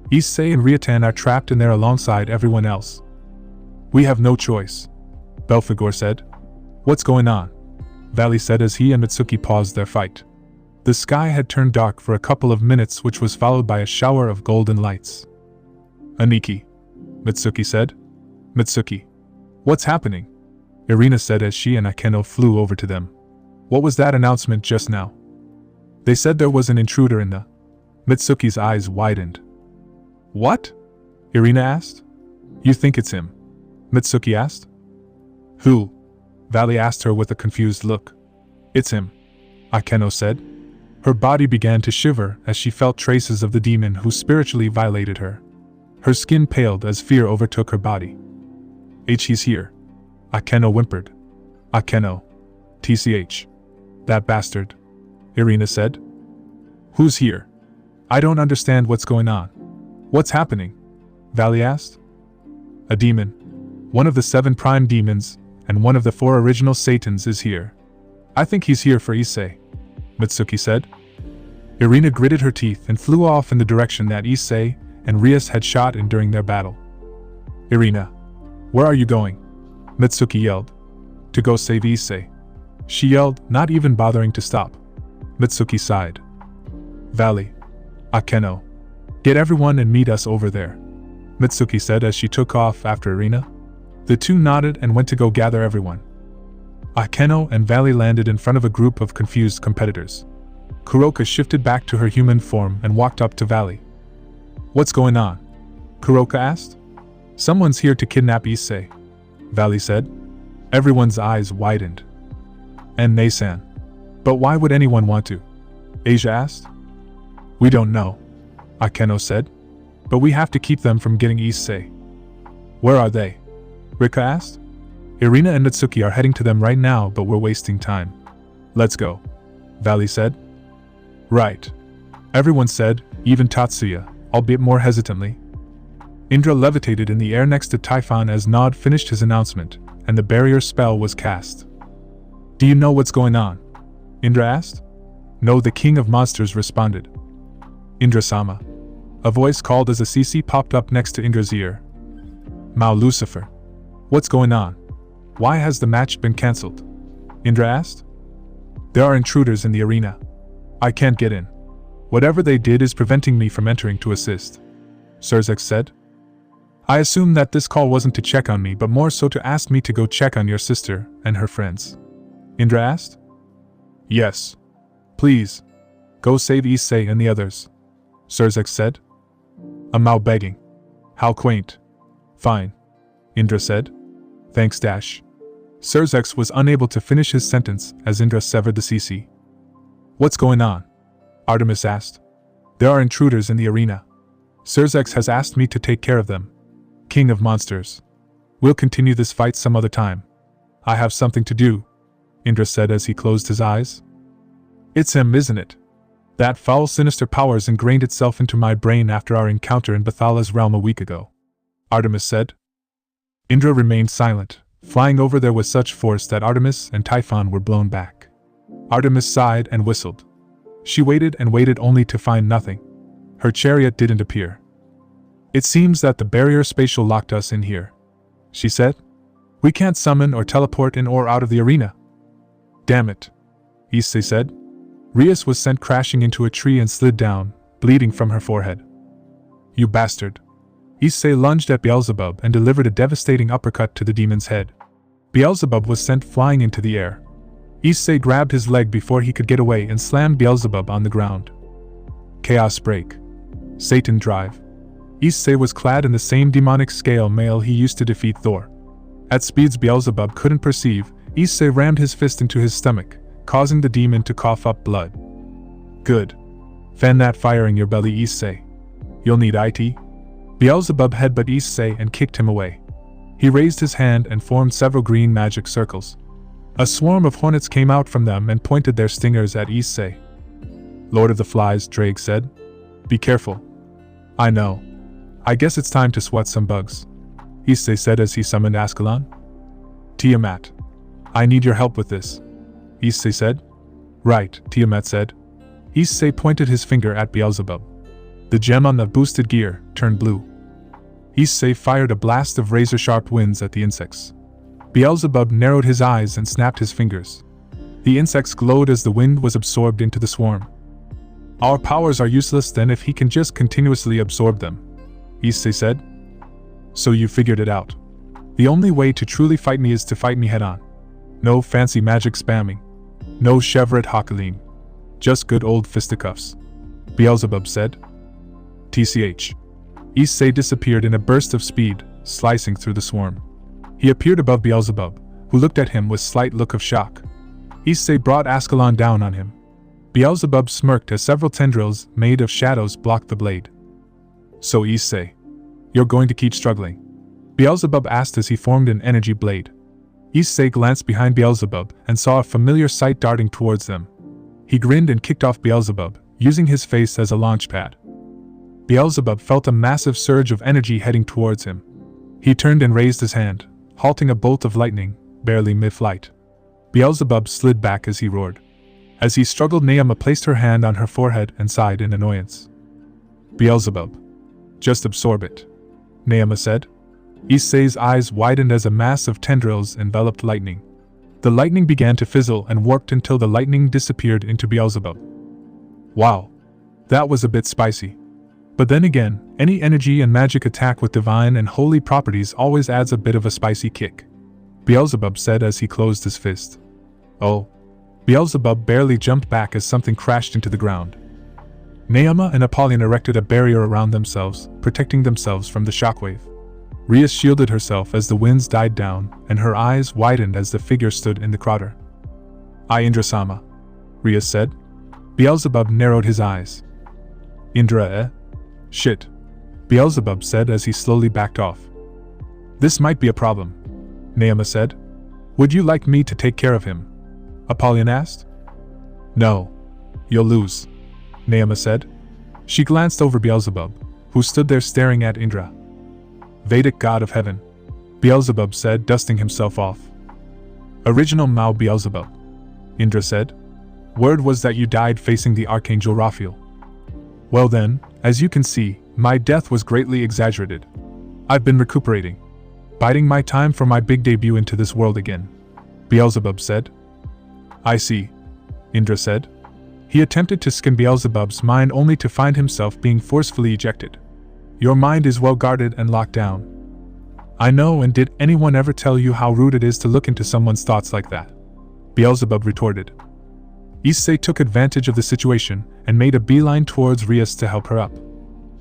S1: Issei and Riatan are trapped in there alongside everyone else. We have no choice, Belphegor said. What's going on? Valley said as he and Mitsuki paused their fight. The sky had turned dark for a couple of minutes, which was followed by a shower of golden lights. Aniki, Mitsuki said. Mitsuki. What's happening? Irina said as she and Akeno flew over to them. What was that announcement just now? They said there was an intruder in the... Mitsuki's eyes widened. What? Irina asked. You think it's him? Mitsuki asked. Who? Valley asked her with a confused look. It's him, Akeno said. Her body began to shiver as she felt traces of the demon who spiritually violated her. Her skin paled as fear overtook her body. He's here, Akeno whimpered. Akeno. TCH. That bastard, Irina said. Who's here? I don't understand what's going on. What's happening? Valley asked. A demon. One of the 7 prime demons, and one of the 4 original Satans is here. I think he's here for Issei, Mitsuki said. Irina gritted her teeth and flew off in the direction that Issei and Rias had shot in during their battle. Irina, where are you going? Mitsuki yelled. To go save Issei. She yelled, not even bothering to stop. Mitsuki sighed. Valley. Akeno. Get everyone and meet us over there, Mitsuki said as she took off after Irina. The two nodded and went to go gather everyone. Akeno and Valley landed in front of a group of confused competitors. Kuroka shifted back to her human form and walked up to Valley. What's going on? Kuroka asked. Someone's here to kidnap Issei, Valley said. Everyone's eyes widened. And Nasan. But why would anyone want to? Asia asked. We don't know, Akeno said. But we have to keep them from getting Issei. Where are they? Rika asked. Irina and Mitsuki are heading to them right now, but we're wasting time. Let's go, Valley said. Right. Everyone said, even Tatsuya, albeit more hesitantly. Indra levitated in the air next to Typhon as Nod finished his announcement, and the barrier spell was cast. Do you know what's going on? Indra asked. No, the king of monsters responded. Indra-sama. A voice called as a CC popped up next to Indra's ear. Mao Lucifer. What's going on? Why has the match been cancelled? Indra asked. There are intruders in the arena. I can't get in. Whatever they did is preventing me from entering to assist, Surzek said. I assume that this call wasn't to check on me but more so to ask me to go check on your sister and her friends. Indra asked. Yes. Please. Go save Issei and the others, Surzek said. A Mao begging. How quaint. Fine, Indra said. Thanks Dash. Surzex was unable to finish his sentence as Indra severed the CC. What's going on? Artemis asked. There are intruders in the arena. Surzex has asked me to take care of them. King of monsters. We'll continue this fight some other time. I have something to do, Indra said as he closed his eyes. It's him, isn't it? That foul sinister power's ingrained itself into my brain after our encounter in Bathala's realm a week ago, Artemis said. Indra remained silent, flying over there with such force that Artemis and Typhon were blown back. Artemis sighed and whistled. She waited and waited only to find nothing. Her chariot didn't appear. It seems that the barrier spatial locked us in here, she said. We can't summon or teleport in or out of the arena. Damn it, Issei said. Rias was sent crashing into a tree and slid down, bleeding from her forehead. You bastard. Issei lunged at Beelzebub and delivered a devastating uppercut to the demon's head. Beelzebub was sent flying into the air. Issei grabbed his leg before he could get away and slammed Beelzebub on the ground. Chaos break. Satan drive. Issei was clad in the same demonic scale mail he used to defeat Thor. At speeds Beelzebub couldn't perceive, Issei rammed his fist into his stomach, causing the demon to cough up blood. Good. Fan that fire in your belly, Issei. You'll need IT. Beelzebub headbutted Issei and kicked him away. He raised his hand and formed several green magic circles. A swarm of hornets came out from them and pointed their stingers at Issei. Lord of the Flies, Drake said. Be careful. I know. I guess it's time to swat some bugs, Issei said as he summoned Ascalon. Tiamat. I need your help with this, Issei said. Right, Tiamat said. Issei pointed his finger at Beelzebub. The gem on the boosted gear turned blue. Issei fired a blast of razor-sharp winds at the insects. Beelzebub narrowed his eyes and snapped his fingers. The insects glowed as the wind was absorbed into the swarm. Our powers are useless then if he can just continuously absorb them, Issei said. So you figured it out. The only way to truly fight me is to fight me head-on. No fancy magic spamming. No Chevret Hakalim. Just good old fisticuffs, Beelzebub said. TCH. Issei disappeared in a burst of speed, slicing through the swarm. He appeared above Beelzebub, who looked at him with slight look of shock. Issei brought Ascalon down on him. Beelzebub smirked as several tendrils made of shadows blocked the blade. So Issei, you're going to keep struggling? Beelzebub asked as he formed an energy blade. Issei glanced behind Beelzebub and saw a familiar sight darting towards them. He grinned and kicked off Beelzebub, using his face as a launch pad. Beelzebub felt a massive surge of energy heading towards him. He turned and raised his hand, halting a bolt of lightning, barely mid-flight. Beelzebub slid back as he roared. As he struggled, Naama placed her hand on her forehead and sighed in annoyance. Beelzebub. Just absorb it, Naama said. Issei's eyes widened as a mass of tendrils enveloped lightning. The lightning began to fizzle and warped until the lightning disappeared into Beelzebub. Wow. That was a bit spicy. But then again, any energy and magic attack with divine and holy properties always adds a bit of a spicy kick, Beelzebub said as he closed his fist. Oh. Beelzebub barely jumped back as something crashed into the ground. Naama and Apollyon erected a barrier around themselves, protecting themselves from the shockwave. Rhea shielded herself as the winds died down, and her eyes widened as the figure stood in the crater. I Indra-sama, Rhea said. Beelzebub narrowed his eyes. Indra, eh? Shit, Beelzebub said as he slowly backed off. This might be a problem, Naama said. Would you like me to take care of him? Apollyon asked. No. You'll lose, Naama said. She glanced over Beelzebub, who stood there staring at Indra. Vedic god of heaven, Beelzebub said, dusting himself off. Original Mao Beelzebub, Indra said. Word was that you died facing the Archangel Raphael. Well then, as you can see, my death was greatly exaggerated. I've been recuperating. Biding my time for my big debut into this world again, Beelzebub said. I see, Indra said. He attempted to scan Beelzebub's mind only to find himself being forcefully ejected. Your mind is well guarded and locked down. I know, and did anyone ever tell you how rude it is to look into someone's thoughts like that? Beelzebub retorted. Issei took advantage of the situation and made a beeline towards Rhea to help her up.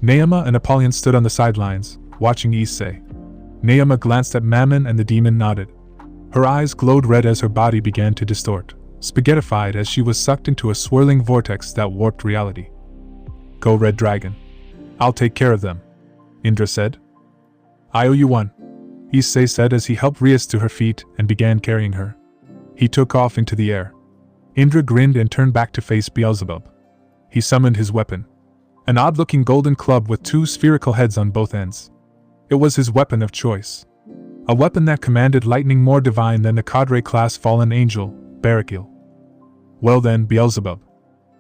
S1: Naama and Apollyon stood on the sidelines, watching Issei. Naama glanced at Mammon and the demon nodded. Her eyes glowed red as her body began to distort, spaghettified as she was sucked into a swirling vortex that warped reality. Go Red Dragon. I'll take care of them, Indra said. I owe you one, Issei said as he helped Rhea to her feet and began carrying her. He took off into the air. Indra grinned and turned back to face Beelzebub. He summoned his weapon. An odd-looking golden club with two spherical heads on both ends. It was his weapon of choice. A weapon that commanded lightning more divine than the Cadre-class fallen angel, Barakiel. Well then, Beelzebub,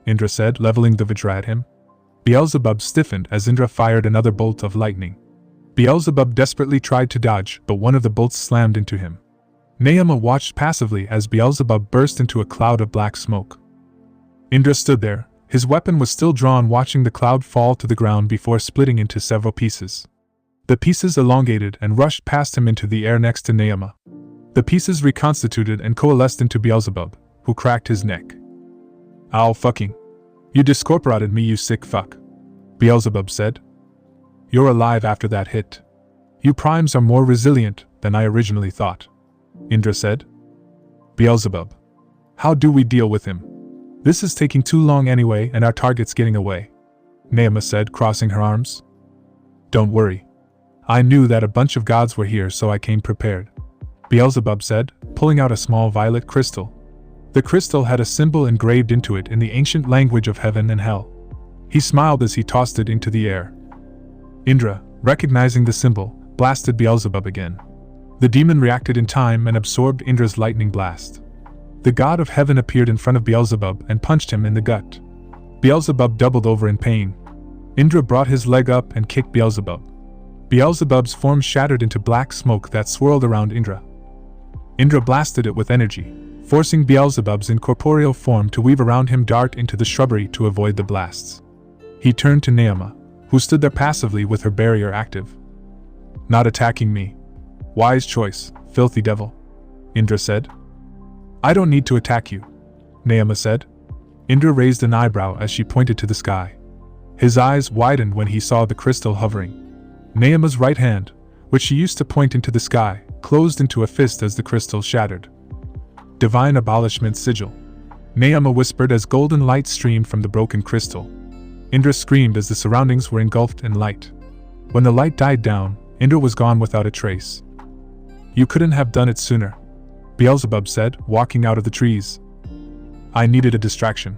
S1: Indra said, leveling the Vajra at him. Beelzebub stiffened as Indra fired another bolt of lightning. Beelzebub desperately tried to dodge, but one of the bolts slammed into him. Naama watched passively as Beelzebub burst into a cloud of black smoke. Indra stood there, his weapon was still drawn, watching the cloud fall to the ground before splitting into several pieces. The pieces elongated and rushed past him into the air next to Naama. The pieces reconstituted and coalesced into Beelzebub, who cracked his neck. Ow fucking. You discorporated me, you sick fuck, Beelzebub said. You're alive after that hit. You primes are more resilient than I originally thought, Indra said. Beelzebub. How do we deal with him? This is taking too long anyway and our target's getting away, Naama said, crossing her arms. Don't worry. I knew that a bunch of gods were here, so I came prepared, Beelzebub said, pulling out a small violet crystal. The crystal had a symbol engraved into it in the ancient language of heaven and hell. He smiled as he tossed it into the air. Indra, recognizing the symbol, blasted Beelzebub again. The demon reacted in time and absorbed Indra's lightning blast. The god of heaven appeared in front of Beelzebub and punched him in the gut. Beelzebub doubled over in pain. Indra brought his leg up and kicked Beelzebub. Beelzebub's form shattered into black smoke that swirled around Indra. Indra blasted it with energy, forcing Beelzebub's incorporeal form to weave around him, dart into the shrubbery to avoid the blasts. He turned to Naama, who stood there passively with her barrier active. Not attacking me. Wise choice, filthy devil, Indra said. I don't need to attack you, Naama said. Indra raised an eyebrow as she pointed to the sky. His eyes widened when he saw the crystal hovering. Naama's right hand, which she used to point into the sky, closed into a fist as the crystal shattered. Divine abolishment sigil, Naama whispered as golden light streamed from the broken crystal. Indra screamed as the surroundings were engulfed in light. When the light died down, Indra was gone without a trace. You couldn't have done it sooner, Beelzebub said, walking out of the trees. I needed a distraction,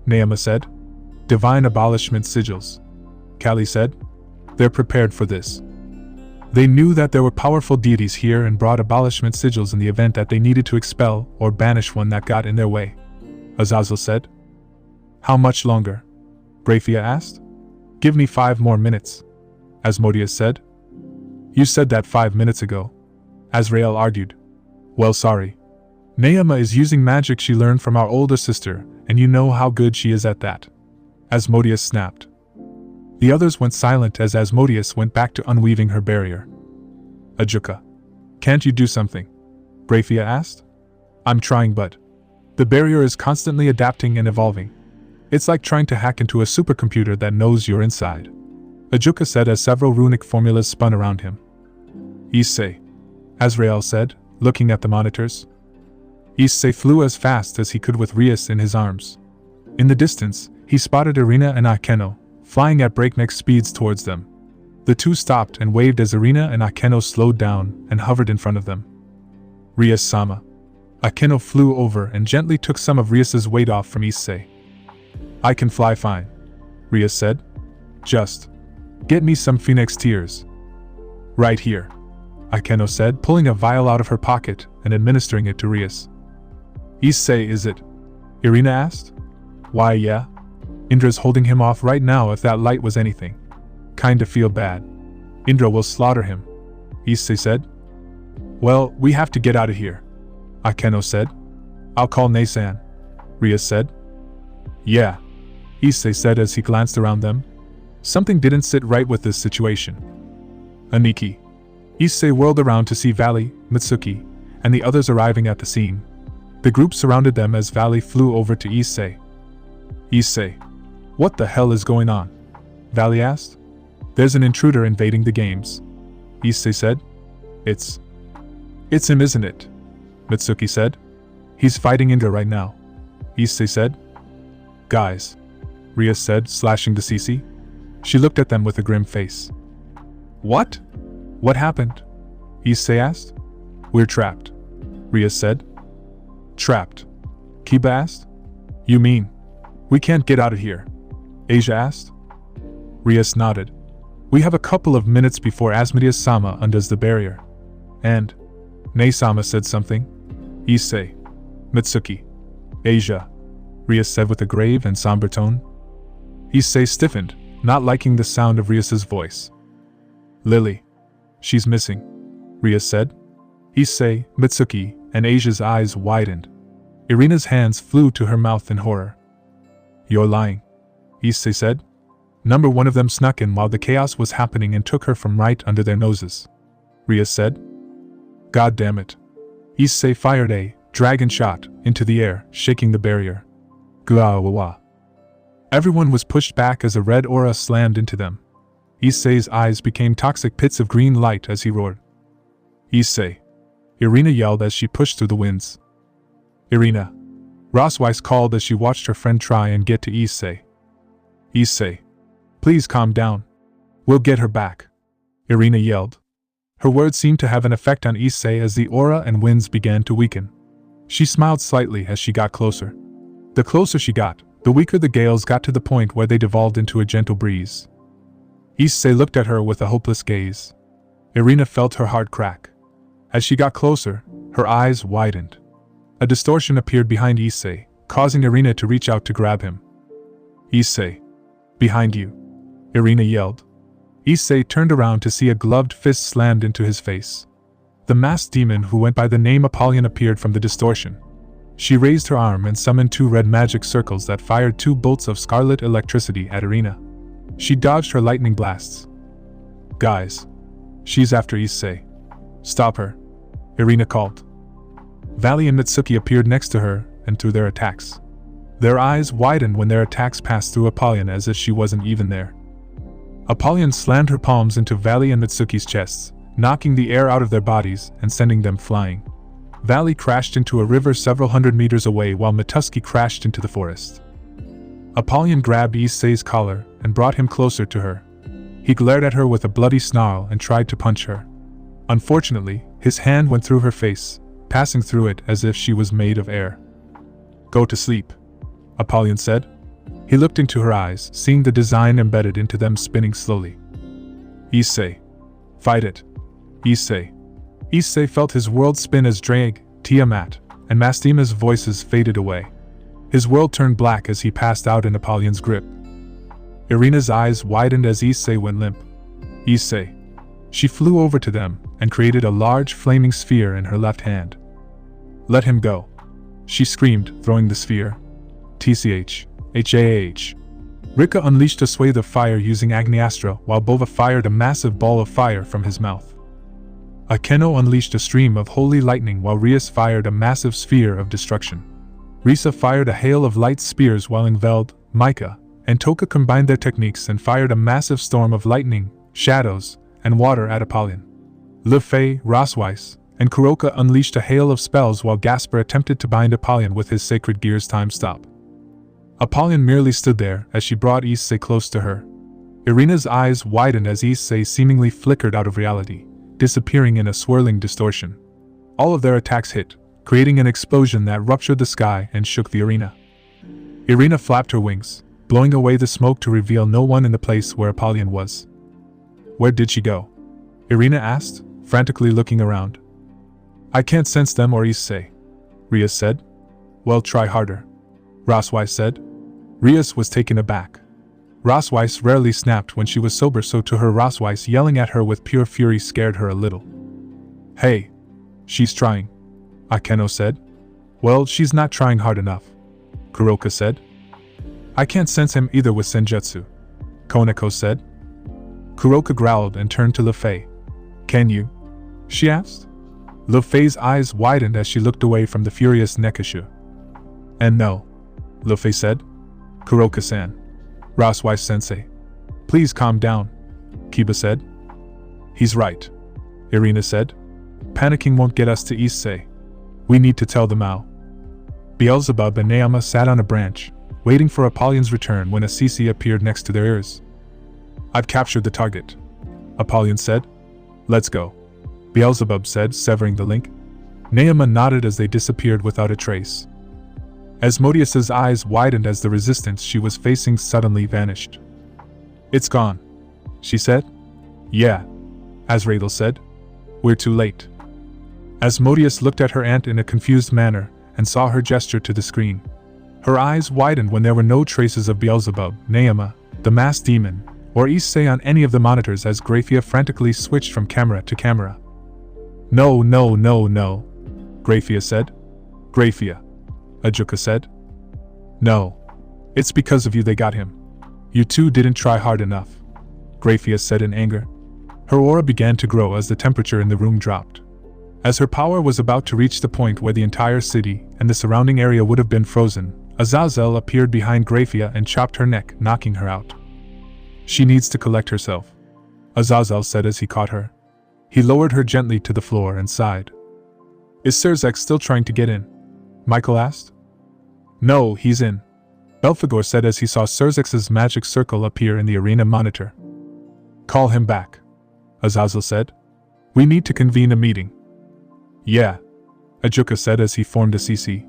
S1: Naama said. Divine abolishment sigils, Kali said. They're prepared for this. They knew that there were powerful deities here and brought abolishment sigils in the event that they needed to expel or banish one that got in their way, Azazel said. How much longer? Braithia asked. Give me 5 more minutes, Asmodeus said. You said that 5 minutes ago, Azrael argued. Well, sorry. Naima is using magic she learned from our older sister, and you know how good she is at that, Asmodeus snapped. The others went silent as Asmodeus went back to unweaving her barrier. Ajuka, can't you do something? Braithia asked. I'm trying, but the barrier is constantly adapting and evolving. It's like trying to hack into a supercomputer that knows you're inside, Ajuka said as several runic formulas spun around him. Issei, Azrael said, looking at the monitors. Issei flew as fast as he could with Rias in his arms. In the distance, he spotted Irina and Akeno, flying at breakneck speeds towards them. The two stopped and waved as Irina and Akeno slowed down and hovered in front of them. Rias-sama. Akeno flew over and gently took some of Rias's weight off from Issei. I can fly fine, Rias said. Just get me some phoenix tears. Right here, Akeno said, pulling a vial out of her pocket and administering it to Rias. Issei, is it? Irina asked. Why, yeah. Indra's holding him off right now if that light was anything. Kinda feel bad. Indra will slaughter him, Issei said. Well, we have to get out of here, Akeno said. I'll call Naysan, Rias said. Yeah, Issei said as he glanced around them. Something didn't sit right with this situation. Aniki. Issei whirled around to see Valley, Mitsuki, and the others arriving at the scene. The group surrounded them as Valley flew over to Issei. Issei, what the hell is going on? Valley asked. There's an intruder invading the games, Issei said. It's him, isn't it? Mitsuki said. He's fighting Indra right now, Issei said. Guys, Rias said, slashing to Cece. She looked at them with a grim face. What? What happened? Issei asked. We're trapped, Rias said. Trapped? Kiba asked. You mean we can't get out of here? Asia asked. Rias nodded. We have a couple of minutes before Asmodeus-sama undoes the barrier. And Nay-sama said something. Issei, Mitsuki, Asia, Rias said with a grave and somber tone. Issei stiffened, not liking the sound of Rias's voice. Lily. She's missing, Rias said. Issei, Mitsuki, and Asia's eyes widened. Irina's hands flew to her mouth in horror. You're lying, Issei said. Number one of them snuck in while the chaos was happening and took her from right under their noses, Rias said. God damn it. Issei fired a dragon shot into the air, shaking the barrier. Gua-wa-wa. Everyone was pushed back as a red aura slammed into them. Issei's eyes became toxic pits of green light as he roared. Issei. Irina yelled as she pushed through the winds. Irina. Rossweiss called as she watched her friend try and get to Issei. Issei. Please calm down. We'll get her back, Irina yelled. Her words seemed to have an effect on Issei as the aura and winds began to weaken. She smiled slightly as she got closer. The closer she got, the weaker the gales got to the point where they devolved into a gentle breeze. Issei looked at her with a hopeless gaze. Irina felt her heart crack. As she got closer, her eyes widened. A distortion appeared behind Issei, causing Irina to reach out to grab him. Issei. Behind you, Irina yelled. Issei turned around to see a gloved fist slammed into his face. The masked demon who went by the name Apollyon appeared from the distortion. She raised her arm and summoned 2 red magic circles that fired 2 bolts of scarlet electricity at Irina. She dodged her lightning blasts. Guys. She's after Issei. Stop her, Irina called. Valley and Mitsuki appeared next to her and threw their attacks. Their eyes widened when their attacks passed through Apollyon as if she wasn't even there. Apollyon slammed her palms into Valley and Mitsuki's chests, knocking the air out of their bodies and sending them flying. Valley crashed into a river several hundred meters away while Mitsuki crashed into the forest. Apollyon grabbed Issei's collar and brought him closer to her. He glared at her with a bloody snarl and tried to punch her. Unfortunately, his hand went through her face, passing through it as if she was made of air. Go to sleep, Apollyon said. He looked into her eyes, seeing the design embedded into them spinning slowly. Issei. Fight it. Issei. Issei felt his world spin as Drag, Tiamat, and Mastima's voices faded away. His world turned black as he passed out in Apollyon's grip. Irina's eyes widened as Issei went limp. Issei. She flew over to them and created a large flaming sphere in her left hand. Let him go. She screamed, throwing the sphere. TCH. HAH. Rika unleashed a swathe of fire using Agniastra while Bova fired a massive ball of fire from his mouth. Akeno unleashed a stream of holy lightning while Rias fired a massive sphere of destruction. Risa fired a hail of light spears while Ingveld, Micah, and Toka combined their techniques and fired a massive storm of lightning, shadows, and water at Apollyon. Le Fay, Rosweiss, and Kuroka unleashed a hail of spells while Gasper attempted to bind Apollyon with his sacred gear's time stop. Apollyon merely stood there as she brought Issei close to her. Irina's eyes widened as Issei seemingly flickered out of reality, disappearing in a swirling distortion. All of their attacks hit, creating an explosion that ruptured the sky and shook the arena. Irina flapped her wings, blowing away the smoke to reveal no one in the place where Apollyon was. Where did she go? Irina asked, frantically looking around. I can't sense them or Issei, Rias said. Well, try harder, Rosweiss said. Rias was taken aback. Rosweiss rarely snapped when she was sober, so to her Rosweiss yelling at her with pure fury scared her a little. Hey! She's trying, Akeno said. Well, she's not trying hard enough, Kuroka said. I can't sense him either with Senjutsu, Koneko said. Kuroka growled and turned to Le Fay. Can you? She asked. Le Fay's eyes widened as she looked away from the furious Nekashu. And no, Le Fay said. Kuroka-san. Rosweiss-sensei. Please calm down, Kiba said. He's right, Irina said. Panicking won't get us to Issei. We need to tell the Mao. Beelzebub and Naoma sat on a branch, waiting for Apollyon's return when a CC appeared next to their ears. I've captured the target, Apollyon said. Let's go, Beelzebub said, severing the link. Naoma nodded as they disappeared without a trace. Asmodeus's eyes widened as the resistance she was facing suddenly vanished. It's gone, she said. Yeah, Azrael said. We're too late. Asmodeus looked at her aunt in a confused manner and saw her gesture to the screen. Her eyes widened when there were no traces of Beelzebub, Naoma, the masked demon, or Issei on any of the monitors as Graphia frantically switched from camera to camera. No, Graphia said. Graphia, Ajuka said. No. It's because of you they got him. You two didn't try hard enough, Graphia said in anger. Her aura began to grow as the temperature in the room dropped. As her power was about to reach the point where the entire city and the surrounding area would have been frozen, Azazel appeared behind Graphia and chopped her neck, knocking her out. She needs to collect herself, Azazel said as he caught her. He lowered her gently to the floor and sighed. Is Serzek still trying to get in? Michael asked. No, he's in, Belphegor said as he saw Serzek's magic circle appear in the arena monitor. Call him back, Azazel said. We need to convene a meeting. Yeah, Ajuka said as he formed a CC.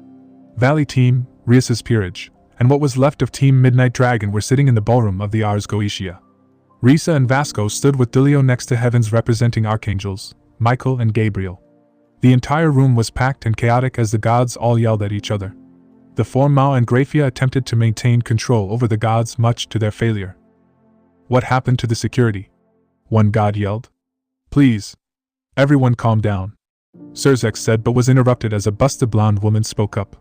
S1: Valley Team, Rias's Peerage, and what was left of Team Midnight Dragon were sitting in the ballroom of the Ars Goetia. Risa and Vasco stood with Dilio next to heavens representing archangels, Michael and Gabriel. The entire room was packed and chaotic as the gods all yelled at each other. The four Mao and Graphia attempted to maintain control over the gods, much to their failure. What happened to the security? One god yelled. Please, everyone calm down, Serzek said, but was interrupted as a busted blonde woman spoke up.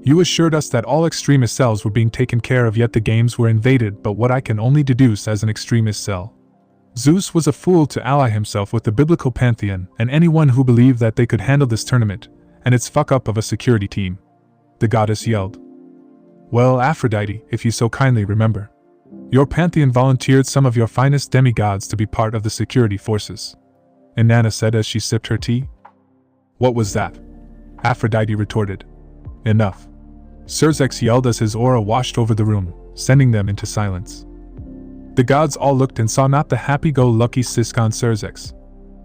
S1: You assured us that all extremist cells were being taken care of, yet the games were invaded, but what I can only deduce as an extremist cell. Zeus was a fool to ally himself with the biblical pantheon and anyone who believed that they could handle this tournament, and its fuck-up of a security team. The goddess yelled. Well, Aphrodite, if you so kindly remember. Your pantheon volunteered some of your finest demigods to be part of the security forces, Inanna said as she sipped her tea. What was that? Aphrodite retorted. Enough. Serzek yelled as his aura washed over the room, sending them into silence. The gods all looked and saw not the happy-go-lucky Siskon Serzek.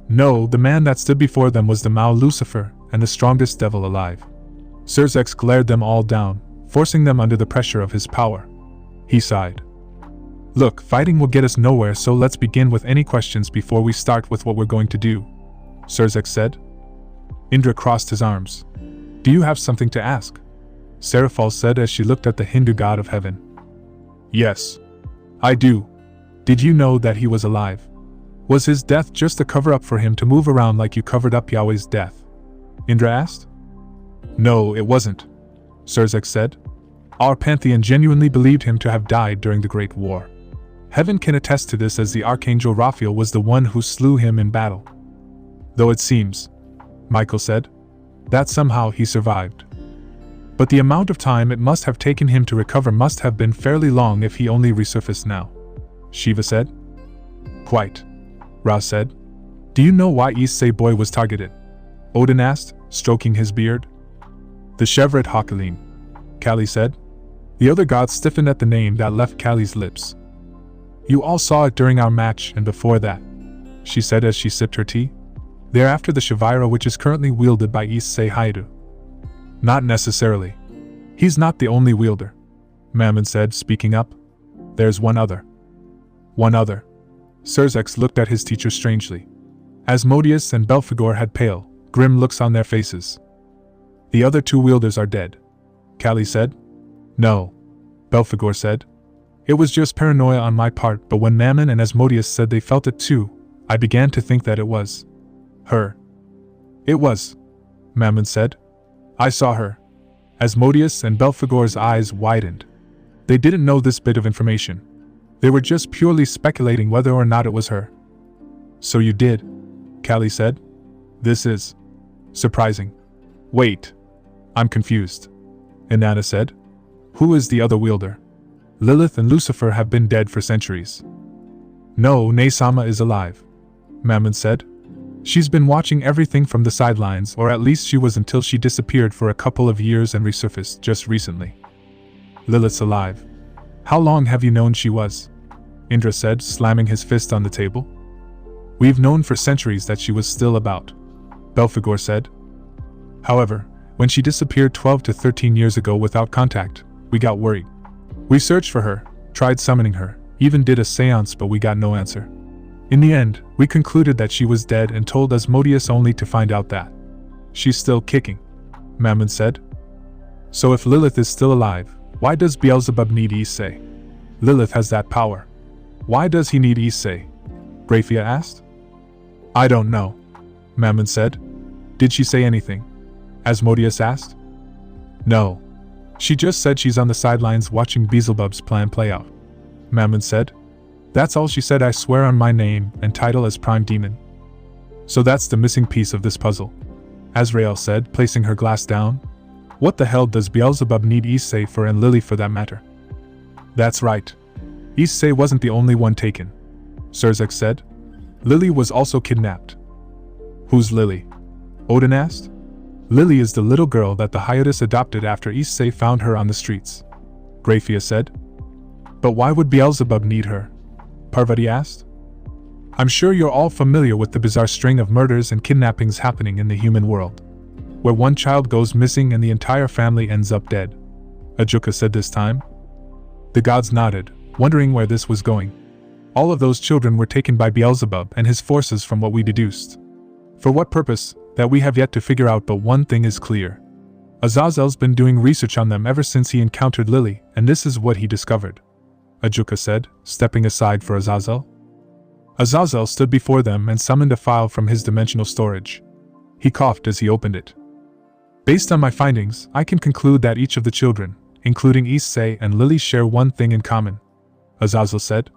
S1: No, the man that stood before them was the Mao Lucifer and the strongest devil alive. Serzek glared them all down, forcing them under the pressure of his power. He sighed. Look, fighting will get us nowhere, so let's begin with any questions before we start with what we're going to do, Sirzek said. Indra crossed his arms. Do you have something to ask? Serafal said as she looked at the Hindu god of heaven. Yes. I do. Did you know that he was alive? Was his death just a cover-up for him to move around like you covered up Yahweh's death? Indra asked. No, it wasn't, Sirzek said. Our pantheon genuinely believed him to have died during the Great War. Heaven can attest to this, as the Archangel Raphael was the one who slew him in battle. Though it seems, Michael said, that somehow he survived. But the amount of time it must have taken him to recover must have been fairly long if he only resurfaced now, Shiva said. Quite, Ra said. Do you know why Issei boy was targeted? Odin asked, stroking his beard. The Chevret Hakelim, Kali said. The other gods stiffened at the name that left Kali's lips. You all saw it during our match and before that, she said as she sipped her tea. They're after the Shavira, which is currently wielded by Issei Haidu. Not necessarily. He's not the only wielder, Mammon said, speaking up. There's one other. One other. Sirzek looked at his teacher strangely. Asmodeus and Belphegor had pale, grim looks on their faces. The other two wielders are dead, Kali said. No, Belphegor said. It was just paranoia on my part, but when Mammon and Asmodeus said they felt it too, I began to think that it was her. It was, Mammon said. I saw her. Asmodeus and Belphegor's eyes widened. They didn't know this bit of information. They were just purely speculating whether or not it was her. So you did, Kali said. This is surprising. Wait. I'm confused, Inanna said. Who is the other wielder? Lilith and Lucifer have been dead for centuries. No, Naysama is alive, Mammon said. She's been watching everything from the sidelines, or at least she was until she disappeared for a couple of years and resurfaced just recently. Lilith's alive. How long have you known she was? Indra said, slamming his fist on the table. We've known for centuries that she was still about, Belphegor said. However, when she disappeared 12 to 13 years ago without contact, we got worried. We searched for her, tried summoning her, even did a seance, but we got no answer. In the end, we concluded that she was dead and told Asmodeus only to find out that she's still kicking, Mammon said. So if Lilith is still alive, why does Beelzebub need Issei? Lilith has that power. Why does he need Issei? Graphia asked. I don't know, Mammon said. Did she say anything? Asmodeus asked. No. She just said she's on the sidelines watching Beelzebub's plan play out, Mammon said. That's all she said, I swear on my name and title as Prime Demon. So that's the missing piece of this puzzle, Azrael said, placing her glass down. What the hell does Beelzebub need Issei for, and Lily for that matter? That's right. Issei wasn't the only one taken, Sirzek said. Lily was also kidnapped. Who's Lily? Odin asked. Lily is the little girl that the Hyades adopted after Issei found her on the streets, Graphia said. But why would Beelzebub need her? Parvati asked. I'm sure you're all familiar with the bizarre string of murders and kidnappings happening in the human world, where one child goes missing and the entire family ends up dead, Ajuka said this time. The gods nodded, wondering where this was going. All of those children were taken by Beelzebub and his forces, from what we deduced. For what purpose, that we have yet to figure out, but one thing is clear. Azazel's been doing research on them ever since he encountered Lily, and this is what he discovered, Ajuka said, stepping aside for Azazel. Azazel stood before them and summoned a file from his dimensional storage. He coughed as he opened it. Based on my findings, I can conclude that each of the children, including Issei and Lily, share one thing in common, Azazel said.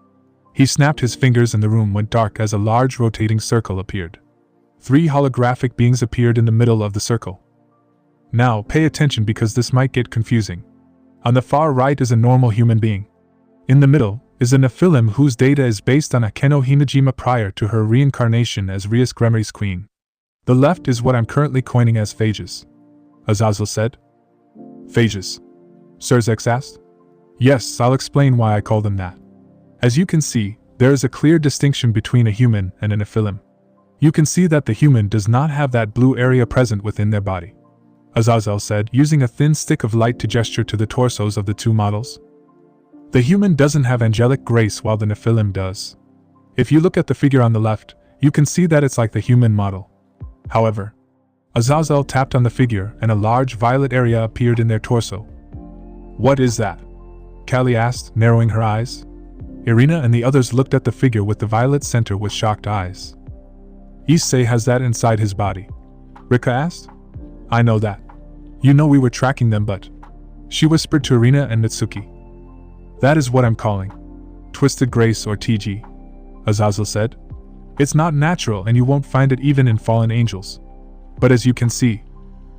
S1: He snapped his fingers and the room went dark as a large rotating circle appeared. 3 holographic beings appeared in the middle of the circle. Now, pay attention because this might get confusing. On the far right is a normal human being. In the middle is a Nephilim whose data is based on Akeno Hinajima prior to her reincarnation as Rias Gremri's queen. The left is what I'm currently coining as phages, Azazel said. Phages? Sirzek asked. Yes, I'll explain why I call them that. As you can see, there is a clear distinction between a human and a Nephilim. You can see that the human does not have that blue area present within their body, Azazel said, using a thin stick of light to gesture to the torsos of the two models. The human doesn't have angelic grace while the Nephilim does. If you look at the figure on the left, you can see that it's like the human model. However, Azazel tapped on the figure and a large violet area appeared in their torso. What is that? Callie asked, narrowing her eyes. Irina and the others looked at the figure with the violet center with shocked eyes. Issei has that inside his body. Rika asked. I know that. You know we were tracking them, but... She whispered to Irina and Mitsuki. That is what I'm calling Twisted Grace or TG, Azazel said. It's not natural and you won't find it even in fallen angels. But as you can see,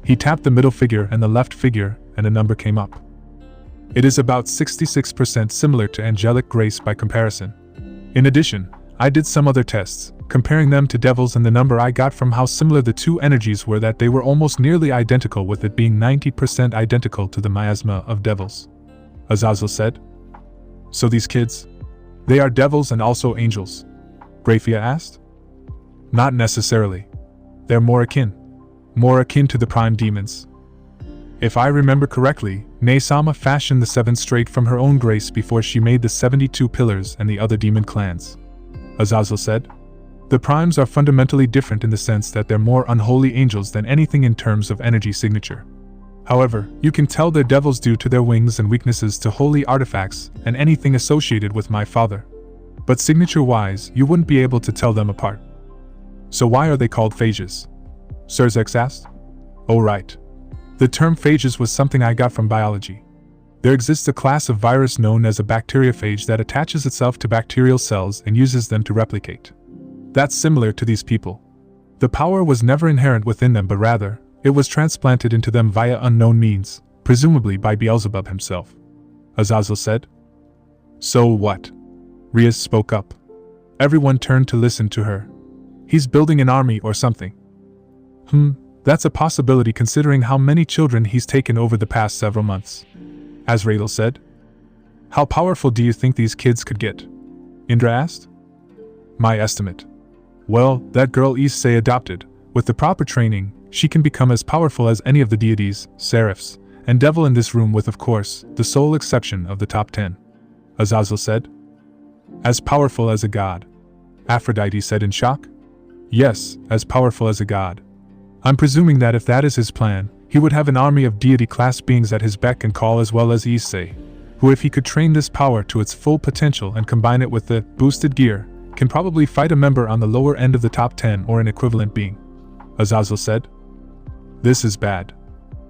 S1: he tapped the middle figure and the left figure and a number came up. It is about 66% similar to angelic grace by comparison. In addition, I did some other tests, comparing them to devils, and the number I got from how similar the two energies were that they were almost nearly identical, with it being 90% identical to the miasma of devils, Azazel said. So these kids? They are devils and also angels? Graphia asked. Not necessarily. They're more akin to the prime demons. If I remember correctly, Ne-sama fashioned the 7 straight from her own grace before she made the 72 pillars and the other demon clans, Azazel said. The primes are fundamentally different in the sense that they're more unholy angels than anything in terms of energy signature. However, you can tell they're devils due to their wings and weaknesses to holy artifacts and anything associated with my father. But signature-wise, you wouldn't be able to tell them apart. So why are they called phages? Surzex asked. Oh right. The term phages was something I got from biology. There exists a class of virus known as a bacteriophage that attaches itself to bacterial cells and uses them to replicate. That's similar to these people. The power was never inherent within them, but rather, it was transplanted into them via unknown means, presumably by Beelzebub himself, Azazel said. So what? Rias spoke up. Everyone turned to listen to her. He's building an army or something. That's a possibility considering how many children he's taken over the past several months, Azrael said. How powerful do you think these kids could get? Indra asked. My estimate. Well, that girl Issei adopted, with the proper training, she can become as powerful as any of the deities, seraphs, and devil in this room, with of course, the sole exception of the top 10, Azazel said. As powerful as a god, Aphrodite said in shock. Yes, as powerful as a god. I'm presuming that if that is his plan, he would have an army of deity-class beings at his beck and call, as well as Issei, who, if he could train this power to its full potential and combine it with the boosted gear, can probably fight a member on the lower end of the top 10 or an equivalent being, Azazel said. This is bad.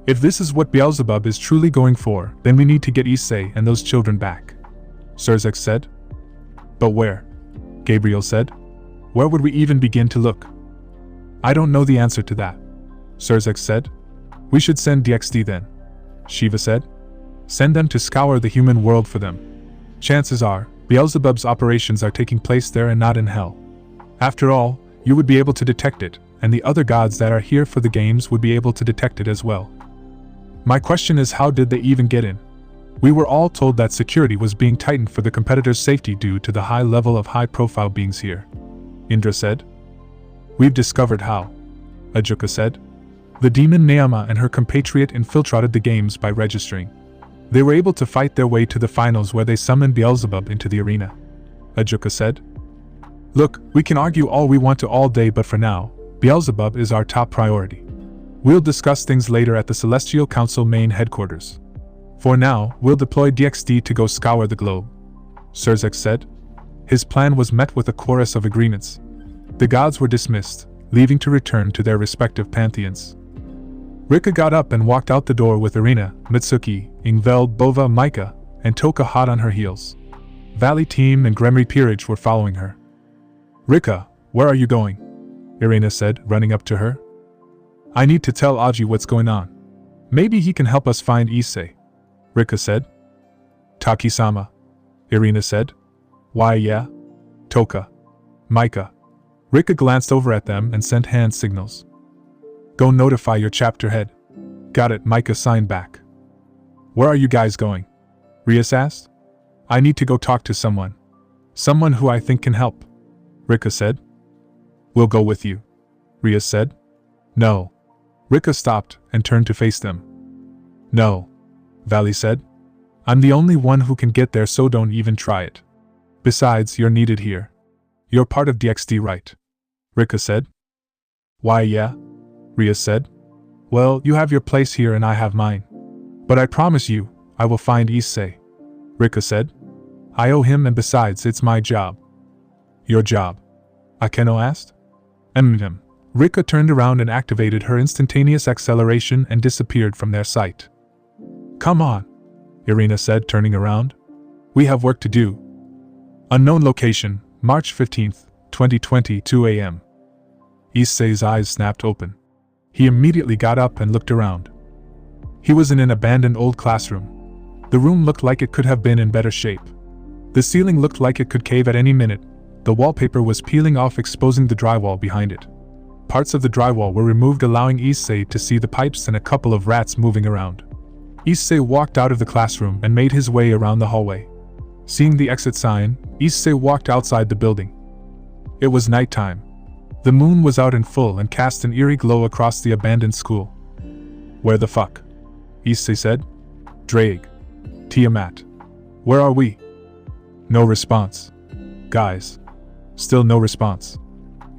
S1: If this is what Beelzebub is truly going for, then we need to get Issei and those children back, Surzex said. But where? Gabriel said. Where would we even begin to look? I don't know the answer to that, Surzex said. We should send DXD then, Shiva said. Send them to scour the human world for them. Chances are, Beelzebub's operations are taking place there and not in hell. After all, you would be able to detect it, and the other gods that are here for the games would be able to detect it as well. My question is, how did they even get in? We were all told that security was being tightened for the competitors' safety due to the high level of high-profile beings here, Indra said. We've discovered how, Ajuka said. The demon Neama and her compatriot infiltrated the games by registering. They were able to fight their way to the finals where they summoned Beelzebub into the arena, Ajuka said. Look, we can argue all we want to all day, but for now, Beelzebub is our top priority. We'll discuss things later at the Celestial Council main headquarters. For now, we'll deploy DXD to go scour the globe, Surzex said. His plan was met with a chorus of agreements. The gods were dismissed, leaving to return to their respective pantheons. Rika got up and walked out the door with Irina, Mitsuki, Ingveld, Bova, Micah, and Toka hot on her heels. Valley Team and Gremry Peerage were following her. Rika, where are you going? Irina said, running up to her. I need to tell Aji what's going on. Maybe he can help us find Issei, Rika said. Taki-sama, Irina said. Why yeah? Toka. Micah. Rika glanced over at them and sent hand signals. Go notify your chapter head. Got it, Micah signed back. Where are you guys going? Rias asked. I need to go talk to someone. Someone who I think can help, Rika said. We'll go with you, Rias said. No. Rika stopped and turned to face them. No, Valley said. I'm the only one who can get there, so don't even try it. Besides, you're needed here. You're part of DXD, right? Rika said. Why, yeah, Ria said. Well, you have your place here and I have mine. But I promise you, I will find Issei, Rika said. I owe him, and besides, it's my job. Your job? Akeno asked. Rika turned around and activated her instantaneous acceleration and disappeared from their sight. Come on, Irina said, turning around. We have work to do. Unknown location, March 15th, 2020, 2 a.m. Issei's eyes snapped open. He immediately got up and looked around. He was in an abandoned old classroom. The room looked like it could have been in better shape. The ceiling looked like it could cave at any minute. The wallpaper was peeling off, exposing the drywall behind it. Parts of the drywall were removed, allowing Issei to see the pipes and a couple of rats moving around. Issei walked out of the classroom and made his way around the hallway. Seeing the exit sign, Issei walked outside the building. It was nighttime. The moon was out in full and cast an eerie glow across the abandoned school. Where the fuck? Issei said. Drake. Tiamat. Where are we? No response. Guys. Still no response.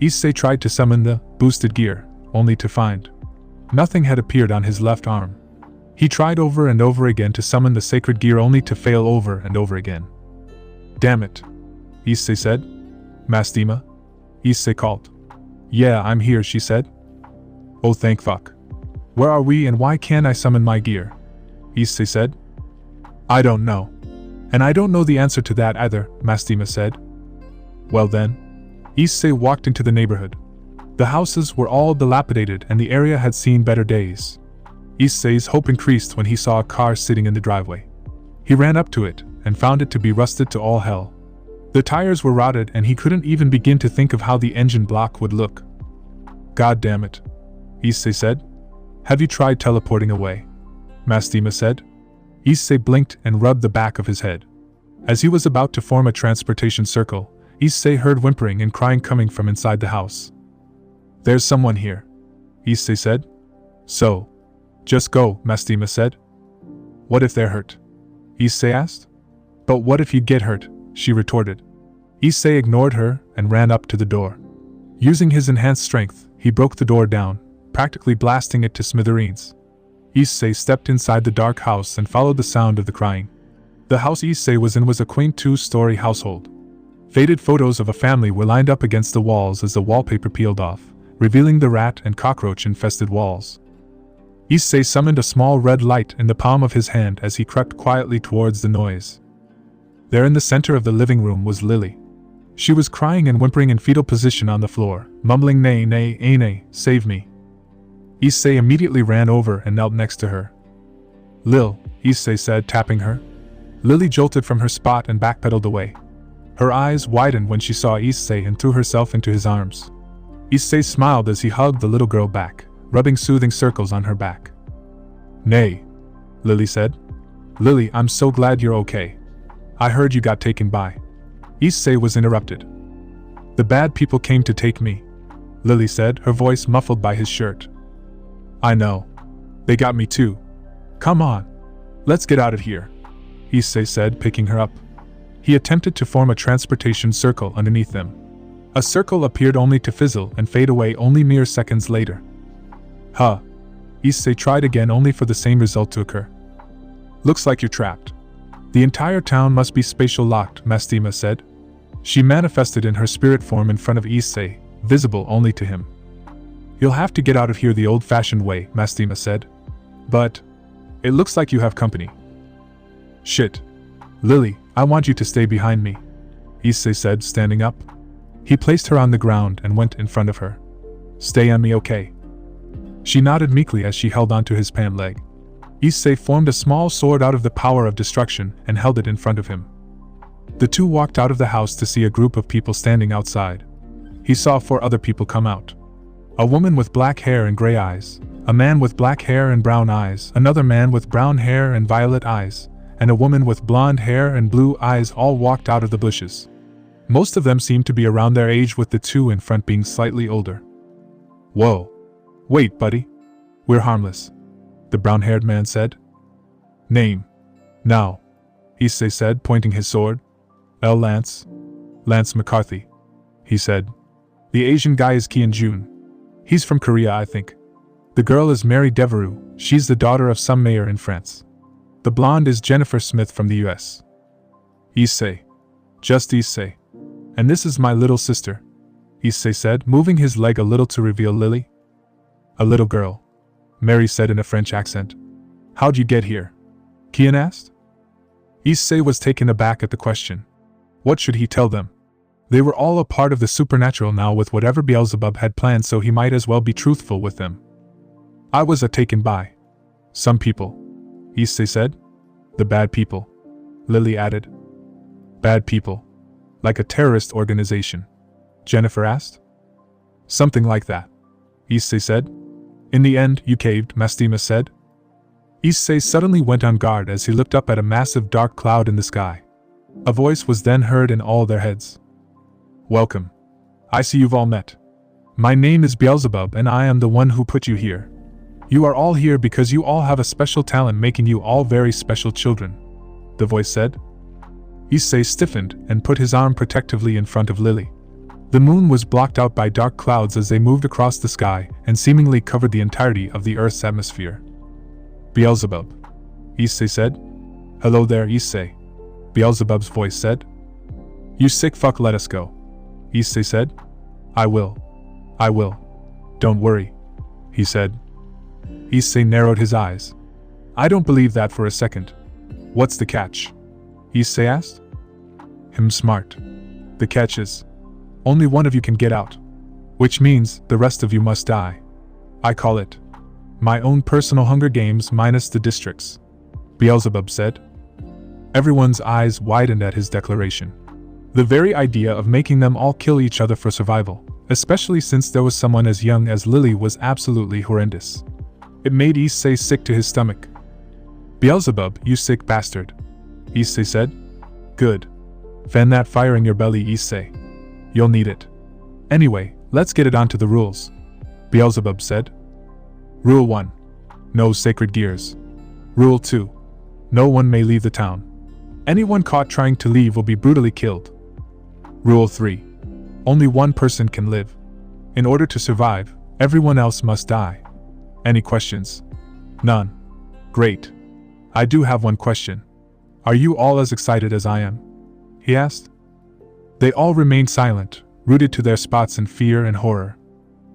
S1: Issei tried to summon the boosted gear, only to find nothing had appeared on his left arm. He tried over and over again to summon the sacred gear, only to fail over and over again. Damn it, Issei said. Mastima? Issei called. Yeah, I'm here, she said. Oh, thank fuck. Where are we and why can't I summon my gear? Issei said. I don't know. And I don't know the answer to that either, Mastima said. Well then. Issei walked into the neighborhood. The houses were all dilapidated and the area had seen better days. Issei's hope increased when he saw a car sitting in the driveway. He ran up to it and found it to be rusted to all hell. The tires were rotted and he couldn't even begin to think of how the engine block would look. God damn it, Issei said. Have you tried teleporting away? Mastima said. Issei blinked and rubbed the back of his head. As he was about to form a transportation circle, Issei heard whimpering and crying coming from inside the house. There's someone here, Issei said. So, just go, Mastima said. What if they're hurt? Issei asked. But what if you get hurt? She retorted. Issei ignored her and ran up to the door. Using his enhanced strength, he broke the door down, practically blasting it to smithereens. Issei stepped inside the dark house and followed the sound of the crying. The house Issei was in was a quaint two-story household. Faded photos of a family were lined up against the walls as the wallpaper peeled off, revealing the rat and cockroach-infested walls. Issei summoned a small red light in the palm of his hand as he crept quietly towards the noise. There in the center of the living room was Lily. She was crying and whimpering in fetal position on the floor, mumbling, "Nay, nay, nay, save me." Issei immediately ran over and knelt next to her. "Lil," Issei said, tapping her. Lily jolted from her spot and backpedaled away. Her eyes widened when she saw Issei and threw herself into his arms. Issei smiled as he hugged the little girl back, rubbing soothing circles on her back. "Nay," Lily said. "Lily, I'm so glad you're okay. I heard you got taken by." Issei was interrupted. "The bad people came to take me," Lily said, her voice muffled by his shirt. "I know. They got me too. Come on. Let's get out of here," Issei said, picking her up. He attempted to form a transportation circle underneath them. A circle appeared only to fizzle and fade away only mere seconds later. "Huh." Issei tried again only for the same result to occur. "Looks like you're trapped. The entire town must be spatial locked," Mastima said. She manifested in her spirit form in front of Issei, visible only to him. "You'll have to get out of here the old-fashioned way," Mastima said. "But it looks like you have company." "Shit. Lily, I want you to stay behind me," Issei said, standing up. He placed her on the ground and went in front of her. "Stay on me, okay?" She nodded meekly as she held onto his pant leg. Issei formed a small sword out of the power of destruction and held it in front of him. The two walked out of the house to see a group of people standing outside. He saw 4 other people come out. A woman with black hair and gray eyes, a man with black hair and brown eyes, another man with brown hair and violet eyes, and a woman with blonde hair and blue eyes all walked out of the bushes. Most of them seemed to be around their age, with the two in front being slightly older. "Whoa. Wait, buddy. We're harmless," the brown-haired man said. "Name?" "Now," Issei said, pointing his sword. Lance. Lance McCarthy. He said. The Asian guy is Kian Jun. He's from Korea, I think. The girl is Mary Devereux, she's the daughter of some mayor in France. The blonde is Jennifer Smith from the US. Issei. Just Issei. And this is my little sister, Issei said, moving his leg a little to reveal Lily. A little girl, Mary said in a French accent. How'd you get here? Kian asked. Issei was taken aback at the question. What should he tell them? They were all a part of the supernatural now with whatever Beelzebub had planned, so he might as well be truthful with them. I was taken by some people, Issei said. The bad people, Lily added. Bad people? Like a terrorist organization? Jennifer asked. Something like that, Issei said. In the end, you caved, Mastema said. Issei suddenly went on guard as he looked up at a massive dark cloud in the sky. A voice was then heard in all their heads. Welcome. I see you've all met. My name is Beelzebub and I am the one who put you here. You are all here because you all have a special talent making you all very special children, the voice said. Issei stiffened and put his arm protectively in front of Lily. The moon was blocked out by dark clouds as they moved across the sky and seemingly covered the entirety of the Earth's atmosphere. Beelzebub, Issei said. Hello there, Issei, Beelzebub's voice said. You sick fuck, let us go, Issei said. I will. Don't worry, he said. Issei narrowed his eyes. I don't believe that for a second. What's the catch? Issei asked. Smart. The catch is, only one of you can get out. Which means the rest of you must die. I call it my own personal Hunger Games minus the districts, Beelzebub said. Everyone's eyes widened at his declaration. The very idea of making them all kill each other for survival, especially since there was someone as young as Lily, was absolutely horrendous. It made Issei sick to his stomach. Beelzebub, you sick bastard, Issei said. Good. Fan that fire in your belly, Issei. You'll need it. Anyway, let's get it onto the rules, Beelzebub said. Rule 1. No sacred gears. Rule 2. No one may leave the town. Anyone caught trying to leave will be brutally killed. Rule 3. Only one person can live. In order to survive, everyone else must die. Any questions? None. Great. I do have one question. Are you all as excited as I am? He asked. They all remained silent, rooted to their spots in fear and horror.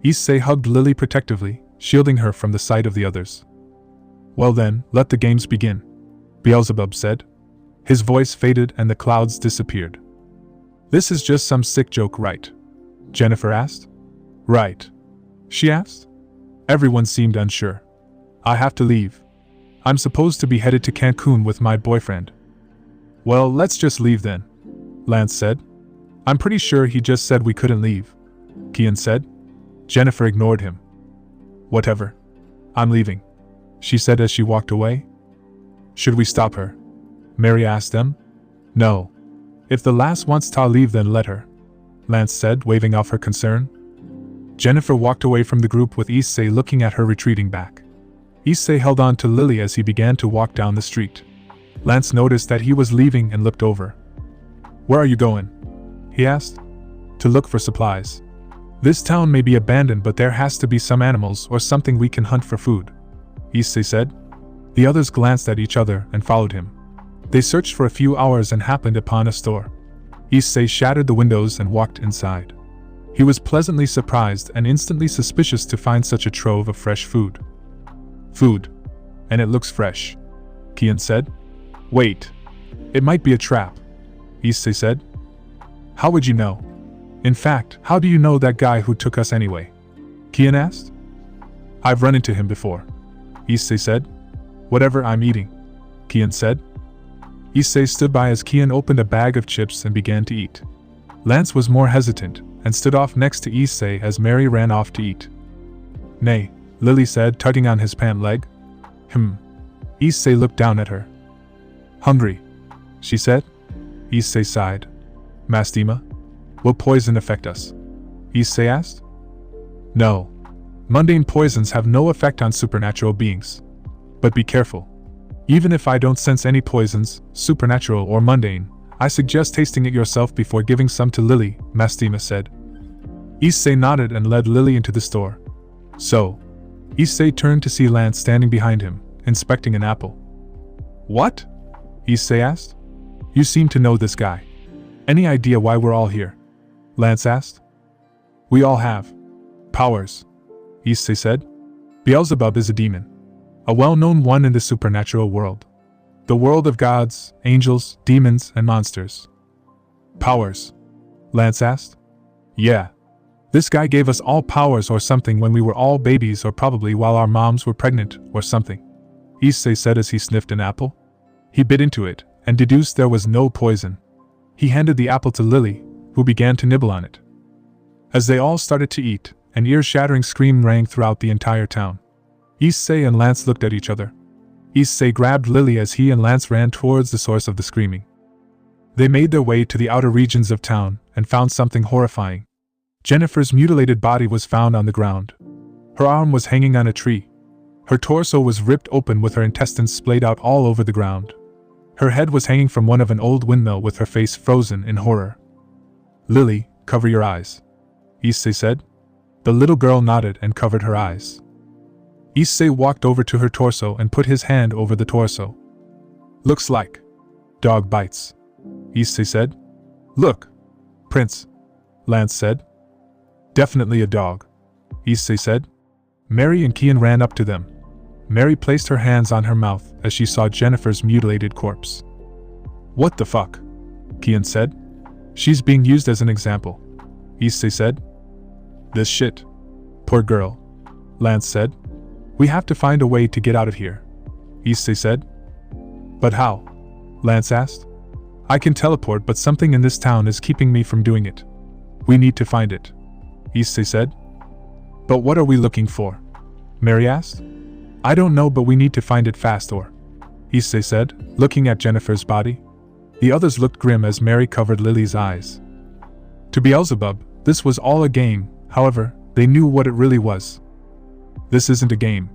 S1: Issei hugged Lily protectively, shielding her from the sight of the others. Well then, let the games begin, Beelzebub said. His voice faded and the clouds disappeared. This is just some sick joke, right? Jennifer asked. Right. She asked. Everyone seemed unsure. I have to leave. I'm supposed to be headed to Cancun with my boyfriend. Well, let's just leave then, Lance said. I'm pretty sure he just said we couldn't leave, Kian said. Jennifer ignored him. Whatever. I'm leaving, she said as she walked away. Should we stop her? Mary asked them. No. If the lass wants to leave, then let her, Lance said, waving off her concern. Jennifer walked away from the group with Issei looking at her retreating back. Issei held on to Lily as he began to walk down the street. Lance noticed that he was leaving and looked over. Where are you going? He asked. To look for supplies. This town may be abandoned, but there has to be some animals or something we can hunt for food, Issei said. The others glanced at each other and followed him. They searched for a few hours and happened upon a store. Issei shattered the windows and walked inside. He was pleasantly surprised and instantly suspicious to find such a trove of fresh food. Food. And it looks fresh, Kian said. Wait. It might be a trap, Issei said. How would you know? In fact, how do you know that guy who took us anyway? Kian asked. I've run into him before, Issei said. Whatever I'm eating, Kian said. Issei stood by as Kian opened a bag of chips and began to eat. Lance was more hesitant and stood off next to Issei as Mary ran off to eat. Nay, Lily said, tugging on his pant leg. Issei looked down at her. Hungry, she said. Issei sighed. Mastema, will poison affect us? Issei asked. No. Mundane poisons have no effect on supernatural beings. But be careful, Even if I don't sense any poisons, supernatural or mundane, I suggest tasting it yourself before giving some to Lily, Mastima said. Issei nodded and led Lily into the store. So, Issei turned to see Lance standing behind him, inspecting an apple. What? Issei asked. You seem to know this guy. Any idea why we're all here? Lance asked. We all have powers, Issei said. Beelzebub is a demon. A well-known one in the supernatural world. The world of gods, angels, demons, and monsters. Powers? Lance asked. Yeah. This guy gave us all powers or something when we were all babies, or probably while our moms were pregnant, or something, Issei said as he sniffed an apple. He bit into it, and deduced there was no poison. He handed the apple to Lily, who began to nibble on it. As they all started to eat, an ear-shattering scream rang throughout the entire town. Issei and Lance looked at each other. Issei grabbed Lily as he and Lance ran towards the source of the screaming. They made their way to the outer regions of town, and found something horrifying. Jennifer's mutilated body was found on the ground. Her arm was hanging on a tree. Her torso was ripped open with her intestines splayed out all over the ground. Her head was hanging from one of an old windmill with her face frozen in horror. Lily, cover your eyes, Issei said. The little girl nodded and covered her eyes. Issei walked over to her torso and put his hand over the torso. Looks like dog bites, Issei said. Look, Prince, Lance said. Definitely a dog, Issei said. Mary and Kian ran up to them. Mary placed her hands on her mouth as she saw Jennifer's mutilated corpse. What the fuck? Kian said. She's being used as an example, Issei said. This shit. Poor girl, Lance said. We have to find a way to get out of here, Issei said. But how? Lance asked. I can teleport, but something in this town is keeping me from doing it. We need to find it, Issei said. But what are we looking for? Mary asked. I don't know, but we need to find it fast, or Issei said, looking at Jennifer's body. The others looked grim as Mary covered Lily's eyes. To Beelzebub, this was all a game, however, they knew what it really was. This isn't a game,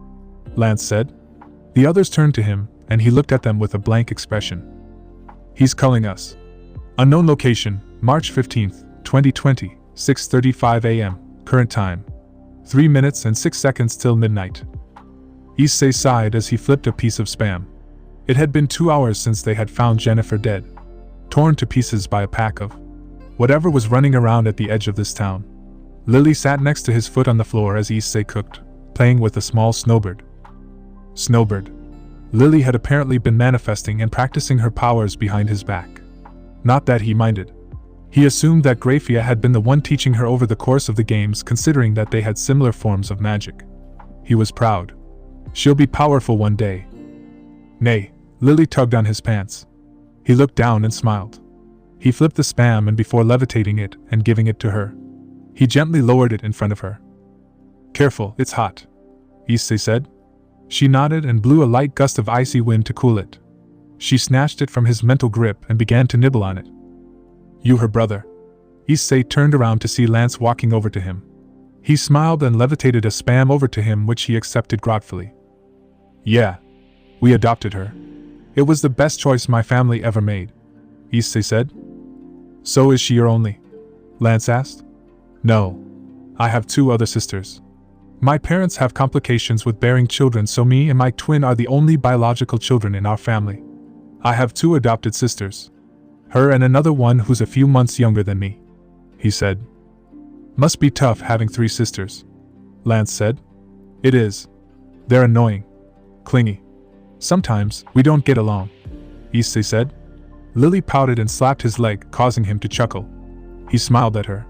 S1: Lance said. The others turned to him, and he looked at them with a blank expression. He's calling us. Unknown location, March 15th, 2020, 6:35 a.m., current time. 3 minutes and 6 seconds till midnight. Issei sighed as he flipped a piece of spam. It had been 2 hours since they had found Jennifer dead, torn to pieces by a pack of whatever was running around at the edge of this town. Lily sat next to his foot on the floor as Issei cooked, playing with a small snowbird. Snowbird. Lily had apparently been manifesting and practicing her powers behind his back. Not that he minded. He assumed that Graphia had been the one teaching her over the course of the games, considering that they had similar forms of magic. He was proud. She'll be powerful one day. Nay, Lily tugged on his pants. He looked down and smiled. He flipped the spam, and before levitating it and giving it to her, he gently lowered it in front of her. Careful, it's hot, Issei said. She nodded and blew a light gust of icy wind to cool it. She snatched it from his mental grip and began to nibble on it. You her brother? Issei turned around to see Lance walking over to him. He smiled and levitated a spam over to him, which he accepted gratefully. Yeah. We adopted her. It was the best choice my family ever made, Issei said. So is she your only? Lance asked. No. I have 2 other sisters. My parents have complications with bearing children, so me and my twin are the only biological children in our family. I have 2 adopted sisters. Her and another one who's a few months younger than me, he said. Must be tough having 3 sisters, Lance said. It is. They're annoying. Clingy. Sometimes, we don't get along, Issei said. Lily pouted and slapped his leg, causing him to chuckle. He smiled at her.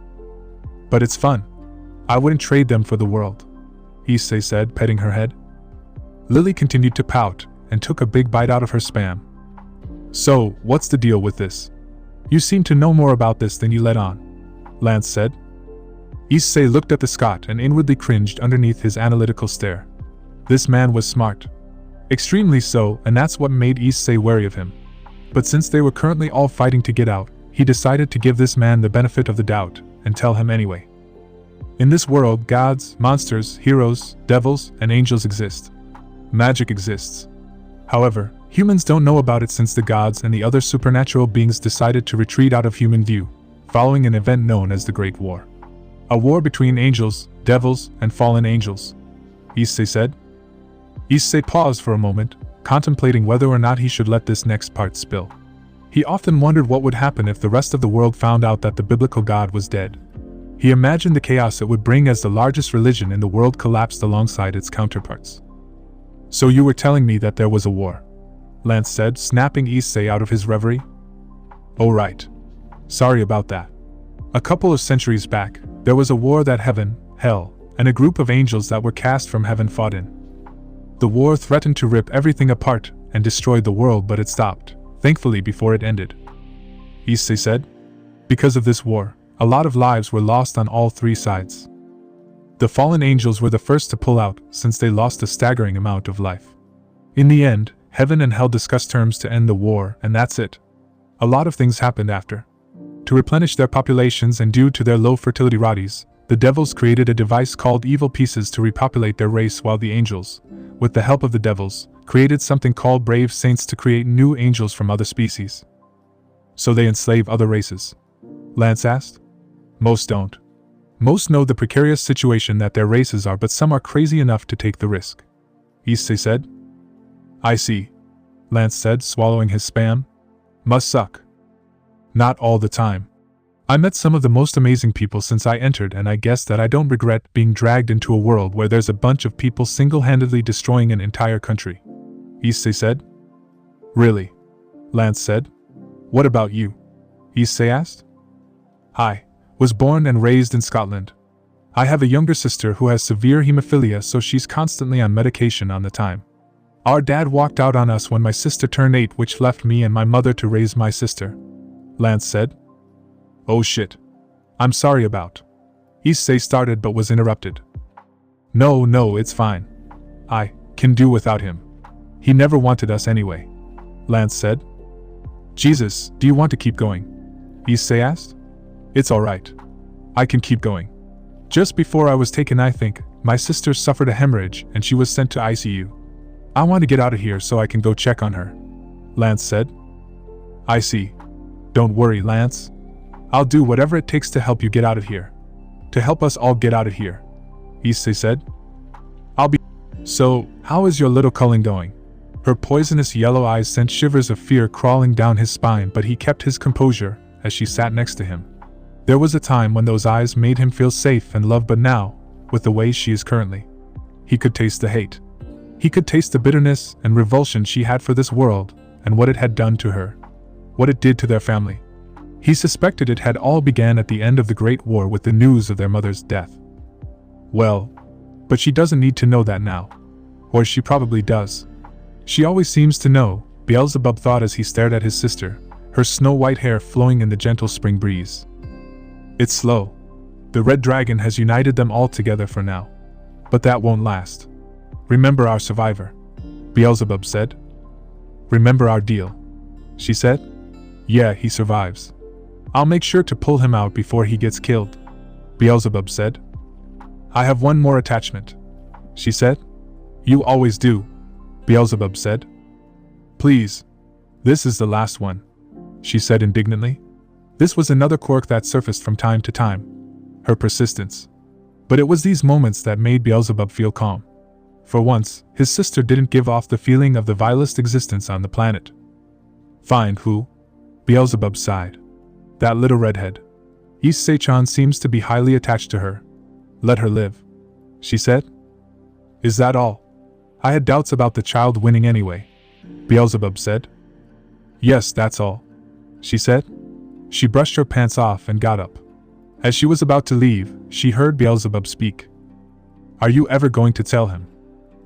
S1: But it's fun. I wouldn't trade them for the world, Issei said, petting her head. Lily continued to pout, and took a big bite out of her spam. So, what's the deal with this? You seem to know more about this than you let on, Lance said. Issei looked at the Scot and inwardly cringed underneath his analytical stare. This man was smart. Extremely so, and that's what made Issei wary of him. But since they were currently all fighting to get out, he decided to give this man the benefit of the doubt, and tell him anyway. In this world, gods, monsters, heroes, devils, and angels exist. Magic exists. However, humans don't know about it since the gods and the other supernatural beings decided to retreat out of human view, following an event known as the Great War. A war between angels, devils, and fallen angels, Issei said. Issei paused for a moment, contemplating whether or not he should let this next part spill. He often wondered what would happen if the rest of the world found out that the biblical God was dead. He imagined the chaos it would bring as the largest religion in the world collapsed alongside its counterparts. "So you were telling me that there was a war," Lance said, snapping Issei out of his reverie. "Oh right. Sorry about that. A couple of centuries back, there was a war that heaven, hell, and a group of angels that were cast from heaven fought in. The war threatened to rip everything apart and destroy the world, but it stopped, thankfully, before it ended," Issei said. "Because of this war, a lot of lives were lost on all three sides. The fallen angels were the first to pull out since they lost a staggering amount of life. In the end, heaven and hell discussed terms to end the war, and that's it. A lot of things happened after. To replenish their populations and due to their low fertility rates, the devils created a device called evil pieces to repopulate their race, while the angels, with the help of the devils, created something called brave saints to create new angels from other species." "So they enslave other races?" Lance asked. "Most don't. Most know the precarious situation that their races are, but some are crazy enough to take the risk," Issei said. "I see," Lance said, swallowing his spam. "Must suck." "Not all the time. I met some of the most amazing people since I entered, and I guess that I don't regret being dragged into a world where there's a bunch of people single-handedly destroying an entire country," Issei said. "Really?" Lance said. "What about you?" Issei asked. "I was born and raised in Scotland. I have a younger sister who has severe hemophilia, so she's constantly on medication on the time. Our dad walked out on us when my sister turned 8, which left me and my mother to raise my sister," Lance said. "Oh shit. I'm sorry about." Issei started but was interrupted. No, it's fine. I can do without him. He never wanted us anyway," Lance said. "Jesus, do you want to keep going?" Issei asked. "It's alright. I can keep going. Just before I was taken, I think, my sister suffered a hemorrhage and she was sent to ICU. I want to get out of here so I can go check on her," Lance said. "I see. Don't worry, Lance. I'll do whatever it takes to help you get out of here. To help us all get out of here," Issei said. "I'll be—" "So, how is your little Cullen going?" Her poisonous yellow eyes sent shivers of fear crawling down his spine, but he kept his composure as she sat next to him. There was a time when those eyes made him feel safe and loved, but now, with the way she is currently, he could taste the hate. He could taste the bitterness and revulsion she had for this world and what it had done to her. What it did to their family. He suspected it had all began at the end of the Great War with the news of their mother's death. Well, but she doesn't need to know that now. Or she probably does. She always seems to know, Beelzebub thought as he stared at his sister, her snow-white hair flowing in the gentle spring breeze. It's slow. The Red Dragon has united them all together for now. But that won't last. Remember our survivor, Beelzebub said. Remember our deal, she said. Yeah, he survives. I'll make sure to pull him out before he gets killed, Beelzebub said. I have one more attachment, she said. You always do, Beelzebub said. Please. This is the last one, she said indignantly. This was another quirk that surfaced from time to time. Her persistence. But it was these moments that made Beelzebub feel calm. For once, his sister didn't give off the feeling of the vilest existence on the planet. Fine, who? Beelzebub sighed. That little redhead. Issei-chan seems to be highly attached to her. Let her live, she said. Is that all? I had doubts about the child winning anyway, Beelzebub said. Yes, that's all, she said. She brushed her pants off and got up. As she was about to leave, she heard Beelzebub speak. Are you ever going to tell him?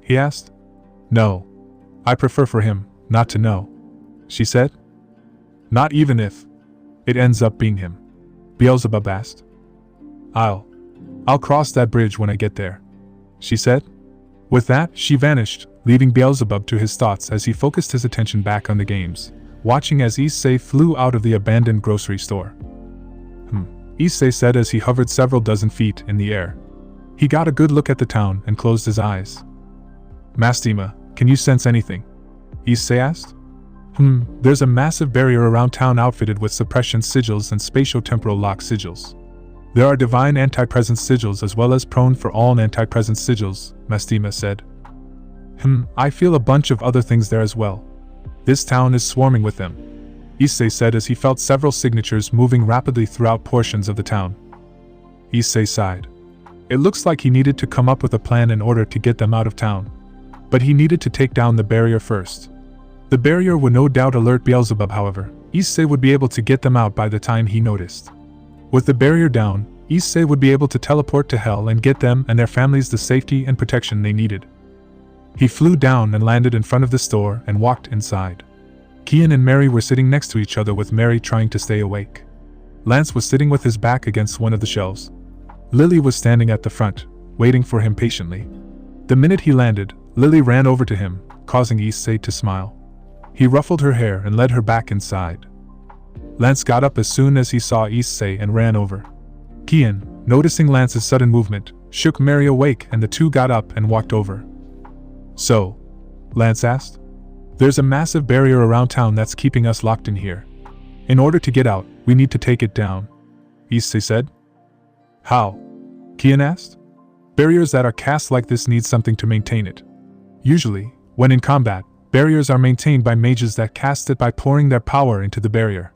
S1: He asked. No. I prefer for him not to know, she said. Not even if it ends up being him, Beelzebub asked. I'll cross that bridge when I get there, she said. With that, she vanished, leaving Beelzebub to his thoughts as he focused his attention back on the games, watching as Issei flew out of the abandoned grocery store. Issei said as he hovered several dozen feet in the air. He got a good look at the town and closed his eyes. Mastima, can you sense anything? Issei asked. There's a massive barrier around town outfitted with suppression sigils and spatio-temporal lock sigils. There are divine anti-presence sigils as well as prone for all anti-presence sigils, Mastima said. I feel a bunch of other things there as well. This town is swarming with them, Issei said as he felt several signatures moving rapidly throughout portions of the town. Issei sighed. It looks like he needed to come up with a plan in order to get them out of town. But he needed to take down the barrier first. The barrier would no doubt alert Beelzebub, however. Issei would be able to get them out by the time he noticed. With the barrier down, Issei would be able to teleport to Hell and get them and their families the safety and protection they needed. He flew down and landed in front of the store and walked inside. Kian and Mary were sitting next to each other, with Mary trying to stay awake. Lance was sitting with his back against one of the shelves. Lily was standing at the front, waiting for him patiently. The minute he landed, Lily ran over to him, causing Issei to smile. He ruffled her hair and led her back inside. Lance got up as soon as he saw Issei and ran over. Kian, noticing Lance's sudden movement, shook Mary awake and the two got up and walked over. So? Lance asked. There's a massive barrier around town that's keeping us locked in here. In order to get out, we need to take it down, Issei said. How? Kian asked. Barriers that are cast like this need something to maintain it. Usually, when in combat, barriers are maintained by mages that cast it by pouring their power into the barrier.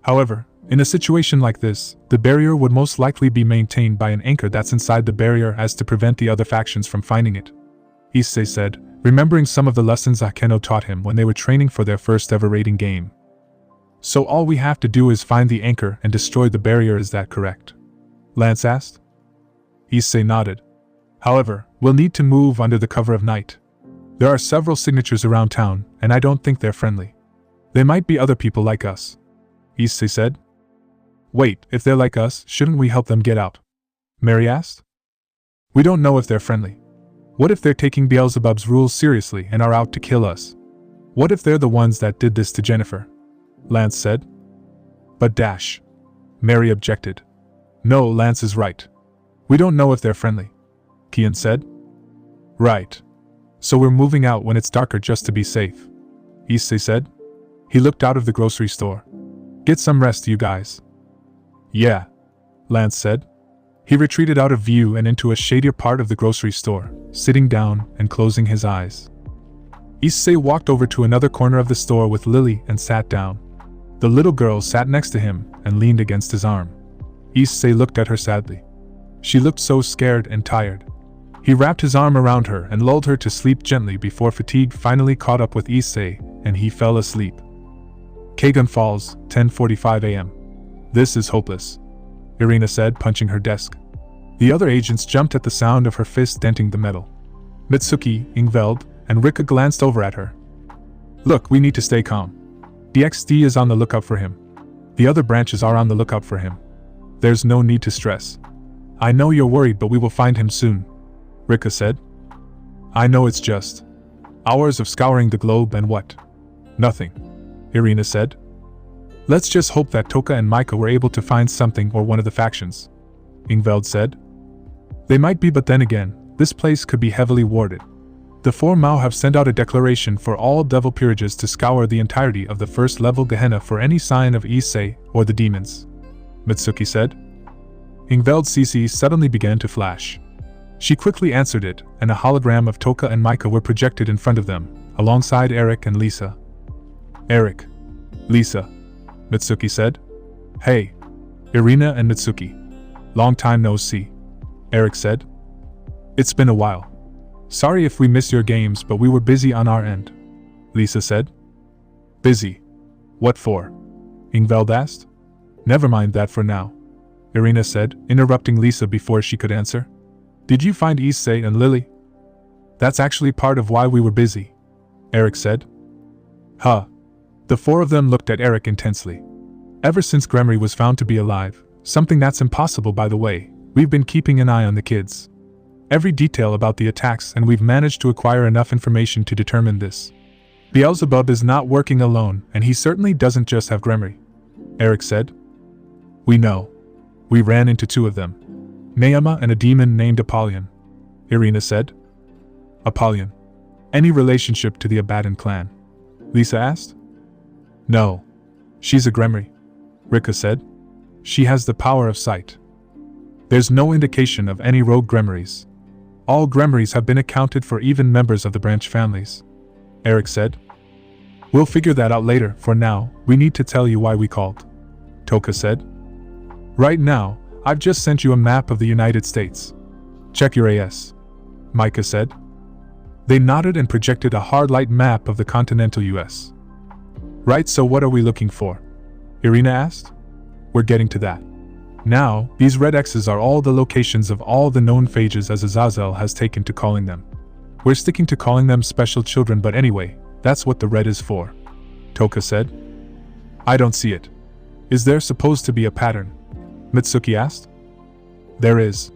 S1: However, in a situation like this, the barrier would most likely be maintained by an anchor that's inside the barrier as to prevent the other factions from finding it, Issei said, remembering some of the lessons Akeno taught him when they were training for their first ever raiding game. So all we have to do is find the anchor and destroy the barrier, is that correct? Lance asked. Issei nodded. However, we'll need to move under the cover of night. There are several signatures around town, and I don't think they're friendly. They might be other people like us, Issei said. Wait, if they're like us, shouldn't we help them get out? Mary asked. We don't know if they're friendly. What if they're taking Beelzebub's rules seriously and are out to kill us? What if they're the ones that did this to Jennifer? Lance said. But Mary objected. No, Lance is right. We don't know if they're friendly, Kian said. Right. So we're moving out when it's darker just to be safe, Issei said. He looked out of the grocery store. Get some rest, you guys. Yeah, Lance said. He retreated out of view and into a shadier part of the grocery store, sitting down and closing his eyes. Issei walked over to another corner of the store with Lily and sat down. The little girl sat next to him and leaned against his arm. Issei looked at her sadly. She looked so scared and tired. He wrapped his arm around her and lulled her to sleep gently before fatigue finally caught up with Issei and he fell asleep. Kagan Falls, 10:45 a.m. This is hopeless, Irina said, punching her desk. The other agents jumped at the sound of her fist denting the metal. Mitsuki, Ingveld, and Rika glanced over at her. Look, we need to stay calm. DXD is on the lookout for him. The other branches are on the lookout for him. There's no need to stress. I know you're worried, but we will find him soon, Rika said. I know, it's just hours of scouring the globe and what? Nothing, Irina said. Let's just hope that Toka and Micah were able to find something or one of the factions, Ingveld said. They might be, but then again, this place could be heavily warded. The four Mao have sent out a declaration for all devil peerages to scour the entirety of the first level Gehenna for any sign of Issei or the demons, Mitsuki said. Ingveld's CC suddenly began to flash. She quickly answered it, and a hologram of Toka and Micah were projected in front of them, alongside Eric and Lisa. Eric. Lisa, Mitsuki said. Hey. Irina and Mitsuki. Long time no see, Eric said. It's been a while. Sorry if we miss your games, but we were busy on our end, Lisa said. Busy? What for? Ingveld asked. Never mind that for now, Irina said, interrupting Lisa before she could answer. Did you find Issei and Lily? That's actually part of why we were busy, Eric said. Huh. The four of them looked at Eric intensely. Ever since Gremory was found to be alive, something that's impossible by the way, we've been keeping an eye on the kids. Every detail about the attacks, and we've managed to acquire enough information to determine this. Beelzebub is not working alone, and he certainly doesn't just have Gremory, Eric said. We know. We ran into two of them. Neama and a demon named Apollyon, Irina said. Apollyon. Any relationship to the Abaddon clan? Lisa asked. No. She's a Gremry, Rika said. She has the power of sight. There's no indication of any rogue Gremries. All Gremries have been accounted for, even members of the branch families, Eric said. We'll figure that out later. For now, we need to tell you why we called, Toka said. Right now, I've just sent you a map of the United States. Check your AS, Micah said. They nodded and projected a hard light map of the continental US. Right, so what are we looking for? Irina asked. We're getting to that. Now, these red X's are all the locations of all the known phages as Azazel has taken to calling them. We're sticking to calling them special children, but anyway, that's what the red is for, Toka said. I don't see it. Is there supposed to be a pattern? Mitsuki asked. There is,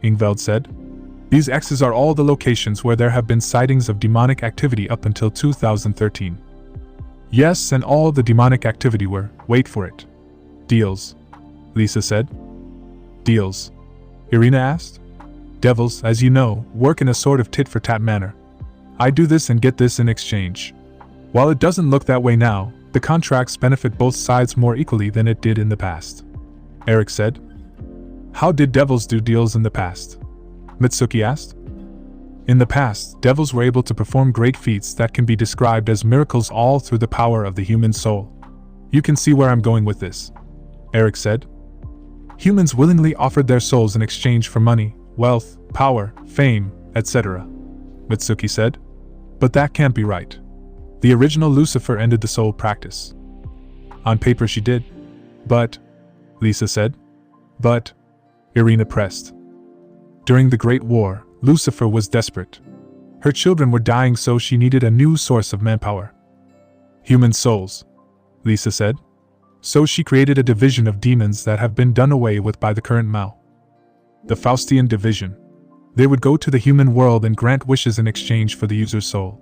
S1: Ingveld said. These X's are all the locations where there have been sightings of demonic activity up until 2013. Yes, and all the demonic activity were, wait for it, deals, Lisa said. Deals? Irina asked. Devils, as you know, work in a sort of tit-for-tat manner. I do this and get this in exchange. While it doesn't look that way now, the contracts benefit both sides more equally than it did in the past, Eric said. How did devils do deals in the past? Mitsuki asked. In the past, devils were able to perform great feats that can be described as miracles, all through the power of the human soul. You can see where I'm going with this, Eric said. Humans willingly offered their souls in exchange for money, wealth, power, fame, etc., Mitsuki said. But that can't be right. The original Lucifer ended the soul practice. On paper she did. But, Lisa said. But, Irina pressed. During the Great War, Lucifer was desperate. Her children were dying, so she needed a new source of manpower. Human souls, Lisa said. So she created a division of demons that have been done away with by the current Mao. The Faustian division. They would go to the human world and grant wishes in exchange for the user's soul.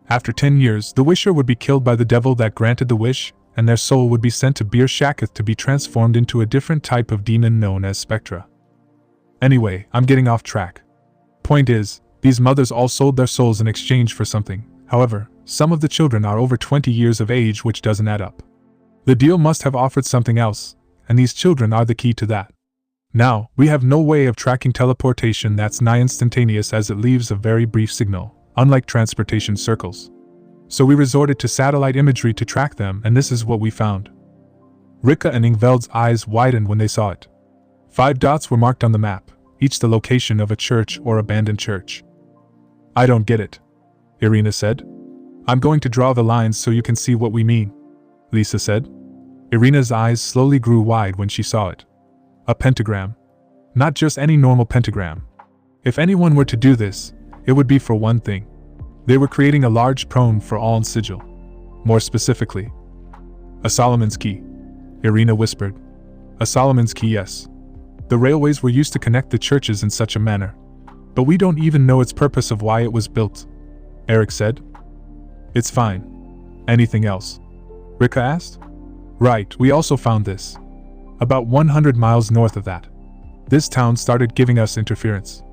S1: After 10 years, the wisher would be killed by the devil that granted the wish, and their soul would be sent to Bir Shaketh to be transformed into a different type of demon known as Spectra. Anyway, I'm getting off track. Point is, these mothers all sold their souls in exchange for something. However, some of the children are over 20 years of age, which doesn't add up. The deal must have offered something else, and these children are the key to that. Now, we have no way of tracking teleportation that's nigh instantaneous, as it leaves a very brief signal, unlike transportation circles. So we resorted to satellite imagery to track them, and this is what we found. Rika and Ingveld's eyes widened when they saw it. 5 dots were marked on the map, each the location of a church or abandoned church. I don't get it, Irina said. I'm going to draw the lines so you can see what we mean, Lisa said. Irina's eyes slowly grew wide when she saw it. A pentagram. Not just any normal pentagram. If anyone were to do this, it would be for one thing. They were creating a large prone for all sigil. More specifically, a Solomon's key, Irina whispered. A Solomon's key, yes. The railways were used to connect the churches in such a manner. But we don't even know its purpose of why it was built, Eric said. It's fine. Anything else? Rika asked. Right, we also found this. About 100 miles north of that. This town started giving us interference,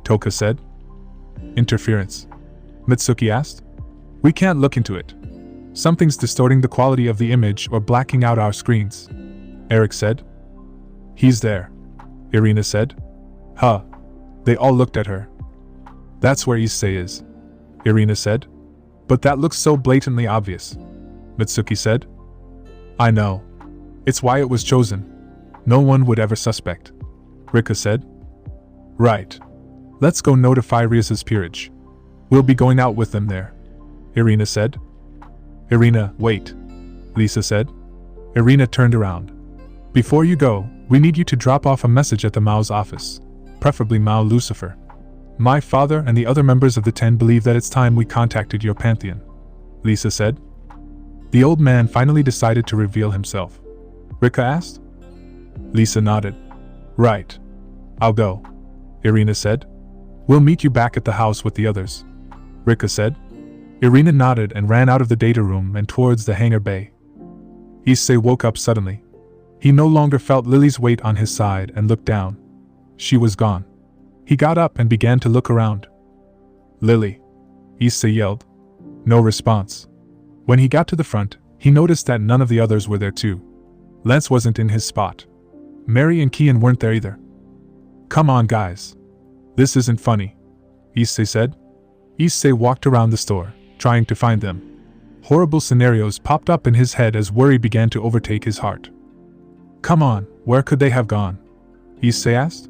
S1: Toka said. Interference? Mitsuki asked. We can't look into it. Something's distorting the quality of the image or blacking out our screens, Eric said. He's there, Irina said. Huh. They all looked at her. That's where Issei is, Irina said. But that looks so blatantly obvious, Mitsuki said. I know. It's why it was chosen. No one would ever suspect, Rika said. Right. Let's go notify Rias's peerage. We'll be going out with them there, Irina said. Irina, wait, Lisa said. Irina turned around. Before you go, we need you to drop off a message at the Mao's office, preferably Mao Lucifer. My father and the other members of the 10 believe that it's time we contacted your pantheon, Lisa said. The old man finally decided to reveal himself. Rika asked. Lisa nodded. Right. I'll go, Irina said. We'll meet you back at the house with the others, Rika said. Irina nodded and ran out of the data room and towards the hangar bay. Issei woke up suddenly. He no longer felt Lily's weight on his side and looked down. She was gone. He got up and began to look around. Lily, Issei yelled. No response. When he got to the front, he noticed that none of the others were there too. Lance wasn't in his spot. Mary and Kian weren't there either. "Come on, guys. This isn't funny," Issei said. Issei walked around the store, trying to find them. Horrible scenarios popped up in his head as worry began to overtake his heart. "Come on, where could they have gone?" Issei asked.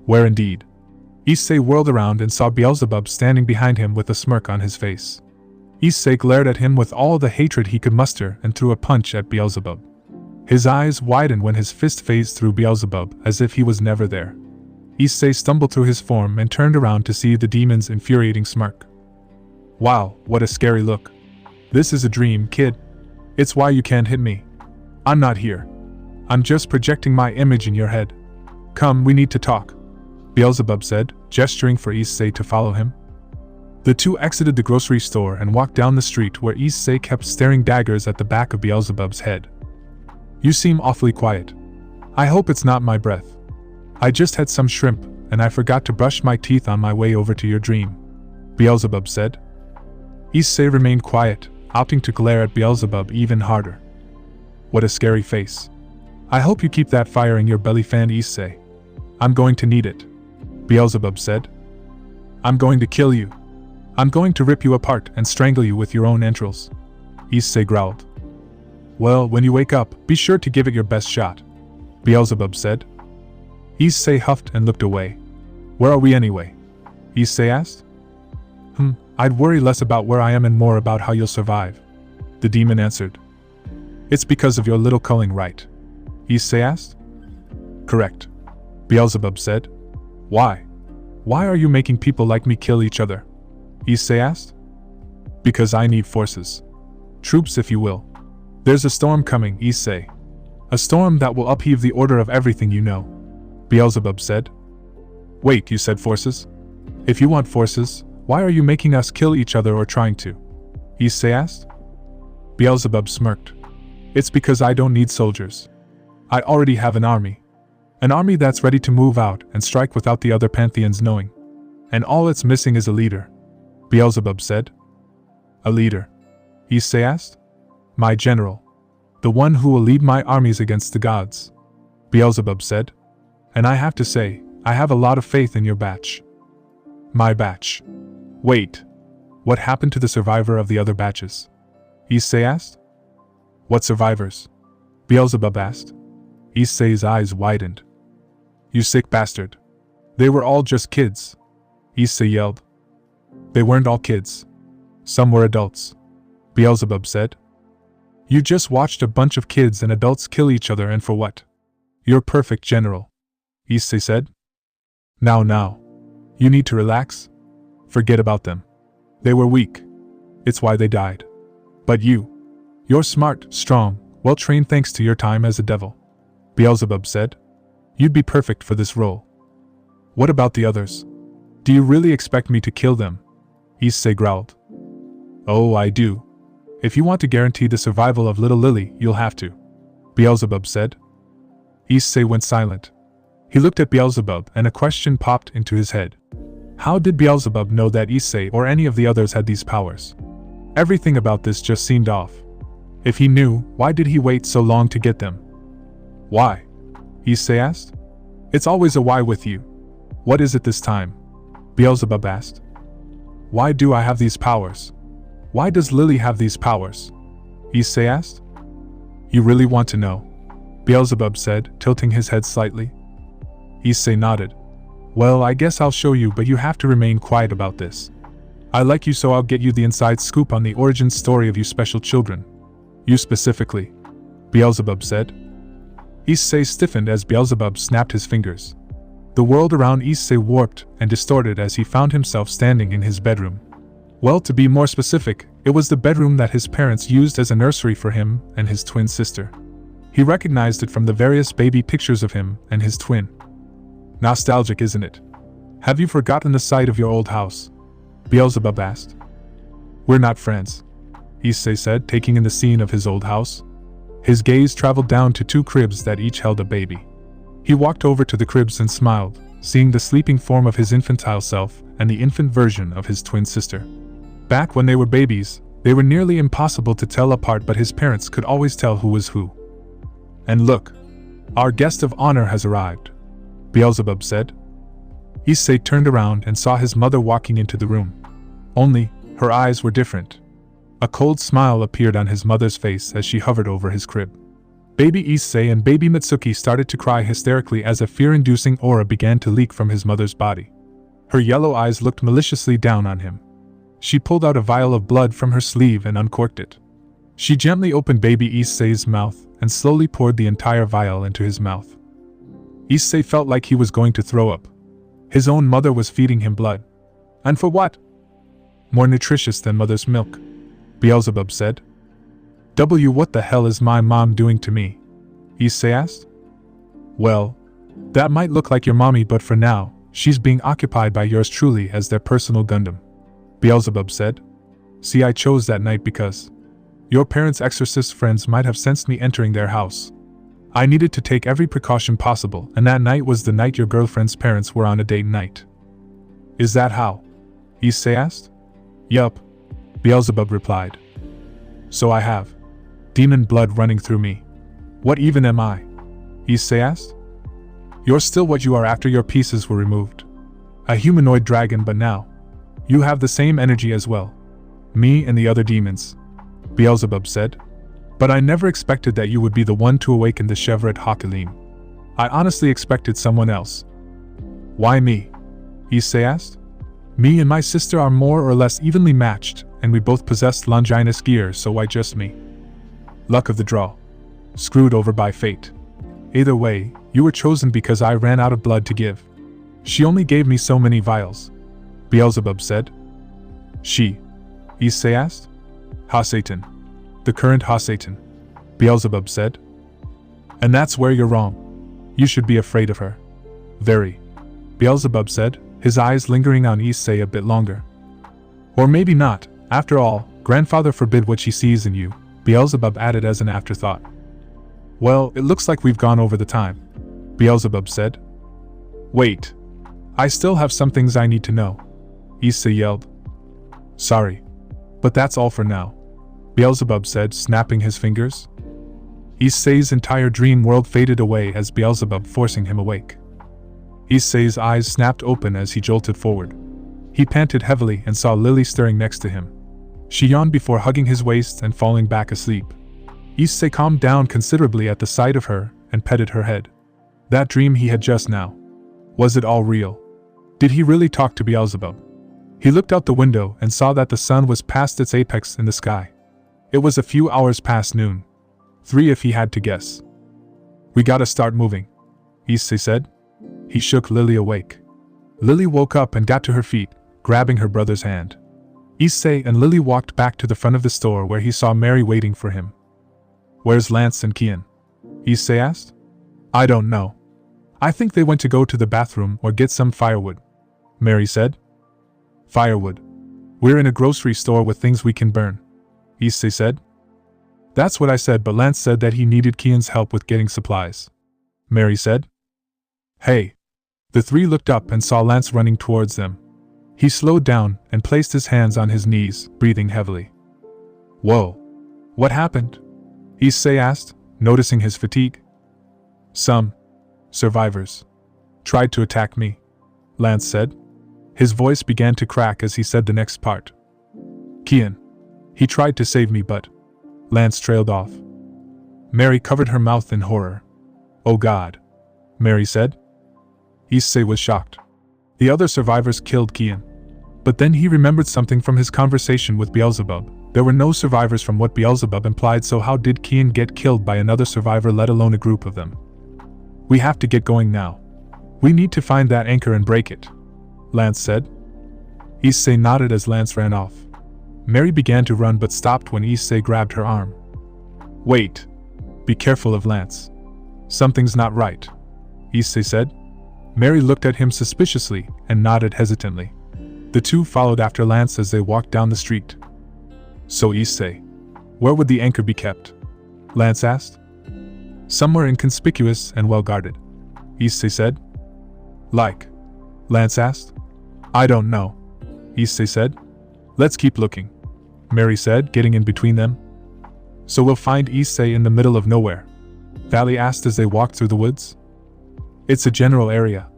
S1: Where indeed? Issei whirled around and saw Beelzebub standing behind him with a smirk on his face. Issei glared at him with all the hatred he could muster and threw a punch at Beelzebub. His eyes widened when his fist phased through Beelzebub as if he was never there. Issei stumbled through his form and turned around to see the demon's infuriating smirk. "Wow, what a scary look. This is a dream, kid. It's why you can't hit me. I'm not here. I'm just projecting my image in your head. Come, we need to talk," Beelzebub said, gesturing for Issei to follow him. The two exited the grocery store and walked down the street where Issei kept staring daggers at the back of Beelzebub's head. "You seem awfully quiet. I hope it's not my breath. I just had some shrimp, and I forgot to brush my teeth on my way over to your dream," Beelzebub said. Issei remained quiet, opting to glare at Beelzebub even harder. "What a scary face. I hope you keep that fire in your belly fan, Issei. I'm going to need it," Beelzebub said. "I'm going to kill you. I'm going to rip you apart and strangle you with your own entrails," Issei growled. "Well, when you wake up, be sure to give it your best shot," Beelzebub said. Issei huffed and looked away. "Where are we anyway?" Issei asked. I'd worry less about where I am and more about how you'll survive," the demon answered. "It's because of your little culling, right?" Issei asked. "Correct," Beelzebub said. "Why? Why are you making people like me kill each other?" Issei asked. "Because I need forces. Troops, if you will. There's a storm coming, Issei. A storm that will upheave the order of everything you know," Beelzebub said. "Wait, you said forces? If you want forces, why are you making us kill each other or trying to?" Issei asked. Beelzebub smirked. "It's because I don't need soldiers. I already have an army. An army that's ready to move out and strike without the other pantheons knowing. And all it's missing is a leader," Beelzebub said. "A leader?" Issei asked. "My general. The one who will lead my armies against the gods," Beelzebub said. "And I have to say, I have a lot of faith in your batch." "My batch? Wait. What happened to the survivor of the other batches?" Issei asked. "What survivors?" Beelzebub asked. Issei's eyes widened. "You sick bastard. They were all just kids," Issei yelled. "They weren't all kids. Some were adults," Beelzebub said. "You just watched a bunch of kids and adults kill each other, and for what? You're perfect, General," Issei said. Now. You need to relax. Forget about them. They were weak. It's why they died. But you're smart, strong, well-trained thanks to your time as a devil," Beelzebub said. "You'd be perfect for this role." "What about the others? Do you really expect me to kill them?" Issei growled. "Oh, I do. If you want to guarantee the survival of little Lily, you'll have to," Beelzebub said. Issei went silent. He looked at Beelzebub and a question popped into his head. How did Beelzebub know that Issei or any of the others had these powers? Everything about this just seemed off. If he knew, why did he wait so long to get them? "Why?" Issei asked. "It's always a why with you. What is it this time?" Beelzebub asked. "Why do I have these powers? Why does Lily have these powers?" Issei asked. "You really want to know?" Beelzebub said, tilting his head slightly. Issei nodded. "Well, I guess I'll show you, but you have to remain quiet about this. I like you, so I'll get you the inside scoop on the origin story of you special children. You specifically," Beelzebub said. Issei stiffened as Beelzebub snapped his fingers. The world around Issei warped and distorted as he found himself standing in his bedroom. Well, to be more specific, it was the bedroom that his parents used as a nursery for him and his twin sister. He recognized it from the various baby pictures of him and his twin. Nostalgic, isn't it? Have you forgotten the sight of your old house? Beelzebub asked. We're not friends, Issei said, taking in the scene of his old house. His gaze traveled down to two cribs that each held a baby. He walked over to the cribs and smiled, seeing the sleeping form of his infantile self and the infant version of his twin sister. Back when they were babies, They were nearly impossible to tell apart, but his parents could always tell who was who. "And look, our guest of honor has arrived," Beelzebub said. Issei turned around and saw his mother walking into the room. Only, her eyes were different. A cold smile appeared on his mother's face as she hovered over his crib. Baby Issei and baby Mitsuki started to cry hysterically as a fear-inducing aura began to leak from his mother's body. Her yellow eyes looked maliciously down on him. She pulled out a vial of blood from her sleeve and uncorked it. She gently opened baby Issei's mouth and slowly poured the entire vial into his mouth. Issei felt like he was going to throw up. His own mother was feeding him blood. And for what? More nutritious than mother's milk, Beelzebub said. What the hell is my mom doing to me? Issei asked. Well, that might look like your mommy, but for now, she's being occupied by yours truly as their personal Gundam, Beelzebub said. See, I chose that night because your parents' exorcist friends might have sensed me entering their house. I needed to take every precaution possible, and that night was the night your girlfriend's parents were on a date night. Is that how? Issei asked. Yup, Beelzebub replied. So I have demon blood running through me. What even am I? Issei asked. You're still what you are after your pieces were removed. A humanoid dragon, but now you have the same energy as well. Me and the other demons, Beelzebub said. But I never expected that you would be the one to awaken the Chevret Hakelim. I honestly expected someone else. Why me? Issei asked. Me and my sister are more or less evenly matched, and we both possess Longinus gear, so why just me? Luck of the draw. Screwed over by fate. Either way, you were chosen because I ran out of blood to give. She only gave me so many vials, Beelzebub said. She? Issei asked. Ha-Satan. The current Ha-Satan, Beelzebub said. And that's where you're wrong. You should be afraid of her. Very, Beelzebub said, his eyes lingering on Issei a bit longer. Or maybe not, after all, grandfather forbid what she sees in you, Beelzebub added as an afterthought. Well, it looks like we've gone over the time, Beelzebub said. Wait. I still have some things I need to know, Issei yelled. Sorry. But that's all for now, Beelzebub said, snapping his fingers. Issei's entire dream world faded away as Beelzebub forcing him awake. Issei's eyes snapped open as he jolted forward. He panted heavily and saw Lily stirring next to him. She yawned before hugging his waist and falling back asleep. Issei calmed down considerably at the sight of her and petted her head. That dream he had just now. Was it all real? Did he really talk to Beelzebub? He looked out the window and saw that the sun was past its apex in the sky. It was a few hours past noon. 3 if he had to guess. We gotta start moving, Issei said. He shook Lily awake. Lily woke up and got to her feet, grabbing her brother's hand. Issei and Lily walked back to the front of the store where he saw Mary waiting for him. Where's Lance and Kian? Issei asked. I don't know. I think they went to go to the bathroom or get some firewood, Mary said. Firewood. We're in a grocery store with things we can burn, Issei said. That's what I said, but Lance said that he needed Kian's help with getting supplies, Mary said. Hey. The 3 looked up and saw Lance running towards them. He slowed down and placed his hands on his knees, breathing heavily. Whoa. What happened? Issei asked, noticing his fatigue. Some survivors tried to attack me, Lance said. His voice began to crack as he said the next part. Kian. He tried to save me, but Lance trailed off. Mary covered her mouth in horror. Oh God, Mary said. Issei was shocked. The other survivors killed Kian. But then he remembered something from his conversation with Beelzebub. There were no survivors from what Beelzebub implied, so how did Kian get killed by another survivor, let alone a group of them? We have to get going now. We need to find that anchor and break it, Lance said. Issei nodded as Lance ran off. Mary began to run but stopped when Issei grabbed her arm. Wait. Be careful of Lance. Something's not right, Issei said. Mary looked at him suspiciously and nodded hesitantly. The 2 followed after Lance as they walked down the street. So Issei, where would the anchor be kept? Lance asked. Somewhere inconspicuous and well guarded, Issei said. Like? Lance asked. I don't know, Issei said. Let's keep looking. Mary said, getting in between them. So we'll find Issei in the middle of nowhere? Valley asked as they walked through the woods. It's a general area,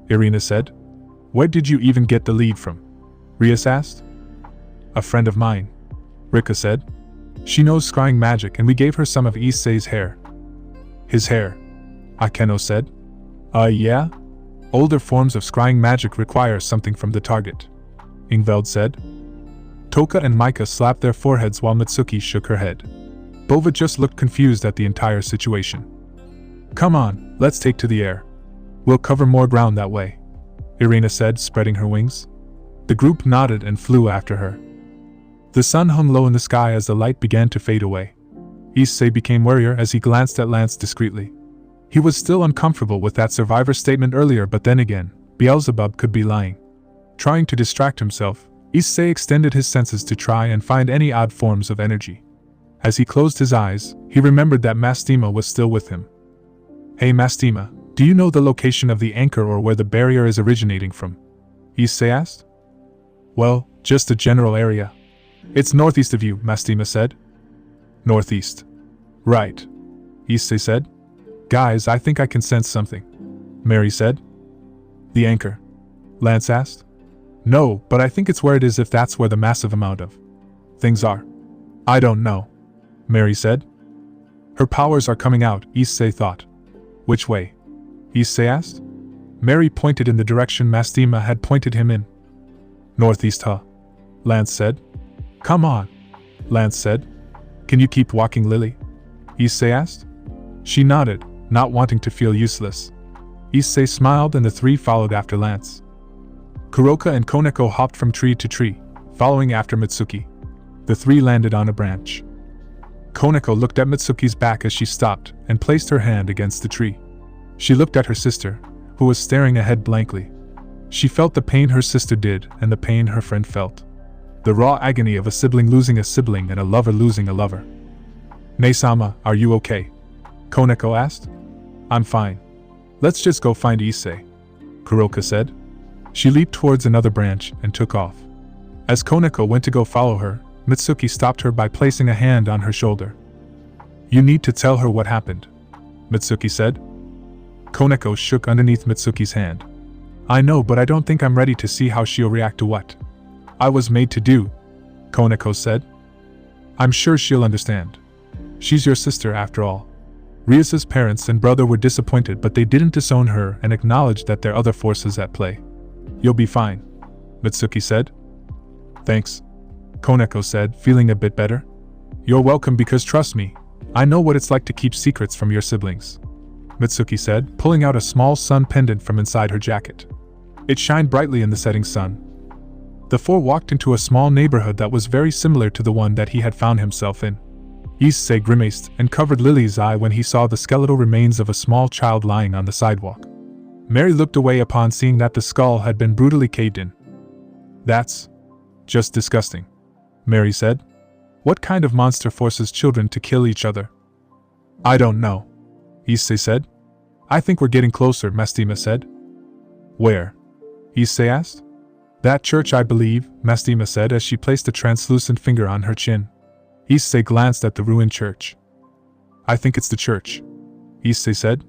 S1: Irina said. Where did you even get the lead from? Rias asked. A friend of mine, Rika said. She knows scrying magic and we gave her some of Issei's hair. His hair, Akeno said. Yeah? Older forms of scrying magic require something from the target, Ingveld said. Toka and Micah slapped their foreheads while Mitsuki shook her head. Bova just looked confused at the entire situation. Come on, let's take to the air. We'll cover more ground that way, Irina said, spreading her wings. The group nodded and flew after her. The sun hung low in the sky as the light began to fade away. Issei became warier as he glanced at Lance discreetly. He was still uncomfortable with that survivor statement earlier, but then again, Beelzebub could be lying. Trying to distract himself, Issei extended his senses to try and find any odd forms of energy. As he closed his eyes, he remembered that Mastima was still with him. Hey Mastima, do you know the location of the anchor or where the barrier is originating from? Issei asked. Well, just a general area. It's northeast of you, Mastima said. Northeast. Right. Issei said. Guys, I think I can sense something, Mary said. The anchor? Lance asked. No, but I think it's where it is if that's where the massive amount of things are. I don't know, Mary said. Her powers are coming out, Issei thought. Which way? Issei asked. Mary pointed in the direction Mastima had pointed him in. Northeast, huh? Lance said. Come on, Lance said. Can you keep walking, Lily? Issei asked. She nodded, not wanting to feel useless. Issei smiled and the three followed after Lance. Kuroka and Koneko hopped from tree to tree, following after Mitsuki. The three landed on a branch. Koneko looked at Mitsuki's back as she stopped and placed her hand against the tree. She looked at her sister, who was staring ahead blankly. She felt the pain her sister did and the pain her friend felt. The raw agony of a sibling losing a sibling and a lover losing a lover. Nei-sama, are you okay? Koneko asked. I'm fine. Let's just go find Issei, Kuroka said. She leaped towards another branch and took off. As Koneko went to go follow her, Mitsuki stopped her by placing a hand on her shoulder. You need to tell her what happened, Mitsuki said. Koneko shook underneath Mitsuki's hand. I know, but I don't think I'm ready to see how she'll react to what I was made to do, Koneko said. I'm sure she'll understand. She's your sister after all. Rias's parents and brother were disappointed, but they didn't disown her and acknowledged that there are other forces at play. You'll be fine, Mitsuki said. Thanks, Koneko said, feeling a bit better. You're welcome, because trust me, I know what it's like to keep secrets from your siblings, Mitsuki said, pulling out a small sun pendant from inside her jacket. It shined brightly in the setting sun. The four walked into a small neighborhood that was very similar to the one that he had found himself in. Issei grimaced and covered Lily's eye when he saw the skeletal remains of a small child lying on the sidewalk. Mary looked away upon seeing that the skull had been brutally caved in. That's just disgusting, Mary said. What kind of monster forces children to kill each other? I don't know, Issei said. I think we're getting closer, Mastima said. Where? Issei asked. That church, I believe, Mastima said as she placed a translucent finger on her chin. Issei glanced at the ruined church. I think it's the church, Issei said.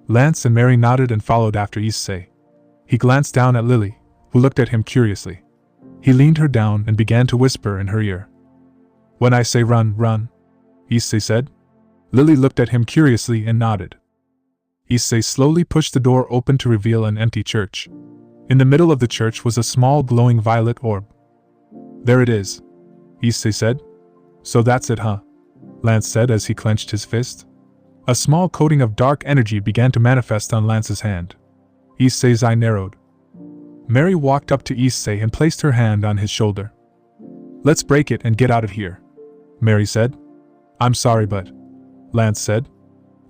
S1: Lance and Mary nodded and followed after Issei. He glanced down at Lily, who looked at him curiously. He leaned her down and began to whisper in her ear. When I say run, run, Issei said. Lily looked at him curiously and nodded. Issei slowly pushed the door open to reveal an empty church. In the middle of the church was a small glowing violet orb. There it is, Issei said. So that's it, huh? Lance said as he clenched his fist. A small coating of dark energy began to manifest on Lance's hand. Issei's eye narrowed. Mary walked up to Issei and placed her hand on his shoulder. Let's break it and get out of here, Mary said. I'm sorry, but, Lance said.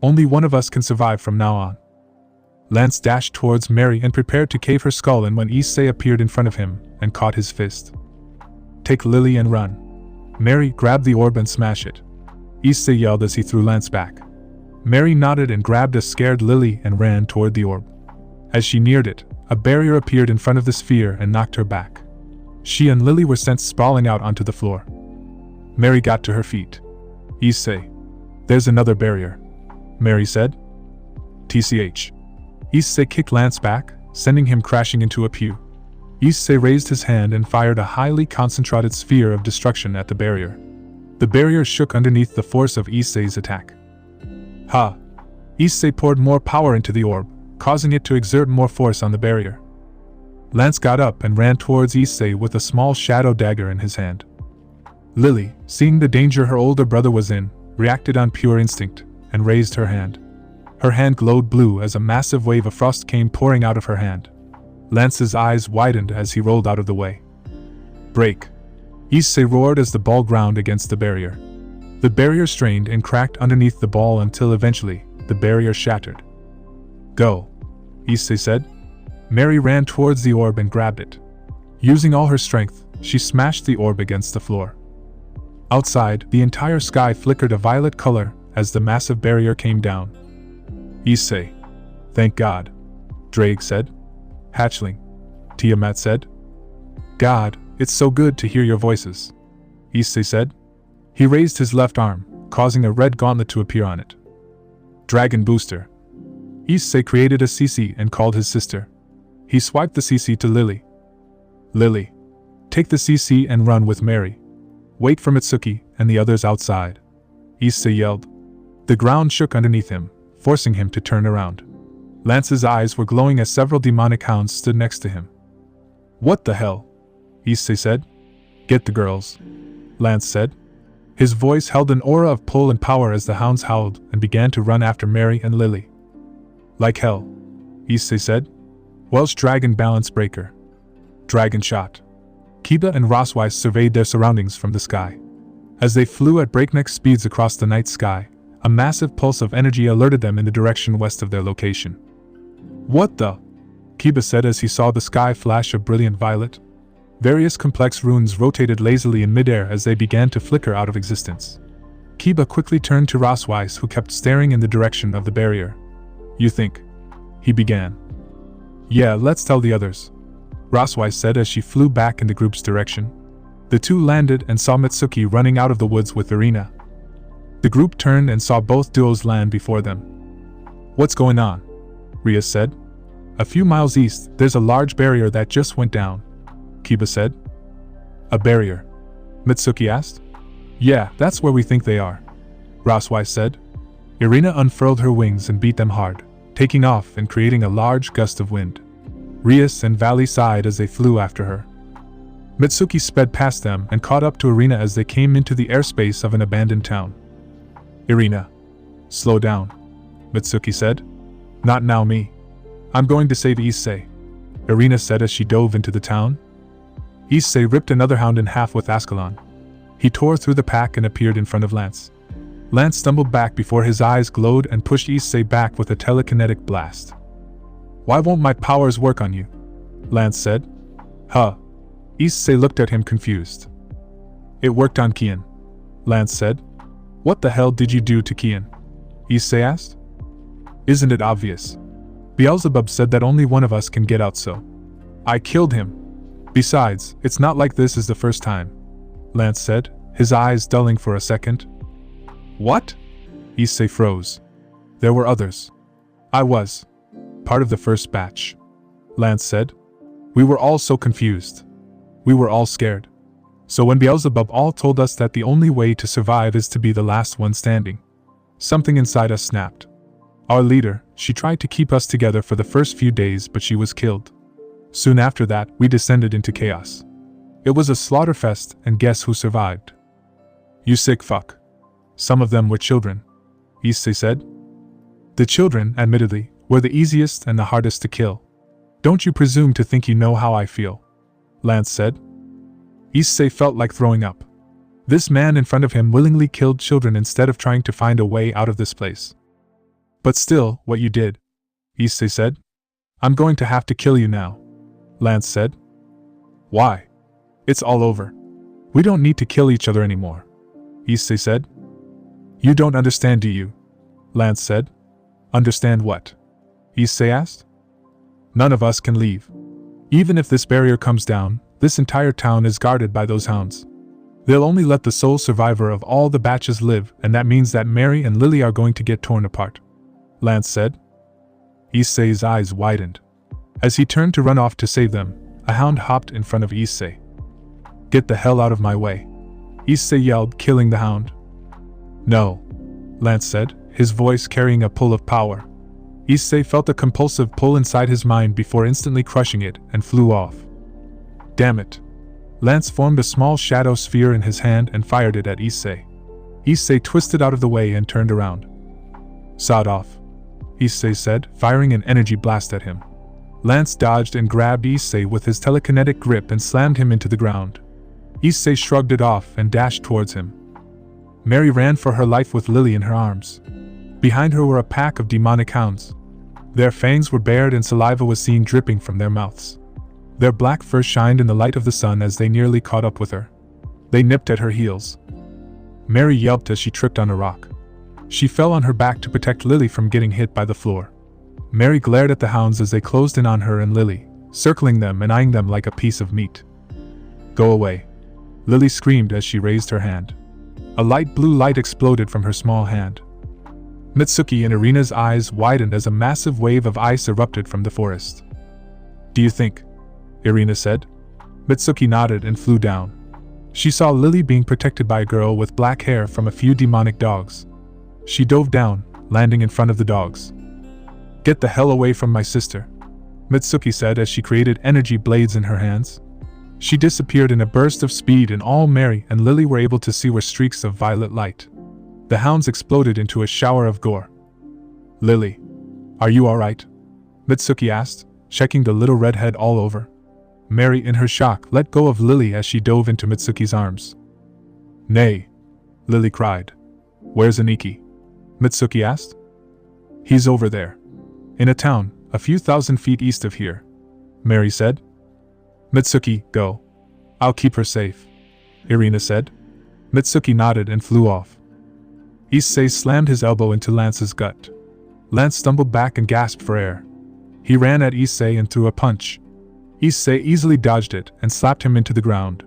S1: Only one of us can survive from now on. Lance dashed towards Mary and prepared to cave her skull in when Issei appeared in front of him and caught his fist. Take Lily and run. Mary, grab the orb and smash it, Issei yelled as he threw Lance back. Mary nodded and grabbed a scared Lily and ran toward the orb. As she neared it, a barrier appeared in front of the sphere and knocked her back. She and Lily were sent sprawling out onto the floor. Mary got to her feet. Issei. There's another barrier, Mary said. TCH. Issei kicked Lance back, sending him crashing into a pew. Issei raised his hand and fired a highly concentrated sphere of destruction at the barrier. The barrier shook underneath the force of Issei's attack. Ha! Issei poured more power into the orb, causing it to exert more force on the barrier. Lance got up and ran towards Issei with a small shadow dagger in his hand. Lily, seeing the danger her older brother was in, reacted on pure instinct, and raised her hand. Her hand glowed blue as a massive wave of frost came pouring out of her hand. Lance's eyes widened as he rolled out of the way. Break! Issei roared as the ball ground against the barrier. The barrier strained and cracked underneath the ball until eventually, the barrier shattered. Go! Issei said. Mary ran towards the orb and grabbed it. Using all her strength, she smashed the orb against the floor. Outside, the entire sky flickered a violet color as the massive barrier came down. Issei. Thank God. Drake said. Hatchling. Tiamat said. God, it's so good to hear your voices. Issei said. He raised his left arm, causing a red gauntlet to appear on it. Dragon Booster. Issei created a CC and called his sister. He swiped the CC to Lily. Lily. Take the CC and run with Mary. Wait for Mitsuki and the others outside. Issei yelled. The ground shook underneath him, forcing him to turn around. Lance's eyes were glowing as several demonic hounds stood next to him. What the hell? Issei said. Get the girls, Lance said. His voice held an aura of pull and power as the hounds howled and began to run after Mary and Lily. Like hell, Issei said. Welsh Dragon Balance Breaker. Dragon Shot. Kiba and Roswise surveyed their surroundings from the sky. As they flew at breakneck speeds across the night sky, a massive pulse of energy alerted them in the direction west of their location. What the? Kiba said as he saw the sky flash a brilliant violet. Various complex runes rotated lazily in midair as they began to flicker out of existence. Kiba quickly turned to Roswise, who kept staring in the direction of the barrier. You think? He began. Yeah, let's tell the others, Roswise said as she flew back in the group's direction. The two landed and saw Mitsuki running out of the woods with Irina. The group turned and saw both duos land before them. What's going on? Ria said. A few miles east, there's a large barrier that just went down, Kiba said. A barrier? Mitsuki asked. Yeah, that's where we think they are, Roswise said. Irina unfurled her wings and beat them hard, taking off and creating a large gust of wind. Rias and Valley sighed as they flew after her. Mitsuki sped past them and caught up to Irina as they came into the airspace of an abandoned town. Irina. Slow down, Mitsuki said. Not now, me. I'm going to save Issei, Irina said as she dove into the town. Issei ripped another hound in half with Ascalon. He tore through the pack and appeared in front of Lance. Lance stumbled back before his eyes glowed and pushed Issei back with a telekinetic blast. Why won't my powers work on you? Lance said. Huh. Issei looked at him confused. It worked on Kian, Lance said. What the hell did you do to Kian? Issei asked. Isn't it obvious? Beelzebub said that only one of us can get out, so I killed him. Besides, it's not like this is the first time, Lance said, his eyes dulling for a second. What? Issei froze. There were others. I was part of the first batch, Lance said. We were all so confused. We were all scared. So when Beelzebub all told us that the only way to survive is to be the last one standing, something inside us snapped. Our leader, she tried to keep us together for the first few days, but she was killed. Soon after that, we descended into chaos. It was a slaughterfest, and guess who survived? You sick fuck. Some of them were children, Issei said. The children, admittedly, were the easiest and the hardest to kill. Don't you presume to think you know how I feel, Lance said. Issei felt like throwing up. This man in front of him willingly killed children instead of trying to find a way out of this place. But still, what you did, Issei said. I'm going to have to kill you now, Lance said. Why? It's all over. We don't need to kill each other anymore, Issei said. You don't understand, do you? Lance said. Understand what? Issei asked. None of us can leave. Even if this barrier comes down, this entire town is guarded by those hounds. They'll only let the sole survivor of all the batches live, and that means that Mary and Lily are going to get torn apart," Lance said. Issei's eyes widened. As he turned to run off to save them, a hound hopped in front of Issei. "Get the hell out of my way," Issei yelled, killing the hound. "No," Lance said, his voice carrying a pull of power. Issei felt a compulsive pull inside his mind before instantly crushing it and flew off. "Damn it." Lance formed a small shadow sphere in his hand and fired it at Issei. Issei twisted out of the way and turned around. "Sawed off," Issei said, firing an energy blast at him. Lance dodged and grabbed Issei with his telekinetic grip and slammed him into the ground. Issei shrugged it off and dashed towards him. Mary ran for her life with Lily in her arms. Behind her were a pack of demonic hounds. Their fangs were bared and saliva was seen dripping from their mouths. Their black fur shined in the light of the sun as they nearly caught up with her. They nipped at her heels. Mary yelped as she tripped on a rock. She fell on her back to protect Lily from getting hit by the floor. Mary glared at the hounds as they closed in on her and Lily, circling them and eyeing them like a piece of meat. "Go away," Lily screamed as she raised her hand. A light blue light exploded from her small hand. Mitsuki and Irina's eyes widened as a massive wave of ice erupted from the forest. "Do you think?" Irina said. Mitsuki nodded and flew down. She saw Lily being protected by a girl with black hair from a few demonic dogs. She dove down, landing in front of the dogs. "Get the hell away from my sister," Mitsuki said as she created energy blades in her hands. She disappeared in a burst of speed and all Mary and Lily were able to see were streaks of violet light. The hounds exploded into a shower of gore. "Lily, are you alright?" Mitsuki asked, checking the little redhead all over. Mary, in her shock, let go of Lily as she dove into Mitsuki's arms. "Nay," Lily cried. "Where's Aniki?" Mitsuki asked. "He's over there. In a town, a few thousand feet east of here," Mary said. "Mitsuki, go. I'll keep her safe," Irina said. Mitsuki nodded and flew off. Issei slammed his elbow into Lance's gut. Lance stumbled back and gasped for air. He ran at Issei and threw a punch. Issei easily dodged it and slapped him into the ground.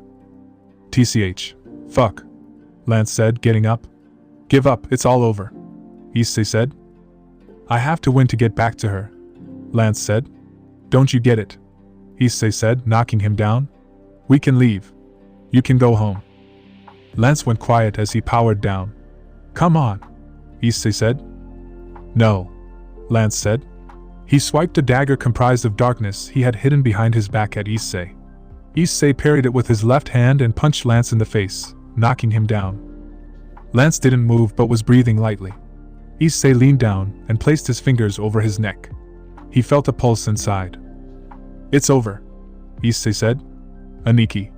S1: "TCH. Fuck," Lance said, getting up. "Give up, it's all over," Issei said. "I have to win to get back to her," Lance said. "Don't you get it?" Issei said, knocking him down. "We can leave. You can go home." Lance went quiet as he powered down. "Come on," Issei said. "No," Lance said. He swiped a dagger comprised of darkness he had hidden behind his back at Issei. Issei parried it with his left hand and punched Lance in the face, knocking him down. Lance didn't move but was breathing lightly. Issei leaned down and placed his fingers over his neck. He felt a pulse inside. "It's over," Issei said. "Aniki."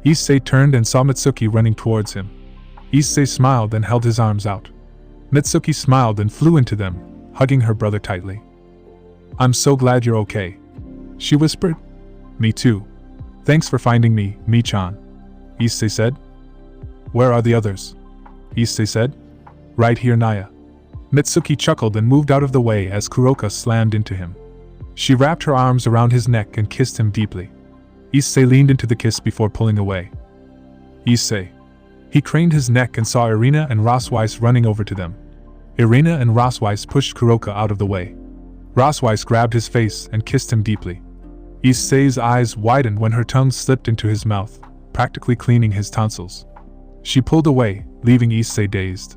S1: Issei turned and saw Mitsuki running towards him. Issei smiled and held his arms out. Mitsuki smiled and flew into them, hugging her brother tightly. "I'm so glad you're okay," she whispered. "Me too. Thanks for finding me, Mi-chan," Issei said. "Where are the others?" Issei said. "Right here, Naya." Mitsuki chuckled and moved out of the way as Kuroka slammed into him. She wrapped her arms around his neck and kissed him deeply. Issei leaned into the kiss before pulling away. "Issei." He craned his neck and saw Irina and Rosweiss running over to them. Irina and Rosweiss pushed Kuroka out of the way. Rosweiss grabbed his face and kissed him deeply. Issei's eyes widened when her tongue slipped into his mouth, practically cleaning his tonsils. She pulled away, leaving Issei dazed.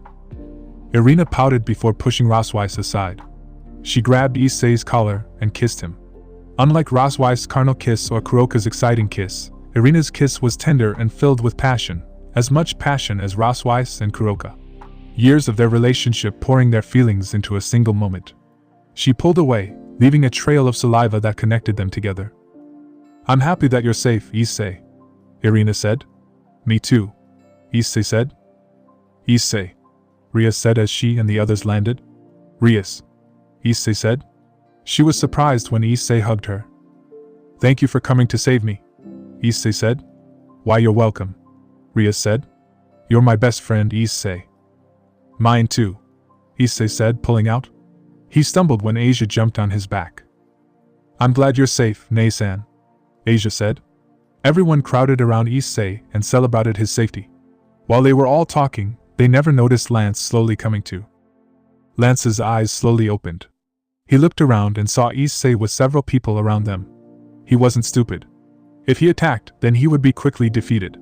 S1: Irina pouted before pushing Rosweiss aside. She grabbed Issei's collar and kissed him. Unlike Rosweiss' carnal kiss or Kuroka's exciting kiss, Irina's kiss was tender and filled with passion, as much passion as Rosweiss and Kuroka. Years of their relationship pouring their feelings into a single moment. She pulled away, leaving a trail of saliva that connected them together. "I'm happy that you're safe, Issei," Irina said. "Me too," Issei said. "Issei," Rias said as she and the others landed. "Rias," Issei said. She was surprised when Issei hugged her. "Thank you for coming to save me," Issei said. "Why, you're welcome," Rias said. "You're my best friend, Issei." "Mine too," Issei said, pulling out. He stumbled when Asia jumped on his back. "I'm glad you're safe, Nei-san," Asia said. Everyone crowded around Issei and celebrated his safety. While they were all talking, they never noticed Lance slowly coming to. Lance's eyes slowly opened. He looked around and saw Issei with several people around them. He wasn't stupid. If he attacked, then he would be quickly defeated.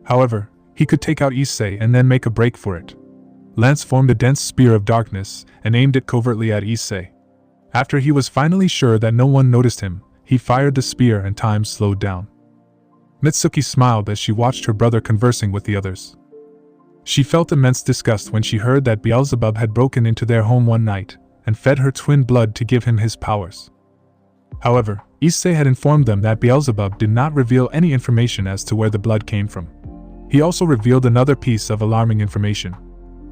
S1: However, he could take out Issei and then make a break for it. Lance formed a dense spear of darkness and aimed it covertly at Issei. After he was finally sure that no one noticed him, he fired the spear and time slowed down. Mitsuki smiled as she watched her brother conversing with the others. She felt immense disgust when she heard that Beelzebub had broken into their home one night and fed her twin blood to give him his powers. However, Issei had informed them that Beelzebub did not reveal any information as to where the blood came from. He also revealed another piece of alarming information.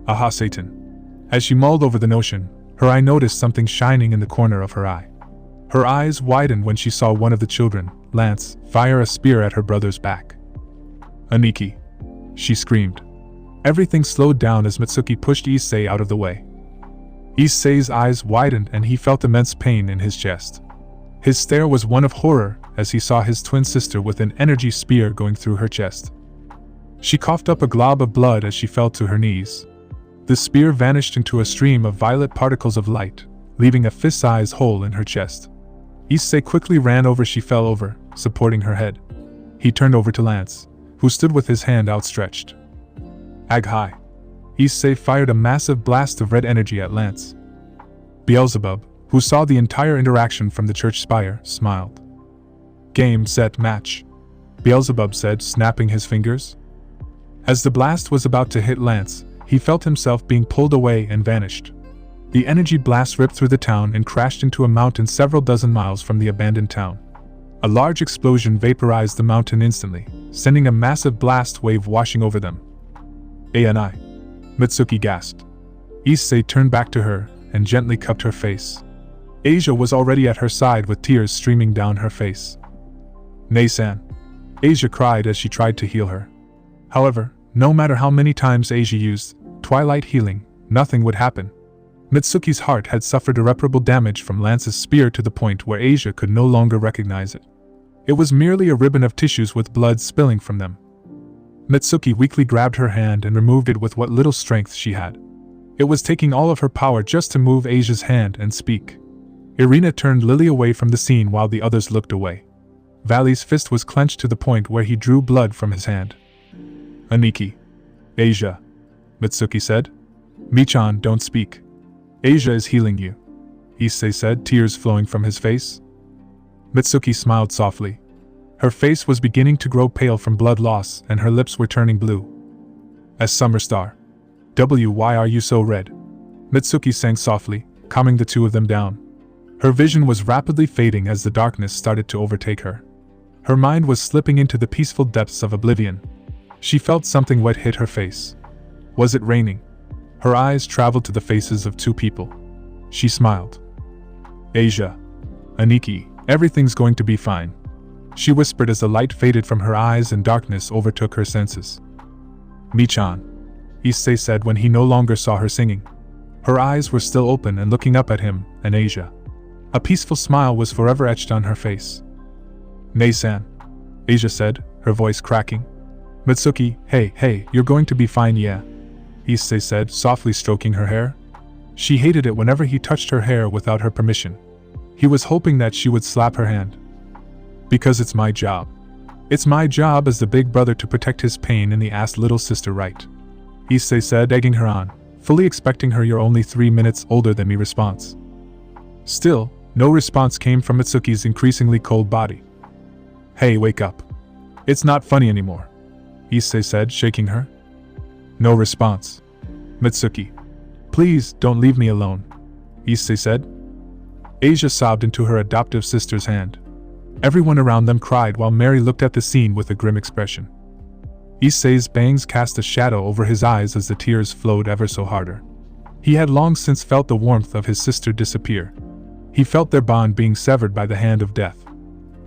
S1: Aha, Satan. As she mulled over the notion, her eye noticed something shining in the corner of her eye. Her eyes widened when she saw one of the children, Lance, fire a spear at her brother's back. Aniki! She screamed. Everything slowed down as Mitsuki pushed Issei out of the way. Issei's eyes widened and he felt immense pain in his chest. His stare was one of horror as he saw his twin sister with an energy spear going through her chest. She coughed up a glob of blood as she fell to her knees. The spear vanished into a stream of violet particles of light, leaving a fist-sized hole in her chest. Issei quickly ran over. She fell over, supporting her head. He turned over to Lance, who stood with his hand outstretched. Ag-hai. Issei fired a massive blast of red energy at Lance. Beelzebub, who saw the entire interaction from the church spire, smiled. Game, set, match. Beelzebub said, snapping his fingers. As the blast was about to hit Lance, he felt himself being pulled away and vanished. The energy blast ripped through the town and crashed into a mountain several dozen miles from the abandoned town. A large explosion vaporized the mountain instantly, sending a massive blast wave washing over them. Ani. Mitsuki gasped. Issei turned back to her and gently cupped her face. Asia was already at her side with tears streaming down her face. Nei-san. Asia cried as she tried to heal her. However, no matter how many times Asia used Twilight Healing, nothing would happen. Mitsuki's heart had suffered irreparable damage from Lance's spear to the point where Asia could no longer recognize it. It was merely a ribbon of tissues with blood spilling from them. Mitsuki weakly grabbed her hand and removed it with what little strength she had. It was taking all of her power just to move Asia's hand and speak. Irina turned Lily away from the scene while the others looked away. Valley's fist was clenched to the point where he drew blood from his hand. Aniki. Asia. Mitsuki said. Michan, don't speak. Asia is healing you. Issei said, tears flowing from his face. Mitsuki smiled softly. Her face was beginning to grow pale from blood loss and her lips were turning blue. As Summer Star. Why are you so red? Mitsuki sang softly, calming the two of them down. Her vision was rapidly fading as the darkness started to overtake her. Her mind was slipping into the peaceful depths of oblivion. She felt something wet hit her face. Was it raining? Her eyes traveled to the faces of two people. She smiled. Asia. Aniki, everything's going to be fine. She whispered as the light faded from her eyes and darkness overtook her senses. Michan. Issei said when he no longer saw her singing. Her eyes were still open and looking up at him and Asia. A peaceful smile was forever etched on her face. Nei-san. Asia said, her voice cracking. Mitsuki, hey, you're going to be fine, yeah? Issei said, softly stroking her hair. She hated it whenever he touched her hair without her permission. He was hoping that she would slap her hand. Because it's my job. It's my job as the big brother to protect his pain in the ass little sister, right? Issei said, egging her on, fully expecting her "you're only 3 minutes older than me" response. Still, no response came from Mitsuki's increasingly cold body. Hey, wake up. It's not funny anymore. Issei said, shaking her. No response. Mitsuki. Please, don't leave me alone. Issei said. Asia sobbed into her adoptive sister's hand. Everyone around them cried while Mary looked at the scene with a grim expression. Issei's bangs cast a shadow over his eyes as the tears flowed ever so harder. He had long since felt the warmth of his sister disappear. He felt their bond being severed by the hand of death.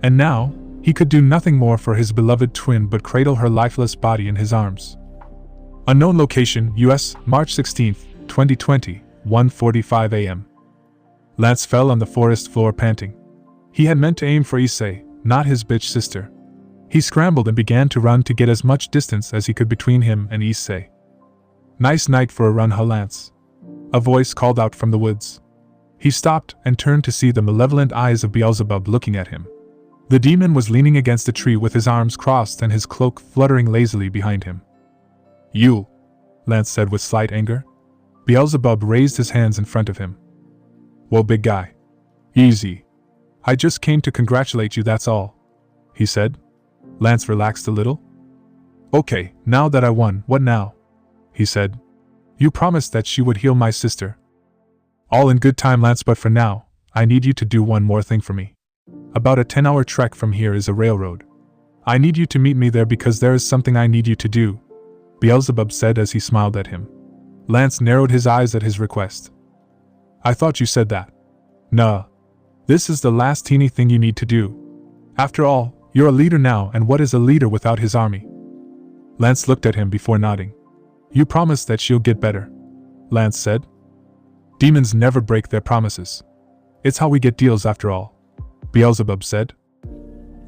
S1: And now, he could do nothing more for his beloved twin but cradle her lifeless body in his arms. Unknown location, US, March 16, 2020, 1:45 a.m. Lance fell on the forest floor panting. He had meant to aim for Issei, not his bitch sister. He scrambled and began to run to get as much distance as he could between him and Issei. "Nice night for a run, huh, Lance?" a voice called out from the woods. He stopped and turned to see the malevolent eyes of Beelzebub looking at him. The demon was leaning against a tree with his arms crossed and his cloak fluttering lazily behind him. "You," Lance said with slight anger. Beelzebub raised his hands in front of him. "Whoa, big guy. Easy. I just came to congratulate you, that's all," he said. Lance relaxed a little. "Okay, now that I won, what now?" he said. "You promised that she would heal my sister." "All in good time, Lance, but for now, I need you to do one more thing for me. About a 10-hour trek from here is a railroad. I need you to meet me there because there is something I need you to do," Beelzebub said as he smiled at him. Lance narrowed his eyes at his request. "I thought you said that." "Nah. This is the last teeny thing you need to do. After all, you're a leader now, and what is a leader without his army?" Lance looked at him before nodding. "You promised that she'll get better," Lance said. "Demons never break their promises. It's how we get deals after all," Beelzebub said.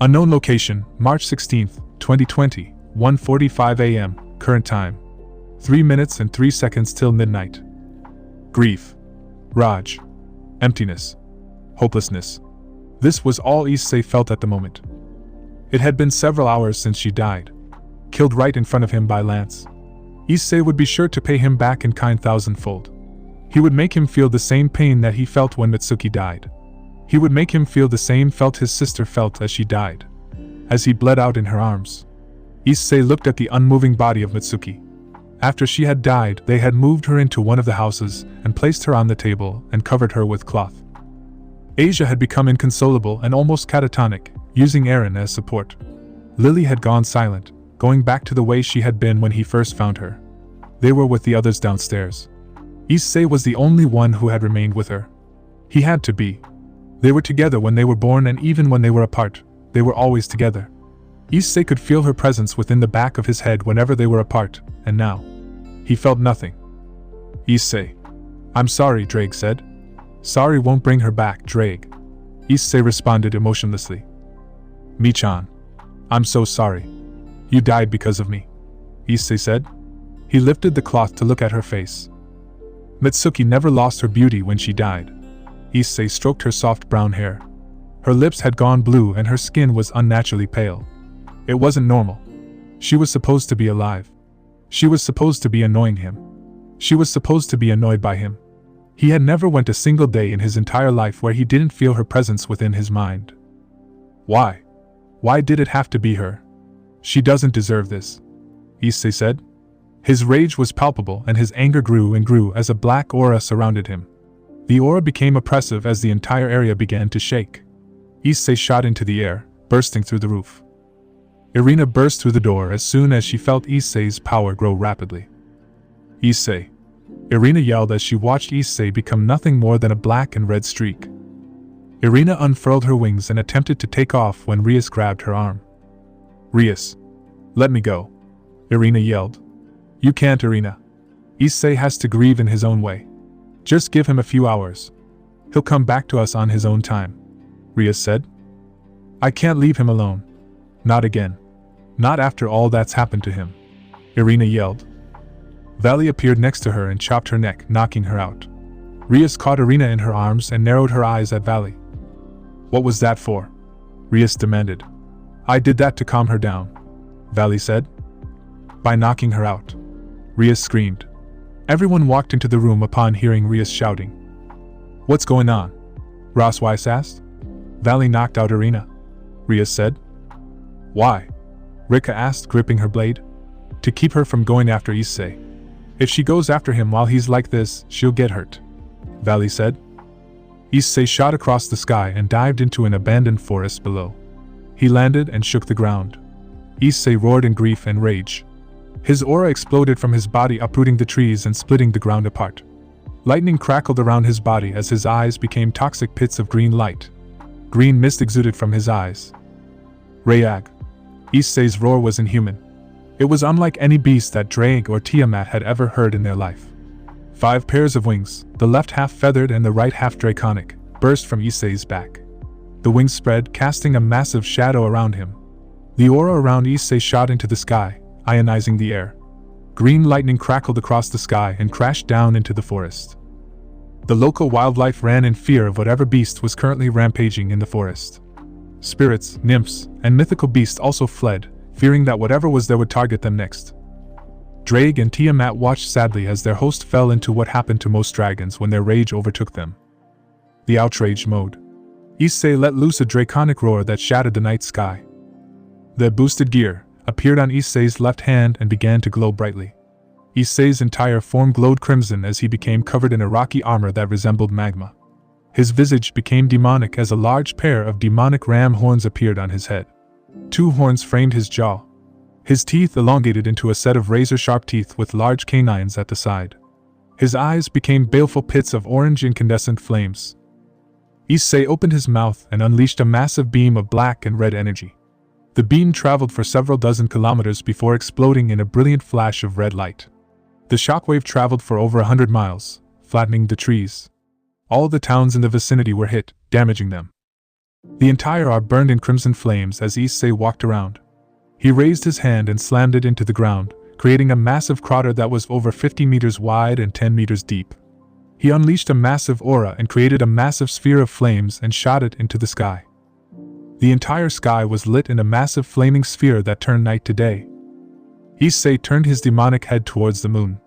S1: Unknown location, March 16th, 2020, 1:45 a.m., current time. 3 minutes and 3 seconds till midnight. Grief. Rage. Emptiness. Hopelessness. This was all Issei felt at the moment. It had been several hours since she died. Killed right in front of him by Lance. Issei would be sure to pay him back in kind thousandfold. He would make him feel the same pain that he felt when Mitsuki died. He would make him feel the same felt his sister felt as she died. As he bled out in her arms. Issei looked at the unmoving body of Mitsuki. After she had died, they had moved her into one of the houses and placed her on the table and covered her with cloth. Asia had become inconsolable and almost catatonic, using Aaron as support. Lily had gone silent, going back to the way she had been when he first found her. They were with the others downstairs. Issei was the only one who had remained with her. He had to be. They were together when they were born, and even when they were apart, they were always together. Issei could feel her presence within the back of his head whenever they were apart, and now he felt nothing. "Issei. I'm sorry," Drake said. "Sorry won't bring her back, Drake," Issei responded emotionlessly. "Michan. I'm so sorry. You died because of me," Issei said. He lifted the cloth to look at her face. Mitsuki never lost her beauty when she died. Issei stroked her soft brown hair. Her lips had gone blue and her skin was unnaturally pale. It wasn't normal. She was supposed to be alive. She was supposed to be annoying him. She was supposed to be annoyed by him. He had never went a single day in his entire life where he didn't feel her presence within his mind. Why? Why did it have to be her? She doesn't deserve this, Issei said. His rage was palpable and his anger grew and grew as a black aura surrounded him. The aura became oppressive as the entire area began to shake. Issei shot into the air, bursting through the roof. Irina burst through the door as soon as she felt Issei's power grow rapidly. "Issei!" Irina yelled as she watched Issei become nothing more than a black and red streak. Irina unfurled her wings and attempted to take off when Rias grabbed her arm. "Rias! Let me go!" Irina yelled. "You can't, Irina. Issei has to grieve in his own way. Just give him a few hours. He'll come back to us on his own time," Rias said. "I can't leave him alone. Not again. Not after all that's happened to him," Irina yelled. Valley appeared next to her and chopped her neck, knocking her out. Rias caught Irina in her arms and narrowed her eyes at Valley. "What was that for?" Rias demanded. "I did that to calm her down," Valley said. "By knocking her out," Rias screamed. Everyone walked into the room upon hearing Rias shouting. "What's going on?" Ross Weiss asked. "Valley knocked out Irina," Rias said. "Why?" Rika asked, gripping her blade. "To keep her from going after Issei. If she goes after him while he's like this, she'll get hurt," Valley said. Issei shot across the sky and dived into an abandoned forest below. He landed and shook the ground. Issei roared in grief and rage. His aura exploded from his body, uprooting the trees and splitting the ground apart. Lightning crackled around his body as his eyes became toxic pits of green light. Green mist exuded from his eyes. Rayag. Issei's roar was inhuman. It was unlike any beast that Drake or Tiamat had ever heard in their life. 5 pairs of wings, the left half feathered and the right half draconic, burst from Issei's back. The wings spread, casting a massive shadow around him. The aura around Issei shot into the sky, ionizing the air. Green lightning crackled across the sky and crashed down into the forest. The local wildlife ran in fear of whatever beast was currently rampaging in the forest. Spirits, nymphs, and mythical beasts also fled, fearing that whatever was there would target them next. Drake and Tiamat watched sadly as their host fell into what happened to most dragons when their rage overtook them. The outraged mode. Issei let loose a draconic roar that shattered the night sky. The boosted gear appeared on Issei's left hand and began to glow brightly. Issei's entire form glowed crimson as he became covered in a rocky armor that resembled magma. His visage became demonic as a large pair of demonic ram horns appeared on his head. 2 horns framed his jaw. His teeth elongated into a set of razor-sharp teeth with large canines at the side. His eyes became baleful pits of orange incandescent flames. Issei opened his mouth and unleashed a massive beam of black and red energy. The beam traveled for several dozen kilometers before exploding in a brilliant flash of red light. The shockwave traveled for over 100 miles, flattening the trees. All the towns in the vicinity were hit, damaging them. The entire air burned in crimson flames as Issei walked around. He raised his hand and slammed it into the ground, creating a massive crater that was over 50 meters wide and 10 meters deep. He unleashed a massive aura and created a massive sphere of flames and shot it into the sky. The entire sky was lit in a massive flaming sphere that turned night to day. Issei turned his demonic head towards the moon.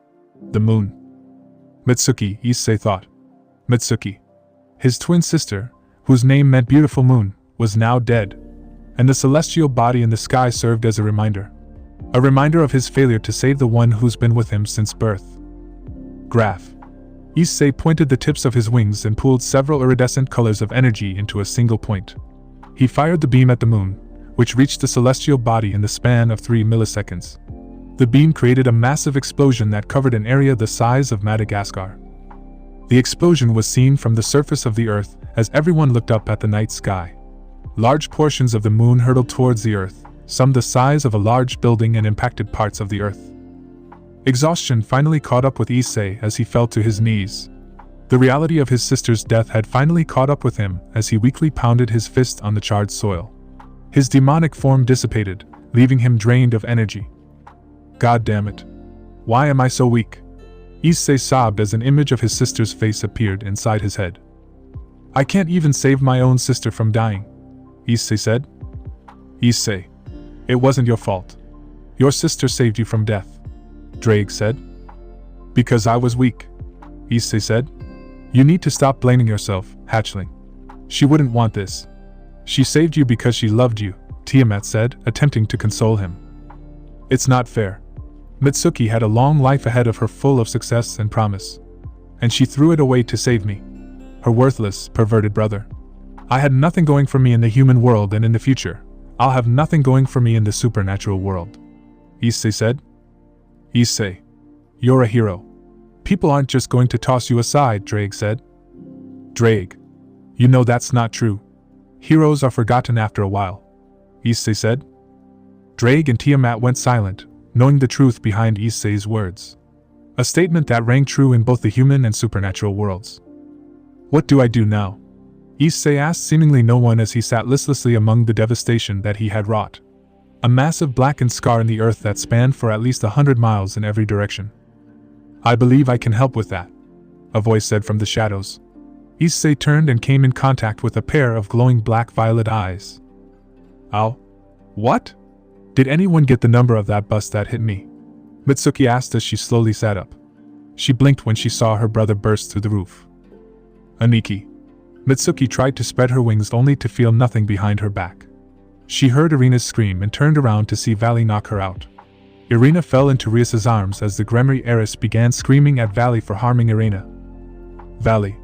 S1: The moon. Mitsuki, Issei thought. Mitsuki. His twin sister, whose name meant beautiful moon, was now dead, and the celestial body in the sky served as a reminder. A reminder of his failure to save the one who's been with him since birth. Graph. Issei pointed the tips of his wings and pulled several iridescent colors of energy into a single point. He fired the beam at the moon, which reached the celestial body in the span of 3 milliseconds. The beam created a massive explosion that covered an area the size of Madagascar. The explosion was seen from the surface of the Earth as everyone looked up at the night sky. Large portions of the moon hurtled towards the Earth, some the size of a large building, and impacted parts of the Earth. Exhaustion finally caught up with Issei as he fell to his knees. The reality of his sister's death had finally caught up with him as he weakly pounded his fist on the charred soil. His demonic form dissipated, leaving him drained of energy. God damn it. Why am I so weak? Issei sobbed as an image of his sister's face appeared inside his head. I can't even save my own sister from dying, Issei said. Issei. It wasn't your fault. Your sister saved you from death, Drake said. Because I was weak, Issei said. You need to stop blaming yourself, hatchling. She wouldn't want this. She saved you because she loved you, Tiamat said, attempting to console him. It's not fair. Mitsuki had a long life ahead of her full of success and promise. And she threw it away to save me. Her worthless, perverted brother. I had nothing going for me in the human world, and in the future, I'll have nothing going for me in the supernatural world, Issei said. Issei. You're a hero. People aren't just going to toss you aside, Drake said. Drake. You know that's not true. Heroes are forgotten after a while, Issei said. Drake and Tiamat went silent, knowing the truth behind Issei's words. A statement that rang true in both the human and supernatural worlds. What do I do now? Issei asked seemingly no one as he sat listlessly among the devastation that he had wrought. A massive blackened scar in the earth that spanned for at least 100 miles in every direction. I believe I can help with that, a voice said from the shadows. Issei turned and came in contact with a pair of glowing black-violet eyes. Ow. What? Did anyone get the number of that bus that hit me? Mitsuki asked as she slowly sat up. She blinked when she saw her brother burst through the roof. Aniki. Mitsuki tried to spread her wings only to feel nothing behind her back. She heard Irina's scream and turned around to see Valley knock her out. Irina fell into Rias's arms as the Gremry heiress began screaming at Valley for harming Irina. Valley.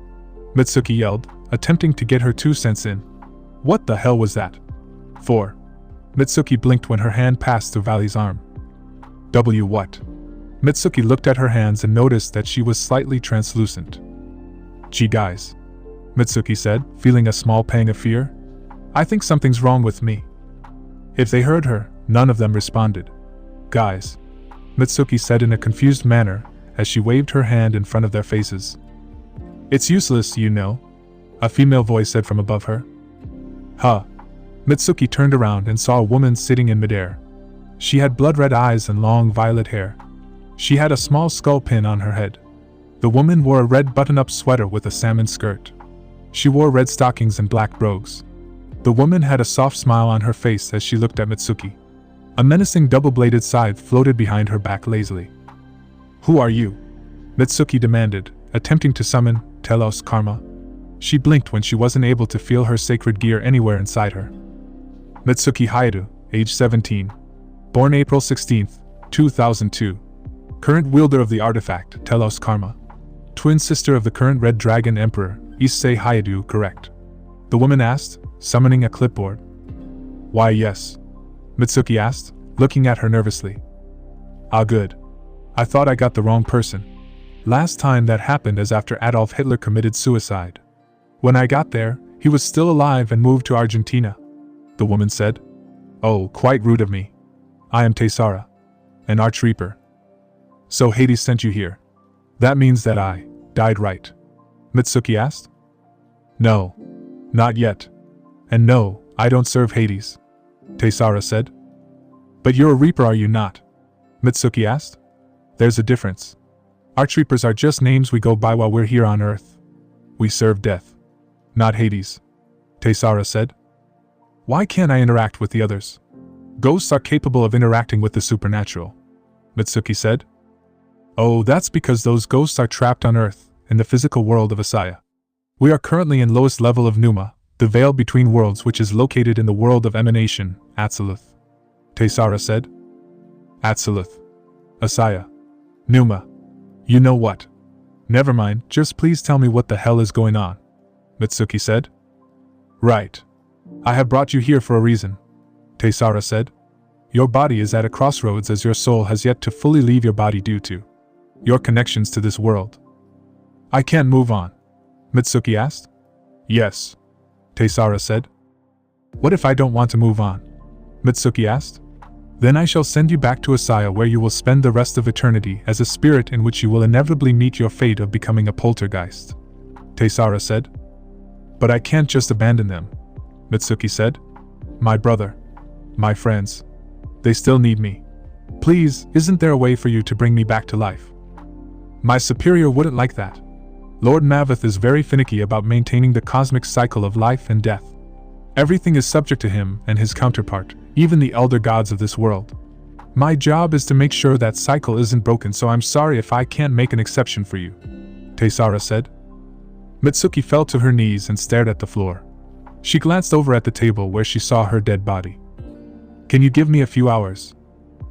S1: Mitsuki yelled, attempting to get her 2 cents in. What the hell was that? 4. Mitsuki blinked when her hand passed through Valley's arm. What? Mitsuki looked at her hands and noticed that she was slightly translucent. Gee guys. Mitsuki said, feeling a small pang of fear. I think something's wrong with me. If they heard her, none of them responded. Guys. Mitsuki said in a confused manner as she waved her hand in front of their faces. It's useless, you know, a female voice said from above her. Huh. Mitsuki turned around and saw a woman sitting in midair. She had blood-red eyes and long violet hair. She had a small skull pin on her head. The woman wore a red button-up sweater with a salmon skirt. She wore red stockings and black brogues. The woman had a soft smile on her face as she looked at Mitsuki. A menacing double-bladed scythe floated behind her back lazily. "Who are you?" Mitsuki demanded, attempting to summon Telos Karma. She blinked when she wasn't able to feel her sacred gear anywhere inside her. Mitsuki Hayato, age 17. Born April 16, 2002. Current wielder of the artifact, Telos Karma. Twin sister of the current Red Dragon Emperor, Issei Hayato, correct? The woman asked, summoning a clipboard. "Why, yes," Mitsuki asked, looking at her nervously. "Ah, good. I thought I got the wrong person. Last time that happened is after Adolf Hitler committed suicide. When I got there, he was still alive and moved to Argentina," the woman said. "Oh, quite rude of me. I am Tesara, an Archreaper." "So Hades sent you here. That means that I died, right?" Mitsuki asked. "No. Not yet. And no, I don't serve Hades," Tesara said. "But you're a Reaper, are you not?" Mitsuki asked. "There's a difference. Archreapers are just names we go by while we're here on Earth. We serve death, not Hades," Tesara said. "Why can't I interact with the others?" "Ghosts are capable of interacting with the supernatural," Mitsuki said. "Oh, that's because those ghosts are trapped on Earth, in the physical world of Issei. We are currently in lowest level of Numa, the veil between worlds which is located in the world of emanation, Atziluth," Tesara said. "Atziluth. Issei. Numa. You know what? Never mind, just please tell me what the hell is going on," Mitsuki said. "Right. I have brought you here for a reason," Tesara said. "Your body is at a crossroads as your soul has yet to fully leave your body due to your connections to this world." "I can't move on?" Mitsuki asked. "Yes," Tesara said. "What if I don't want to move on?" Mitsuki asked. "Then I shall send you back to Issei, where you will spend the rest of eternity as a spirit in which you will inevitably meet your fate of becoming a poltergeist," Tesara said. "But I can't just abandon them," Mitsuki said. "My brother, my friends, they still need me. Please, isn't there a way for you to bring me back to life?" "My superior wouldn't like that. Lord Maveth is very finicky about maintaining the cosmic cycle of life and death. Everything is subject to him and his counterpart, even the elder gods of this world. My job is to make sure that cycle isn't broken, so I'm sorry if I can't make an exception for you," Tesara said. Mitsuki fell to her knees and stared at the floor. She glanced over at the table where she saw her dead body. "Can you give me a few hours?"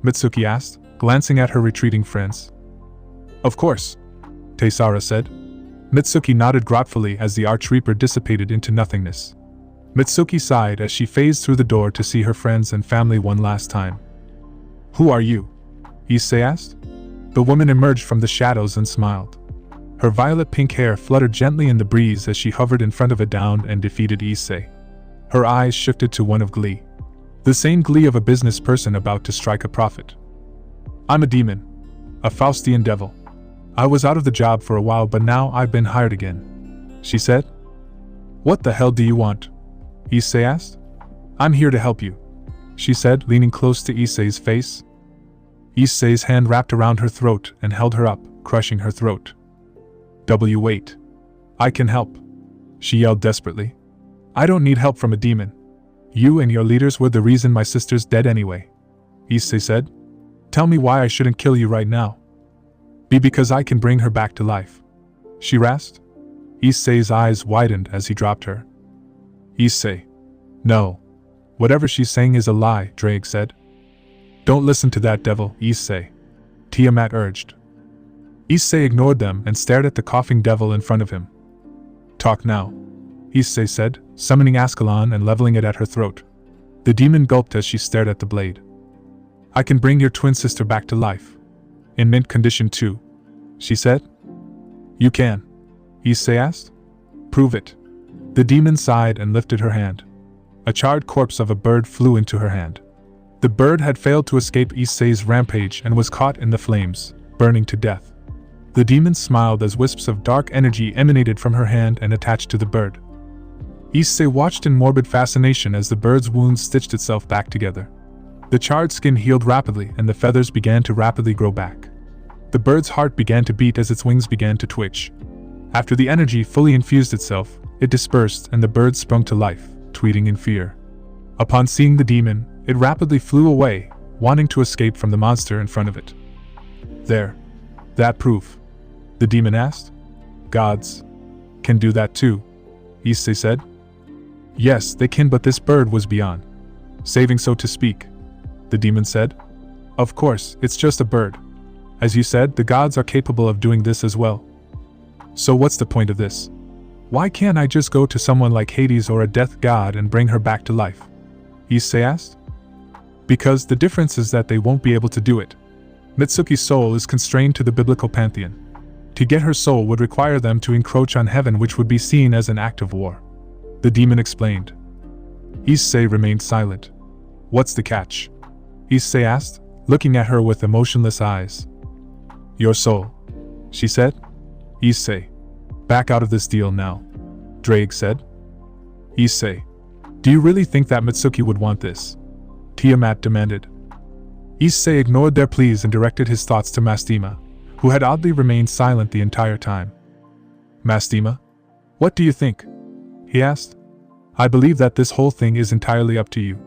S1: Mitsuki asked, glancing at her retreating friends. "Of course," Tesara said. Mitsuki nodded gratefully as the Archreaper dissipated into nothingness. Mitsuki sighed as she phased through the door to see her friends and family one last time. "Who are you?" Issei asked. The woman emerged from the shadows and smiled. Her violet-pink hair fluttered gently in the breeze as she hovered in front of a downed and defeated Issei. Her eyes shifted to one of glee. The same glee of a business person about to strike a profit. "I'm a demon. A Faustian devil. I was out of the job for a while, but now I've been hired again," she said. "What the hell do you want?" Issei asked. "I'm here to help you," she said, leaning close to Issei's face. Issei's hand wrapped around her throat and held her up, crushing her throat. Wait. "I can help," she yelled desperately. "I don't need help from a demon. You and your leaders were the reason my sister's dead anyway," Issei said. "Tell me why I shouldn't kill you right now." Because I can bring her back to life," she rasped. Issei's eyes widened as he dropped her. "Issei. No. Whatever she's saying is a lie," Drake said. "Don't listen to that devil, Issei," Tiamat urged. Issei ignored them and stared at the coughing devil in front of him. "Talk now," Issei said, summoning Ascalon and leveling it at her throat. The demon gulped as she stared at the blade. "I can bring your twin sister back to life. In mint condition too," she said. "You can?" Issei asked. "Prove it." The demon sighed and lifted her hand. A charred corpse of a bird flew into her hand. The bird had failed to escape Issei's rampage and was caught in the flames, burning to death. The demon smiled as wisps of dark energy emanated from her hand and attached to the bird. Issei watched in morbid fascination as the bird's wound stitched itself back together. The charred skin healed rapidly and the feathers began to rapidly grow back. The bird's heart began to beat as its wings began to twitch. After the energy fully infused itself, it dispersed and the bird sprung to life, tweeting in fear. Upon seeing the demon, it rapidly flew away, wanting to escape from the monster in front of it. There. That proof? The demon asked. Gods can do that too, Issei said. Yes, they can, but this bird was beyond saving, so to speak, the demon said. Of course, it's just a bird. As you said, the gods are capable of doing this as well. So what's the point of this? Why can't I just go to someone like Hades or a death god and bring her back to life? Issei asked. Because the difference is that they won't be able to do it. Mitsuki's soul is constrained to the biblical pantheon. To get her soul would require them to encroach on heaven, which would be seen as an act of war. The demon explained. Issei remained silent. What's the catch? Issei asked, looking at her with emotionless eyes. Your soul, she said. Issei, back out of this deal now, Drake said. Issei, do you really think that Mitsuki would want this? Tiamat demanded. Issei ignored their pleas and directed his thoughts to Mastema, who had oddly remained silent the entire time. Mastema, what do you think? He asked. I believe that this whole thing is entirely up to you.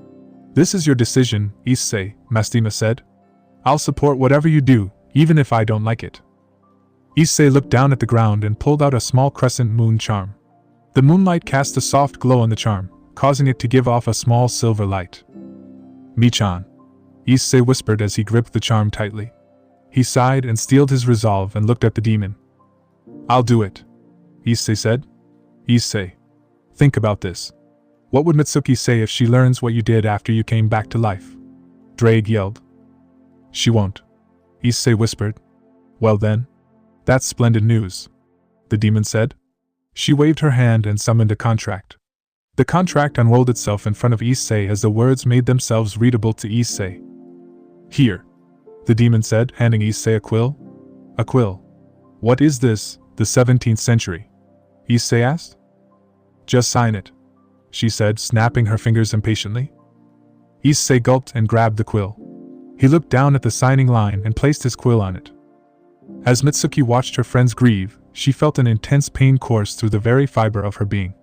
S1: This is your decision, Issei, Mastema said. I'll support whatever you do, even if I don't like it. Issei looked down at the ground and pulled out a small crescent moon charm. The moonlight cast a soft glow on the charm, causing it to give off a small silver light. Michan, Issei whispered as he gripped the charm tightly. He sighed and steeled his resolve and looked at the demon. I'll do it, Issei said. Issei, think about this. What would Mitsuki say if she learns what you did after you came back to life? Drake yelled. She won't, Issei whispered. Well then, that's splendid news, the demon said. She waved her hand and summoned a contract. The contract unrolled itself in front of Issei as the words made themselves readable to Issei. Here, the demon said, handing Issei a quill. A quill. What is this, the 17th century? Issei asked. Just sign it, she said, snapping her fingers impatiently. Issei gulped and grabbed the quill. He looked down at the signing line and placed his quill on it. As Mitsuki watched her friends grieve, she felt an intense pain course through the very fiber of her being.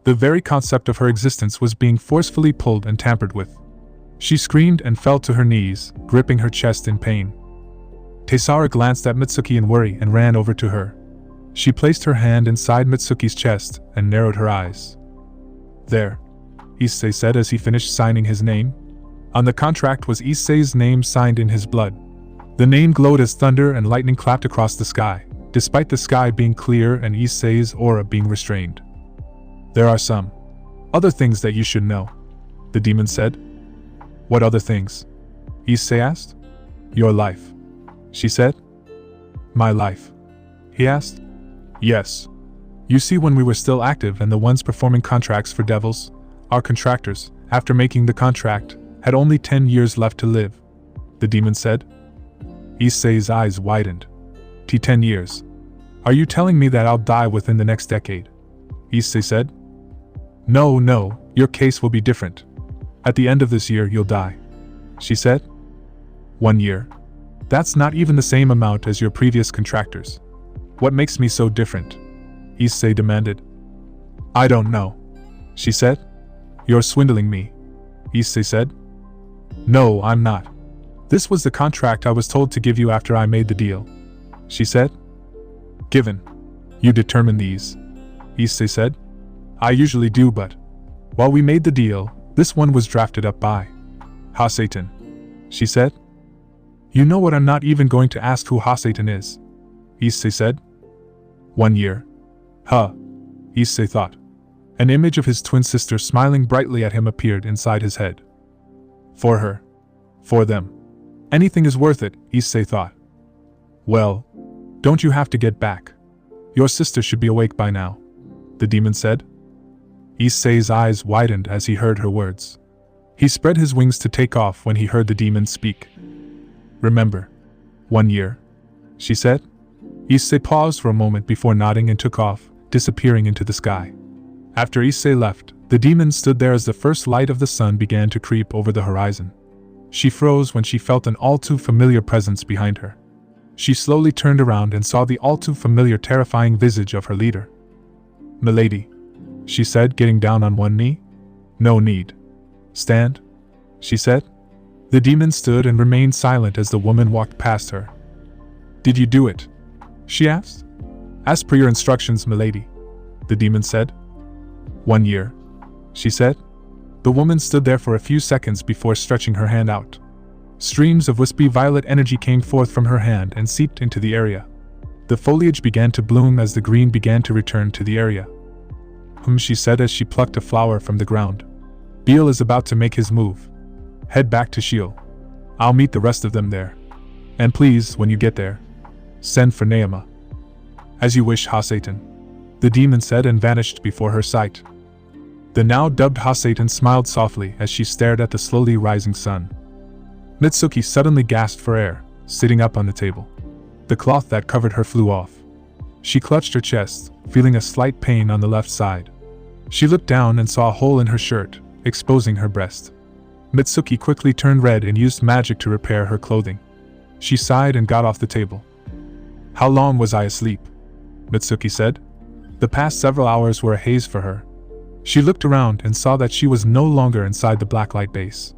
S1: The very concept of her existence was being forcefully pulled and tampered with. She screamed and fell to her knees, gripping her chest in pain. Taisara glanced at Mitsuki in worry and ran over to her. She placed her hand inside Mitsuki's chest and narrowed her eyes. There, Issei said as he finished signing his name. On the contract was Issei's name signed in his blood. The name glowed as thunder and lightning clapped across the sky, despite the sky being clear and Issei's aura being restrained. There are some other things that you should know, the demon said. What other things? Issei asked. Your life, she said. My life? He asked. Yes. You see, when we were still active and the ones performing contracts for devils, our contractors, after making the contract, had only 10 years left to live, the demon said. Issei's eyes widened. 10 years. Are you telling me that I'll die within the next decade? Issei said. No, your case will be different. At the end of this year you'll die, she said. 1 year. That's not even the same amount as your previous contractors. What makes me so different? Issei demanded. I don't know, she said. You're swindling me, Issei said. No, I'm not. This was the contract I was told to give you after I made the deal, she said. Given. You determine these, Issei said. I usually do, but while we made the deal, this one was drafted up by Ha-Satan, she said. You know what, I'm not even going to ask who Ha-Satan is, Issei said. 1 year. Huh, Issei thought. An image of his twin sister smiling brightly at him appeared inside his head. For her. For them. Anything is worth it, Issei thought. Well, don't you have to get back? Your sister should be awake by now, the demon said. Issei's eyes widened as he heard her words. He spread his wings to take off when he heard the demon speak. Remember. 1 year, she said. Issei paused for a moment before nodding and took off, disappearing into the sky. After Issei left, the demon stood there as the first light of the sun began to creep over the horizon. She froze when she felt an all-too-familiar presence behind her. She slowly turned around and saw the all-too-familiar terrifying visage of her leader. "Milady," she said, getting down on one knee. "No need. Stand," she said. The demon stood and remained silent as the woman walked past her. "Did you do it?" she asked. "As per your instructions, milady," the demon said. "1 year," she said. The woman stood there for a few seconds before stretching her hand out. Streams of wispy violet energy came forth from her hand and seeped into the area. The foliage began to bloom as the green began to return to the area. She said as she plucked a flower from the ground. "Beal is about to make his move. Head back to Sheol. I'll meet the rest of them there. And please, when you get there, send for Naama." "As you wish, Ha-Satan," the demon said and vanished before her sight. The now dubbed Ha-Satan smiled softly as she stared at the slowly rising sun. Mitsuki suddenly gasped for air, sitting up on the table. The cloth that covered her flew off. She clutched her chest, feeling a slight pain on the left side. She looked down and saw a hole in her shirt, exposing her breast. Mitsuki quickly turned red and used magic to repair her clothing. She sighed and got off the table. "How long was I asleep?" Mitsuki said. The past several hours were a haze for her. She looked around and saw that she was no longer inside the blacklight base.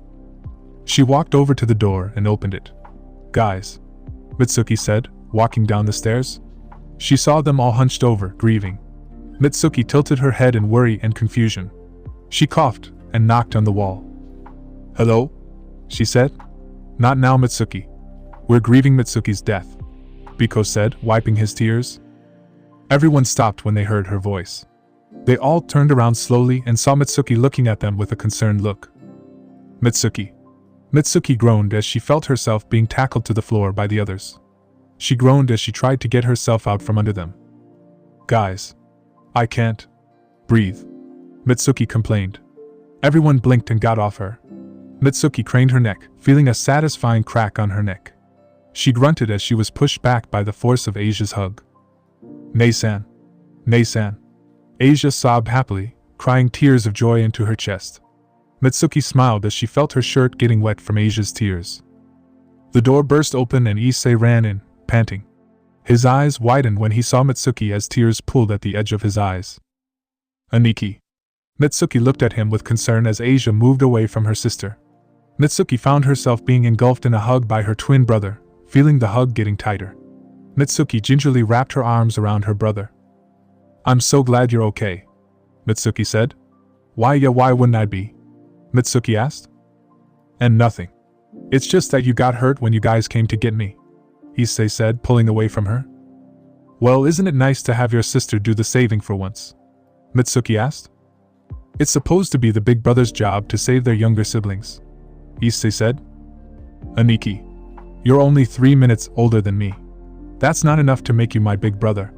S1: She walked over to the door and opened it. "Guys," Mitsuki said, walking down the stairs. She saw them all hunched over, grieving. Mitsuki tilted her head in worry and confusion. She coughed and knocked on the wall. "Hello?" she said. "Not now, Mitsuki. We're grieving Mitsuki's death," Biko said, wiping his tears. Everyone stopped when they heard her voice. They all turned around slowly and saw Mitsuki looking at them with a concerned look. "Mitsuki." Mitsuki groaned as she felt herself being tackled to the floor by the others. She groaned as she tried to get herself out from under them. "Guys. I can't breathe," Mitsuki complained. Everyone blinked and got off her. Mitsuki craned her neck, feeling a satisfying crack on her neck. She grunted as she was pushed back by the force of Asia's hug. "Nei-san. Nei-san." Asia sobbed happily, crying tears of joy into her chest. Mitsuki smiled as she felt her shirt getting wet from Asia's tears. The door burst open and Issei ran in, panting. His eyes widened when he saw Mitsuki as tears pooled at the edge of his eyes. "Aniki." Mitsuki looked at him with concern as Asia moved away from her sister. Mitsuki found herself being engulfed in a hug by her twin brother, feeling the hug getting tighter. Mitsuki gingerly wrapped her arms around her brother. "I'm so glad you're okay," Mitsuki said. Why wouldn't I be?" Mitsuki asked. "And nothing. It's just that you got hurt when you guys came to get me," Issei said, pulling away from her. "Well, isn't it nice to have your sister do the saving for once?" Mitsuki asked. "It's supposed to be the big brother's job to save their younger siblings," Issei said. "Aniki, you're only 3 minutes older than me. That's not enough to make you my big brother,"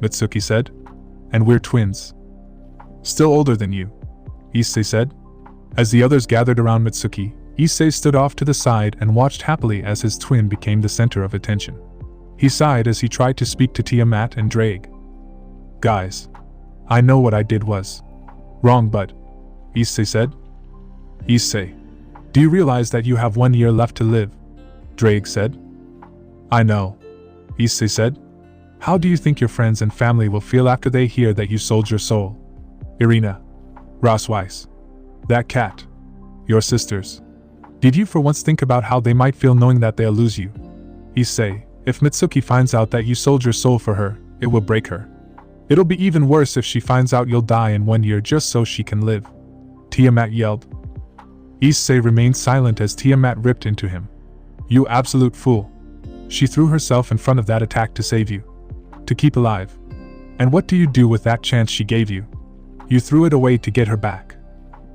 S1: Mitsuki said. "And we're twins." "Still older than you," Issei said. As the others gathered around Mitsuki, Issei stood off to the side and watched happily as his twin became the center of attention. He sighed as he tried to speak to Tiamat and Drake. "Guys, I know what I did was wrong, but," Issei said. "Issei, do you realize that you have 1 year left to live?" Drake said. "I know," Issei said. "How do you think your friends and family will feel after they hear that you sold your soul? Irina, Rosweiss, that cat, your sisters. Did you for once think about how they might feel knowing that they'll lose you? Issei, if Mitsuki finds out that you sold your soul for her, it will break her. It'll be even worse if she finds out you'll die in 1 year just so she can live," Tiamat yelled. Issei remained silent as Tiamat ripped into him. "You absolute fool. She threw herself in front of that attack to save you. To keep alive. And what do you do with that chance she gave you? You threw it away to get her back,"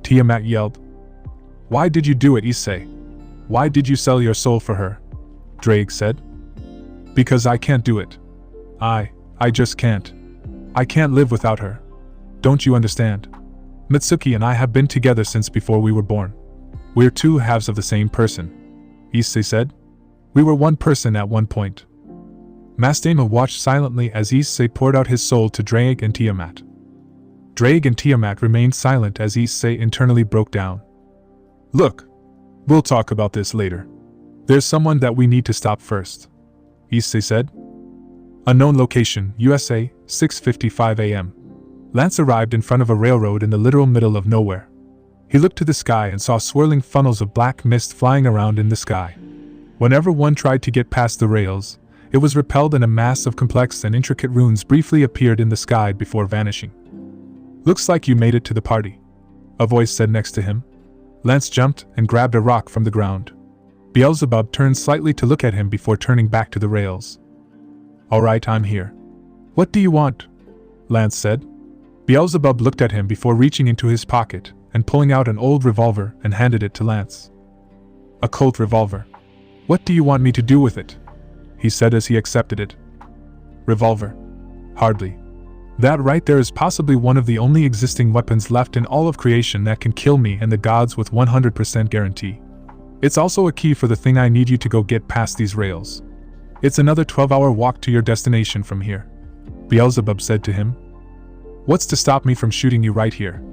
S1: Tiamat yelled. "Why did you do it, Issei? Why did you sell your soul for her?" Drake said. "Because I can't do it. I just can't. I can't live without her. Don't you understand? Mitsuki and I have been together since before we were born. We're two halves of the same person," Issei said. "We were one person at one point." Mastema watched silently as Issei poured out his soul to Drake and Tiamat. Drake and Tiamat remained silent as Issei internally broke down. Look, we'll talk about this later. There's someone that we need to stop first, Issei said. Unknown location, USA, 6:55 a.m. Lance arrived in front of a railroad in the literal middle of nowhere. He looked to the sky and saw swirling funnels of black mist flying around in the sky. Whenever one tried to get past the rails, it was repelled and a mass of complex and intricate runes briefly appeared in the sky before vanishing. Looks like you made it to the party, a voice said next to him. Lance jumped and grabbed a rock from the ground. Beelzebub turned slightly to look at him before turning back to the rails. All right, I'm here. What do you want? Lance said. Beelzebub looked at him before reaching into his pocket and pulling out an old revolver and handed it to Lance. A Colt revolver. What do you want me to do with it? He said as he accepted it. Revolver. Hardly. That right there is possibly one of the only existing weapons left in all of creation that can kill me and the gods with 100% guarantee. It's also a key for the thing I need you to go get past these rails. It's another 12-hour walk to your destination from here, Beelzebub said to him. What's to stop me from shooting you right here?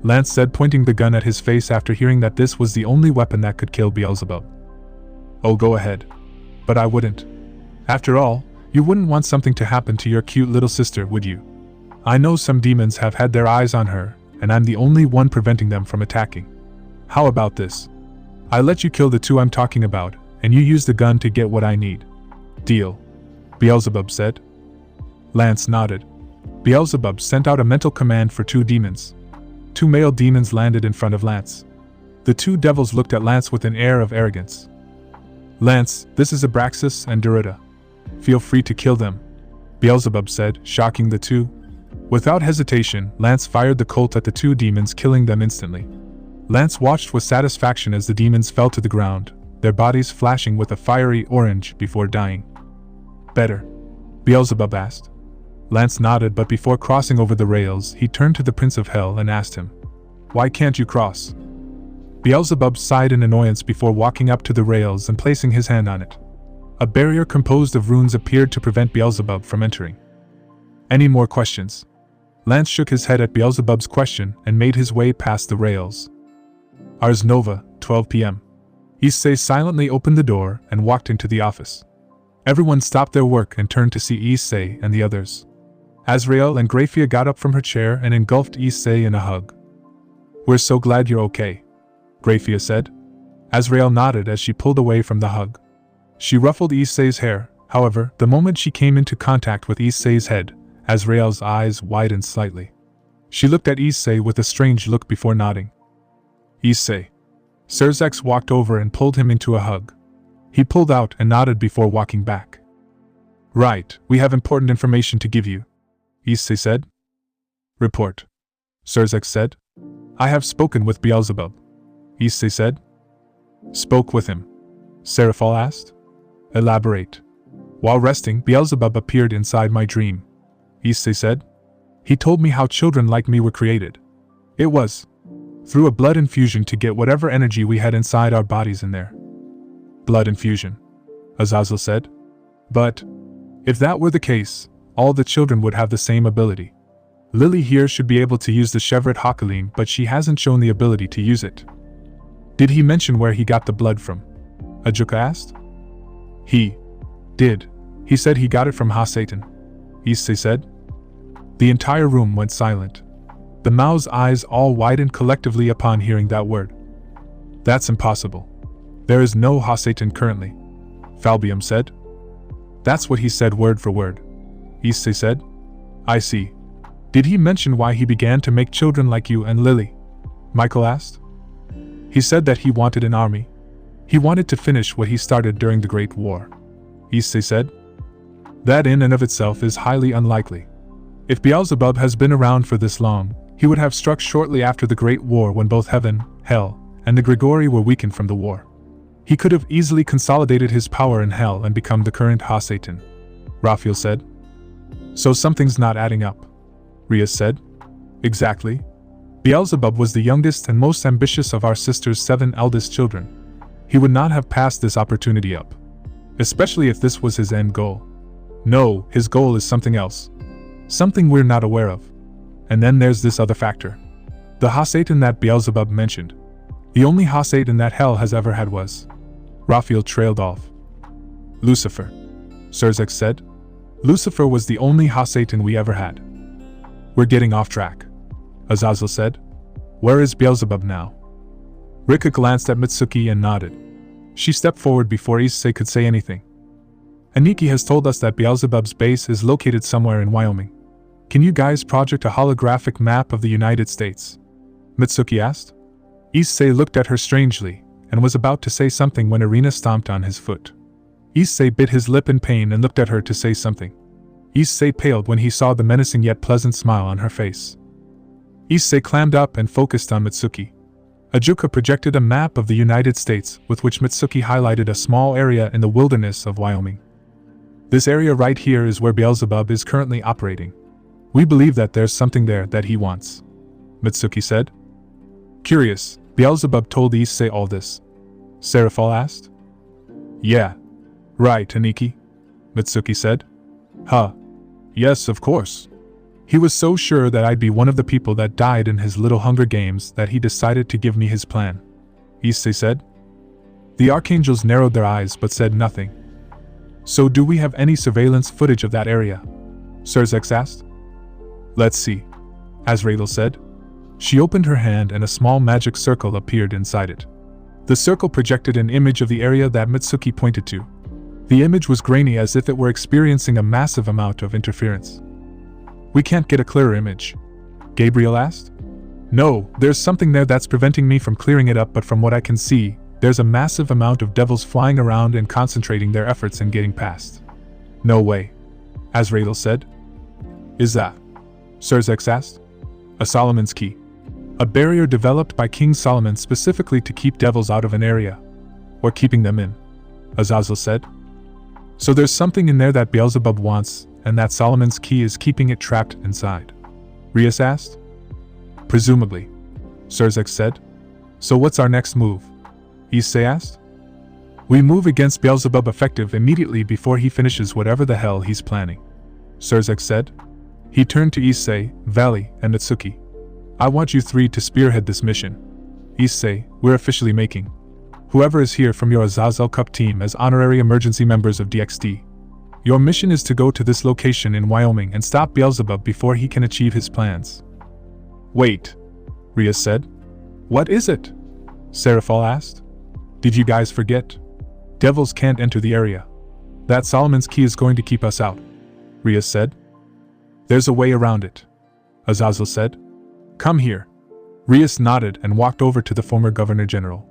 S1: Lance said, pointing the gun at his face after hearing that this was the only weapon that could kill Beelzebub. Oh, go ahead. But I wouldn't. After all, you wouldn't want something to happen to your cute little sister, would you? I know some demons have had their eyes on her, and I'm the only one preventing them from attacking. How about this? I let you kill the two I'm talking about, and you use the gun to get what I need. Deal, Beelzebub said. Lance nodded. Beelzebub sent out a mental command for two demons. Two male demons landed in front of Lance. The two devils looked at Lance with an air of arrogance. Lance, this is Abraxas and Derrida. Feel free to kill them, Beelzebub said, shocking the two. Without hesitation, Lance fired the Colt at the two demons, killing them instantly. Lance watched with satisfaction as the demons fell to the ground, their bodies flashing with a fiery orange before dying. Better? Beelzebub asked. Lance nodded, but before crossing over the rails, he turned to the Prince of Hell and asked him, Why can't you cross? Beelzebub sighed in annoyance before walking up to the rails and placing his hand on it. A barrier composed of runes appeared to prevent Beelzebub from entering. Any more questions? Lance shook his head at Beelzebub's question and made his way past the rails. Ars Nova, 12 p.m. Issei silently opened the door and walked into the office. Everyone stopped their work and turned to see Issei and the others. Azrael and Graphia got up from her chair and engulfed Issei in a hug. We're so glad you're okay, Graphia said. Azrael nodded as she pulled away from the hug. She ruffled Issei's hair, however, the moment she came into contact with Issei's head, Azrael's eyes widened slightly. She looked at Issei with a strange look before nodding. Issei. Serzax walked over and pulled him into a hug. He pulled out and nodded before walking back. Right, we have important information to give you, Issei said. Report, Serzax said. I have spoken with Beelzebub, Issei said. Spoke with him? Seraphal asked. Elaborate. While resting, Beelzebub appeared inside my dream, Issei said. He told me how children like me were created. It was through a blood infusion to get whatever energy we had inside our bodies in there. Blood infusion, Azazel said. But if that were the case, all the children would have the same ability. Lily here should be able to use the Chevret Hakalim, but she hasn't shown the ability to use it. Did he mention where he got the blood from? Ajuka asked. He did. He said he got it from Ha-Satan, Issei said. The entire room went silent. The Mao's eyes all widened collectively upon hearing that word. That's impossible. There is no Ha-Satan currently, Falbium said. That's what he said word for word, Issei said. I see. Did he mention why he began to make children like you and Lily? Michael asked. He said that he wanted an army. He wanted to finish what he started during the Great War, Issei said. That in and of itself is highly unlikely. If Beelzebub has been around for this long, he would have struck shortly after the Great War when both Heaven, Hell, and the Grigori were weakened from the war. He could have easily consolidated his power in Hell and become the current Ha-Satan, Raphael said. So something's not adding up, Rias said. Exactly. Beelzebub was the youngest and most ambitious of our sister's 7 eldest children. He would not have passed this opportunity up. Especially if this was his end goal. No, his goal is something else. Something we're not aware of, And then there's this other factor. The Satan that Beelzebub mentioned. The only Satan that hell has ever had was. Raphael trailed off. Lucifer, Serzex said. Lucifer was the only Satan we ever had. We're getting off track, Azazel said. Where is Beelzebub now? Rika glanced at Mitsuki and nodded. She stepped forward before Issei could say anything. Aniki has told us that Beelzebub's base is located somewhere in Wyoming. Can you guys project a holographic map of the United States? Mitsuki asked. Issei looked at her strangely, and was about to say something when Irina stomped on his foot. Issei bit his lip in pain and looked at her to say something. Issei paled when he saw the menacing yet pleasant smile on her face. Issei clammed up and focused on Mitsuki. Ajuka projected a map of the United States with which Mitsuki highlighted a small area in the wilderness of Wyoming. This area right here is where Beelzebub is currently operating. We believe that there's something there that he wants, Mitsuki said. Curious, Beelzebub told Issei all this. Seraphal asked. Yeah. Right, Aniki, Mitsuki said. Huh. Yes, of course. He was so sure that I'd be one of the people that died in his little Hunger Games that he decided to give me his plan, Issei said. The archangels narrowed their eyes but said nothing. So do we have any surveillance footage of that area? Serzex asked. Let's see, Azrael said. She opened her hand and a small magic circle appeared inside it. The circle projected an image of the area that Mitsuki pointed to. The image was grainy as if it were experiencing a massive amount of interference. We can't get a clearer image, Gabriel asked. No, there's something there that's preventing me from clearing it up, but from what I can see, there's a massive amount of devils flying around and concentrating their efforts in getting past. No way, Azrael said. Is that? Serzex asked. A Solomon's key. A barrier developed by King Solomon specifically to keep devils out of an area. Or keeping them in, Azazel said. So there's something in there that Beelzebub wants, and that Solomon's key is keeping it trapped inside, Rias asked. Presumably, Serzex said. So what's our next move? Issei asked. We move against Beelzebub effective immediately before he finishes whatever the hell he's planning, Serzex said. He turned to Issei, Valley, and Mitsuki. I want you three to spearhead this mission. Issei, we're officially making whoever is here from your Azazel Cup team as honorary emergency members of DXD. Your mission is to go to this location in Wyoming and stop Beelzebub before he can achieve his plans. Wait, Rias said. What is it? Seraphal asked. Did you guys forget? Devils can't enter the area. That Solomon's key is going to keep us out, Rias said. There's a way around it, Azazel said. Come here. Rias nodded and walked over to the former Governor General.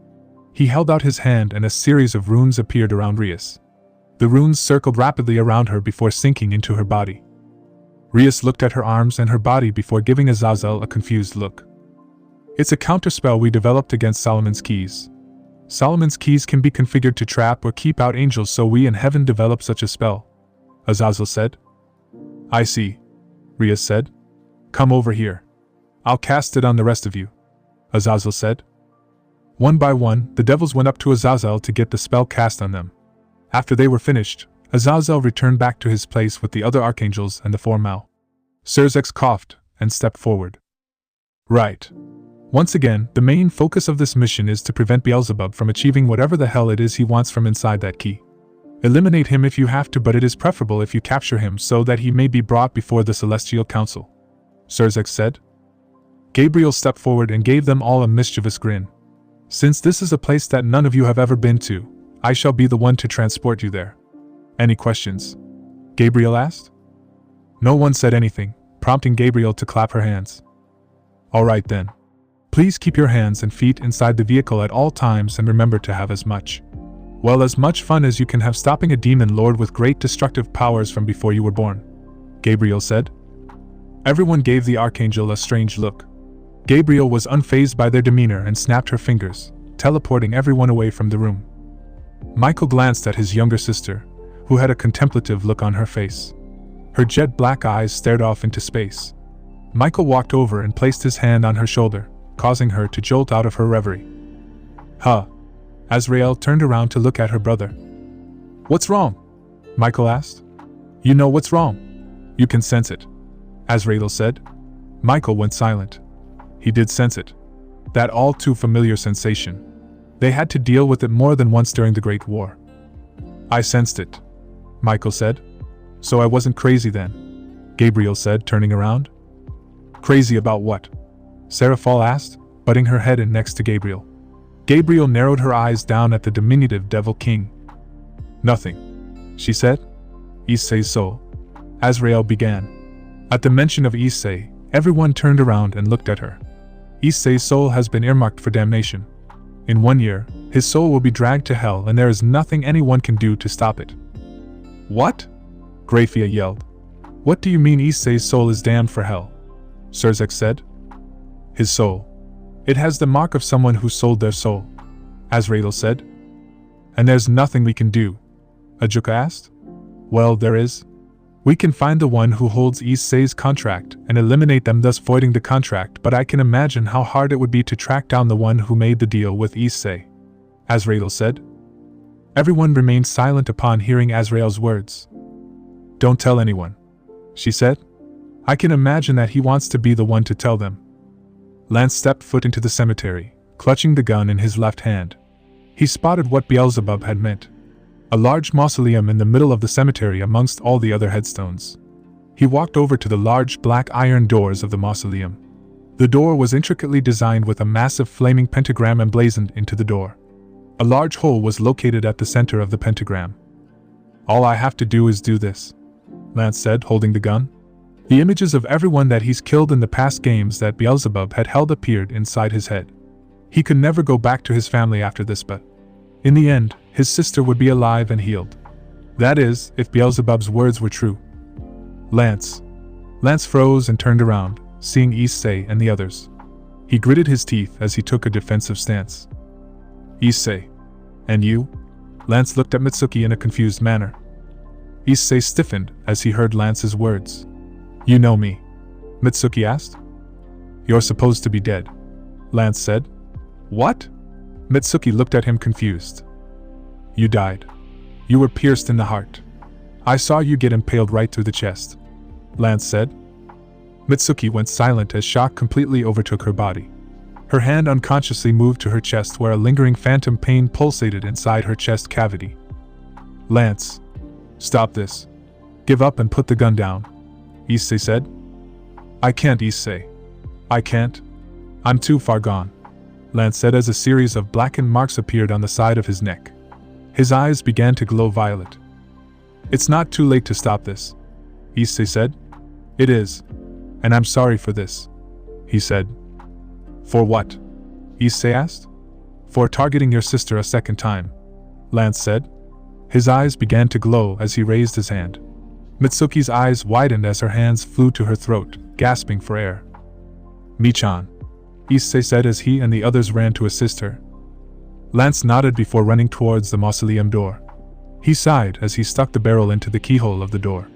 S1: He held out his hand and a series of runes appeared around Rias. The runes circled rapidly around her before sinking into her body. Rias looked at her arms and her body before giving Azazel a confused look. It's a counterspell we developed against Solomon's keys. Solomon's keys can be configured to trap or keep out angels, so we in heaven developed such a spell, Azazel said. I see, Rias said. Come over here. I'll cast it on the rest of you, Azazel said. One by one, the devils went up to Azazel to get the spell cast on them. After they were finished, Azazel returned back to his place with the other archangels and the four Mao. Serzex coughed and stepped forward. Right. Once again, the main focus of this mission is to prevent Beelzebub from achieving whatever the hell it is he wants from inside that key. Eliminate him if you have to, but it is preferable if you capture him so that he may be brought before the Celestial Council, Serzex said. Gabriel stepped forward and gave them all a mischievous grin. Since this is a place that none of you have ever been to, I shall be the one to transport you there. Any questions? Gabriel asked. No one said anything, prompting Gabriel to clap her hands. All right then. Please keep your hands and feet inside the vehicle at all times and remember to have as much fun as you can have stopping a demon lord with great destructive powers from before you were born, Gabriel said. Everyone gave the archangel a strange look. Gabriel was unfazed by their demeanor and snapped her fingers, teleporting everyone away from the room. Michael glanced at his younger sister, who had a contemplative look on her face. Her jet black eyes stared off into space. Michael walked over and placed his hand on her shoulder, causing her to jolt out of her reverie. Huh. Azrael turned around to look at her brother. What's wrong? Michael asked. You know what's wrong. You can sense it, Azrael said. Michael went silent. He did sense it. That all too familiar sensation. They had to deal with it more than once during the Great War. I sensed it, Michael said. So I wasn't crazy then, Gabriel said, turning around. Crazy about what? Seraphal asked, butting her head in next to Gabriel. Gabriel narrowed her eyes down at the diminutive Devil King. Nothing, she said. Issei's soul. Azrael began. At the mention of Issei, everyone turned around and looked at her. Issei's soul has been earmarked for damnation. In 1 year, his soul will be dragged to hell and there is nothing anyone can do to stop it. What? Grafia yelled. What do you mean Issei's soul is damned for hell? Surzek said. His soul. It has the mark of someone who sold their soul, Azrael said. And there's nothing we can do, Ajuka asked. Well, there is. We can find the one who holds Issei's contract and eliminate them, thus voiding the contract, but I can imagine how hard it would be to track down the one who made the deal with Issei, Azrael said. Everyone remained silent upon hearing Azrael's words. Don't tell anyone, she said. I can imagine that he wants to be the one to tell them. Lance stepped foot into the cemetery, clutching the gun in his left hand. He spotted what Beelzebub had meant. A large mausoleum in the middle of the cemetery amongst all the other headstones. He walked over to the large black iron doors of the mausoleum. The door was intricately designed with a massive flaming pentagram emblazoned into the door. A large hole was located at the center of the pentagram. All I have to do is do this, Lance said, holding the gun. The images of everyone that he's killed in the past games that Beelzebub had held appeared inside his head. He could never go back to his family after this, but in the end, his sister would be alive and healed. That is, if Beelzebub's words were true. Lance froze and turned around, seeing Issei and the others. He gritted his teeth as he took a defensive stance. Issei. And you? Lance looked at Mitsuki in a confused manner. Issei stiffened as he heard Lance's words. You know me? Mitsuki asked. You're supposed to be dead, Lance said. What? Mitsuki looked at him confused. You died. You were pierced in the heart. I saw you get impaled right through the chest, Lance said. Mitsuki went silent as shock completely overtook her body. Her hand unconsciously moved to her chest where a lingering phantom pain pulsated inside her chest cavity. Lance. Stop this. Give up and put the gun down, Issei said. I can't, Issei. I can't. I'm too far gone, Lance said as a series of blackened marks appeared on the side of his neck. His eyes began to glow violet. It's not too late to stop this, Issei said. It is. And I'm sorry for this, he said. For what? Issei asked. For targeting your sister a second time, Lance said. His eyes began to glow as he raised his hand. Mitsuki's eyes widened as her hands flew to her throat, gasping for air. Michan, Issei said as he and the others ran to assist her. Lance nodded before running towards the mausoleum door. He sighed as he stuck the barrel into the keyhole of the door.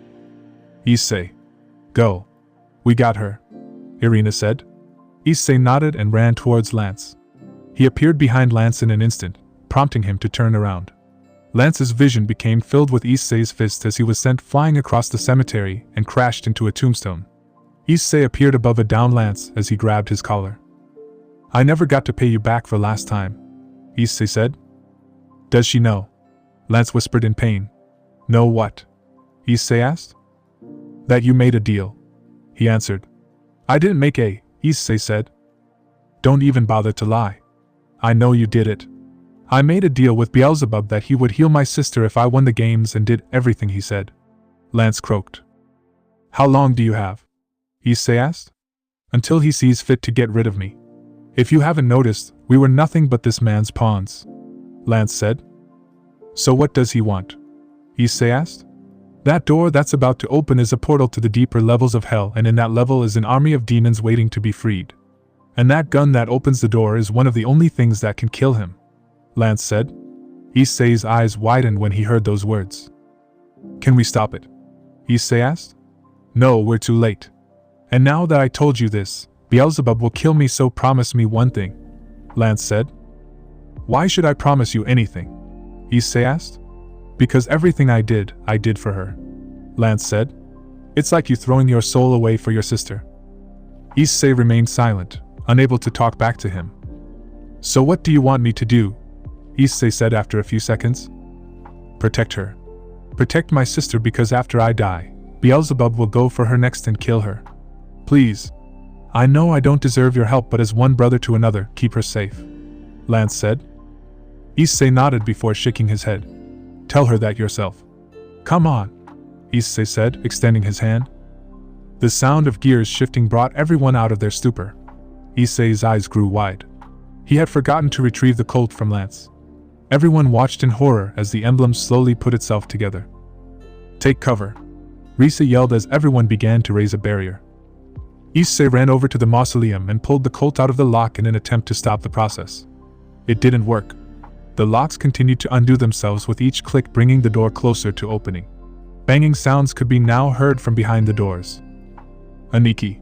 S1: Issei. Go. We got her, Irina said. Issei nodded and ran towards Lance. He appeared behind Lance in an instant, prompting him to turn around. Lance's vision became filled with Issei's fist as he was sent flying across the cemetery and crashed into a tombstone. Issei appeared above a downed Lance as he grabbed his collar. I never got to pay you back for last time, Issei said. Does she know? Lance whispered in pain. Know what? Issei asked. That you made a deal, he answered. I didn't make a, Issei said. Don't even bother to lie. I know you did it. I made a deal with Beelzebub that he would heal my sister if I won the games and did everything he said. Lance croaked. How long do you have? Issei asked. Until he sees fit to get rid of me. If you haven't noticed, we were nothing but this man's pawns, Lance said. So what does he want? Issei asked. That door that's about to open is a portal to the deeper levels of hell, and in that level is an army of demons waiting to be freed. And that gun that opens the door is one of the only things that can kill him, Lance said. Issei's eyes widened when he heard those words. Can we stop it? Issei asked. No, we're too late. And now that I told you this, Beelzebub will kill me, so promise me one thing, Lance said. Why should I promise you anything? Issei asked. Because everything I did for her, Lance said. It's like you throwing your soul away for your sister. Issei remained silent, unable to talk back to him. So what do you want me to do? Issei said after a few seconds. Protect her. Protect my sister, because after I die, Beelzebub will go for her next and kill her. Please. I know I don't deserve your help, but as one brother to another, keep her safe. Lance said. Issei nodded before shaking his head. Tell her that yourself. Come on, Issei said, extending his hand. The sound of gears shifting brought everyone out of their stupor. Issei's eyes grew wide. He had forgotten to retrieve the Colt from Lance. Everyone watched in horror as the emblem slowly put itself together. Take cover, Risa yelled as everyone began to raise a barrier. Issei ran over to the mausoleum and pulled the Colt out of the lock in an attempt to stop the process. It didn't work. The locks continued to undo themselves with each click, bringing the door closer to opening. Banging sounds could be now heard from behind the doors. Aniki.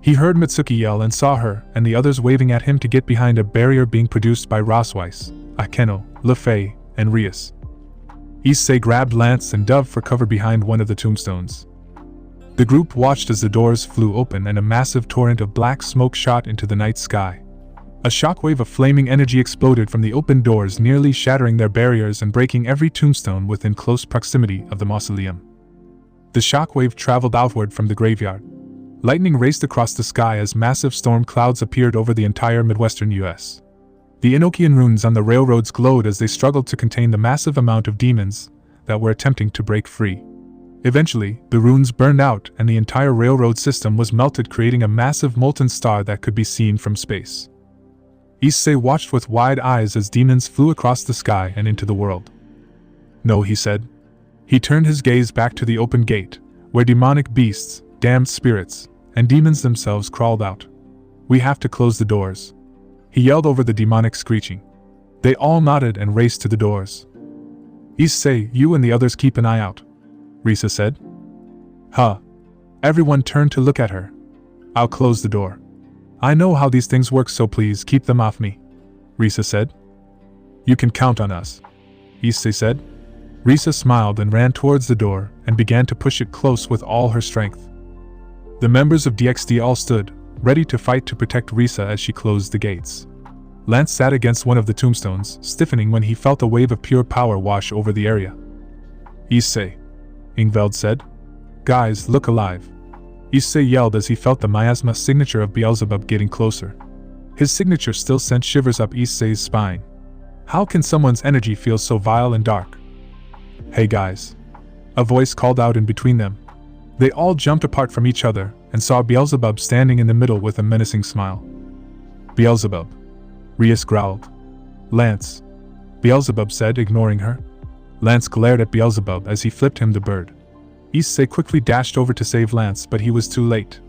S1: He heard Mitsuki yell and saw her and the others waving at him to get behind a barrier being produced by Rosweiss, Akeno, Lefei, and Rias. Issei grabbed Lance and Dove for cover behind one of the tombstones. The group watched as the doors flew open and a massive torrent of black smoke shot into the night sky. A shockwave of flaming energy exploded from the open doors, nearly shattering their barriers and breaking every tombstone within close proximity of the mausoleum. The shockwave traveled outward from the graveyard. Lightning raced across the sky as massive storm clouds appeared over the entire Midwestern U.S. The Enochian runes on the railroads glowed as they struggled to contain the massive amount of demons that were attempting to break free. Eventually, the runes burned out and the entire railroad system was melted, creating a massive molten star that could be seen from space. Issei watched with wide eyes as demons flew across the sky and into the world. No, he said. He turned his gaze back to the open gate, where demonic beasts, damned spirits, and demons themselves crawled out. We have to close the doors. He yelled over the demonic screeching. They all nodded and raced to the doors. Issei, you and the others keep an eye out, Risa said. Huh. Everyone turned to look at her. I'll close the door. I know how these things work, so please keep them off me, Risa said. You can count on us, Issei said. Risa smiled and ran towards the door and began to push it close with all her strength. The members of DXD all stood, ready to fight to protect Risa as she closed the gates. Lance sat against one of the tombstones, stiffening when he felt a wave of pure power wash over the area. Issei, Ingveld said. Guys, look alive. Issei yelled as he felt the miasma signature of Beelzebub getting closer. His signature still sent shivers up Issei's spine. How can someone's energy feel so vile and dark? Hey guys. A voice called out in between them. They all jumped apart from each other and saw Beelzebub standing in the middle with a menacing smile. Beelzebub, Rias growled. Lance, Beelzebub said, ignoring her. Lance glared at Beelzebub as he flipped him the bird. Issei quickly dashed over to save Lance, but he was too late.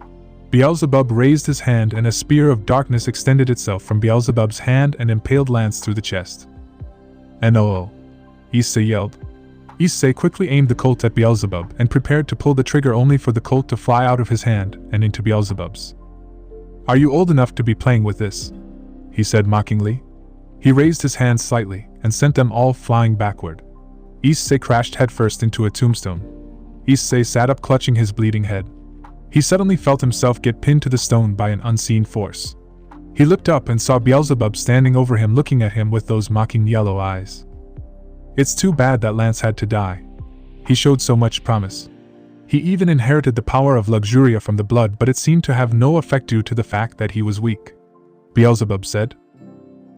S1: Beelzebub raised his hand and a spear of darkness extended itself from Beelzebub's hand and impaled Lance through the chest. No! Issei yelled. Issei quickly aimed the Colt at Beelzebub and prepared to pull the trigger, only for the Colt to fly out of his hand and into Beelzebub's. Are you old enough to be playing with this? He said mockingly. He raised his hand slightly and sent them all flying backward. Issei crashed headfirst into a tombstone. Issei sat up, clutching his bleeding head. He suddenly felt himself get pinned to the stone by an unseen force. He looked up and saw Beelzebub standing over him, looking at him with those mocking yellow eyes. It's too bad that Lance had to die. He showed so much promise. He even inherited the power of Luxuria from the blood, but it seemed to have no effect due to the fact that he was weak, Beelzebub said.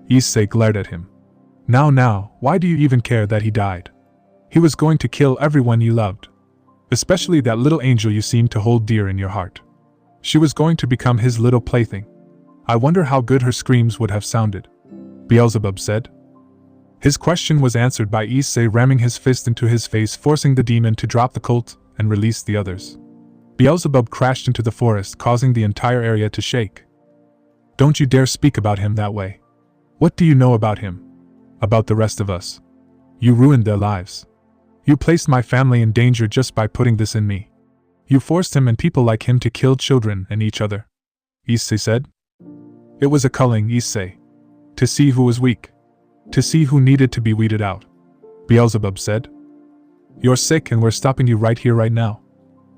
S1: Issei glared at him. Now, why do you even care that he died? He was going to kill everyone you loved. Especially that little angel you seemed to hold dear in your heart. She was going to become his little plaything. I wonder how good her screams would have sounded, Beelzebub said. His question was answered by Issei ramming his fist into his face, forcing the demon to drop the Colt and release the others. Beelzebub crashed into the forest, causing the entire area to shake. Don't you dare speak about him that way. What do you know about him? About the rest of us? You ruined their lives. You placed my family in danger just by putting this in me. You forced him and people like him to kill children and each other, Issei said. It was a culling, Issei. To see who was weak. To see who needed to be weeded out, Beelzebub said. You're sick and we're stopping you right here right now,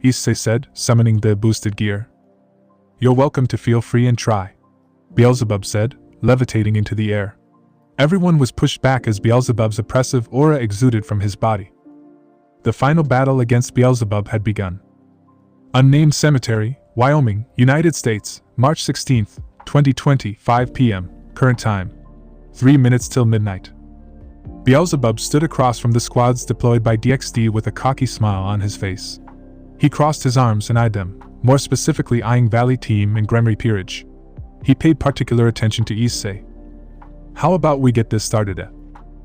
S1: Issei said, summoning the boosted gear. You're welcome to feel free and try, Beelzebub said, levitating into the air. Everyone was pushed back as Beelzebub's oppressive aura exuded from his body. The final battle against Beelzebub had begun. Unnamed Cemetery, Wyoming, United States, March 16, 2020, 5 p.m., current time. 3 minutes till midnight. Beelzebub stood across from the squads deployed by DXD with a cocky smile on his face. He crossed his arms and eyed them, more specifically eyeing Valley Team and Gremory Peerage. He paid particular attention to Issei. How about we get this started at?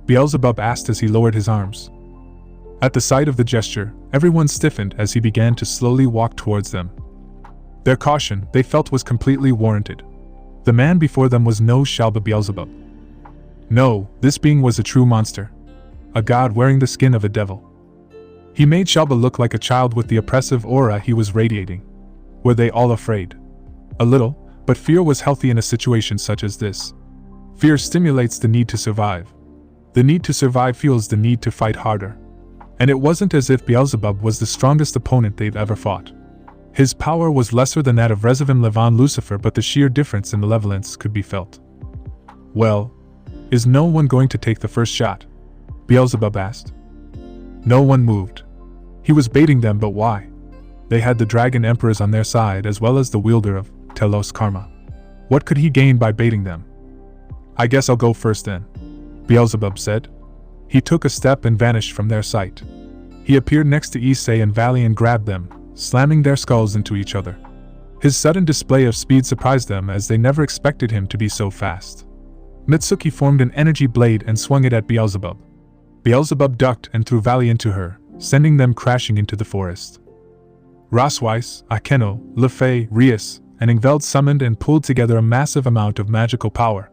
S1: Beelzebub asked as he lowered his arms. At the sight of the gesture, everyone stiffened as he began to slowly walk towards them. Their caution, they felt, was completely warranted. The man before them was no Shalba Beelzebub. No, this being was a true monster. A god wearing the skin of a devil. He made Shalba look like a child with the oppressive aura he was radiating. Were they all afraid? A little, but fear was healthy in a situation such as this. Fear stimulates the need to survive. The need to survive fuels the need to fight harder. And it wasn't as if Beelzebub was the strongest opponent they've ever fought. His power was lesser than that of Resivim Levon Lucifer, but the sheer difference in malevolence could be felt. Well, is no one going to take the first shot? Beelzebub asked. No one moved. He was baiting them, but why? They had the Dragon Emperors on their side as well as the wielder of Telos Karma. What could he gain by baiting them? I guess I'll go first then, Beelzebub said. He took a step and vanished from their sight. He appeared next to Issei and Valley and grabbed them, slamming their skulls into each other. His sudden display of speed surprised them as they never expected him to be so fast. Mitsuki formed an energy blade and swung it at Beelzebub. Beelzebub ducked and threw Valley into her, sending them crashing into the forest. Rosweiss, Akeno, Lefay, Rias, and Ingveld summoned and pulled together a massive amount of magical power.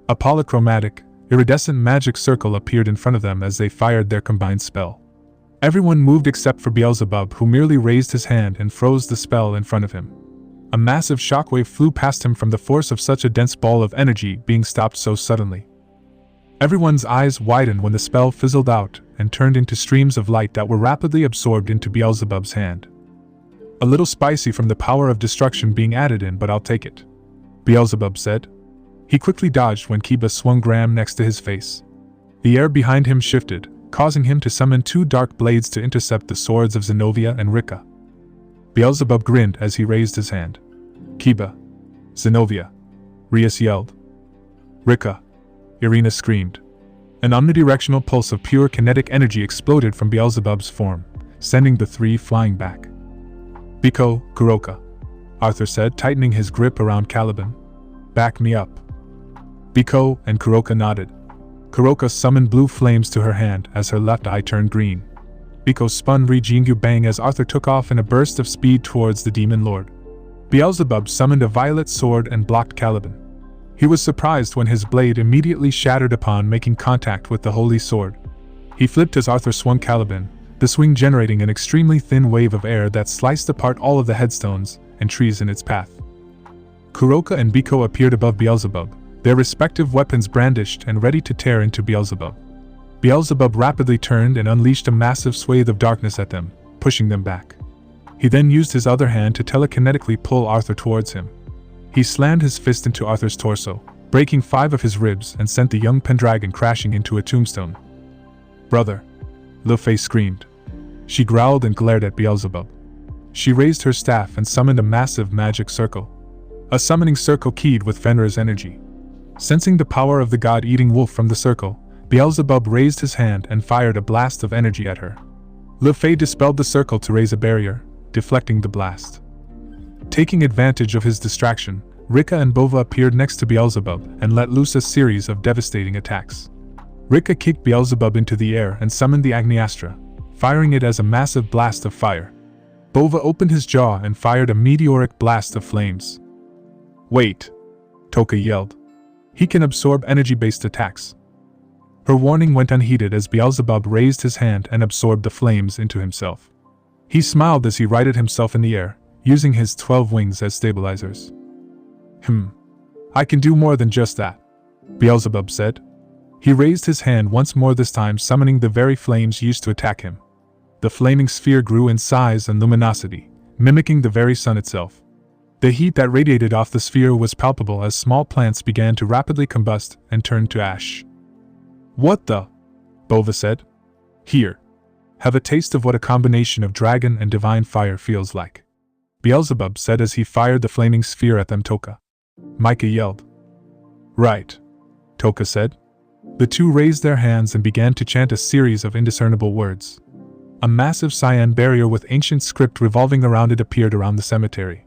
S1: A polychromatic, iridescent magic circle appeared in front of them as they fired their combined spell. Everyone moved except for Beelzebub, who merely raised his hand and froze the spell in front of him. A massive shockwave flew past him from the force of such a dense ball of energy being stopped so suddenly. Everyone's eyes widened when the spell fizzled out and turned into streams of light that were rapidly absorbed into Beelzebub's hand. A little spicy from the power of destruction being added in, but I'll take it, Beelzebub said. He quickly dodged when Kiba swung Graham next to his face. The air behind him shifted, causing him to summon two dark blades to intercept the swords of Zenobia and Rika. Beelzebub grinned as he raised his hand. Kiba. Zenobia. Rias yelled. Rika. Irina screamed. An omnidirectional pulse of pure kinetic energy exploded from Beelzebub's form, sending the three flying back. Biko, Kuroka, Arthur said, tightening his grip around Caliban. Back me up. Biko and Kuroka nodded. Kuroka summoned blue flames to her hand as her left eye turned green. Biko spun Rijingyu Bang as Arthur took off in a burst of speed towards the Demon Lord. Beelzebub summoned a violet sword and blocked Caliban. He was surprised when his blade immediately shattered upon making contact with the holy sword. He flipped as Arthur swung Caliban, the swing generating an extremely thin wave of air that sliced apart all of the headstones and trees in its path. Kuroka and Biko appeared above Beelzebub, their respective weapons brandished and ready to tear into Beelzebub. Beelzebub rapidly turned and unleashed a massive swathe of darkness at them, pushing them back. He then used his other hand to telekinetically pull Arthur towards him. He slammed his fist into Arthur's torso, breaking 5 of his ribs and sent the young Pendragon crashing into a tombstone. Brother! Lefay screamed. She growled and glared at Beelzebub. She raised her staff and summoned a massive magic circle. A summoning circle keyed with Fenrir's energy. Sensing the power of the god-eating wolf from the circle, Beelzebub raised his hand and fired a blast of energy at her. Lefay dispelled the circle to raise a barrier, deflecting the blast. Taking advantage of his distraction, Rika and Bova appeared next to Beelzebub and let loose a series of devastating attacks. Rika kicked Beelzebub into the air and summoned the Agniastra, firing it as a massive blast of fire. Bova opened his jaw and fired a meteoric blast of flames. Wait! Toka yelled. He can absorb energy-based attacks. Her warning went unheeded as Beelzebub raised his hand and absorbed the flames into himself. He smiled as he righted himself in the air, using his 12 wings as stabilizers. I can do more than just that, Beelzebub said. He raised his hand once more, this time summoning the very flames used to attack him. The flaming sphere grew in size and luminosity, mimicking the very sun itself. The heat that radiated off the sphere was palpable as small plants began to rapidly combust and turn to ash. "What the?" Bova said. "Here. Have a taste of what a combination of dragon and divine fire feels like," Beelzebub said as he fired the flaming sphere at them. Toka. Micah yelled. "Right," Toka said. The two raised their hands and began to chant a series of indiscernible words. A massive cyan barrier with ancient script revolving around it appeared around the cemetery.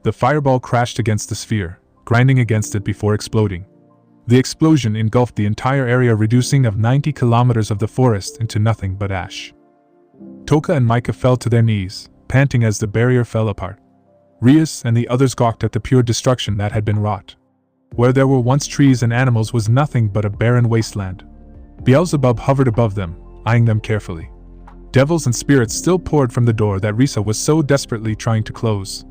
S1: The fireball crashed against the sphere, grinding against it before exploding. The explosion engulfed the entire area, reducing 90 kilometers of the forest into nothing but ash. Toka and Micah fell to their knees, panting as the barrier fell apart. Rias and the others gawked at the pure destruction that had been wrought. Where there were once trees and animals was nothing but a barren wasteland. Beelzebub hovered above them, eyeing them carefully. Devils and spirits still poured from the door that Risa was so desperately trying to close.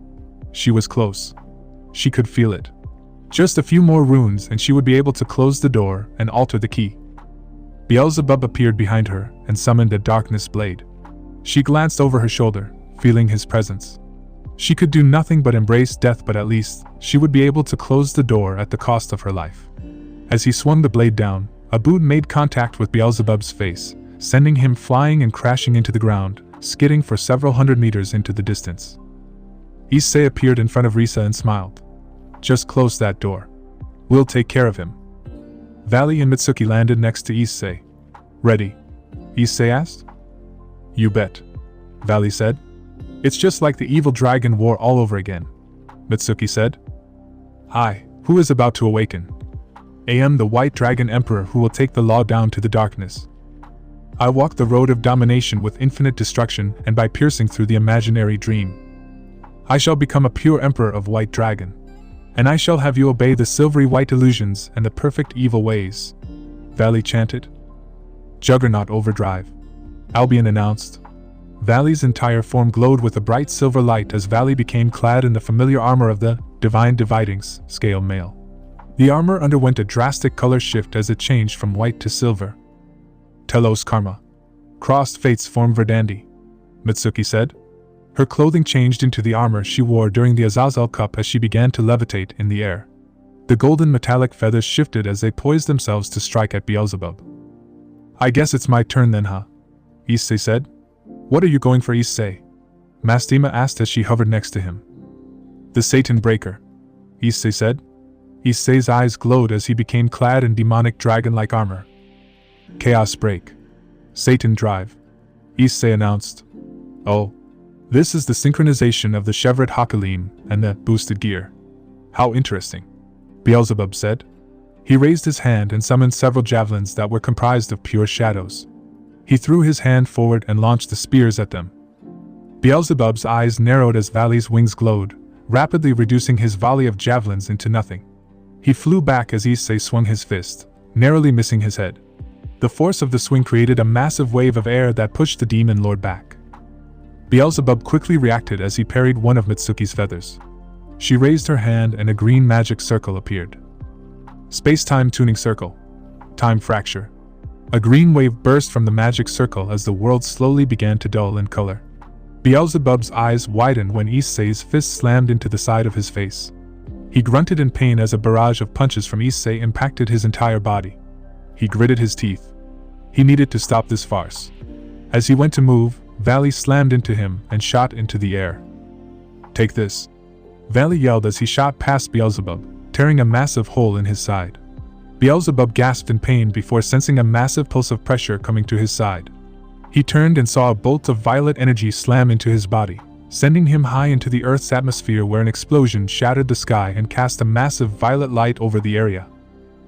S1: She was close. She could feel it. Just a few more runes and she would be able to close the door and alter the key. Beelzebub appeared behind her and summoned a darkness blade. She glanced over her shoulder, feeling his presence. She could do nothing but embrace death, but at least she would be able to close the door at the cost of her life. As he swung the blade down, a boot made contact with Beelzebub's face, sending him flying and crashing into the ground, skidding for several hundred meters into the distance. Issei appeared in front of Risa and smiled. "Just close that door. We'll take care of him." Valley and Mitsuki landed next to Issei. "Ready?" Issei asked. "You bet," Valley said. "It's just like the evil dragon war all over again," Mitsuki said. "I, who is about to awaken? I am the White Dragon Emperor who will take the law down to the darkness. I walk the road of domination with infinite destruction and by piercing through the imaginary dream. I shall become a pure Emperor of White Dragon. And I shall have you obey the silvery white illusions and the perfect evil ways," Valley chanted. "Juggernaut overdrive," Albion announced. Valley's entire form glowed with a bright silver light as Valley became clad in the familiar armor of the Divine Dividings scale male. The armor underwent a drastic color shift as it changed from white to silver. "Telos Karma. Crossed fates form Verdandi," Mitsuki said. Her clothing changed into the armor she wore during the Azazel Cup as she began to levitate in the air. The golden metallic feathers shifted as they poised themselves to strike at Beelzebub. "I guess it's my turn then, huh?" Issei said. "What are you going for, Issei?" Mastima asked as she hovered next to him. "The Satan Breaker," Issei said. Issei's eyes glowed as he became clad in demonic dragon-like armor. "Chaos Break. Satan Drive," Issei announced. "Oh. This is the synchronization of the Chevret Hakalim and the boosted gear. How interesting," Beelzebub said. He raised his hand and summoned several javelins that were comprised of pure shadows. He threw his hand forward and launched the spears at them. Beelzebub's eyes narrowed as Valley's wings glowed, rapidly reducing his volley of javelins into nothing. He flew back as Issei swung his fist, narrowly missing his head. The force of the swing created a massive wave of air that pushed the demon lord back. Beelzebub quickly reacted as he parried one of Mitsuki's feathers. She raised her hand and a green magic circle appeared. Space-time tuning circle. Time fracture. A green wave burst from the magic circle as the world slowly began to dull in color. Beelzebub's eyes widened when Issei's fist slammed into the side of his face. He grunted in pain as a barrage of punches from Issei impacted his entire body. He gritted his teeth. He needed to stop this farce. As he went to move, Valley slammed into him and shot into the air. "Take this," Valley yelled as he shot past Beelzebub, tearing a massive hole in his side. Beelzebub gasped in pain before sensing a massive pulse of pressure coming to his side. He turned and saw a bolt of violet energy slam into his body, sending him high into the Earth's atmosphere where an explosion shattered the sky and cast a massive violet light over the area.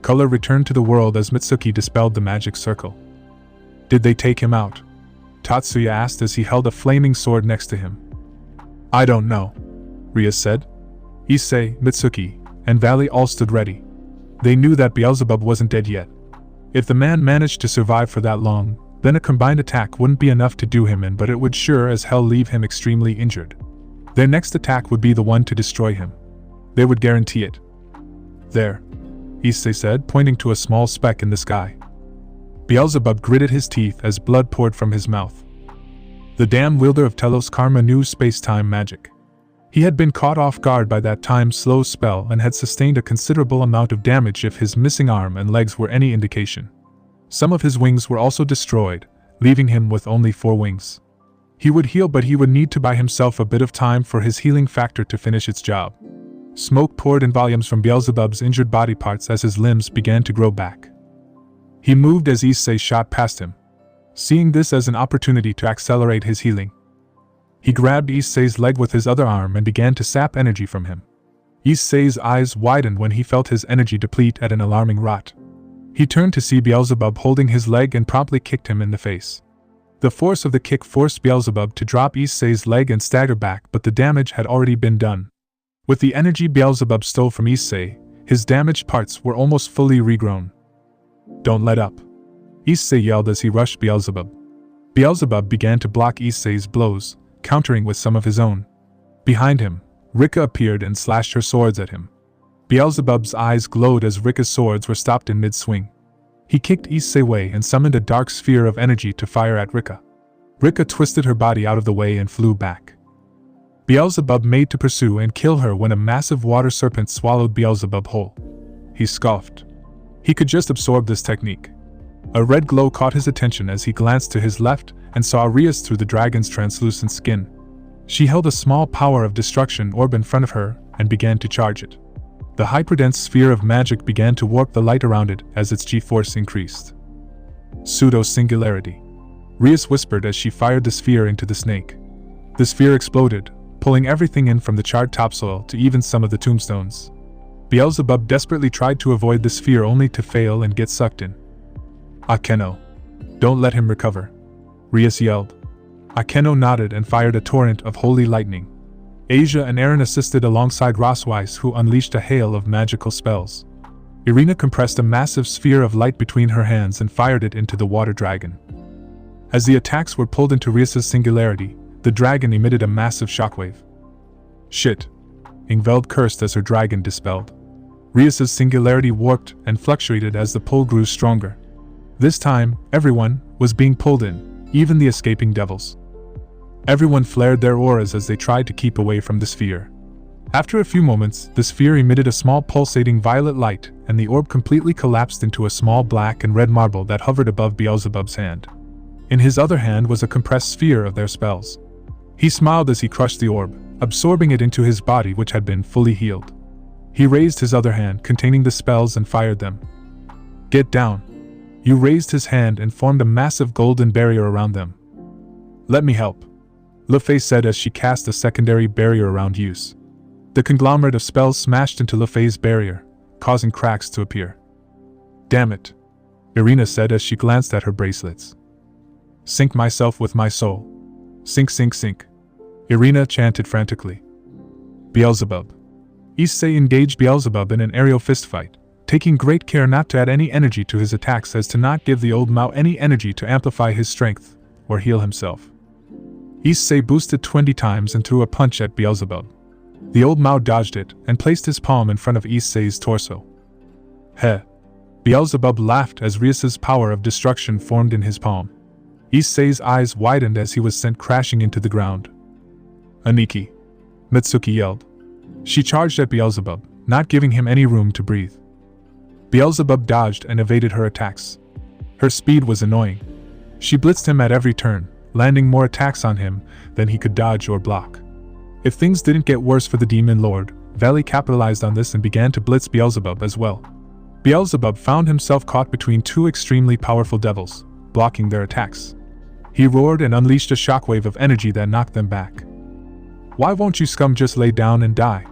S1: Color returned to the world as Mitsuki dispelled the magic circle. "Did they take him out?" Tatsuya asked as he held a flaming sword next to him. "I don't know," Ria said. Issei, Mitsuki, and Valley all stood ready. They knew that Beelzebub wasn't dead yet. If the man managed to survive for that long, then a combined attack wouldn't be enough to do him in, but it would sure as hell leave him extremely injured. Their next attack would be the one to destroy him. They would guarantee it. "There," Issei said, pointing to a small speck in the sky. Beelzebub gritted his teeth as blood poured from his mouth. "The damn wielder of Telos Karma knew space-time magic. He had been caught off guard by that time-slow spell and had sustained a considerable amount of damage if his missing arm and legs were any indication. Some of his wings were also destroyed, leaving him with only 4 wings. He would heal, but he would need to buy himself a bit of time for his healing factor to finish its job. Smoke poured in volumes from Beelzebub's injured body parts as his limbs began to grow back. He moved as Issei shot past him, seeing this as an opportunity to accelerate his healing. He grabbed Issei's leg with his other arm and began to sap energy from him. Issei's eyes widened when he felt his energy deplete at an alarming rate. He turned to see Beelzebub holding his leg and promptly kicked him in the face. The force of the kick forced Beelzebub to drop Issei's leg and stagger back, but the damage had already been done. With the energy Beelzebub stole from Issei, his damaged parts were almost fully regrown. "Don't let up," Issei yelled as he rushed Beelzebub. Beelzebub began to block Issei's blows, countering with some of his own. Behind him, Rika appeared and slashed her swords at him. Beelzebub's eyes glowed as Rika's swords were stopped in mid-swing. He kicked Issei away and summoned a dark sphere of energy to fire at Rika. Rika twisted her body out of the way and flew back. Beelzebub made to pursue and kill her when a massive water serpent swallowed Beelzebub whole. He scoffed. He could just absorb this technique. A red glow caught his attention as he glanced to his left and saw Rias through the dragon's translucent skin. She held a small power of destruction orb in front of her and began to charge it. The hyperdense sphere of magic began to warp the light around it as its G-force increased. Pseudo-singularity, Rias whispered as she fired the sphere into the snake. The sphere exploded, pulling everything in from the charred topsoil to even some of the tombstones. Beelzebub desperately tried to avoid the sphere only to fail and get sucked in. "Akeno. Don't let him recover," Rias yelled. Akeno nodded and fired a torrent of holy lightning. Asia and Aaron assisted alongside Rossweiss, who unleashed a hail of magical spells. Irina compressed a massive sphere of light between her hands and fired it into the water dragon. As the attacks were pulled into Rias's singularity, the dragon emitted a massive shockwave. "Shit," Ingveld cursed as her dragon dispelled. Rias's singularity warped and fluctuated as the pull grew stronger. This time, everyone was being pulled in, even the escaping devils. Everyone flared their auras as they tried to keep away from the sphere. After a few moments, the sphere emitted a small pulsating violet light, and the orb completely collapsed into a small black and red marble that hovered above Beelzebub's hand. In his other hand was a compressed sphere of their spells. He smiled as he crushed the orb, absorbing it into his body, which had been fully healed. He raised his other hand containing the spells and fired them. "Get down." Yu raised his hand and formed a massive golden barrier around them. "Let me help," Lefei said as she cast a secondary barrier around Yu's. The conglomerate of spells smashed into Lefei's barrier, causing cracks to appear. "Damn it," Irina said as she glanced at her bracelets. "Sync myself with my soul. Sync, sync, sync," Irina chanted frantically. Beelzebub. Issei engaged Beelzebub in an aerial fistfight, taking great care not to add any energy to his attacks as to not give the old Mao any energy to amplify his strength or heal himself. Issei boosted 20 times and threw a punch at Beelzebub. The old Mao dodged it and placed his palm in front of Issei's torso. Heh! Beelzebub laughed as Rias's power of destruction formed in his palm. Issei's eyes widened as he was sent crashing into the ground. "Aniki!" Mitsuki yelled. She charged at Beelzebub, not giving him any room to breathe. Beelzebub dodged and evaded her attacks. Her speed was annoying. She blitzed him at every turn, landing more attacks on him than he could dodge or block. If things didn't get worse for the Demon Lord, Valley capitalized on this and began to blitz Beelzebub as well. Beelzebub found himself caught between two extremely powerful devils, blocking their attacks. He roared and unleashed a shockwave of energy that knocked them back. "Why won't you scum just lay down and die?"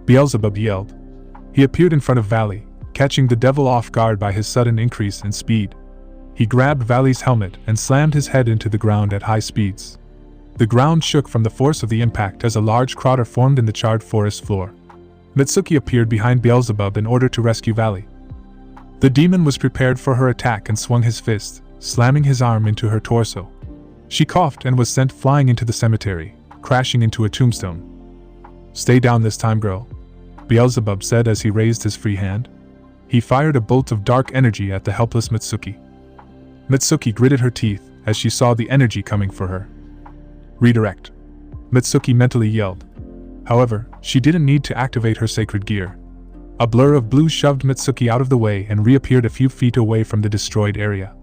S1: Beelzebub yelled. He appeared in front of Valley, catching the devil off guard by his sudden increase in speed. He grabbed Valley's helmet and slammed his head into the ground at high speeds. The ground shook from the force of the impact as a large crater formed in the charred forest floor. Mitsuki appeared behind Beelzebub in order to rescue Valley. The demon was prepared for her attack and swung his fist, slamming his arm into her torso. She coughed and was sent flying into the cemetery, crashing into a tombstone. "Stay down this time, girl," Beelzebub said as he raised his free hand. He fired a bolt of dark energy at the helpless Mitsuki. Mitsuki gritted her teeth as she saw the energy coming for her. "Redirect," Mitsuki mentally yelled. However, she didn't need to activate her sacred gear. A blur of blue shoved Mitsuki out of the way and reappeared a few feet away from the destroyed area.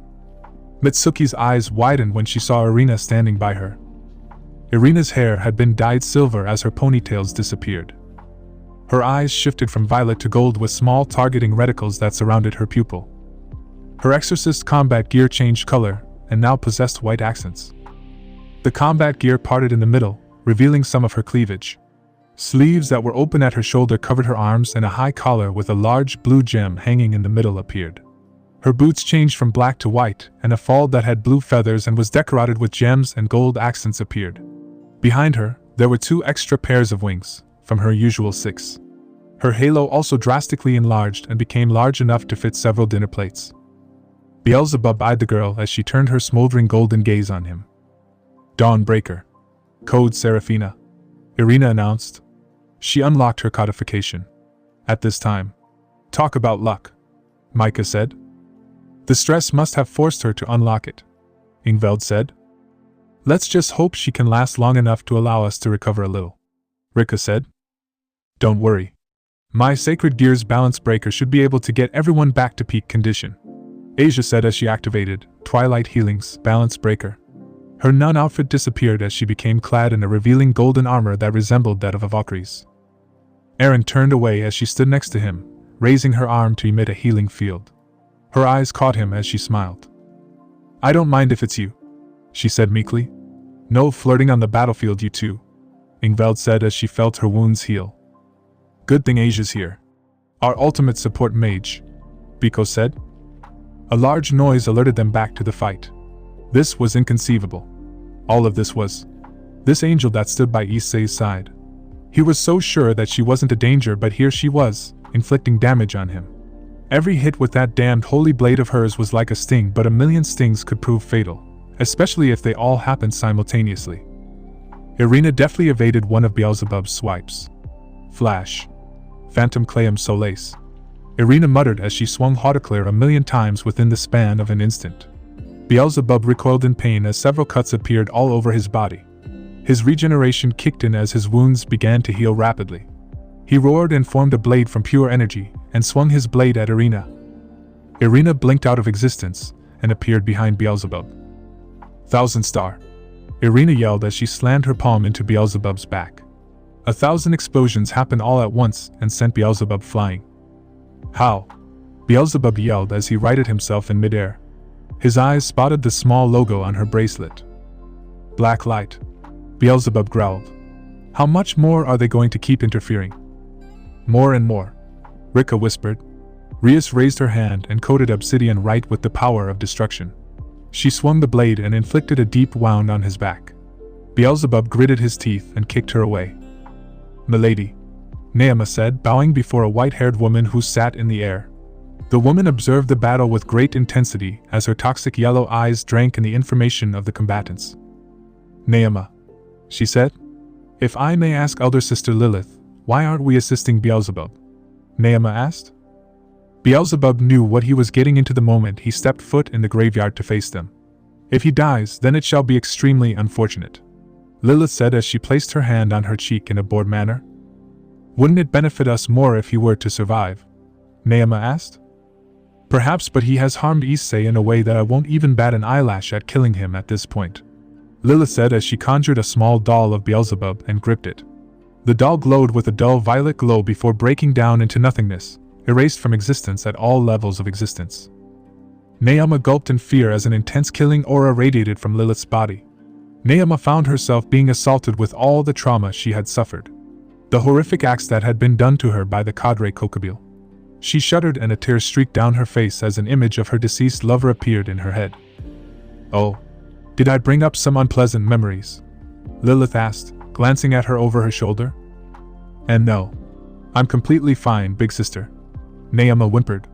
S1: Mitsuki's eyes widened when she saw Irina standing by her. Irina's hair had been dyed silver as her ponytails disappeared. Her eyes shifted from violet to gold with small targeting reticles that surrounded her pupil. Her exorcist combat gear changed color and now possessed white accents. The combat gear parted in the middle, revealing some of her cleavage. Sleeves that were open at her shoulder covered her arms, and a high collar with a large blue gem hanging in the middle appeared. Her boots changed from black to white, and a fall that had blue feathers and was decorated with gems and gold accents appeared. Behind her, there were 2 extra pairs of wings, from her usual 6. Her halo also drastically enlarged and became large enough to fit several dinner plates. Beelzebub eyed the girl as she turned her smoldering golden gaze on him. Dawnbreaker. Code Seraphina. Irina announced. She unlocked her codification. At this time. Talk about luck, Micah said. The stress must have forced her to unlock it, Ingveld said. Let's just hope she can last long enough to allow us to recover a little, Rika said. Don't worry. My sacred gear's balance breaker should be able to get everyone back to peak condition, Asia said as she activated Twilight Healing's balance breaker. Her nun outfit disappeared as she became clad in a revealing golden armor that resembled that of a Valkyrie's. Erin turned away as she stood next to him, raising her arm to emit a healing field. Her eyes caught him as she smiled. I don't mind if it's you, she said meekly. No flirting on the battlefield, you two, Ingveld said as she felt her wounds heal. Good thing Asia's here. Our ultimate support mage, Biko said. A large noise alerted them back to the fight. This was inconceivable. All of this was this angel that stood by Issei's side. He was so sure that she wasn't a danger, but here she was, inflicting damage on him. Every hit with that damned holy blade of hers was like a sting, but a million stings could prove fatal, especially if they all happened simultaneously. Irina deftly evaded one of Beelzebub's swipes. Flash. Phantom Clayum Solace. Irina muttered as she swung Hauteclair a million times within the span of an instant. Beelzebub recoiled in pain as several cuts appeared all over his body. His regeneration kicked in as his wounds began to heal rapidly. He roared and formed a blade from pure energy, and swung his blade at Irina. Irina blinked out of existence, and appeared behind Beelzebub. Thousand Star. Irina yelled as she slammed her palm into Beelzebub's back. 1,000 explosions happened all at once and sent Beelzebub flying. How? Beelzebub yelled as he righted himself in midair. His eyes spotted the small logo on her bracelet. Black light. Beelzebub growled. How much more are they going to keep interfering? More and more, Rika whispered. Rias raised her hand and coated Obsidian right with the power of destruction. She swung the blade and inflicted a deep wound on his back. Beelzebub gritted his teeth and kicked her away. Milady, Naima said, bowing before a white-haired woman who sat in the air. The woman observed the battle with great intensity as her toxic yellow eyes drank in the information of the combatants. Naima, she said. If I may ask Elder Sister Lilith, why aren't we assisting Beelzebub? Naima asked. Beelzebub knew what he was getting into the moment he stepped foot in the graveyard to face them. If he dies, then it shall be extremely unfortunate, Lilith said as she placed her hand on her cheek in a bored manner. Wouldn't it benefit us more if he were to survive? Naima asked. Perhaps, but he has harmed Issei in a way that I won't even bat an eyelash at killing him at this point, Lilith said as she conjured a small doll of Beelzebub and gripped it. The doll glowed with a dull violet glow before breaking down into nothingness, erased from existence at all levels of existence. Naima gulped in fear as an intense killing aura radiated from Lilith's body. Naima found herself being assaulted with all the trauma she had suffered. The horrific acts that had been done to her by the Cadre Kokabile. She shuddered and a tear streaked down her face as an image of her deceased lover appeared in her head. Oh, did I bring up some unpleasant memories? Lilith asked, glancing at her over her shoulder. And no, I'm completely fine, big sister, Naima whimpered.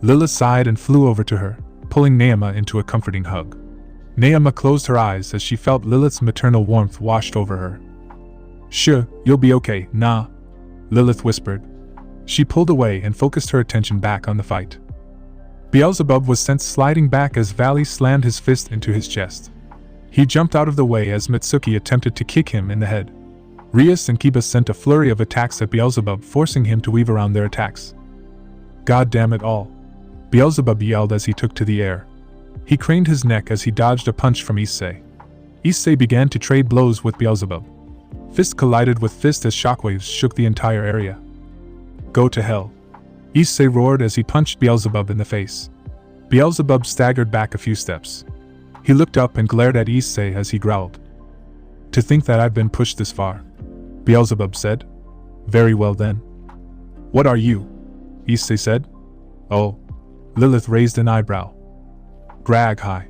S1: Lilith sighed and flew over to her, pulling Naima into a comforting hug. Naima closed her eyes as she felt Lilith's maternal warmth washed over her. Sure, you'll be okay, nah, Lilith whispered. She pulled away and focused her attention back on the fight. Beelzebub was sent sliding back as Valley slammed his fist into his chest. He jumped out of the way as Mitsuki attempted to kick him in the head. Rias and Kiba sent a flurry of attacks at Beelzebub, forcing him to weave around their attacks. God damn it all! Beelzebub yelled as he took to the air. He craned his neck as he dodged a punch from Issei. Issei began to trade blows with Beelzebub. Fist collided with fist as shockwaves shook the entire area. Go to hell! Issei roared as he punched Beelzebub in the face. Beelzebub staggered back a few steps. He looked up and glared at Issei as he growled. To think that I've been pushed this far, Beelzebub said. Very well then. What are you? Issei said. Oh. Lilith raised an eyebrow. Grag high.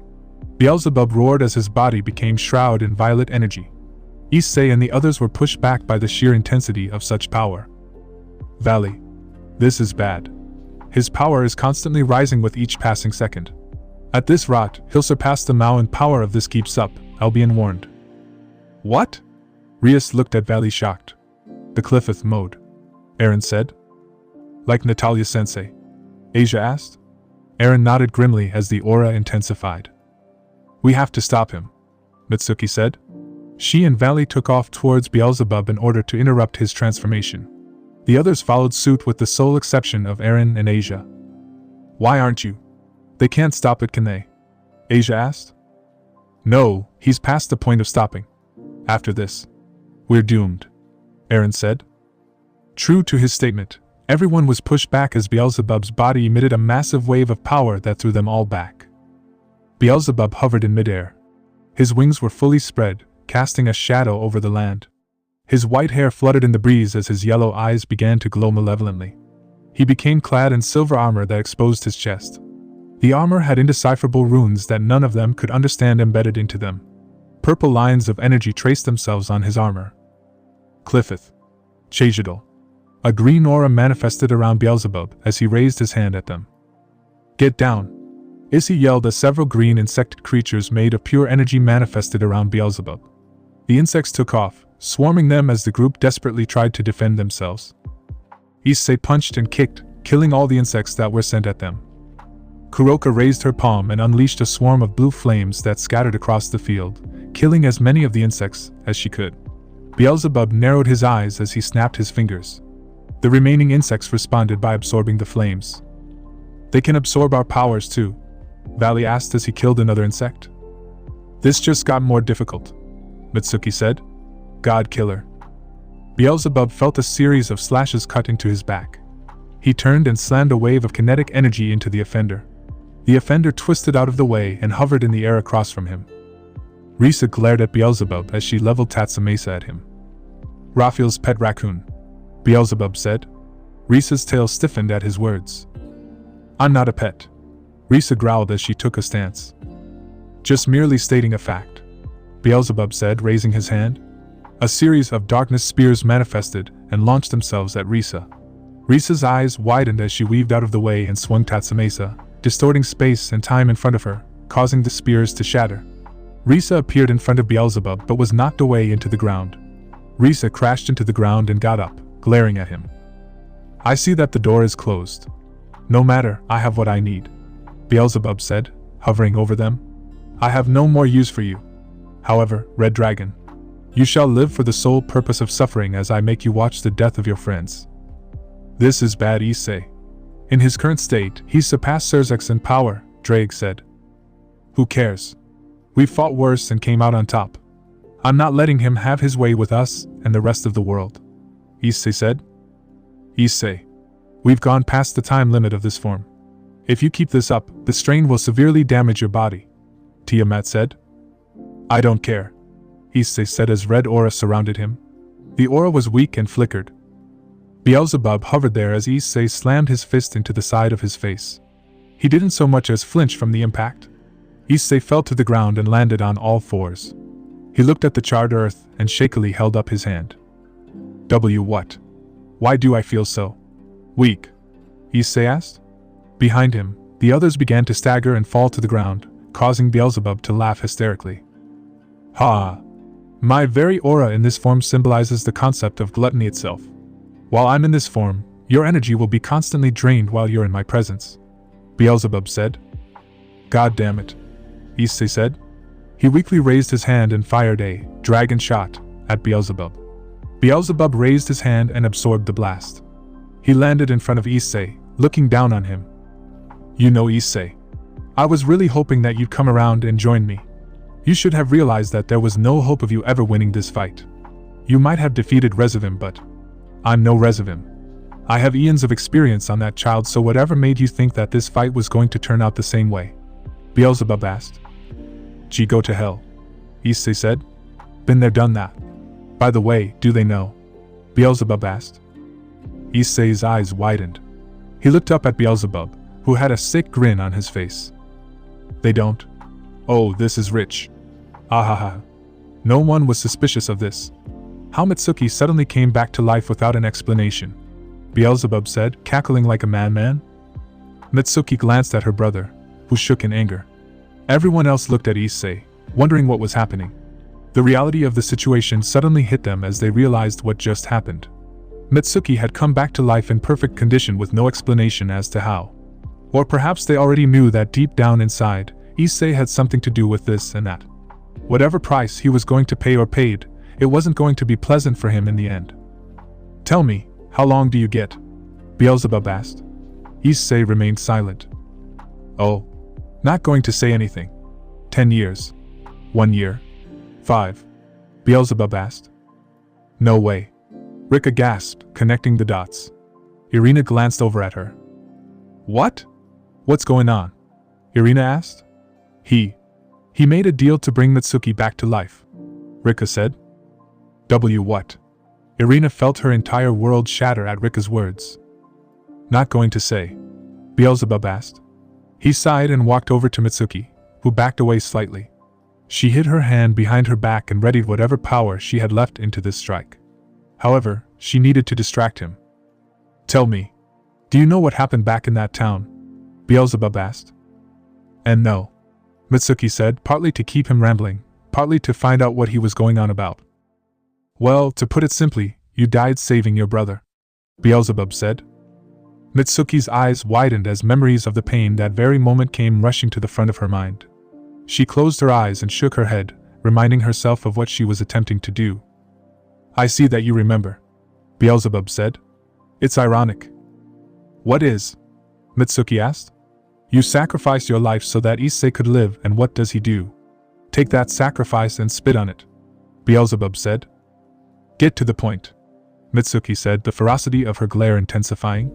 S1: Beelzebub roared as his body became shrouded in violet energy. Issei and the others were pushed back by the sheer intensity of such power. Valley. This is bad. His power is constantly rising with each passing second. At this rate, he'll surpass the Mao in power if this keeps up, Albion warned. What? Rias looked at Valley shocked. The Cliffith mode, Aaron said. Like Natalia-sensei? Asia asked. Aaron nodded grimly as the aura intensified. We have to stop him, Mitsuki said. She and Valley took off towards Beelzebub in order to interrupt his transformation. The others followed suit with the sole exception of Aaron and Asia. Why aren't you? They can't stop it, can they? Asia asked. No, he's past the point of stopping. After this, we're doomed, Aaron said. True to his statement, everyone was pushed back as Beelzebub's body emitted a massive wave of power that threw them all back. Beelzebub hovered in midair. His wings were fully spread, casting a shadow over the land. His white hair fluttered in the breeze as his yellow eyes began to glow malevolently. He became clad in silver armor that exposed his chest. The armor had indecipherable runes that none of them could understand embedded into them. Purple lines of energy traced themselves on his armor. Cliffith. Chajidal. A green aura manifested around Beelzebub as he raised his hand at them. Get down! Issei yelled as several green insect creatures made of pure energy manifested around Beelzebub. The insects took off, swarming them as the group desperately tried to defend themselves. Issei punched and kicked, killing all the insects that were sent at them. Kuroka raised her palm and unleashed a swarm of blue flames that scattered across the field, killing as many of the insects as she could. Beelzebub narrowed his eyes as he snapped his fingers. The remaining insects responded by absorbing the flames. They can absorb our powers too, Valley asked as he killed another insect. This just got more difficult, Mitsuki said. God killer. Beelzebub felt a series of slashes cut into his back. He turned and slammed a wave of kinetic energy into the offender. The offender twisted out of the way and hovered in the air across from him. Risa glared at Beelzebub as she leveled Tatsamesa at him. Raphael's pet raccoon, Beelzebub said. Risa's tail stiffened at his words. I'm not a pet, Risa growled as she took a stance. Just merely stating a fact, Beelzebub said, raising his hand. A series of darkness spears manifested and launched themselves at Risa. Risa's eyes widened as she weaved out of the way and swung Tatsamesa, distorting space and time in front of her, causing the spears to shatter. Risa appeared in front of Beelzebub but was knocked away into the ground. Risa crashed into the ground and got up, glaring at him. I see that the door is closed. No matter, I have what I need, Beelzebub said, hovering over them. I have no more use for you. However, Red Dragon, you shall live for the sole purpose of suffering as I make you watch the death of your friends. This is bad, Issei. In his current state, he's surpassed Surzex in power, Drake said. Who cares? We fought worse and came out on top. I'm not letting him have his way with us and the rest of the world, Issei said. Issei, we've gone past the time limit of this form. If you keep this up, the strain will severely damage your body, Tiamat said. I don't care, Issei said as red aura surrounded him. The aura was weak and flickered. Beelzebub hovered there as Issei slammed his fist into the side of his face. He didn't so much as flinch from the impact. Issei fell to the ground and landed on all fours. He looked at the charred earth and shakily held up his hand. What? Why do I feel so weak? Issei asked. Behind him, the others began to stagger and fall to the ground, causing Beelzebub to laugh hysterically. Ha! My very aura in this form symbolizes the concept of gluttony itself. While I'm in this form, your energy will be constantly drained while you're in my presence, Beelzebub said. God damn it, Issei said. He weakly raised his hand and fired a dragon shot at Beelzebub. Beelzebub raised his hand and absorbed the blast. He landed in front of Issei, looking down on him. You know, Issei, I was really hoping that you'd come around and join me. You should have realized that there was no hope of you ever winning this fight. You might have defeated Resivim, but I'm no Resivim. I have eons of experience on that child, so whatever made you think that this fight was going to turn out the same way? Beelzebub asked. Gee, go to hell, Issei said. Been there, done that. By the way, do they know? Beelzebub asked. Issei's eyes widened. He looked up at Beelzebub, who had a sick grin on his face. They don't? Oh, this is rich. Ahaha. No one was suspicious of this. How Mitsuki suddenly came back to life without an explanation, Beelzebub said, cackling like a madman. Mitsuki glanced at her brother, who shook in anger. Everyone else looked at Issei, wondering what was happening. The reality of the situation suddenly hit them as they realized what just happened. Mitsuki had come back to life in perfect condition with no explanation as to how. Or perhaps they already knew that deep down inside, Issei had something to do with this and that. Whatever price he was going to pay or paid, it wasn't going to be pleasant for him in the end. Tell me, how long do you get? Beelzebub asked. Issei remained silent. Oh, not going to say anything. 10 years. 1 year. 5. Beelzebub asked. No way. Rika gasped, connecting the dots. Irina glanced over at her. What? What's going on? Irina asked. He made a deal to bring Mitsuki back to life, Rika said. What? Irina felt her entire world shatter at Rika's words. Not going to say, Beelzebub asked. He sighed and walked over to Mitsuki, who backed away slightly. She hid her hand behind her back and readied whatever power she had left into this strike. However, she needed to distract him. Tell me, do you know what happened back in that town? Beelzebub asked. And no, Mitsuki said, partly to keep him rambling, partly to find out what he was going on about. Well, to put it simply, you died saving your brother, Beelzebub said. Mitsuki's eyes widened as memories of the pain that very moment came rushing to the front of her mind. She closed her eyes and shook her head, reminding herself of what she was attempting to do. I see that you remember, Beelzebub said. It's ironic. What is? Mitsuki asked. You sacrificed your life so that Issei could live, and what does he do? Take that sacrifice and spit on it, Beelzebub said. Get to the point, Mitsuki said, the ferocity of her glare intensifying.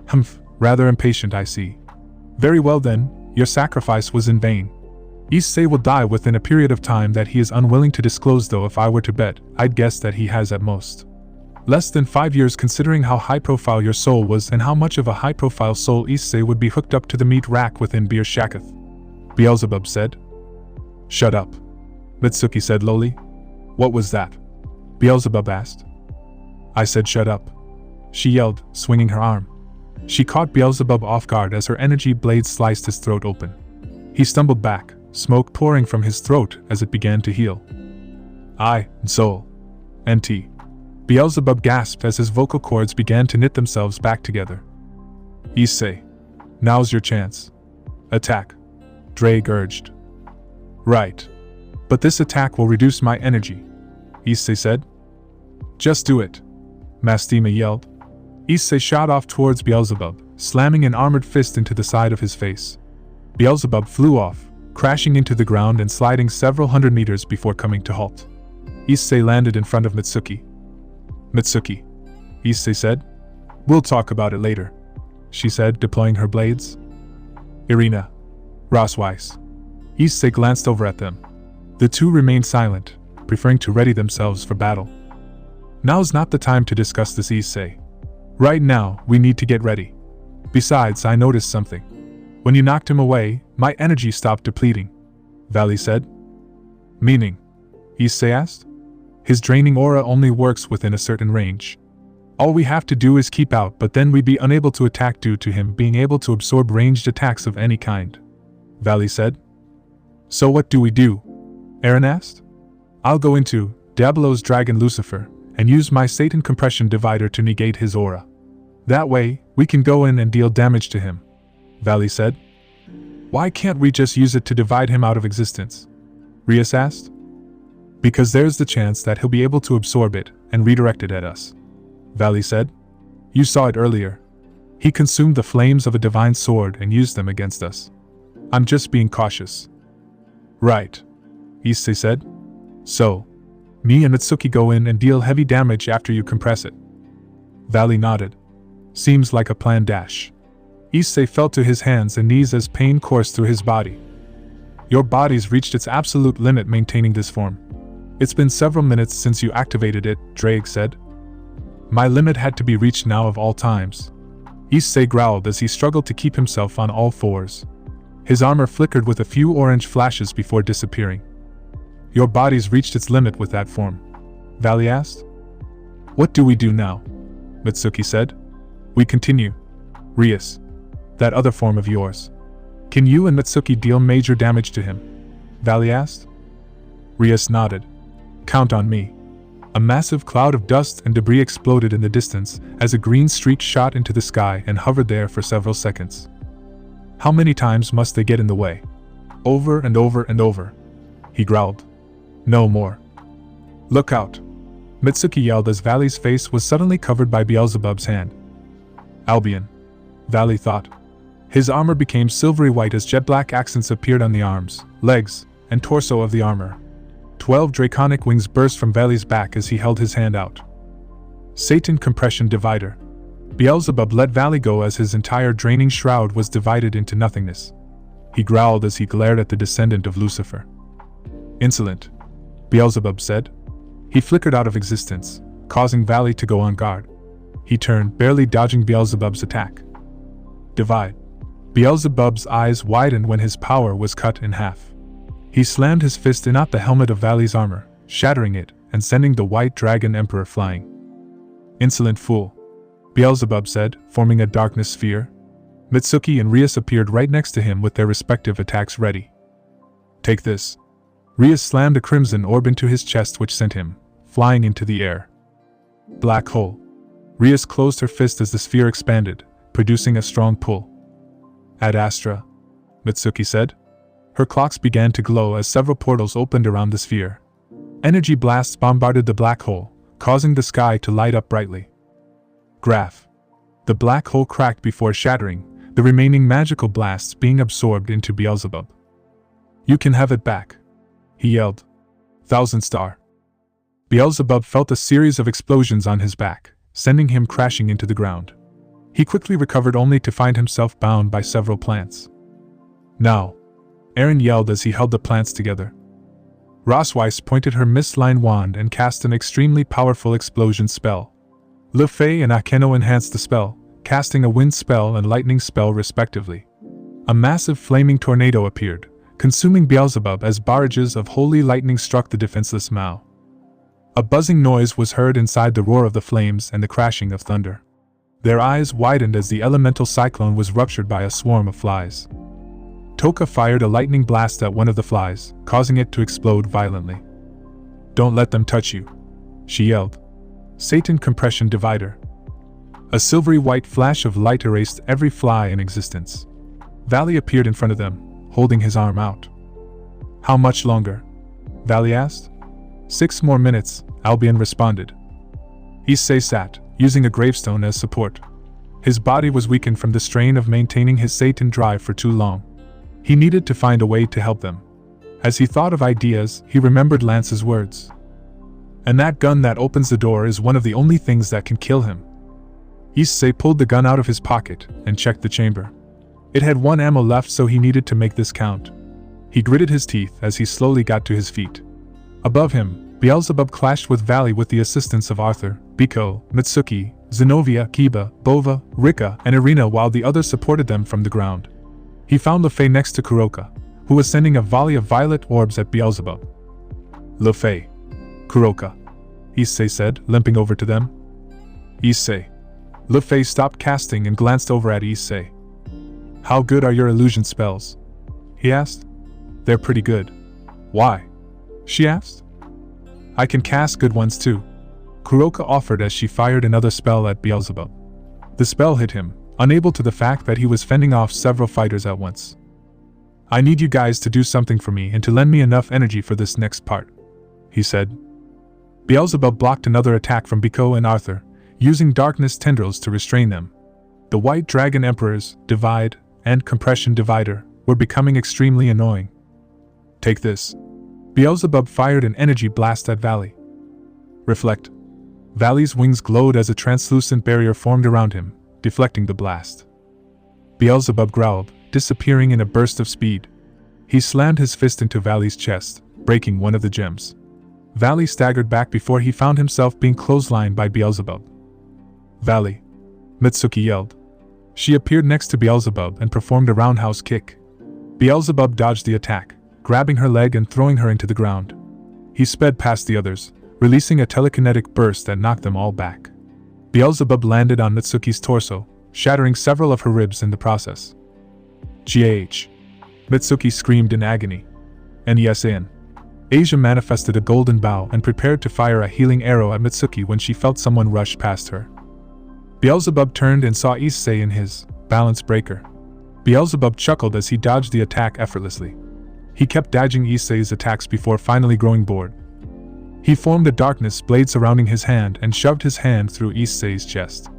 S1: Humph, rather impatient, I see. Very well then, your sacrifice was in vain. Issei will die within a period of time that he is unwilling to disclose, though if I were to bet, I'd guess that he has at most less than 5 years, considering how high-profile your soul was and how much of a high-profile soul Issei would be hooked up to the meat rack within Bir Shakath, Beelzebub said. Shut up, Mitsuki said lowly. What was that? Beelzebub asked. I said shut up, she yelled, swinging her arm. She caught Beelzebub off guard as her energy blade sliced his throat open. He stumbled back, smoke pouring from his throat as it began to heal. I, soul. NT. Beelzebub gasped as his vocal cords began to knit themselves back together. Issei. Now's your chance. Attack. Drake urged. Right. But this attack will reduce my energy, Issei said. Just do it, Mastima yelled. Issei shot off towards Beelzebub, slamming an armored fist into the side of his face. Beelzebub flew off, crashing into the ground and sliding several hundred meters before coming to halt. Issei landed in front of Mitsuki. Mitsuki, Issei said. We'll talk about it later, she said, deploying her blades. Irina. Rossweiss. Issei glanced over at them. The two remained silent, preferring to ready themselves for battle. Now's not the time to discuss this, Issei. Right now, we need to get ready. Besides, I noticed something. When you knocked him away, my energy stopped depleting, Valley said. Meaning? Issei asked. His draining aura only works within a certain range. All we have to do is keep out, but then we'd be unable to attack due to him being able to absorb ranged attacks of any kind, Valley said. So what do we do? Aaron asked. I'll go into Diablo's Dragon Lucifer and use my Satan compression divider to negate his aura. That way, we can go in and deal damage to him, Valley said. Why can't we just use it to divide him out of existence? Rias asked. Because there's the chance that he'll be able to absorb it, and redirected at us. Valley said. You saw it earlier. He consumed the flames of a divine sword and used them against us. I'm just being cautious. Right. Issei said. So, me and Mitsuki go in and deal heavy damage after you compress it. Valley nodded. Seems like a plan. Issei fell to his hands and knees as pain coursed through his body. Your body's reached its absolute limit maintaining this form. It's been several minutes since you activated it, Drake said. My limit had to be reached now of all times. Issei growled as he struggled to keep himself on all fours. His armor flickered with a few orange flashes before disappearing. Your body's reached its limit with that form, Valley asked. What do we do now? Mitsuki said. We continue. Rias. That other form of yours. Can you and Mitsuki deal major damage to him? Valley asked. Rias nodded. Count on me. A massive cloud of dust and debris exploded in the distance as a green streak shot into the sky and hovered there for several seconds. How many times must they get in the way? Over and over and over. He growled. No more. Look out. Mitsuki yelled as Valley's face was suddenly covered by Beelzebub's hand. Albion. Valley thought. His armor became silvery white as jet black accents appeared on the arms, legs, and torso of the armor. 12 draconic wings burst from Valley's back as he held his hand out. Satan Compression Divider. Beelzebub let Valley go as his entire draining shroud was divided into nothingness. He growled as he glared at the descendant of Lucifer. Insolent, Beelzebub said. He flickered out of existence, causing Valley to go on guard. He turned, barely dodging Beelzebub's attack. Divide. Beelzebub's eyes widened when his power was cut in half. He slammed his fist in at the helmet of Valley's armor, shattering it and sending the white dragon emperor flying. Insolent fool, Beelzebub said, forming a darkness sphere. Mitsuki and Rias appeared right next to him with their respective attacks ready. Take this. Rias slammed a crimson orb into his chest which sent him flying into the air. Black hole. Rias closed her fist as the sphere expanded, producing a strong pull. Ad Astra, Mitsuki said. Her clocks began to glow as several portals opened around the sphere. Energy blasts bombarded the black hole, causing the sky to light up brightly. Graph. The black hole cracked before shattering, the remaining magical blasts being absorbed into Beelzebub. You can have it back, he yelled. Thousand Star. Beelzebub felt a series of explosions on his back, sending him crashing into the ground. He quickly recovered only to find himself bound by several plants. Now, Aaron yelled as he held the plants together. Rosweiss pointed her mist-line wand and cast an extremely powerful explosion spell. Le Fay and Akeno enhanced the spell, casting a wind spell and lightning spell respectively. A massive flaming tornado appeared, consuming Beelzebub as barrages of holy lightning struck the defenseless Mao. A buzzing noise was heard inside the roar of the flames and the crashing of thunder. Their eyes widened as the elemental cyclone was ruptured by a swarm of flies. Toka fired a lightning blast at one of the flies, causing it to explode violently. Don't let them touch you, she yelled. Satan Compression Divider. A silvery white flash of light erased every fly in existence. Valley appeared in front of them, holding his arm out. How much longer? Valley asked. 6 more minutes, Albion responded. Issei sat, using a gravestone as support. His body was weakened from the strain of maintaining his Satan drive for too long. He needed to find a way to help them. As he thought of ideas, he remembered Lance's words. And that gun that opens the door is one of the only things that can kill him. Issei pulled the gun out of his pocket and checked the chamber. It had 1 ammo left, so he needed to make this count. He gritted his teeth as he slowly got to his feet. Above him, Beelzebub clashed with Valley with the assistance of Arthur, Biko, Mitsuki, Zenobia, Kiba, Bova, Rika, and Irina, while the others supported them from the ground. He found Le Fay next to Kuroka, who was sending a volley of violet orbs at Beelzebub. Le Fay. Kuroka, Issei said, limping over to them. Issei. Le Fay stopped casting and glanced over at Issei. How good are your illusion spells? He asked. They're pretty good. Why? She asked. I can cast good ones too, Kuroka offered as she fired another spell at Beelzebub. The spell hit him, unable to the fact that he was fending off several fighters at once. I need you guys to do something for me and to lend me enough energy for this next part, he said. Beelzebub blocked another attack from Biko and Arthur, using darkness tendrils to restrain them. The White Dragon Emperor's Divide and Compression Divider were becoming extremely annoying. Take this. Beelzebub fired an energy blast at Valley. Reflect. Valley's wings glowed as a translucent barrier formed around him, deflecting the blast. Beelzebub growled, disappearing in a burst of speed. He slammed his fist into Valley's chest, breaking one of the gems. Valley staggered back before he found himself being clotheslined by Beelzebub. Valley! Mitsuki yelled. She appeared next to Beelzebub and performed a roundhouse kick. Beelzebub dodged the attack, grabbing her leg and throwing her into the ground. He sped past the others, releasing a telekinetic burst that knocked them all back. Beelzebub landed on Mitsuki's torso, shattering several of her ribs in the process. GH! Mitsuki screamed in agony. NESN. Asia manifested a golden bow and prepared to fire a healing arrow at Mitsuki when she felt someone rush past her. Beelzebub turned and saw Issei in his balance breaker. Beelzebub chuckled as he dodged the attack effortlessly. He kept dodging Issei's attacks before finally growing bored. He formed a darkness blade surrounding his hand and shoved his hand through Issei's chest.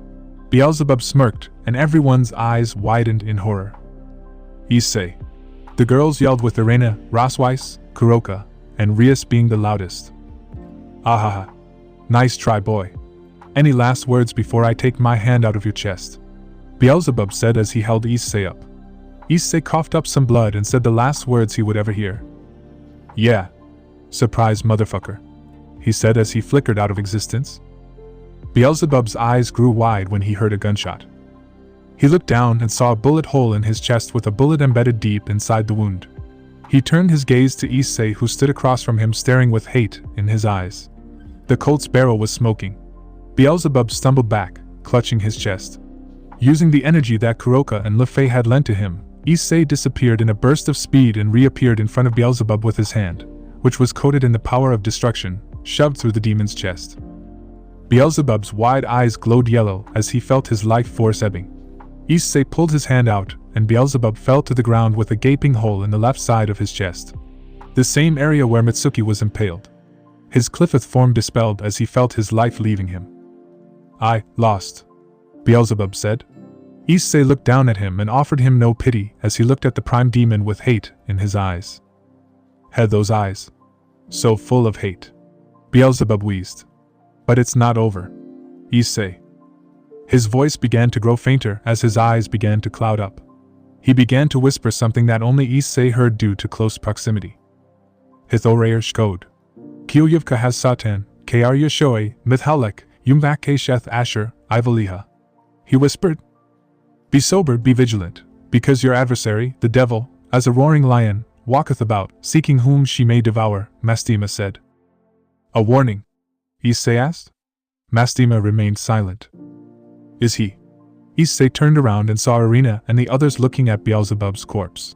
S1: Beelzebub smirked, and everyone's eyes widened in horror. Issei! The girls yelled with Irena, Rosweiss, Kuroka, and Rias being the loudest. Ahaha. Nice try, boy. Any last words before I take my hand out of your chest? Beelzebub said as he held Issei up. Issei coughed up some blood and said the last words he would ever hear. Yeah. Surprise motherfucker, he said as he flickered out of existence. Beelzebub's eyes grew wide when he heard a gunshot. He looked down and saw a bullet hole in his chest with a bullet embedded deep inside the wound. He turned his gaze to Issei, who stood across from him staring with hate in his eyes. The Colt's barrel was smoking. Beelzebub stumbled back, clutching his chest. Using the energy that Kuroka and Lefei had lent to him, Issei disappeared in a burst of speed and reappeared in front of Beelzebub with his hand, which was coated in the power of destruction, shoved through the demon's chest. Beelzebub's wide eyes glowed yellow as he felt his life force ebbing. Issei pulled his hand out, and Beelzebub fell to the ground with a gaping hole in the left side of his chest. The same area where Mitsuki was impaled. His Cliffith form dispelled as he felt his life leaving him. I lost, Beelzebub said. Issei looked down at him and offered him no pity as he looked at the prime demon with hate in his eyes. Had those eyes. So full of hate. Beelzebub wheezed. But it's not over. Issei. His voice began to grow fainter as his eyes began to cloud up. He began to whisper something that only Issei heard due to close proximity. Hithorayer Shkod. Kilyevka has Satan, Kar Yeshoi, Mithalek, Yumvak Sheth Asher, Ivaliha. He whispered. Be sober, be vigilant, because your adversary, the devil, as a roaring lion, walketh about, seeking whom she may devour, Mastema said. A warning? Issei asked. Mastema remained silent. Is he? Issei turned around and saw Irina and the others looking at Beelzebub's corpse.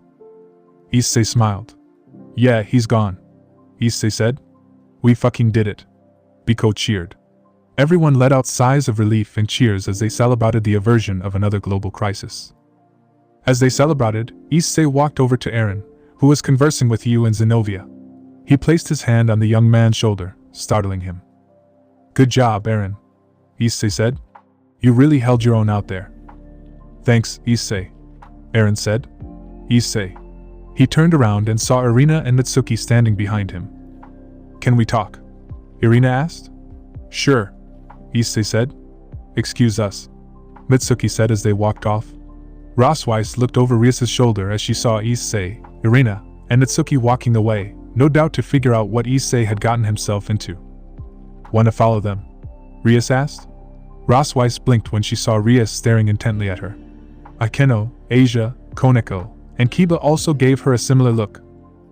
S1: Issei smiled. Yeah, he's gone, Issei said. We fucking did it. Biko cheered. Everyone let out sighs of relief and cheers as they celebrated the aversion of another global crisis. As they celebrated, Issei walked over to Eren, who was conversing with Yu and Zenobia. He placed his hand on the young man's shoulder, startling him. Good job, Eren, Issei said. You really held your own out there. Thanks, Issei, Eren said. Issei. He turned around and saw Irina and Mitsuki standing behind him. Can we talk? Irina asked. Sure, Issei said. Excuse us, Mitsuki said as they walked off. Rosweiss looked over Rias' shoulder as she saw Issei, Irina, and Mitsuki walking away, no doubt to figure out what Issei had gotten himself into. Want to follow them? Rias asked. Rosweiss blinked when she saw Rias staring intently at her. Akeno, Asia, Koneko, and Kiba also gave her a similar look.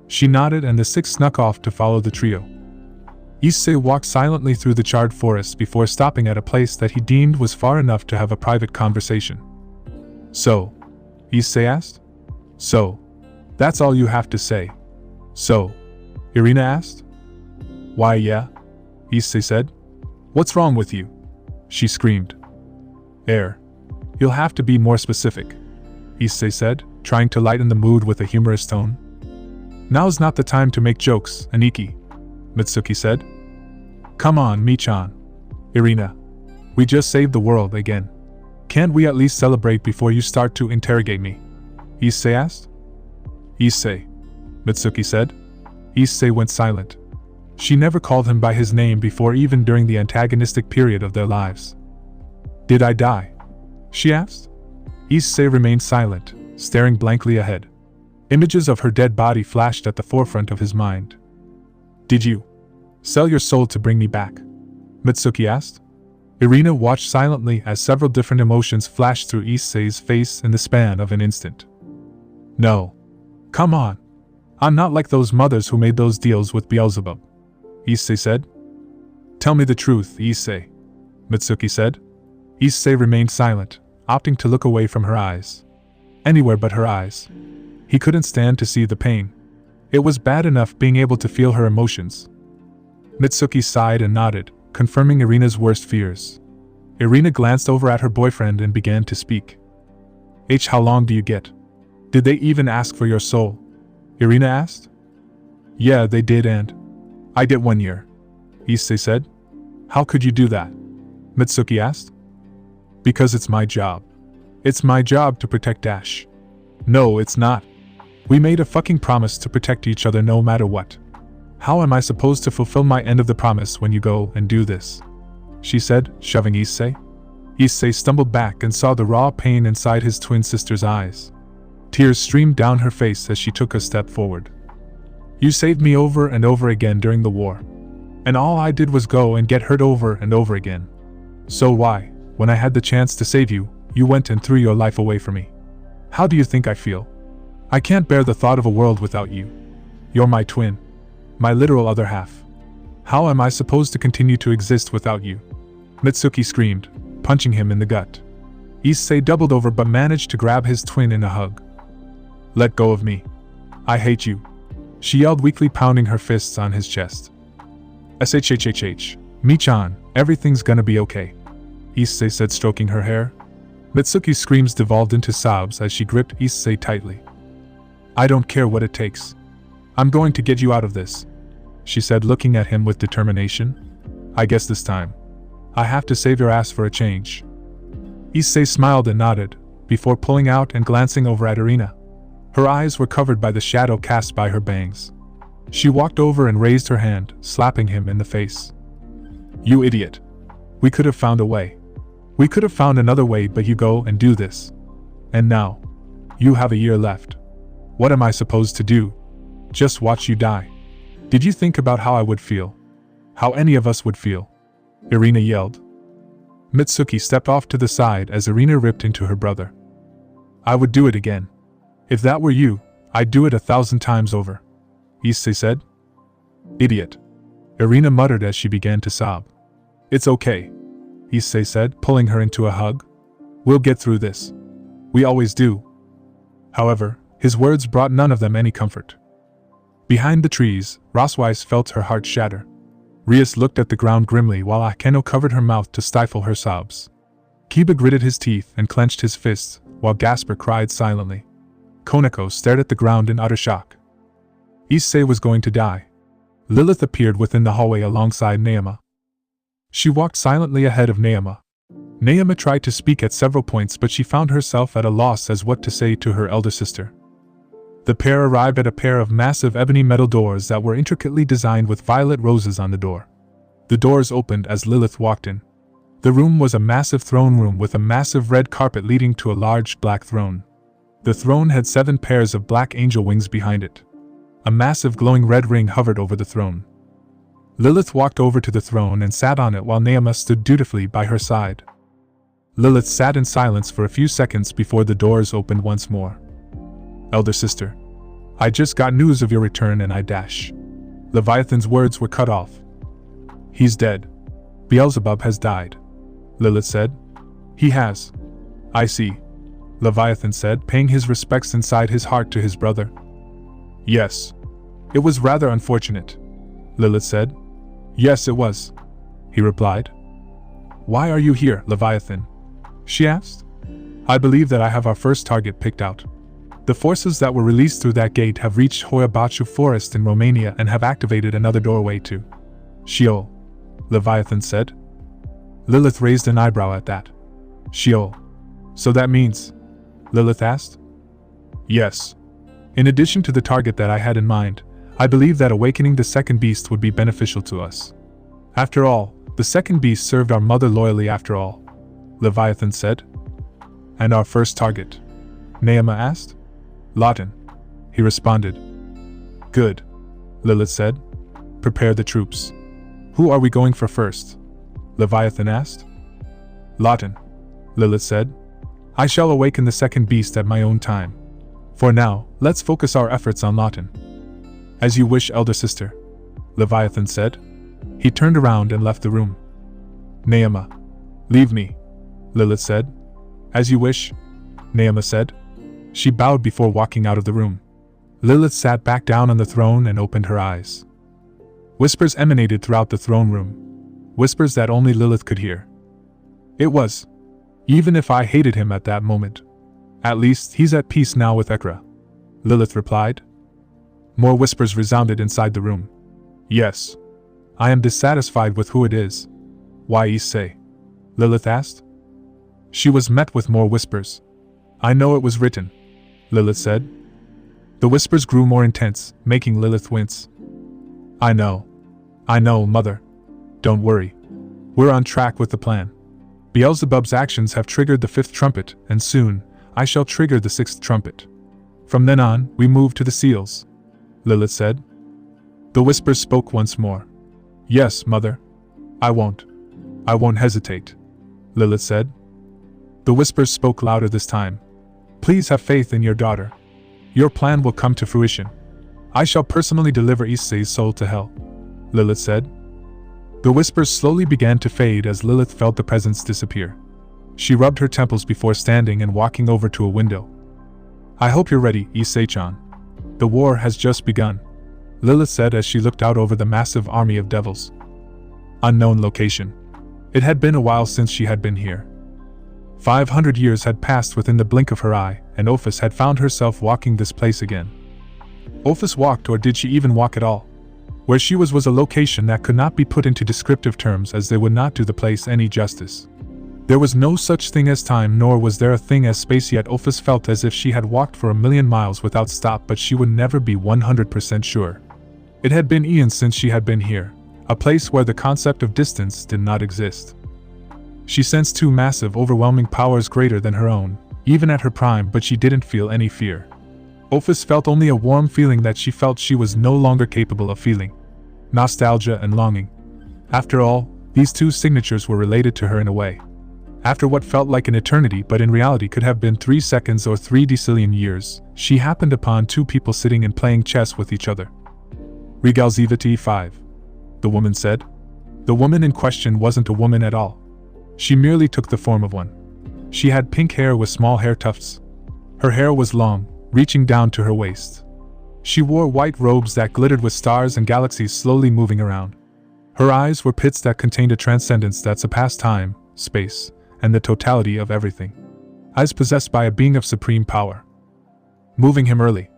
S1: She nodded and the six snuck off to follow the trio. Issei walked silently through the charred forest before stopping at a place that he deemed was far enough to have a private conversation. So? Issei asked. So? That's all you have to say. So? Irina asked. Why, yeah, Issei said. What's wrong with you? She screamed. You'll have to be more specific, Issei said, trying to lighten the mood with a humorous tone. Now's not the time to make jokes, Aniki, Mitsuki said. Come on, Michan. Irina. We just saved the world again. Can't we at least celebrate before you start to interrogate me? Issei asked. Issei, Mitsuki said. Issei went silent. She never called him by his name before, even during the antagonistic period of their lives. Did I die? She asked. Issei remained silent, staring blankly ahead. Images of her dead body flashed at the forefront of his mind. Did you sell your soul to bring me back? Mitsuki asked. Irina watched silently as several different emotions flashed through Issei's face in the span of an instant. No. Come on. I'm not like those mothers who made those deals with Beelzebub, Issei said. Tell me the truth, Issei, Mitsuki said. Issei remained silent, opting to look away from her eyes. Anywhere but her eyes. He couldn't stand to see the pain. It was bad enough being able to feel her emotions. Mitsuki sighed and nodded, confirming Irina's worst fears. Irina glanced over at her boyfriend and began to speak. How long do you get? Did they even ask for your soul? Irina asked. Yeah, they did, and I get 1 year, Issei said. How could you do that? Mitsuki asked. Because it's my job. It's my job to protect Dash. No, it's not. We made a fucking promise to protect each other no matter what. How am I supposed to fulfill my end of the promise when you go and do this? She said, shoving Issei. Issei stumbled back and saw the raw pain inside his twin sister's eyes. Tears streamed down her face as she took a step forward. You saved me over and over again during the war. And all I did was go and get hurt over and over again. So why, when I had the chance to save you, you went and threw your life away for me? How do you think I feel? I can't bear the thought of a world without you. You're my twin. My literal other half. How am I supposed to continue to exist without you? Mitsuki screamed, punching him in the gut. Issei doubled over but managed to grab his twin in a hug. Let go of me. I hate you. She yelled weakly, pounding her fists on his chest. Shhhh. Michan, everything's gonna be okay, Issei said, stroking her hair. Mitsuki's screams devolved into sobs as she gripped Issei tightly. I don't care what it takes. I'm going to get you out of this, she said, looking at him with determination. I guess this time I have to save your ass for a change. Issei smiled and nodded, before pulling out and glancing over at Irina. Her eyes were covered by the shadow cast by her bangs. She walked over and raised her hand, slapping him in the face. You idiot. We could have found a way. We could have found another way, but you go and do this. And now, you have a year left. What am I supposed to do? Just watch you die. Did you think about how I would feel? How any of us would feel? Irina yelled. Mitsuki stepped off to the side as Irina ripped into her brother. I would do it again. If that were you, I'd do it 1,000 times over, Issei said. Idiot. Irina muttered as she began to sob. It's okay, Issei said, pulling her into a hug. We'll get through this. We always do. However, his words brought none of them any comfort. Behind the trees, Rosweiss felt her heart shatter. Rias looked at the ground grimly while Akeno covered her mouth to stifle her sobs. Kiba gritted his teeth and clenched his fists, while Gasper cried silently. Koneko stared at the ground in utter shock. Issei was going to die. Lilith appeared within the hallway alongside Naoma. She walked silently ahead of Naoma. Naoma tried to speak at several points, but she found herself at a loss as what to say to her elder sister. The pair arrived at a pair of massive ebony metal doors that were intricately designed with violet roses on the door. The doors opened as Lilith walked in. The room was a massive throne room with a massive red carpet leading to a large black throne. The throne had 7 pairs of black angel wings behind it. A massive glowing red ring hovered over the throne. Lilith walked over to the throne and sat on it while Naoma stood dutifully by her side. Lilith sat in silence for a few seconds before the doors opened once more. Elder sister, I just got news of your return and I dash. Leviathan's words were cut off. He's dead. Beelzebub has died, Lilith said. He has. I see, Leviathan said, paying his respects inside his heart to his brother. Yes. It was rather unfortunate, Lilith said. Yes, it was, he replied. Why are you here, Leviathan? She asked. I believe that I have our first target picked out. The forces that were released through that gate have reached Hoyabachu Forest in Romania and have activated another doorway to Sheol, Leviathan said. Lilith raised an eyebrow at that. Sheol. So that means? Lilith asked. Yes. In addition to the target that I had in mind, I believe that awakening the second beast would be beneficial to us. After all, the second beast served our mother loyally after all, Leviathan said. And our first target? Naima asked. Lawton. He responded. Good. Lilith said. Prepare the troops. Who are we going for first? Leviathan asked. Lawton. Lilith said. I shall awaken the second beast at my own time. For now, let's focus our efforts on Lawton. As you wish, elder sister, Leviathan said. He turned around and left the room. Naima. Leave me, Lilith said. As you wish, Naima said. She bowed before walking out of the room. Lilith sat back down on the throne and opened her eyes. Whispers emanated throughout the throne room. Whispers that only Lilith could hear. It was. Even if I hated him at that moment. At least he's at peace now with Ekra, Lilith replied. More whispers resounded inside the room. Yes. I am dissatisfied with who it is. Why Issei? Lilith asked. She was met with more whispers. I know it was written, Lilith said. The whispers grew more intense, making Lilith wince. I know, mother. Don't worry. We're on track with the plan. Beelzebub's actions have triggered the fifth trumpet, and soon, I shall trigger the sixth trumpet. From then on, we move to the seals, Lilith said. The whispers spoke once more. Yes, mother. I won't hesitate, Lilith said. The whispers spoke louder this time. Please have faith in your daughter. Your plan will come to fruition. I shall personally deliver Issei's soul to hell, Lilith said. The whispers slowly began to fade as Lilith felt the presence disappear. She rubbed her temples before standing and walking over to a window. I hope you're ready, Issei-chan. The war has just begun, Lilith said as she looked out over the massive army of devils. Unknown location. It had been a while since she had been here. 500 years had passed within the blink of her eye, and Ophis had found herself walking this place again. Ophis walked, or did she even walk at all? Where she was a location that could not be put into descriptive terms, as they would not do the place any justice. There was no such thing as time, nor was there a thing as space, yet Ophis felt as if she had walked for 1,000,000 miles without stop, but she would never be 100% sure. It had been eons since she had been here, a place where the concept of distance did not exist. She sensed two massive, overwhelming powers greater than her own, even at her prime, but she didn't feel any fear. Ophis felt only a warm feeling that she felt she was no longer capable of feeling. Nostalgia and longing. After all, these two signatures were related to her in a way. After what felt like an eternity but in reality could have been 3 seconds or 3 decillion years, she happened upon two people sitting and playing chess with each other. Regalzivity 5. The woman said. The woman in question wasn't a woman at all. She merely took the form of one. She had pink hair with small hair tufts. Her hair was long, reaching down to her waist. She wore white robes that glittered with stars and galaxies slowly moving around. Her eyes were pits that contained a transcendence that surpassed time, space, and the totality of everything. Eyes possessed by a being of supreme power. Moving him early.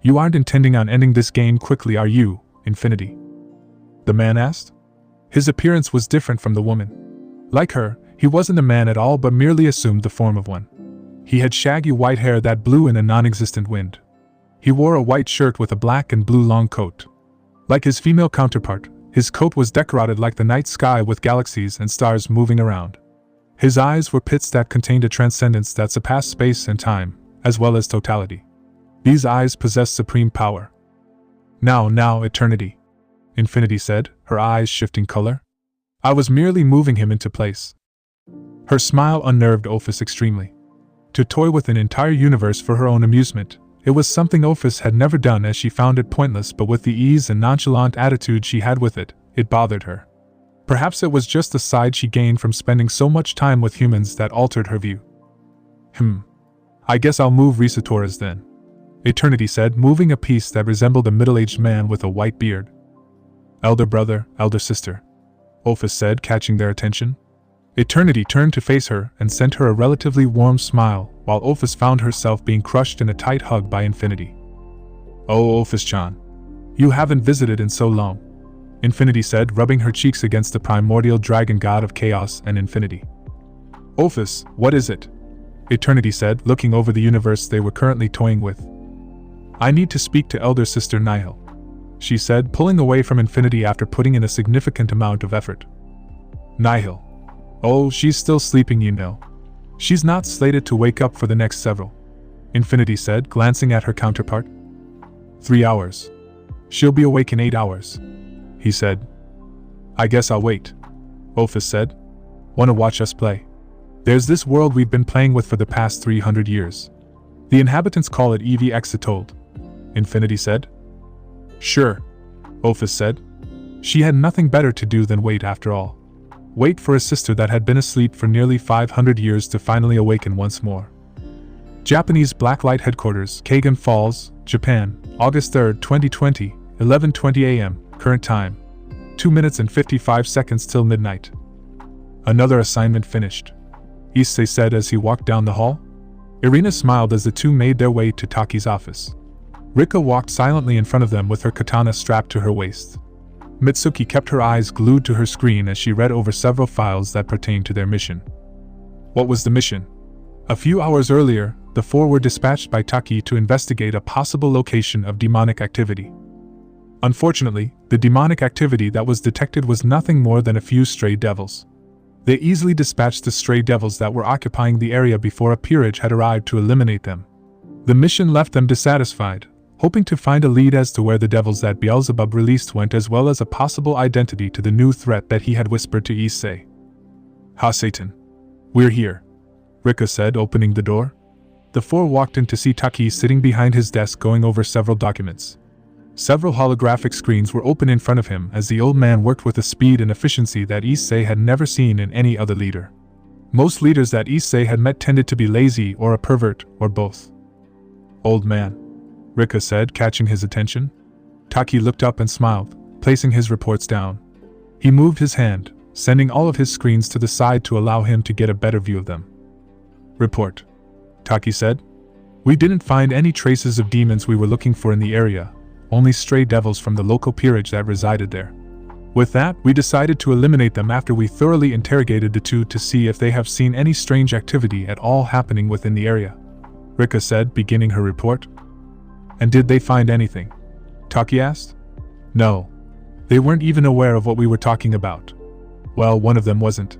S1: You aren't intending on ending this game quickly, are you, Infinity? The man asked. His appearance was different from the woman. Like her, he wasn't a man at all but merely assumed the form of one. He had shaggy white hair that blew in a non-existent wind. He wore a white shirt with a black and blue long coat. Like his female counterpart, his coat was decorated like the night sky with galaxies and stars moving around. His eyes were pits that contained a transcendence that surpassed space and time, as well as totality. These eyes possessed supreme power. Now, eternity, Infinity said, her eyes shifting color. I was merely moving him into place. Her smile unnerved Ophis extremely. To toy with an entire universe for her own amusement, it was something Ophis had never done, as she found it pointless, but with the ease and nonchalant attitude she had with it, it bothered her. Perhaps it was just the side she gained from spending so much time with humans that altered her view. I guess I'll move Risatoras then, Eternity said, moving a piece that resembled a middle-aged man with a white beard. Elder brother, elder sister, Ophis said, catching their attention. Eternity turned to face her and sent her a relatively warm smile, while Ophis found herself being crushed in a tight hug by Infinity. Oh, Ophis-chan. You haven't visited in so long. Infinity said, rubbing her cheeks against the primordial dragon god of chaos and infinity. Ophis, what is it? Eternity said, looking over the universe they were currently toying with. I need to speak to elder sister Nihil, she said, pulling away from Infinity after putting in a significant amount of effort. Nihil. Oh, she's still sleeping, you know. She's not slated to wake up for the next several, Infinity said, glancing at her counterpart. 3 hours. She'll be awake in 8 hours, he said. I guess I'll wait, Ophis said. Wanna watch us play? There's this world we've been playing with for the past 300 years. The inhabitants call it Exitold, Infinity said. Sure, Ophis said. She had nothing better to do than wait after all. Wait for a sister that had been asleep for nearly 500 years to finally awaken once more. Japanese Blacklight Headquarters, Kagan Falls, Japan, August 3, 2020, 11:20 a.m., current time. 2 minutes and 55 seconds till midnight. Another assignment finished, Issei said as he walked down the hall. Irina smiled as the two made their way to Taki's office. Rika walked silently in front of them with her katana strapped to her waist. Mitsuki kept her eyes glued to her screen as she read over several files that pertained to their mission. What was the mission? A few hours earlier, the four were dispatched by Taki to investigate a possible location of demonic activity. Unfortunately, the demonic activity that was detected was nothing more than a few stray devils. They easily dispatched the stray devils that were occupying the area before a peerage had arrived to eliminate them. The mission left them dissatisfied, hoping to find a lead as to where the devils that Beelzebub released went, as well as a possible identity to the new threat that he had whispered to Issei. Ha Satan. We're here, Rika said, opening the door. The four walked in to see Taki sitting behind his desk going over several documents. Several holographic screens were open in front of him as the old man worked with a speed and efficiency that Issei had never seen in any other leader. Most leaders that Issei had met tended to be lazy or a pervert, or both. Old man, Rika said, catching his attention. Taki looked up and smiled, placing his reports down. He moved his hand, sending all of his screens to the side to allow him to get a better view of them. Report, Taki said. We didn't find any traces of demons we were looking for in the area, only stray devils from the local peerage that resided there. With that, we decided to eliminate them after we thoroughly interrogated the two to see if they have seen any strange activity at all happening within the area, Rika said, beginning her report. And did they find anything? Taki asked. No. They weren't even aware of what we were talking about. Well, one of them wasn't.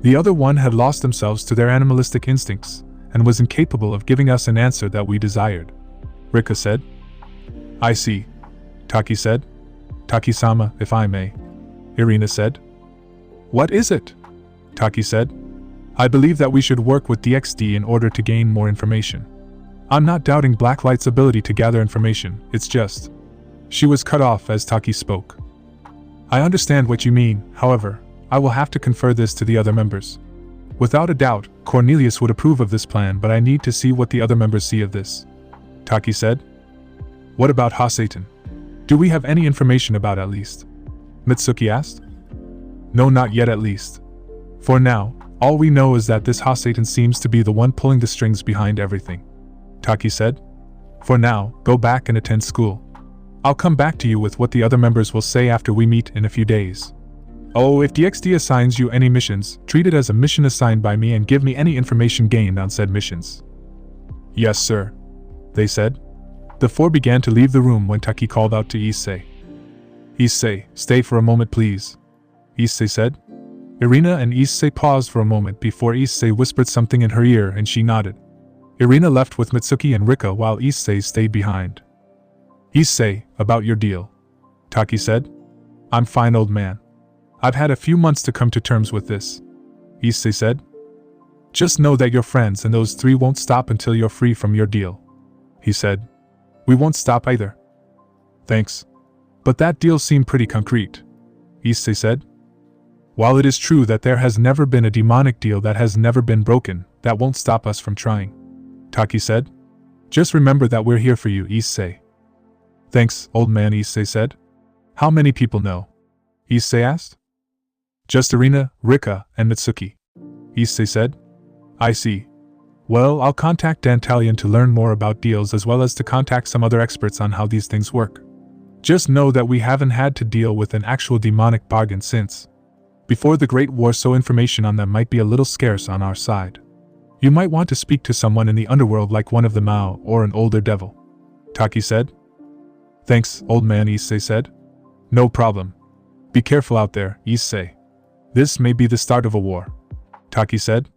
S1: The other one had lost themselves to their animalistic instincts, and was incapable of giving us an answer that we desired, Rika said. I see, Taki said. Taki-sama, if I may, Irina said. What is it? Taki said. I believe that we should work with DXD in order to gain more information. I'm not doubting Blacklight's ability to gather information, it's just... She was cut off as Taki spoke. I understand what you mean, however, I will have to confer this to the other members. Without a doubt, Cornelius would approve of this plan, but I need to see what the other members see of this, Taki said. What about Ha Satan? Do we have any information about at least? Mitsuki asked. No, not yet at least. For now, all we know is that this Ha Satan seems to be the one pulling the strings behind everything, Taki said. For now, go back and attend school. I'll come back to you with what the other members will say after we meet in a few days. Oh, if DXD assigns you any missions, treat it as a mission assigned by me and give me any information gained on said missions. Yes, sir, they said. The four began to leave the room when Taki called out to Issei. Issei, stay for a moment please, Issei said. Irina and Issei paused for a moment before Issei whispered something in her ear and she nodded. Irina left with Mitsuki and Rika while Issei stayed behind. Issei, about your deal, Taki said. I'm fine, old man. I've had a few months to come to terms with this, Issei said. Just know that your friends and those three won't stop until you're free from your deal, he said. We won't stop either. Thanks. But that deal seemed pretty concrete, Issei said. While it is true that there has never been a demonic deal that has never been broken, that won't stop us from trying, Taki said. Just remember that we're here for you, Issei. Thanks, old man, Issei said. How many people know? Issei asked. Just Irina, Rika, and Mitsuki, Issei said. I see. Well, I'll contact Dantalion to learn more about deals as well as to contact some other experts on how these things work. Just know that we haven't had to deal with an actual demonic bargain since before the Great War, so information on them might be a little scarce on our side. You might want to speak to someone in the underworld like one of the Mao or an older devil, Taki said. Thanks, old man, Issei said. No problem. Be careful out there, Issei. This may be the start of a war, Taki said.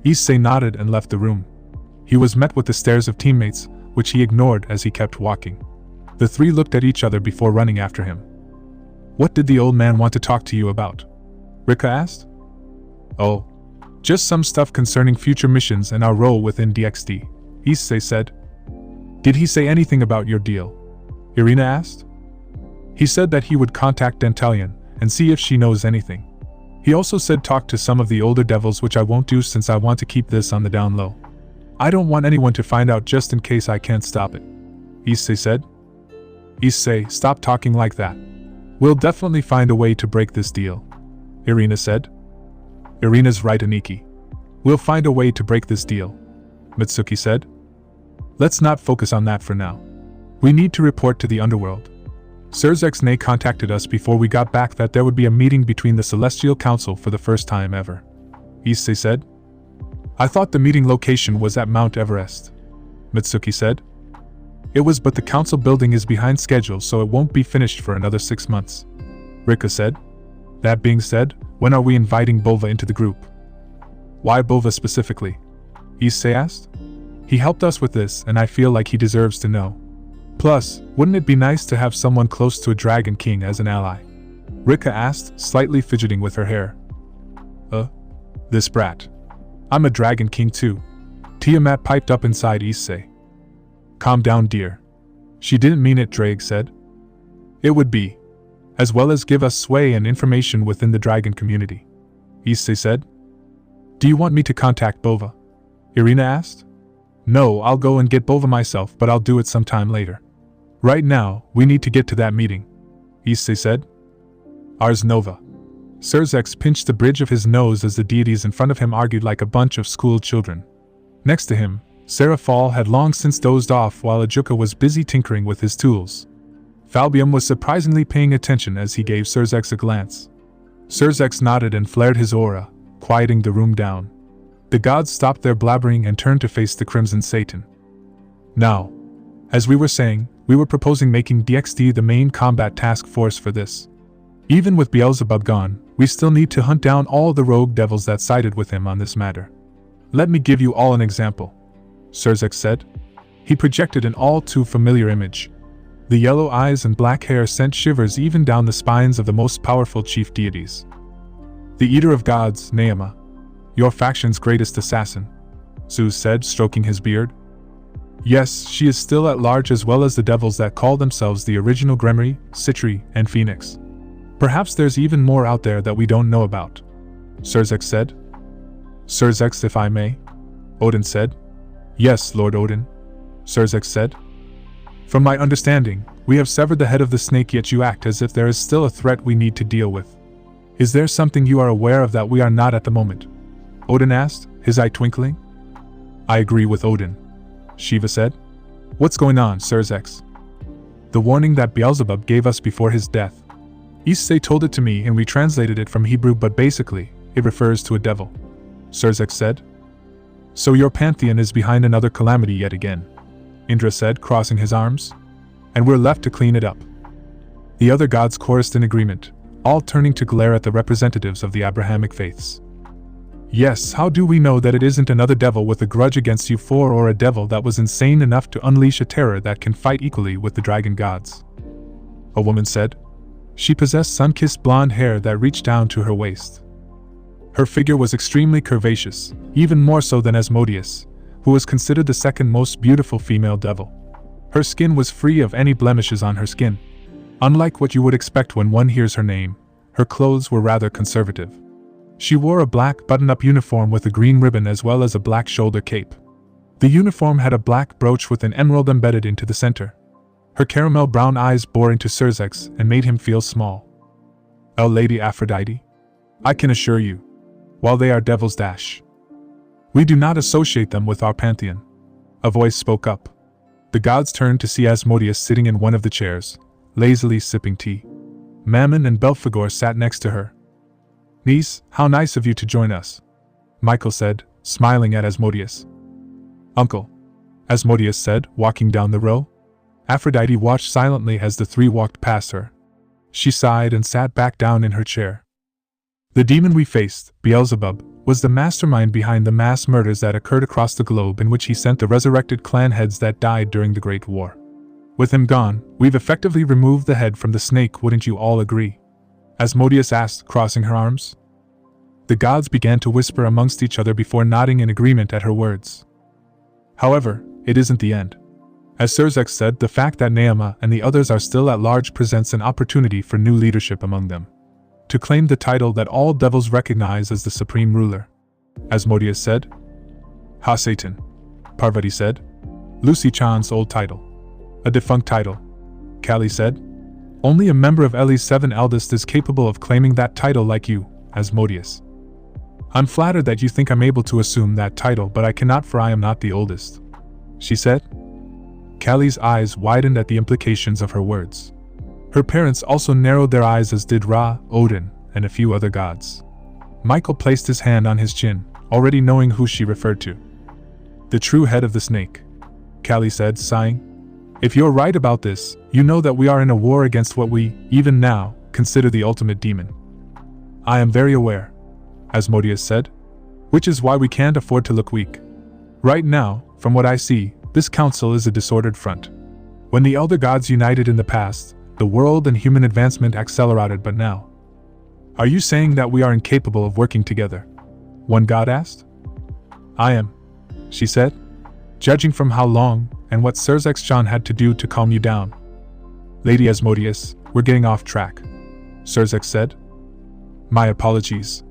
S1: Issei nodded and left the room. He was met with the stares of teammates, which he ignored as he kept walking. The three looked at each other before running after him. What did the old man want to talk to you about? Rika asked. Oh, just some stuff concerning future missions and our role within DXD, Issei said. Did he say anything about your deal? Irina asked. He said that he would contact Dantalion and see if she knows anything. He also said talk to some of the older devils, which I won't do since I want to keep this on the down low. I don't want anyone to find out just in case I can't stop it, Issei said. Issei, stop talking like that. We'll definitely find a way to break this deal, Irina said. Irina's right, Aniki. We'll find a way to break this deal, Mitsuki said. Let's not focus on that for now. We need to report to the underworld. Surzexne contacted us before we got back that there would be a meeting between the Celestial Council for the first time ever, Issei said. I thought the meeting location was at Mount Everest, Mitsuki said. It was, but the council building is behind schedule, so it won't be finished for another 6 months, Rika said. That being said, when are we inviting Bova into the group? Why Bova specifically? Issei asked. He helped us with this, and I feel like he deserves to know. Plus, wouldn't it be nice to have someone close to a Dragon King as an ally? Rika asked, slightly fidgeting with her hair. This brat. I'm a Dragon King too, Tiamat piped up inside Issei. Calm down, dear. She didn't mean it, Drake said. It would be, as well as give us sway and information within the dragon community, Issei said. Do you want me to contact Bova? Irina asked. No, I'll go and get Bova myself, but I'll do it sometime later. Right now, we need to get to that meeting, Issei said. Ars Nova. Surzex pinched the bridge of his nose as the deities in front of him argued like a bunch of school children. Next to him, Serafal had long since dozed off while Ajuka was busy tinkering with his tools. Falbium was surprisingly paying attention as he gave Surzex a glance. Surzex nodded and flared his aura, quieting the room down. The gods stopped their blabbering and turned to face the Crimson Satan. Now, as we were saying, we were proposing making DXD the main combat task force for this. Even with Beelzebub gone, we still need to hunt down all the rogue devils that sided with him on this matter. Let me give you all an example, Surzex said. He projected an all-too-familiar image. The yellow eyes and black hair sent shivers even down the spines of the most powerful chief deities. The Eater of Gods, Neema. Your faction's greatest assassin, Zeus said, stroking his beard. Yes, she is still at large, as well as the devils that call themselves the original Gremory, Citri, and Phoenix. Perhaps there's even more out there that we don't know about, Surzex said. Surzex, if I may, Odin said. Yes, Lord Odin, Surzex said. From my understanding, we have severed the head of the snake, yet you act as if there is still a threat we need to deal with. Is there something you are aware of that we are not at the moment? Odin asked, his eye twinkling. I agree with Odin, Shiva said. What's going on, Surzex? The warning that Beelzebub gave us before his death. Issei told it to me and we translated it from Hebrew, but basically, it refers to a devil, Surzex said. So your pantheon is behind another calamity yet again, Indra said, crossing his arms. And we're left to clean it up. The other gods chorused in agreement, all turning to glare at the representatives of the Abrahamic faiths. Yes, how do we know that it isn't another devil with a grudge against you four, or a devil that was insane enough to unleash a terror that can fight equally with the dragon gods? A woman said. She possessed sun-kissed blonde hair that reached down to her waist. Her figure was extremely curvaceous, even more so than Asmodeus, who was considered the second most beautiful female devil. Her skin was free of any blemishes on her skin. Unlike what you would expect when one hears her name, her clothes were rather conservative. She wore a black button-up uniform with a green ribbon as well as a black shoulder cape. The uniform had a black brooch with an emerald embedded into the center. Her caramel brown eyes bore into Surzex and made him feel small. Oh, Lady Aphrodite, I can assure you, while they are devils we do not associate them with our pantheon. A voice spoke up. The gods turned to see Asmodeus sitting in one of the chairs, lazily sipping tea. Mammon and Belphegor sat next to her. "Niece, how nice of you to join us," Michael said, smiling at Asmodeus. "Uncle," Asmodeus said, walking down the row. Aphrodite watched silently as the three walked past her. She sighed and sat back down in her chair. "The demon we faced, Beelzebub, was the mastermind behind the mass murders that occurred across the globe in which he sent the resurrected clan heads that died during the Great War. With him gone, we've effectively removed the head from the snake, wouldn't you all agree?" Asmodeus asked, crossing her arms. The gods began to whisper amongst each other before nodding in agreement at her words. "However, it isn't the end. As Serzex said, the fact that Neama and the others are still at large presents an opportunity for new leadership among them. To claim the title that all devils recognize as the supreme ruler." Asmodeus said. "Ha Satan," Parvati said. "Lucy Chan's old title. A defunct title," Kali said. "Only a member of Eli's 7 eldest is capable of claiming that title like you, Asmodeus. I'm flattered that you think I'm able to assume that title, but I cannot, for I am not the oldest," she said. Kali's eyes widened at the implications of her words. Her parents also narrowed their eyes, as did Ra, Odin, and a few other gods. Michael placed his hand on his chin, already knowing who she referred to. "The true head of the snake," Kali said, sighing. "If you're right about this, you know that we are in a war against what we, even now, consider the ultimate demon." "I am very aware," Asmodeus said. "Which is why we can't afford to look weak. Right now, from what I see, this council is a disordered front. When the elder gods united in the past, the world and human advancement accelerated, but now. Are you saying that we are incapable of working together?" one god asked. "I am," she said. "Judging from how long and what Serzex Chan had to do to calm you down." "Lady Asmodeus, we're getting off track," Serzex said. "My apologies,"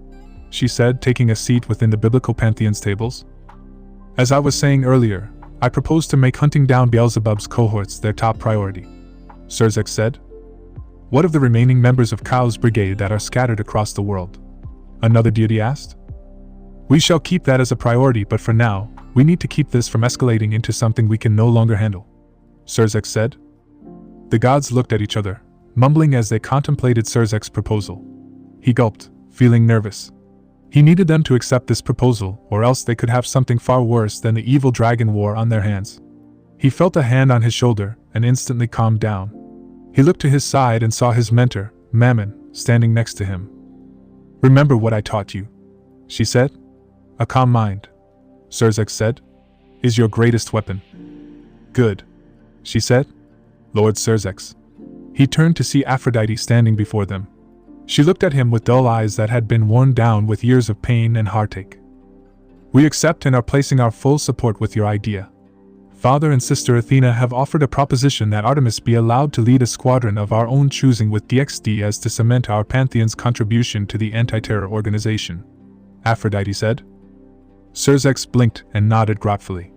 S1: she said, taking a seat within the biblical pantheon's tables. "As I was saying earlier, I propose to make hunting down Beelzebub's cohorts their top priority," Serzex said. "What of the remaining members of Kao's brigade that are scattered across the world?" another deity asked. "We shall keep that as a priority, but for now, we need to keep this from escalating into something we can no longer handle," Serzex said. The gods looked at each other, mumbling as they contemplated Serzex's proposal. He gulped, feeling nervous. He needed them to accept this proposal, or else they could have something far worse than the evil dragon war on their hands. He felt a hand on his shoulder and instantly calmed down. He looked to his side and saw his mentor, Mammon, standing next to him. "Remember what I taught you," she said. "A calm mind," Serzex said, "is your greatest weapon." "Good," she said. "Lord Serzex." He turned to see Aphrodite standing before them. She looked at him with dull eyes that had been worn down with years of pain and heartache. "We accept and are placing our full support with your idea. Father and Sister Athena have offered a proposition that Artemis be allowed to lead a squadron of our own choosing with DXD as to cement our pantheon's contribution to the anti-terror organization," Aphrodite said. Serzex blinked and nodded gratefully.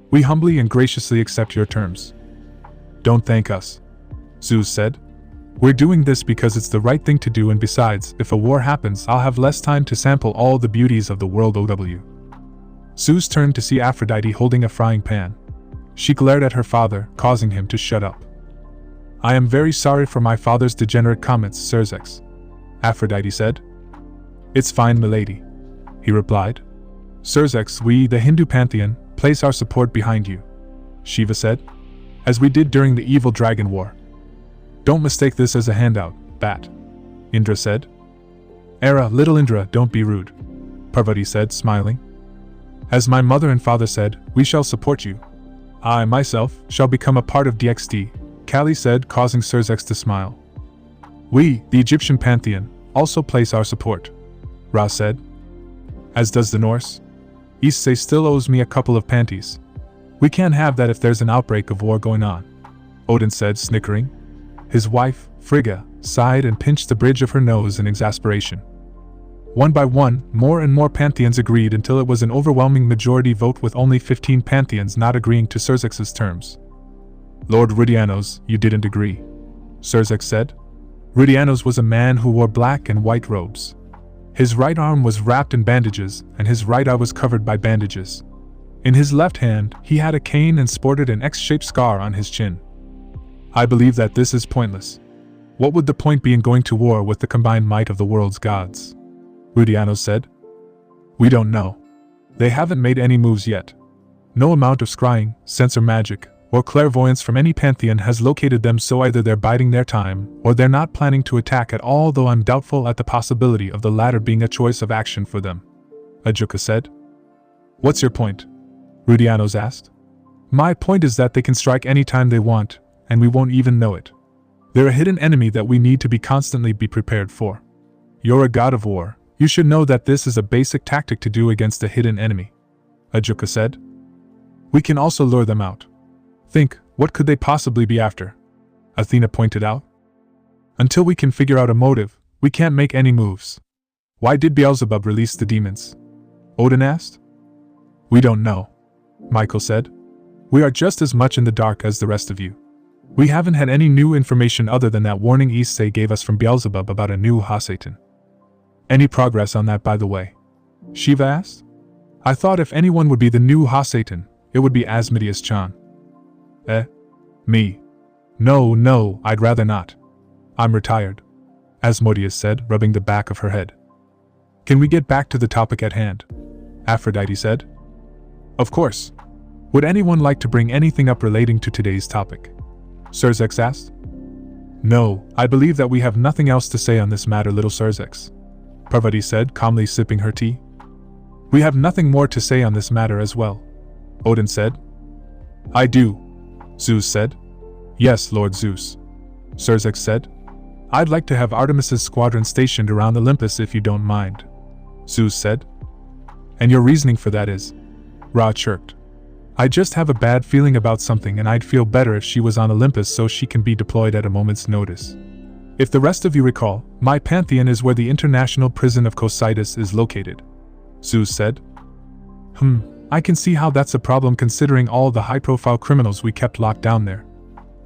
S1: "We humbly and graciously accept your terms." "Don't thank us," Zeus said. "We're doing this because it's the right thing to do, and besides, if a war happens, I'll have less time to sample all the beauties of the world OW." Zeus turned to see Aphrodite holding a frying pan. She glared at her father, causing him to shut up. "I am very sorry for my father's degenerate comments, Serzex," Aphrodite said. "It's fine, milady," he replied. "Serzex, we, the Hindu pantheon, place our support behind you," Shiva said, "as we did during the evil dragon war." "Don't mistake this as a handout, Bat," Indra said. "Era, little Indra, don't be rude," Parvati said, smiling. "As my mother and father said, we shall support you. I, myself, shall become a part of DXD, Kali said, causing Serzex to smile. "We, the Egyptian pantheon, also place our support," Ra said. "As does the Norse. Issei still owes me a couple of panties. We can't have that if there's an outbreak of war going on," Odin said, snickering. His wife, Frigga, sighed and pinched the bridge of her nose in exasperation. One by one, more and more pantheons agreed until it was an overwhelming majority vote, with only 15 pantheons not agreeing to Serzex's terms. "Lord Rudianos, you didn't agree," Serzex said. Rudianos was a man who wore black and white robes. His right arm was wrapped in bandages, and his right eye was covered by bandages. In his left hand, he had a cane and sported an X-shaped scar on his chin. I believe that this is pointless. What would the point be in going to war with the combined might of the world's gods? Rudiano said. We don't know. They haven't made any moves yet. No amount of scrying, sensor magic, or clairvoyance from any pantheon has located them, so either they're biding their time, or they're not planning to attack at all, though I'm doubtful at the possibility of the latter being a choice of action for them. Ajuka said. What's your point? Rudianos asked. My point is that they can strike any time they want, and we won't even know it. They're a hidden enemy that we need to be constantly prepared for. You're a god of war. You should know that this is a basic tactic to do against a hidden enemy. Ajuka said. We can also lure them out. Think, what could they possibly be after? Athena pointed out. Until we can figure out a motive, we can't make any moves. Why did Beelzebub release the demons? Odin asked. We don't know, Michael said. We are just as much in the dark as the rest of you. We haven't had any new information other than that warning Issei gave us from Beelzebub about a new Ha-Satan. Any progress on that, by the way? Shiva asked. I thought if anyone would be the new Ha-Satan, it would be Asmodeus-chan. Me. No, I'd rather not. I'm retired, Asmodeus said, rubbing the back of her head. Can we get back to the topic at hand? Aphrodite said. Of course. Would anyone like to bring anything up relating to today's topic? Surzex asked. No, I believe that we have nothing else to say on this matter, little Surzex, Parvati said, calmly sipping her tea. We have nothing more to say on this matter as well, Odin said. I do, Zeus said. Yes, Lord Zeus, Surzex said. I'd like to have Artemis's squadron stationed around Olympus if you don't mind, Zeus said. And your reasoning for that is? Ra chirped. I just have a bad feeling about something, and I'd feel better if she was on Olympus so she can be deployed at a moment's notice. If the rest of you recall, my pantheon is where the international prison of Cocytus is located, Zeus said. I can see how that's a problem considering all the high-profile criminals we kept locked down there.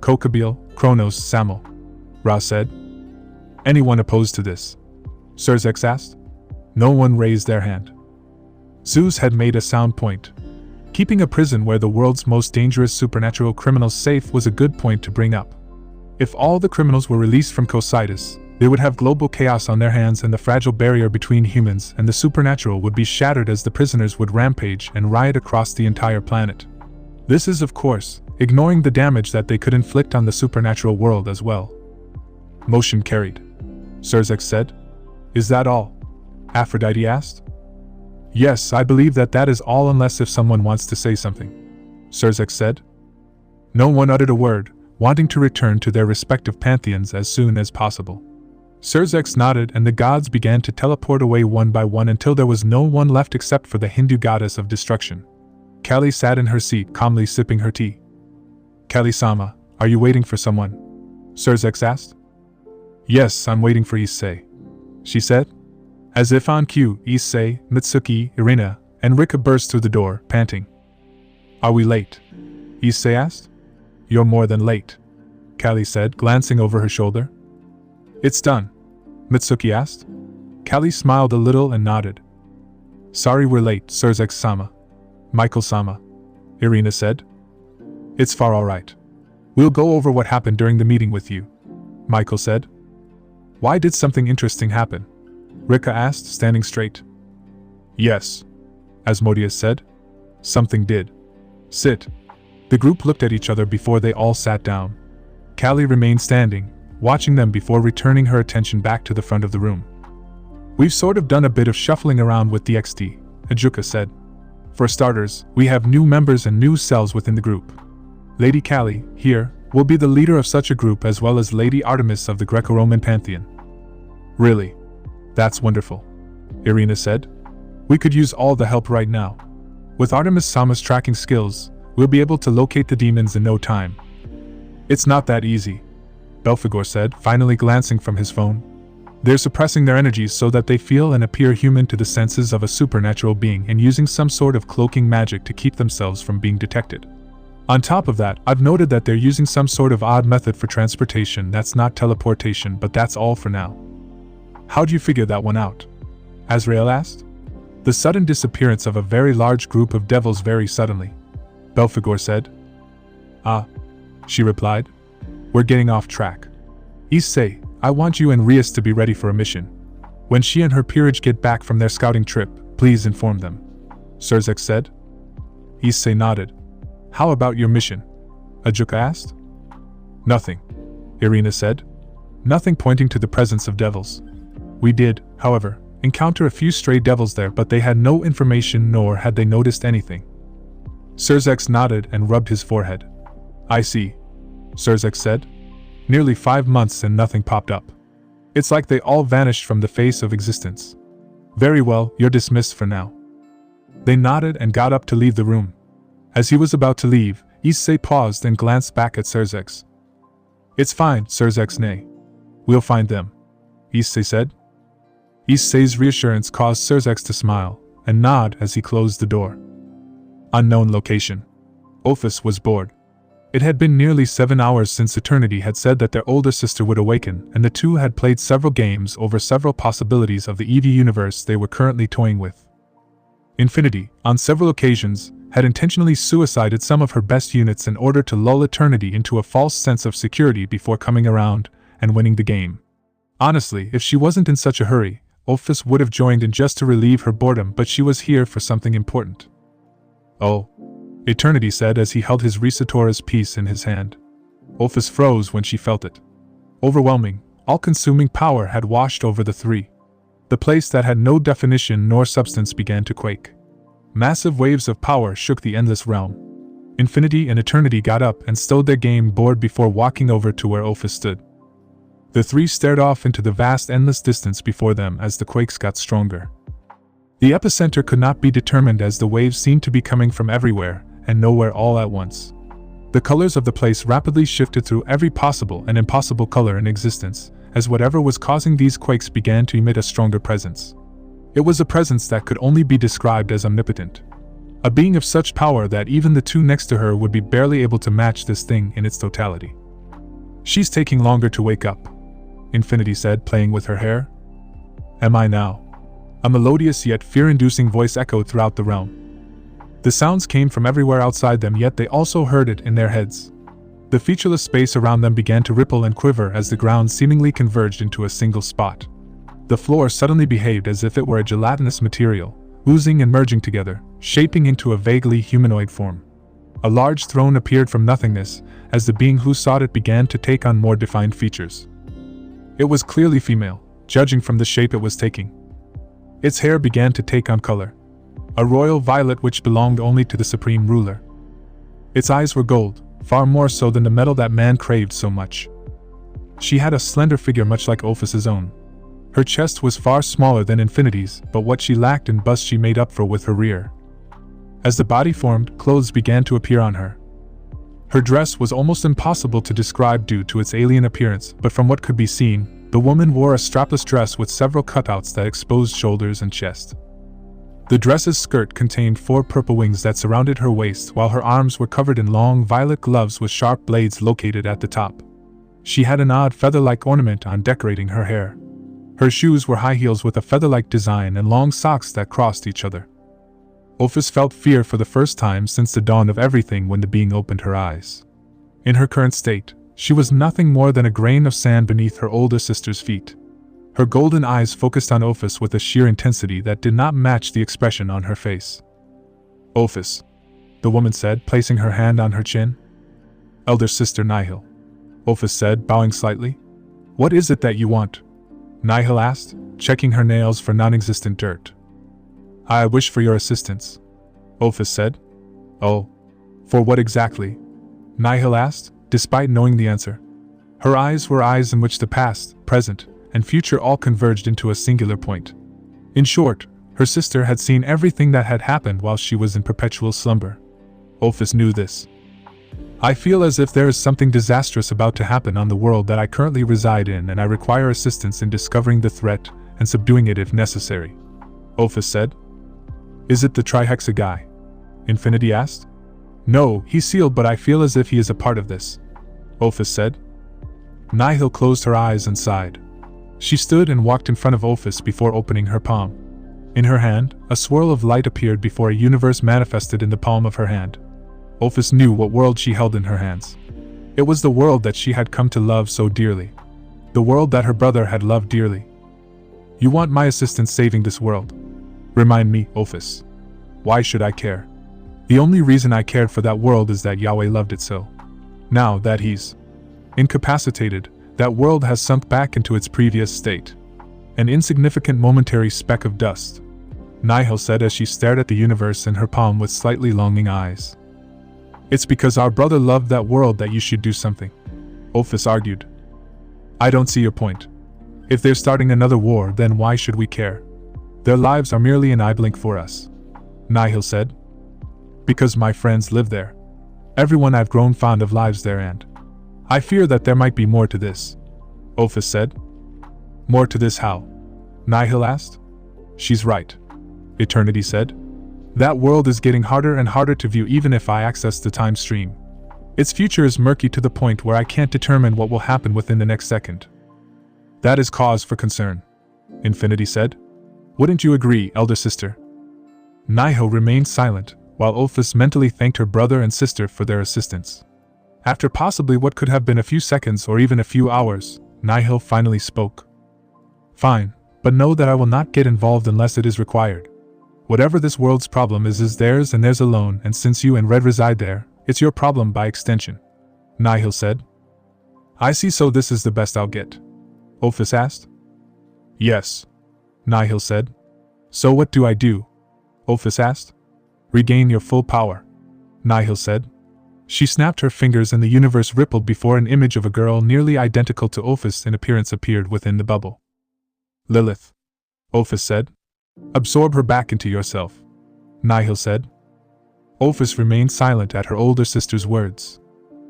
S1: Kokabil, Kronos, Samel, Ra said. Anyone opposed to this? Surzex asked. No one raised their hand. Zeus had made a sound point. Keeping a prison where the world's most dangerous supernatural criminals safe was a good point to bring up. If all the criminals were released from Cocytus, they would have global chaos on their hands, and the fragile barrier between humans and the supernatural would be shattered as the prisoners would rampage and riot across the entire planet. This is, of course, ignoring the damage that they could inflict on the supernatural world as well. Motion carried, Surzex said. Is that all? Aphrodite asked. Yes, I believe that is all, unless if someone wants to say something, Surzex said. No one uttered a word, wanting to return to their respective pantheons as soon as possible. Surzex nodded, and the gods began to teleport away one by one until there was no one left except for the Hindu goddess of destruction. Kali sat in her seat, calmly sipping her tea. Kali-sama, are you waiting for someone? Surzex asked. Yes, I'm waiting for Issei, she said. As if on cue, Issei, Mitsuki, Irina, and Rika burst through the door, panting. Are we late? Issei asked. You're more than late, Kali said, glancing over her shoulder. It's done, Mitsuki asked. Kali smiled a little and nodded. Sorry we're late, Surzex-sama. Michael-sama, Irina said. It's far all right. We'll go over what happened during the meeting with you, Michael said. Why did something interesting happen? Rika asked, standing straight. Yes, Asmodeus said. Something did. Sit. The group looked at each other before they all sat down. Kali remained standing, watching them before returning her attention back to the front of the room. We've sort of done a bit of shuffling around with the XT, Ajuka said. For starters, we have new members and new cells within the group. Lady Kali, here, will be the leader of such a group, as well as Lady Artemis of the Greco-Roman Pantheon. Really? That's wonderful, Irina said. We could use all the help right now. With Artemis-sama's tracking skills, we'll be able to locate the demons in no time. It's not that easy, Belphegor said, finally glancing from his phone. They're suppressing their energies so that they feel and appear human to the senses of a supernatural being, and using some sort of cloaking magic to keep themselves from being detected. On top of that, I've noted that they're using some sort of odd method for transportation that's not teleportation, but that's all for now. How'd you figure that one out? Azrael asked. The sudden disappearance of a very large group of devils very suddenly, Belphegor said. Ah, she replied. We're getting off track. Issei, I want you and Rias to be ready for a mission. When she and her peerage get back from their scouting trip, please inform them. Surzek said. Issei nodded. How about your mission? Ajuka asked. Nothing, Irina said. Nothing pointing to the presence of devils. We did, however, encounter a few stray devils there, but they had no information nor had they noticed anything. Surzek nodded and rubbed his forehead. I see, Surzek said. Nearly 5 months and nothing popped up. It's like they all vanished from the face of existence. Very well, you're dismissed for now. They nodded and got up to leave the room. As he was about to leave, Issei paused and glanced back at Surzek. It's fine, Surzek nay. We'll find them, Issei said. Issei's reassurance caused Surzek to smile and nod as he closed the door. Unknown location. Ophis was bored. It had been nearly 7 hours since Eternity had said that their older sister would awaken, and the two had played several games over several possibilities of the EV universe they were currently toying with. Infinity, on several occasions, had intentionally suicided some of her best units in order to lull Eternity into a false sense of security before coming around and winning the game. Honestly, if she wasn't in such a hurry, Ophis would have joined in just to relieve her boredom, but she was here for something important. Oh, Eternity said as he held his Risatora's piece in his hand. Ophis froze when she felt it. Overwhelming, all-consuming power had washed over the three. The place that had no definition nor substance began to quake. Massive waves of power shook the endless realm. Infinity and Eternity got up and stowed their game board before walking over to where Ophis stood. The three stared off into the vast endless distance before them as the quakes got stronger. The epicenter could not be determined as the waves seemed to be coming from everywhere and nowhere all at once. The colors of the place rapidly shifted through every possible and impossible color in existence, as whatever was causing these quakes began to emit a stronger presence. It was a presence that could only be described as omnipotent. A being of such power that even the two next to her would be barely able to match this thing in its totality. She's taking longer to wake up, Infinity said, playing with her hair. Am I now? A melodious yet fear-inducing voice echoed throughout the realm. The sounds came from everywhere outside them, yet they also heard it in their heads. The featureless space around them began to ripple and quiver as the ground seemingly converged into a single spot. The floor suddenly behaved as if it were a gelatinous material, oozing and merging together, shaping into a vaguely humanoid form. A large throne appeared from nothingness, as the being who sought it began to take on more defined features. It was clearly female, judging from the shape it was taking. Its hair began to take on color. A royal violet which belonged only to the supreme ruler. Its eyes were gold, far more so than the metal that man craved so much. She had a slender figure much like Ophis's own. Her chest was far smaller than Infinity's, but what she lacked in bust she made up for with her rear. As the body formed, clothes began to appear on her. Her dress was almost impossible to describe due to its alien appearance, but from what could be seen, the woman wore a strapless dress with several cutouts that exposed shoulders and chest. The dress's skirt contained 4 purple wings that surrounded her waist, while her arms were covered in long violet gloves with sharp blades located at the top. She had an odd feather-like ornament on decorating her hair. Her shoes were high heels with a feather-like design and long socks that crossed each other. Ophis felt fear for the first time since the dawn of everything when the being opened her eyes. In her current state, she was nothing more than a grain of sand beneath her older sister's feet. Her golden eyes focused on Ophis with a sheer intensity that did not match the expression on her face. Ophis, the woman said, placing her hand on her chin. Elder sister Nihil, Ophis said, bowing slightly. What is it that you want? Nihil asked, checking her nails for non-existent dirt. I wish for your assistance, Ophis said. Oh, for what exactly? Nihil asked, despite knowing the answer. Her eyes were eyes in which the past, present, and future all converged into a singular point. In short, her sister had seen everything that had happened while she was in perpetual slumber. Ophis knew this. I feel as if there is something disastrous about to happen on the world that I currently reside in, and I require assistance in discovering the threat and subduing it if necessary, Ophis said. Is it the Trihexa guy? Infinity asked. No, he's sealed, but I feel as if he is a part of this, Ophis said. Nihil closed her eyes and sighed. She stood and walked in front of Ophis before opening her palm. In her hand, a swirl of light appeared before a universe manifested in the palm of her hand. Ophis knew what world she held in her hands. It was the world that she had come to love so dearly. The world that her brother had loved dearly. You want my assistance saving this world? Remind me, Ophis. Why should I care? The only reason I cared for that world is that Yahweh loved it so. Now that he's incapacitated, that world has sunk back into its previous state. An insignificant momentary speck of dust, Nihil said as she stared at the universe in her palm with slightly longing eyes. It's because our brother loved that world that you should do something, Ophis argued. I don't see your point. If they're starting another war, then why should we care? Their lives are merely an eye blink for us, Nihil said. Because my friends live there. Everyone I've grown fond of lives there, and I fear that there might be more to this, Ophis said. More to this how? Nihil asked. She's right, Eternity said. That world is getting harder and harder to view even if I access the time stream. Its future is murky to the point where I can't determine what will happen within the next second. That is cause for concern, Infinity said. Wouldn't you agree, elder sister? Nihil remained silent, while Ophis mentally thanked her brother and sister for their assistance. After possibly what could have been a few seconds or even a few hours, Nihil finally spoke. Fine, but know that I will not get involved unless it is required. Whatever this world's problem is theirs and theirs alone, and since you and Red reside there, it's your problem by extension, Nihil said. I see, so this is the best I'll get? Ophis asked. Yes, Nihil said. So what do I do? Ophis asked. Regain your full power, Nihil said. She snapped her fingers and the universe rippled before an image of a girl nearly identical to Ophis in appearance appeared within the bubble. Lilith, Ophis said. Absorb her back into yourself, Nihil said. Ophis remained silent at her older sister's words.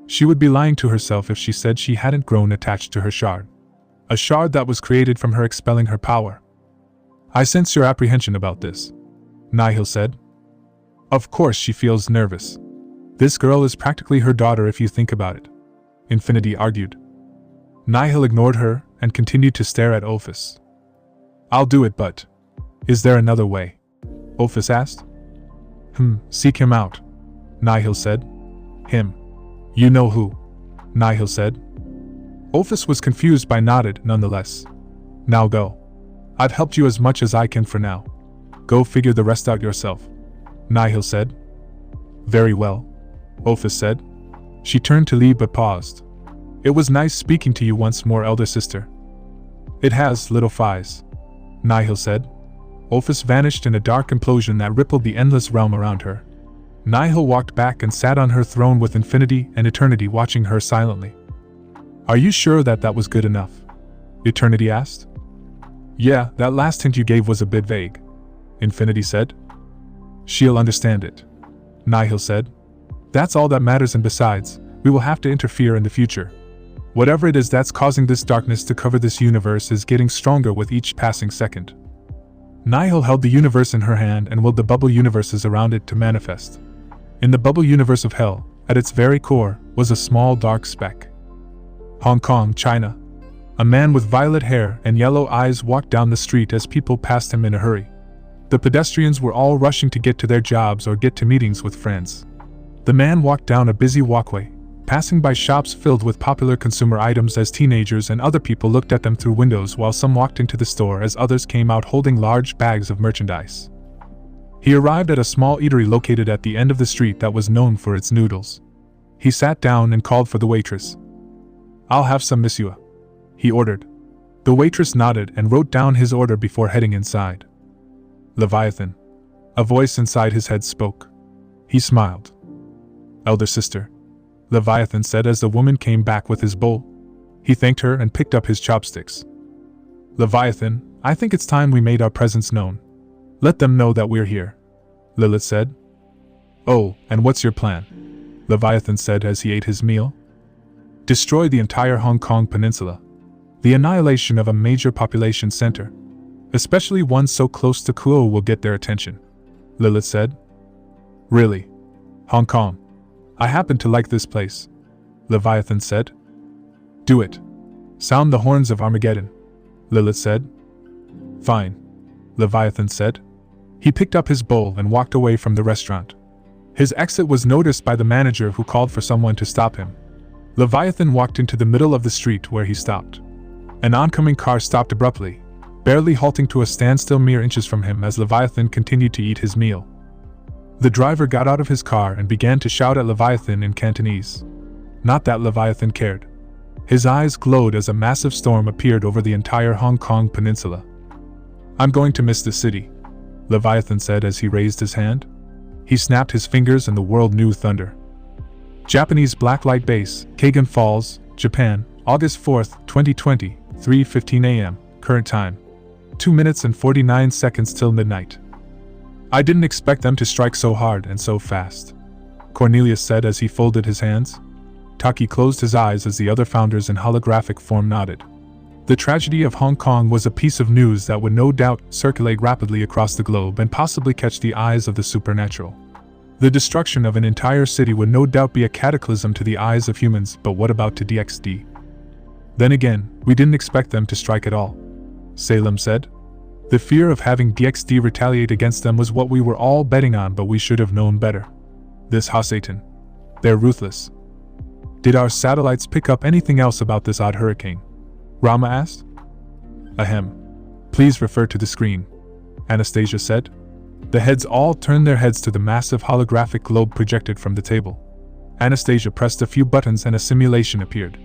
S1: She would be lying to herself if she said she hadn't grown attached to her shard. A shard that was created from her expelling her power. I sense your apprehension about this, Nihil said. Of course she feels nervous. This girl is practically her daughter if you think about it, Infinity argued. Nihil ignored her and continued to stare at Ophis. I'll do it, but is there another way? Ophis asked. Seek him out, Nihil said. Him? You know who? Nihil said. Ophis was confused but nodded nonetheless. Now go. I've helped you as much as I can for now. Go figure the rest out yourself, Nihil said. Very well, Ophis said. She turned to leave but paused. It was nice speaking to you once more, elder sister. It has, little Fies, Nihil said. Ophis vanished in a dark implosion that rippled the endless realm around her. Nihil walked back and sat on her throne with Infinity and Eternity watching her silently. Are you sure that was good enough? Eternity asked. Yeah, that last hint you gave was a bit vague, Infinity said. She'll understand it, Nihil said. That's all that matters, and besides, we will have to interfere in the future. Whatever it is that's causing this darkness to cover this universe is getting stronger with each passing second. Nihil held the universe in her hand and willed the bubble universes around it to manifest. In the bubble universe of hell, at its very core, was a small dark speck. Hong Kong, China. A man with violet hair and yellow eyes walked down the street as people passed him in a hurry. The pedestrians were all rushing to get to their jobs or get to meetings with friends. The man walked down a busy walkway, passing by shops filled with popular consumer items as teenagers and other people looked at them through windows, while some walked into the store as others came out holding large bags of merchandise. He arrived at a small eatery located at the end of the street that was known for its noodles. He sat down and called for the waitress. I'll have some, monsieur, he ordered. The waitress nodded and wrote down his order before heading inside. Leviathan. A voice inside his head spoke. He smiled. Elder sister, Leviathan said as the woman came back with his bowl. He thanked her and picked up his chopsticks. Leviathan, I think it's time we made our presence known. Let them know that we're here, Lilith said. Oh, and what's your plan? Leviathan said as he ate his meal. Destroy the entire Hong Kong peninsula. The annihilation of a major population center, especially one so close to Kuo, will get their attention, Lilith said. Really? Hong Kong? I happen to like this place, Leviathan said. Do it. Sound the horns of Armageddon, Lilith said. Fine, Leviathan said. He picked up his bowl and walked away from the restaurant. His exit was noticed by the manager, who called for someone to stop him. Leviathan walked into the middle of the street where he stopped. An oncoming car stopped abruptly, barely halting to a standstill mere inches from him as Leviathan continued to eat his meal. The driver got out of his car and began to shout at Leviathan in Cantonese. Not that Leviathan cared. His eyes glowed as a massive storm appeared over the entire Hong Kong peninsula. "I'm going to miss the city," Leviathan said as he raised his hand. He snapped his fingers and the world knew thunder. Japanese Blacklight Base, Kagan Falls, Japan, August 4, 2020, 3:15 a.m., current time. 2 minutes and 49 seconds till midnight. "I didn't expect them to strike so hard and so fast," Cornelius said as he folded his hands. Taki closed his eyes as the other founders in holographic form nodded. The tragedy of Hong Kong was a piece of news that would no doubt circulate rapidly across the globe and possibly catch the eyes of the supernatural. The destruction of an entire city would no doubt be a cataclysm to the eyes of humans, but what about to DXD? "Then again, we didn't expect them to strike at all," Salem said. "The fear of having DXD retaliate against them was what we were all betting on, but we should have known better. This Satan. They're ruthless." "Did our satellites pick up anything else about this odd hurricane?" Rama asked. "Ahem. Please refer to the screen," Anastasia said. The heads all turned their heads to the massive holographic globe projected from the table. Anastasia pressed a few buttons and a simulation appeared.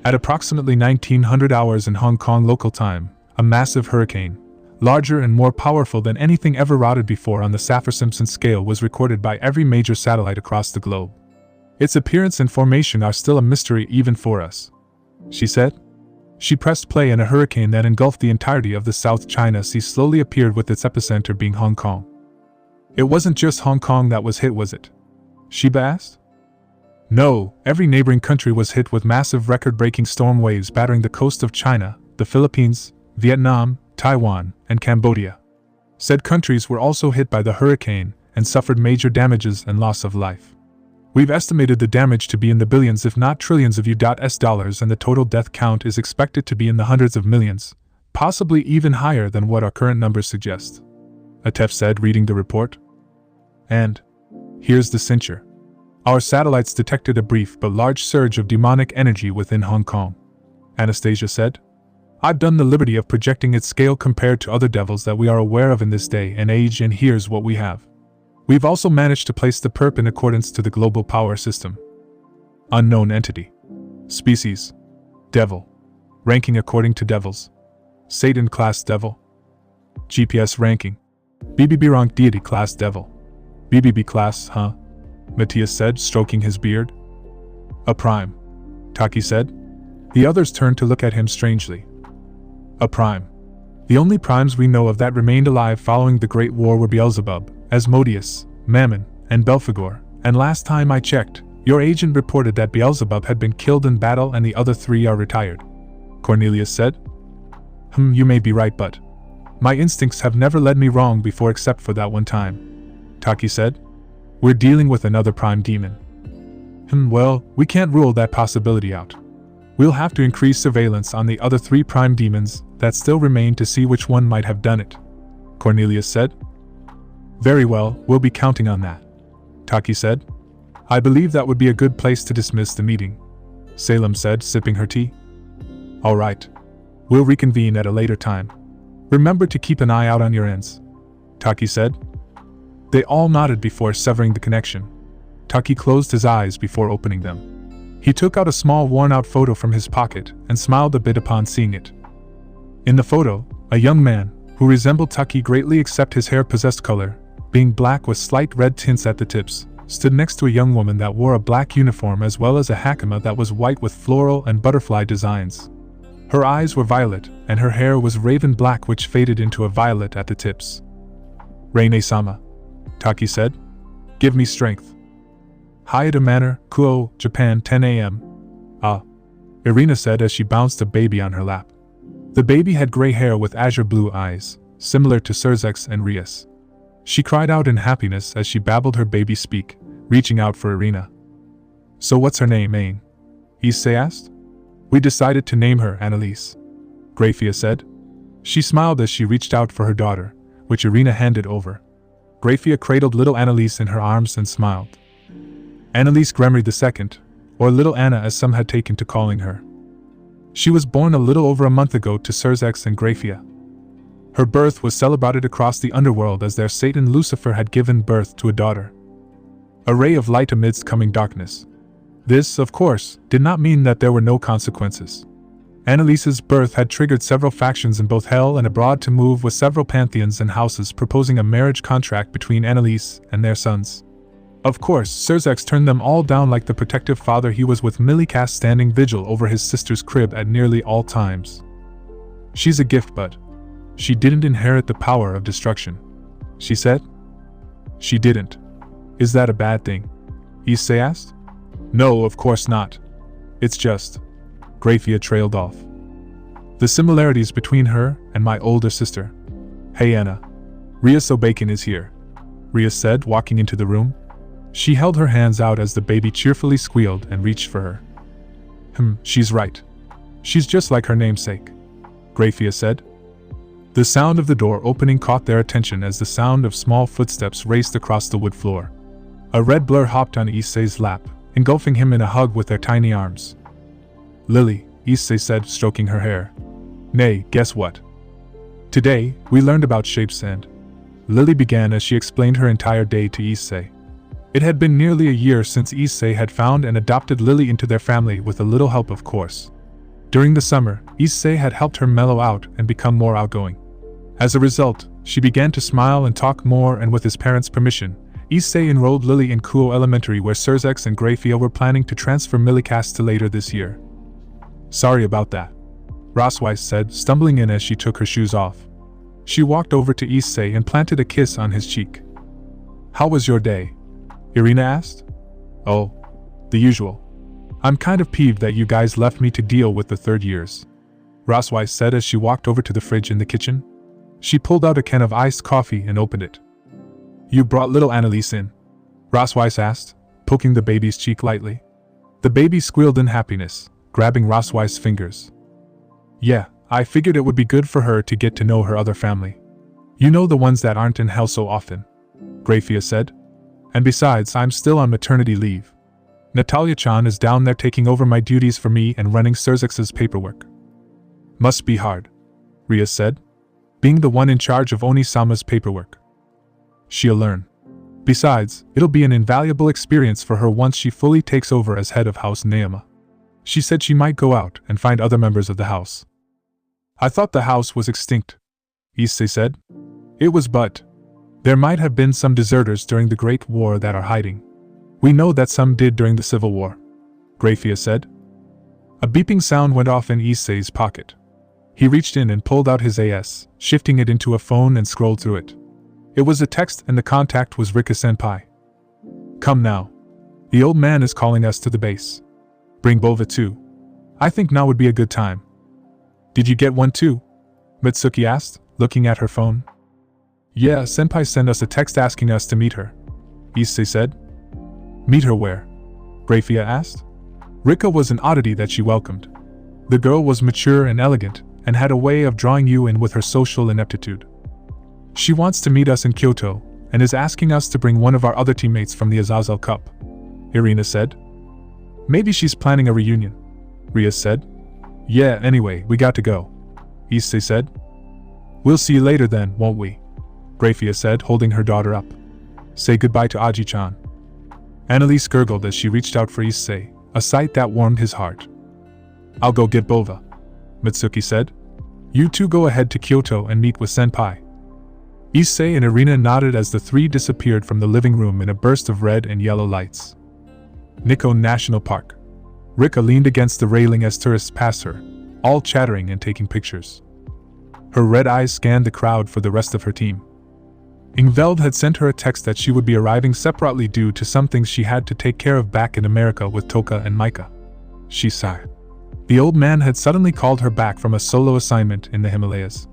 S1: At approximately 1900 hours in Hong Kong local time, a massive hurricane, larger and more powerful than anything ever routed before on the Saffir-Simpson scale, was recorded by every major satellite across the globe. "Its appearance and formation are still a mystery even for us," she said. She pressed play and a hurricane that engulfed the entirety of the South China Sea slowly appeared, with its epicenter being Hong Kong. "It wasn't just Hong Kong that was hit, was it?" Sheba asked. "No, every neighboring country was hit with massive record-breaking storm waves battering the coast of China, the Philippines, Vietnam, Taiwan, and Cambodia. Said countries were also hit by the hurricane and suffered major damages and loss of life. We've estimated the damage to be in the billions if not trillions of US dollars, and the total death count is expected to be in the hundreds of millions, possibly even higher than what our current numbers suggest," Atef said, reading the report. "And here's the cincher. Our satellites detected a brief but large surge of demonic energy within Hong Kong," Anastasia said. "I've done the liberty of projecting its scale compared to other devils that we are aware of in this day and age, and here's what we have. We've also managed to place the perp in accordance to the global power system. Unknown entity. Species. Devil. Ranking according to devils. Satan class devil. GPS ranking. BBB rank deity class devil. BBB class, huh?" Matthias said, stroking his beard. "A prime," Taki said. The others turned to look at him strangely. "A prime. The only primes we know of that remained alive following the Great War were Beelzebub, Asmodeus, Mammon, and Belphegor, and last time I checked, your agent reported that Beelzebub had been killed in battle and the other three are retired," Cornelius said. You may be right, but my instincts have never led me wrong before except for that one time," Taki said. "We're dealing with another prime demon." Well, we can't rule that possibility out. We'll have to increase surveillance on the other 3 prime demons that still remain to see which one might have done it," Cornelius said. "Very well, we'll be counting on that," Taki said. "I believe that would be a good place to dismiss the meeting," Salem said, sipping her tea. "All right. We'll reconvene at a later time. Remember to keep an eye out on your ends," Taki said. They all nodded before severing the connection. Taki closed his eyes before opening them. He took out a small worn-out photo from his pocket and smiled a bit upon seeing it. In the photo, a young man, who resembled Taki greatly except his hair possessed color, being black with slight red tints at the tips, stood next to a young woman that wore a black uniform as well as a hakama that was white with floral and butterfly designs. Her eyes were violet, and her hair was raven black which faded into a violet at the tips. "Reine-sama," Taki said. "Give me strength." "Hayata Manor, Kuo, Japan, 10 a.m. Ah," Irina said as she bounced a baby on her lap. The baby had gray hair with azure blue eyes, similar to Surzex and Rias. She cried out in happiness as she babbled her baby speak, reaching out for Irina. "So what's her name, Ain?" Issei asked. "We decided to name her Annalise," Grafia said. She smiled as she reached out for her daughter, which Irina handed over. Grafia cradled little Annalise in her arms and smiled. "Annalise Gremery II, or little Anna as some had taken to calling her. She was born a little over a month ago to Issei and Graphia. Her birth was celebrated across the underworld as their Satan Lucifer had given birth to a daughter. A ray of light amidst coming darkness. This, of course, did not mean that there were no consequences. Annalise's birth had triggered several factions in both hell and abroad to move with several pantheons and houses proposing a marriage contract between Annalise and their sons. Of course, Issei turned them all down like the protective father he was, with Milicast standing vigil over his sister's crib at nearly all times. She's a gift, but she didn't inherit the power of destruction, she said. She didn't. Is that a bad thing? Issei asked. No, of course not. It's just... Graphia trailed off. The similarities between her and my older sister. Hey Anna. Ria Sobacon is here, Ria said, walking into the room. She held her hands out as the baby cheerfully squealed and reached for her. She's right. She's just like her namesake, Graphia said. The sound of the door opening caught their attention as the sound of small footsteps raced across the wood floor. A red blur hopped on Issei's lap, engulfing him in a hug with their tiny arms. Lily, Issei said, stroking her hair. Nay, guess what? Today, we learned about shapes and... Lily began as she explained her entire day to Issei. It had been nearly a year since Issei had found and adopted Lily into their family with a little help, of course. During the summer, Issei had helped her mellow out and become more outgoing. As a result, she began to smile and talk more, and with his parents' permission, Issei enrolled Lily in Kuo Elementary, where Issei and Graphia were planning to transfer Milicast to later this year. Sorry about that, Rosweiss said, stumbling in as she took her shoes off. She walked over to Issei and planted a kiss on his cheek. How was your day? Irina asked. Oh, the usual. I'm kind of peeved that you guys left me to deal with the third years, Rosweiss said as she walked over to the fridge in the kitchen. She pulled out a can of iced coffee and opened it. You brought little Annalise in? Rosweiss asked, poking the baby's cheek lightly. The baby squealed in happiness, grabbing Rosweiss's fingers. Yeah, I figured it would be good for her to get to know her other family. You know, the ones that aren't in hell so often, Graphia said. And besides, I'm still on maternity leave. Natalia-chan is down there taking over my duties for me and running Issei's paperwork. Must be hard, Ria said, being the one in charge of Oni-sama's paperwork. She'll learn. Besides, it'll be an invaluable experience for her once she fully takes over as head of House Neama. She said she might go out and find other members of the house. I thought the house was extinct, Issei said. It was, but there might have been some deserters during the Great War that are hiding. We know that some did during the Civil War, Graphia said. A beeping sound went off in Issei's pocket. He reached in and pulled out his AS, shifting it into a phone and scrolled through it. It was a text and the contact was Rika-senpai. Come now. The old man is calling us to the base. Bring Bova too. I think now would be a good time. Did you get one too? Mitsuki asked, looking at her phone. Yeah, senpai sent us a text asking us to meet her, Issei said. Meet her where? Graphia asked. Rika was an oddity that she welcomed. The girl was mature and elegant, and had a way of drawing you in with her social ineptitude. She wants to meet us in Kyoto, and is asking us to bring one of our other teammates from the Azazel Cup, Irina said. Maybe she's planning a reunion, Ria said. Yeah, anyway, we got to go, Issei said. We'll see you later then, won't we? Graphia said, holding her daughter up. Say goodbye to Aji-chan. Annalise gurgled as she reached out for Issei, a sight that warmed his heart. I'll go get Bova, Mitsuki said. You two go ahead to Kyoto and meet with senpai. Issei and Irina nodded as the three disappeared from the living room in a burst of red and yellow lights. Nikko National Park. Rika leaned against the railing as tourists passed her, all chattering and taking pictures. Her red eyes scanned the crowd for the rest of her team. Ingveld had sent her a text that she would be arriving separately due to some things she had to take care of back in America with Toka and Micah. She sighed. The old man had suddenly called her back from a solo assignment in the Himalayas.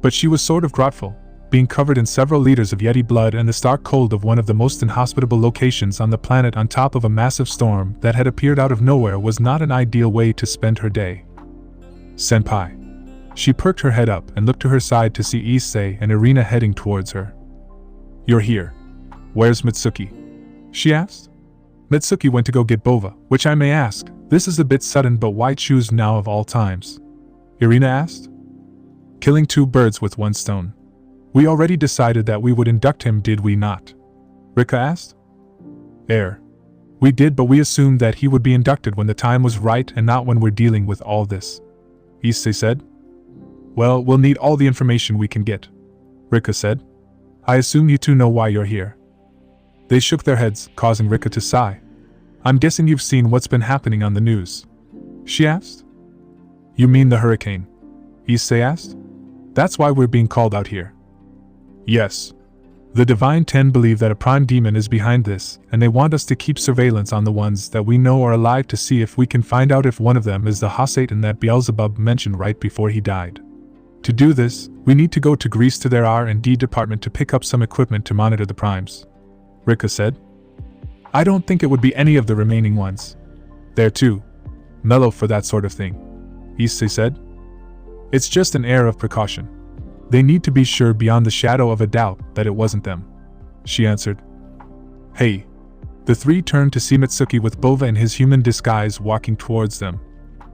S1: But she was sort of grateful, being covered in several liters of Yeti blood and the stark cold of one of the most inhospitable locations on the planet on top of a massive storm that had appeared out of nowhere was not an ideal way to spend her day. Senpai. She perked her head up and looked to her side to see Issei and Irina heading towards her. You're here. Where's Mitsuki? She asked. Mitsuki went to go get Bova, which I may ask, this is a bit sudden, but why choose now of all times? Irina asked. Killing two birds with one stone. We already decided that we would induct him, did we not? Rika asked. We did, but we assumed that he would be inducted when the time was right and not when we're dealing with all this, Issei said. Well, we'll need all the information we can get, Rika said. I assume you two know why you're here. They shook their heads, causing Rika to sigh. I'm guessing you've seen what's been happening on the news, she asked. You mean the hurricane? Issei asked. That's why we're being called out here. Yes. The Divine Ten believe that a prime demon is behind this, and they want us to keep surveillance on the ones that we know are alive to see if we can find out if one of them is the Satan that Beelzebub mentioned right before he died. To do this, we need to go to Greece to their R&D department to pick up some equipment to monitor the primes, Rika said. I don't think it would be any of the remaining ones. They're too mellow for that sort of thing, Issei said. It's just an air of precaution. They need to be sure beyond the shadow of a doubt that it wasn't them, she answered. Hey. The three turned to see Mitsuki with Bova in his human disguise walking towards them.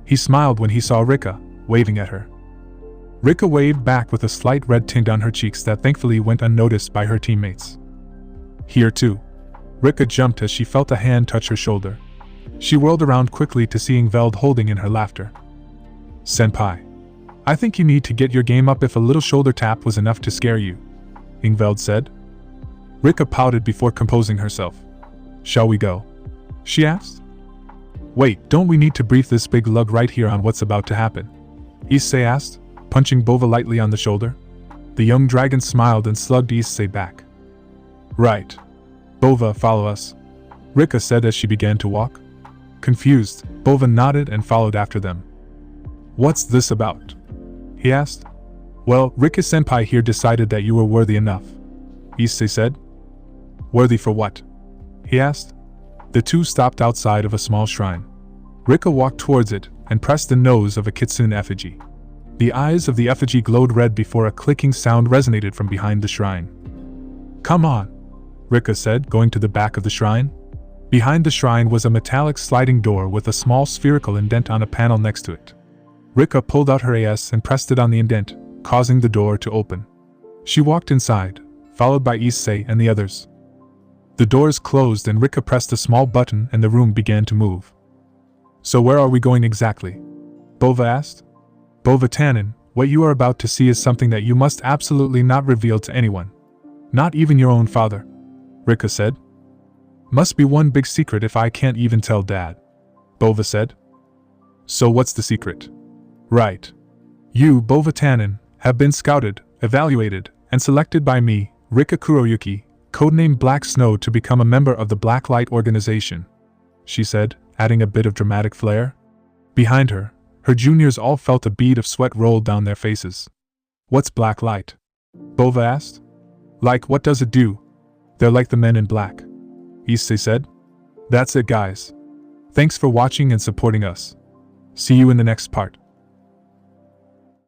S1: He smiled when he saw Rika, waving at her. Rika waved back with a slight red tint on her cheeks that thankfully went unnoticed by her teammates. Here too. Rika jumped as she felt a hand touch her shoulder. She whirled around quickly to see Ingveld holding in her laughter. Senpai. I think you need to get your game up if a little shoulder tap was enough to scare you, Ingveld said. Rika pouted before composing herself. Shall we go? She asked. Wait, don't we need to brief this big lug right here on what's about to happen? Issei asked, punching Bova lightly on the shoulder. The young dragon smiled and slugged Issei back. Right. Bova, follow us, Rika said as she began to walk. Confused, Bova nodded and followed after them. What's this about? He asked. Well, Rika-senpai here decided that you were worthy enough, Issei said. Worthy for what? He asked. The two stopped outside of a small shrine. Rika walked towards it and pressed the nose of a kitsune effigy. The eyes of the effigy glowed red before a clicking sound resonated from behind the shrine. Come on, Rika said, going to the back of the shrine. Behind the shrine was a metallic sliding door with a small spherical indent on a panel next to it. Rika pulled out her AS and pressed it on the indent, causing the door to open. She walked inside, followed by Issei and the others. The doors closed and Rika pressed a small button and the room began to move. So where are we going exactly? Bova asked. Bova Tannen, what you are about to see is something that you must absolutely not reveal to anyone. Not even your own father, Rika said. Must be one big secret if I can't even tell Dad, Bova said. So what's the secret? Right. You, Bova Tannen, have been scouted, evaluated, and selected by me, Rika Kuroyuki, codenamed Black Snow, to become a member of the Black Light organization, she said, adding a bit of dramatic flair. Behind her, her juniors all felt a bead of sweat roll down their faces. What's Black Light? Bova asked. Like, what does it do? They're like the men in black, Issei said. That's it, guys. Thanks for watching and supporting us. See you in the next part.